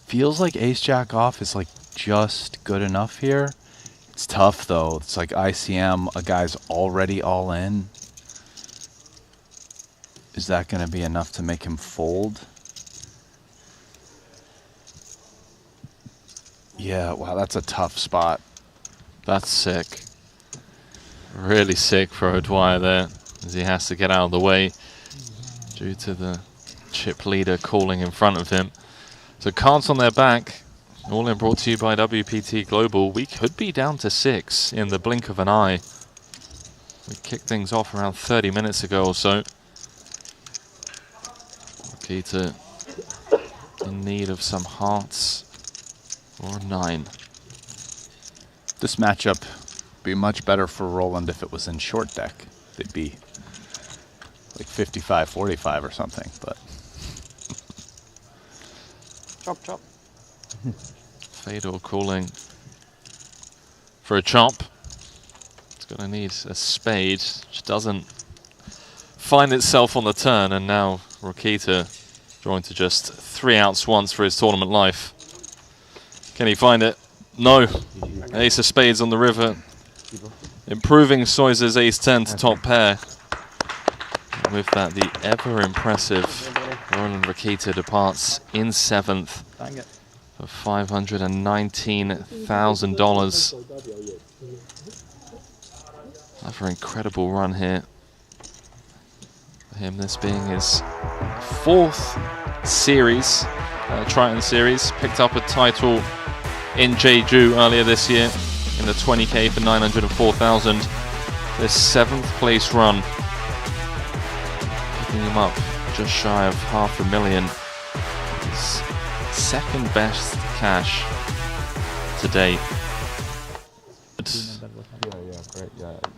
Feels like ace-jack off is like just good enough here. It's tough though. It's like ICM, a guy's already all in. Is that going to be enough to make him fold? Yeah, wow, that's a tough spot. That's sick. Really sick for O'Dwyer there, as he has to get out of the way due to the chip leader calling in front of him. So cards on their back, all in brought to you by WPT Global. We could be down to 6 in the blink of an eye. We kicked things off around 30 minutes ago or so. Keita in need of some hearts or a 9. This matchup would be much better for Roland if it was in short deck. They'd be like 55-45 or something, but... Chop, chop. Fedor calling for a chop. It's going to need a spade, which doesn't find itself on the turn, and now Rokita drawing to just 3 outs once for his tournament life. Can he find it? No. Ace of spades on the river. Improving Soizer's ace-10 to top pair. And with that, the ever-impressive Roland Rokita departs in 7th for $519,000. Another incredible run here for him, this being his 4th series, Triton series. Picked up a title in Jeju earlier this year in the 20K for 904,000. This 7th place run, picking him up just shy of $500,000. His 2nd best cash to date.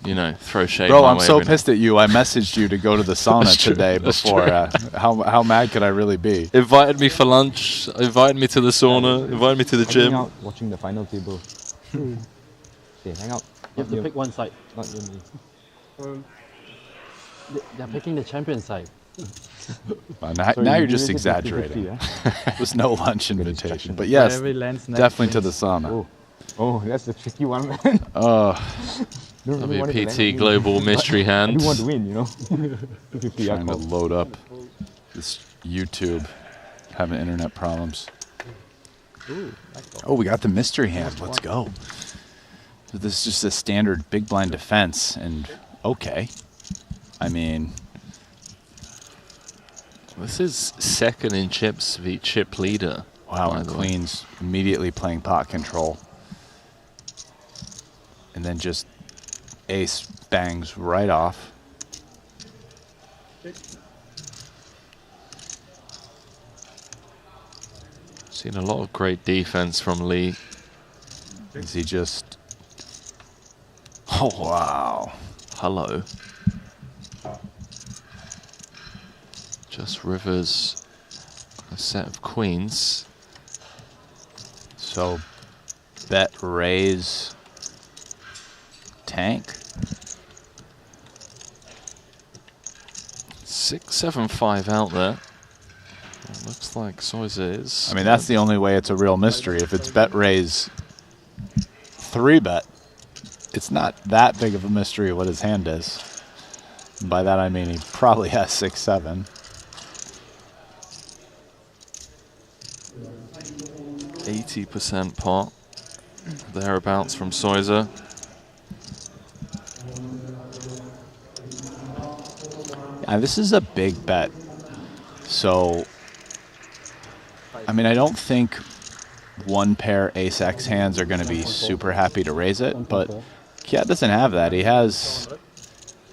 You know, throw shade. Bro, I'm so pissed at you. I messaged you to go to the sauna today before. How mad could I really be? Invited me for lunch, invited me to the sauna, invited me to the gym. Out watching the final table. Okay, hang out. You have to pick one side. Not you and me. They're picking the champion side. Now you're just exaggerating. It was no lunch invitation, but yes, definitely to the sauna. Oh, that's the tricky one, man. WPT Global Mystery Hand. I do want to win, you know. Trying to load up this YouTube. Having internet problems. Oh, we got the mystery hand. Let's go. So this is just a standard big blind defense, and okay. I mean, this is 2nd in chips v chip leader. Wow, and Queen's immediately playing pot control. And then just ace bangs right off. Seen a lot of great defense from Lee. Is he just... Oh, wow. Hello. Just rivers a set of queens. So, bet raise... tank. 6-7-5 out there. It looks like Soizer is. I mean, that's the only way it's a real mystery. If it's bet raise 3-bet, it's not that big of a mystery what his hand is. And by that I mean he probably has 6-7. 80% pot, thereabouts from Soiser. Yeah, this is a big bet. So, I mean, I don't think one pair ace-x hands are going to be super happy to raise it, but Kiat doesn't have that. He has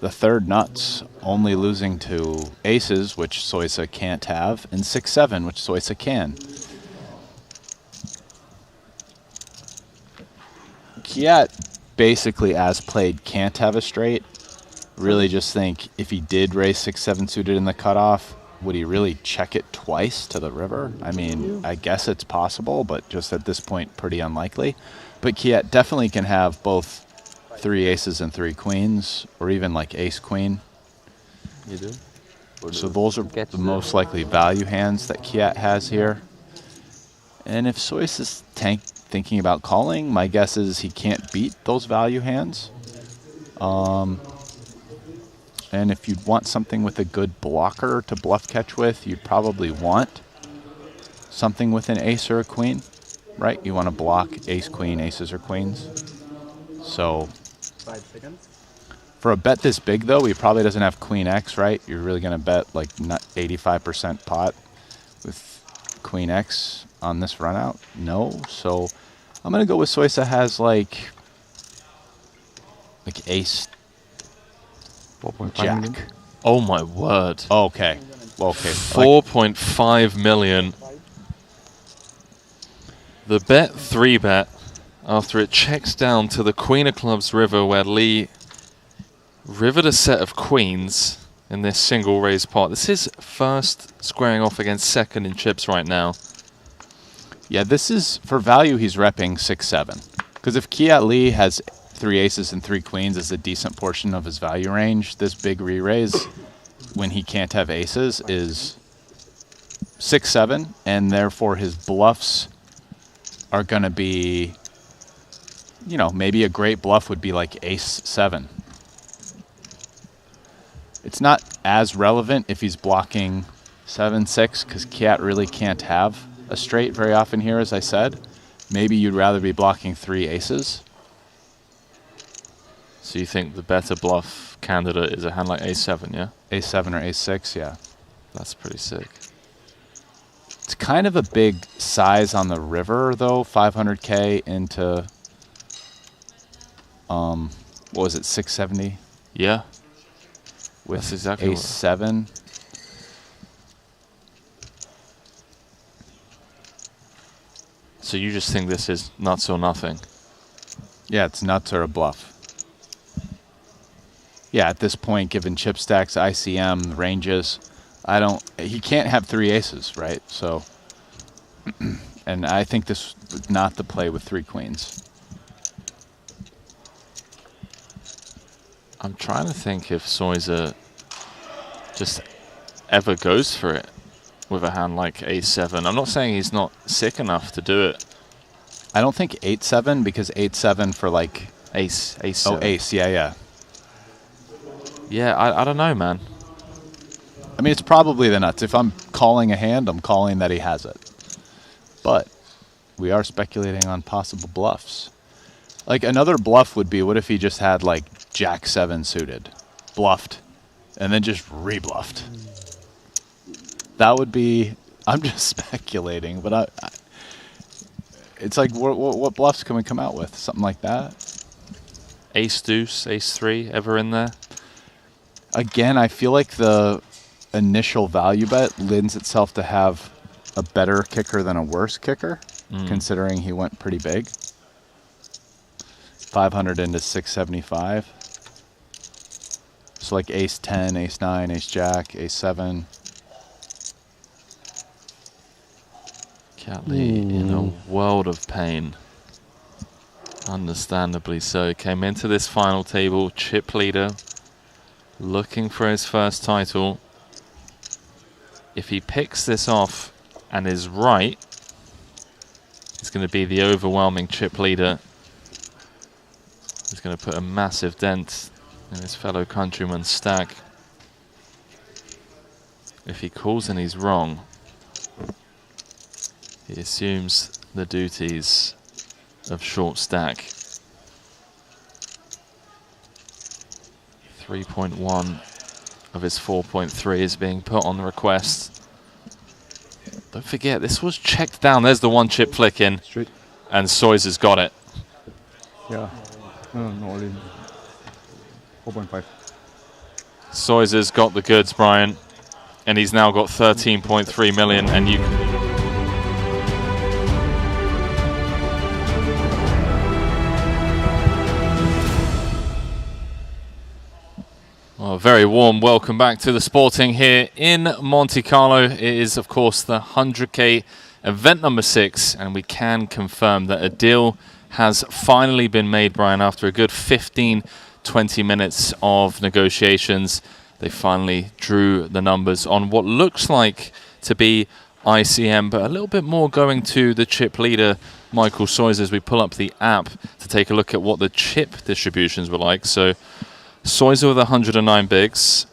the third nuts, only losing to aces, which Soisa can't have, and 6-7, which Soisa can. Kiat, basically, as played, can't have a straight. Really just think if he did raise 6-7 suited in the cutoff, would he really check it twice to the river? I mean, I guess it's possible, but just at this point, pretty unlikely. But Kiat definitely can have both 3 aces and 3 queens, or even like ace-queen. You do? So those are the most likely value hands that Kiat has here. And if Sois is thinking about calling, my guess is he can't beat those value hands. And if you'd want something with a good blocker to bluff catch with, you'd probably want something with an ace or a queen, right? You want to block ace, queen, aces, or queens. So 5 seconds. For a bet this big, though, he probably doesn't have queen X, right? You're really going to bet like 85% pot with queen X on this run out? No. So I'm going to go with Soisa has like ace, jack. Oh my word. Okay. Okay. 4.5 million. The bet 3-bet after it checks down to the Queen of Clubs river where Lee rivered a set of queens in this single raise pot. This is first squaring off against second in chips right now. Yeah, this is, for value, he's repping 6-7. Because if Kiat Lee has 3 aces and 3 queens as a decent portion of his value range, this big re-raise, when he can't have aces, is 6-7, and therefore his bluffs are going to be, you know, maybe a great bluff would be like ace-7. It's not as relevant if he's blocking 7-6, because Kiat really can't have a straight very often here, as I said. Maybe you'd rather be blocking 3 aces. So you think the better bluff candidate is a hand like ace-7, yeah? Ace-7 or ace-6, yeah. That's pretty sick. It's kind of a big size on the river, though. 500K into, what was it, 670? Yeah. With that's exactly ace-7. So you just think this is nuts or nothing? Yeah, it's nuts or a bluff. Yeah, at this point, given chip stacks, ICM, ranges, he can't have 3 aces, right? So, and I think this was not the play with 3 queens. I'm trying to think if Soiser just ever goes for it with a hand like ace-7. I'm not saying he's not sick enough to do it. I don't think 8-7, because 8-7 for like ace. Oh, ace, yeah. Yeah, I don't know, man. I mean, it's probably the nuts. If I'm calling a hand, I'm calling that he has it. But we are speculating on possible bluffs. Like, another bluff would be, what if he just had, like, Jack-7 suited, bluffed, and then just rebluffed? That would be, I'm just speculating, but it's like, what bluffs can we come out with? Something like that? Ace-deuce, ace-3, ever in there? Again, I feel like the initial value bet lends itself to have a better kicker than a worse kicker, considering he went pretty big. 500 into 675. So like ace-10, ace-9, ace-jack, ace-7. Kiat Lee in a world of pain. Understandably so. Came into this final table, chip leader, looking for his first title. If he picks this off and is right, it's going to be the overwhelming chip leader. He's going to put a massive dent in his fellow countryman's stack. If he calls and he's wrong, he assumes the duties of short stack. 3.1 of his 4.3 is being put on the request. Don't forget, this was checked down. There's the one chip flicking, and Soy's has got it. Yeah, no, all in 4.5. Soy's has got the goods, Brian, and he's now got 13.3 million, and you can... Well, very warm welcome back to the Sporting here in Monte-Carlo. It is, of course, the 100K event number 6, and we can confirm that a deal has finally been made, Brian, after a good 15-20 minutes of negotiations. They finally drew the numbers on what looks like to be ICM, but a little bit more going to the chip leader, Michael Soy's, as we pull up the app to take a look at what the chip distributions were like. So Soy's with 109 bigs,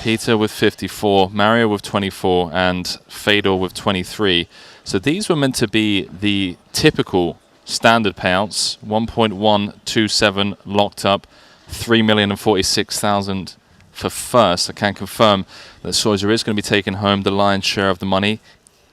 Peter with 54, Mario with 24, and Fedor with 23. So these were meant to be the typical standard payouts, 1.127 locked up, 3,046,000 for first. I can confirm that Soyzer is going to be taking home the lion's share of the money.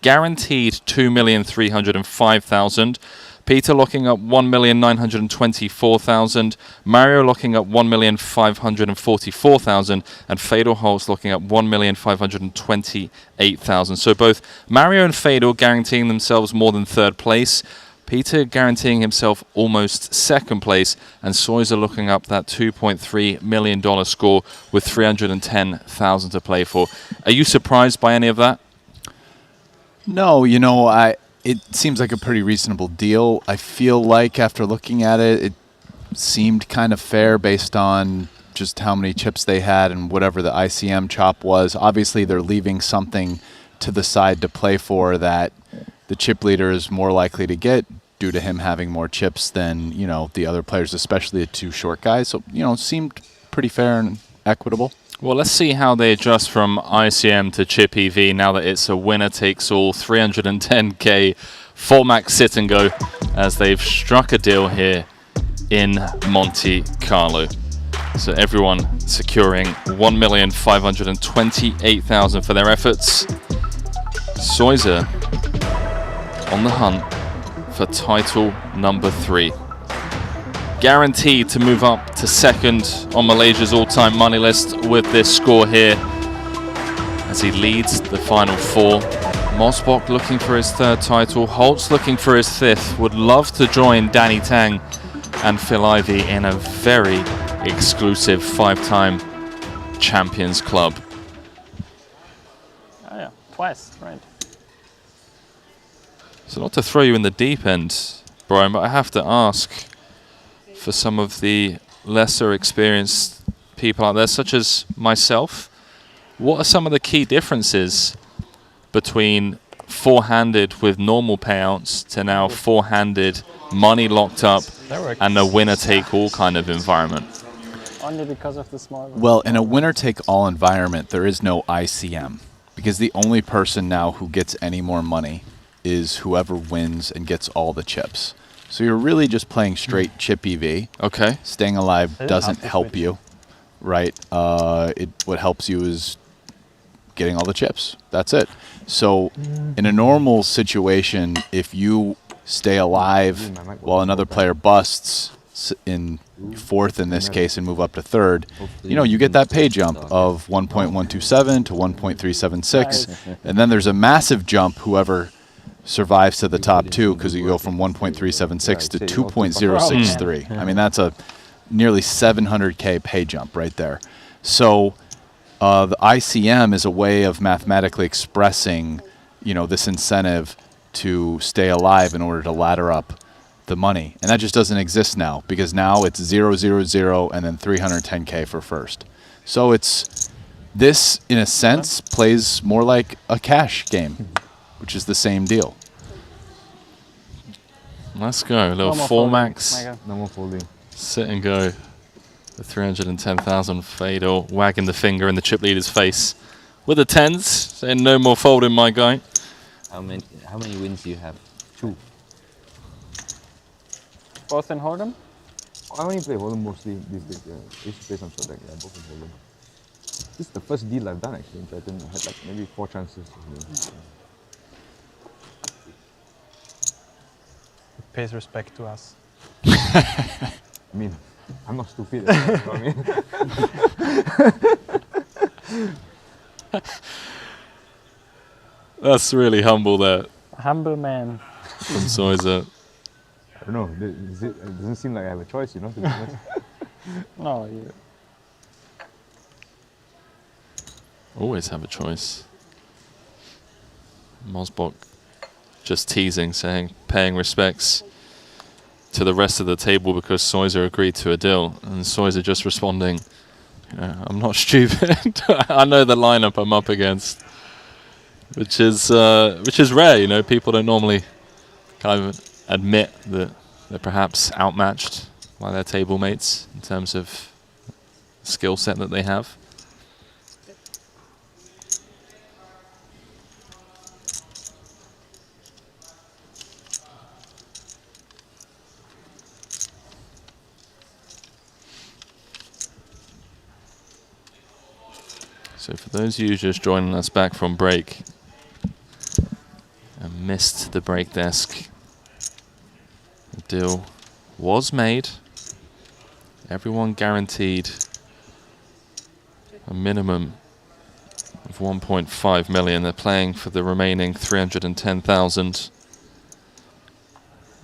Guaranteed 2,305,000. Peter locking up 1,924,000. Mario locking up 1,544,000. And Fedor Holtz locking up 1,528,000. So both Mario and Fedor guaranteeing themselves more than third place. Peter guaranteeing himself almost second place, and Soyzer looking up that $2.3 million score with 310,000 to play for. Are you surprised by any of that? No, you know, it seems like a pretty reasonable deal. I feel like after looking at it, it seemed kind of fair based on just how many chips they had and whatever the ICM chop was. Obviously, they're leaving something to the side to play for that the chip leader is more likely to get due to him having more chips than, you know, the other players, especially the two short guys. So, you know, it seemed pretty fair and equitable. Well, let's see how they adjust from ICM to chip EV now that it's a winner-takes-all 310K format sit and go, as they've struck a deal here in Monte-Carlo. So everyone securing 1,528,000 for their efforts. Soyzer on the hunt for title number 3. Guaranteed to move up to second on Malaysia's all-time money list with this score here as he leads the final 4. Mosbach looking for his 3rd title. Holtz looking for his 5th. Would love to join Danny Tang and Phil Ivey in a very exclusive 5-time Champions Club. Oh yeah, twice, right. So not to throw you in the deep end, Brian, but I have to ask for some of the lesser experienced people out there, such as myself, what are some of the key differences between four-handed with normal payouts to now four-handed, money locked up, and a winner-take-all kind of environment? Only because of the small... Well, in a winner-take-all environment, there is no ICM, because the only person now who gets any more money is whoever wins and gets all the chips. So you're really just playing straight chip EV. Okay. Staying alive doesn't help you, right? What helps you is getting all the chips. That's it. So in a normal situation, if you stay alive while another player busts in 4th in this case and move up to 3rd, you know, you get that pay jump of 1.127 to 1.376, and then there's a massive jump whoever survives to the top 2, because you go from 1.376 to 2.063. I mean, that's a nearly 700K pay jump right there. So the ICM is a way of mathematically expressing, you know, this incentive to stay alive in order to ladder up the money. And that just doesn't exist now, because now it's 0, 0, 0, and then 310K for first. So this, in a sense, plays more like a cash game, which is the same deal. Let's go. A little 4-max. No more folding. Sit and go. The 310,000 Fedor wagging the finger in the chip leader's face with the 10s, saying no more folding, my guy. How many wins do you have? 2. Both in Hold'em? I only play Hold'em mostly these days. Yeah. I used to play some showdown. Yeah, both in Hold'em. This is the first deal I've done actually in Triton. I had like maybe 4 chances. It pays respect to us. I mean, I'm not stupid. You know what I mean? That's really humble there. Humble man. From Soiser. I don't know. It doesn't seem like I have a choice, you know, to be honest. No, you... Always have a choice. Mosbok just teasing, saying, paying respects to the rest of the table because Soiser agreed to a deal. And Soiser just responding, I'm not stupid. I know the lineup I'm up against. Which is rare, you know. People don't normally kind of admit that they're perhaps outmatched by their table mates in terms of skill set that they have. So for those of you just joining us back from break and missed the break desk, the deal was made. Everyone guaranteed a minimum of 1.5 million. They're playing for the remaining 310,000.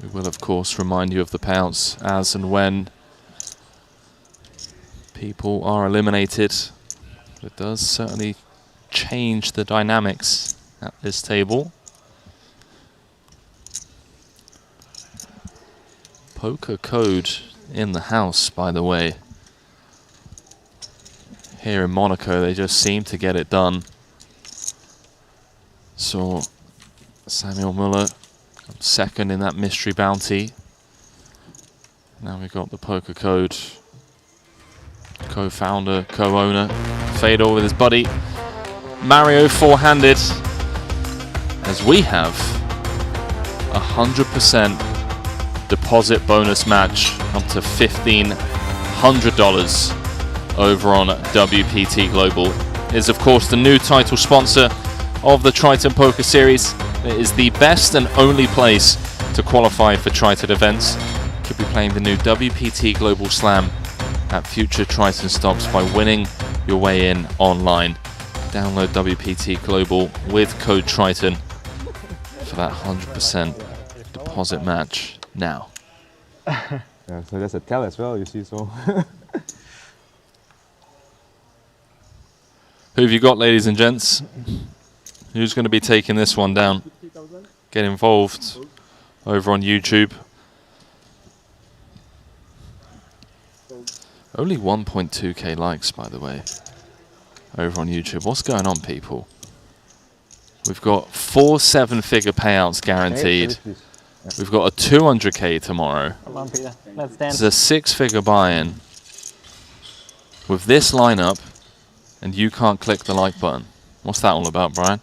We will of course remind you of the payouts as and when people are eliminated. It does certainly change the dynamics at this table. Poker code in the house, by the way. Here in Monaco, they just seem to get it done. Saw Samuel Muller second in that mystery bounty. Now we've got the poker code co-founder, co-owner, Fedor with his buddy Mario four-handed, as we have 100% deposit bonus match up to $1,500 over on WPT Global. It is of course the new title sponsor of the Triton Poker Series. It is the best and only place to qualify for Triton events. You could be playing the new WPT Global Slam at future Triton stops by winning your way in online. Download WPT Global with code Triton for that 100% deposit match now. Yeah, so there's a tell as well, you see, so. Who have you got, ladies and gents? Who's going to be taking this one down? Get involved over on YouTube. Only 1.2k likes, by the way, over on YouTube. What's going on, people? We've got 4 7-figure payouts guaranteed. We've got a 200k tomorrow. Come on, Peter. Let's dance. There's a 6-figure buy-in with this lineup, and you can't click the like button. What's that all about, Brian?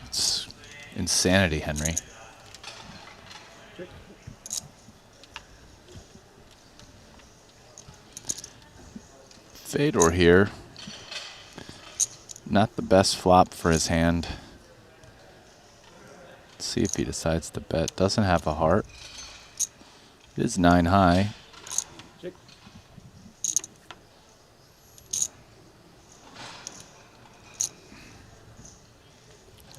It's insanity, Henry. Fedor here. Not the best flop for his hand. Let's see if he decides to bet. Doesn't have a heart. It is 9 high.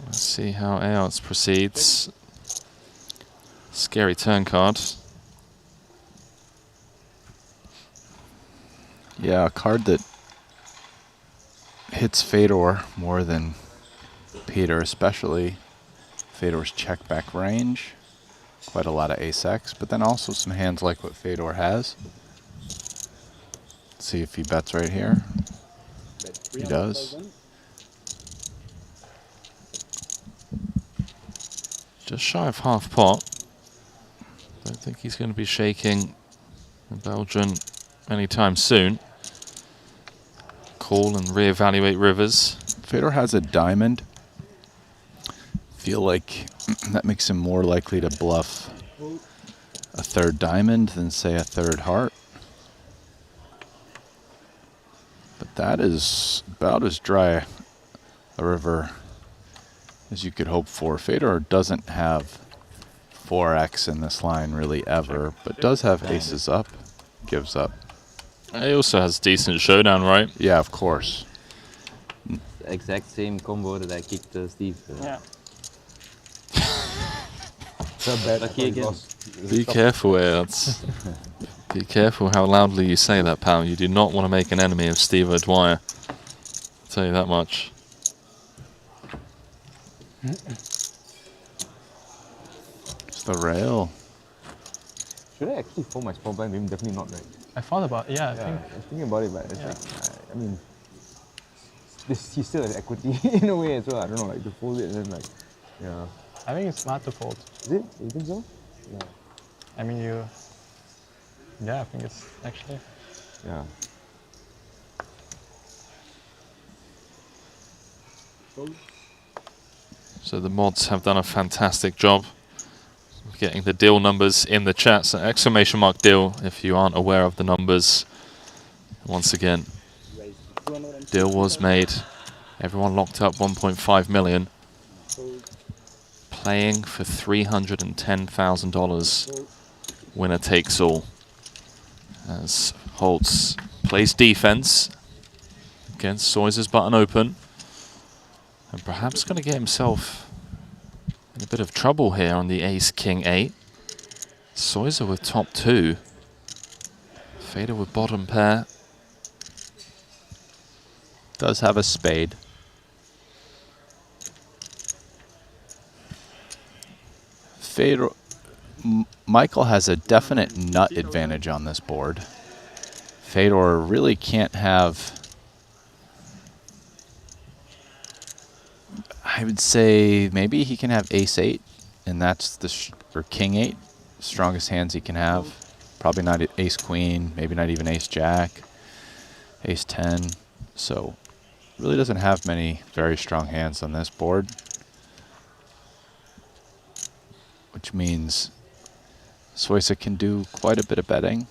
Let's see how Étoiles proceeds. Scary turn card. Yeah, a card that hits Fedor more than Peter, especially Fedor's check back range. Quite a lot of ace-x, but then also some hands like what Fedor has. Let's see if he bets right here. He does. Just shy of half pot. Don't think he's going to be shaking the Belgian anytime soon. Call and reevaluate rivers. Fedor has a diamond. Feel like that makes him more likely to bluff a third diamond than, say, a third heart. But that is about as dry a river as you could hope for. Fedor doesn't have 4x in this line really ever, but does have aces up, gives up. He also has decent showdown, right? Yeah, of course. The exact same combo that I kicked Steve. Yeah. Lucky again. Be careful here. That's be careful how loudly you say that, pal. You do not want to make an enemy of Steve O'Dwyer. I'll tell you that much. It's the rail. Should I actually fold my small blind? Definitely not, right? I thought about it, I was thinking about it, but it's like, I mean, he still has equity in a way as well. I don't know, like to fold it and then like, yeah. I think it's smart to fold. Is it? You think so? Yeah. I mean, I think it's actually. Yeah. So the mods have done a fantastic job of getting the deal numbers in the chat. So exclamation mark deal if you aren't aware of the numbers. Once again, deal was made. Everyone locked up 1.5 million. Playing for $310,000. Winner takes all. As Holtz plays defense against Soyser's button open. And perhaps going to get himself in a bit of trouble here on the ace-king-8. Soyser with top 2. Fedor with bottom pair. Does have a spade. Fedor, Michael has a definite nut advantage on this board. Fedor really can't have, I would say maybe he can have ace-8, and that's or king-8, strongest hands he can have. Probably not ace-queen, maybe not even ace-jack, ace-10. So really doesn't have many very strong hands on this board, which means Soyser can do quite a bit of betting.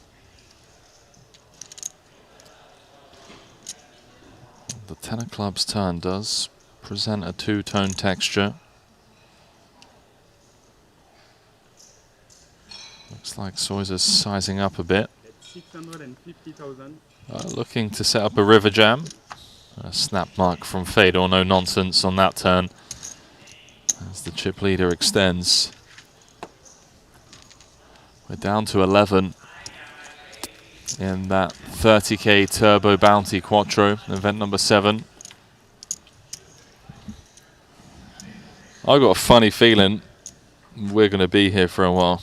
The 10 of clubs turn does present a two-tone texture. Looks like Soyser's sizing up a bit. 650,000. Looking to set up a river jam. A snap mark from Fedor, no nonsense on that turn. As the chip leader extends. We're down to 11 in that 30k Turbo Bounty Quattro, event number 7. I got a funny feeling we're going to be here for a while.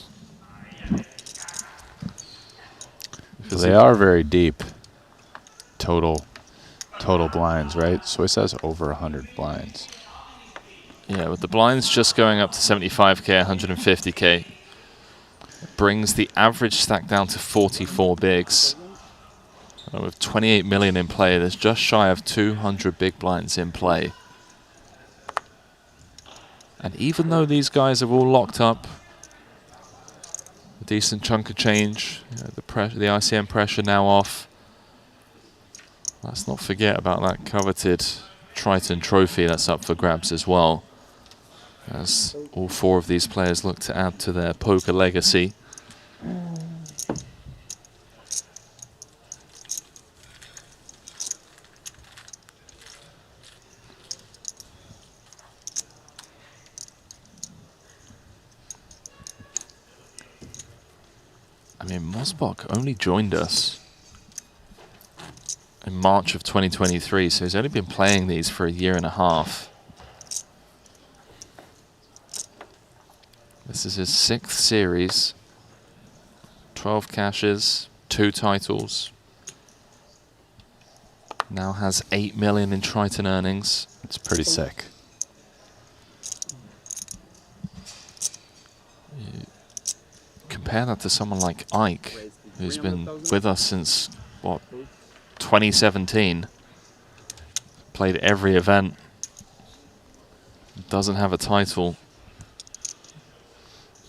They are very deep. Total blinds, right? Soyser has over 100 blinds. Yeah, with the blinds just going up to 75k, 150k. Brings the average stack down to 44 bigs. With 28 million in play, there's just shy of 200 big blinds in play. And even though these guys are all locked up, a decent chunk of change, the ICM pressure now off. Let's not forget about that coveted Triton trophy that's up for grabs as well, as all 4 of these players look to add to their poker legacy. I mean, Mosbach only joined us in March of 2023, so he's only been playing these for a year and a half. This is his 6th series. 12 cashes, 2 titles. Now has 8 million in Triton earnings. It's pretty sick. Compare that to someone like Ike, who's been with us since, what, 2017. Played every event. Doesn't have a title.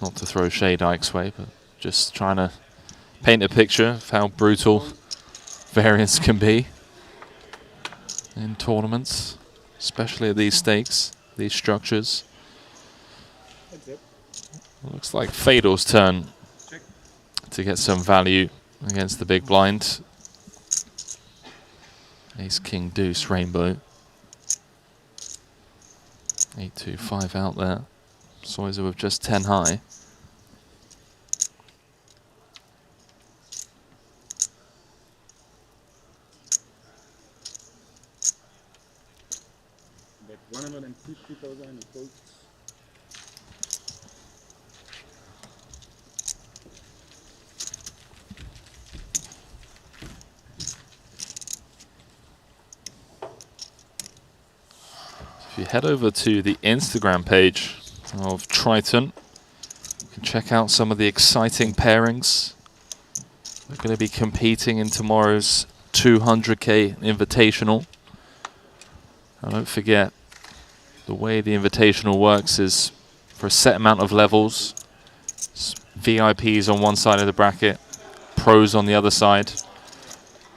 Not to throw shade Ike's way, but Just trying to paint a picture of how brutal variance can be in tournaments, especially at these stakes, these structures. Looks like Fedor's turn to get some value against the big blind. Ace, king, deuce, rainbow. 8-2-5 out there. Soiser with just 10 high. If you head over to the Instagram page of Triton, you can check out some of the exciting pairings. We're going to be competing in tomorrow's 200K Invitational. And don't forget, the way the Invitational works is for a set amount of levels, VIPs on one side of the bracket, pros on the other side.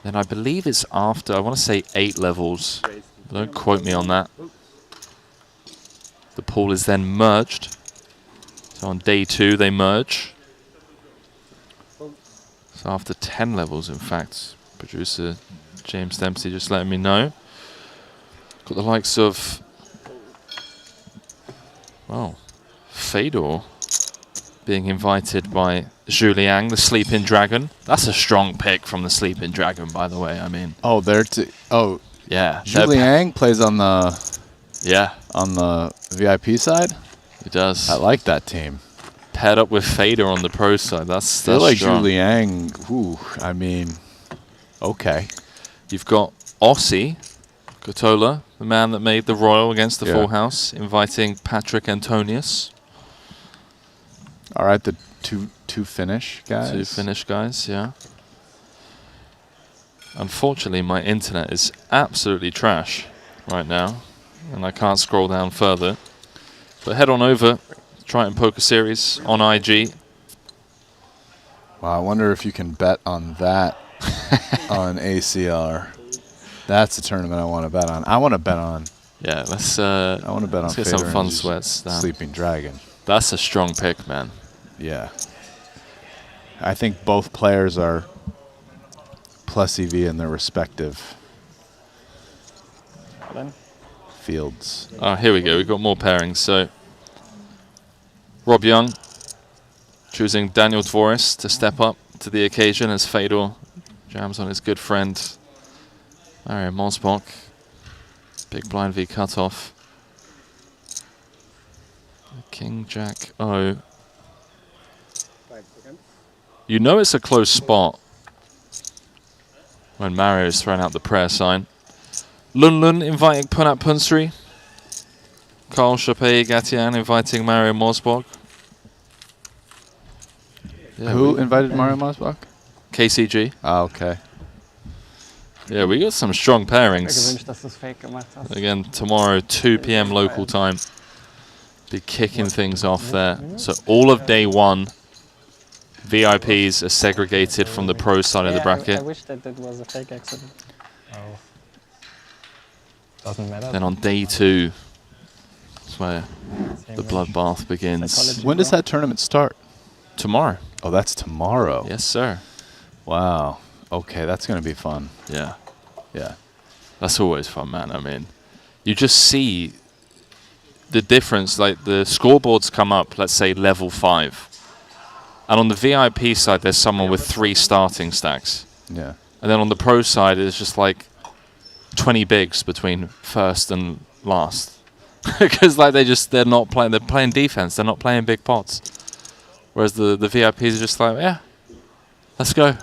Then I believe it's after, I want to say 8 levels. Don't quote me on that. The pool is then merged. So on day 2 they merge. So after 10 levels, in fact, producer James Dempsey just letting me know. Got the likes of, well, Fedor being invited by Juliang, the Sleeping Dragon. That's a strong pick from the Sleeping Dragon, by the way. I mean, oh, yeah, Juliang plays on the on the VIP side. He does. I like that team. Paired up with Fedor on the pro side. That's like strong. Juliang. Ooh, I mean, okay. You've got Ossie Kotola, the man that made the Royal against the Full House, inviting Patrick Antonius. All right, the two Finnish guys. 2 Finnish guys, yeah. Unfortunately, my internet is absolutely trash right now, and I can't scroll down further. But head on over, Triton Poker Series on IG. Wow, I wonder if you can bet on that on ACR. That's the tournament I want to bet on. I want to bet on. Yeah, let's. I want to bet on. Let's get some fun sweats down. Sleeping Dragon. That's a strong pick, man. Yeah. I think both players are plus EV in their respective fields. Oh, here we go. We've got more pairings. So, Rob Young choosing Daniel Dvoris to step up to the occasion as Fedor jams on his good friend Mario Mosbach. Big blind V cutoff. King, Jack, O. You know it's a close spot when Mario's thrown out the prayer sign. Lun Lun inviting Punat Punsri. Carl Chappé Gatian inviting Mario Mosbach. Yeah, who invited Mario Mosbach? KCG. Ah, okay. Yeah, we got some strong pairings. Again, tomorrow, 2 p.m. local time. Be kicking things off there. So all of day 1, VIPs are segregated from the pro side of the bracket. I wish that was a fake accident. Oh. Doesn't matter. Then on day 2, that's where the bloodbath begins. When does that tournament start? Tomorrow. Oh, that's tomorrow. Yes, sir. Wow. Okay, that's going to be fun. Yeah. Yeah. That's always fun, man. I mean, you just see the difference. Like, the scoreboards come up, let's say, level 5. And on the VIP side, there's someone with 3 starting stacks. Yeah. And then on the pro side, it's just like 20 bigs between first and last. Because like they're not playing, they're playing defense. They're not playing big pots. Whereas the VIPs are just like, yeah, let's go.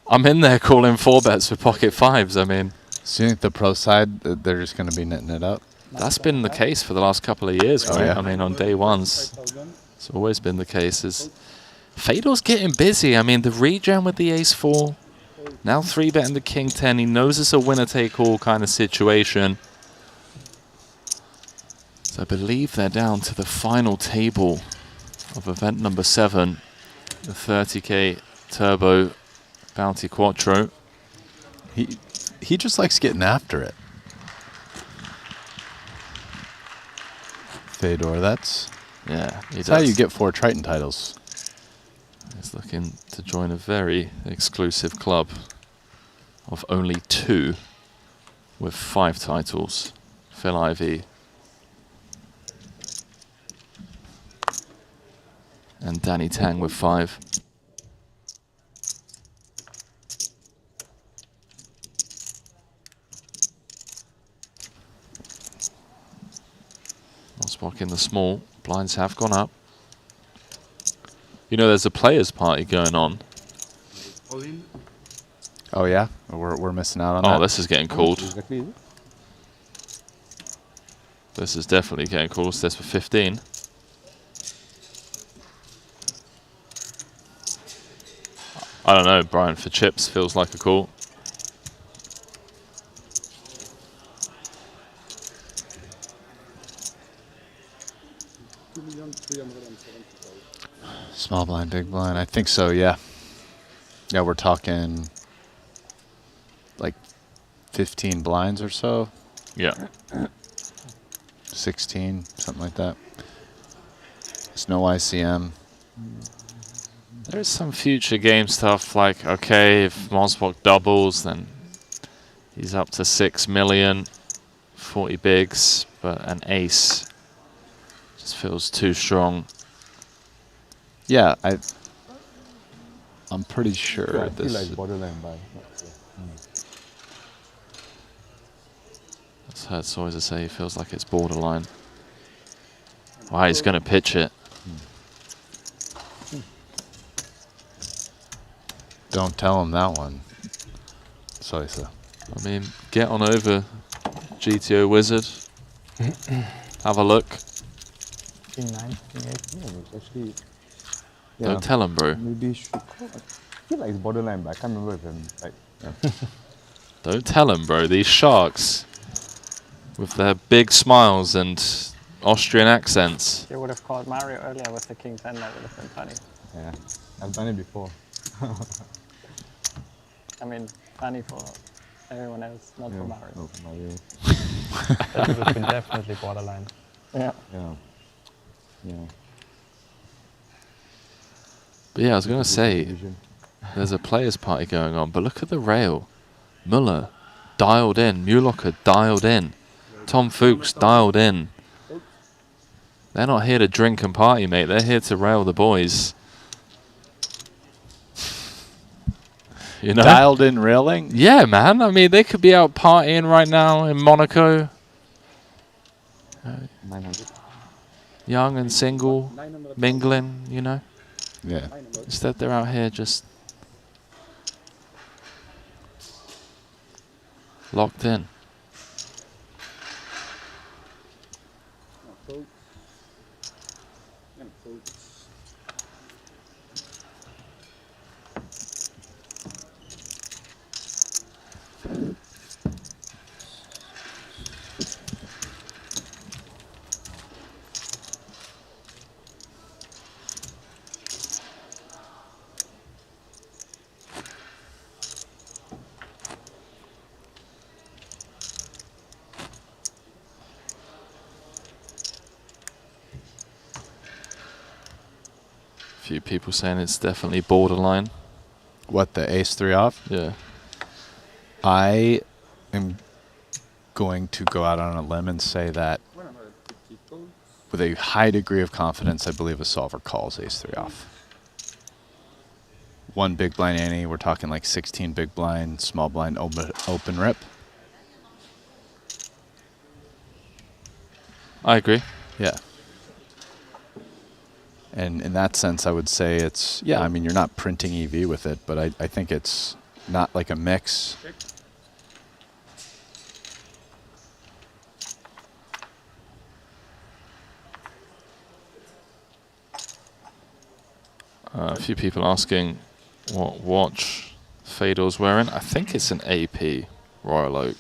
I'm in there calling 4 bets for pocket 5s. I mean, so you think the pro side, they're just going to be knitting it up? That's been the case for the last couple of years, right? Yeah. I mean, on day 1s, it's always been the case. Fedor's getting busy. I mean, the rejam with the ace-4, now 3-betting the king-10. He knows it's a winner-take-all kind of situation. So I believe they're down to the final table of event number 7. the 30K Turbo Bounty Quattro. He just likes getting after it. Fedor, that's how you get 4 Triton titles. He's looking to join a very exclusive club of only 2 with 5 titles. Phil Ivey and Danny Tang with 5. Mosbach in the small. Blinds have gone up. You know, there's a players' party going on. Oh yeah, we're missing out on that. Oh, this is getting called. This is definitely getting called. So this for 15. I don't know, Brian. For chips, feels like a call. Small blind, big blind. I think so, yeah. Yeah, we're talking like 15 blinds or so. Yeah. 16, something like that. There's no ICM. There's some future game stuff like, okay, if Mosbach doubles, then he's up to 6 million, 40 bigs, but an ace just feels too strong. Yeah, I'm pretty sure Yeah, I this. feel like borderline buy. That's heard Soiser say he feels like it's borderline. Wow, he's going to pitch it. Don't tell him that one. Soiser. I mean, get on over, GTO Wizard. Have a look. King 9, King 8. Yeah, it's actually. Don't tell him, bro. Maybe should call. I feel like it's borderline, but I can't remember if I'm like. Yeah. Don't tell him, bro. These sharks with their big smiles and Austrian accents. You would have called Mario earlier with the King 10, that would have been funny. Yeah, I've done it before. I mean, funny for everyone else, not for Mario. Not for Mario. That would have been definitely borderline. Yeah. Yeah. Yeah. But yeah, I was going to say, there's a players' party going on, but look at the rail. Muller dialed in. Mulocker dialed in. Tom Fuchs dialed in. They're not here to drink and party, mate. They're here to rail the boys. You know? Dialed in railing? Yeah, man. I mean, they could be out partying right now in Monaco. 900. Young and single, mingling, you know? Yeah. Instead, they're out here just locked in. Few people saying it's definitely borderline. What, the ace-3 off? Yeah. I am going to go out on a limb and say that with a high degree of confidence, I believe a solver calls ace-3 off. 1 big blind ante, we're talking like 16 big blind, small blind, open rip. I agree. Yeah. And in that sense, I would say it's, yeah, I mean, you're not printing EV with it, but I think it's not like a mix. A few people asking what watch Fedor's wearing. I think it's an AP Royal Oak.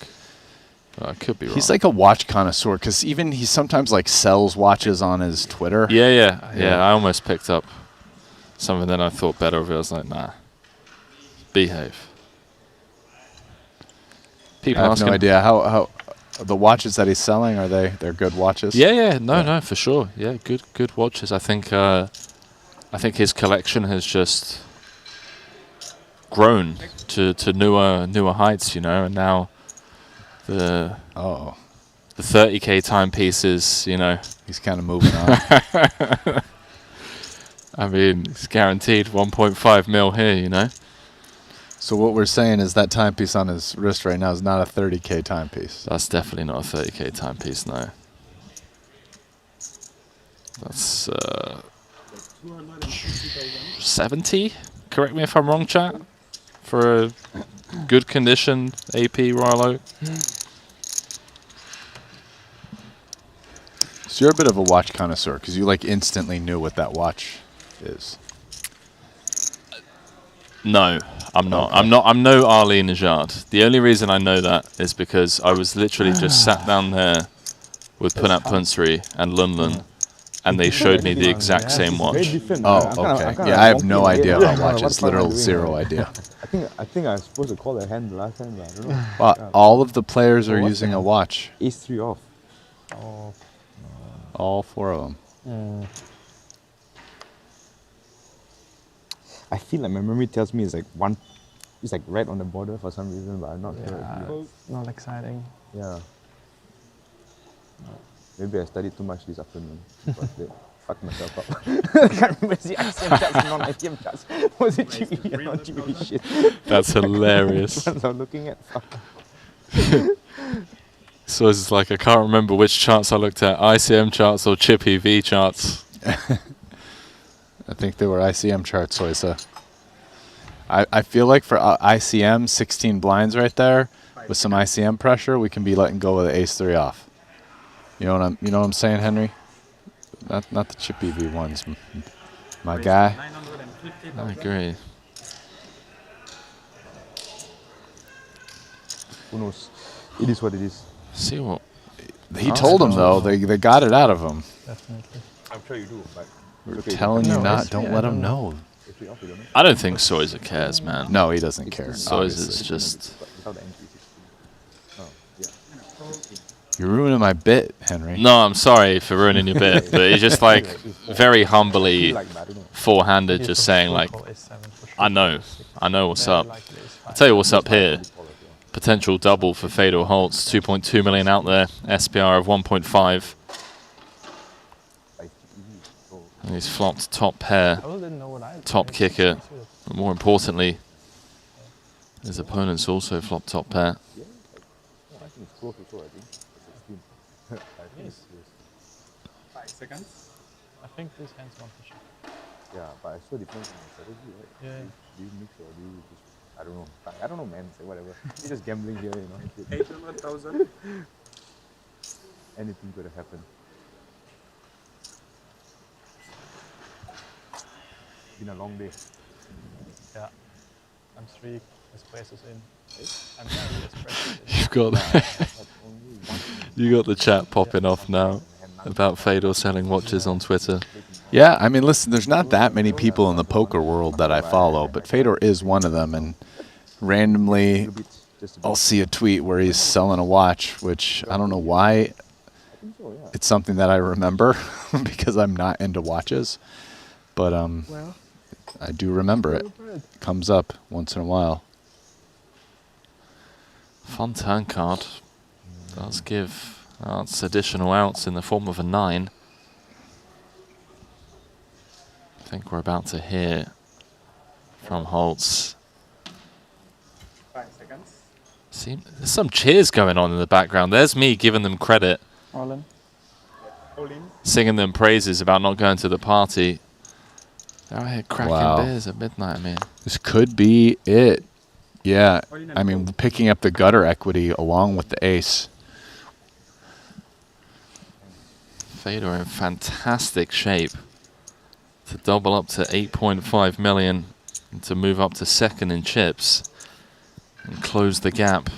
I could be wrong. He's like a watch connoisseur because even he sometimes like sells watches on his Twitter. Yeah. I almost picked up something that I thought better of it. I was like, nah, behave. People I have asking, no idea how the watches that he's selling, they're good watches? Yeah, no, for sure. Yeah, good watches. I think his collection has just grown to newer heights, you know, and now the 30K timepieces, you know, he's kind of moving on. I mean, it's guaranteed 1.5 mil here, you know. So what we're saying is that timepiece on his wrist right now is not a 30K timepiece. That's definitely not a 30K timepiece, no. That's 70? Correct me if I'm wrong, chat. For a good condition AP Royal Oak. So you're a bit of a watch connoisseur because you like instantly knew what that watch is. No, I'm not. Okay. I'm no Ali Najad. The only reason I know that is because I was literally just sat down there with Punat Punsri and Lunlun, and they showed me the exact same watch. Oh, okay. Yeah, I have no idea about watches. Literal zero idea. I think I was supposed to call the hand the last time, but I don't know. Well, all of the players are using a watch. Ace 3 off. All 4 of them. I feel like my memory tells me it's like right on the border for some reason, but I'm not sure. Not exciting. Yeah. Maybe I studied too much this afternoon. But fucked myself up. I can't remember the ICM charts, non-ICM charts. Was it GBP or not GBP shit? That's hilarious. That's what I'm looking at. Fuck. So it's like I can't remember which charts I looked at, ICM charts or Chip EV charts. I think they were ICM charts, Soisa. I feel like for ICM, 16 blinds right there, with some ICM pressure, we can be letting go of the ace 3 off. You know what I'm saying, Henry? Not the Chip EV ones, my guy. I agree. Who knows? It is what it is. See what he told him though. They got it out of him. Definitely. I'm sure you do, but we're telling you not. Don't let him know. I don't think Soiza cares, man. No, he doesn't care. Soiza's just. You're ruining my bit, Henry. No, I'm sorry for ruining your bit, but he's just like very humbly four-handed, just saying like, I know what's up. I'll tell you what's up here. Potential double for Fedor Holtz, 2.2 million out there, SPR of 1.5. And he's flopped top pair, top kicker, but more importantly, his opponents also flopped top pair. 5 seconds. I think these hands want to shot. Yeah, but it still depends on the strategy, right? Yeah. Do you mix or do you just, I don't know. I don't know, man. Say whatever. You're just gambling here, you know. 800,000. Anything could have happened. Been a long day. Yeah. I'm 3 espressos in. I'm 3 espressos in. You got the chat popping off now about Fedor selling watches on Twitter. Yeah, I mean, listen, there's not that many people in the poker world that I follow, but Fedor is one of them, and randomly I'll see a tweet where he's selling a watch, which I don't know why. It's something that I remember because I'm not into watches, but I do remember it. Comes up once in a while. Fun turn card. Does give Arts additional outs in the form of a 9. I think we're about to hear from Holtz. 5 seconds. See, there's some cheers going on in the background. There's me giving them credit. All in. Singing them praises about not going to the party. They're out here cracking beers at midnight, I mean. This could be it. Yeah, I mean, picking up the gutter equity along with the ace. Fedor in fantastic shape to double up to 8.5 million and to move up to second in chips and close the gap.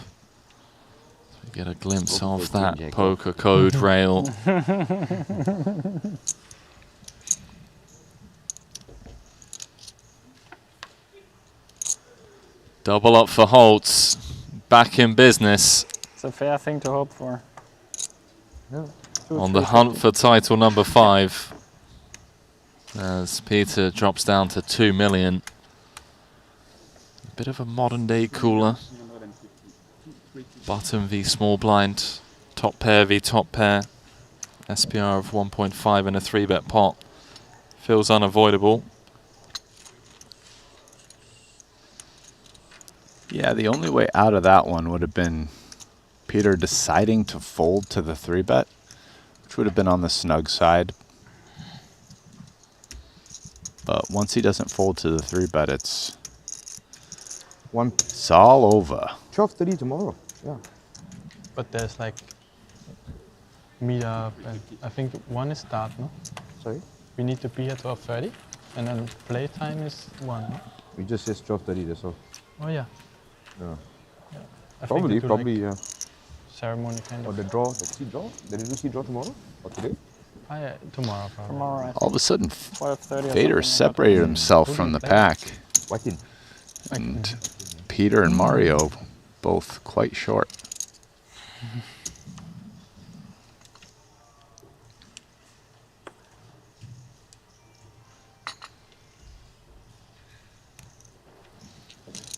We get a glimpse of that poker code rail. Double up for Holtz. Back in business. It's a fair thing to hope for. Yeah. On the hunt for title number 5. As Peter drops down to 2 million. A bit of a modern day cooler. Button v small blind. Top pair v top pair. SPR of 1.5 in a 3-bet pot. Feels unavoidable. Yeah, the only way out of that one would have been Peter deciding to fold to the 3-bet, which would have been on the snug side. But once he doesn't fold to the 3-bet, it's all over. 12:30 tomorrow. Yeah. But there's like meetup, and I think one is start, no? Sorry? We need to be here 12:30, and then playtime is 1, no? We just says 12:30, that's all. Oh yeah. Yeah. I Probably, think they do, probably, like, yeah. ceremony kind Or of. the draw, the seed draw? Did you see draw tomorrow? Or today? Yeah, tomorrow probably. Tomorrow, I All of a sudden, 12:30 or Vader something separated himself from the pack. Whacking. And Peter and Mario both quite short.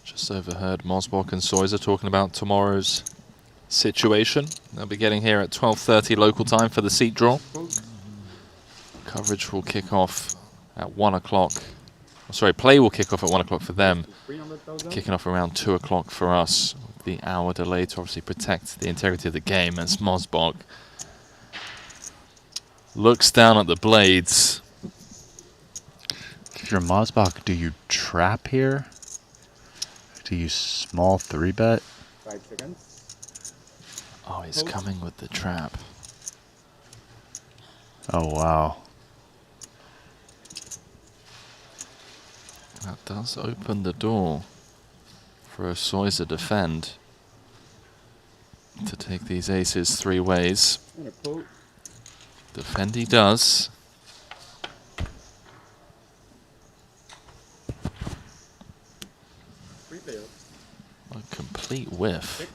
Just overheard Mosbach and Soiser talking about tomorrow's situation. They'll be getting here at 12:30 local time for the seat draw. Coverage will kick off at 1 o'clock. Oh, sorry, play will kick off at 1 o'clock for them. Kicking off around 2 o'clock for us. The hour delay to obviously protect the integrity of the game as Mosbach looks down at the blades. If you're Mosbach, do you trap here? Do you small 3-bet? 5 seconds. Oh, he's coming with the trap. Oh, wow. That does open the door for a Soiser defend to take these aces 3 ways. Defend he does. A complete whiff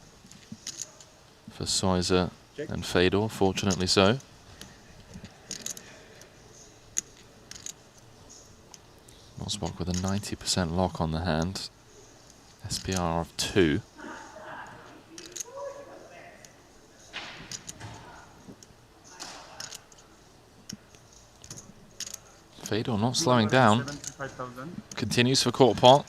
for Soiser and Fedor, fortunately so. Mosbach with a 90% lock on the hand. SPR of 2. Fedor not slowing down. Continues for quarter pot.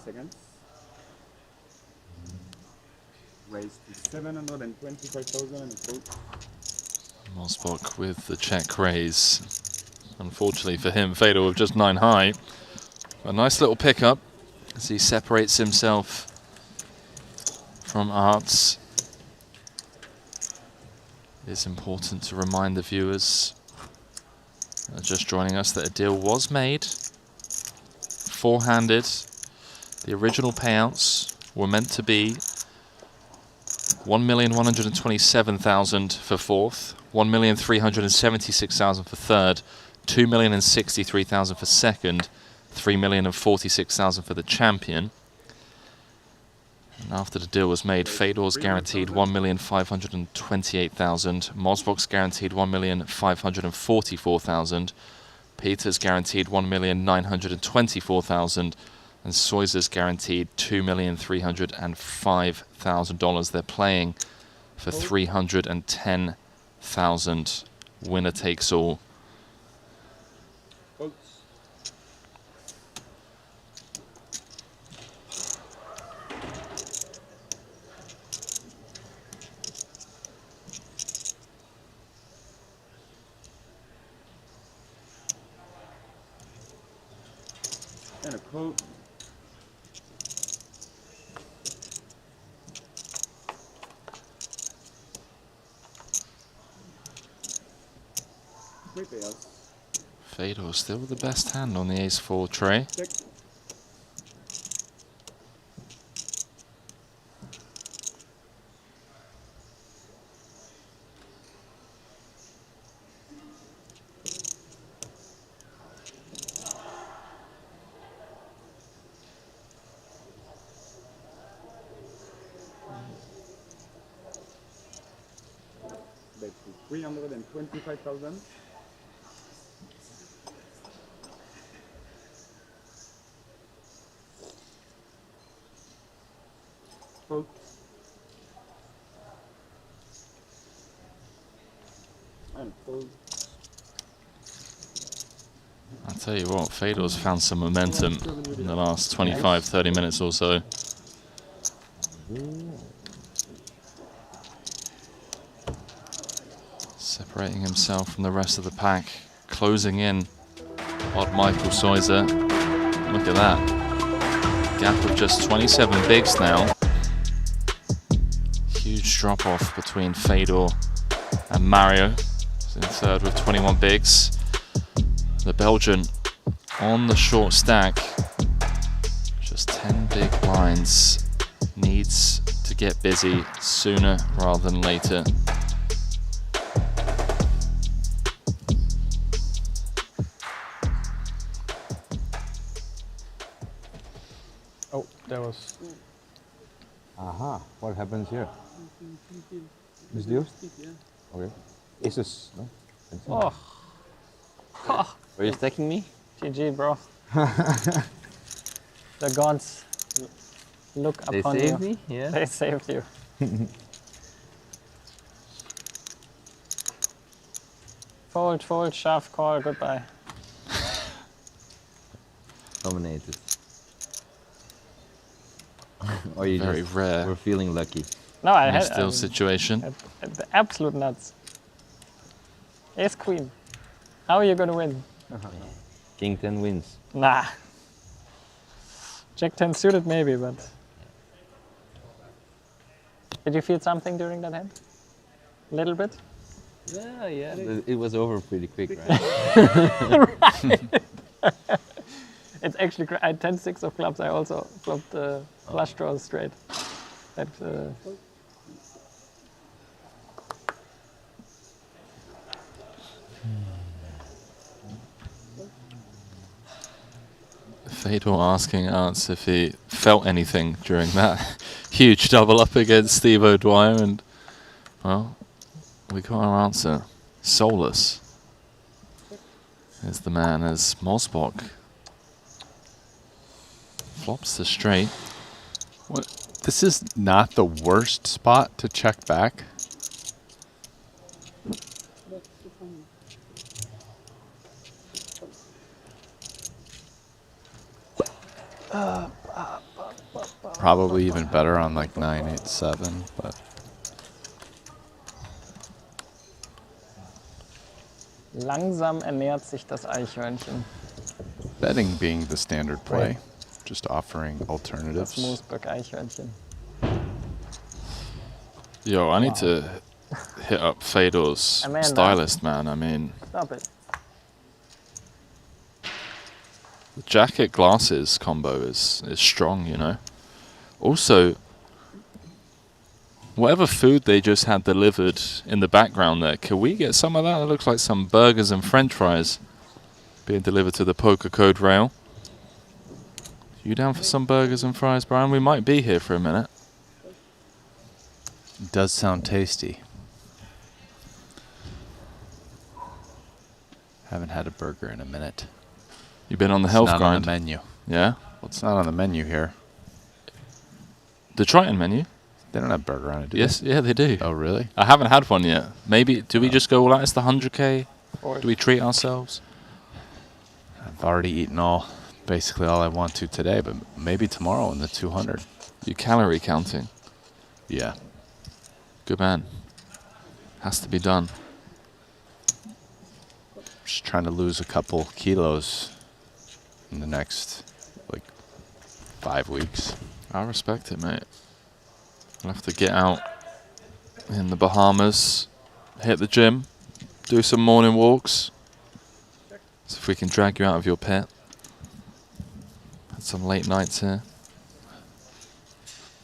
Seconds. Raised to 725,000 and a quote. Mosbach with the check raise. Unfortunately for him, Fedor with just 9 high. A nice little pickup as he separates himself from Arts. It is important to remind the viewers just joining us that a deal was made. 4-handed. The original payouts were meant to be 1,127,000 for 4th, 1,376,000 for 3rd, 2,063,000 for 2nd, 3,046,000 for the champion. And after the deal was made, Fedor's guaranteed 1,528,000, Mosbach's guaranteed 1,544,000, Peter's guaranteed 1,924,000, and Soiser's guaranteed $2,305,000. They're playing for 310,000. Winner takes all. And a quote. Fedor still the best hand on the ace-4 tray. That's 325,000. Fold. And fold. I'll tell you what, Fedor's found some momentum in the last 25, 30 minutes or so. Separating himself from the rest of the pack, closing in on Michael Soiser. Look at that. Gap of just 27 bigs now. Huge drop off between Fedor and Mario. He's in third with 21 bigs. The Belgian on the short stack. Just 10 big blinds. Needs to get busy sooner rather than later. Oh, there was. Aha, what happens here? Miss Deals? Okay. Aces, no? Oh. Oh. Were you stacking me? GG, bro. The gods look They upon you. saved me? Yeah. They saved you. Fold, fold, shove, call, goodbye. Dominated. Or you Very just rare. were feeling lucky. No, I had Still situation. the absolute nuts. Ace queen. How are you gonna win? King 10 wins. Nah. Jack 10 suited maybe, but. Did you feel something during that hand? A little bit? Yeah, yeah. It was over pretty quick, right? Right. It's actually I had 10-6 of clubs. I also flopped flush draws straight. That, Fedor asking us if he felt anything during that huge double up against Steve O'Dwyer, and well, we got our answer. Soulless is the man as Mosbok flops the straight. What? This is not the worst spot to check back. Probably even better on like 9-8-7, but langsam ernährt sich das Eichhörnchen. betting being the standard play, just offering Das alternatives. Moosberg-Eichhörnchen. Yo, I need to hit up Fedor's Amanda. stylist, man. I mean, Stop it. the jacket glasses combo is strong, you know. Also, whatever food they just had delivered in the background there, can we get some of that? It looks like some burgers and french fries being delivered to the poker code rail. You down for some burgers and fries, Brian? We might be here for a minute. It does sound tasty. Haven't had a burger in a minute. You've been on the It's health not grind? on the menu. Yeah? Well, it's not on the menu here. The Triton menu? They don't have burger on it, do Yes, they? yeah, they do. Oh, really? I haven't had one yet. Maybe, do we just go all out? It's the 100K? Or Do we treat ourselves? I've already eaten basically all I want to today, but maybe tomorrow in the 200. You calorie counting? Yeah. Good man. Has to be done. Just trying to lose a couple kilos in the next, 5 weeks. I respect it, mate. I'll have to get out in the Bahamas, hit the gym, do some morning walks, So if we can drag you out of your pit. Had some late nights here.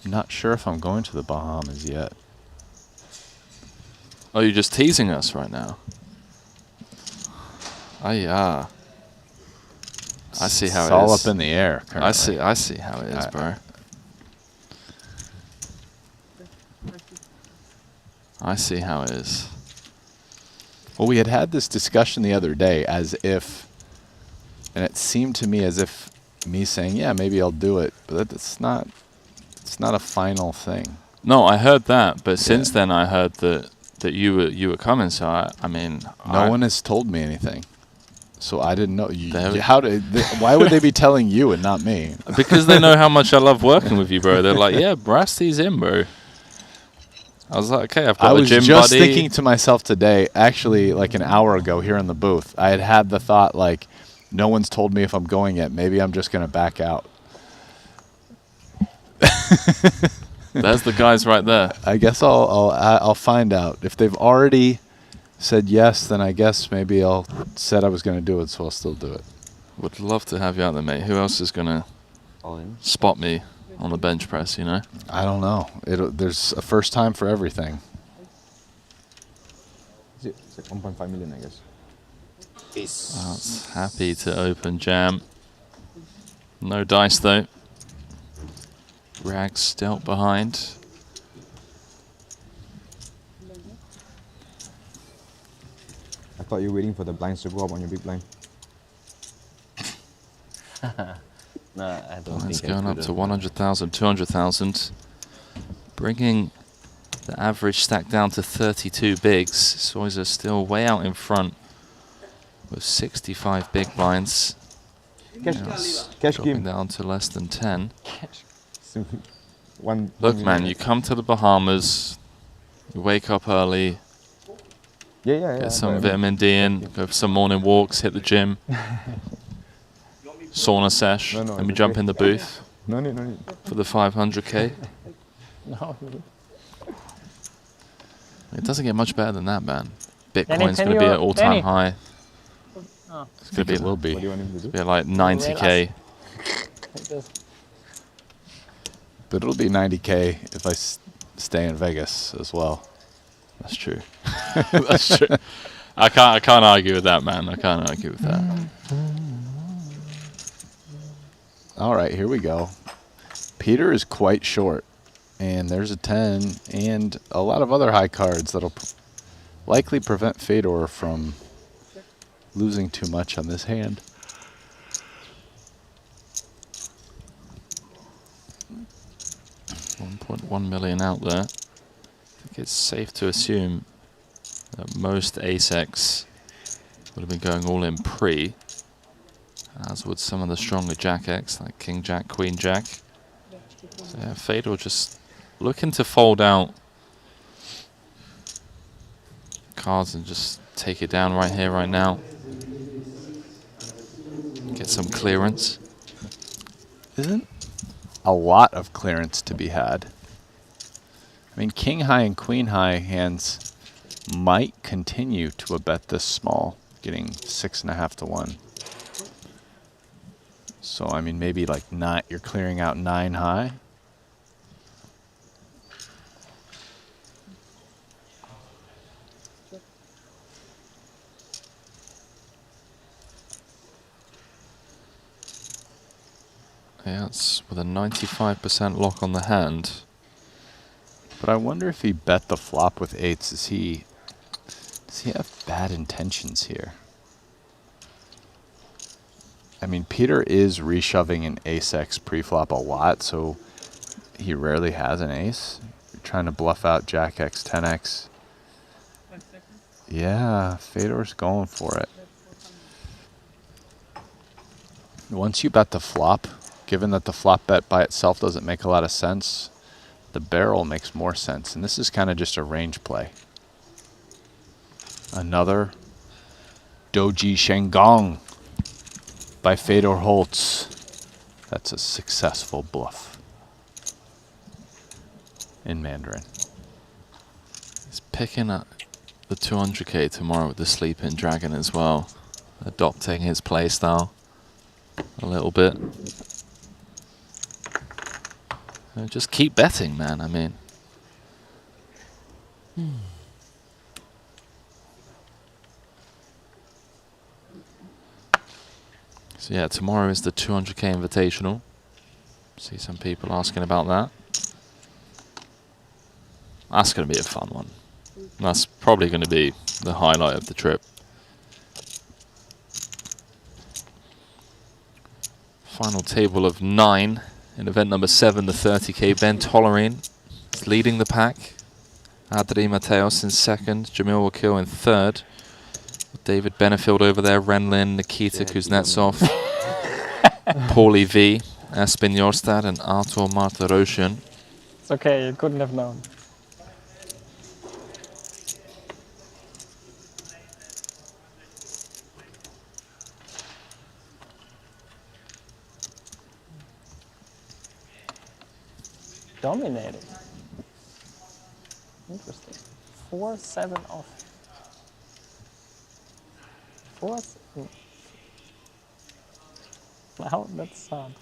Not sure if I'm going to the Bahamas yet. Oh, you're just teasing us right now. Oh yeah. I see how It's it all is. up in the air currently. I see how it is, bro. I see how it is. Well, we had this discussion the other day as if, and it seemed to me as if me saying, yeah, maybe I'll do it, but it's not a final thing. No, I heard that, but since then I heard that you were coming, so I mean, no one has told me anything. So I didn't know. Why would they be telling you and not me? Because they know how much I love working with you, bro. They're like, yeah, Brasty's in, bro. I was like, okay, I've got a gym buddy. I was just thinking to myself today, actually, like an hour ago here in the booth, I had the thought, like, no one's told me if I'm going yet. Maybe I'm just going to back out. There's the guys right there. I guess I'll find out. If they've already said yes, then I guess maybe I'll said I was going to do it, so I'll still do it. Would love to have you out there, mate. Who else is going to spot me on the bench press, you know? I don't know. There's a first time for everything. It's like 1.5 million, I guess. That's happy to open jam. No dice, though. Rags still behind. I thought you were waiting for the blinds to go up on your big blind. No, I don't It's think going up to 100,000, 200,000. Bringing the average stack down to 32 bigs. Soiza still way out in front with 65 big blinds. Cash dropping game. down to less than 10. Look, man, you come to the Bahamas, you wake up early, get some vitamin D in, go for some morning walks, hit the gym, sauna sesh, let me jump in the booth for the 500K. No. It doesn't get much better than that, man. Bitcoin's going to be at all-time high. Oh. It's going to be, it will be. What do you want him to do? Be like 90K. But it'll be 90K if I stay in Vegas as well. That's true. That's true. I can't argue with that, man. I can't argue with that. All right, here we go. Peter is quite short, and there's a 10 and a lot of other high cards that'll likely prevent Fedor from losing too much on this hand. $1.1 million out there. I think it's safe to assume that most ace-X would have been going all in pre, as would some of the stronger jack-X like King Jack, Queen Jack. So yeah, Fedor just looking to fold out cards and just take it down right here, right now. Get some clearance. Isn't a lot of clearance to be had? I mean, King High and Queen High hands might continue to a bet this small, getting 6.5 to 1. So I mean, maybe like you're clearing out 9 high. Yeah, it's with a 95% lock on the hand. But I wonder if he bet the flop with 8s. Does he have bad intentions here? I mean, Peter is reshoving an ace-X pre-flop a lot, so he rarely has an ace. You're trying to bluff out Jack-X, 10X. Yeah, Fedor's going for it. Once you bet the flop, given that the flop bet by itself doesn't make a lot of sense, the barrel makes more sense. And this is kind of just a range play. Another Doji Shengong by Fedor Holtz. That's a successful bluff in Mandarin. He's picking up the 200K tomorrow with the Sleep-In Dragon as well. adopting his play style a little bit. And just keep betting, man. I mean. So yeah, tomorrow is the 200K Invitational. See some people asking about that. That's going to be a fun one. That's probably going to be the highlight of the trip. Final table of 9 in event number 7, the 30K. Ben Tollerine is leading the pack. Adri Mateos in second. Jamil Wakil in third. David Benefield over there. Renlin, Nikita Kuznetsov. Paulie V. Espen Jorstad and Artur Martirosyan. It's okay, you couldn't have known. Dominating. Interesting. 4-7 off. 4. Wow, that's sad.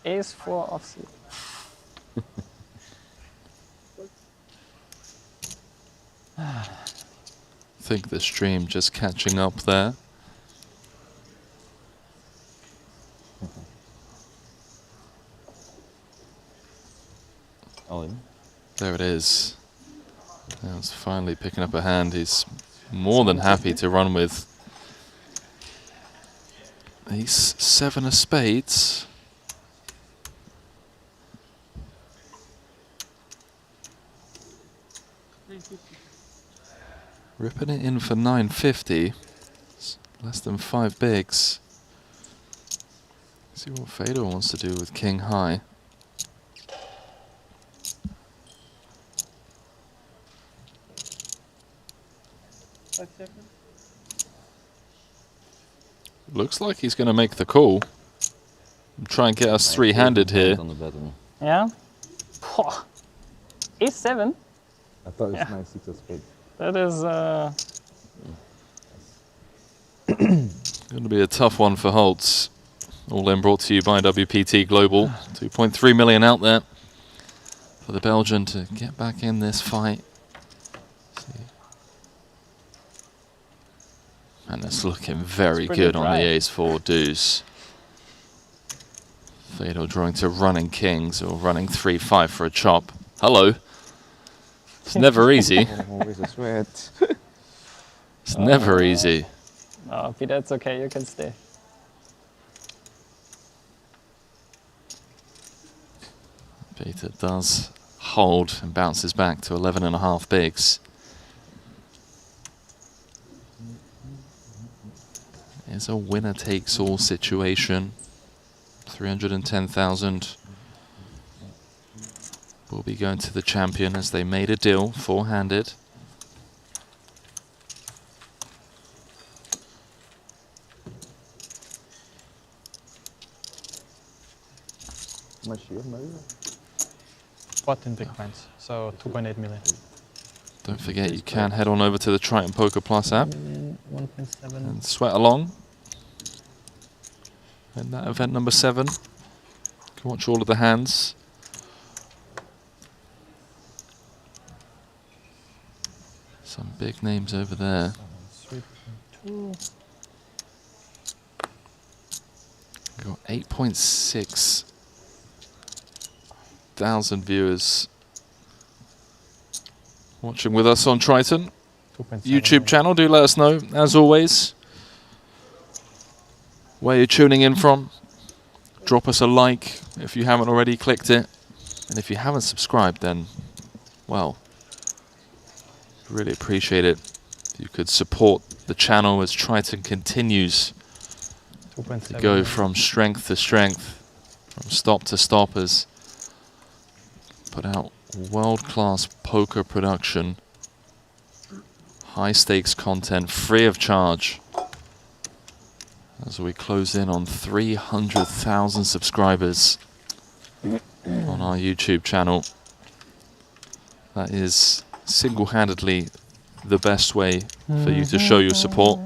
Ace 4 offsuit. I think the stream just catching up there. There it is. Now it's finally picking up a hand. He's more than happy to run with Ace 7 of spades. Ripping it in for 950. It's less than 5 bigs. See what Fedor wants to do with King High. Looks like he's going to make the call. Try and get us three-handed here. Yeah? Ace 7? I thought it was 9-6 of spades. That is going to be a tough one for Holtz. All in brought to you by WPT Global. 2.3 million out there for the Belgian to get back in this fight. And it's looking very good on the Ace 4 deuce. Fedor drawing to running kings or running 3-5 for a chop. Hello. It's never easy. Always a sweat. It's never easy. No, Peter, it's okay. You can stay. Peter does hold and bounces back to 11.5 bigs. It's a winner-takes-all situation. 310,000 will be going to the champion as they made a deal, four-handed. How much do you have, Maria? 14 big blinds, so 2.8 million. Don't forget, you can head on over to the Triton Poker Plus app 1.7 and sweat along. In that event number 7, you can watch all of the hands. Some big names over there. 3.2. Got 8.6 thousand viewers watching with us on Triton YouTube channel. Do let us know, as always, where you're tuning in from. Drop us a like if you haven't already clicked it. And if you haven't subscribed, then, well, really appreciate it if you could support the channel as Triton continues to go from strength to strength, from stop to stop, as put out world-class poker production, high-stakes content, free of charge, as we close in on 300,000 subscribers on our YouTube channel. That is single-handedly the best way for you to show your support.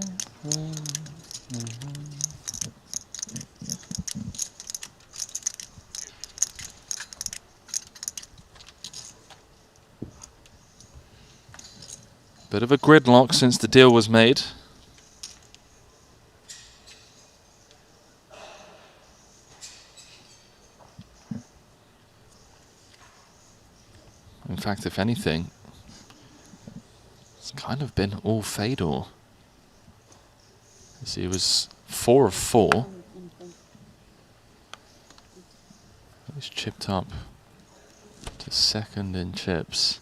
Bit of a gridlock since the deal was made. In fact, if anything, it's kind of been all Fedor. As he was 4 of 4. He's chipped up to second in chips.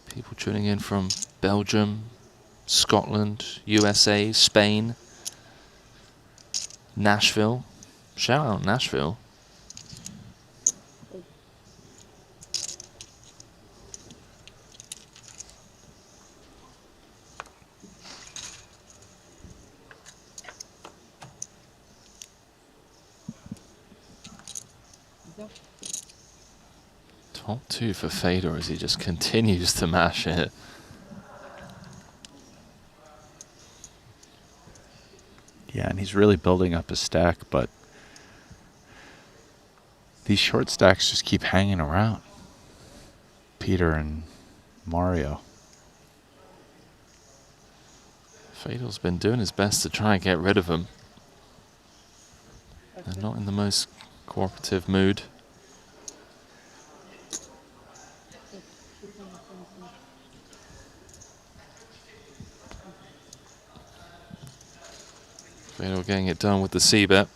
People tuning in from Belgium, Scotland, USA, Spain, Nashville. Shout out Nashville. Top 2 for Fedor as he just continues to mash it. Yeah, and he's really building up his stack, but these short stacks just keep hanging around. Peter and Mario. Fedor's been doing his best to try and get rid of them. They're not in the most cooperative mood. Fedor getting it done with the C-bet.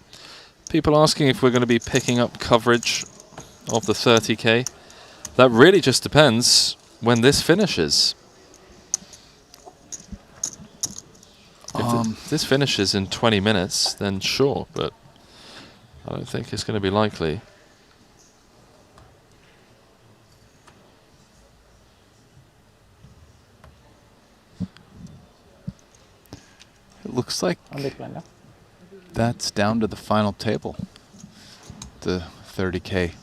People asking if we're going to be picking up coverage of the 30K. That really just depends when this finishes. If this finishes in 20 minutes, then sure, but I don't think it's going to be likely. It looks like that's down to the final table. The 30K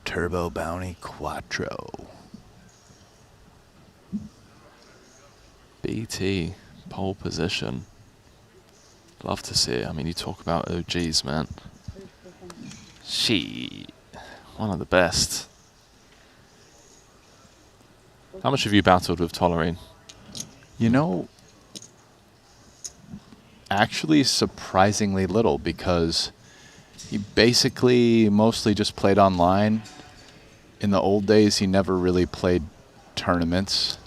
Turbo Bounty Quattro. BT, pole position. Love to see it. I mean, you talk about OGs, man. One of the best. How much have you battled with Tolerine? You know, actually surprisingly little, because he basically mostly just played online. In the old days, he never really played tournaments,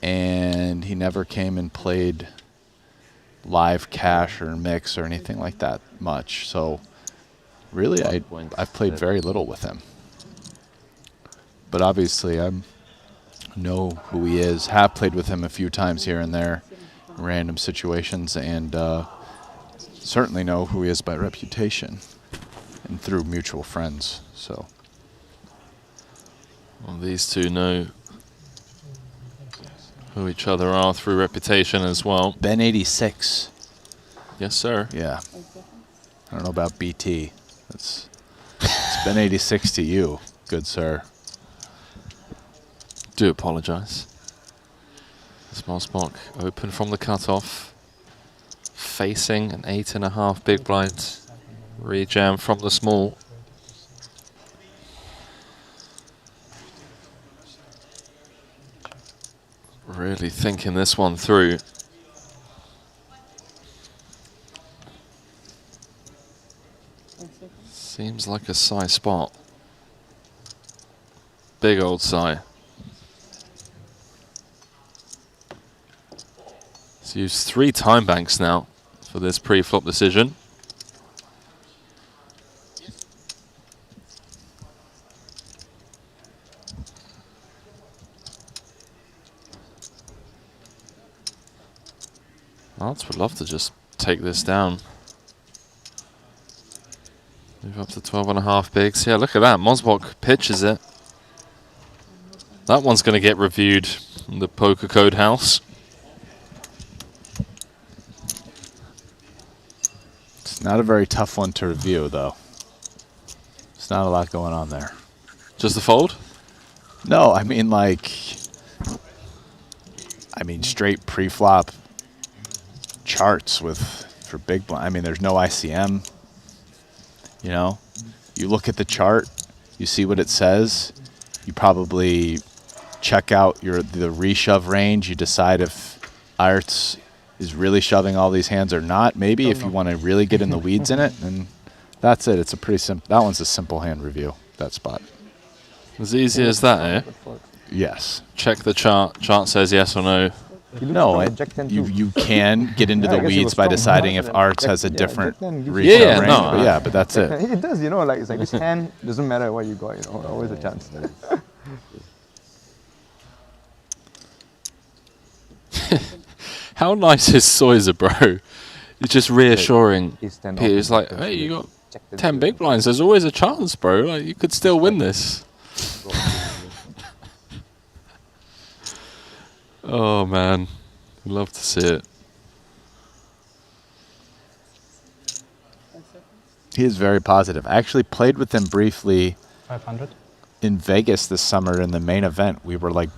and he never came and played live cash or mix or anything like that much. So really, I've played very little with him. But obviously, I know who he is. Have played with him a few times here and there, random situations, and certainly know who he is by reputation and through mutual friends. So, well, these two know who each other are through reputation as well. Ben 86. Yes, sir. Yeah. I don't know about BT. It's Ben 86 to you, good sir. Do apologize. Small Spock open from the cutoff, facing an 8.5 big blind rejam from the small. Really thinking this one through. Seems like a Sai spot. Big old Sai. He's used 3 time banks now for this pre-flop decision. Arts would love to just take this down. Move up to 12.5 bigs. Yeah, look at that. Mosbok pitches it. That one's going to get reviewed in the Poker Code House. It's not a very tough one to review, though. It's not a lot going on there. Just the fold? No, I mean, like... straight pre-flop charts for big blind. I mean, there's no ICM. You know? You look at the chart, you see what it says. You probably check out the reshove range. You decide if Aerts is really shoving all these hands or not. Maybe if you want to really get in the weeds in it, and that's it. It's a pretty simple. That one's a simple hand review. That spot. As easy as that, eh? Yes. Check the chart. Chart says yes or no. No, you can get into the weeds by deciding if Aerts has a different reshove range. No, but that's it. It does, like it's like this hand doesn't matter what you got, always a chance. How nice is Soiser, bro? He's just reassuring. He's like, hey, you got 10 big blinds. There's always a chance, bro. Like, you could still win this. Oh, man. Love to see it. He is very positive. I actually played with him briefly 500 in Vegas this summer in the main event. We were like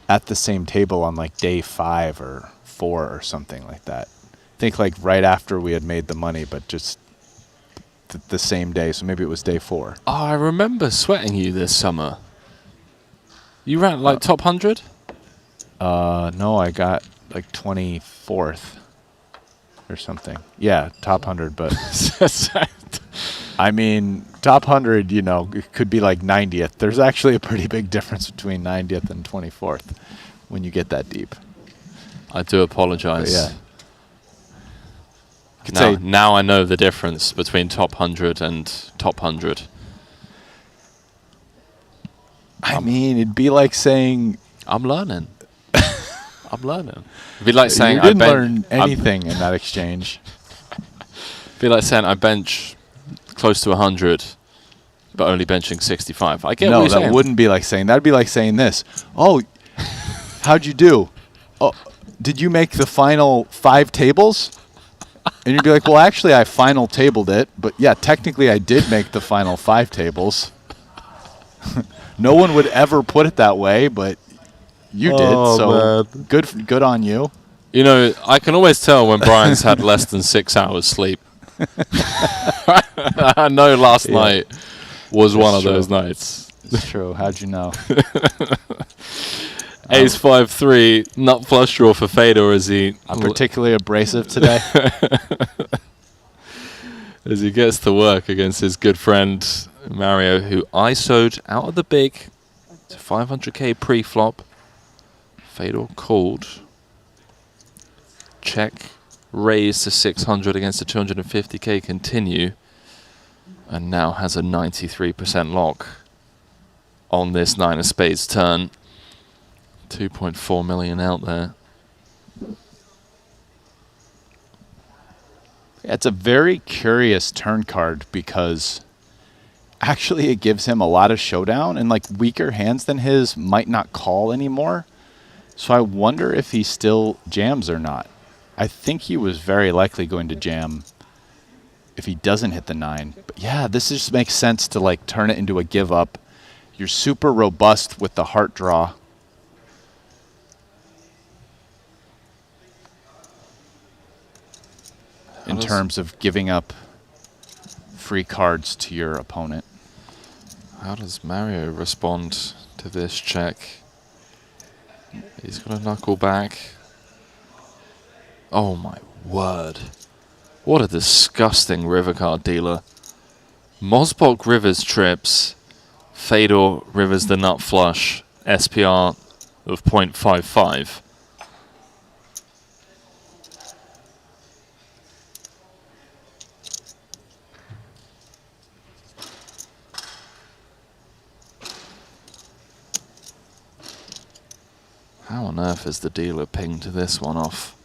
at the same table on like day 5 or 4 or something like that. I think like right after we had made the money, but just the same day. So maybe it was day 4. Oh, I remember sweating you this summer. You ran like top 100? No, I got like 24th or something. Yeah, top 100, but I mean, top 100, it could be like 90th. There's actually a pretty big difference between 90th and 24th when you get that deep. I do apologize. Yeah. Now I know the difference between top 100 and top 100. I mean, it'd be like saying... I'm learning. I'm learning. It'd be like saying you didn't learn anything in that exchange. It'd be like saying I bench close to 100, but only benching 65. I get what you're saying. No, that wouldn't be like saying. That'd be like saying this. Oh, how'd you do? Oh, did you make the final 5 tables? And you'd be like, well, actually, I final tabled it. But yeah, technically, I did make the final 5 tables. No one would ever put it that way, but you did. So man. Good on you. I can always tell when Brian's had less than 6 hours sleep. I know last night was one of those nights. It's true. How'd you know? Ace 5-3, nut flush draw for Fedor as he... I'm particularly abrasive today. As he gets to work against his good friend Mario, who ISO'd out of the big to 500k pre-flop. Fedor called. Check. Raise to 600 against the 250k continue. And now has a 93% lock on this 9 of spades turn. 2.4 million out there. Yeah, it's a very curious turn card because actually it gives him a lot of showdown, and like weaker hands than his might not call anymore. So I wonder if he still jams or not. I think he was very likely going to jam if he doesn't hit the 9. But yeah, this just makes sense to like turn it into a give up. You're super robust with the heart draw. In terms of giving up free cards to your opponent. How does Mario respond to this check? He's got a knuckle back. Oh my word. What a disgusting river card dealer. Mosbok rivers trips. Fedor rivers the nut flush. SPR of 0.55. How on earth is the dealer pinged this one off?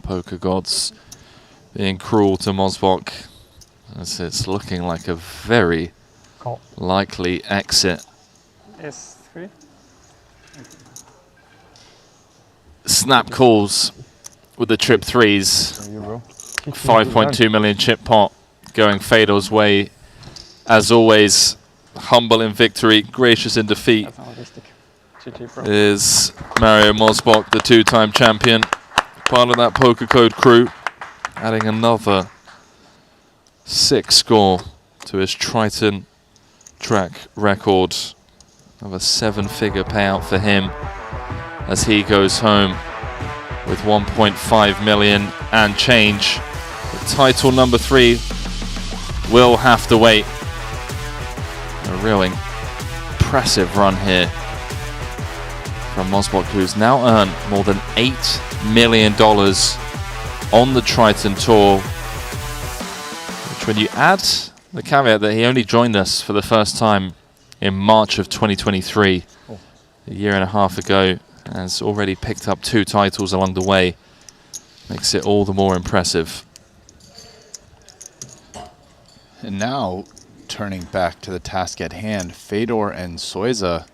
Poker gods being cruel to Mosbok, as it's looking like a very likely exit. S3. Snap calls with the trip 3s. 5.2 million chip pot going Fedor's way. As always, humble in victory, gracious in defeat. That's unrealistic. GG, bro. Is Mario Mosbach, the two-time champion, part of that Poker Code crew, adding another 6 score to his Triton track record. Another 7-figure payout for him as he goes home with 1.5 million and change. But title number 3 will have to wait. A real impressive run here from Mosbach, who's now earned more than $8 million on the Triton Tour. Which, when you add the caveat that he only joined us for the first time in March of 2023, a year and a half ago, has already picked up 2 titles along the way, makes it all the more impressive. And now, turning back to the task at hand, Fedor and Soiza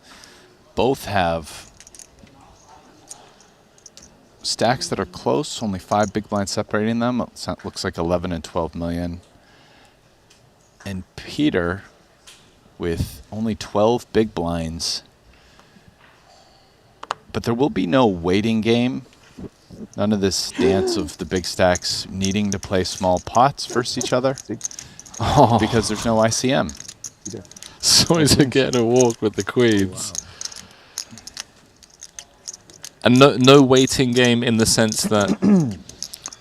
both have stacks that are close, only 5 big blinds separating them. It looks like 11 and 12 million. And Peter with only 12 big blinds. But there will be no waiting game. None of this dance of the big stacks needing to play small pots versus each other. Oh. Because there's no ICM. Soiza getting a walk with the queens. Wow. And no waiting game in the sense that...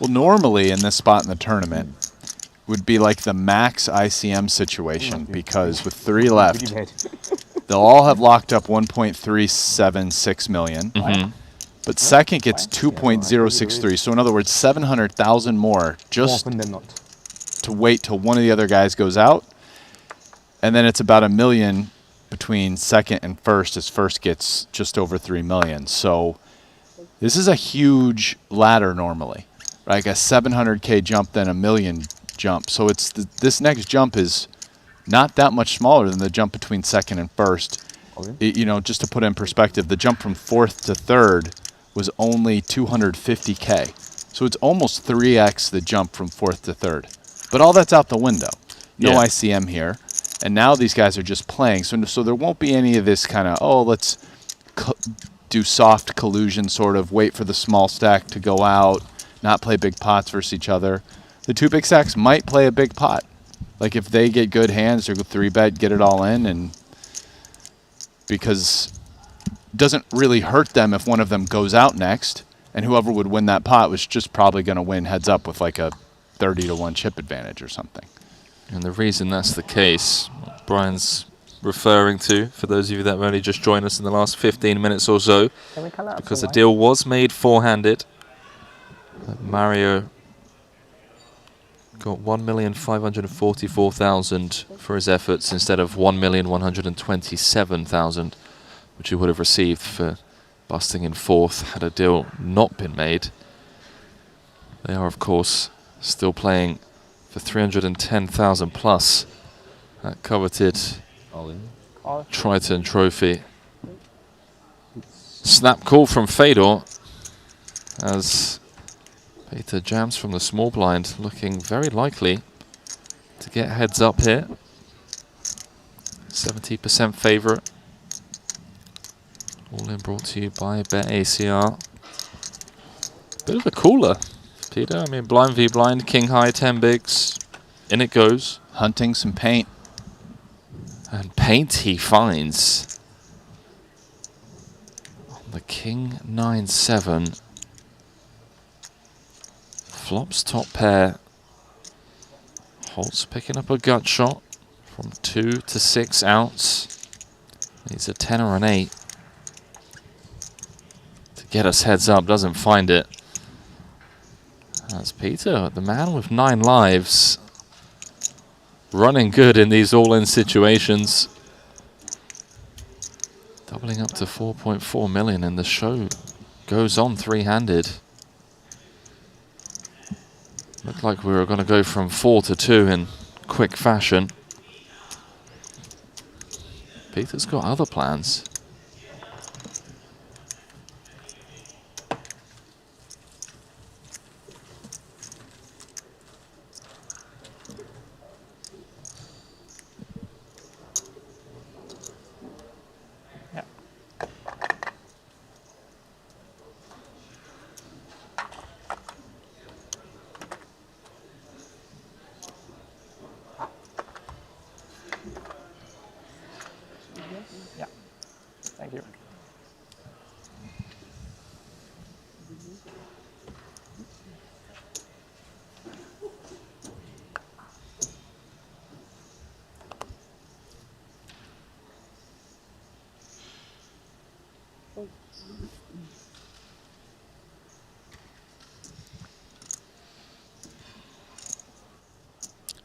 Well, normally in this spot in the tournament would be like the max ICM situation, because with 3 left, they'll all have locked up 1.376 million. But second gets 2.063. So in other words, 700,000 more just to wait till one of the other guys goes out. And then it's about $1 million between second and first, as first gets just over 3 million. So this is a huge ladder normally, like a 700K jump, then $1 million jump. So it's this next jump is not that much smaller than the jump between second and first. You know, just to put it in perspective, the jump from fourth to third was only 250K. So it's almost 3x the jump from fourth to third. But all that's out the window. No ICM here. And now these guys are just playing. So there won't be any of this kind of, oh, let's do soft collusion, sort of wait for the small stack to go out, not play big pots versus each other. The 2 big stacks might play a big pot. Like if they get good hands, they'll 3-bet, get it all in, and because it doesn't really hurt them if one of them goes out next, and whoever would win that pot was just probably going to win heads up with like a 30-to-1 chip advantage or something. And the reason that's the case, what Brian's referring to, for those of you that have only just joined us in the last 15 minutes or so, because the deal was made four-handed. Mario got 1,544,000 for his efforts instead of 1,127,000, which he would have received for busting in fourth had a deal not been made. They are, of course, still playing for 310,000 plus that coveted Triton trophy. Snap call from Fedor as Peter jams from the small blind, looking very likely to get heads up here. 70% favorite. All in brought to you by BetACR. Bit of a cooler, Peter. I mean, blind v blind, king high, 10 bigs. In it goes. Hunting some paint. And paint he finds on the king 9-7. Flops top pair. Holtz picking up a gut shot from 2 to 6 outs. Needs a 10 or an 8 to get us heads up. Doesn't find it. That's Peter, the man with 9 lives. Running good in these all-in situations. Doubling up to 4.4 million, and the show goes on three-handed. Looked like we were going to go from 4 to 2 in quick fashion. Peter's got other plans.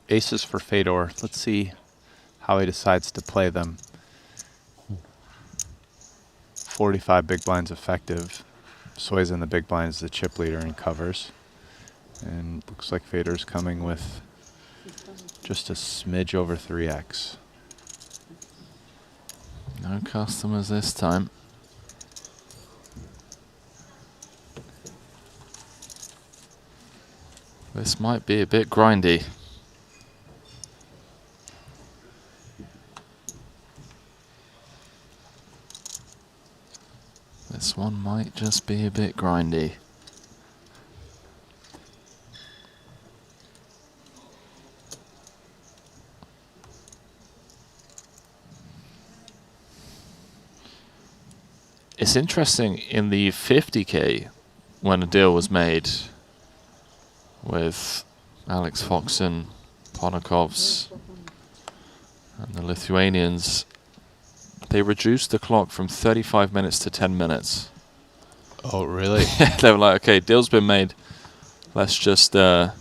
Aces for Fedor. Let's see how he decides to play them. 45 big blinds effective. Soy's in the big blinds, the chip leader, and covers. And looks like Fedor's coming with just a smidge over 3x. No customers this time. This might be a bit grindy. This one might just be a bit grindy. It's interesting, in the 50K, when a deal was made with Alex Foxen, Ponakovs, and the Lithuanians, they reduced the clock from 35 minutes to 10 minutes. Oh, really? They were like, okay, deal's been made. Let's just turn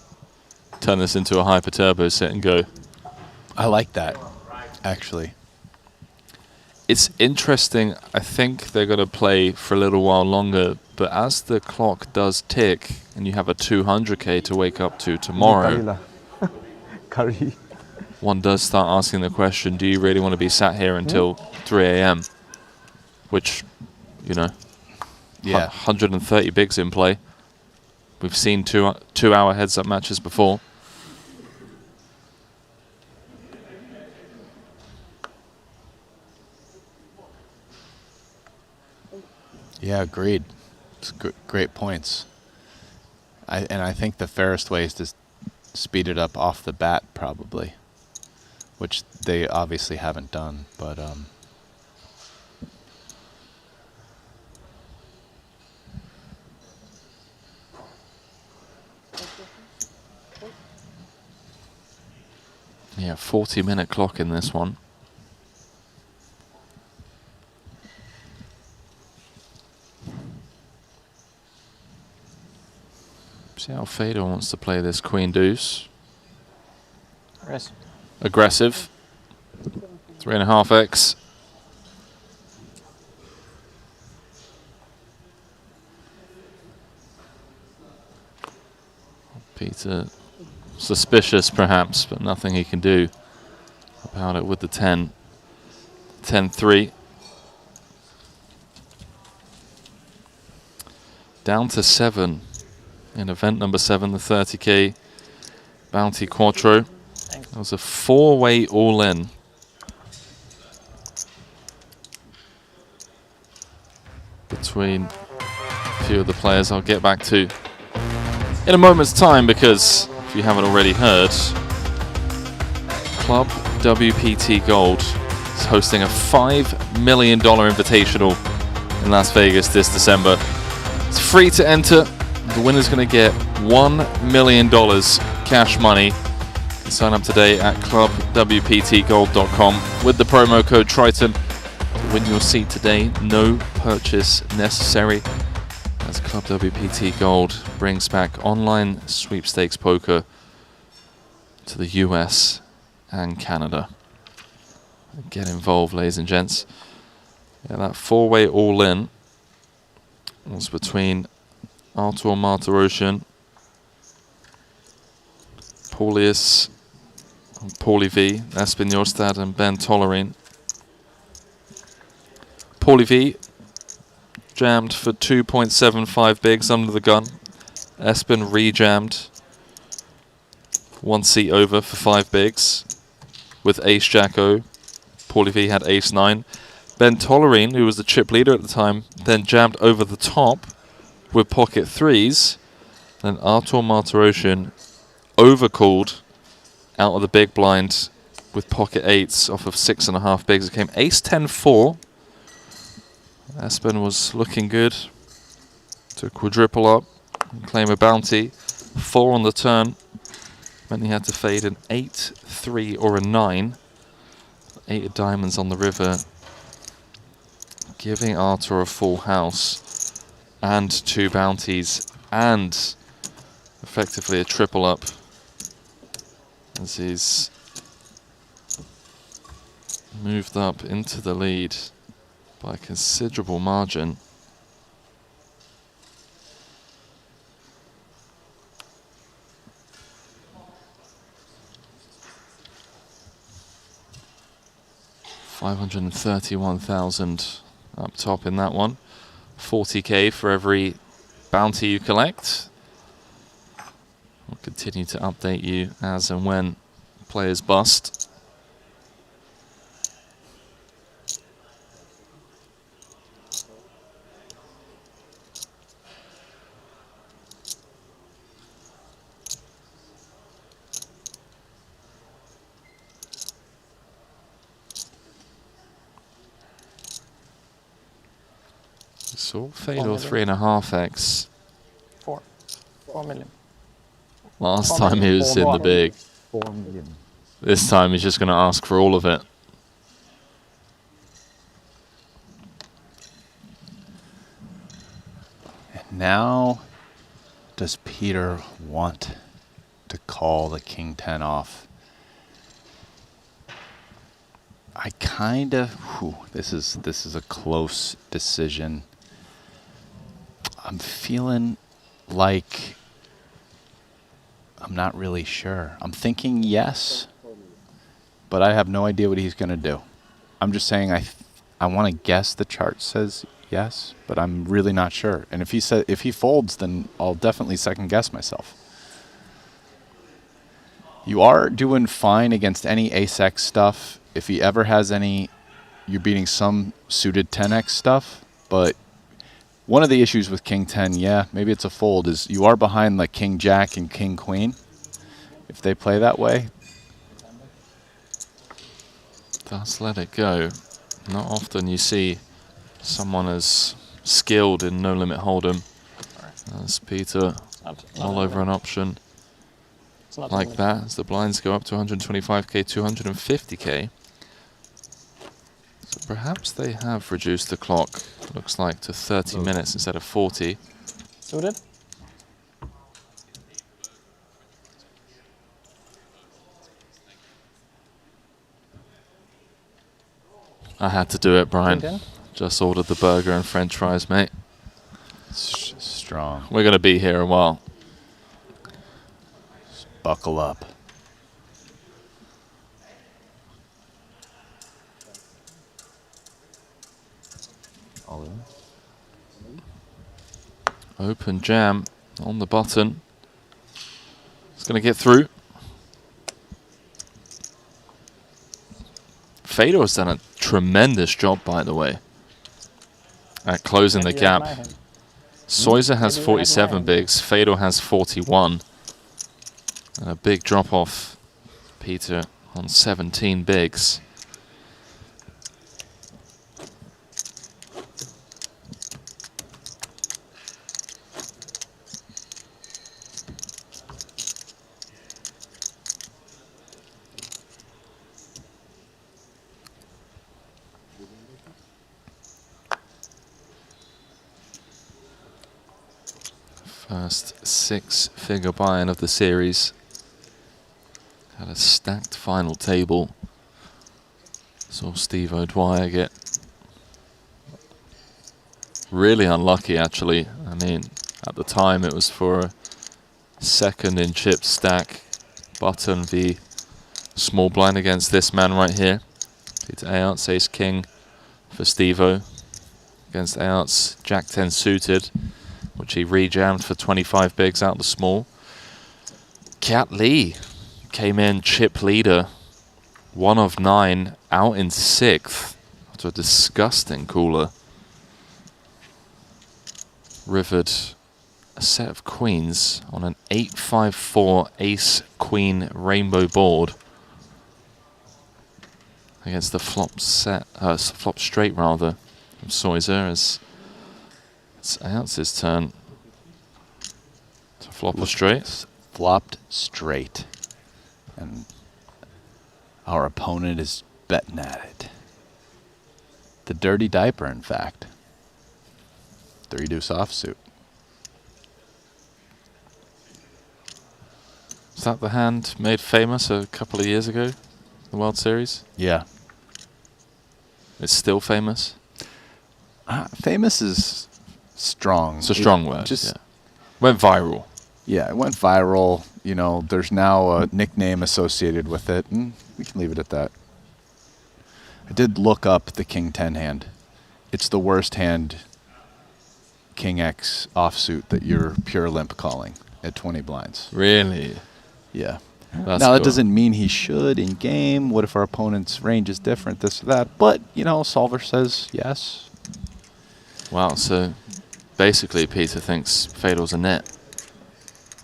this into a hyper turbo set and go. I like that, actually. It's interesting. I think they're going to play for a little while longer, but as the clock does tick and you have a 200K to wake up to tomorrow, Curry. one does start asking the question, do you really want to be sat here until 3 a.m.? Which, you know, yeah, 130 bigs in play. We've seen two-hour heads-up matches before. Yeah, agreed. It's great points. And I think the fairest way is to speed it up off the bat, probably, which they obviously haven't done. But yeah, 40-minute clock in this one. See how Fedor wants to play this queen deuce. Aggressive. 3.5x. Peter suspicious perhaps, but nothing he can do about it with the 10. 10-3. Down to 7 in event number 7, the 30K Bounty Quattro. That was a 4-way all-in. Between a few of the players I'll get back to in a moment's time, because if you haven't already heard, Club WPT Gold is hosting a $5 million invitational in Las Vegas this December. It's free to enter. The winner's going to get $1 million cash money. You can sign up today at clubwptgold.com with the promo code Triton to win your seat today. No purchase necessary, as Club WPT Gold brings back online sweepstakes poker to the US and Canada. Get involved, ladies and gents. Yeah, that 4-way all-in was between Artur Martirosyan, Paulius, Paulie V, Espen Jorstad, and Ben Tollerin. Paulie V jammed for 2.75 bigs under the gun. Espen re-jammed 1 seat over for 5 bigs with Ace Jack O. Paulie V had Ace 9. Ben Tollerin, who was the chip leader at the time, then jammed over the top with pocket 3s. Then Artur Martirosyan overcalled out of the big blind with pocket 8s off of 6.5 bigs. It came Ace 10-4. Espen was looking good to quadruple up and claim a bounty. 4 on the turn meant he had to fade an 8, 3 or a 9. 8 of diamonds on the river giving Arthur a full house and 2 bounties and effectively a triple up as he's moved up into the lead by a considerable margin. $531,000 up top in that one. 40K for every bounty you collect. We'll continue to update you as and when players bust. So Fedor 3.5x. 4 million. Last time he was in the big. 4 million. This time he's just going to ask for all of it. And now, does Peter want to call the King 10 off? I kind of. This is a close decision. I'm feeling like I'm not really sure. I'm thinking yes, but I have no idea what he's going to do. I'm just saying I want to guess the chart says yes, but I'm really not sure. And if he folds, then I'll definitely second guess myself. You are doing fine against any ace-x stuff. If he ever has any, you're beating some suited 10x stuff, but one of the issues with King 10, yeah, maybe it's a fold, is you are behind like King Jack and King Queen. If they play that way. Just let it go. Not often you see someone as skilled in No Limit Hold'em as Peter all over an option like that as the blinds go up to 125k, 250k. So perhaps they have reduced the clock, looks like, to 30 minutes instead of 40. Suited? I had to do it, Brian. Okay. Just ordered the burger and french fries, mate. Strong. We're going to be here a while. Just buckle up. All in. Open jam on the button. It's going to get through. Fedor's done a tremendous job, by the way, at closing the gap. Soiser has 47 bigs, Fedor has 41. And a big drop off, Peter, on 17 bigs. First 6-figure buy-in of the series. Had a stacked final table. Saw Steve O'Dwyer get really unlucky, actually. I mean, at the time it was for a second in chip stack. Button v small blind against this man right here. Peter Ayart's ace king for Steve-O against Ayart's jack 10 suited, which he re-jammed for 25 bigs out the small. Cat Lee came in chip leader, 1 of 9, out in 6th after a disgusting cooler. Rivered a set of queens on an 8-5-4 ace-queen rainbow board against the flop straight rather from Soiser as it's Ayart's turn to flop a straight. Flopped straight. And our opponent is betting at it. The dirty diaper, in fact. 3-deuce offsuit. Is that the hand made famous a couple of years ago, the World Series? Yeah. It's still famous? Famous is strong. It's a strong word. Just yeah. Went viral. Yeah, it went viral. You know, there's now a nickname associated with it, and we can leave it at that. I did look up the King 10 hand. It's the worst hand King X offsuit that you're pure limp calling at 20 blinds. Really? Yeah. That's now, that cool. doesn't mean he should in game. What if our opponent's range is different, this or that? But, you know, Solver says yes. Wow, so basically Peter thinks Fedor's a net.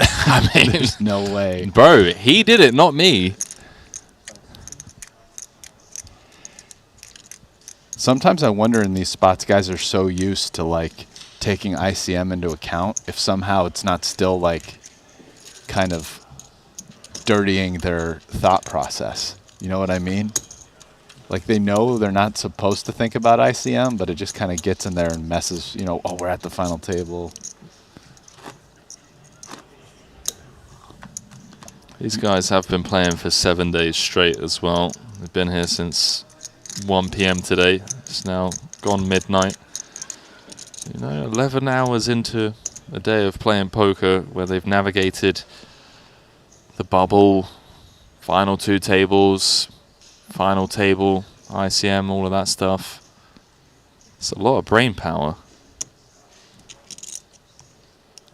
I mean, there's no way. Bro, he did it, not me. Sometimes I wonder in these spots, guys are so used to, like, taking ICM into account, if somehow it's not still, like, kind of dirtying their thought process. You know what I mean? Like, they know they're not supposed to think about ICM, but it just kind of gets in there and messes, you know, oh, we're at the final table. These guys have been playing for 7 days straight as well. They've been here since 1 p.m. today. It's now gone midnight. You know, 11 hours into a day of playing poker where they've navigated the bubble, final 2 tables, final table, ICM, all of that stuff. It's a lot of brain power.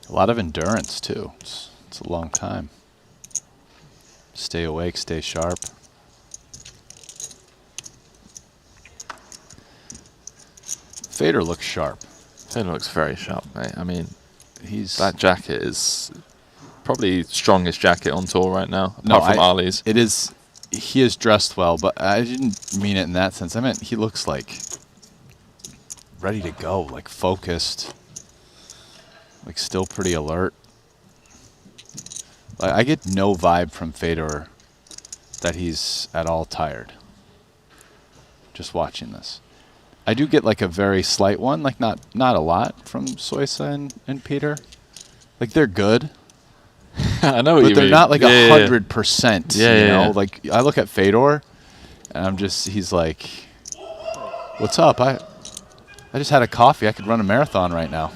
A lot of endurance, too. It's a long time. Stay awake, stay sharp. Fedor looks sharp. Fedor looks very sharp, mate. I mean, that jacket is probably strongest jacket on tour right now, apart from Ali's. It is. He is dressed well, but I didn't mean it in that sense. I meant he looks like ready to go, like focused, like still pretty alert. I get no vibe from Fedor that he's at all tired. Just watching this. I do get like a very slight one, like not a lot from Soisa and Peter. Like they're good. I know what but you they're mean. not like 100%. you know? Like I look at Fedor and he's like, what's up? I just had a coffee. I could run a marathon right now.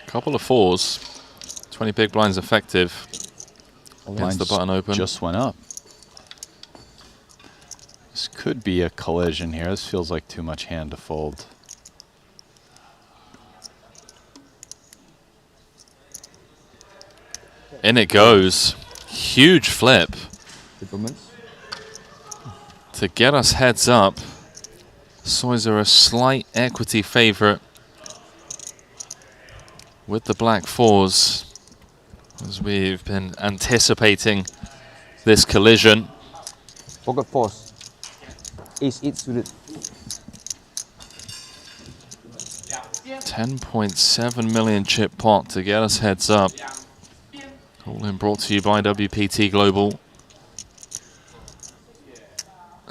Couple of 4s, 20 big blinds effective. Gets the button open. Just went up. This could be a collision here. This feels like too much hand to fold. In it goes. Huge flip. To get us heads up. Soisa a slight equity favorite with the black 4s, as we've been anticipating this collision. Pocket 4s. Ace-8 suited. 10.7 million chip pot to get us heads up. All in brought to you by WPT Global.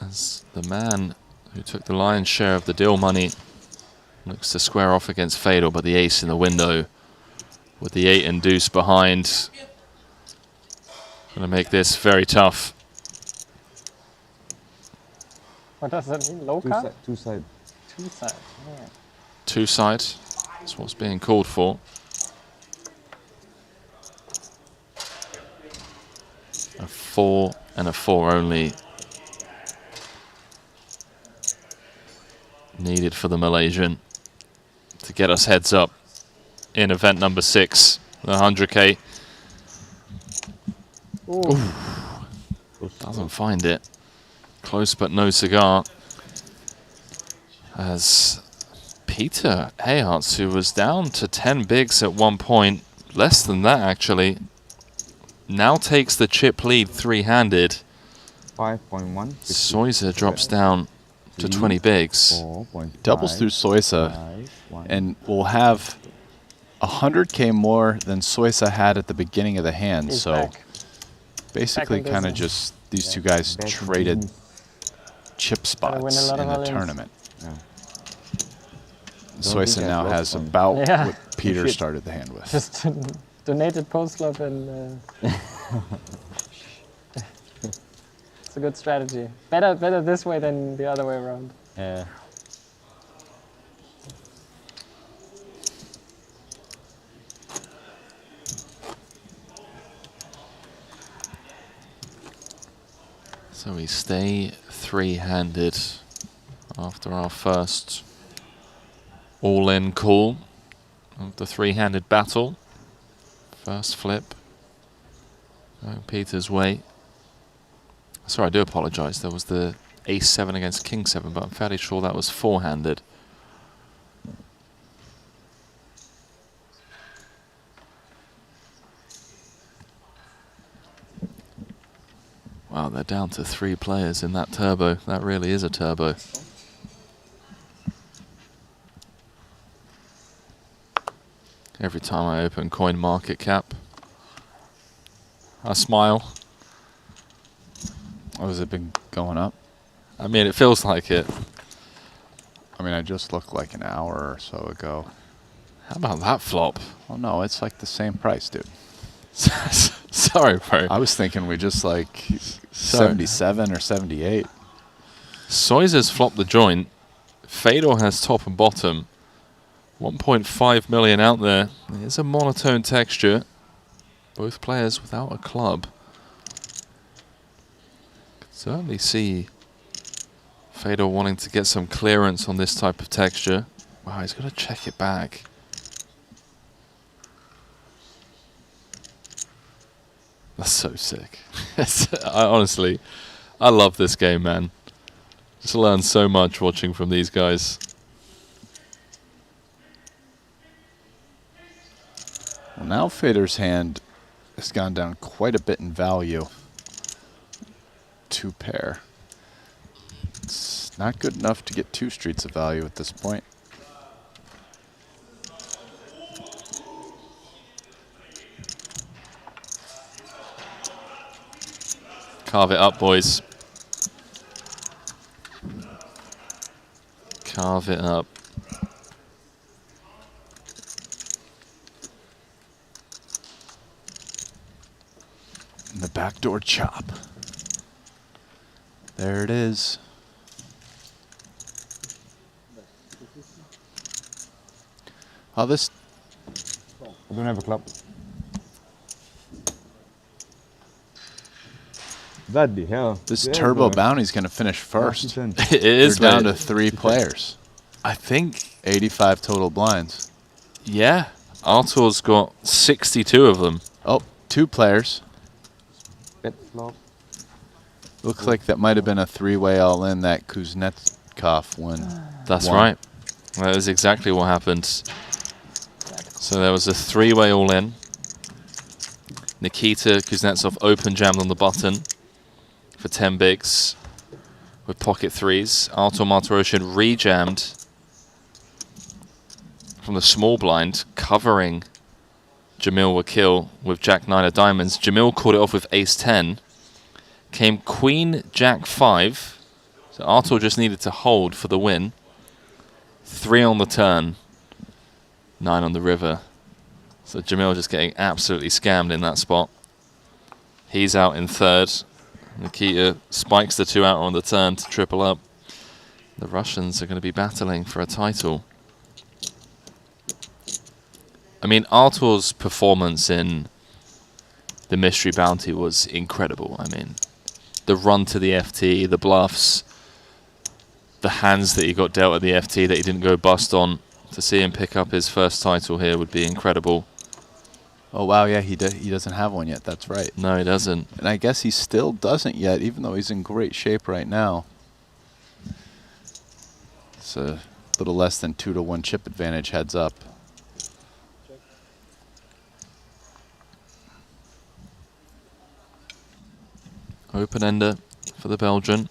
As the man who took the lion's share of the deal money looks to square off against Fedor, but the ace in the window with the 8 and deuce behind. Going to make this very tough. What does that mean? Low card? Two side. Two side. Yeah. 2 side. That's what's being called for. A 4 and a 4 only needed for the Malaysian to get us heads up in event number 6, the 100K. Doesn't find it. Close but no cigar. As Peter Hayarts, who was down to 10 bigs at one point, less than that actually, now takes the chip lead 3-handed. 5.1. Soisa drops down to 20 bigs. Doubles through Soisa, and we'll have 100K more than Soisa had at the beginning of the hand. He's So back. basically, Back in kind of business. just these two guys back in traded business. chip Gotta win a spots lot in of the all-ins. tournament. Yeah. Soisa think now I've has lost one. about Yeah. what Peter Shit. started the hand with. Just donated post flop and it's a good strategy. Better this way than the other way around. Yeah. So we stay three-handed after our first all-in call of the three-handed battle. First flip. Going Peter's way. Sorry, I do apologise. There was the ace-7 against king-7, but I'm fairly sure that was four-handed. Wow, they're down to 3 players in that turbo. That really is a turbo. Every time I open Coin Market Cap, I smile. Oh, has it been going up? I mean, it feels like it. I mean, I just looked like an hour or so ago. How about that flop? Oh no, it's like the same price, dude. Sorry, bro. I was thinking we just like Sorry. 77 or 78. Soisa's flopped the joint. Fedor has top and bottom. 1.5 million out there. It's a monotone texture. Both players without a club. Could certainly see Fedor wanting to get some clearance on this type of texture. Wow, he's got to check it back. That's so sick. Honestly, I love this game, man. Just learn so much watching from these guys. Well, now Fedor's hand has gone down quite a bit in value. 2 pair. It's not good enough to get 2 streets of value at this point. Carve it up, boys. Carve it up. And the backdoor chop. There it is. Oh, this... I don't have a club. What the hell? This Yeah, turbo boy. bounty's going to finish first. It is, They're down mate. to 3 players. I think 85 total blinds. Yeah, Artur's got 62 of them. Oh, 2 players. Bet flop. Looks like that might have been a 3-way all-in that Kuznetsov win. That's won. right. That is exactly what happened. So there was a 3-way all-in. Nikita Kuznetsov open jammed on the button for 10 bigs with pocket 3s. Artur Martirosyan re-jammed from the small blind, covering Jamil Wakil with Jack 9 of diamonds. Jamil caught it off with ace 10. Came Queen Jack 5. So Artur just needed to hold for the win. 3 on the turn, 9 on the river. So Jamil just getting absolutely scammed in that spot. He's out in third. Nikita spikes the 2 out on the turn to triple up. The Russians are going to be battling for a title. I mean, Artur's performance in the Mystery Bounty was incredible. I mean, the run to the FT, the bluffs, the hands that he got dealt at the FT that he didn't go bust on. To see him pick up his first title here would be incredible. Oh, wow, yeah, he doesn't have one yet. That's right. No, he doesn't. And I guess he still doesn't yet, even though he's in great shape right now. It's a little less than 2-to-1 chip advantage, heads up. Open-ender for the Belgian.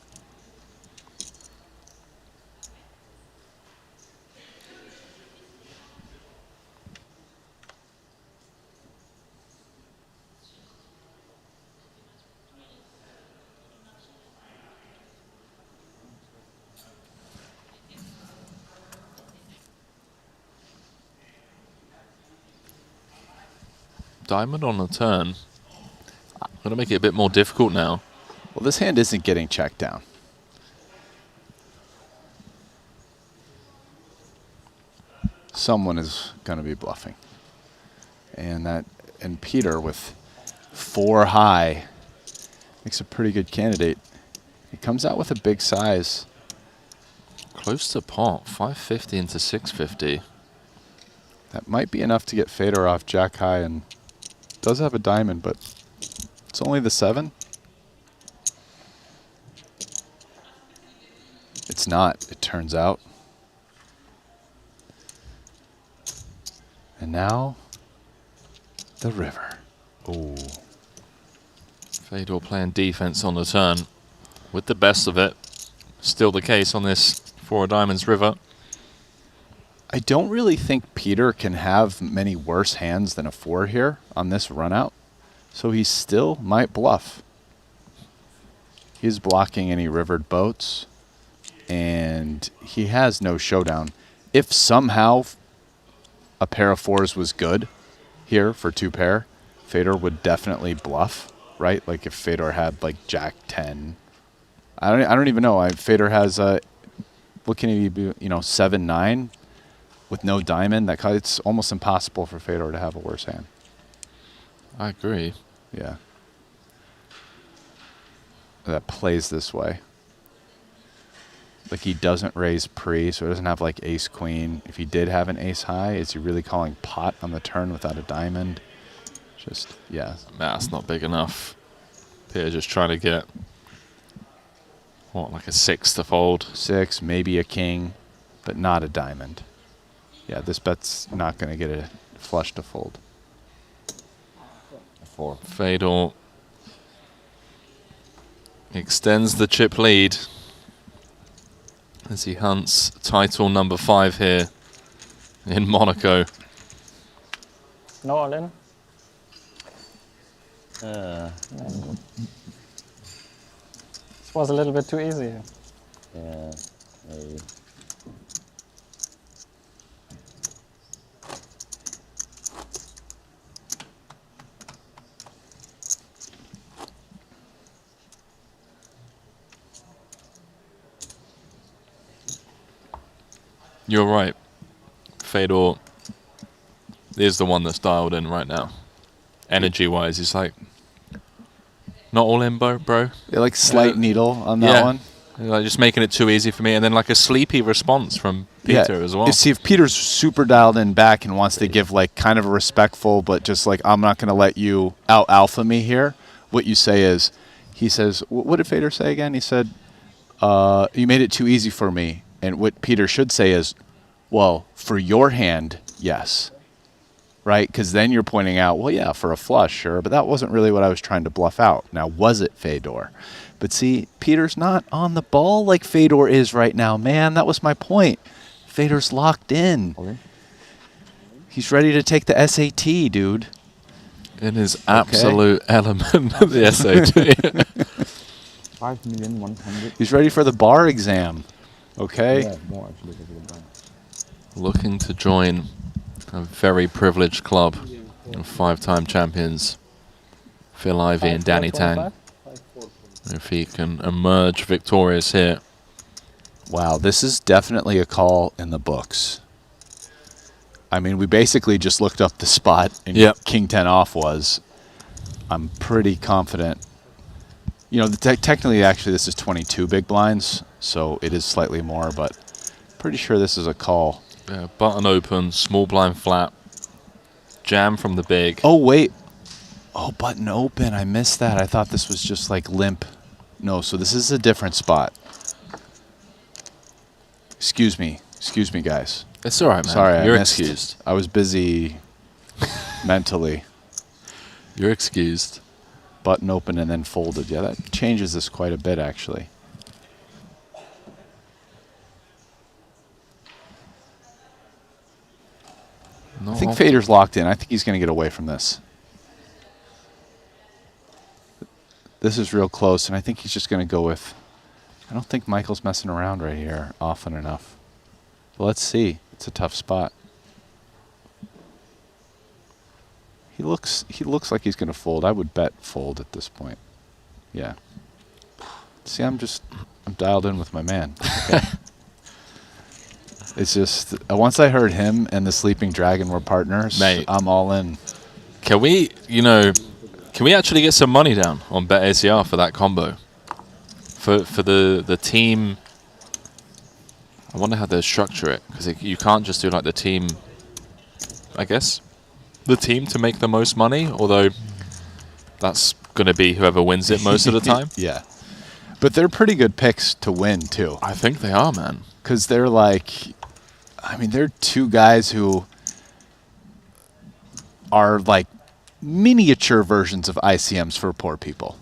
Diamond on the turn. I'm going to make it a bit more difficult now. Well, this hand isn't getting checked down. Someone is going to be bluffing. And Peter with 4 high makes a pretty good candidate. He comes out with a big size. Close to pot, 550 into 650. That might be enough to get Fedor off jack high, and does have a diamond, but it's only the 7. It's not, it turns out. And now, the river. Oh. Fedor playing defense on the turn with the best of it. Still the case on this 4 of diamonds river. I don't really think Peter can have many worse hands than a 4 here on this run out. So he still might bluff. He's blocking any rivered boats. And he has no showdown. If somehow a pair of 4s was good here for 2 pair, Fedor would definitely bluff, right? Like if Fedor had like jack 10. I don't even know. Fedor has what can he be, 7-9 with no diamond. It's almost impossible for Fedor to have a worse hand. I agree. Yeah. That plays this way. Like he doesn't raise pre, so he doesn't have like ace queen. If he did have an ace high, is he really calling pot on the turn without a diamond? Just, yeah. That's not big enough. Peter just trying to get, what, like a 6 to fold? 6, maybe a king, but not a diamond. Yeah, this bet's not going to get a flush to fold. A 4. Fedor extends the chip lead as he hunts title number 5 here in Monaco. No all in? This was a little bit too easy. Yeah, maybe. You're right. Fedor is the one that's dialed in right now. Energy-wise, he's like, not all in, bro. Yeah, like slight needle on that one. Like just making it too easy for me. And then like a sleepy response from Peter as well. See, if Peter's super dialed in back and wants to give like kind of a respectful, but just like, I'm not going to let you out-alpha me here, what you say is, he says, what did Fedor say again? He said, you made it too easy for me. And what Peter should say is, well, for your hand, yes. Right? Because then you're pointing out, well, yeah, for a flush, sure. But that wasn't really what I was trying to bluff out. Now, was it Fedor? But see, Peter's not on the ball like Fedor is right now. Man, that was my point. Fedor's locked in. Okay. He's ready to take the SAT, dude. In his absolute element, the SAT. 5,100,000. He's ready for the bar exam. Okay. Yeah, more actually. Looking to join a very privileged club of 5-time champions Phil Ivey and Danny Tang. If he can emerge victorious here. Wow, this is definitely a call in the books. I mean, we basically just looked up the spot and King 10 off was. I'm pretty confident. You know, technically, actually, this is 22 big blinds, so it is slightly more, but pretty sure this is a call. Yeah, button open, small blind flat, jam from the big. Oh, wait. Oh, button open. I missed that. I thought this was just like limp. No, so this is a different spot. Excuse me, guys. It's all right, man. Sorry, You're I missed. excused. I was busy mentally. You're excused. Button open and then folded. Yeah, that changes this quite a bit, actually. No. I think Fedor's locked in. I think he's going to get away from this. This is real close, and I think he's just going to go with... I don't think Michael's messing around right here often enough. But let's see. It's a tough spot. He looks like he's going to fold. I would bet fold at this point. Yeah. See, I'm dialed in with my man. Okay. It's just once I heard him and the Sleeping Dragon were partners, mate, I'm all in. Can we actually get some money down on BetACR for that combo? For the team. I wonder how they structure it, because you can't just do like the team. I guess the team to make the most money, although that's going to be whoever wins it most of the time. Yeah. But they're pretty good picks to win, too. I think they are, man. Because they're like, I mean, they're two guys who are like miniature versions of ICMs for poor people.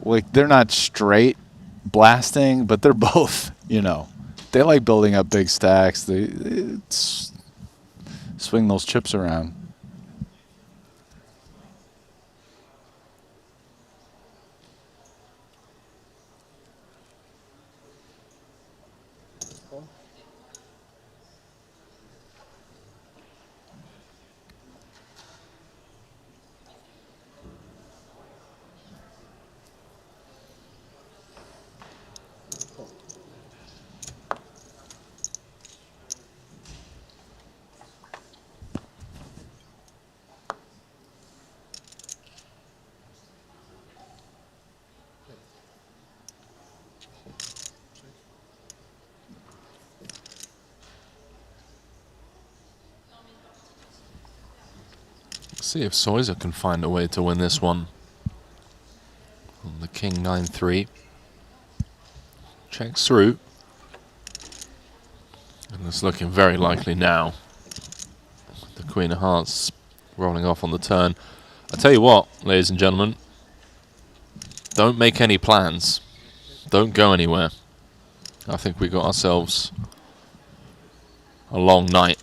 Like, they're not straight blasting, but they're both, you know, they like building up big stacks. They swing those chips around. See if Soiser can find a way to win this one. On the King 9-3. Checks through. And it's looking very likely now. The Queen of Hearts rolling off on the turn. I tell you what, ladies and gentlemen. Don't make any plans. Don't go anywhere. I think we got ourselves a long night.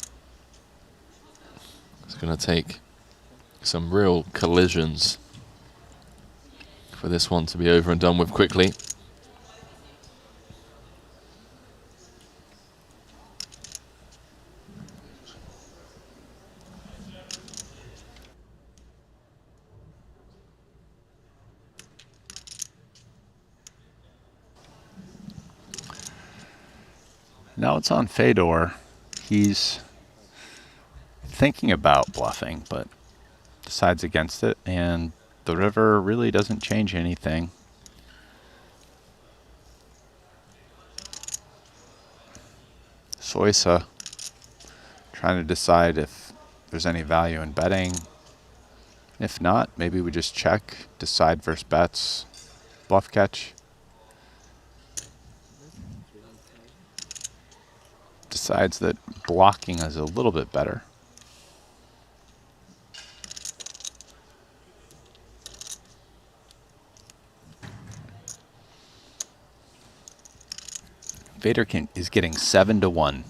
It's going to take some real collisions for this one to be over and done with quickly. Now it's on Fedor. He's thinking about bluffing, but decides against it, and the river really doesn't change anything. Soisa trying to decide if there's any value in betting. If not, maybe we just check, decide versus bets, bluff catch. Decides that blocking is a little bit better. Vader is getting 7-1.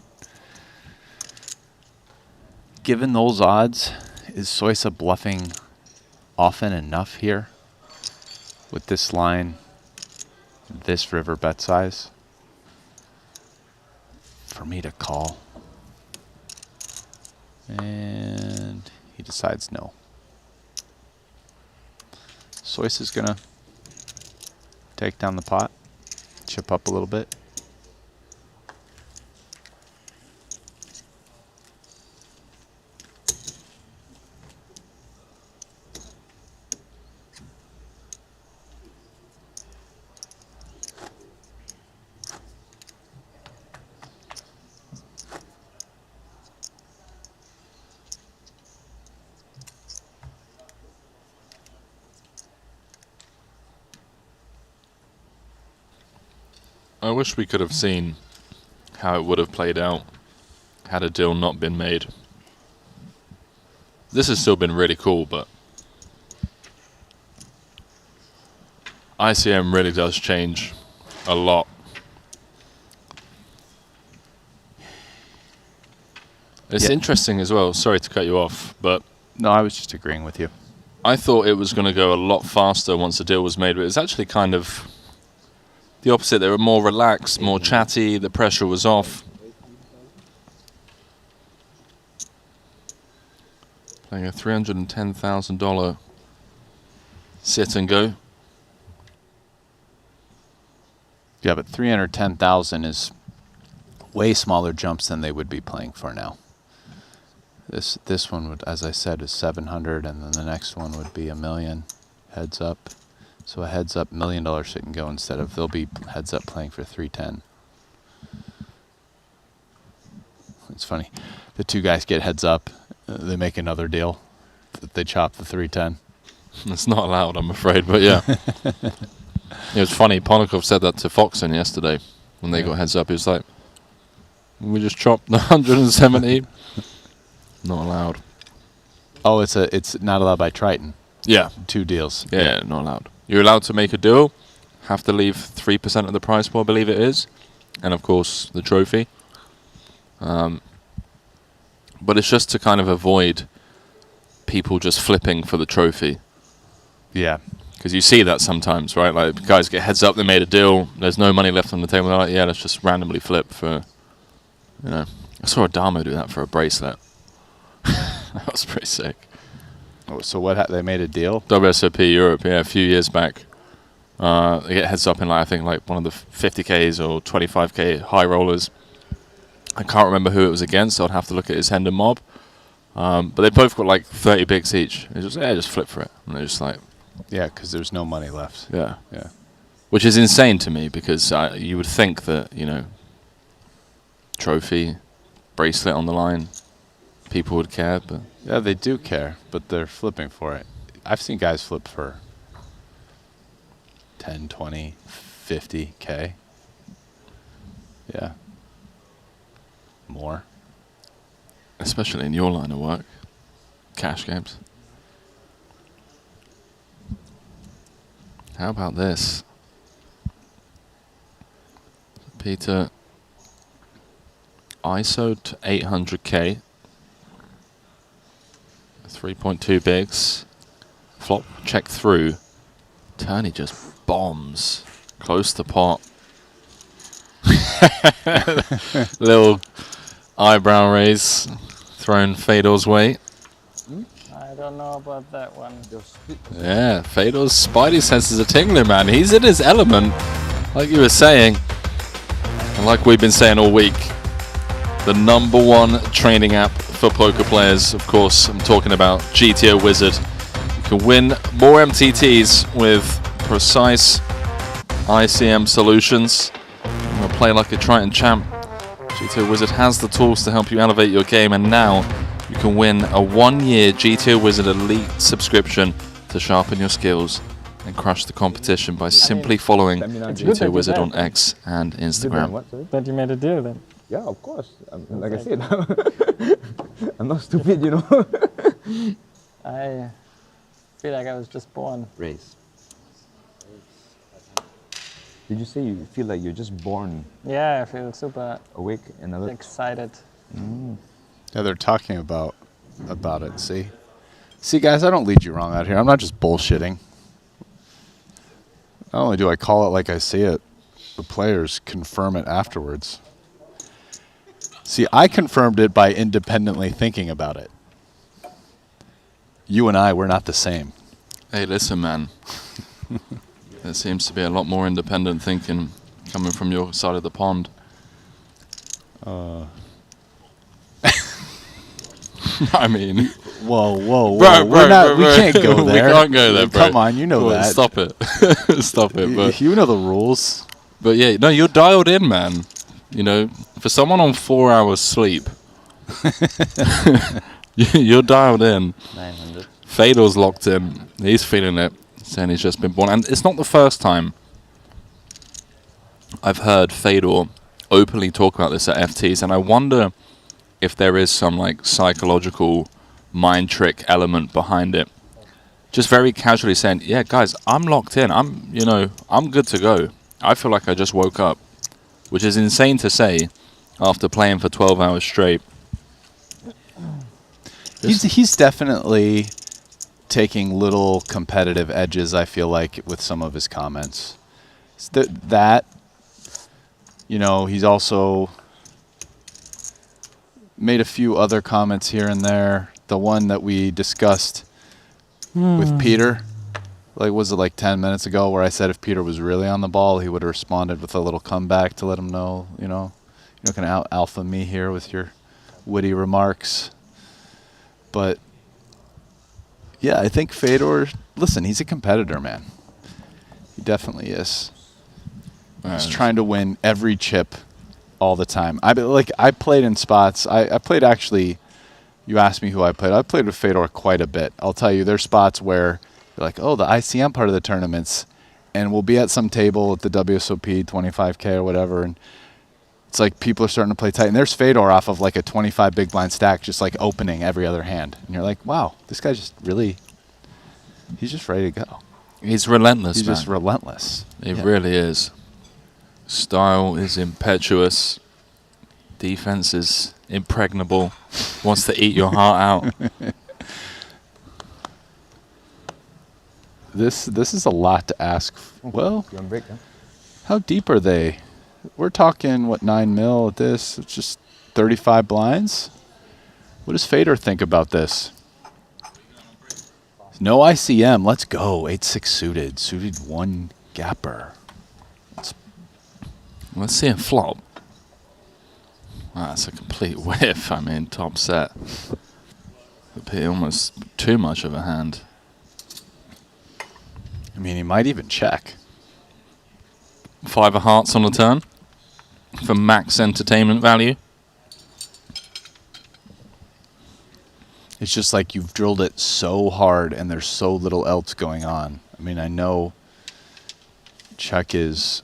Given those odds, is Soisa bluffing often enough here with this line, this river bet size, for me to call? And he decides no. Soisa's gonna take down the pot, chip up a little bit. I wish we could have seen how it would have played out had a deal not been made. This has still been really cool, but ICM really does change a lot. It's interesting as well, sorry to cut you off, but no, I was just agreeing with you. I thought it was going to go a lot faster once the deal was made, but it's actually kind of the opposite. They were more relaxed, more chatty, the pressure was off. Playing a $310,000 sit and go. Yeah, but 310,000 is way smaller jumps than they would be playing for now. This one would, as I said, is 700, and then the next one would be $1 million heads up. So a heads up $1 million sit and go instead of they'll be heads up playing for 310. It's funny. The two guys get heads up. They make another deal. They chop the 310. It's not allowed, I'm afraid, but yeah. It was funny. Ponakov said that to Foxen yesterday when they got heads up. He was like, "We just chopped the 170." Not allowed. Oh, it's not allowed by Triton. Yeah. 2 deals. Yeah, not allowed. You're allowed to make a deal. Have to leave 3% of the prize pool, I believe it is, and of course the trophy. But it's just to kind of avoid people just flipping for the trophy. Yeah. Because you see that sometimes, right? Like, guys get heads up, they made a deal, there's no money left on the table, they're like, yeah, let's just randomly flip for, you know. I saw Adamo do that for a bracelet. That was pretty sick. Oh, so what, they made a deal? WSOP Europe, yeah, a few years back. They get heads up in, like, I think, like, one of the 50Ks or 25K high rollers. I can't remember who it was against, so I'd have to look at his Hendon mob. But they both got like 30 bigs each. It's just, yeah, just flip for it. And they're just like... Yeah, because there's no money left. Yeah. Yeah. Which is insane to me, because you would think that, you know, trophy, bracelet on the line, people would care, but... Yeah, they do care, but they're flipping for it. I've seen guys flip for 10, 20, 50K. Yeah. More. Especially in your line of work. Cash games. How about this? Peter ISO'd 800K. 3.2 bigs. Flop check through. Turn, he just bombs. Close to pot. Little eyebrow raise thrown Fedor's way. I don't know about that one. Yeah, Fedor's spidey senses are tingling, man. He's in his element, like you were saying, and like we've been saying all week. The #1 training app for poker players, of course. I'm talking about GTO Wizard. You can win more MTTs with precise ICM solutions. You want to play like a Triton champ. GTO Wizard has the tools to help you elevate your game, and now you can win a 1-year GTO Wizard Elite subscription to sharpen your skills and crush the competition by simply following GTO Wizard on X and Instagram. That you made a deal then? Yeah, of course. Like I said, I'm not stupid, you know. I feel like I was just born. Race. Did you say you feel like you're just born? Yeah, I feel super awake and alert. Excited. Yeah, they're talking about it. See, guys, I don't lead you wrong out here. I'm not just bullshitting. Not only do I call it like I see it, the players confirm it afterwards. See, I confirmed it by independently thinking about it. You and I, we're not the same. Hey, listen, man. There seems to be a lot more independent thinking coming from your side of the pond. I mean... Whoa. Bro, we can't go there. We can't go there, bro. Come on, you know that. Stop it. Stop it, bro. You know the rules. But yeah, no, you're dialed in, man. You know, for someone on 4 hours sleep, you're dialed in. 900. Fedor's locked in. He's feeling it, saying he's just been born. And it's not the first time I've heard Fedor openly talk about this at FTs, and I wonder if there is some like psychological mind trick element behind it. Just very casually saying, yeah, guys, I'm locked in. I'm good to go. I feel like I just woke up, which is insane to say after playing for 12 hours straight. He's definitely taking little competitive edges, I feel like, with some of his comments. He's also made a few other comments here and there the one that we discussed with Peter. Like, was it like 10 minutes ago where I said if Peter was really on the ball, he would have responded with a little comeback to let him know, you're not going to out-alpha me here with your witty remarks. But, yeah, I think Fedor, listen, he's a competitor, man. He definitely is. He's trying to win every chip all the time. I played in spots. I played actually, you asked me who I played. I played with Fedor quite a bit. I'll tell you, there's spots where you're like, oh, the ICM part of the tournaments, and we'll be at some table at the WSOP 25K or whatever, and it's like people are starting to play tight. And there's Fedor off of like a 25 big blind stack, just like opening every other hand. And you're like, wow, this guy's just really, he's just ready to go. He's relentless, He's man. just relentless. He really is. Style is impetuous. Defense is impregnable. Wants to eat your heart out. This is a lot to ask. Well, how deep are they? We're talking, what, 9 mil at this? It's just 35 blinds? What does Fedor think about this? No ICM. Let's go. 8-6 suited. Suited 1 gapper. Let's see him flop. Wow, that's a complete whiff. I mean, top set. Almost too much of a hand. I mean, he might even check. 5 of hearts on the turn for max entertainment value. It's just like you've drilled it so hard and there's so little else going on. I mean, I know check is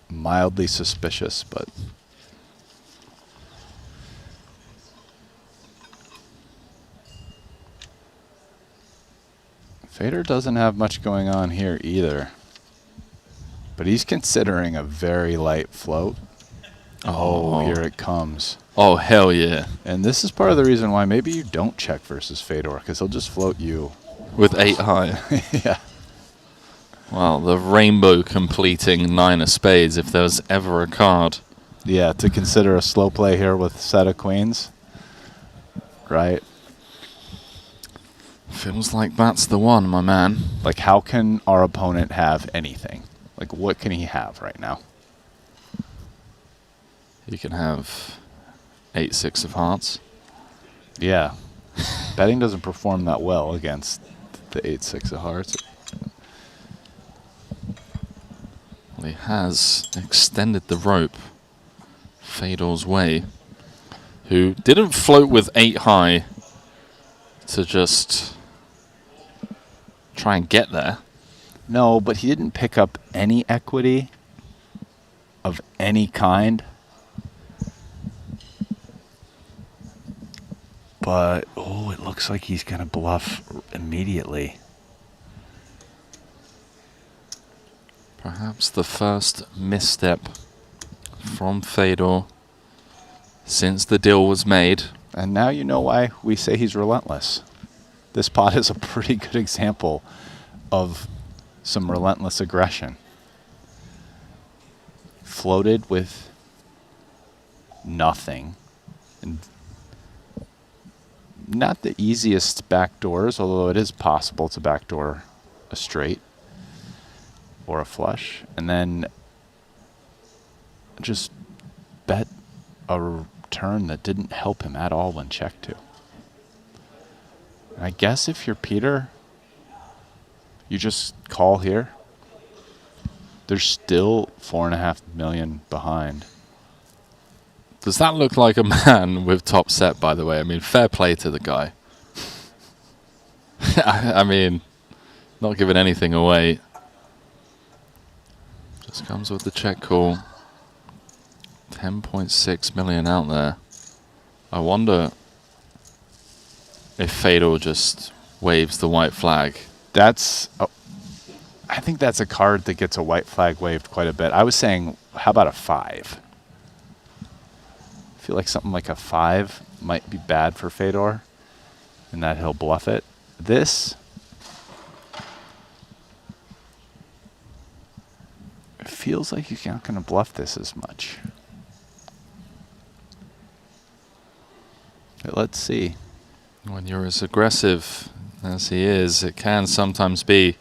mildly suspicious, but Fedor doesn't have much going on here either. But he's considering a very light float. Oh, here it comes. Oh, hell yeah. And this is part of the reason why maybe you don't check versus Fedor, because he'll just float you. With 8 high. Yeah. Well, the rainbow completing 9 of spades if there was ever a card. Yeah, to consider a slow play here with set of queens. Right. Feels like that's the one, my man. Like, how can our opponent have anything? Like, what can he have right now? He can have 8-6 of hearts. Yeah. Betting doesn't perform that well against the 8-6 of hearts. Well, he has extended the rope Fedor's way, who didn't float with 8 high to just try and get there. No, but he didn't pick up any equity of any kind. But, oh, it looks like he's going to bluff immediately. Perhaps the first misstep from Fedor since the deal was made. And now you know why we say he's relentless. This pot is a pretty good example of some relentless aggression. Floated with nothing. And not the easiest backdoors, although it is possible to backdoor a straight or a flush. And then just bet a turn that didn't help him at all when checked to. I guess if you're Peter, you just call here. There's still 4.5 million behind. Does that look like a man with top set, by the way? I mean, fair play to the guy. I mean, not giving anything away. Just comes with the check call. 10.6 million out there. I wonder if Fedor just waves the white flag. That's, I think that's a card that gets a white flag waved quite a bit. I was saying, how about a 5? I feel like something like a 5 might be bad for Fedor, and that he'll bluff it. This, it feels like he's not going to bluff this as much. But let's see. When you're as aggressive as he is, it can sometimes be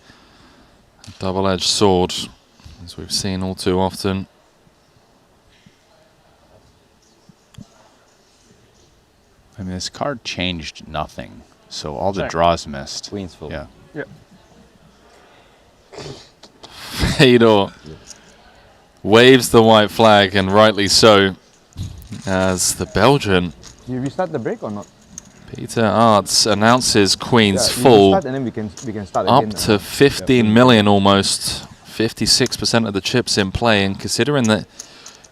a double-edged sword, as we've seen all too often. I mean, this card changed nothing, so all the draws missed. Queen's full. Yeah. Yeah. Fedor waves the white flag, and rightly so, as the Belgian Did you restart the break or not? Peter Arts announces Queen's Yeah, you full, restart and then we can start up again. to 15 million almost, 56% of the chips in play, and considering that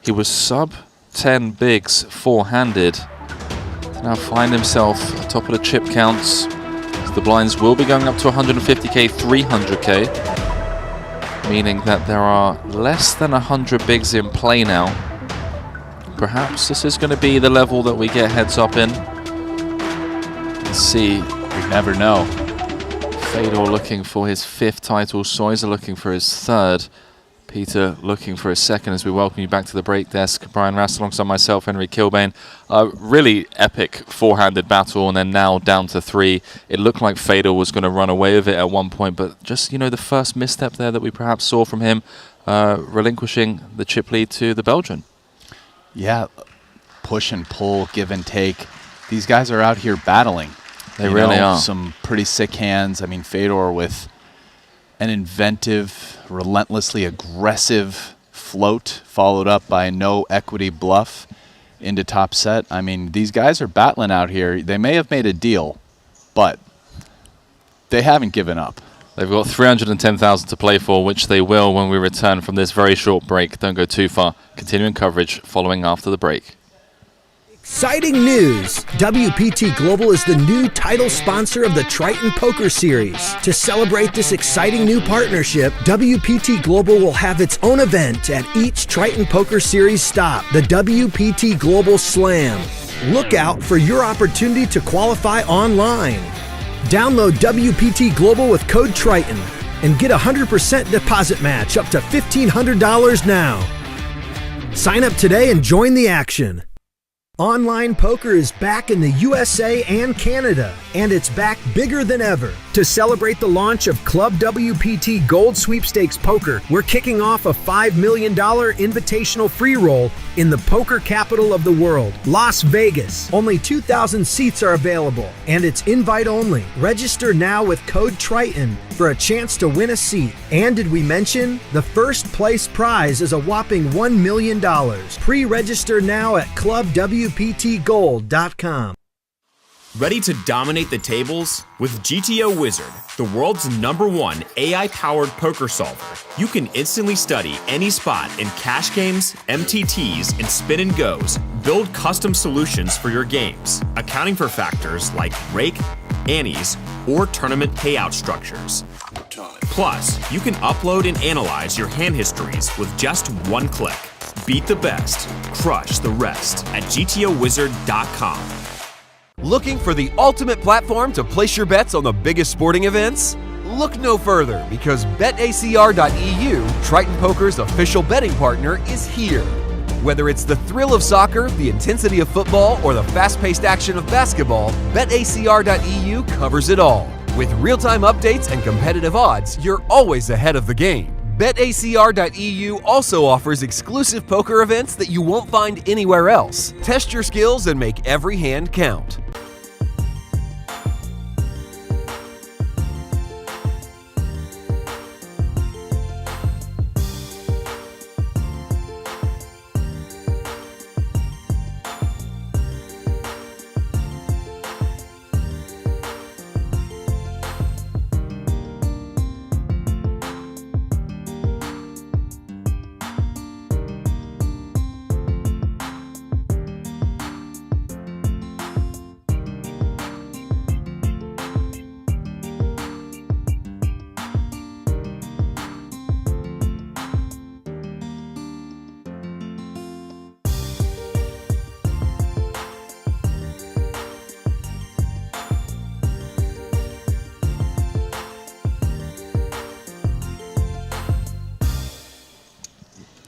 he was sub 10 bigs four-handed, to now find himself atop of the chip counts. The blinds will be going up to 150k, 300k, meaning that there are less than 100 bigs in play now. Perhaps this is going to be the level that we get heads up in. Let's see. We never know. Fedor looking for his 5th title, Soiser looking for his 3rd. Peter looking for his 2nd, as we welcome you back to the break desk. Brian Rast alongside myself, Henry Kilbane. Really epic four-handed battle, and then now down to 3. It looked like Fedor was going to run away with it at one point, but just, you know, the first misstep there that we perhaps saw from him, relinquishing the chip lead to the Belgian. Yeah, push and pull, give and take. These guys are out here battling. They really are. Some pretty sick hands. I mean, Fedor with an inventive, relentlessly aggressive float, followed up by no equity bluff into top set. I mean, these guys are battling out here. They may have made a deal, but they haven't given up. They've got 310,000 to play for, which they will when we return from this very short break. Don't go too far. Continuing coverage following after the break. Exciting news! WPT Global is the new title sponsor of the Triton Poker Series. To celebrate this exciting new partnership, WPT Global will have its own event at each Triton Poker Series stop, the WPT Global Slam. Look out for your opportunity to qualify online. Download WPT Global with code Triton and get a 100% deposit match up to $1,500 now. Sign up today and join the action. Online poker is back in the USA and Canada, and it's back bigger than ever. To celebrate the launch of Club WPT Gold Sweepstakes Poker, we're kicking off a $5 million invitational free roll in the poker capital of the world, Las Vegas. Only 2,000 seats are available, and it's invite only. Register now with code Triton for a chance to win a seat. And did we mention the first place prize is a whopping $1 million. Pre-register now at clubwptgold.com. Ready to dominate the tables? With GTO Wizard, the world's #1 AI-powered poker solver, you can instantly study any spot in cash games, MTTs, and spin and goes. Build custom solutions for your games, accounting for factors like rake, annies, or tournament payout structures. Plus, you can upload and analyze your hand histories with just one click. Beat the best, crush the rest at GTOWizard.com. Looking for the ultimate platform to place your bets on the biggest sporting events? Look no further, because BetACR.eu, Triton Poker's official betting partner, is here. Whether it's the thrill of soccer, the intensity of football, or the fast-paced action of basketball, BetACR.eu covers it all. With real-time updates and competitive odds, you're always ahead of the game. BetACR.eu also offers exclusive poker events that you won't find anywhere else. Test your skills and make every hand count.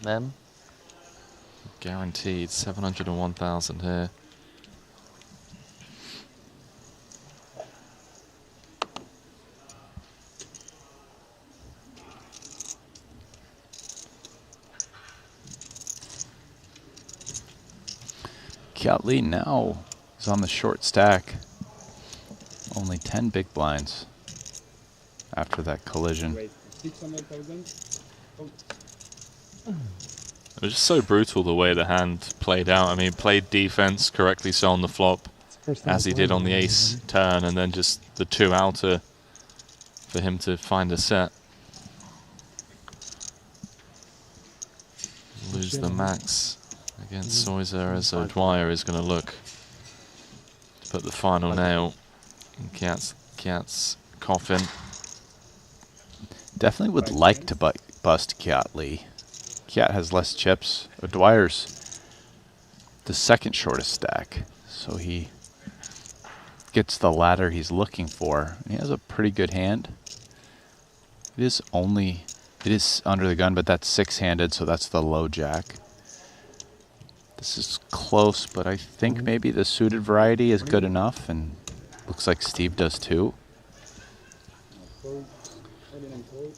Them. Guaranteed 701,000 here. Kiat-Lee now is on the short stack. Only 10 big blinds after that collision. It was just so brutal the way the hand played out. I mean, played defense correctly so on the flop, as he did on the ace turn, and then just the 2 outer for him to find a set. Lose the max against Soiser as O'Dwyer is going to look to put the final nail in Kiat's coffin. Definitely would like to bust Kiat-Lee. Kiat has less chips. O'Dwyer's the second shortest stack, so he gets the ladder he's looking for. He has a pretty good hand. It is under the gun, but that's 6-handed, so that's the low jack. This is close, but I think maybe the suited variety is good enough, and looks like Steve does too.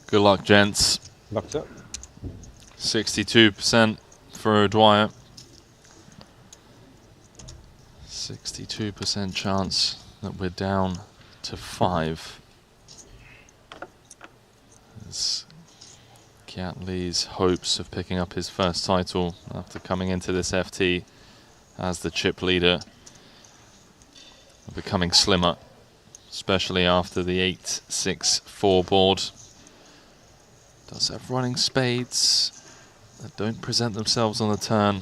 Good luck, gents. Locked up. 62% for O'Dwyer. 62% chance that we're down to 5. As Kiat-Lee's hopes of picking up his first title after coming into this FT as the chip leader are becoming slimmer, especially after the 8-6-4 board. Does have running spades that don't present themselves on the turn,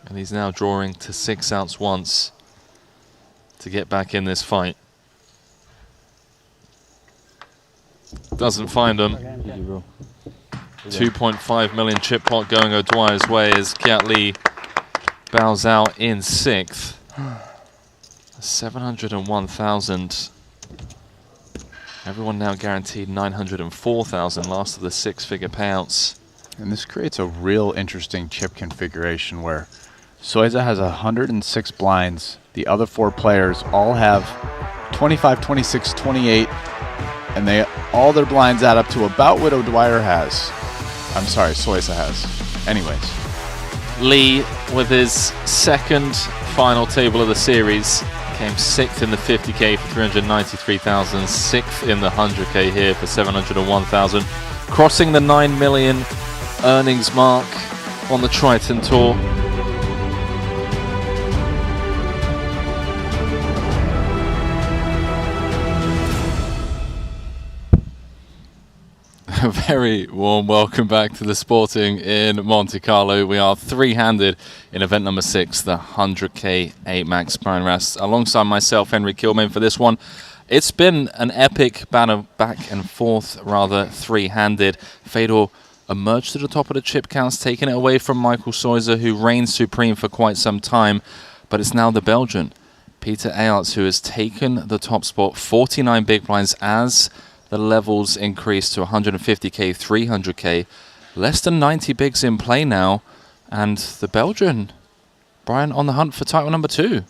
and he's now drawing to 6 outs once to get back in this fight. Doesn't find them. 2.5 million chip pot going O'Dwyer's way as Kiat-Lee bows out in 6th. 701,000. Everyone now guaranteed 904,000 last of the 6-figure payouts. And this creates a real interesting chip configuration where Soiza has 106 blinds. The other 4 players all have 25, 26, 28, and all their blinds add up to about what O'Dwyer has. I'm sorry, Soiza has. Anyways. Lee, with his second final table of the series, came 6th in the 50k for 393,000, 6th in the 100k here for 701,000, crossing the 9 million earnings mark on the Triton Tour. A very warm welcome back to the Sporting in Monte-Carlo. We are 3-handed in event number 6, the 100k 8 max Brian Rast, alongside myself, Henry Kilmain, for this one. It's been an epic battle back and forth, rather 3-handed. Fedor emerged to the top of the chip counts, taking it away from Michael Soiser, who reigned supreme for quite some time. But it's now the Belgian, Peter Aerts, who has taken the top spot, 49 big blinds as the levels increase to 150k, 300k. Less than 90 bigs in play now. And the Belgian, Brian, on the hunt for title number 2.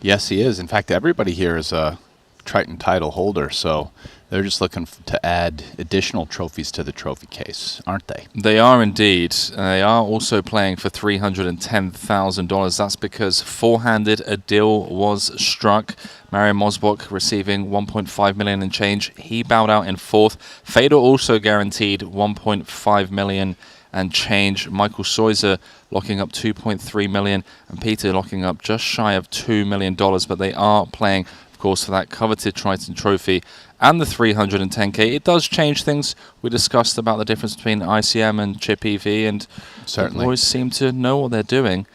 Yes, he is. In fact, everybody here is a Triton title holder, so they're just looking to add additional trophies to the trophy case, aren't they? They are indeed. They are also playing for $310,000. That's because 4-handed a deal was struck. Mario Mosbok receiving 1.5 million and change. He bowed out in 4th. Fedor also guaranteed 1.5 million and change. Michael Soiser locking up 2.3 million and Peter locking up just shy of $2 million. But they are playing, of course, for that coveted Triton trophy and the 310k. It does change things. We discussed about the difference between ICM and Chip EV, and certainly the boys seem to know what they're doing.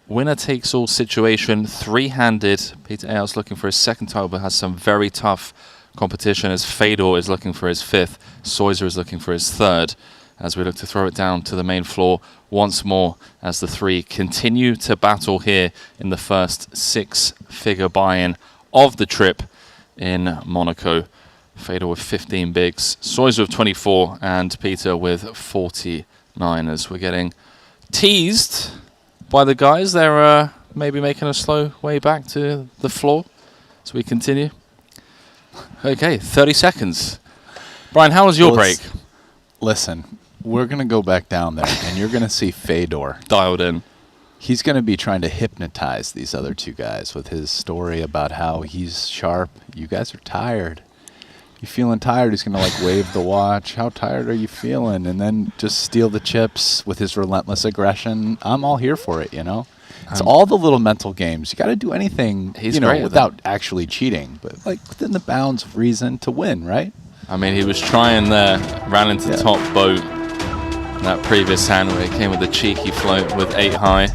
Winner takes all situation, 3-handed. Peter Aerts looking for his second title, but has some very tough competition as Fedor is looking for his 5th. Soiser is looking for his 3rd. As we look to throw it down to the main floor once more as the 3 continue to battle here in the first 6-figure buy-in of the trip in Monaco. Fedor with 15 bigs, Soiser with 24, and Peter with 49. As we're getting teased by the guys, they're maybe making a slow way back to the floor as we continue. Okay, 30 seconds. Brian, how was your break? Listen, we're going to go back down there, and you're going to see Fedor dialed in. He's going to be trying to hypnotize these other two guys with his story about how he's sharp. You guys are tired. You feeling tired? He's going to like wave the watch. How tired are you feeling? And then just steal the chips with his relentless aggression. I'm all here for it, you know? It's all the little mental games. You got to do anything, you know, without actually cheating, but like within the bounds of reason to win, right? I mean, he was trying there, ran into top boat. That previous hand where he came with a cheeky float with 8 high.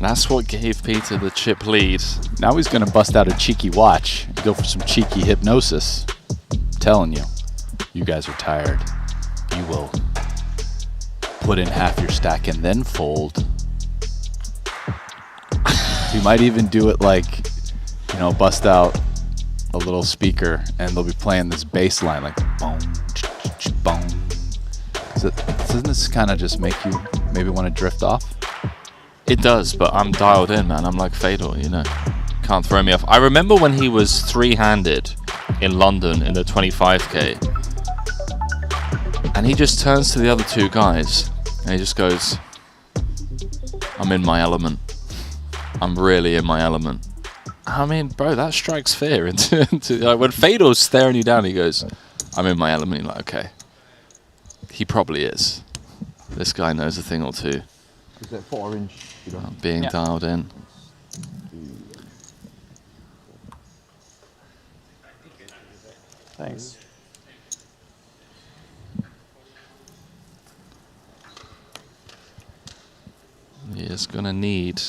That's what gave Peter the chip lead. Now he's going to bust out a cheeky watch and go for some cheeky hypnosis. I'm telling you, you guys are tired. You will put in half your stack and then fold. You might even do it like, you know, bust out a little speaker and they'll be playing this bass line like boom, boom. Doesn't this kind of just make you maybe want to drift off? It does, but I'm dialed in, man. I'm like Fedor, you know. Can't throw me off. I remember when he was 3-handed in London in the 25K. And he just turns to the other two guys and he just goes, I'm in my element. I'm really in my element. I mean, bro, that strikes fear into like, when Fedor's staring you down, he goes, I'm in my element. You're like, okay. He probably is. This guy knows a thing or two. Is that 4 orange? Being dialed in. Thanks. He is going to need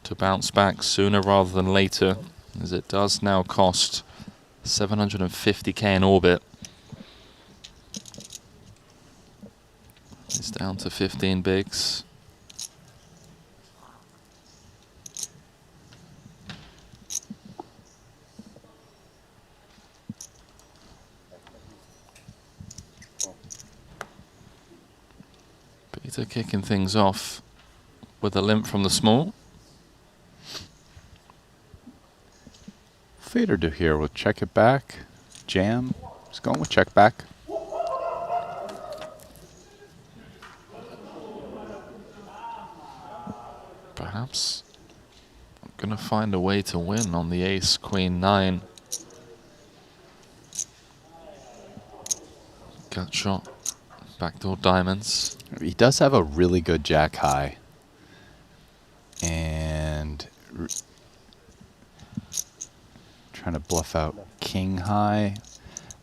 to bounce back sooner rather than later, as it does now cost 750k in orbit. It's down to 15 bigs. Peter kicking things off with a limp from the small. Fedor do here with check it back, jam. He's going with check back. Perhaps I'm gonna find a way to win on the ace, queen, 9. Gut shot, backdoor diamonds. He does have a really good jack high. And trying to bluff out king high.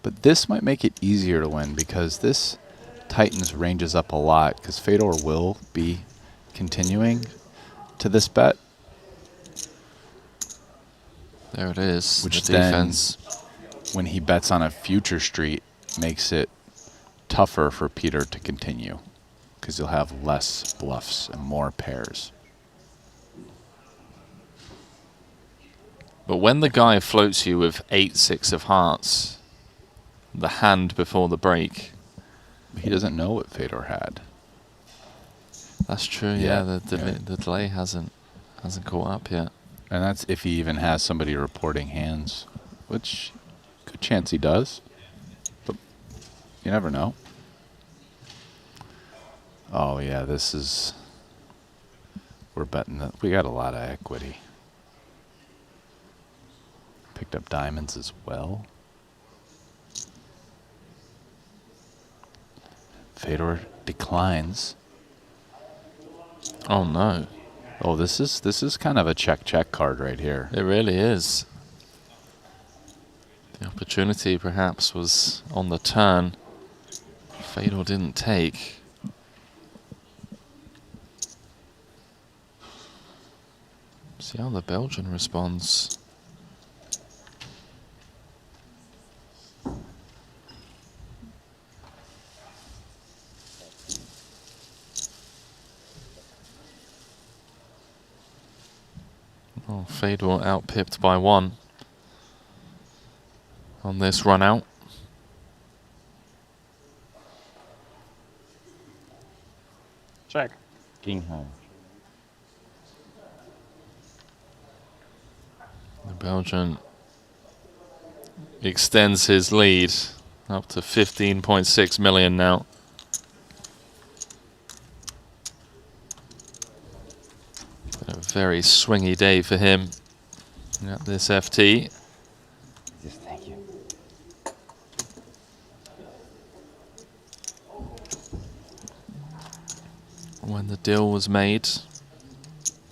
But this might make it easier to win because this tightens ranges up a lot because Fedor will be continuing to this bet. There it is. Which the then, defense. when he bets on a future street, makes it tougher for Peter to continue because he'll have less bluffs and more pairs. But when the guy floats you with 8-6 of hearts, the hand before the break, he doesn't know what Fedor had. That's true. Yeah, the delay hasn't caught up yet. And that's if he even has somebody reporting hands, which good chance he does. But you never know. Oh yeah, this is. We're betting that we got a lot of equity. Picked up diamonds as well. Fedor declines. Oh no. Oh, this is kind of a check card right here. It really is. The opportunity perhaps was on the turn. Fedor didn't take. See how the Belgian responds. Oh, Fedor out-pipped by 1 on this run out. Check. King high. The Belgian extends his lead up to 15.6 million now. A very swingy day for him at this FT. Just thank you. When the deal was made,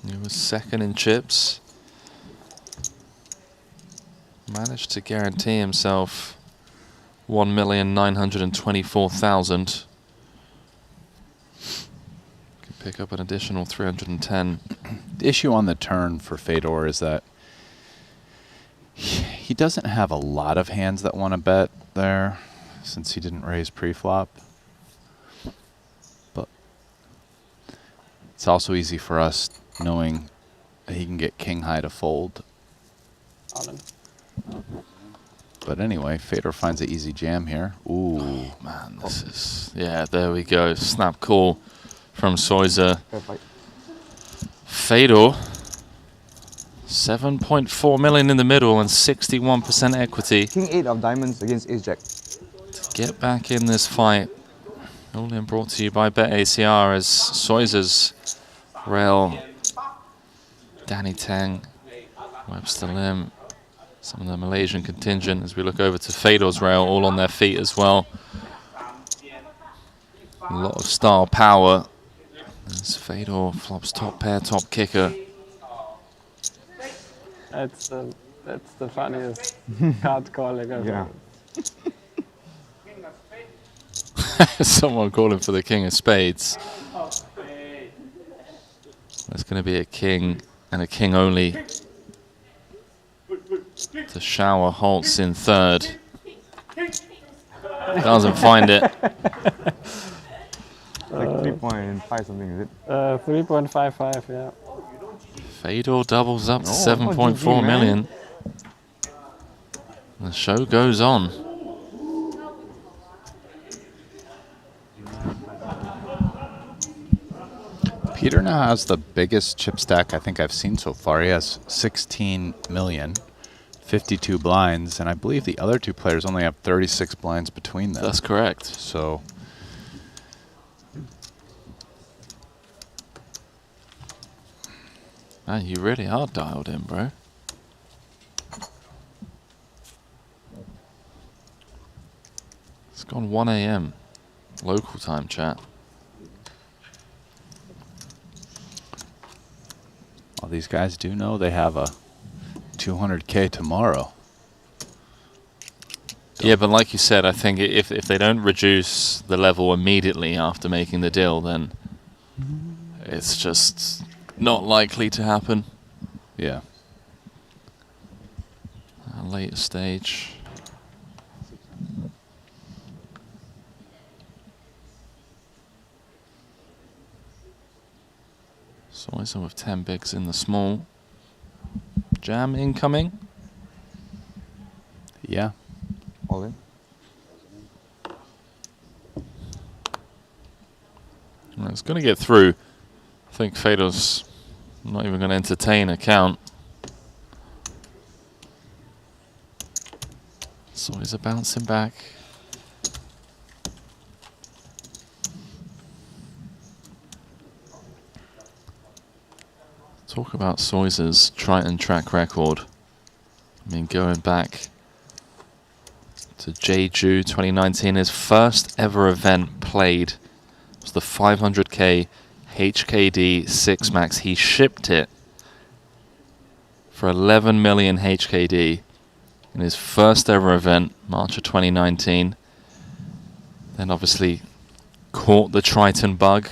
he was second in chips. Managed to guarantee himself 1,924,000. Could pick up an additional 310. The issue on the turn for Fedor is that he doesn't have a lot of hands that want to bet there, since he didn't raise pre-flop. But it's also easy for us knowing that he can get king high to fold. But anyway, Fedor finds an easy jam here. Ooh. Oh, man, this is... Yeah, there we go. Snap call from Soiser. Fedor, 7.4 million in the middle and 61% equity. King 8 of diamonds against Ace Jack. To get back in this fight. All in brought to you by BetACR as Soiser's rail, Danny Tang, Webster Lim, some of the Malaysian contingent as we look over to Fedor's rail, all on their feet as well. A lot of style power as Fedor flops top pair, top kicker. That's the funniest card calling ever. Yeah. Someone calling for the king of spades. There's going to be a king and a king only to shower Holtz in third. Doesn't find it. Like 3.5 something, is it? 3.55, yeah. Fedor doubles up to Oh, 7.4 GG, million. The show goes on. Peter now has the biggest chip stack I think I've seen so far. He has 16 million, 52 blinds, and I believe the other two players only have 36 blinds between them. That's correct. So man, you really are dialed in, bro. It's gone 1 AM local time, chat. all these guys do know they have a 200K tomorrow. Yeah, but like you said, I think if they don't reduce the level immediately after making the deal, then it's just not likely to happen. Yeah. A later stage. Soiser with 10 bigs in the small. Jam incoming. Yeah. All in. Well, it's going to get through. I think Fedor's not even going to entertain a count. Soiser bouncing back. Talk about Soiser's Triton track record. I mean, going back to Jeju 2019, his first ever event played was the 500K HKD 6 Max. He shipped it for 11 million HKD in his first ever event, March of 2019. Then obviously caught the Triton bug.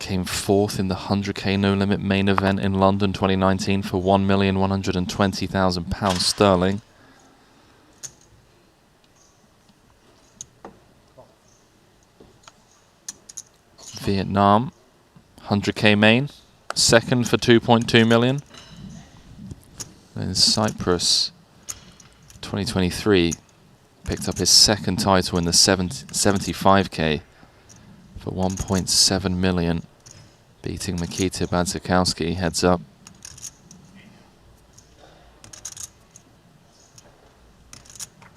Came fourth in the 100K No Limit main event in London 2019 for £1,120,000 sterling. Vietnam, 100K main, second for 2.2 million. Then Cyprus, 2023, picked up his second title in the 75K for 1.7 million. Beating Mikita Badzikowski, heads up.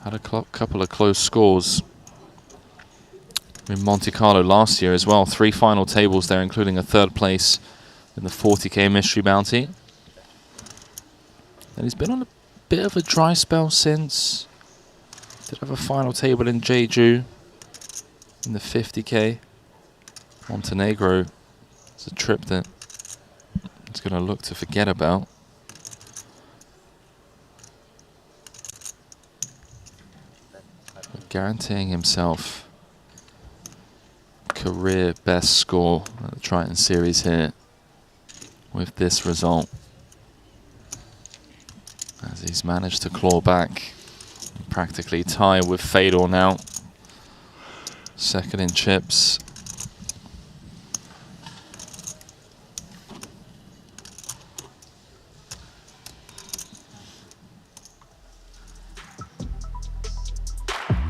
Had a couple of close scores in Monte-Carlo last year as well. 3 final tables there, including a 3rd place in the 40K Mystery Bounty. And he's been on a bit of a dry spell since. Did have a final table in Jeju in the 50K. Montenegro is a trip that he's going to look to forget about. But guaranteeing himself career best score at the Triton Series here with this result, as he's managed to claw back and practically tie with Fedor now. 2nd in chips.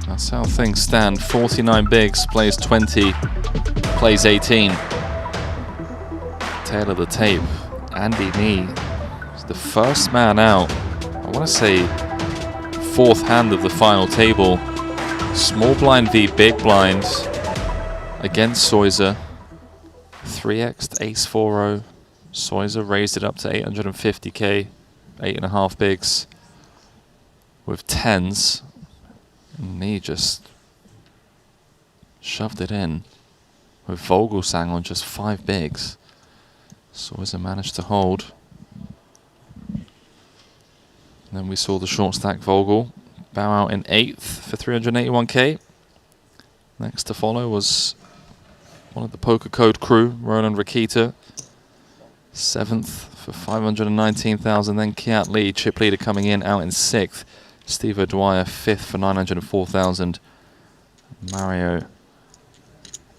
That's how things stand. 49 bigs, plays 20, plays 18. Tail of the tape. Andy Nee is the first man out. I want to say 4th hand of the final table. Small blind v big blind against Soiser. 3x'd ace 4-0. Soiser raised it up to 850k. 8.5 bigs with 10s. And he just shoved it in with Vogelsang on just 5 bigs. Soiser managed to hold. And then we saw the short stack Vogel bow out in 8th for 381k. Next to follow was one of the Poker Code crew, Ronan Rakita. 7th for 519,000. Then Kiat Lee, chip leader, coming in out in 6th. Steve O'Dwyer 5th for 904,000. Mario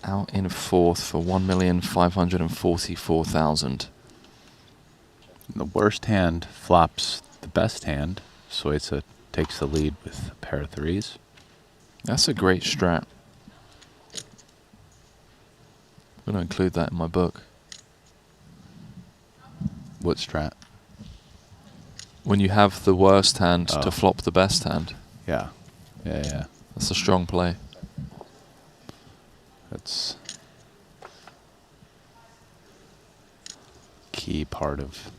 out in 4th for 1,544,000. The worst hand flops the best hand. Soiser takes the lead with a pair of 3s. That's a great strat. I'm going to include that in my book. What strat? When you have the worst hand to flop the best hand. Yeah. Yeah. That's a strong play. That's key part of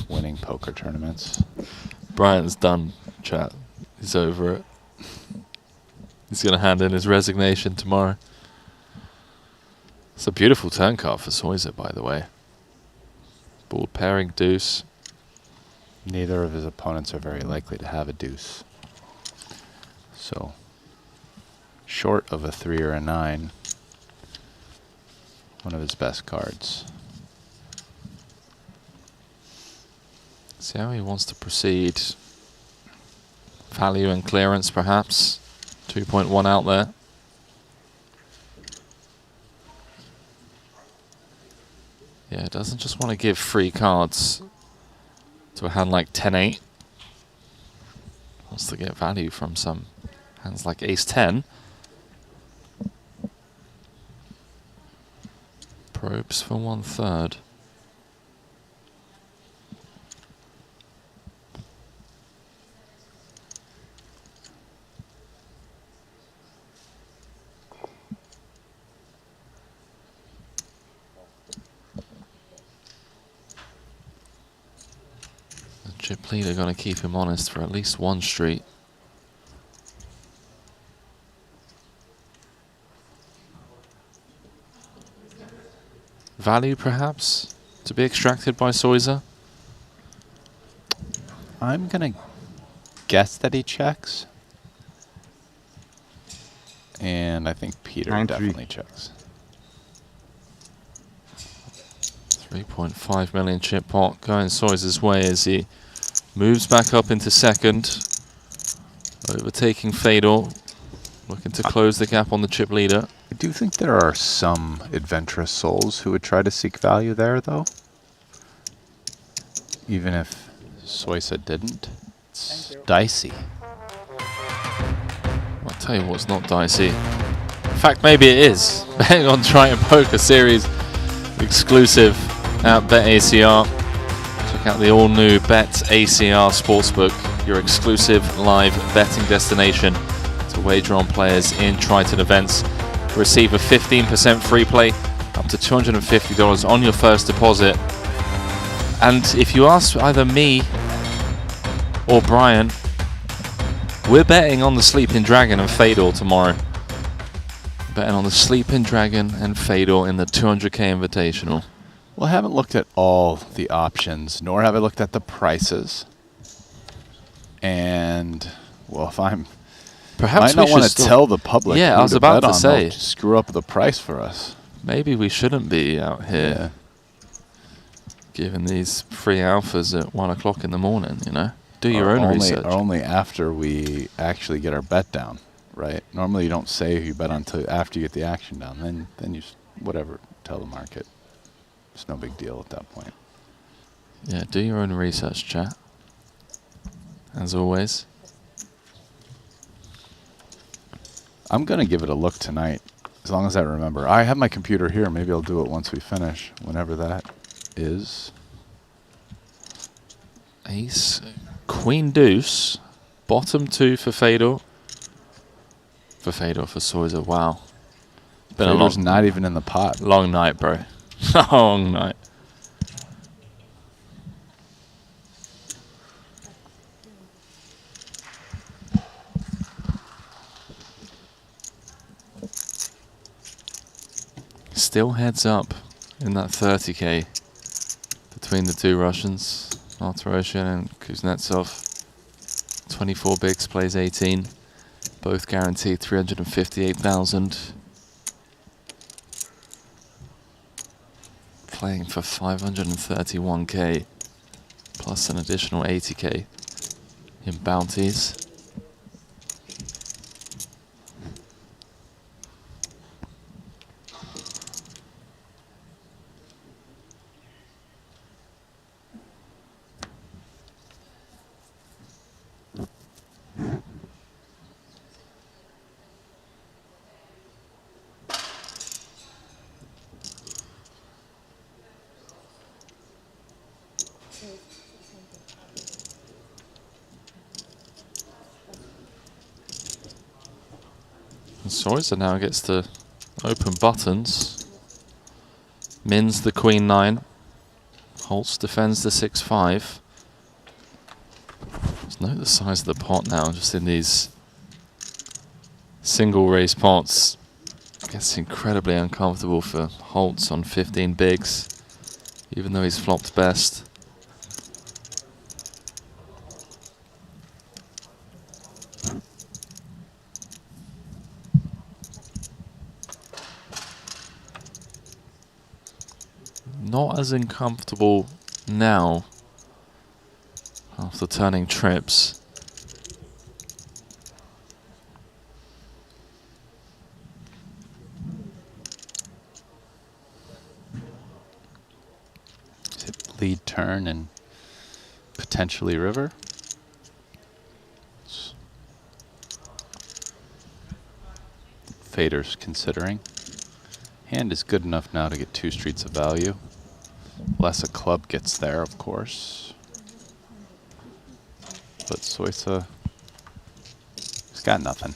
winning poker tournaments. Brian's done, chat. He's over it. He's going to hand in his resignation tomorrow. It's a beautiful turn card for Soiser, by the way. Board pairing deuce. Neither of his opponents are very likely to have a deuce. So, short of a 3 or a 9, one of his best cards. See how he wants to proceed. Value and clearance, perhaps. 2.1 out there. Yeah, doesn't just want to give free cards to a hand like 10-8. Wants to get value from some hands like ace-10. Probes for 1/3. Chip leader going to keep him honest for at least one street. Value perhaps to be extracted by Soiser. I'm going to guess that he checks. And I think Peter definitely checks. 3.5 million chip pot going Soiser's way as he moves back up into 2nd, overtaking Fedor, looking to close the gap on the chip leader. I do think there are some adventurous souls who would try to seek value there, though. Even if Soiser didn't. It's dicey. I'll tell you what's not dicey. In fact, maybe it is. Betting on Triton Poker Series exclusive at BetACR. Check out the all-new BetACR Sportsbook, your exclusive live betting destination. To wager on players in Triton events. Receive a 15% free play, up to $250 on your first deposit. And if you ask either me or Brian, we're betting on the Sleeping Dragon and Fedor tomorrow. Betting on the Sleeping Dragon and Fedor in the 200K Invitational. Well, I haven't looked at all the options, nor have I looked at the prices. And, well, if I'm... Perhaps might not we want should to tell the public yeah, who I was to about bet to on. say. They'll screw up the price for us. Maybe we shouldn't be out here giving these free alphas at 1 o'clock in the morning, you know? Do your own research. Or only after we actually get our bet down, right? Normally you don't say who you bet on until after you get the action down. Then you, whatever, tell the market. It's no big deal at that point. Yeah, do your own research, chat. As always. I'm going to give it a look tonight, as long as I remember. I have my computer here. Maybe I'll do it once we finish, whenever that is. Ace, Queen Deuce, bottom 2 for Fedor. For Soiza, wow. Been a long, not even in the pot. Long night, bro. Long night. Still heads up in that 30K between the two Russians, Martirosyan and Kuznetsov. 24 bigs, plays 18. Both guaranteed 358,000. Playing for 531K plus an additional 80K in bounties. Soiza now gets to open buttons. Mins the Queen 9. Holtz defends the 6-5. Just note the size of the pot now, just in these single raise pots. Gets incredibly uncomfortable for Holtz on 15 bigs, even though he's flopped best. Not as uncomfortable now after turning trips. Is it lead turn and potentially river? Fedor's considering. Hand is good enough now to get 2 streets of value. Unless a club gets there, of course. But Soiza, he's got nothing.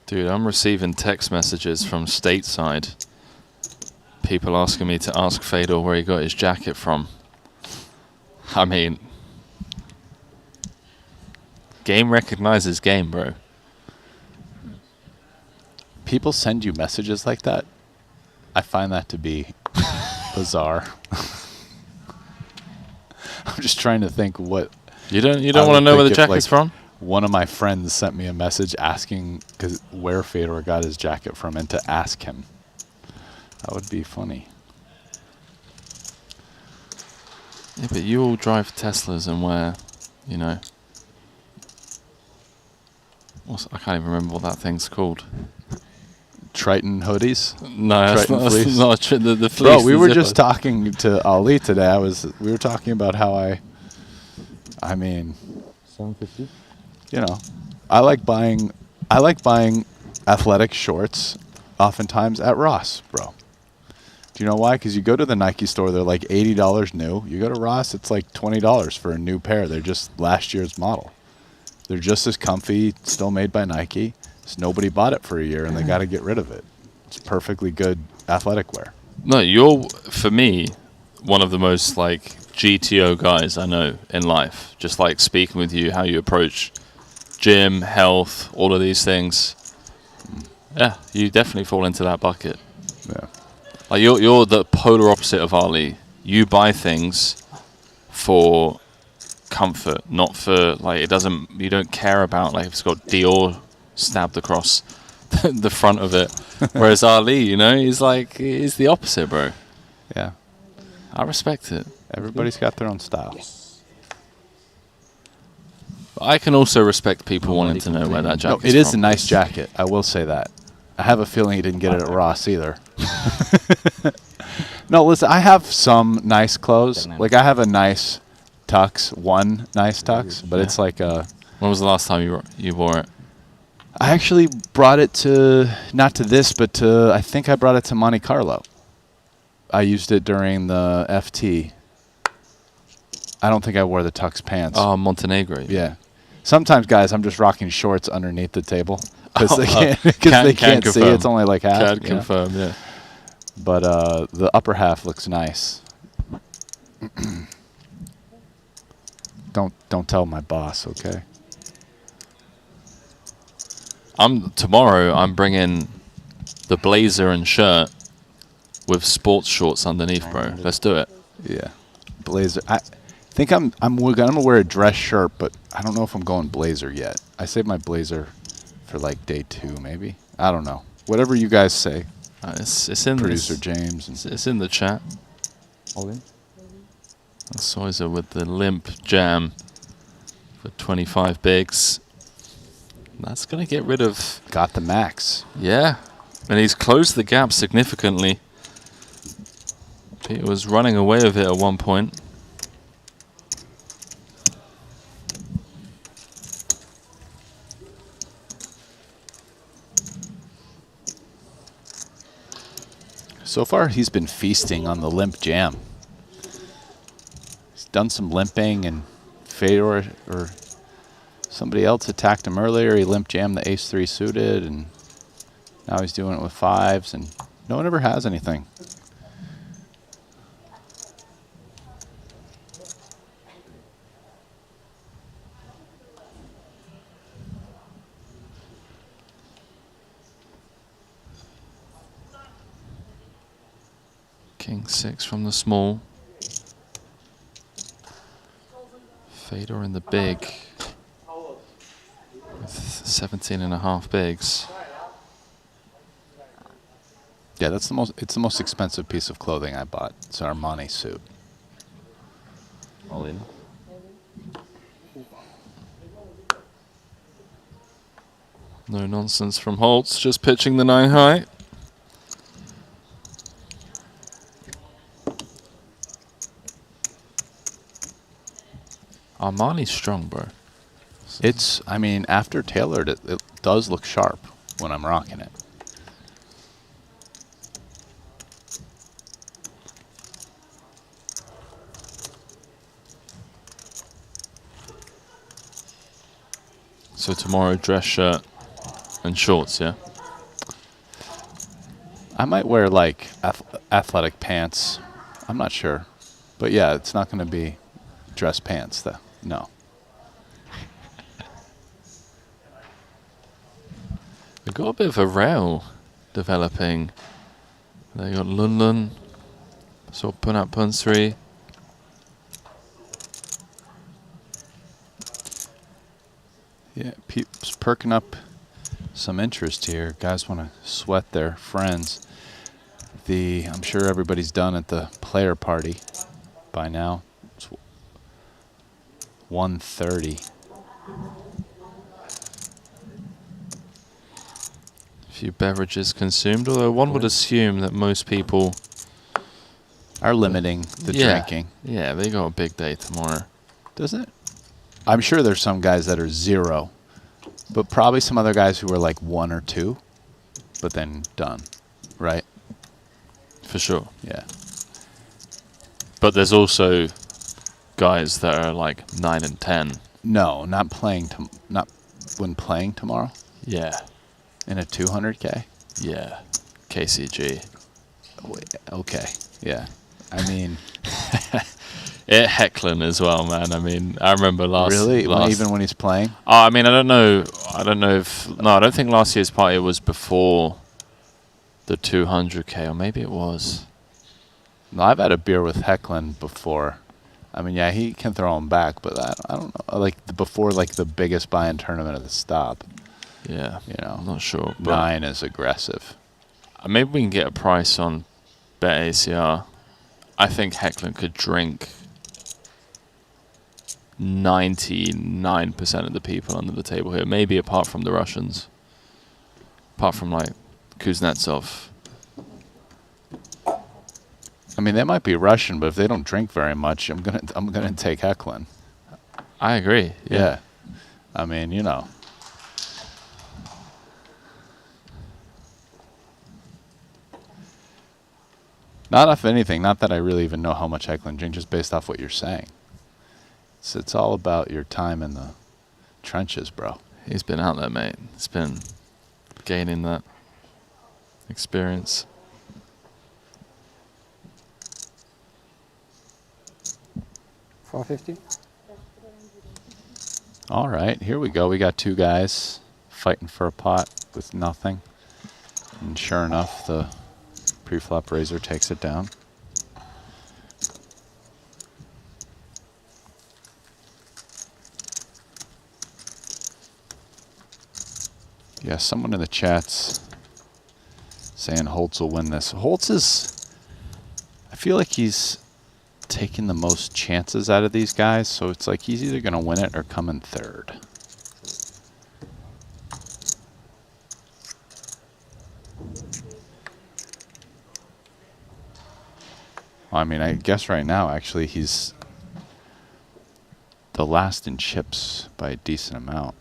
Dude, I'm receiving text messages from stateside. People asking me to ask Fedor where he got his jacket from. I mean, game recognizes game, bro. People send you messages like that. I find that to be bizarre. I'm just trying to think what you don't want to know where the jacket's from? One of my friends sent me a message asking where Fedor got his jacket from and to ask him. That would be funny. Yeah, but you all drive Teslas and wear, you know, I can't even remember what that thing's called. Triton hoodies? No, that's not the fleece. Bro, we were just talking to Ali today. We were talking about how I mean, $750. You know, I like buying athletic shorts oftentimes at Ross, bro. Do you know why? Because you go to the Nike store, they're like $80 new. You go to Ross, it's like $20 for a new pair. They're just last year's model. They're just as comfy, still made by Nike. Just nobody bought it for a year, and they got to get rid of it. It's perfectly good athletic wear. No, you're, for me, one of the most like GTO guys I know in life. Just like speaking with you, how you approach gym, health, all of these things. Yeah, you definitely fall into that bucket. Yeah. Like you're the polar opposite of Ali. You buy things for comfort, not for like it doesn't. You don't care about like if it's got Dior stabbed across the front of it. Whereas Ali, you know, he's the opposite, bro. Yeah, I respect it. Everybody's got their own style. Yes. But I can also respect people wanting to know where that jacket. No, it is a nice jacket. I will say that. I have a feeling he didn't get it at Ross either. No, listen, I have some nice clothes. Like I have a nice tux, one nice tux, but it's like a... When was the last time you wore it? I actually brought it to, not to this, but to, I think I brought it to Monte-Carlo. I used it during the FT. I don't think I wore the tux pants. Oh, Montenegro. Yeah. Sometimes, guys, I'm just rocking shorts underneath the table because they can't see. It's only like half. Can confirm, yeah. But the upper half looks nice. Don't tell my boss, okay? Tomorrow I'm bringing the blazer and shirt with sports shorts underneath, bro. Let's do it. Yeah, blazer. I think I'm gonna wear a dress shirt, but I don't know if I'm going blazer yet. I saved my blazer for like day 2, maybe. I don't know. Whatever you guys say. It's in producer James. And it's in the chat. All in. Soiza with the limp jam for 25 bigs. That's going to get rid of... Got the max. Yeah. And he's closed the gap significantly. He was running away with it at one point. So far, he's been feasting on the limp jam. He's done some limping, and Fedor or somebody else attacked him earlier. He limp jammed the ace-3 suited, and now he's doing it with 5s, and no one ever has anything. King 6 from the small. Fedor in the big. With 17.5 bigs. Yeah, that's it's the most expensive piece of clothing I bought. It's an Armani suit. All in. No nonsense from Holtz, just pitching the 9 high. Armani's strong, bro. It's, I mean, after tailored, it does look sharp when I'm rocking it. So tomorrow, dress shirt and shorts, yeah? I might wear, like, athletic pants. I'm not sure. But, yeah, it's not going to be dress pants, though. No. We've got a bit of a rail developing. They got Lun, so Punat Punsri. Yeah, peeps perking up some interest here. Guys want to sweat their friends. I'm sure everybody's done at the player party by now. It's 1:30. Few beverages consumed, although one would assume that most people are limiting the drinking. Yeah, they got a big day tomorrow. Does it? I'm sure there's some guys that are 0, but probably some other guys who are like 1 or 2, but then done, right? For sure. Yeah. But there's also guys that are like 9 and 10. No, not playing. Not when playing tomorrow. Yeah. In a 200K. Yeah. KCG. Okay. Yeah. I mean, Heckling as well, man. I mean, I remember last. Even when he's playing. Oh, I mean, I don't know. I don't know if I don't think last year's party was before the 200K, or maybe it was. No, I've had a beer with Hecklin before. I mean, yeah, he can throw him back, but I don't know. Like before, like the biggest buy-in tournament of the stop. Yeah, you know, I'm not sure. 9 is aggressive. Maybe we can get a price on BetACR. I think Hecklin could drink 99% of the people under the table here. Maybe apart from the Russians, apart from like Kuznetsov. I mean, they might be Russian, but if they don't drink very much, I'm gonna take Hecklin. I agree. Yeah. I mean, you know. Not off anything. Not that I really even know how much Hecklin drinks, just based off what you're saying. It's all about your time in the trenches, bro. He's been out there, mate. He's been gaining that experience. $450. All right, here we go. We got 2 guys fighting for a pot with nothing. And sure enough, the pre-flop raiser takes it down. Yeah, someone in the chat's saying Holtz will win this. Holtz is, I feel like he's taking the most chances out of these guys, so it's like he's either going to win it or come in 3rd. I mean, I guess right now, actually, he's the last in chips by a decent amount.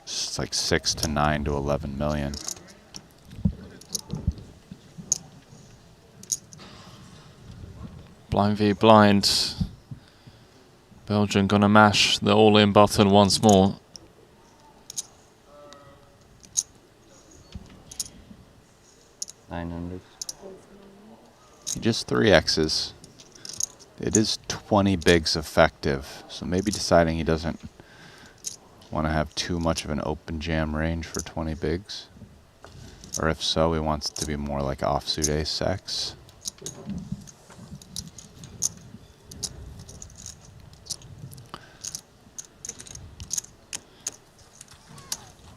It's like 6 to 9 to 11 million. Blind v blind. Belgium gonna mash the all-in button once more. Just 3 X's. It is 20 bigs effective, so maybe deciding he doesn't want to have too much of an open jam range for 20 bigs. Or if so, he wants it to be more like offsuit ace X.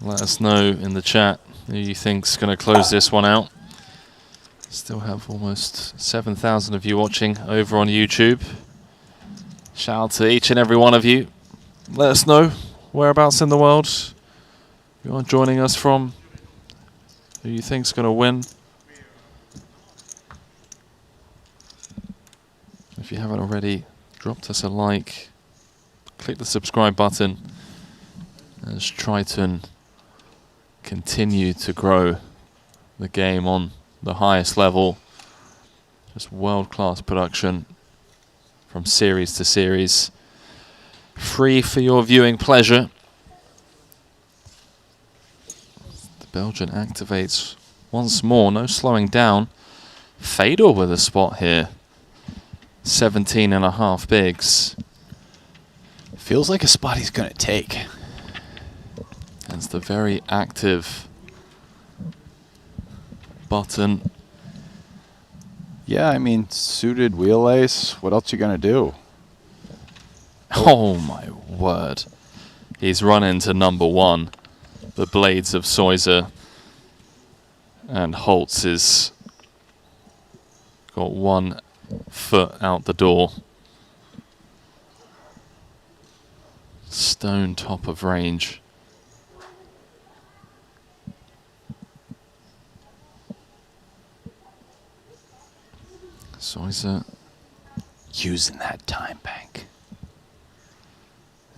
Let us know in the chat who you think's going to close this one out. Still have almost 7,000 of you watching over on YouTube. Shout out to each and every one of you. Let us know whereabouts in the world you are joining us from, who you think's going to win. If you haven't already, dropped us a like, click the subscribe button as Triton continue to grow the game on the highest level. Just world-class production from series to series. Free for your viewing pleasure. The Belgian activates once more, no slowing down. Fedor with a spot here. 17.5 bigs. Feels like a spot he's going to take. That's the very active button. Yeah, I mean, suited wheel ace. What else you going to do? Oh my word. He's run into number 1. The blades of Soiser. And Holtz is got 1 foot out the door. Stone top of range. Soiser using that time bank.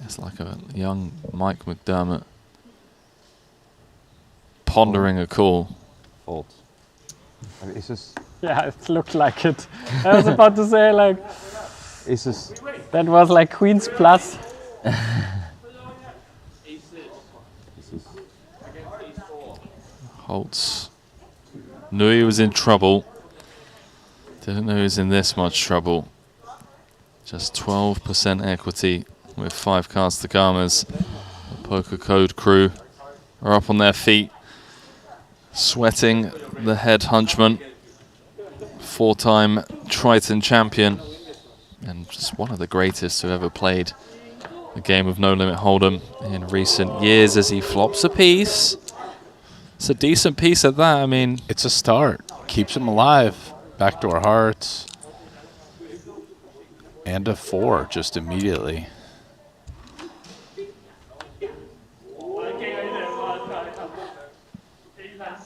It's like a young Mike McDermott pondering a call. Fault. I mean, it's just... Yeah, it looked like it. I was about to say, like, it's just... that was like Queen's plus. Holtz knew he was in trouble. Didn't know he was in this much trouble. Just 12% equity with 5 cards to Gamas. The Poker Code crew are up on their feet, sweating the head hunchman, 4-time Triton champion, and just one of the greatest who ever played the game of No Limit Hold'em in recent years as he flops a piece. It's a decent piece at that. I mean, it's a start. Keeps him alive. Backdoor hearts. And a 4 just immediately.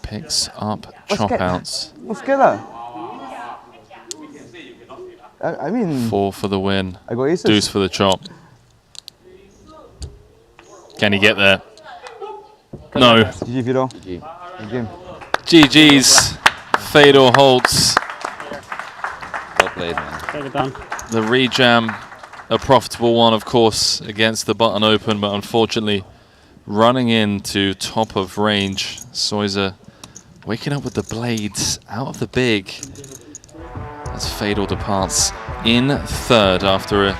Picks up chop outs. What's good? I mean... 4 for the win. I got aces. Deuce for the chop. Can he get there? No. GG, Vito. Good game. GG's. Fedor Holtz. Well played, man. Take it down. The rejam, a profitable one, of course, against the button open, but unfortunately running into top of range. Soiser waking up with the blades out of the big as Fedor departs in third after a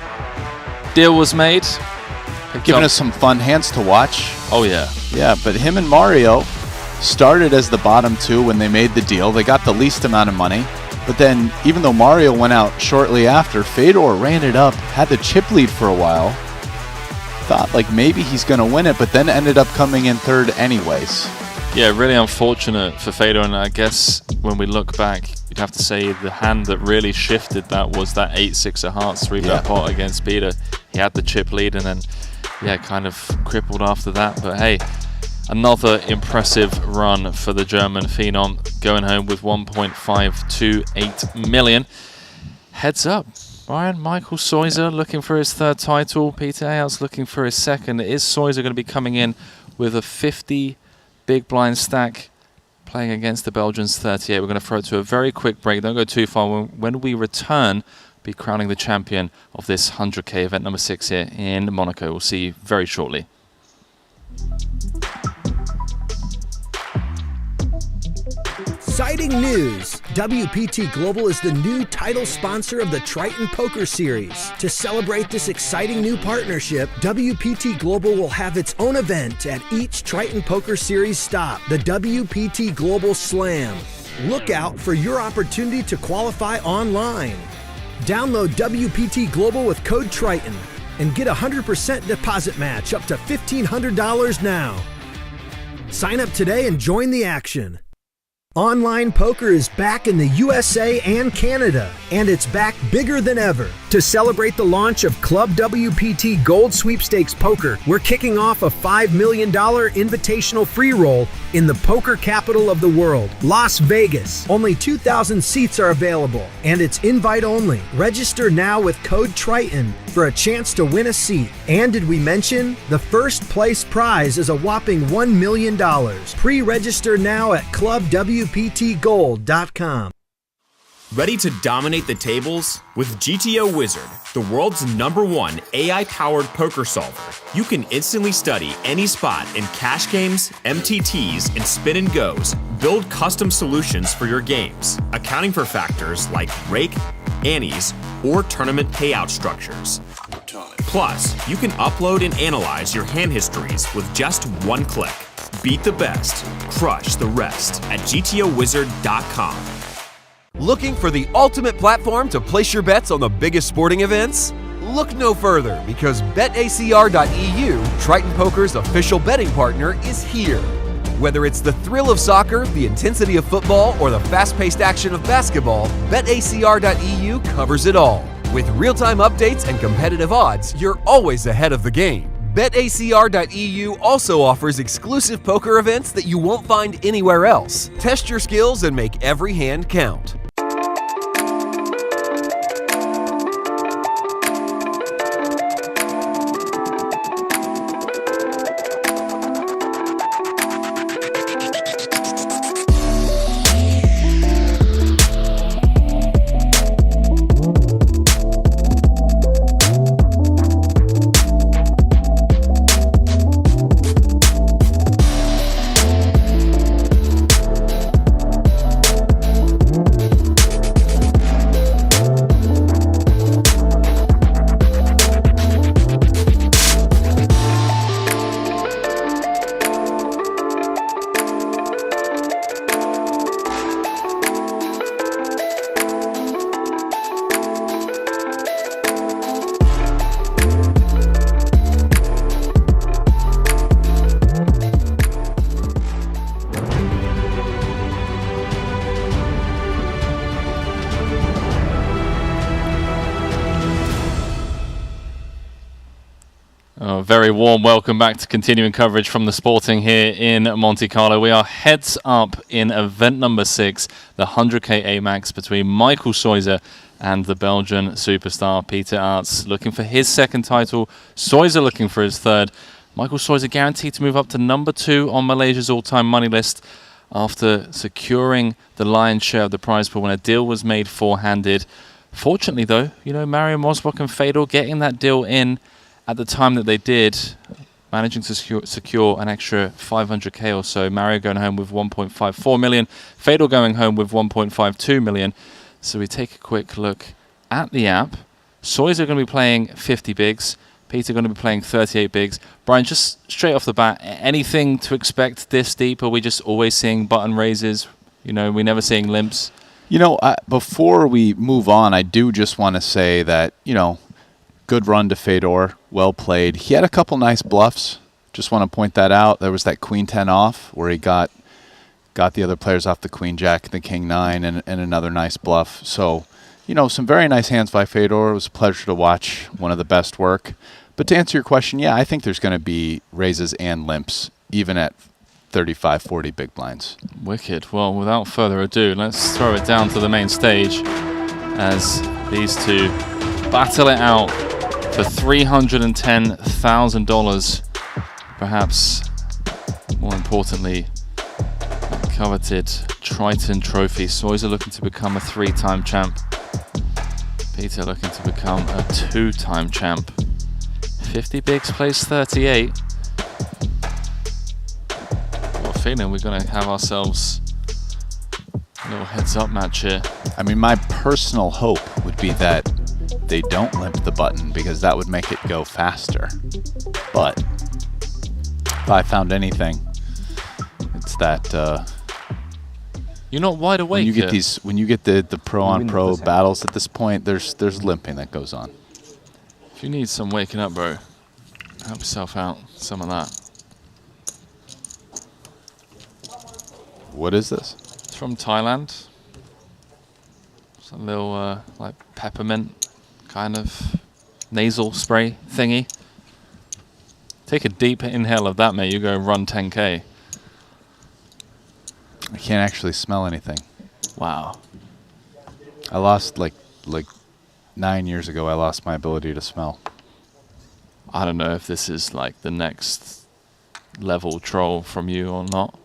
deal was made. Giving us some fun hands to watch. Oh, yeah. Yeah, but him and Mario started as the bottom 2 when they made the deal. They got the least amount of money. But then, even though Mario went out shortly after, Fedor ran it up, had the chip lead for a while. Thought like maybe he's going to win it, but then ended up coming in third anyways. Yeah, really unfortunate for Fedor, and I guess when we look back, you'd have to say the hand that really shifted that was that 8-6 of hearts 3-bet pot against Peter. He had the chip lead and then, yeah, kind of crippled after that. But hey, another impressive run for the German phenom, going home with 1.528 million. Heads up, Brian. Michael Soiser looking for his 3rd title. Peter Ayals looking for his 2nd. Is Soiser going to be coming in with a 50 big blind stack, playing against the Belgians 38? We're going to throw it to a very quick break. Don't go too far. When we return, be crowning the champion of this 100K event number 6 here in Monaco. We'll see you very shortly. Exciting news! WPT Global is the new title sponsor of the Triton Poker Series. To celebrate this exciting new partnership, WPT Global will have its own event at each Triton Poker Series stop, the WPT Global Slam. Look out for your opportunity to qualify online. Download WPT Global with code Triton and get a 100% deposit match up to $1,500 now. Sign up today and join the action. Online poker is back in the USA and Canada, and it's back bigger than ever. To celebrate the launch of Club WPT Gold Sweepstakes Poker, we're kicking off a $5 million invitational free roll in the poker capital of the world, Las Vegas. Only 2,000 seats are available, and it's invite only. Register now with code Triton for a chance to win a seat. And did we mention the first place prize is a whopping $1 million. Pre-register now at clubwptgold.com. Ready to dominate the tables? With GTO Wizard, the world's #1 AI-powered poker solver, you can instantly study any spot in cash games, MTTs, and spin and goes. Build custom solutions for your games, accounting for factors like rake, annies, or tournament payout structures. Plus, you can upload and analyze your hand histories with just one click. Beat the best, crush the rest at GTOWizard.com. Looking for the ultimate platform to place your bets on the biggest sporting events? Look no further, because BetACR.eu, Triton Poker's official betting partner, is here. Whether it's the thrill of soccer, the intensity of football, or the fast-paced action of basketball, BetACR.eu covers it all. With real-time updates and competitive odds, you're always ahead of the game. BetACR.eu also offers exclusive poker events that you won't find anywhere else. Test your skills and make every hand count. very warm welcome back to continuing coverage from the Sporting here in Monte-Carlo. We are heads up in event number 6, the 100K AMAX between Michael Soizer and the Belgian superstar Peter Aerts, looking for his second title. Soizer looking for his third. Michael Soizer guaranteed to move up to number 2 on Malaysia's all-time money list after securing the lion's share of the prize pool when a deal was made four-handed. Fortunately, though, you know, Mario Mosbach and Fedor getting that deal in at the time that they did, managing to secure an extra 500k or so. Mario going home with 1.54 million, Fedor going home with 1.52 million. So we take a quick look at the app. Soizer going to be playing 50 bigs, Peter going to be playing 38 bigs. Brian, just straight off the bat, anything to expect this deep? Are we just always seeing button raises? You know, we're never seeing limps. You know, before we move on, I do just want to say that, you know, good run to Fedor. Well played. He had a couple nice bluffs. Just want to point that out. There was that Queen 10 off where he got the other players off the Queen Jack, the King 9, and another nice bluff. So, you know, some very nice hands by Fedor. It was a pleasure to watch. One of the best work. But to answer your question, yeah, I think there's going to be raises and limps, even at 35, 40 big blinds. Wicked. Well, without further ado, let's throw it down to the main stage as these two battle it out for $310,000. Perhaps more importantly, that coveted Triton trophy. Soizer looking to become a 3-time champ. Peter looking to become a 2-time champ. 50 bigs plays 38. Got a feeling we're going to have ourselves a little heads-up match here. I mean, my personal hope would be that they don't limp the button because that would make it go faster. But if I found anything, it's that you're not wide awake. When you get the pro-on-pro battles at this point, there's limping that goes on. If you need some waking up, bro, help yourself out. Some of that. What is this? It's from Thailand. It's a little like peppermint kind of nasal spray thingy. Take a deep inhale of that, mate. You go run 10k. I can't actually smell anything. Wow. I lost like 9 years ago. I lost my ability to smell. I don't know if this is like the next level troll from you or not.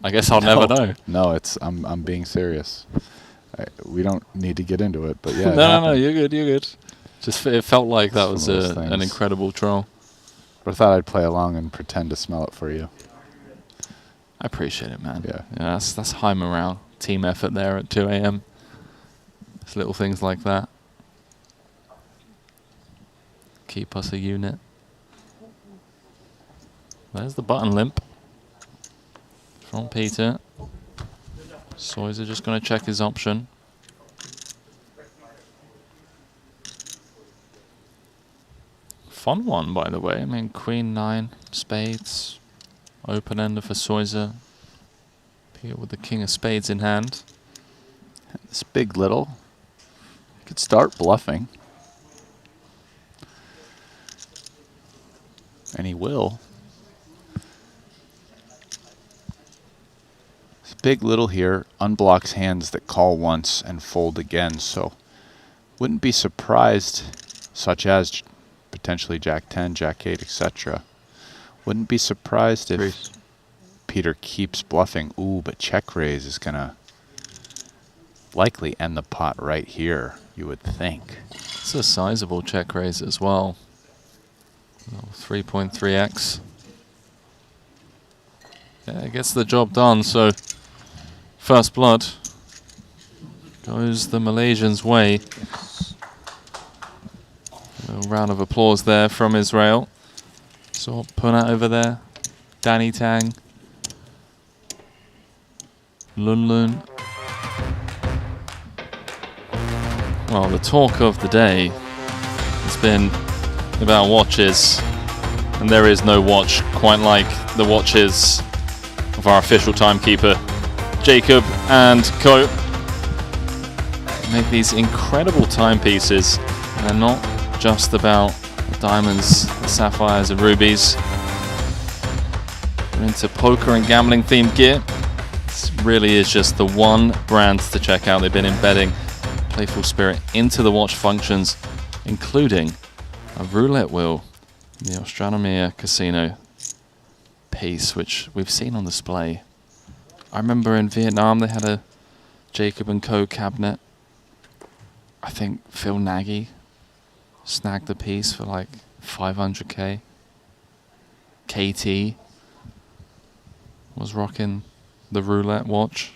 I guess I'll never know. No, I'm being serious. We don't need to get into it, but yeah. No, you're good. You're good. Just it felt like that was an incredible troll. But I thought I'd play along and pretend to smell it for you. I appreciate it, man. Yeah, that's high morale, team effort there at 2 a.m. It's little things like that. Keep us a unit. There's the button limp from Peter. Soizer just going to check his option. Fun one, by the way. I mean, Queen 9, spades, open ender for Soizer. Peter with the King of Spades in hand. This big little. You could start bluffing. And he will. This big little here unblocks hands that call once and fold again, so wouldn't be surprised, such as potentially Jack 10, Jack 8, etc. Wouldn't be surprised if Peter keeps bluffing. Ooh, but check raise is going to likely end the pot right here, you would think. It's a sizable check raise as well. 3.3x. Yeah, it gets the job done. So first blood goes the Malaysians' way. A little round of applause there from Israel. So Punat over there, Danny Tang, Lun Lun. Well, the talk of the day has been about watches, and there is no watch quite like the watches of our official timekeeper, Jacob and Co. Make these incredible timepieces. They're not just about the diamonds, the sapphires, and rubies. We're into poker and gambling themed gear. This really is just the one brand to check out. They've been embedding playful spirit into the watch functions, including a roulette wheel in the Astronomia Casino piece, which we've seen on display. I remember in Vietnam they had a Jacob & Co. cabinet. I think Phil Nagy snagged the piece for like 500k. KT was rocking the roulette watch.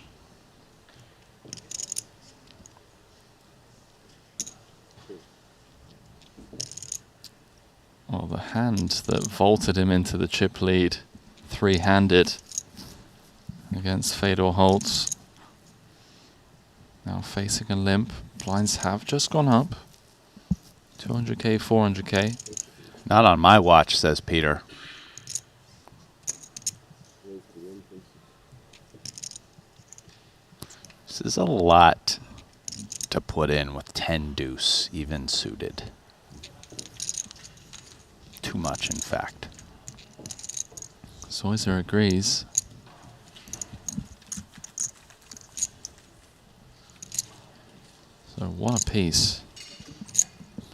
Oh, the hand that vaulted him into the chip lead, three-handed against Fedor Holtz. Now facing a limp. Blinds have just gone up. 200k, 400k. Not on my watch, says Peter. This is a lot to put in with 10 deuce, even suited. Too much, in fact. Soiser agrees. So one apiece.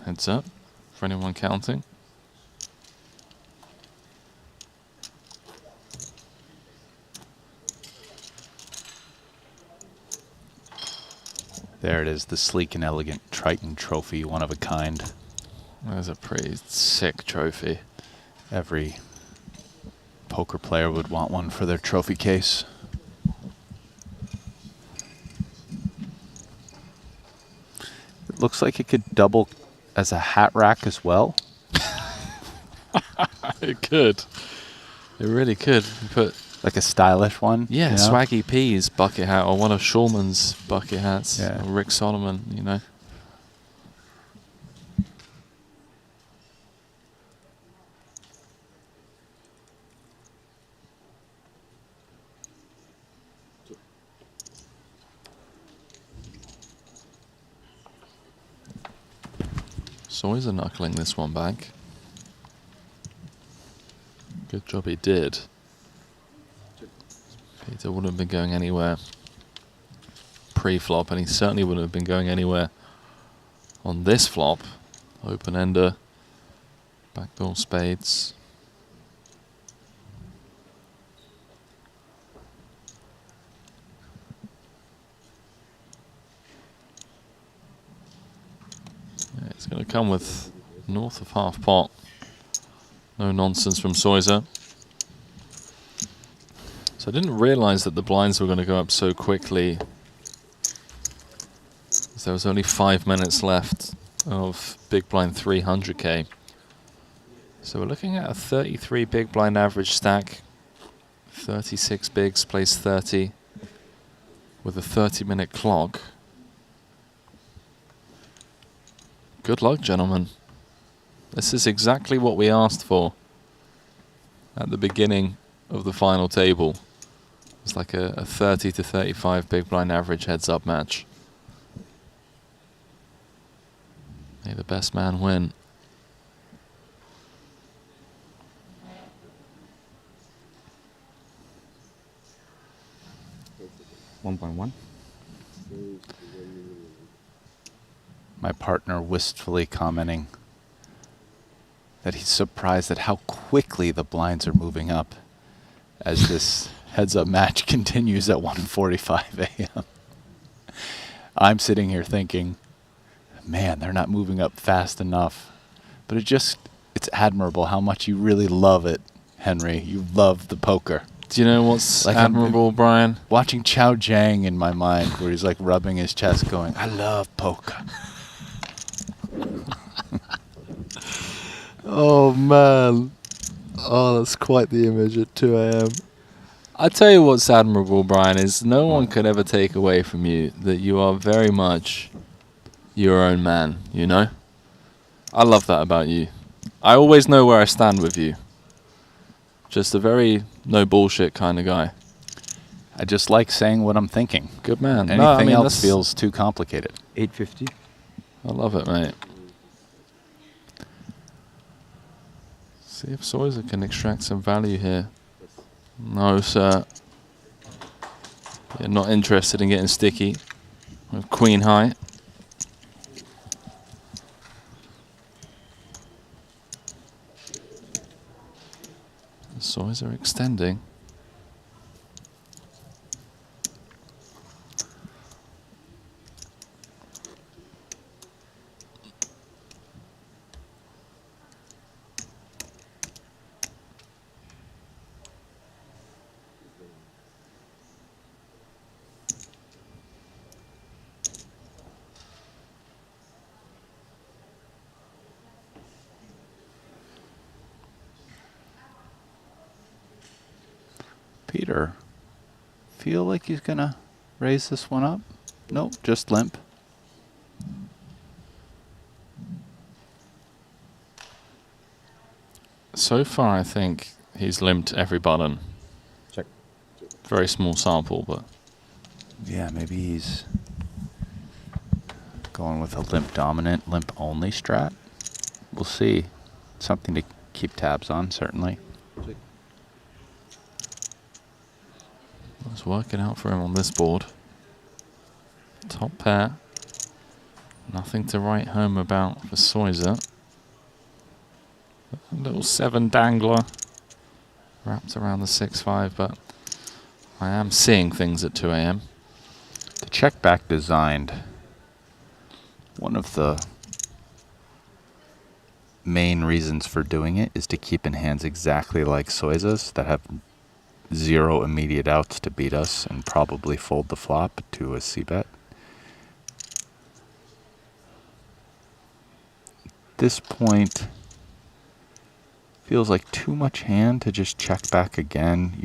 Heads up for anyone counting. There it is, the sleek and elegant Triton trophy, one of a kind. That's a pretty sick trophy. Every poker player would want one for their trophy case. It looks like it could double as a hat rack as well. It could. It really could. You put like a stylish one. Yeah, you know? Swaggy P's bucket hat, or one of Schulman's bucket hats, Yeah. or Rick Solomon, you know. Soiser knuckling this one back. Good job he did. Peter wouldn't have been going anywhere pre-flop, and he certainly wouldn't have been going anywhere on this flop. Open-ender, backdoor spades. Yeah, it's going to come with north of half pot. No nonsense from Soiser. So I didn't realize that the blinds were going to go up so quickly. There was only 5 minutes left of big blind 300k. So we're looking at a 33 big blind average stack. 36 bigs plays 30 with a 30-minute clock. Good luck, gentlemen. This is exactly what we asked for at the beginning of the final table. It's like a 30 to 35 big blind average heads-up match. May the best man win. $1.1. My partner wistfully commenting that he's surprised at how quickly the blinds are moving up as this heads-up match continues at 1:45 a.m. I'm sitting here thinking, man, they're not moving up fast enough. But it's admirable how much you really love it, Henry. You love the poker. Do you know what's admirable, Brian? Watching Chow Jiang in my mind, where he's like rubbing his chest going, I love poker. Oh, man. Oh, that's quite the image at 2 a.m. I tell you what's admirable, Brian, is no one could ever take away from you that you are very much your own man, you know? I love that about you. I always know where I stand with you. Just a very no bullshit kind of guy. I just like saying what I'm thinking. Good man. Anything else feels too complicated. 850. I love it, mate. See if Soiser can extract some value here. No, sir. You're not interested in getting sticky with queen high. Soiser extending. Peter, feel like he's gonna raise this one up? Nope, just limp. So far, I think he's limped every button. Check. Very small sample, but Yeah, maybe he's going with a limp dominant, limp only strat. We'll see. Something to keep tabs on, certainly. it's working out for him on this board. Top pair. Nothing to write home about for Soiser. A little 7 dangler wrapped around the 6-5, but I am seeing things at 2 AM. The check back designed, one of the main reasons for doing it is to keep in hands exactly like Soiser's that have 0 immediate outs to beat us and probably fold the flop to a c-bet. At this point, feels like too much hand to just check back again. You